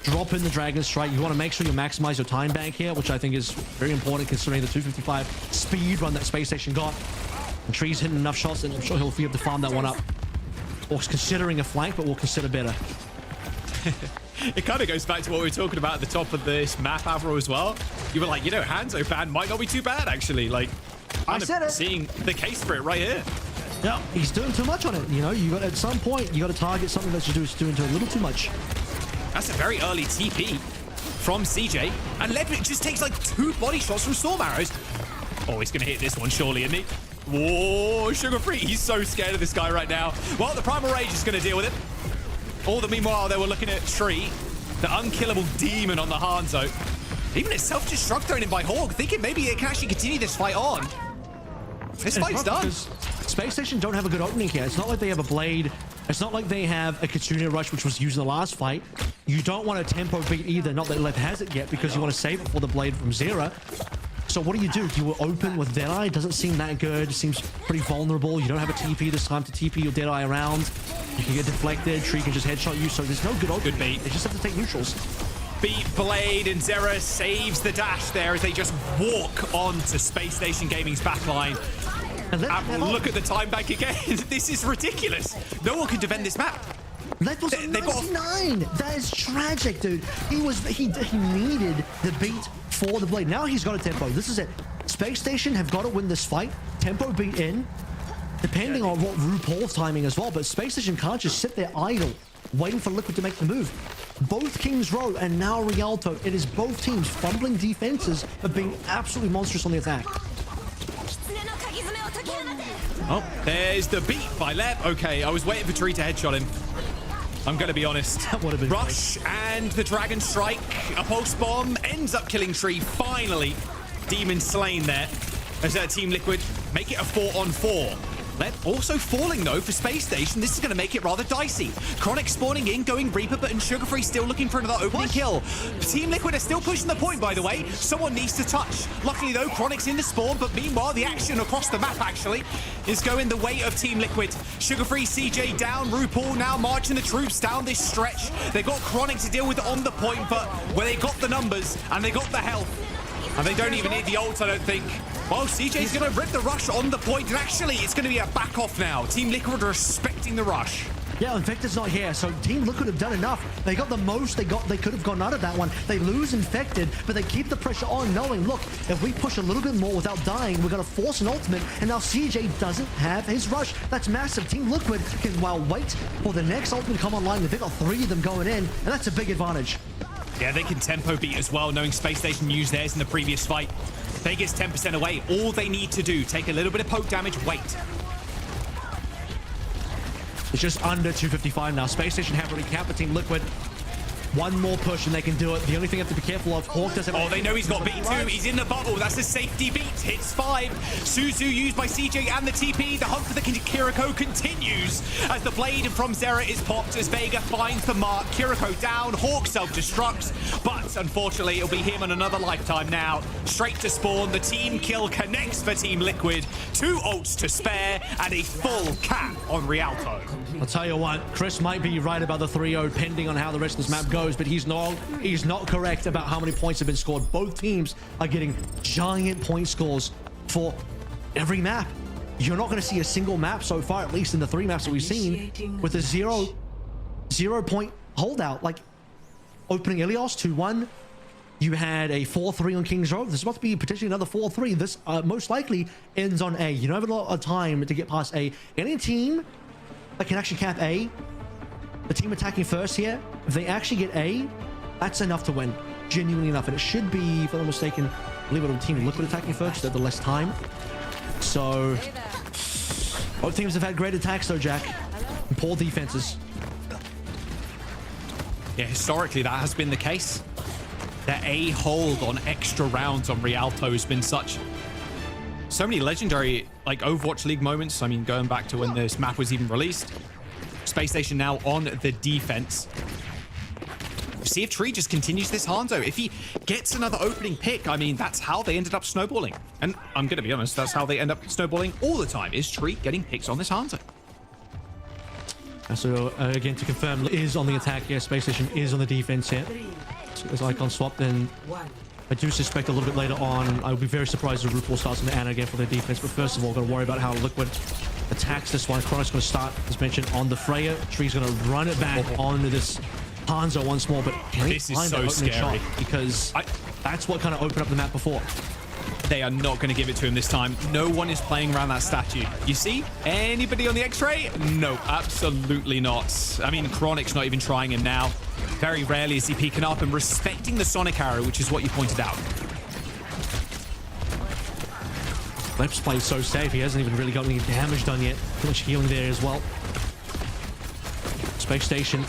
Drop in the Dragon Strike. You want to make sure you maximize your time bank here, which I think is very important considering the 255 speed run that Space Station got. And Tree's hitting enough shots, and I'm sure he'll be able to farm that one up. Or considering a flank, but we'll consider better. It kind of goes back to what we were talking about at the top of this map, Avro, as well. You were like, you know, Hanzo ban might not be too bad, actually. Like, I said it. Seeing the case for it right here. Yeah, he's doing too much on it. You know, you got at some point, you got to target something that's just doing a little too much. That's a very early TP from CJ. And Ledwick just takes like 2 body shots from Storm Arrows. Oh, he's going to hit this one, surely, isn't he? Whoa, Sugar Free. He's so scared of this guy right now. Well, the Primal Rage is going to deal with it. All the meanwhile, they were looking at Tree, the unkillable demon on the Hanzo. Even a self-destruct thrown in by Hawk, thinking maybe it can actually continue this fight on. This fight's done. Space Station don't have a good opening here. It's not like they have a blade. It's not like they have a Kitsune Rush, which was used in the last fight. You don't want a tempo beat either. Not that Lep has it yet, because you want to save it for the blade from Zera. So what do? You will open with Deadeye. Doesn't seem that good. Seems pretty vulnerable. You don't have a TP this time to TP your Deadeye around. You can get deflected. Tree can just headshot you. So there's no good opening. Good beat. They just have to take neutrals. Beat Blade, and Zera saves the dash there as they just walk on to Space Station Gaming's backline. And look at the time bank again. This is ridiculous. No one can defend this map. That was 99. That is tragic, dude. He needed the beat for the blade. Now he's got a tempo. This is it. Space Station have got to win this fight. Tempo beat in, depending on what RuPaul's timing as well. But Space Station can't just sit there idle, waiting for Liquid to make the move. Both Kings Row and now Rialto. It is both teams fumbling defenses, but being absolutely monstrous on the attack. Oh, there's the beat by Lep. Okay, I was waiting for Tree to headshot him. I'm going to be honest. That would have been Rush and the Dragon Strike. A pulse bomb ends up killing Tree. Finally, Demon slain there. As Team Liquid make it a 4-on-4. Lep also falling though for Space Station. This is going to make it rather dicey. Chronic spawning in, going Reaper, but Sugar Free still looking for another opening kill. Team Liquid are still pushing the point, by the way. Someone needs to touch. Luckily though, Chronic's in the spawn, but meanwhile the action across the map actually is going the way of Team Liquid. Sugar Free, CJ down. RuPaul now marching the troops down this stretch. They've got Chronic to deal with on the point, but where they got the numbers and they got the health, and they don't even need the ult, I don't think. Well, CJ's going to rip the rush on the point, and actually, it's going to be a back off now. Team Liquid are respecting the rush. Yeah, Infected's not here, so Team Liquid have done enough. They got the most they could have gone out of that one. They lose Infected, but they keep the pressure on, knowing, look, if we push a little bit more without dying, we're going to force an ultimate, and now CJ doesn't have his rush. That's massive. Team Liquid can, well, wait for the next ultimate to come online. They've got 3 of them going in, and that's a big advantage. Yeah, they can tempo beat as well, knowing Space Station used theirs in the previous fight. Vegas 10% away. All they need to do, take a little bit of poke damage, wait. It's just under 255 now. Space Station have already capped the Team Liquid. One more push and they can do it. The only thing you have to be careful of, Hawk doesn't... Oh, they know he's got beat too. He's in the bubble. That's a safety beat. Hits 5. Suzu used by CJ and the TP. The hunt for the Kiriko continues as the blade from Zera is popped as Vega finds the mark. Kiriko down. Hawk self-destructs. But unfortunately, it'll be him on another lifetime now. Straight to spawn. The team kill connects for Team Liquid. 2 ults to spare and a full cap on Rialto. I'll tell you what, Chris might be right about the 3-0 pending on how the rest of this map goes, but he's not correct about how many points have been scored. Both teams are getting giant point scores for every map. You're not going to see a single map so far, at least in the 3 maps that we've seen, with a 0-point holdout. Like opening Ilios 2-1, you had a 4-3 on Kings Row. There's about to be potentially another 4-3. This most likely ends on A. You don't have a lot of time to get past A. Any team that can actually cap A, the team attacking first here, if they actually get A, that's enough to win. Genuinely enough. And it should be, if I'm not mistaken, I believe it on Team Liquid attacking first, they have the less time. So both teams have had great attacks though, Jack, and poor defenses. Yeah, historically that has been the case. Their A hold on extra rounds on Rialto has been so many legendary like Overwatch League moments. I mean, going back to when this map was even released. Space Station now on the defense. See if Tree just continues this Hanzo. If he gets another opening pick, I mean, that's how they ended up snowballing. And I'm going to be honest, that's how they end up snowballing all the time, is Tree getting picks on this Hanzo. So again, to confirm, is on the attack here. Space Station is on the defense here. So as Icon swapped in, I do suspect a little bit later on, I would be very surprised if RuPaul starts on the Ana again for their defense. But first of all, got to worry about how Liquid attacks this one. Chronic's going to start, as mentioned, on the Freya. Tree's going to run it back onto this Hanzo once more. But can he find that opening shot? Because that's what kind of opened up the map before. They are not going to give it to him this time. No one is playing around that statue. You see? Anybody on the X-ray? No, absolutely not. I mean, Chronic's not even trying him now. Very rarely is he peeking up and respecting the Sonic Arrow, which is what you pointed out. Lep's played so safe. He hasn't even really got any damage done yet. Too much healing there as well. Space Station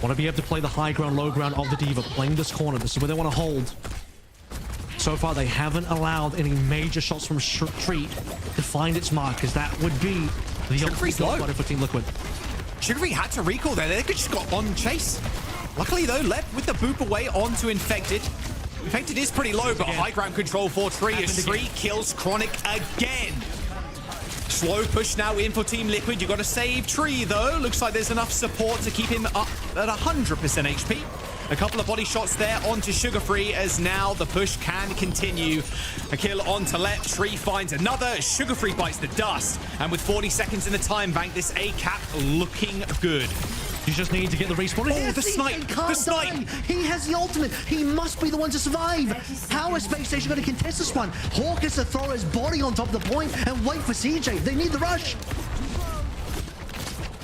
Want to be able to play the high ground, low ground of the D.Va, playing this corner. This is where they want to hold. So far, they haven't allowed any major shots from Tree to find its mark, because that would be the Sugarfree's low for Team Liquid. Sugarfree had to recall there. They could just got on chase. Luckily, though, left with the boop away onto Infected. Infected is pretty low, but high ground control for Tree as Tree kills Chronic again. Slow push now in for Team Liquid. You've got to save Tree, though. Looks like there's enough support to keep him up at 100% HP. A couple of body shots there onto Sugarfree as now the push can continue. A kill onto left. Tree finds another. Sugarfree bites the dust. And with 40 seconds in the time bank, this A cap looking good. You just need to get the respawn. Oh, the snipe! The snipe! He has the ultimate. He must be the one to survive. How is Space Station going to contest this one? Hawk has to throw his body on top of the point and wait for CJ. They need the rush.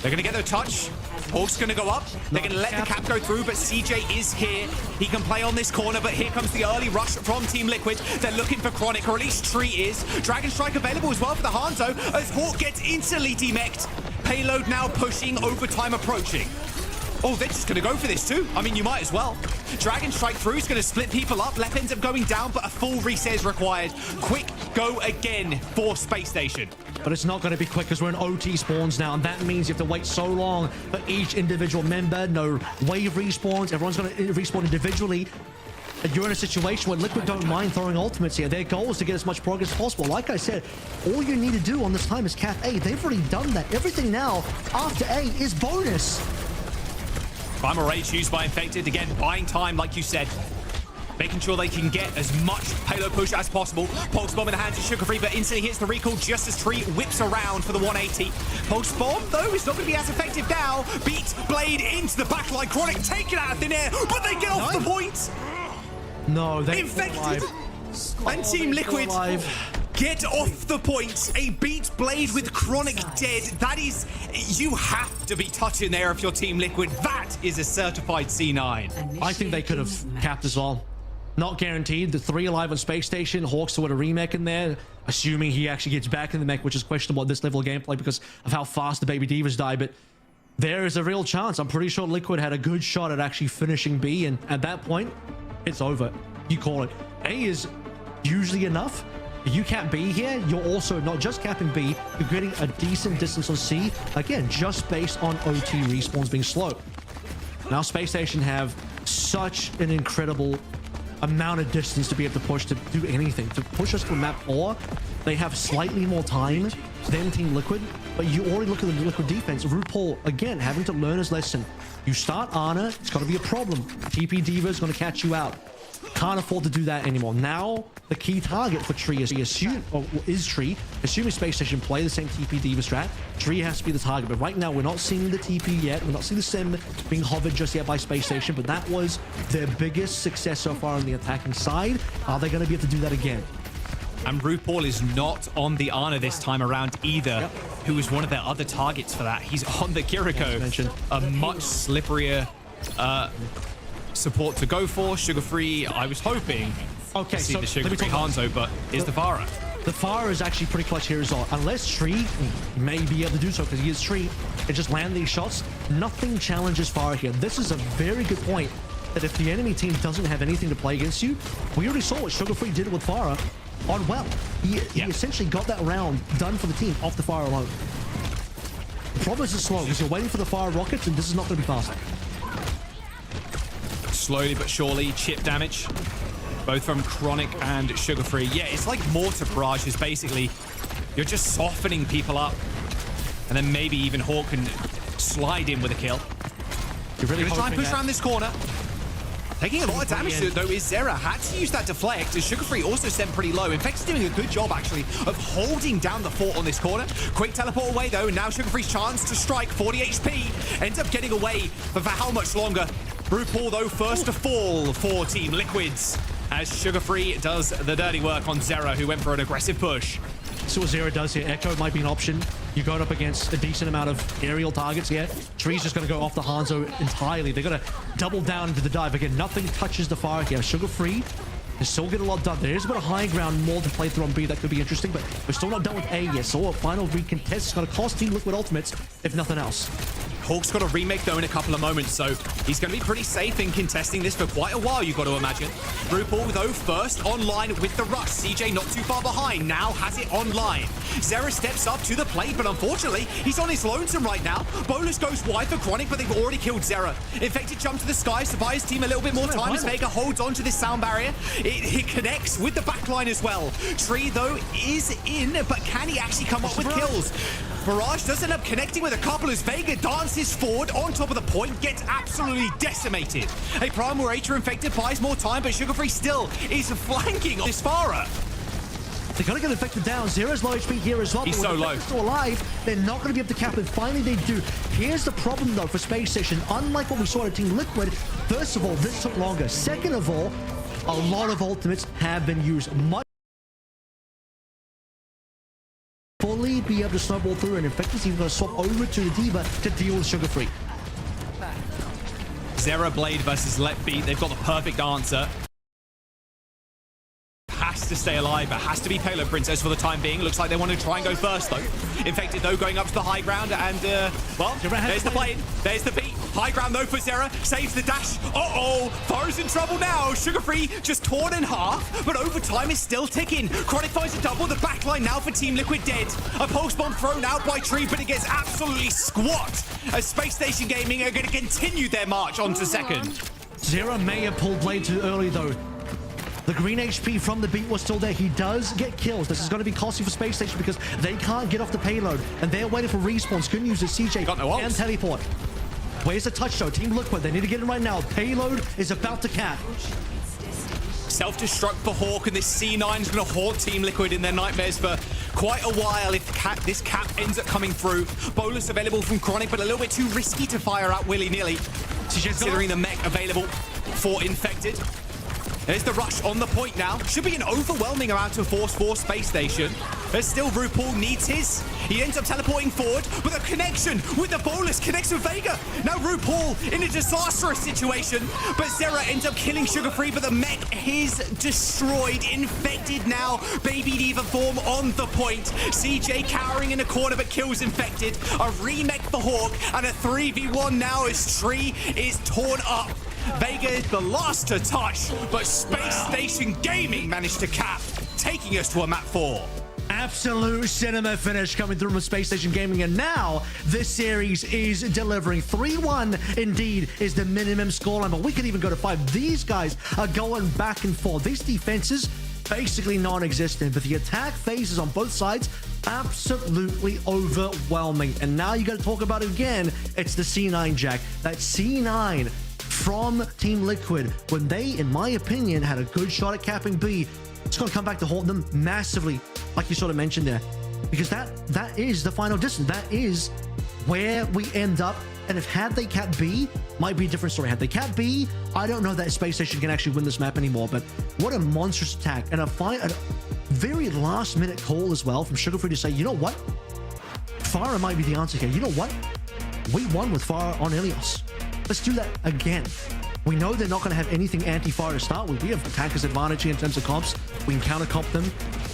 They're going to get their touch. Hawk's going to go up. They're going to let the cap go through, but CJ is here. He can play on this corner, but here comes the early rush from Team Liquid. They're looking for Chronic, or at least Tree is. Dragon Strike available as well for the Hanzo, as Hawk gets instantly demeched. Payload now pushing, overtime approaching. Oh, they're just going to go for this too. I mean, you might as well. Dragon Strike through is going to split people up. Left ends up going down, but a full reset is required. Quick go again for Space Station. But it's not going to be quick because we're in OT spawns now, and that means you have to wait so long for each individual member. No wave respawns. Everyone's going to respawn individually. And you're in a situation where Liquid don't mind throwing ultimates here. Their goal is to get as much progress as possible. Like I said, all you need to do on this time is cap A. They've already done that. Everything now after A is bonus. Primal Rage used by Infected. Again, buying time, like you said. Making sure they can get as much payload push as possible. Pulse Bomb in the hands of Sugarfree, but instantly hits the recall just as Tree whips around for the 180. Pulse Bomb, though, is not going to be as effective now. Beat Blade into the backline. Chronic taken out of thin air, but they get off the point. No, they Infected and Team Liquid get off the point. A Beat Blade with Chronic dead. That is, you have to be touching there if you're Team Liquid. That is a certified C9. I think they could have capped as well. Not guaranteed. The 3 alive on Space Station. Hawks with a remake in there, assuming he actually gets back in the mech, which is questionable at this level of gameplay because of how fast the baby divas die. But there is a real chance. I'm pretty sure Liquid had a good shot at actually finishing B, and at that point, it's over. You call it. A is usually enough. You cap B here, you're also not just capping B, you're getting a decent distance on C, again, just based on OT respawns being slow. Now Space Station have such an incredible amount of distance to be able to push, to do anything, to push us to a map, or they have slightly more time than Team Liquid, but you already look at the Liquid defense. RuPaul, again, having to learn his lesson. You start Ana, it's going to be a problem. TP Diva is going to catch you out. Can't afford to do that anymore. Now, the key target for Tree is Tree. Assuming Space Station play the same TP Diva strat, Tree has to be the target. But right now, we're not seeing the TP yet. We're not seeing the Sim being hovered just yet by Space Station, but that was their biggest success so far on the attacking side. Are they going to be able to do that again? And RuPaul is not on the Ana this time around either, who was one of their other targets for that. He's on the Kiriko, a much slipperier support to go for. Sugarfree, I was hoping to see the Sugarfree Hanzo, but is the Pharah. The Pharah is actually pretty clutch here as well. Unless Tree may be able to do so because he is Tree and just land these shots, nothing challenges Pharah here. This is a very good point that if the enemy team doesn't have anything to play against you, we already saw what Sugarfree did with Pharah on well. He essentially got that round done for the team off the Pharah alone. The problem is it's slow because you're waiting for the Pharah rockets and this is not going to be fast. Slowly but surely, chip damage, both from Chronic and Sugarfree. Yeah, it's like mortar barrages, basically. You're just softening people up. And then maybe even Hawk can slide in with a kill. You're really gonna try and push around this corner. Taking a lot of damage to it, though, is Zera. Had to use that deflect, as Sugarfree also sent pretty low. Infect's doing a good job, actually, of holding down the fort on this corner. Quick teleport away, though. Now Sugarfree's chance to strike. 40 HP. Ends up getting away, but for how much longer? RuPaul, though, first to fall for Team Liquids, as Sugarfree does the dirty work on Zera, who went for an aggressive push. So what Zera does here, Echo might be an option. You're going up against a decent amount of aerial targets here. Tree's just going to go off the Hanzo entirely. They're going to double down into the dive. Again, nothing touches the fire here. Sugarfree is still getting a lot done. There is a bit of high ground more to play through on B that could be interesting, but we're still not done with A yet. So a final recontest is going to cost Team Liquid ultimates, if nothing else. Hawk's got a remake though in a couple of moments, so he's going to be pretty safe in contesting this for quite a while, you've got to imagine. RuPaul though first online with the rush. CJ not too far behind, now has it online. Zera steps up to the plate, but unfortunately he's on his lonesome right now. Bolus goes wide for Chronic, but they've already killed Zera. Infected jump to the sky, so buys team a little bit more time as Vega holds on to this sound barrier. It connects with the backline as well. Tree though is in, but can he actually come up with kills? Barrage does end up connecting with a couple as Vega dances forward on top of the point, gets absolutely decimated. A Primal Rager infected buys more time, but Sugar Free still is flanking this Farah. They're going to get infected down. Zera's low HP here as well. He's so low. Still alive. They're not going to be able to cap it. Finally, they do. Here's the problem, though, for Space Station. Unlike what we saw at Team Liquid, first of all, this took longer. Second of all, a lot of ultimates have been used. Much fully be able to snowball through, and Infected's even going to swap over to the D.Va to deal with Sugar Free. Zera Blade versus Let Beat. They've got the perfect answer. Has to stay alive, but has to be Payload Princess for the time being. Looks like they want to try and go first, though. Infected, though, going up to the high ground, and, well, there's the plane. There's the beat. High ground, though, for Zera. Saves the dash. Uh-oh. Farah's in trouble now. Sugar Free just torn in half, but overtime is still ticking. Chronic finds a double. The backline now for Team Liquid dead. A pulse bomb thrown out by Tree, but it gets absolutely squat as Space Station Gaming are going to continue their march onto second. Zera may have pulled Blade too early, though. The green HP from the beat was still there. He does get kills. This is going to be costly for Space Station because they can't get off the payload, and they're waiting for respawns. Good news is CJ can teleport. Where's the touch, though? Team Liquid, they need to get in right now. Payload is about to cap. Self-destruct for Hawk, and this C9 is going to haunt Team Liquid in their nightmares for quite a while if this cap ends up coming through. Bolus available from Chronic, but a little bit too risky to fire out willy-nilly, considering the mech available for Infected. There's the rush on the point now. Should be an overwhelming amount of force for Space Station. There's still RuPaul needs his. He ends up teleporting forward, but the connection with the Bolus connects with Vega. Now RuPaul in a disastrous situation, but Zera ends up killing Sugar Free, but the mech is destroyed. Infected now. Baby D.Va form on the point. CJ cowering in a corner, but kills Infected. A remech for Hawk, and a 3v1 now as Tree is torn up. Vega is the last to touch, but Space Station Gaming managed to cap, taking us to a map 4. Absolute cinema finish coming through from Space Station Gaming, and now this series is delivering. 3-1 indeed is the minimum scoreline, but we could even go to 5. These guys are going back and forth. These defenses basically non-existent, but the attack phases on both sides absolutely overwhelming. And now you got to talk about it again. It's the C9, Jack. That C9 from Team Liquid, when they, in my opinion, had a good shot at capping B, it's going to come back to haunt them massively, like you sort of mentioned there, because that is the final distance. That is where we end up. And if had they capped B, might be a different story. Had they capped B, I don't know that Space Station can actually win this map anymore. But what a monstrous attack, and a very last minute call as well from Sugar Free to say, you know what, Farah might be the answer here. You know what, we won with Farah on Ilios. Let's do that again. We know they're not going to have anything anti-fire to start with. We have attacker's advantage in terms of comps. We can counter comp them.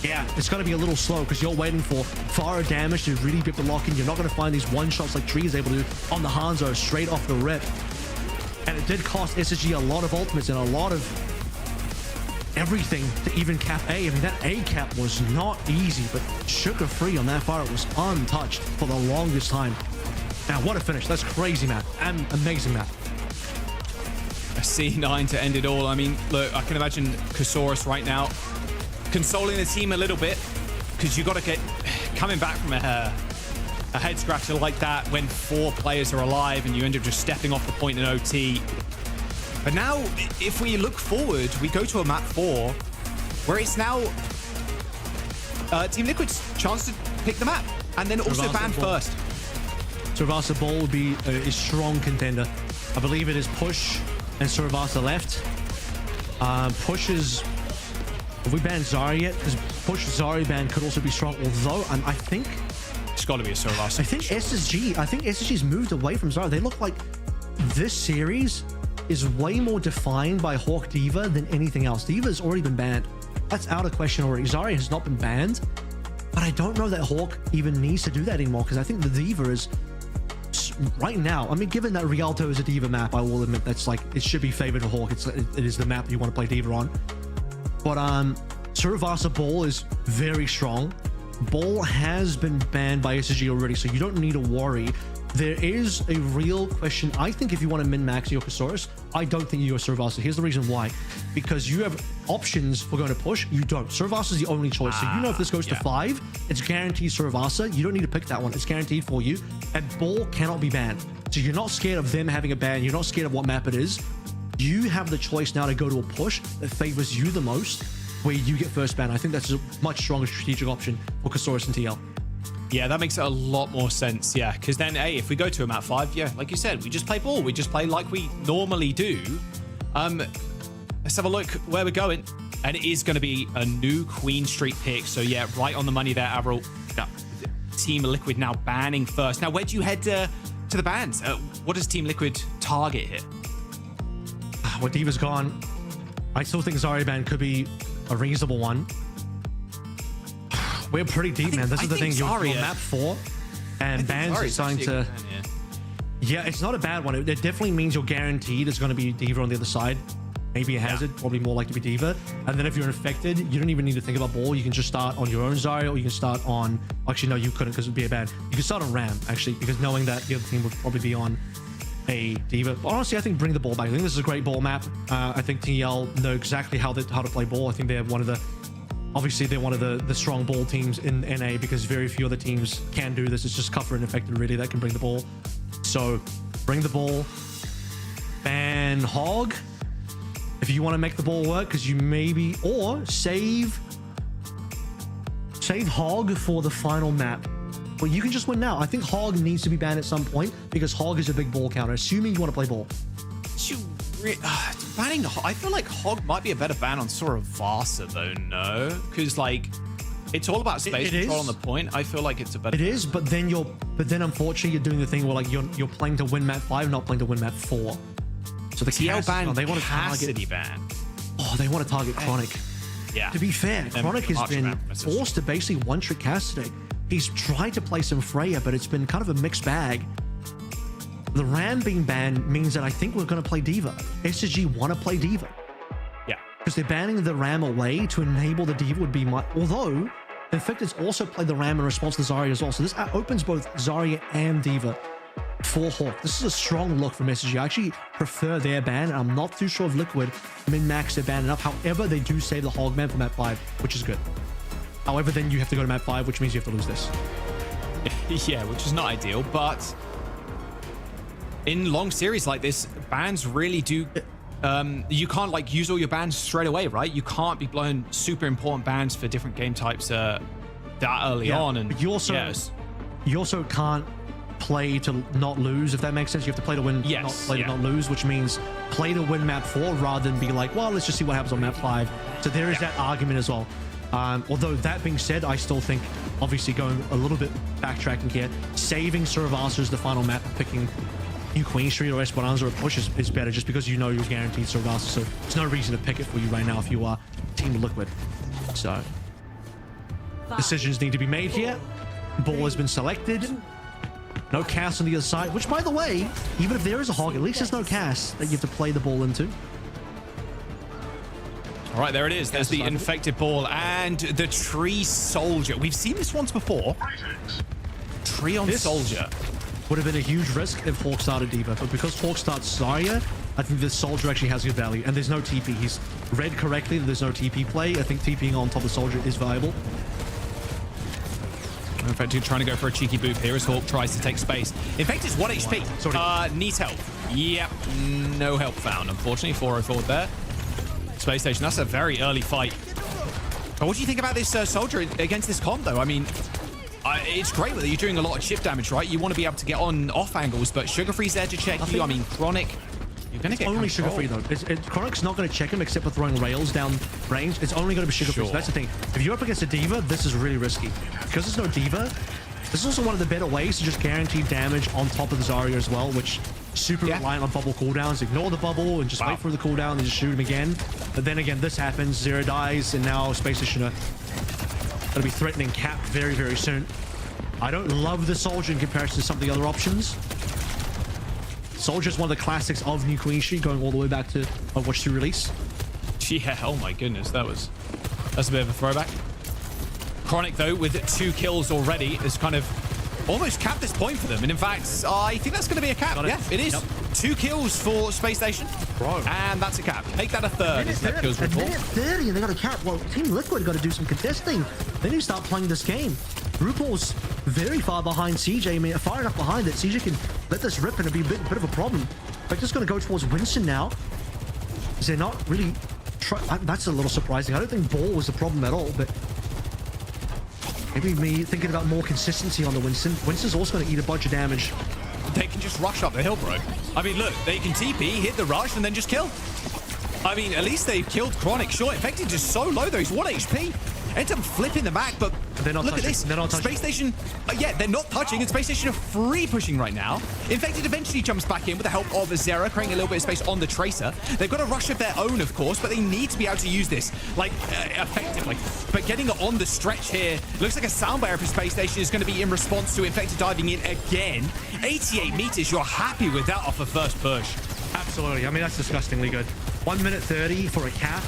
Yeah, it's going to be a little slow because you're waiting for fire damage to really be able to lock in. You're not going to find these one-shots like Tree is able to do on the Hanzo straight off the rip. And it did cost SSG a lot of ultimates and a lot of everything to even cap A. I mean, that A cap was not easy, but Sugar Free on that fire was untouched for the longest time. Now, what a finish. That's crazy, man. Amazing, man. A C9 to end it all. I mean, look, I can imagine Kasaurus right now consoling the team a little bit, because you got to get coming back from a head scratcher like that when 4 players are alive and you end up just stepping off the point in OT. But now, if we look forward, we go to a map 4 where it's now Team Liquid's chance to pick the map and then also ban first. Survasa Ball would be a strong contender. I believe it is Push and Survasa left. Push is... Have we banned Zari yet? Because Push Zari ban could also be strong. Although, I think... It's got to be a Survasa. I think SSG's moved away from Zari. They look like this series is way more defined by Hawk D.Va than anything else. D.Va's already been banned. That's out of question already. Zari has not been banned. But I don't know that Hawk even needs to do that anymore, because I think the D.Va is right now, I mean, given that Rialto is a Diva map, I will admit that's like, it should be favored to Hawk. It is the map you want to play Diva on. But Survasa Ball is very strong. Ball has been banned by SSG already, so you don't need to worry. There is a real question. I think if you want to min-max your Kasaurus, I don't think you go Survasa. Here's the reason why. Because you have options for going to push. You don't. Survasa is the only choice. So you know if this goes to 5, it's guaranteed Survasa. You don't need to pick that one. It's guaranteed for you. And Ball cannot be banned. So you're not scared of them having a ban. You're not scared of what map it is. You have the choice now to go to a push that favors you the most, where you get first ban. I think that's a much stronger strategic option for Kasaurus and TL. Yeah, that makes a lot more sense. Yeah, because then, hey, if we go to a map 5, yeah, like you said, we just play ball. We just play like we normally do. Let's have a look where we're going. And it is going to be a new Queen Street pick. So, yeah, right on the money there, Avril. Yeah. Team Liquid now banning first. Now, where do you head to the bans? What does Team Liquid target here? Well, Diva's gone. I still think Zarya ban could be a reasonable one. We're pretty deep, man. This is the thing. You're map 4, and bans are starting to... Yeah, it's not a bad one. It definitely means you're guaranteed it's going to be Diva on the other side. Maybe a Hazard, probably more likely to be Diva. And then if you're infected, you don't even need to think about Ball. You can just start on your own Zarya, or you can start on... Actually, no, you couldn't because it would be a ban. You can start on Ram, actually, because knowing that the other team would probably be on a Diva. But honestly, I think bring the ball back. I think this is a great ball map. I think TL know exactly how to play ball. I think they're one of the... Obviously, they're one of the strong ball teams in NA because very few other teams can do this. It's just Cuffer and Infected, really, that can bring the ball. So, bring the ball. Ban Hog. If you want to make the ball work, because you maybe... Or save Hog for the final map. Well, you can just win now. I think Hog needs to be banned at some point because Hog is a big ball counter, assuming you want to play ball. Banning, I feel like Hog might be a better ban on Sora Vasa though, no? Because like it's all about space control on the point. I feel like it's a better It is, but then unfortunately you're doing the thing where like you're playing to win map 5, not playing to win map 4. So the TL ban, they want to target ban. Oh, they want to target Chronic. Yeah. To be fair, Chronic has been forced to basically one-trick cast today. He's tried to play some Freya, but it's been kind of a mixed bag. The Ram being banned means that I think we're going to play Diva. SSG want to play Diva. Yeah. Because they're banning the Ram away to enable the Diva would be my... Although, Infected's also played the Ram in response to Zarya as well. So this opens both Zarya and Diva for Hawk. This is a strong look from SSG. I actually prefer their ban, and I'm not too sure if Liquid min-max their ban enough. However, they do save the Hog ban for map 5, which is good. However, then you have to go to map 5, which means you have to lose this. Yeah, which is not ideal, but... In long series like this, bans really do... you can't like use all your bans straight away, right? You can't be blowing super important bans for different game types that early on. And you also can't play to not lose, if that makes sense. You have to play to win, not play to not lose, which means play to win map 4 rather than be like, well, let's just see what happens on map 5. So there is that argument as well. Although that being said, I still think, obviously going a little bit backtracking here, saving Survasa as the final map and picking New Queen Street or Esperanza or Push is better just because you know you're guaranteed Survasa. So there's no reason to pick it for you right now if you are Team Liquid. So decisions need to be made here. Ball has been selected. No cast on the other side, which by the way, even if there is a Hog, at least there's no cast that you have to play the ball into. All right, there it is. There's the Infected Ball and the Tree Soldier. We've seen this once before. Tree on Soldier. Would have been a huge risk if Hawk started Diva, but because Hawk starts Zarya, I think this Soldier actually has good value, and there's no TP. He's read correctly that there's no TP play. I think TPing on top of Soldier is viable. Infected trying to go for a cheeky boop here as Hawk tries to take space. Infected's 1 HP. Needs help. Yep, no help found, unfortunately. 404 there. Space Station, that's a very early fight. But what do you think about this Soldier against this comp, though? I mean, it's great that you're doing a lot of chip damage, right? You want to be able to get on off angles, but Sugar Free's there to check you. I mean, Chronic, you're going to get only Sugar Free, though. Chronic's not going to check him except for throwing rails down range. It's only going to be Sugar Free. So that's the thing. If you're up against a Diva, this is really risky. Because there's no Diva, this is also one of the better ways to just guarantee damage on top of the Zarya as well, which super reliant on bubble cooldowns. Ignore the bubble and just wait for the cooldown and just shoot him again. But then again, this happens. Zero dies, and now Space Station are going to be threatening Cap very, very soon. I don't love the Soldier in comparison to some of the other options. Soldier's one of the classics of New Queen Street, going all the way back to Overwatch 2 release. Yeah, oh my goodness, that's a bit of a throwback. Chronic, though, with 2 kills already, is kind of almost capped this point for them. And in fact, I think that's going to be a cap. Yeah, it is. Yep. 2 kills for Space Station. Bro. And that's a cap. Make that a third. That kills At minute 30 and they got a cap. Well, Team Liquid got to do some contesting. They need to start playing this game. RuPaul's very far behind CJ. I mean, far enough behind that CJ can let this rip and it'll be a bit of a problem. They're just going to go towards Winston now. They're not really... That's a little surprising. I don't think ball was a problem at all, but... Maybe me thinking about more consistency on the Winston. Winston's also going to eat a bunch of damage. They can just rush up the hill, bro. I mean, look, they can TP, hit the rush, and then just kill. I mean, at least they've killed Chronic. Sure, Infected just so low, though. He's 1 HP. Ends up flipping the back, but they're not look touching. at this. They're not touching. Space Station, yeah, they're not touching, and Space Station are free pushing right now. Infected eventually jumps back in with the help of Zera, creating a little bit of space on the Tracer. They've got a rush of their own, of course, but they need to be able to use this, like, effectively. But getting it on the stretch here, looks like a sound barrier for Space Station is going to be in response to Infected diving in again. 88 meters, you're happy with that off the first push. Absolutely. I mean, that's disgustingly good. 1 minute 30 for a cap.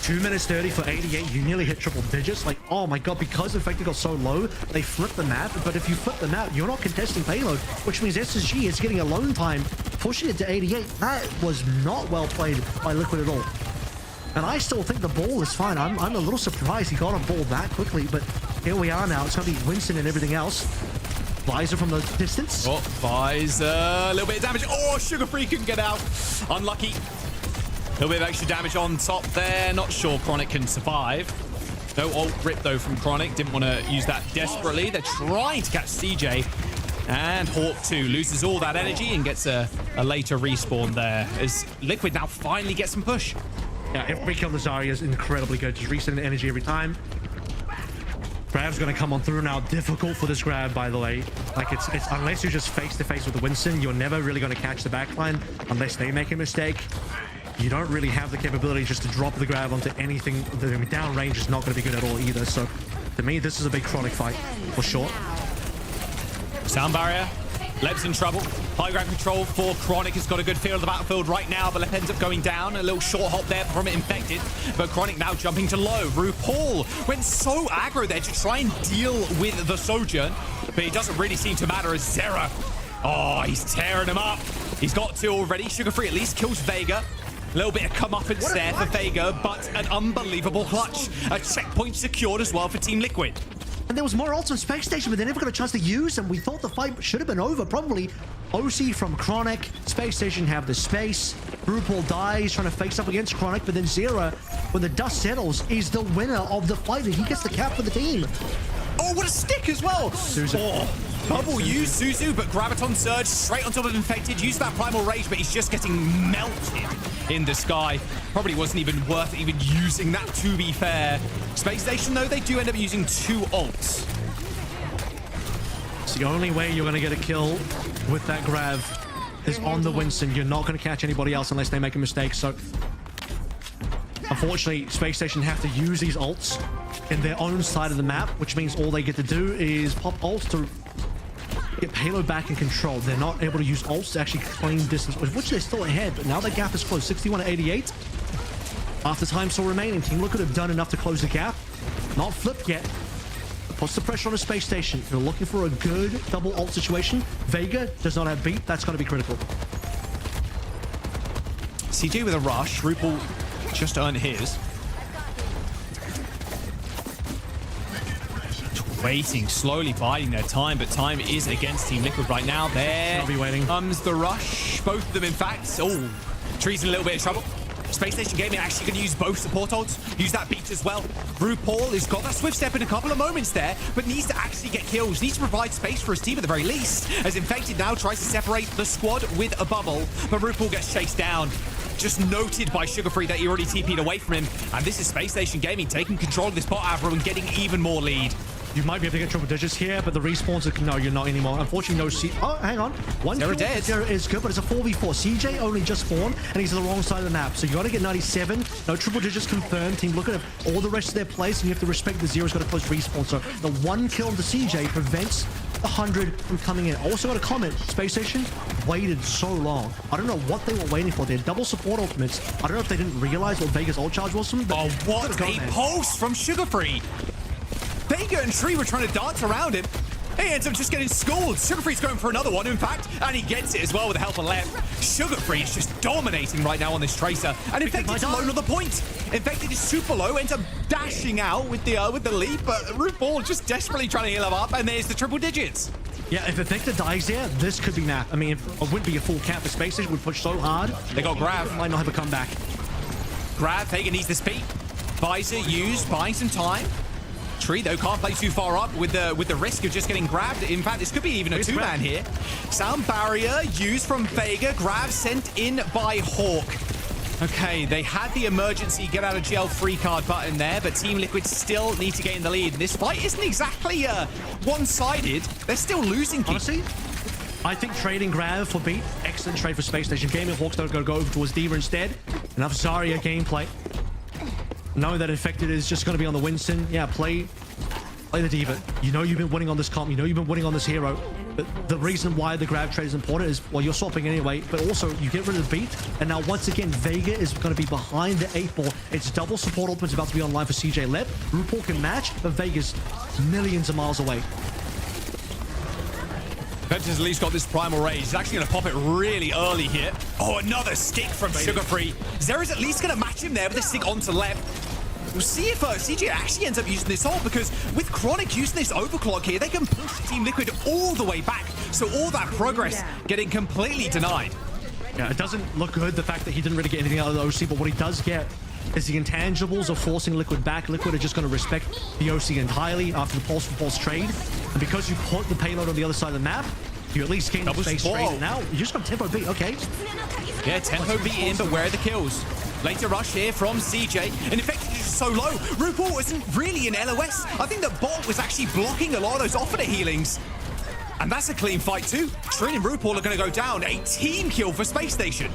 2 minutes 30 for 88. You nearly hit triple digits. Like, oh my god, because Infected got so low, they flipped the map. But if you flip the map, you're not contesting payload, which means SSG is getting alone time, pushing it to 88. That was not well played by Liquid at all. And I still think the ball is fine. I'm a little surprised he got on ball that quickly, but here we are now. It's going to be Winston and everything else. Visor from the distance. Oh, Visor, a little bit of damage. Oh, Sugar Free couldn't get out. Unlucky. A little bit of extra damage on top there. Not sure Chronic can survive. No ult rip, though, from Chronic. Didn't want to use that desperately. They're trying to catch CJ. And Hawk 2 loses all that energy and gets a later respawn there as Liquid now finally gets some push. Yeah, every kill the Zarya is incredibly good. Just resetting the energy every time. Grab's going to come on through now. Difficult for this grab, by the way. Like, it's unless you're just face-to-face with the Winston, you're never really going to catch the backline unless they make a mistake. You don't really have the capability just to drop the grab onto anything. The down range is not going to be good at all either. So, to me, this is a big Chronic fight, for sure. Sound barrier. Leb's in trouble. High ground control for Chronic has got a good feel of the battlefield right now, but Leb ends up going down. A little short hop there from Infected, but Chronic now jumping to low. RuPaul went so aggro there to try and deal with the Sojourn, but it doesn't really seem to matter as Zera. Oh, he's tearing him up. He's got 2 already. Sugar Free at least kills Vega. A little bit of comeuppance there for Vega, but an unbelievable clutch. A checkpoint secured as well for Team Liquid. And there was more ults on Space Station, but they never got a chance to use them. We thought the fight should have been over, probably. OC from Chronic. Space Station have the space. RuPaul dies, trying to face up against Chronic, but then Zera, when the dust settles, is the winner of the fight, and he gets the cap for the team. Oh, what a stick as well! Suzu. Oh, Bubble used Suzu, but Graviton Surge straight on top of Infected. Used that Primal Rage, but he's just getting melted in the sky. Probably wasn't even worth even using that, to be fair. Space Station, though, they do end up using 2 ults. It's the only way you're going to get a kill with that grab is on the Winston. You're not going to catch anybody else unless they make a mistake. So, unfortunately, Space Station have to use these ults in their own side of the map, which means all they get to do is pop ults to get payload back in control. They're not able to use ults to actually claim distance, which they're still ahead, but now the gap is closed. 61 to 88. After time still remaining, Team Liquid have done enough to close the gap. Not flipped yet. Puts the pressure on the Space Station. They're looking for a good double ult situation. Vega does not have beat. That's going to be critical. CJ with a rush. RuPaul just earned his. Waiting, slowly biding their time, but time is against Team Liquid right now. There comes the rush. Both of them, in fact. Oh, Tree's in a little bit of trouble. Space Station Gaming actually going to use both support ults. Use that beat as well. RuPaul has got that swift step in a couple of moments there, but needs to actually get kills. Needs to provide space for his team at the very least. As Infected now tries to separate the squad with a bubble, but RuPaul gets chased down. Just noted by Sugar Free that he already TP'd away from him. And this is Space Station Gaming taking control of this bot aggro and getting even more lead. You might be able to get triple digits here, but the respawns are... No, you're not anymore. Unfortunately, no C... Oh, hang on. One kill is good, but it's a 4v4. CJ only just spawned, and he's on the wrong side of the map. So you got to get 97. No triple digits confirmed. Team looking at all the rest of their plays, and you have to respect the Zero's got to close respawn. So the one kill to CJ prevents 100 from coming in. Also got a comment. Space Station waited so long. I don't know what they were waiting for. They're double support ultimates. I don't know if they didn't realize what Vega's ult charge was from. Oh, what a pulse from Sugar Free. Vega and Tree were trying to dance around him. He ends up just getting schooled. Sugar Free's going for another one, in fact, and he gets it as well with the help of Lev. Sugar Free is just dominating right now on this Tracer, and Infected's alone on the point. Infected is super low, ends up dashing out with the leap, but RuPaul just desperately trying to heal him up, and there's the triple digits. Yeah, if Infected dies there, this could be map. I mean, it wouldn't be a full cap. The Space Station would push so hard. They got Grav. Might not have a comeback. Grav, Vega needs the speed. Visor used, buying some time. Tree, though, can't play too far up with the risk of just getting grabbed. In fact, this could be even a two-man here. Sound barrier used from Vega. Grav sent in by Hawk. Okay, they had the emergency get out of jail free card button there, but Team Liquid still need to gain the lead. This fight isn't exactly one-sided. They're still losing. Honestly, I think trading Grav for beat, excellent trade for Space Station. Gaming Hawks don't go over towards Diva instead. Enough Zarya gameplay. Knowing that Infected is just going to be on the Winston. Yeah, play the Diva. You know you've been winning on this comp. You know you've been winning on this hero. But the reason why the grab trade is important is, well, you're swapping anyway, but also you get rid of the beat. And now, once again, Vega is going to be behind the 8-ball. It's double support ultimate's about to be online for CJ Lep. RuPaul can match, but Vega's millions of miles away. Peps has at least got this primal rage. He's actually going to pop it really early here. Oh, another stick from Sugar Free. Zera's at least going to match him there with a stick onto Lep. We'll see if CJ actually ends up using this ult, because with Chronic using this overclock here, they can push Team Liquid all the way back. So all that progress getting completely denied. Yeah, it doesn't look good, the fact that he didn't really get anything out of the OC, but what he does get is the intangibles of forcing Liquid back. Liquid are just going to respect the OC entirely after the pulse for pulse trade. And because you put the payload on the other side of the map, you at least gain the space trade. And now you just got tempo beat, okay. Yeah, tempo beat in, but where are the kills? Later rush here from CJ, and Infected is so low. RuPaul isn't really in LOS. I think that bot was actually blocking a lot of those off-of-the healings. And that's a clean fight too. Trin and RuPaul are going to go down. A team kill for Space Station.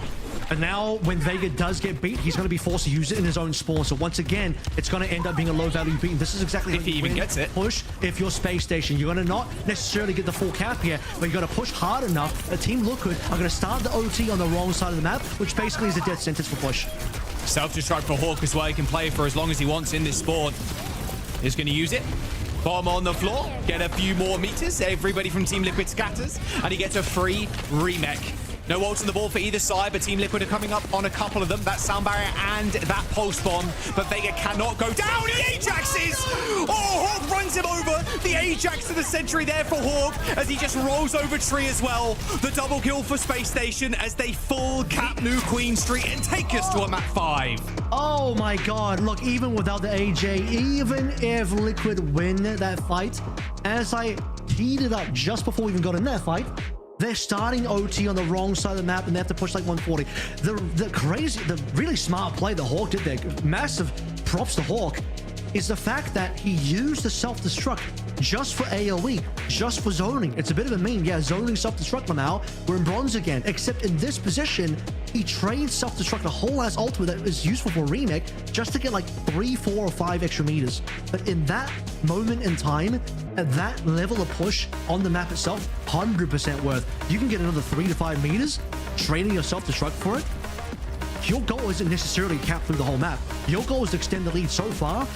And now, when Vega does get beat, he's going to be forced to use it in his own spawn. So once again, it's going to end up being a low-value beat. And this is exactly if he even gets it. Push if you're Space Station. You're going to not necessarily get the full cap here, but you're going to push hard enough that Team Liquid are going to start the OT on the wrong side of the map, which basically is a death sentence for push. Self-destruct for Hawk as well. He can play for as long as he wants in this spawn. He's going to use it. Bomb on the floor. Get a few more meters. Everybody from Team Liquid scatters. And he gets a free remake. No ults on the ball for either side, but Team Liquid are coming up on a couple of them. That sound barrier and that pulse bomb. But Vega cannot go down. He Ajaxes! Oh, Hawk runs him over. The Ajax to the sentry there for Hawk as he just rolls over Tree as well. The double kill for Space Station as they full cap New Queen Street and take us to a map 5. Oh my god. Look, even without the AJ, even if Liquid win that fight, as I teed it up just before we even got in that fight, they're starting OT on the wrong side of the map and they have to push like 140. The really smart play that Hawk did there, massive props to Hawk, is the fact that he used the self-destruct just for AoE, just for zoning. It's a bit of a meme. Yeah, zoning self-destruct for now. We're in bronze again, except in this position, he trades self-destruct a whole ass ultimate that is useful for remake just to get like 3, 4, or 5 extra meters. But in that moment in time, at that level of push on the map itself, 100% worth. You can get another 3 to 5 meters, trading your self-destruct for it. Your goal isn't necessarily cap through the whole map. Your goal is to extend the lead so far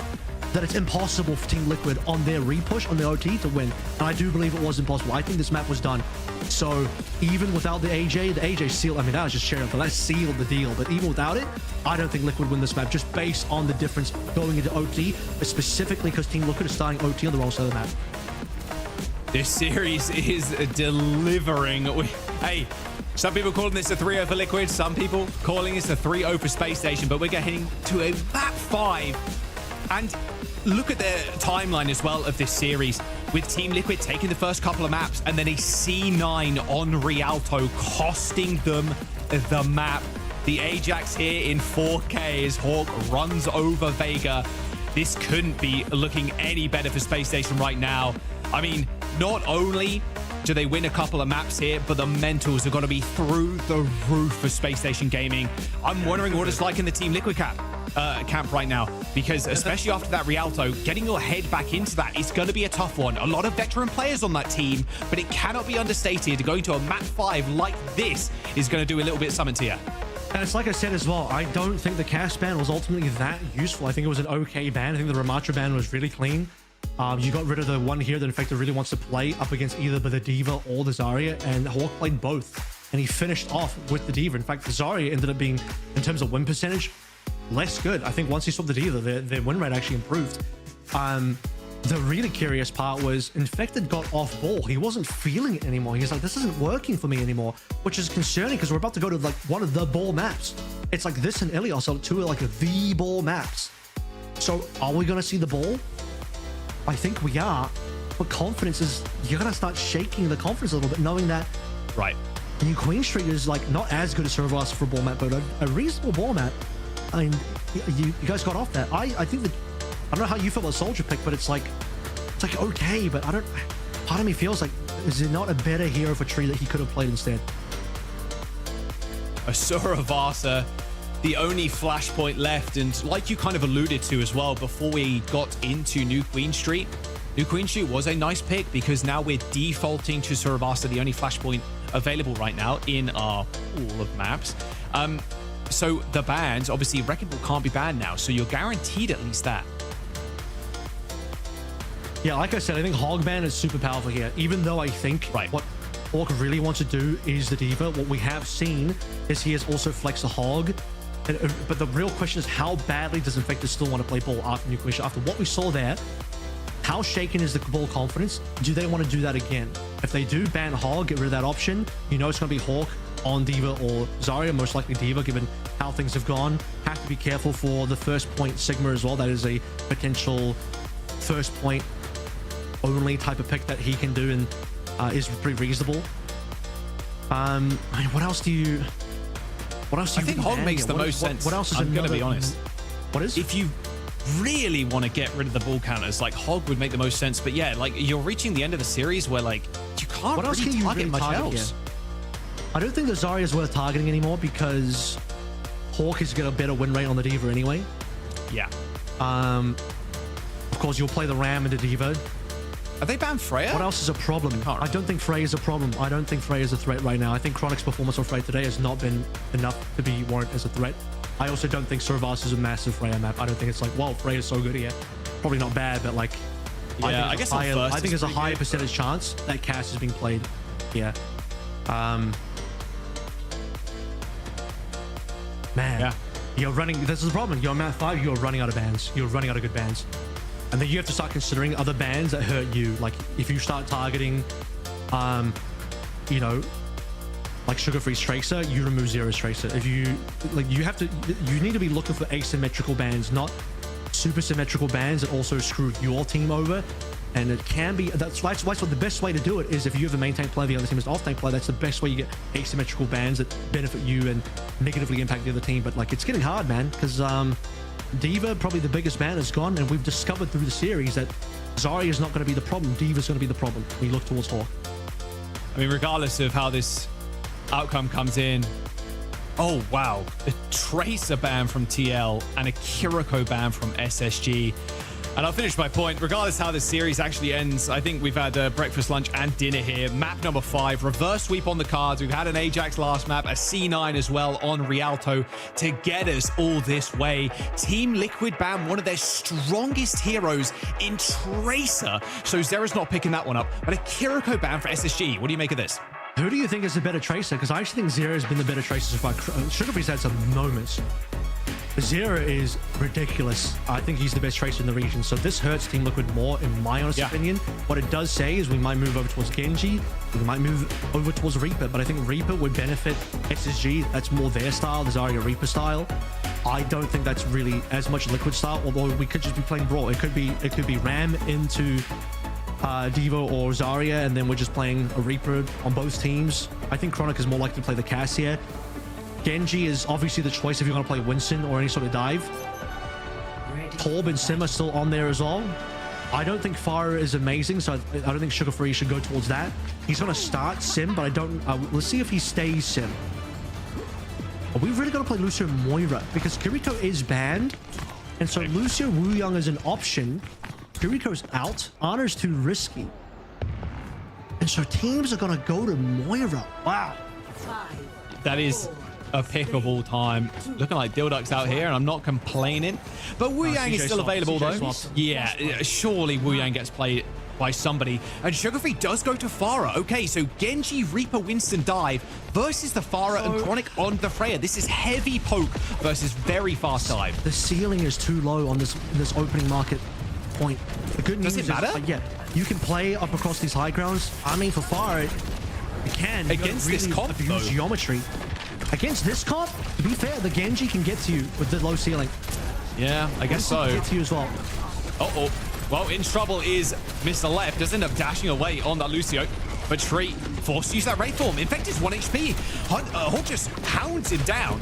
that it's impossible for Team Liquid on their repush, on the OT, to win. And I do believe it was impossible. I think this map was done. So even without the AJ sealed, I mean, that was just cherry on top. That sealed the deal. But even without it, I don't think Liquid win this map, just based on the difference going into OT, but specifically because Team Liquid is starting OT on the wrong side of the map. This series is delivering. Hey, some people calling this a 3-0 for Liquid. Some people calling this a 3-0 for Space Station. But we're getting to a map 5. And look at the timeline as well of this series, with Team Liquid taking the first couple of maps and then a C9 on Rialto costing them the map. The Ajax here in 4K as Hawk runs over Vega. This couldn't be looking any better for Space Station right now. I mean, not only Do they win a couple of maps here? But the mentals are going to be through the roof for Space Station Gaming. I'm wondering what it's like in the Team Liquid camp right now, because especially after that Rialto, getting your head back into that is going to be a tough one. A lot of veteran players on that team, but it cannot be understated. Going to a map 5 like this is going to do a little bit of something to you. And it's like I said as well, I don't think the cast ban was ultimately that useful. I think it was an okay ban. I think the Ramatra ban was really clean. You got rid of the one here that in fact really wants to play up against either the Diva or the Zarya, and Hawk played both. And he finished off with the Diva. In fact, the Zarya ended up being, in terms of win percentage, less good. I think once he saw the Diva, their win rate actually improved. The really curious part was Infected got off ball. He wasn't feeling it anymore. He's like, this isn't working for me anymore, which is concerning because we're about to go to like one of the ball maps. It's like this and Ilios are two of like the ball maps. So are we going to see the ball? I think we are, but confidence is, you're going to start shaking the confidence a little bit, knowing that right, New Queen Street is like not as good as Serverless for a ball map, but a reasonable ball map. I mean, you guys got off that. I think that, I don't know how you feel about Soldier Pick, but it's like okay, but I don't, part of me feels like, is it not a better hero for Tree that he could have played instead? Asura Vasa, the only flashpoint left, and like you kind of alluded to as well before we got into New Queen Street, New Queen Street was a nice pick because now we're defaulting to Asura Vasa, the only flashpoint available right now in our pool of maps. So the bans, obviously Wrecking Ball can't be banned now, so you're guaranteed at least that. Yeah, like I said, I think Hog ban is super powerful here, even though I think what Hawk really wants to do is the Diva. What we have seen is he has also flexed a Hog. But the real question is, how badly does Infected still want to play ball after New Queen Street? After what we saw there, how shaken is the ball confidence? Do they want to do that again? If they do ban Hog, get rid of that option, you know it's going to be Hawk on Diva or Zarya, most likely Diva, given how things have gone. Have to be careful for the first point Sigma as well. That is a potential first point only type of pick that he can do, and is pretty reasonable. I mean, what else do you... I think Hog makes the most sense. What else is I'm going to be honest. What is? If you really want to get rid of the ball counters, like Hog would make the most sense. But yeah, like you're reaching the end of the series where like you can't what else really can you target really much target else. Here? I don't think the Zarya is worth targeting anymore because Hawk has got a better win rate on the Diva anyway. Yeah. Of course, you'll play the Ram and the Diva. Are they banned Freya? What else is a problem? I don't think Freya is a problem. I don't think Freya is a threat right now. I think Chronic's performance on Freya today has not been enough to be warranted as a threat. I also don't think Servas is a massive Freya map. I don't think it's like, wow, Freya's so good here. Probably not bad, but like, yeah, I think there's a higher percentage chance that Cass is being played. Yeah. Man, yeah. You're running. This is the problem. You're map 5. You're running out of bans. You're running out of good bans. And then you have to start considering other bans that hurt you. Like if you start targeting, you know, like Sugar Free's Tracer, you remove Zero's Tracer. If you like, you need to be looking for asymmetrical bans, not super symmetrical bans that also screw your team over. And it can be, that's why the best way to do it is if you have a main tank player, the other team is off tank player, that's the best way you get asymmetrical bans that benefit you and negatively impact the other team. But like, it's getting hard, man, because Diva, probably the biggest ban, is gone, and we've discovered through the series that Zarya is not going to be the problem. Diva's going to be the problem. We look towards Hawk. I mean, regardless of how this outcome comes in, oh wow, a Tracer ban from TL and a Kiriko ban from SSG. And I'll finish my point. Regardless how this series actually ends, I think we've had breakfast, lunch, and dinner here. Map number 5, reverse sweep on the cards. We've had an Ajax last map, a C9 as well on Rialto to get us all this way. Team Liquid ban one of their strongest heroes in Tracer. So Zera's not picking that one up, but a Kiriko ban for SSG. What do you make of this? Who do you think is the better Tracer? Because I actually think Zera has been the better Tracer so far. Sugar Free's had some moments. Zera is ridiculous. I think he's the best Tracer in the region. So this hurts Team Liquid more, in my honest opinion. What it does say is we might move over towards Genji. We might move over towards Reaper. But I think Reaper would benefit SSG. That's more their style, the Zarya Reaper style. I don't think that's really as much Liquid style, although we could just be playing Brawl. It could be Ram into Diva or Zarya, and then we're just playing a Reaper on both teams. I think Chronic is more likely to play the Cass here. Genji is obviously the choice if you want to play Winston or any sort of dive. Torb and Sim are still on there as well. I don't think Fire is amazing, so I don't think Sugar Free should go towards that. He's going to start Sim, but I don't... let's see if he stays Sim. Are we really going to play Lucio Moira? Because Kiriko is banned, and so Lucio Wuyang is an option. Kiriko's out. Honor's too risky. And so teams are going to go to Moira. Wow. That is a pick of all time. Looking like Dilduk's out here, and I'm not complaining. But Wuyang is still available, though. Yeah, surely Wuyang gets played by somebody. And Sugar Free does go to Pharah. Okay, so Genji, Reaper, Winston dive versus the Pharah and Chronic on the Freya. This is heavy poke versus very fast dive. The ceiling is too low on this opening market point. The good news Does it matter? Yeah, you can play up across these high grounds. I mean, for Pharah, you can. Against this comp, abuse geometry. Against this comp, to be fair, the Genji can get to you with the low ceiling. Yeah, I guess so. Get to you as well. Uh-oh. Well, in trouble is Mr. Left. Does end up dashing away on that Lucio. But Tree forced to use that Wraith Form. Infected's 1 HP. Hawk just hounds him down.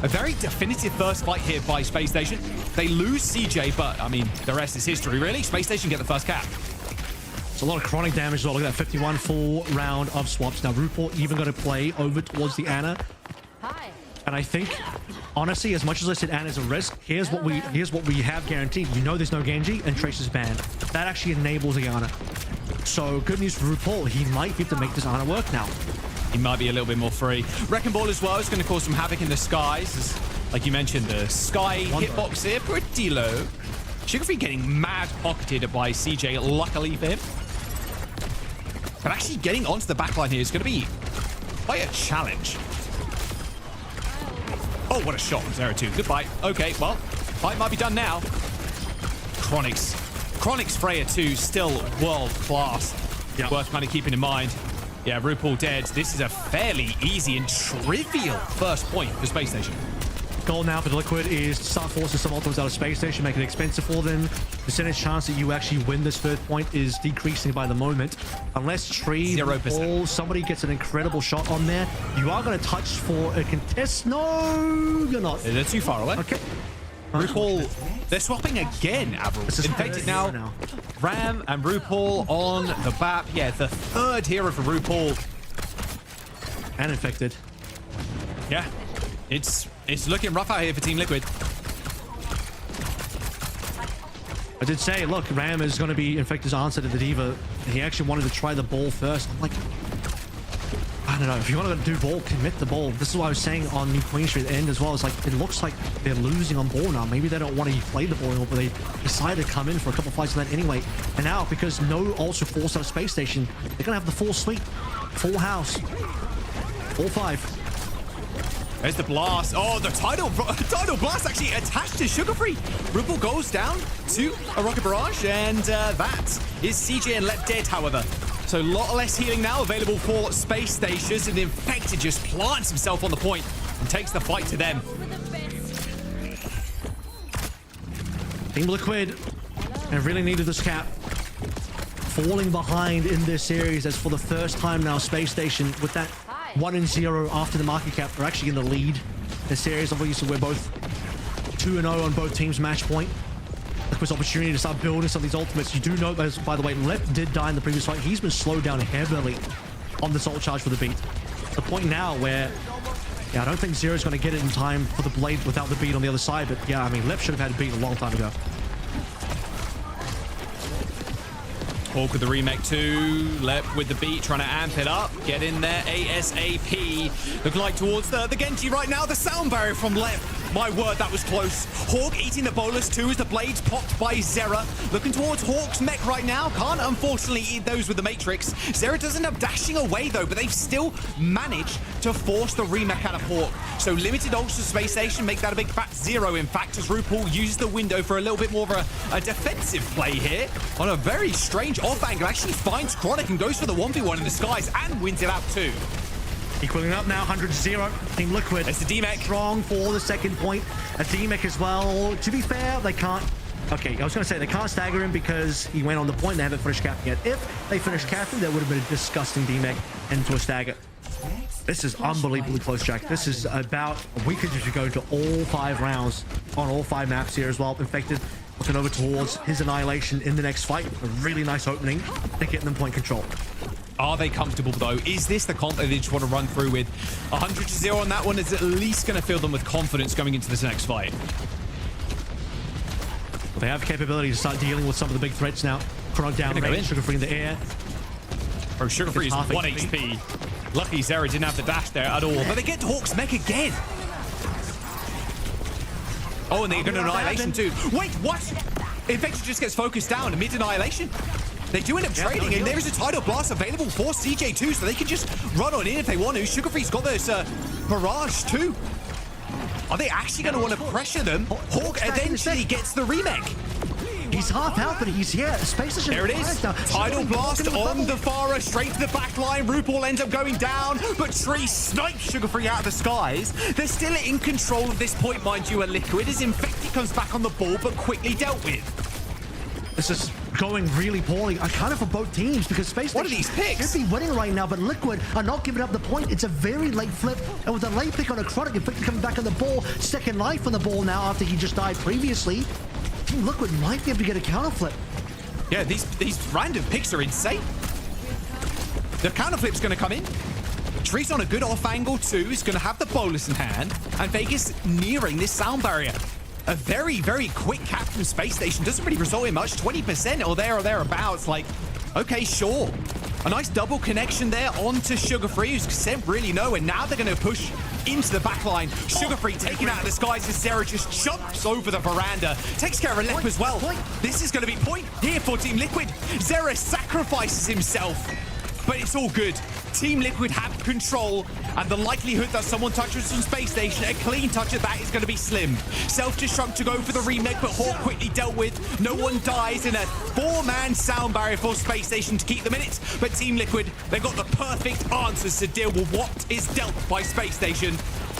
A very definitive first fight here by Space Station. They lose CJ, but, I mean, the rest is history, really. Space Station get the first cap. It's a lot of chronic damage as well. Look at that 51 full round of swaps. Now, RuPaul even going to play over towards the Ana. And I think, honestly, as much as I said Ana's a risk, here's what we have guaranteed. You know there's no Genji, and Trace is banned. That actually enables the Ana. So, good news for RuPaul. He might get to make this Ana work now. He might be a little bit more free. Wrecking Ball as well is going to cause some havoc in the skies. As, like you mentioned, the sky hitbox here pretty low. Sugar Free getting mad pocketed by CJ, luckily for him. But actually getting onto the backline here is going to be quite a challenge. Oh, what a shot from 0-2. Good fight. Okay, well, fight might be done now. Chronix Freya 2, still world class. Yep. Worth kind of keeping in mind. Yeah, RuPaul dead. This is a fairly easy and trivial first point for Space Station. Goal now for the Liquid is to start forcing some ultimates out of Space Station, make it expensive for them. Percentage chance that you actually win this third point is decreasing by the moment. Unless Tree, 0%. Somebody gets an incredible shot on there, you are going to touch for a contest. No, you're not. They're too far away. Okay. RuPaul, they're swapping again, Avril. Infected now. Ram and RuPaul on the BAP. Yeah, the third hero for RuPaul. And Infected. Yeah, it's looking rough out here for Team Liquid. I did say, look, Ram is going to be Infected's answer to the Diva. He actually wanted to try the ball first. I'm like, I don't know. If you want to do ball, commit the ball. This is what I was saying on New Queen Street at the end as well. It's like, it looks like they're losing on ball now. Maybe they don't want to play the ball anymore, but they decided to come in for a couple fights of that anyway. And now, because no ultra force out of Space Station, they're going to have the full suite, full house, all 5. There's the blast. Oh, the tidal blast actually attached to Sugar Free. RuPaul goes down to a rocket barrage, and that is CJ and Lep dead, however. So a lot less healing now available for Space Stations, and the Infected just plants himself on the point and takes the fight to them. Team Liquid, I really needed this cap. Falling behind in this series as for the first time now, Space Station with that 1-0 after the market cap. They're actually in the lead. The series, obviously, we're both 2-0 on both teams match point. Liquid's opportunity to start building some of these ultimates. You do know, by the way, Lep did die in the previous fight. He's been slowed down heavily on this ult charge for the beat. The point now where, yeah, I don't think Zero's going to get it in time for the blade without the beat on the other side. But yeah, I mean, Lep should have had a beat a long time ago. Hawk with the remake 2, Lep with the beat, trying to amp it up, get in there ASAP. Looking like towards the Genji right now, the sound barrier from Lep. My word, that was close. Hawk eating the bolus too as the blades popped by Zera. Looking towards Hawk's mech right now. Can't unfortunately eat those with the Matrix. Zera does end up dashing away though, but they've still managed to force the remech out of Hawk. So limited ults to Space Station, make that a big fat 0 in fact, as RuPaul uses the window for a little bit more of a defensive play here on a very strange off angle. Actually finds Chronic and goes for the 1v1 in the skies and wins it out too. Equaling up now, 100-0. Team Liquid. It's the D-Mech. Strong for the second point. A D-Mech as well. To be fair, they can't... Okay, I was going to say they can't stagger him because he went on the point. They haven't finished capping yet. If they finished capping, that would have been a disgusting D-Mech into a stagger. This is unbelievably close, Jack. This is about... We could just go into all 5 rounds on all 5 maps here as well. Infected Looking over towards his annihilation in the next fight. A really nice opening. They're getting them point control. Are they comfortable, though? Is this the comp that they just want to run through with? 100-0 on that one is at least going to fill them with confidence going into this next fight. They have capability to start dealing with some of the big threats now. Chrono down range, Sugar Free in the air. Bro, Sugar Free is 1 HP. Lucky Zera didn't have the dash there at all. But they get to Hawk's mech again. Oh, and they're going to Annihilation too. Wait, what? Infected just gets focused down mid Annihilation. They do end up trading, and there is a Tidal Blast available for CJ too, so they can just run on in if they want to. Sugar Free's got this barrage too. Are they actually going to want to pressure them? Hawk eventually gets the remake. He's half out, but he's here. Space Station. There it is. Tidal Blast on the Farah, straight to the back line. RuPaul ends up going down, but Tree snipes Sugar Free out of the skies. They're still in control at this point, mind you, a Liquid as Infected comes back on the ball, but quickly dealt with. This is going really poorly, kind of for both teams, because Space Station what are these picks? should be winning right now, but Liquid are not giving up the point. It's a very late flip, and with a late pick on a Chronic, Infected coming back on the ball, second life on the ball now after he just died previously. Team Liquid might be able to get a counter flip. Yeah, these random picks are insane. The counter flip's going to come in. Tree's on a good off angle too. He's going to have the bolus in hand, and Vegas nearing this sound barrier. A very, very quick cap from Space Station. Doesn't really result in much. 20% or thereabouts. Like, okay, sure. A nice double connection there onto Sugar Free, who's sent really nowhere. Now they're going to push into the back line. Sugar Free taken out of the skies as Zera just jumps over the veranda. Takes care of a Lep as well. This is going to be point here for Team Liquid. Zera sacrifices himself, but it's all good. Team Liquid have control, and the likelihood that someone touches from Space Station, a clean touch of that is going to be slim. Self-destruct to go for the remake, but Hawk quickly dealt with. No one dies in a 4-man sound barrier for Space Station to keep them in it, but Team Liquid, they've got the perfect answers to deal with what is dealt by Space Station.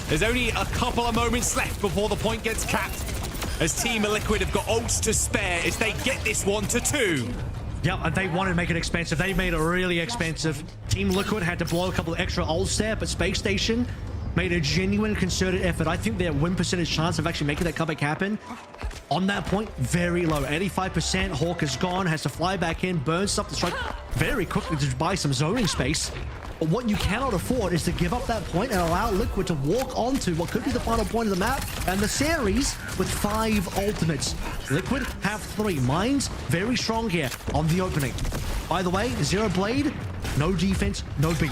There's only a couple of moments left before the point gets capped, as Team Liquid have got ults to spare as they get this 1-2. Yeah, and they wanted to make it expensive. They made it really expensive. Team Liquid had to blow a couple of extra ults there, but Space Station made a genuine concerted effort. I think their win percentage chance of actually making that comeback happen on that point, very low. 85%. Hawk is gone, has to fly back in, burn stuff to strike very quickly to buy some zoning space. But what you cannot afford is to give up that point and allow Liquid to walk onto what could be the final point of the map and the series with 5 ultimates. Liquid have 3. Mines very strong here on the opening. By the way, Zero Blade, no defense, no beat.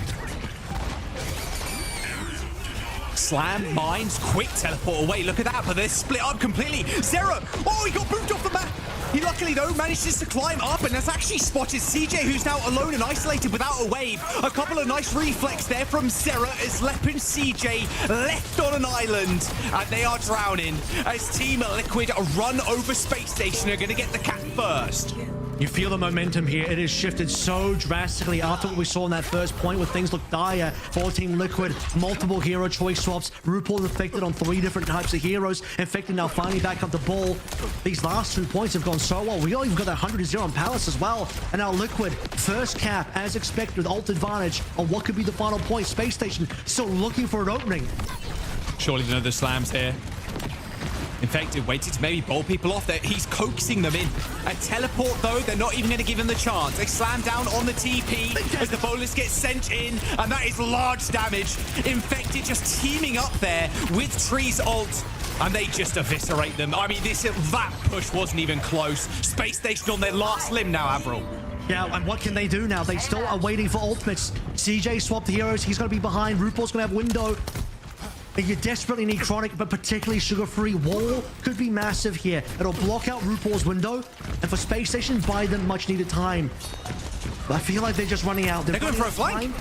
Slam, Mines, quick teleport away. Look at that, but they're split up completely. Zera, oh, he got moved off the map. He luckily, though, manages to climb up and has actually spotted CJ, who's now alone and isolated without a wave. A couple of nice reflex there from Zera as Lep and CJ left on an island, and they are drowning as Team Liquid run over Space Station are going to get the cap first. You feel the momentum here. It has shifted so drastically after what we saw in that first point where things look dire for Team Liquid. Multiple hero choice swaps. RuPaul affected on 3 different types of heroes. Infected now finally back up the ball. These last 2 points have gone so well. We all even got that 100-0 on Palace as well. And now Liquid, first cap as expected with ult advantage on what could be the final point. Space Station still looking for an opening. Surely another slams here. Infected waited to maybe bowl people off there. He's coaxing them in. A teleport, though, they're not even going to give him the chance. They slam down on the TP as the bolus gets sent in, and that is large damage. Infected just teaming up there with Tree's ult, and they just eviscerate them. I mean, that push wasn't even close. Space Station on their last limb now, Avril. Yeah, and what can they do now? They still are waiting for ultimates. CJ swapped heroes. He's going to be behind. RuPaul's going to have window. You desperately need Chronic, but particularly Sugar Free. Wall could be massive here. It'll block out RuPaul's window, and for Space Station, buy them much needed time. But I feel like they're just running out. They're going for a flank.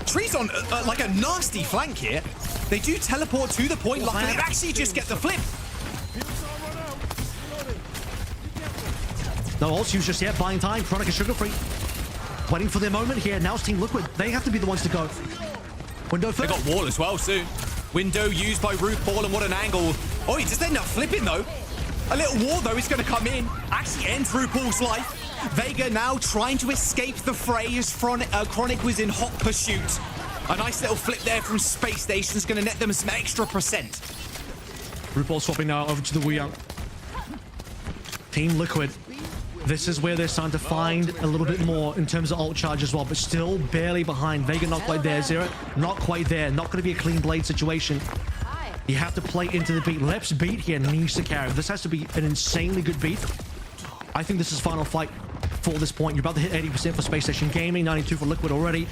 Tree's on like a nasty flank here. They do teleport to the point. Luckily, they actually just get the flip. No ults used just yet, buying time. Chronic and Sugar Free waiting for their moment here. Now it's Team Liquid. They have to be the ones to go. Window first. They got wall as well soon. Window used by RuPaul, and what an angle. Oh, he just ended up flipping, though. A little wall, though, is going to come in. Actually ends RuPaul's life. Vega now trying to escape the fray as Chronic was in hot pursuit. A nice little flip there from Space Station is going to net them some extra percent. RuPaul swapping now over to the Lijiang. Team Liquid, this is where they're starting to find a little bit more in terms of ult charge as well, but still barely behind. Vega not quite there. Zero not quite there. Not going to be a clean blade situation. You have to play into the beat. Lep's beat here needs to carry. This has to be an insanely good beat. I think this is final fight for this point. You're about to hit 80% for Space Station Gaming, 92 for Liquid already.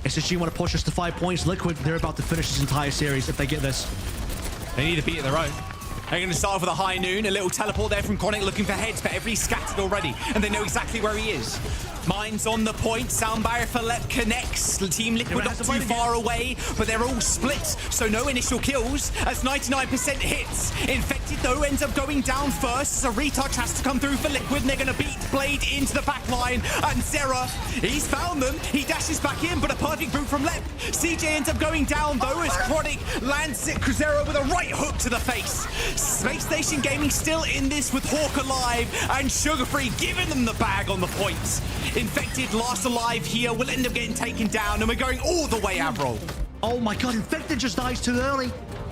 SSG want to push us to 5 points. Liquid, they're about to finish this entire series if they get this. They need a beat of their own. They're going to start off with a high noon, a little teleport there from Chronic looking for heads, but everybody's scattered already, and they know exactly where he is. Mine's on the point, sound barrier for Lep connects. Team Liquid not too far away, but they're all split, so no initial kills as 99% hits. Infected though ends up going down first, so a retouch has to come through for Liquid, and they're going to beat Blade into the back line, and Zera, he's found them, he dashes back in, but a perfect boot from Lep. CJ ends up going down though as Chronic lands it, Zera with a right hook to the face. Space Station Gaming still in this with Hawk alive, and Sugar Free giving them the bag on the points. Infected last alive here will end up getting taken down, and we're going all the way Avril. Oh my god, Infected just dies too early.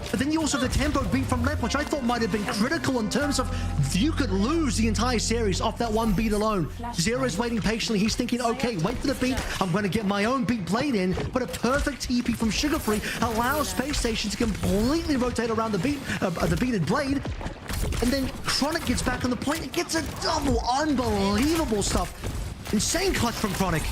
But then you also have the tempo beat from Lep, which I thought might have been critical in terms of you could lose the entire series off that one beat alone. Zera's waiting patiently. He's thinking, okay, wait for the beat. I'm going to get my own beat played in. But a perfect TP from Sugar Free allows Space Station to completely rotate around the beated Blade. And then Chronic gets back on the point and gets a double. Unbelievable stuff. Insane clutch from Chronic.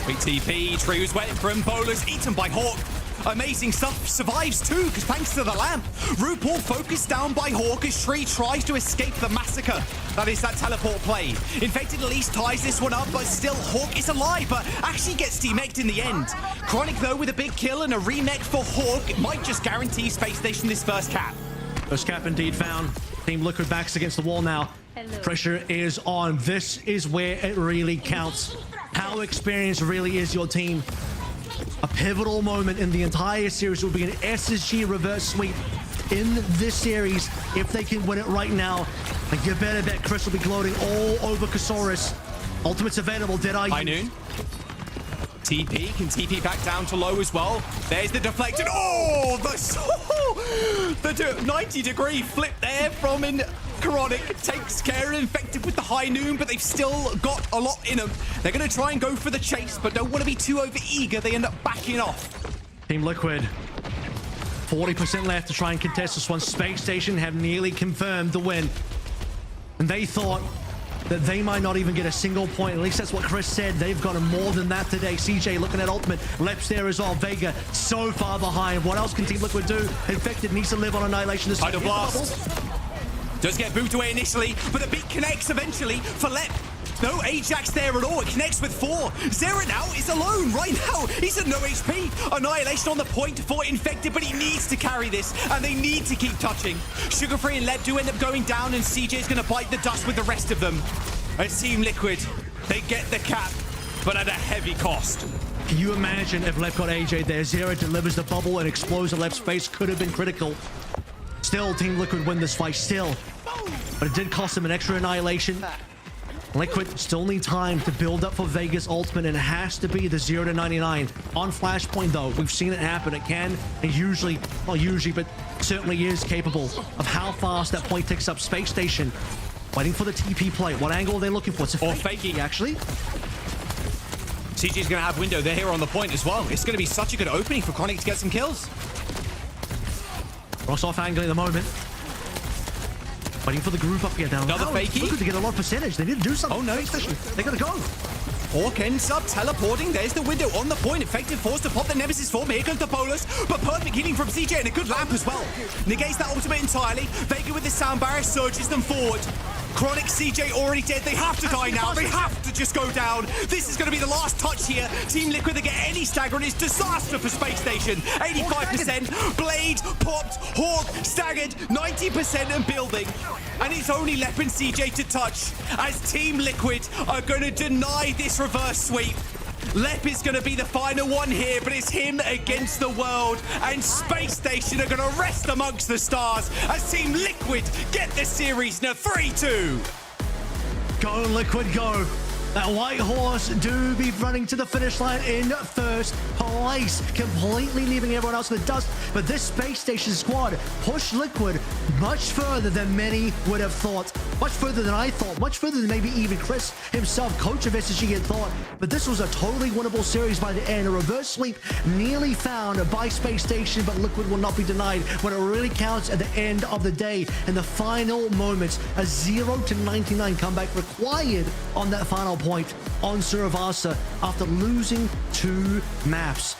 Big TP, Tree's waiting for him. Bowler's eaten by Hawk. Amazing stuff. Survives too, because thanks to the lamp. RuPaul focused down by Hawk as Tree tries to escape the massacre. That is that teleport play. Infected at least ties this one up, but still Hawk is alive, but actually gets demeched in the end. Chronic though with a big kill and a remech for Hawk. It might just guarantee Space Station this first cap. First cap indeed found. Team Liquid backs against the wall now. Pressure is on. This is where it really counts. How experienced really is your team? A pivotal moment in the entire series will be an SSG reverse sweep in this series if they can win it right now. And you better bet Chris will be gloating all over Kasaurus. Ultimate's available. Did I? High noon. TP can TP back down to low as well. There's the deflected. Oh, the 90-degree flip there from Chronic takes care of Infected with the high noon, but they've still got a lot in them. They're going to try and go for the chase, but don't want to be too over-eager. They end up backing off. Team Liquid, 40% left to try and contest this one. Space Station have nearly confirmed the win. And they thought that they might not even get a single point. At least that's what Chris said. They've gotten more than that today. CJ looking at ultimate. Lep's there as well. Vega so far behind. What else can Team Liquid do? Infected needs to live on Annihilation. This Tidal Blast. Does get booted away initially, but the beat connects eventually for Lep. No Ajax there at all. It connects with 4. Zera now is alone right now. He's at no HP. Annihilation on the point for Infected, but he needs to carry this, and they need to keep touching. Sugar Free and Lep do end up going down, and CJ's going to bite the dust with the rest of them. As Team Liquid, they get the cap, but at a heavy cost. Can you imagine if Lep got AJ there? Zera delivers the bubble and explodes in Lep's face. Could have been critical. Still, Team Liquid win this fight, still. But it did cost them an extra Annihilation. Liquid still need time to build up for Vegas ultimate, and it has to be the 0 to 99. On Flashpoint, though, we've seen it happen. It can, and usually, not usually, but certainly is capable of how fast that point ticks up. Space Station, waiting for the TP play. What angle are they looking for? It's a fakey, actually. CJ's going to have window. They're here on the point as well. It's going to be such a good opening for Chronic to get some kills. Cross off angle at the moment. Waiting for the group up here down. Another fakey. Look to get a lot of percentage. They need to do something. Oh no, they gotta go. Hawk ends up teleporting. There's the window on the point. Infected forced to pop the Nemesis form. Here comes the bolus, but perfect healing from CJ and a good lamp as well. Negates that ultimate entirely. Vega with the sound barrier surges them forward. Chronic, CJ already dead. They have to die now. They have to just go down. This is going to be the last touch here. Team Liquid, they get any stagger, and it's disaster for Space Station. 85%. Blade popped. Hawk staggered. 90% and building. And it's only Lep and CJ to touch as Team Liquid are going to deny this reverse sweep. Lep is going to be the final one here, but it's him against the world, and Space Station are going to rest amongst the stars as Team Liquid get the series now 3-2. Go Liquid, go. That white horse do be running to the finish line in first place, completely leaving everyone else in the dust. But this space station squad pushed Liquid much further than many would have thought, much further than I thought, much further than maybe even Chris himself, coach of SSG, had thought. But this was a totally winnable series by the end. A reverse sweep nearly found by Space Station, but Liquid will not be denied when it really counts at the end of the day. In the final moments, a 0-99 comeback required on that final point on Suravasa after losing 2 maps.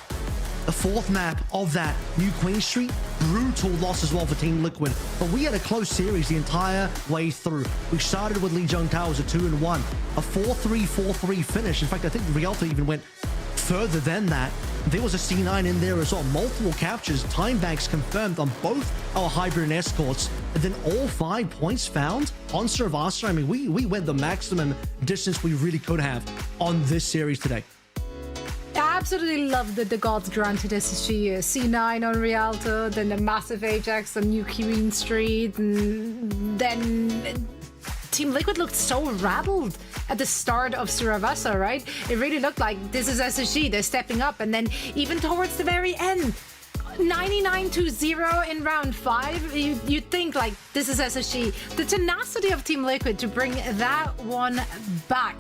The 4th map of that, New Queen Street, brutal loss as well for Team Liquid. But we had a close series the entire way through. We started with Lijiang Towers a 2-1, a 4-3, 4-3 finish. In fact, I think Rialto even went further than that. There was a C9 in there as well. Multiple captures, time banks confirmed on both our hybrid and escorts. And then all 5 points found on Suravasa. I mean, we went the maximum distance we really could have on this series today. I absolutely love that the gods granted SSG C9 on Rialto, then the massive Ajax on New Queen Street, and then Team Liquid looked so rattled at the start of Suravasa, right? It really looked like this is SSG, they're stepping up, and then even towards the very end, 99-0 in round 5, you'd think like this is SSG. The tenacity of Team Liquid to bring that one back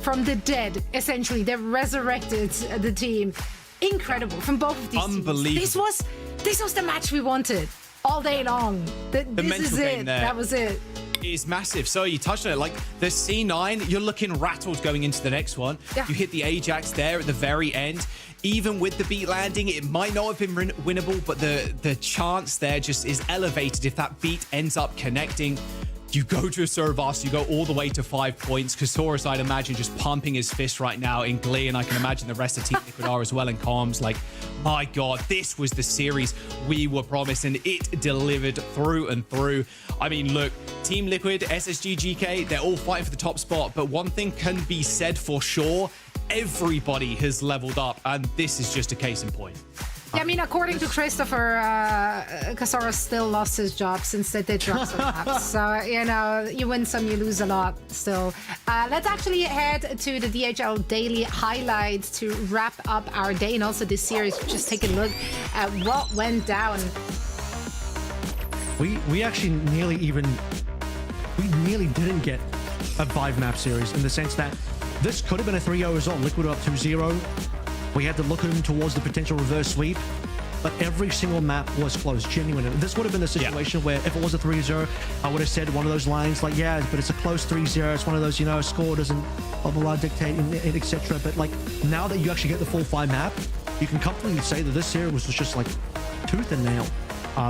from the dead, essentially. They resurrected the team. Incredible from both of these Unbelievable. teams. This was the match we wanted all day long. This mental is game it. there That was it. Is massive. So you touched on it, like the C9, you're looking rattled going into the next one. Yeah. You hit the Ajax there at the very end. Even with the beat landing, it might not have been winnable, but the chance there just is elevated if that beat ends up connecting. You go to a Suravasa, you go all the way to 5 points. Kasaurus, I'd imagine, just pumping his fist right now in glee, and I can imagine the rest of Team Liquid are as well in comms. Like, my God, this was the series we were promised, and it delivered through and through. I mean, look, Team Liquid, SSG, GK, they're all fighting for the top spot, but one thing can be said for sure, everybody has leveled up, and this is just a case in point. Yeah, I mean, according to Christopher, Kasaurus still lost his job since they did drop some maps. So, you know, you win some, you lose a lot still. Let's actually head to the DHL Daily Highlights to wrap up our day and also this series. Just take a look at what went down. We actually nearly didn't get a 5-map series in the sense that this could have been a 3-0 result. Liquid up 2-0. We had to look at him towards the potential reverse sweep, but every single map was close, genuine. This would have been a situation where if it was a 3-0, I would have said one of those lines like, yeah, but it's a close 3-0. It's one of those, you know, score doesn't blah, blah, blah, dictate, etc. But like now that you actually get the full 5 map, you can comfortably say that this series was just like tooth and nail.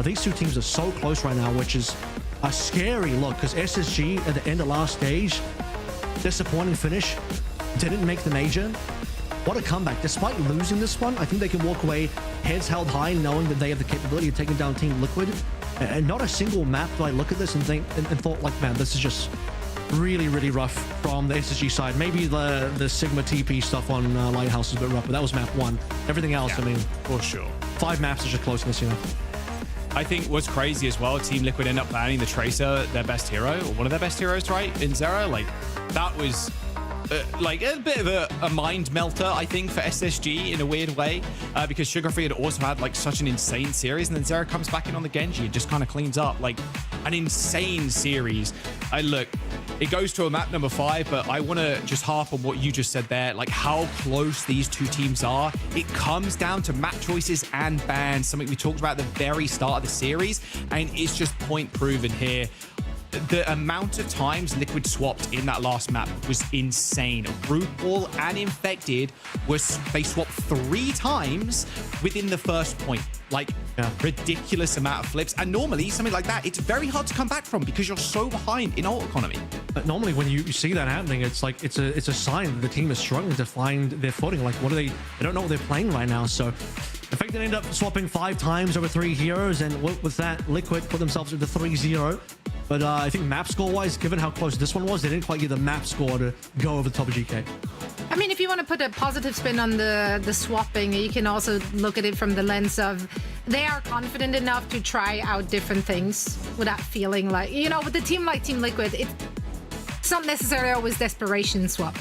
These two teams are so close right now, which is a scary look because SSG at the end of last stage, disappointing finish, didn't make the major. What a comeback. Despite losing this one, I think they can walk away heads held high knowing that they have the capability of taking down Team Liquid. And not a single map do I look at this and think and thought like, man, this is just really, really rough from the SSG side. Maybe the Sigma TP stuff on Lighthouse is a bit rough, but that was map 1. Everything else, I mean, for sure. 5 maps are just closeness, you know. I think what's crazy as well, Team Liquid end up banning the Tracer, their best hero, or one of their best heroes, right? In Zera, like, that was like a bit of a mind melter, I think, for SSG in a weird way, because Sugar Free had also had like such an insane series, and then Zera comes back in on the Genji and just kind of cleans up like an insane series. Look, it goes to a map number 5, but I want to just harp on what you just said there, like how close these two teams are. It comes down to map choices and bans, something we talked about at the very start of the series, and it's just point proven here. The amount of times Liquid swapped in that last map was insane. RuPaul and Infected they swapped 3 times within the first point. Like, ridiculous amount of flips. And normally, something like that, it's very hard to come back from because you're so behind in ult economy. But normally, when you see that happening, it's like it's a sign that the team is struggling to find their footing. Like, what are they? They don't know what they're playing right now. So, Infected end up swapping 5 times over 3 heroes, and with that, Liquid put themselves into 3-0. But I think map score-wise, given how close this one was, they didn't quite get the map score to go over the top of GK. I mean, if you want to put a positive spin on the swapping, you can also look at it from the lens of they are confident enough to try out different things without feeling like, you know, with a team like Team Liquid, it's not necessarily always desperation swap.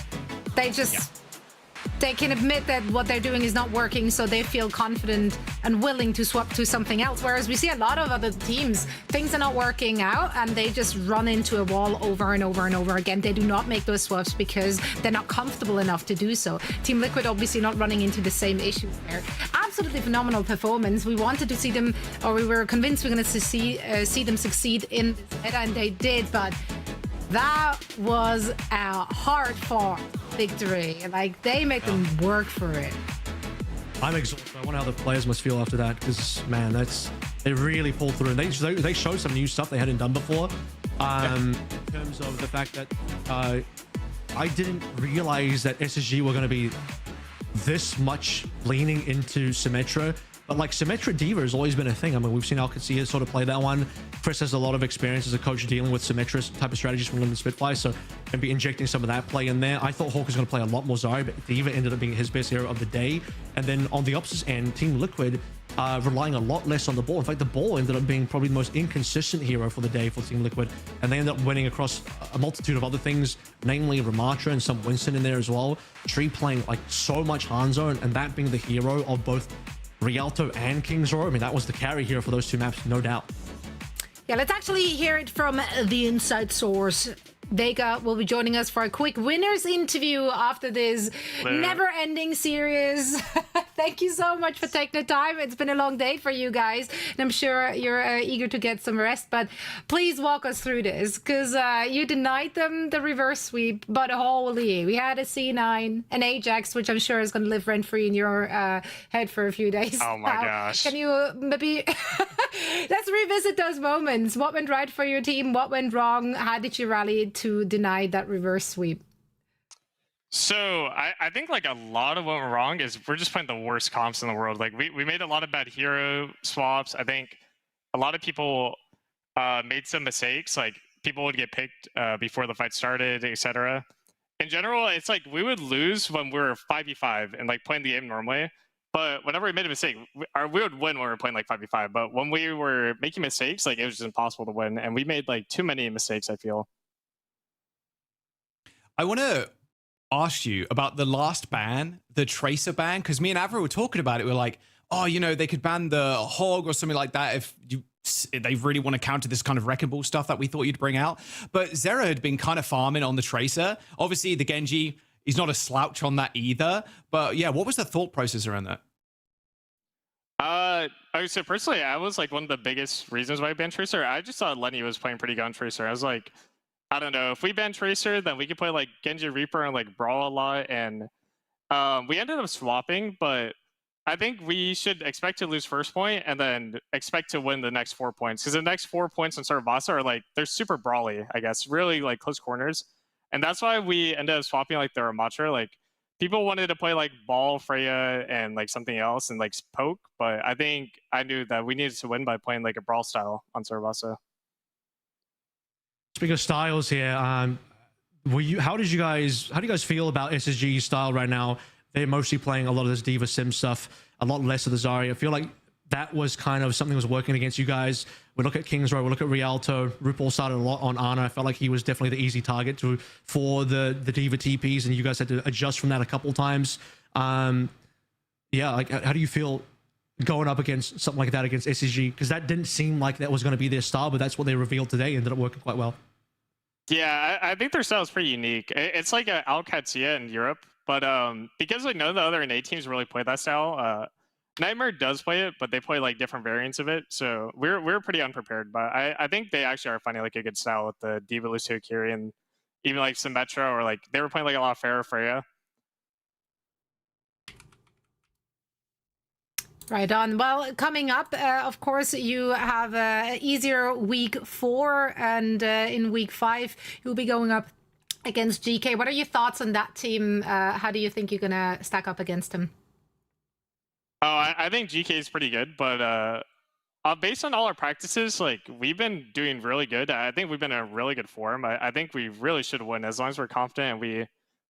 They just they can admit that what they're doing is not working, so they feel confident and willing to swap to something else. Whereas we see a lot of other teams, things are not working out and they just run into a wall over and over and over again. They do not make those swaps because they're not comfortable enough to do so. Team Liquid obviously not running into the same issues there. Absolutely phenomenal performance. We wanted to see them, or we were convinced we were going to see them succeed in this meta, and they did, but that was a hard-fought victory. Like, they made them work for it. I'm exhausted. I wonder how the players must feel after that, because, man, they really pulled through. And they showed some new stuff they hadn't done before. In terms of the fact that I didn't realize that SSG were going to be this much leaning into Symmetra. But like Symmetra Diva has always been a thing. I mean, we've seen Alcantia sort of play that one. Chris has a lot of experience as a coach dealing with Symmetra type of strategies from London Spitfire, so and be injecting some of that play in there. I thought Hawk was going to play a lot more Zarya, but Diva ended up being his best hero of the day. And then on the opposite end, Team Liquid relying a lot less on the ball. In fact, the ball ended up being probably the most inconsistent hero for the day for Team Liquid, and they ended up winning across a multitude of other things, namely Ramatra and some Winston in there as well. Tree playing like so much Hanzo, and that being the hero of both Rialto and King's Row. I mean, that was the carry here for those two maps, no doubt. Yeah, let's actually hear it from the inside source. Vega will be joining us for a quick winners interview after this never-ending series. Thank you so much for taking the time. It's been a long day for you guys, and I'm sure you're eager to get some rest, but please walk us through this, because you denied them the reverse sweep, but holy, we had a C9, an Ajax, which I'm sure is going to live rent-free in your head for a few days. Oh my gosh. Can you maybe... Let's revisit those moments. What went right for your team? What went wrong? How did you rally to deny that reverse sweep? So I think like a lot of what went wrong is we're just playing the worst comps in the world. Like we made a lot of bad hero swaps. I think a lot of people made some mistakes. Like people would get picked before the fight started, etc. In general, it's like we would lose when we were 5v5 and like playing the game normally. But whenever we made a mistake, we would win when we were playing like 5v5. But when we were making mistakes, like it was just impossible to win. And we made like too many mistakes, I feel. I want to ask you about the last ban, the Tracer ban, because me and Avra were talking about it. We're like, oh, you know, they could ban the Hog or something like that if they really want to counter this kind of Wrecking Ball stuff that we thought you'd bring out. But Zera had been kind of farming on the Tracer. Obviously, the Genji, he's not a slouch on that either. But yeah, what was the thought process around that? So personally, I was like one of the biggest reasons why I banned Tracer. I just thought Lenny was playing pretty good on Tracer. I was like, I don't know, if we ban Tracer, then we could play like Genji Reaper and like Brawl a lot. And we ended up swapping, but I think we should expect to lose first point and then expect to win the next 4 points. Because the next 4 points on Sarvasa are like, they're super brawly, I guess, really like close corners. And that's why we ended up swapping like the Ramatra. Like people wanted to play like Ball, Freya, and like something else and like Poke. But I think I knew that we needed to win by playing like a Brawl style on Sarvasa. Speaking of styles here, how do you guys feel about SSG's style right now? They're mostly playing a lot of this Diva Sim stuff, a lot less of the Zarya. I feel like that was kind of something that was working against you guys. We look at King's Row, we look at Rialto. RuPaul started a lot on Ana. I felt like he was definitely the easy target for the Diva TPs, and you guys had to adjust from that a couple times. Yeah, like how do you feel going up against something like that against SSG? Because that didn't seem like that was going to be their style, but that's what they revealed today. Ended up working quite well. Yeah, I think their style is pretty unique. It's like an Alcantia in Europe, but because like none of the other NA teams really play that style, Nightmare does play it, but they play like different variants of it. So we're pretty unprepared, but I think they actually are finding like a good style with the Diva Lucio Kiri and even like Symmetra, or like they were playing like a lot of Pharah Freya. Right on. Well, coming up, of course, you have easier week 4, and in week 5, you'll be going up against GK. What are your thoughts on that team? How do you think you're going to stack up against him? Oh, I think GK is pretty good, but based on all our practices, like we've been doing really good. I think we've been in a really good form. I think we really should win as long as we're confident and we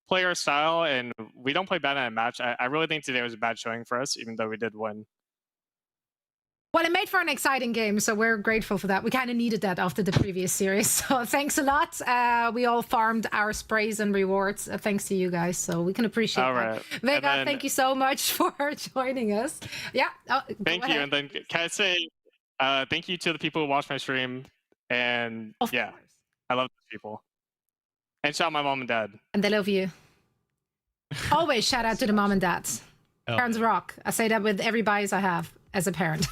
play our style and we don't play bad in a match. I really think today was a bad showing for us, even though we did win. Well, it made for an exciting game, so we're grateful for that. We kind of needed that after the previous series, so thanks a lot. We all farmed our sprays and rewards thanks to you guys, so we can appreciate that. Vega, thank you so much for joining us. Yeah. Thank you, and then can I say thank you to the people who watched my stream, and yeah, I love those people. And shout out my mom and dad. And they love you. Always shout out to the mom and dads. Parents rock. I say that with every bias I have as a parent.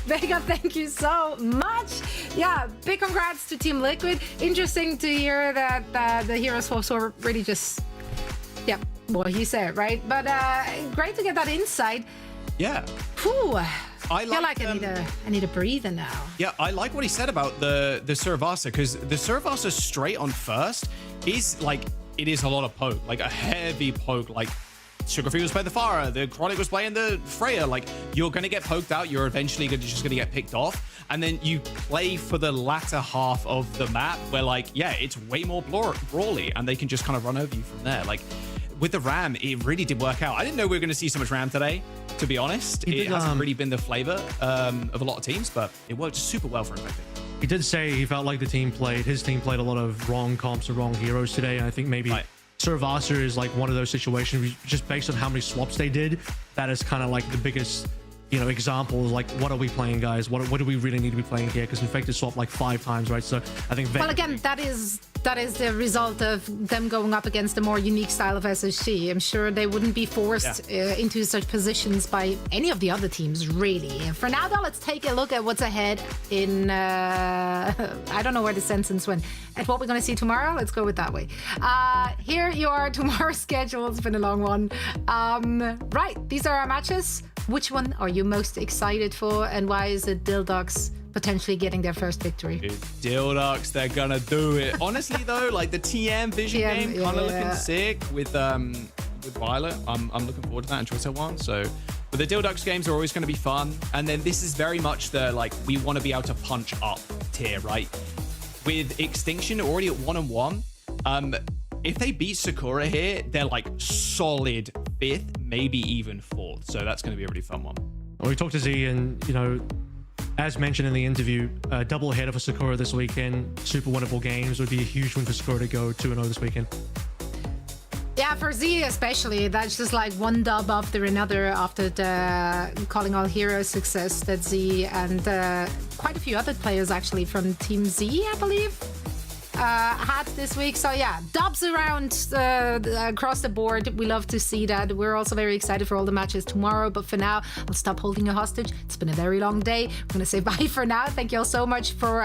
Vega, thank you so much. Yeah, big congrats to Team Liquid. Interesting to hear that the Heroes Force were really just, yeah, what he said, right? But great to get that insight. Yeah. Whew. I feel like I need a breather now. Yeah, I like what he said about the Suravasa, because the Suravasa straight on first is like, it is a lot of poke, like a heavy poke, like Sugarfree was playing the Pharah, the Chronic was playing the Freya. Like, you're going to get poked out, you're eventually just going to get picked off, and then you play for the latter half of the map where, like, yeah, it's way more brawly, and they can just kind of run over you from there. Like, with the Ram, it really did work out. I didn't know we were going to see so much Ram today, to be honest. It hasn't really been the flavor of a lot of teams, but it worked super well for him, I think. He did say he felt like his team played a lot of wrong comps and wrong heroes today, and I think maybe Suravasa is like one of those situations just based on how many swaps they did. That is kind of like the biggest, you know, example. Like, what are we playing, guys? What do we really need to be playing here? Because Infected swapped like 5 times, right? So I think. Well, again, that is the result of them going up against a more unique style of SSG. I'm sure they wouldn't be forced into such positions by any of the other teams, really. For now, though, let's take a look at what's ahead in, I don't know where the sentence went, at what we're going to see tomorrow. Let's go with that way. Here you are, tomorrow's schedule. It's been a long one. Right, these are our matches. Which one are you most excited for, and why is it Dildox potentially getting their first victory? Dildox, they're gonna do it. Honestly, though, like the TM Vision game, kind of looking sick with Violet. I'm looking forward to that and Twitter one. So, but the Dildox games are always going to be fun. And then this is very much the like we want to be able to punch up tier, right? With Extinction already at 1-1. If they beat Sakura here, they're like solid 5th, maybe even 4th. So that's going to be a really fun one. Well, we talked to Z, and you know, as mentioned in the interview, double header for Sakura this weekend. Super winnable games. Would be a huge win for Sakura to go 2-0 this weekend. Yeah, for Z especially, that's just like one dub after another after the Calling All Heroes success that Z and quite a few other players actually from Team Z, I believe, had this week. So yeah, dubs around across the board. We love to see that. We're also very excited for all the matches tomorrow, but for now I'll stop holding you hostage. It's been a very long day. I'm gonna say bye for now. Thank you all so much for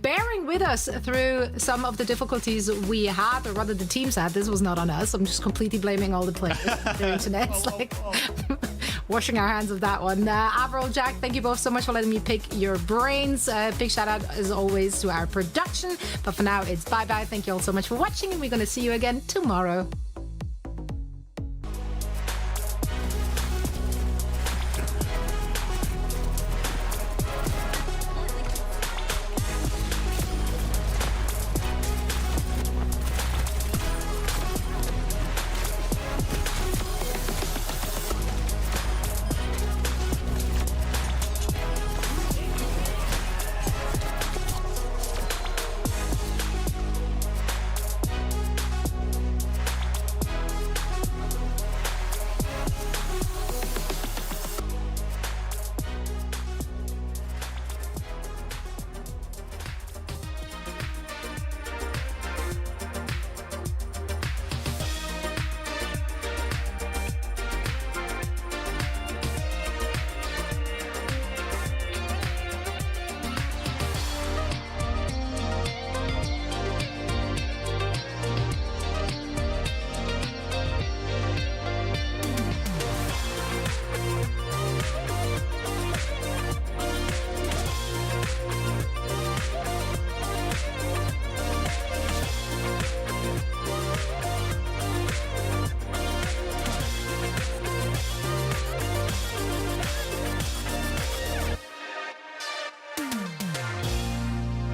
bearing with us through some of the difficulties we had, or rather the teams had. This was not on us. I'm just completely blaming all the players. Their internet's like washing our hands of that one. Avril, Jack, thank you both so much for letting me pick your brains. Big shout out as always to our production, but for now it's bye bye. Thank you all so much for watching, and we're going to see you again tomorrow.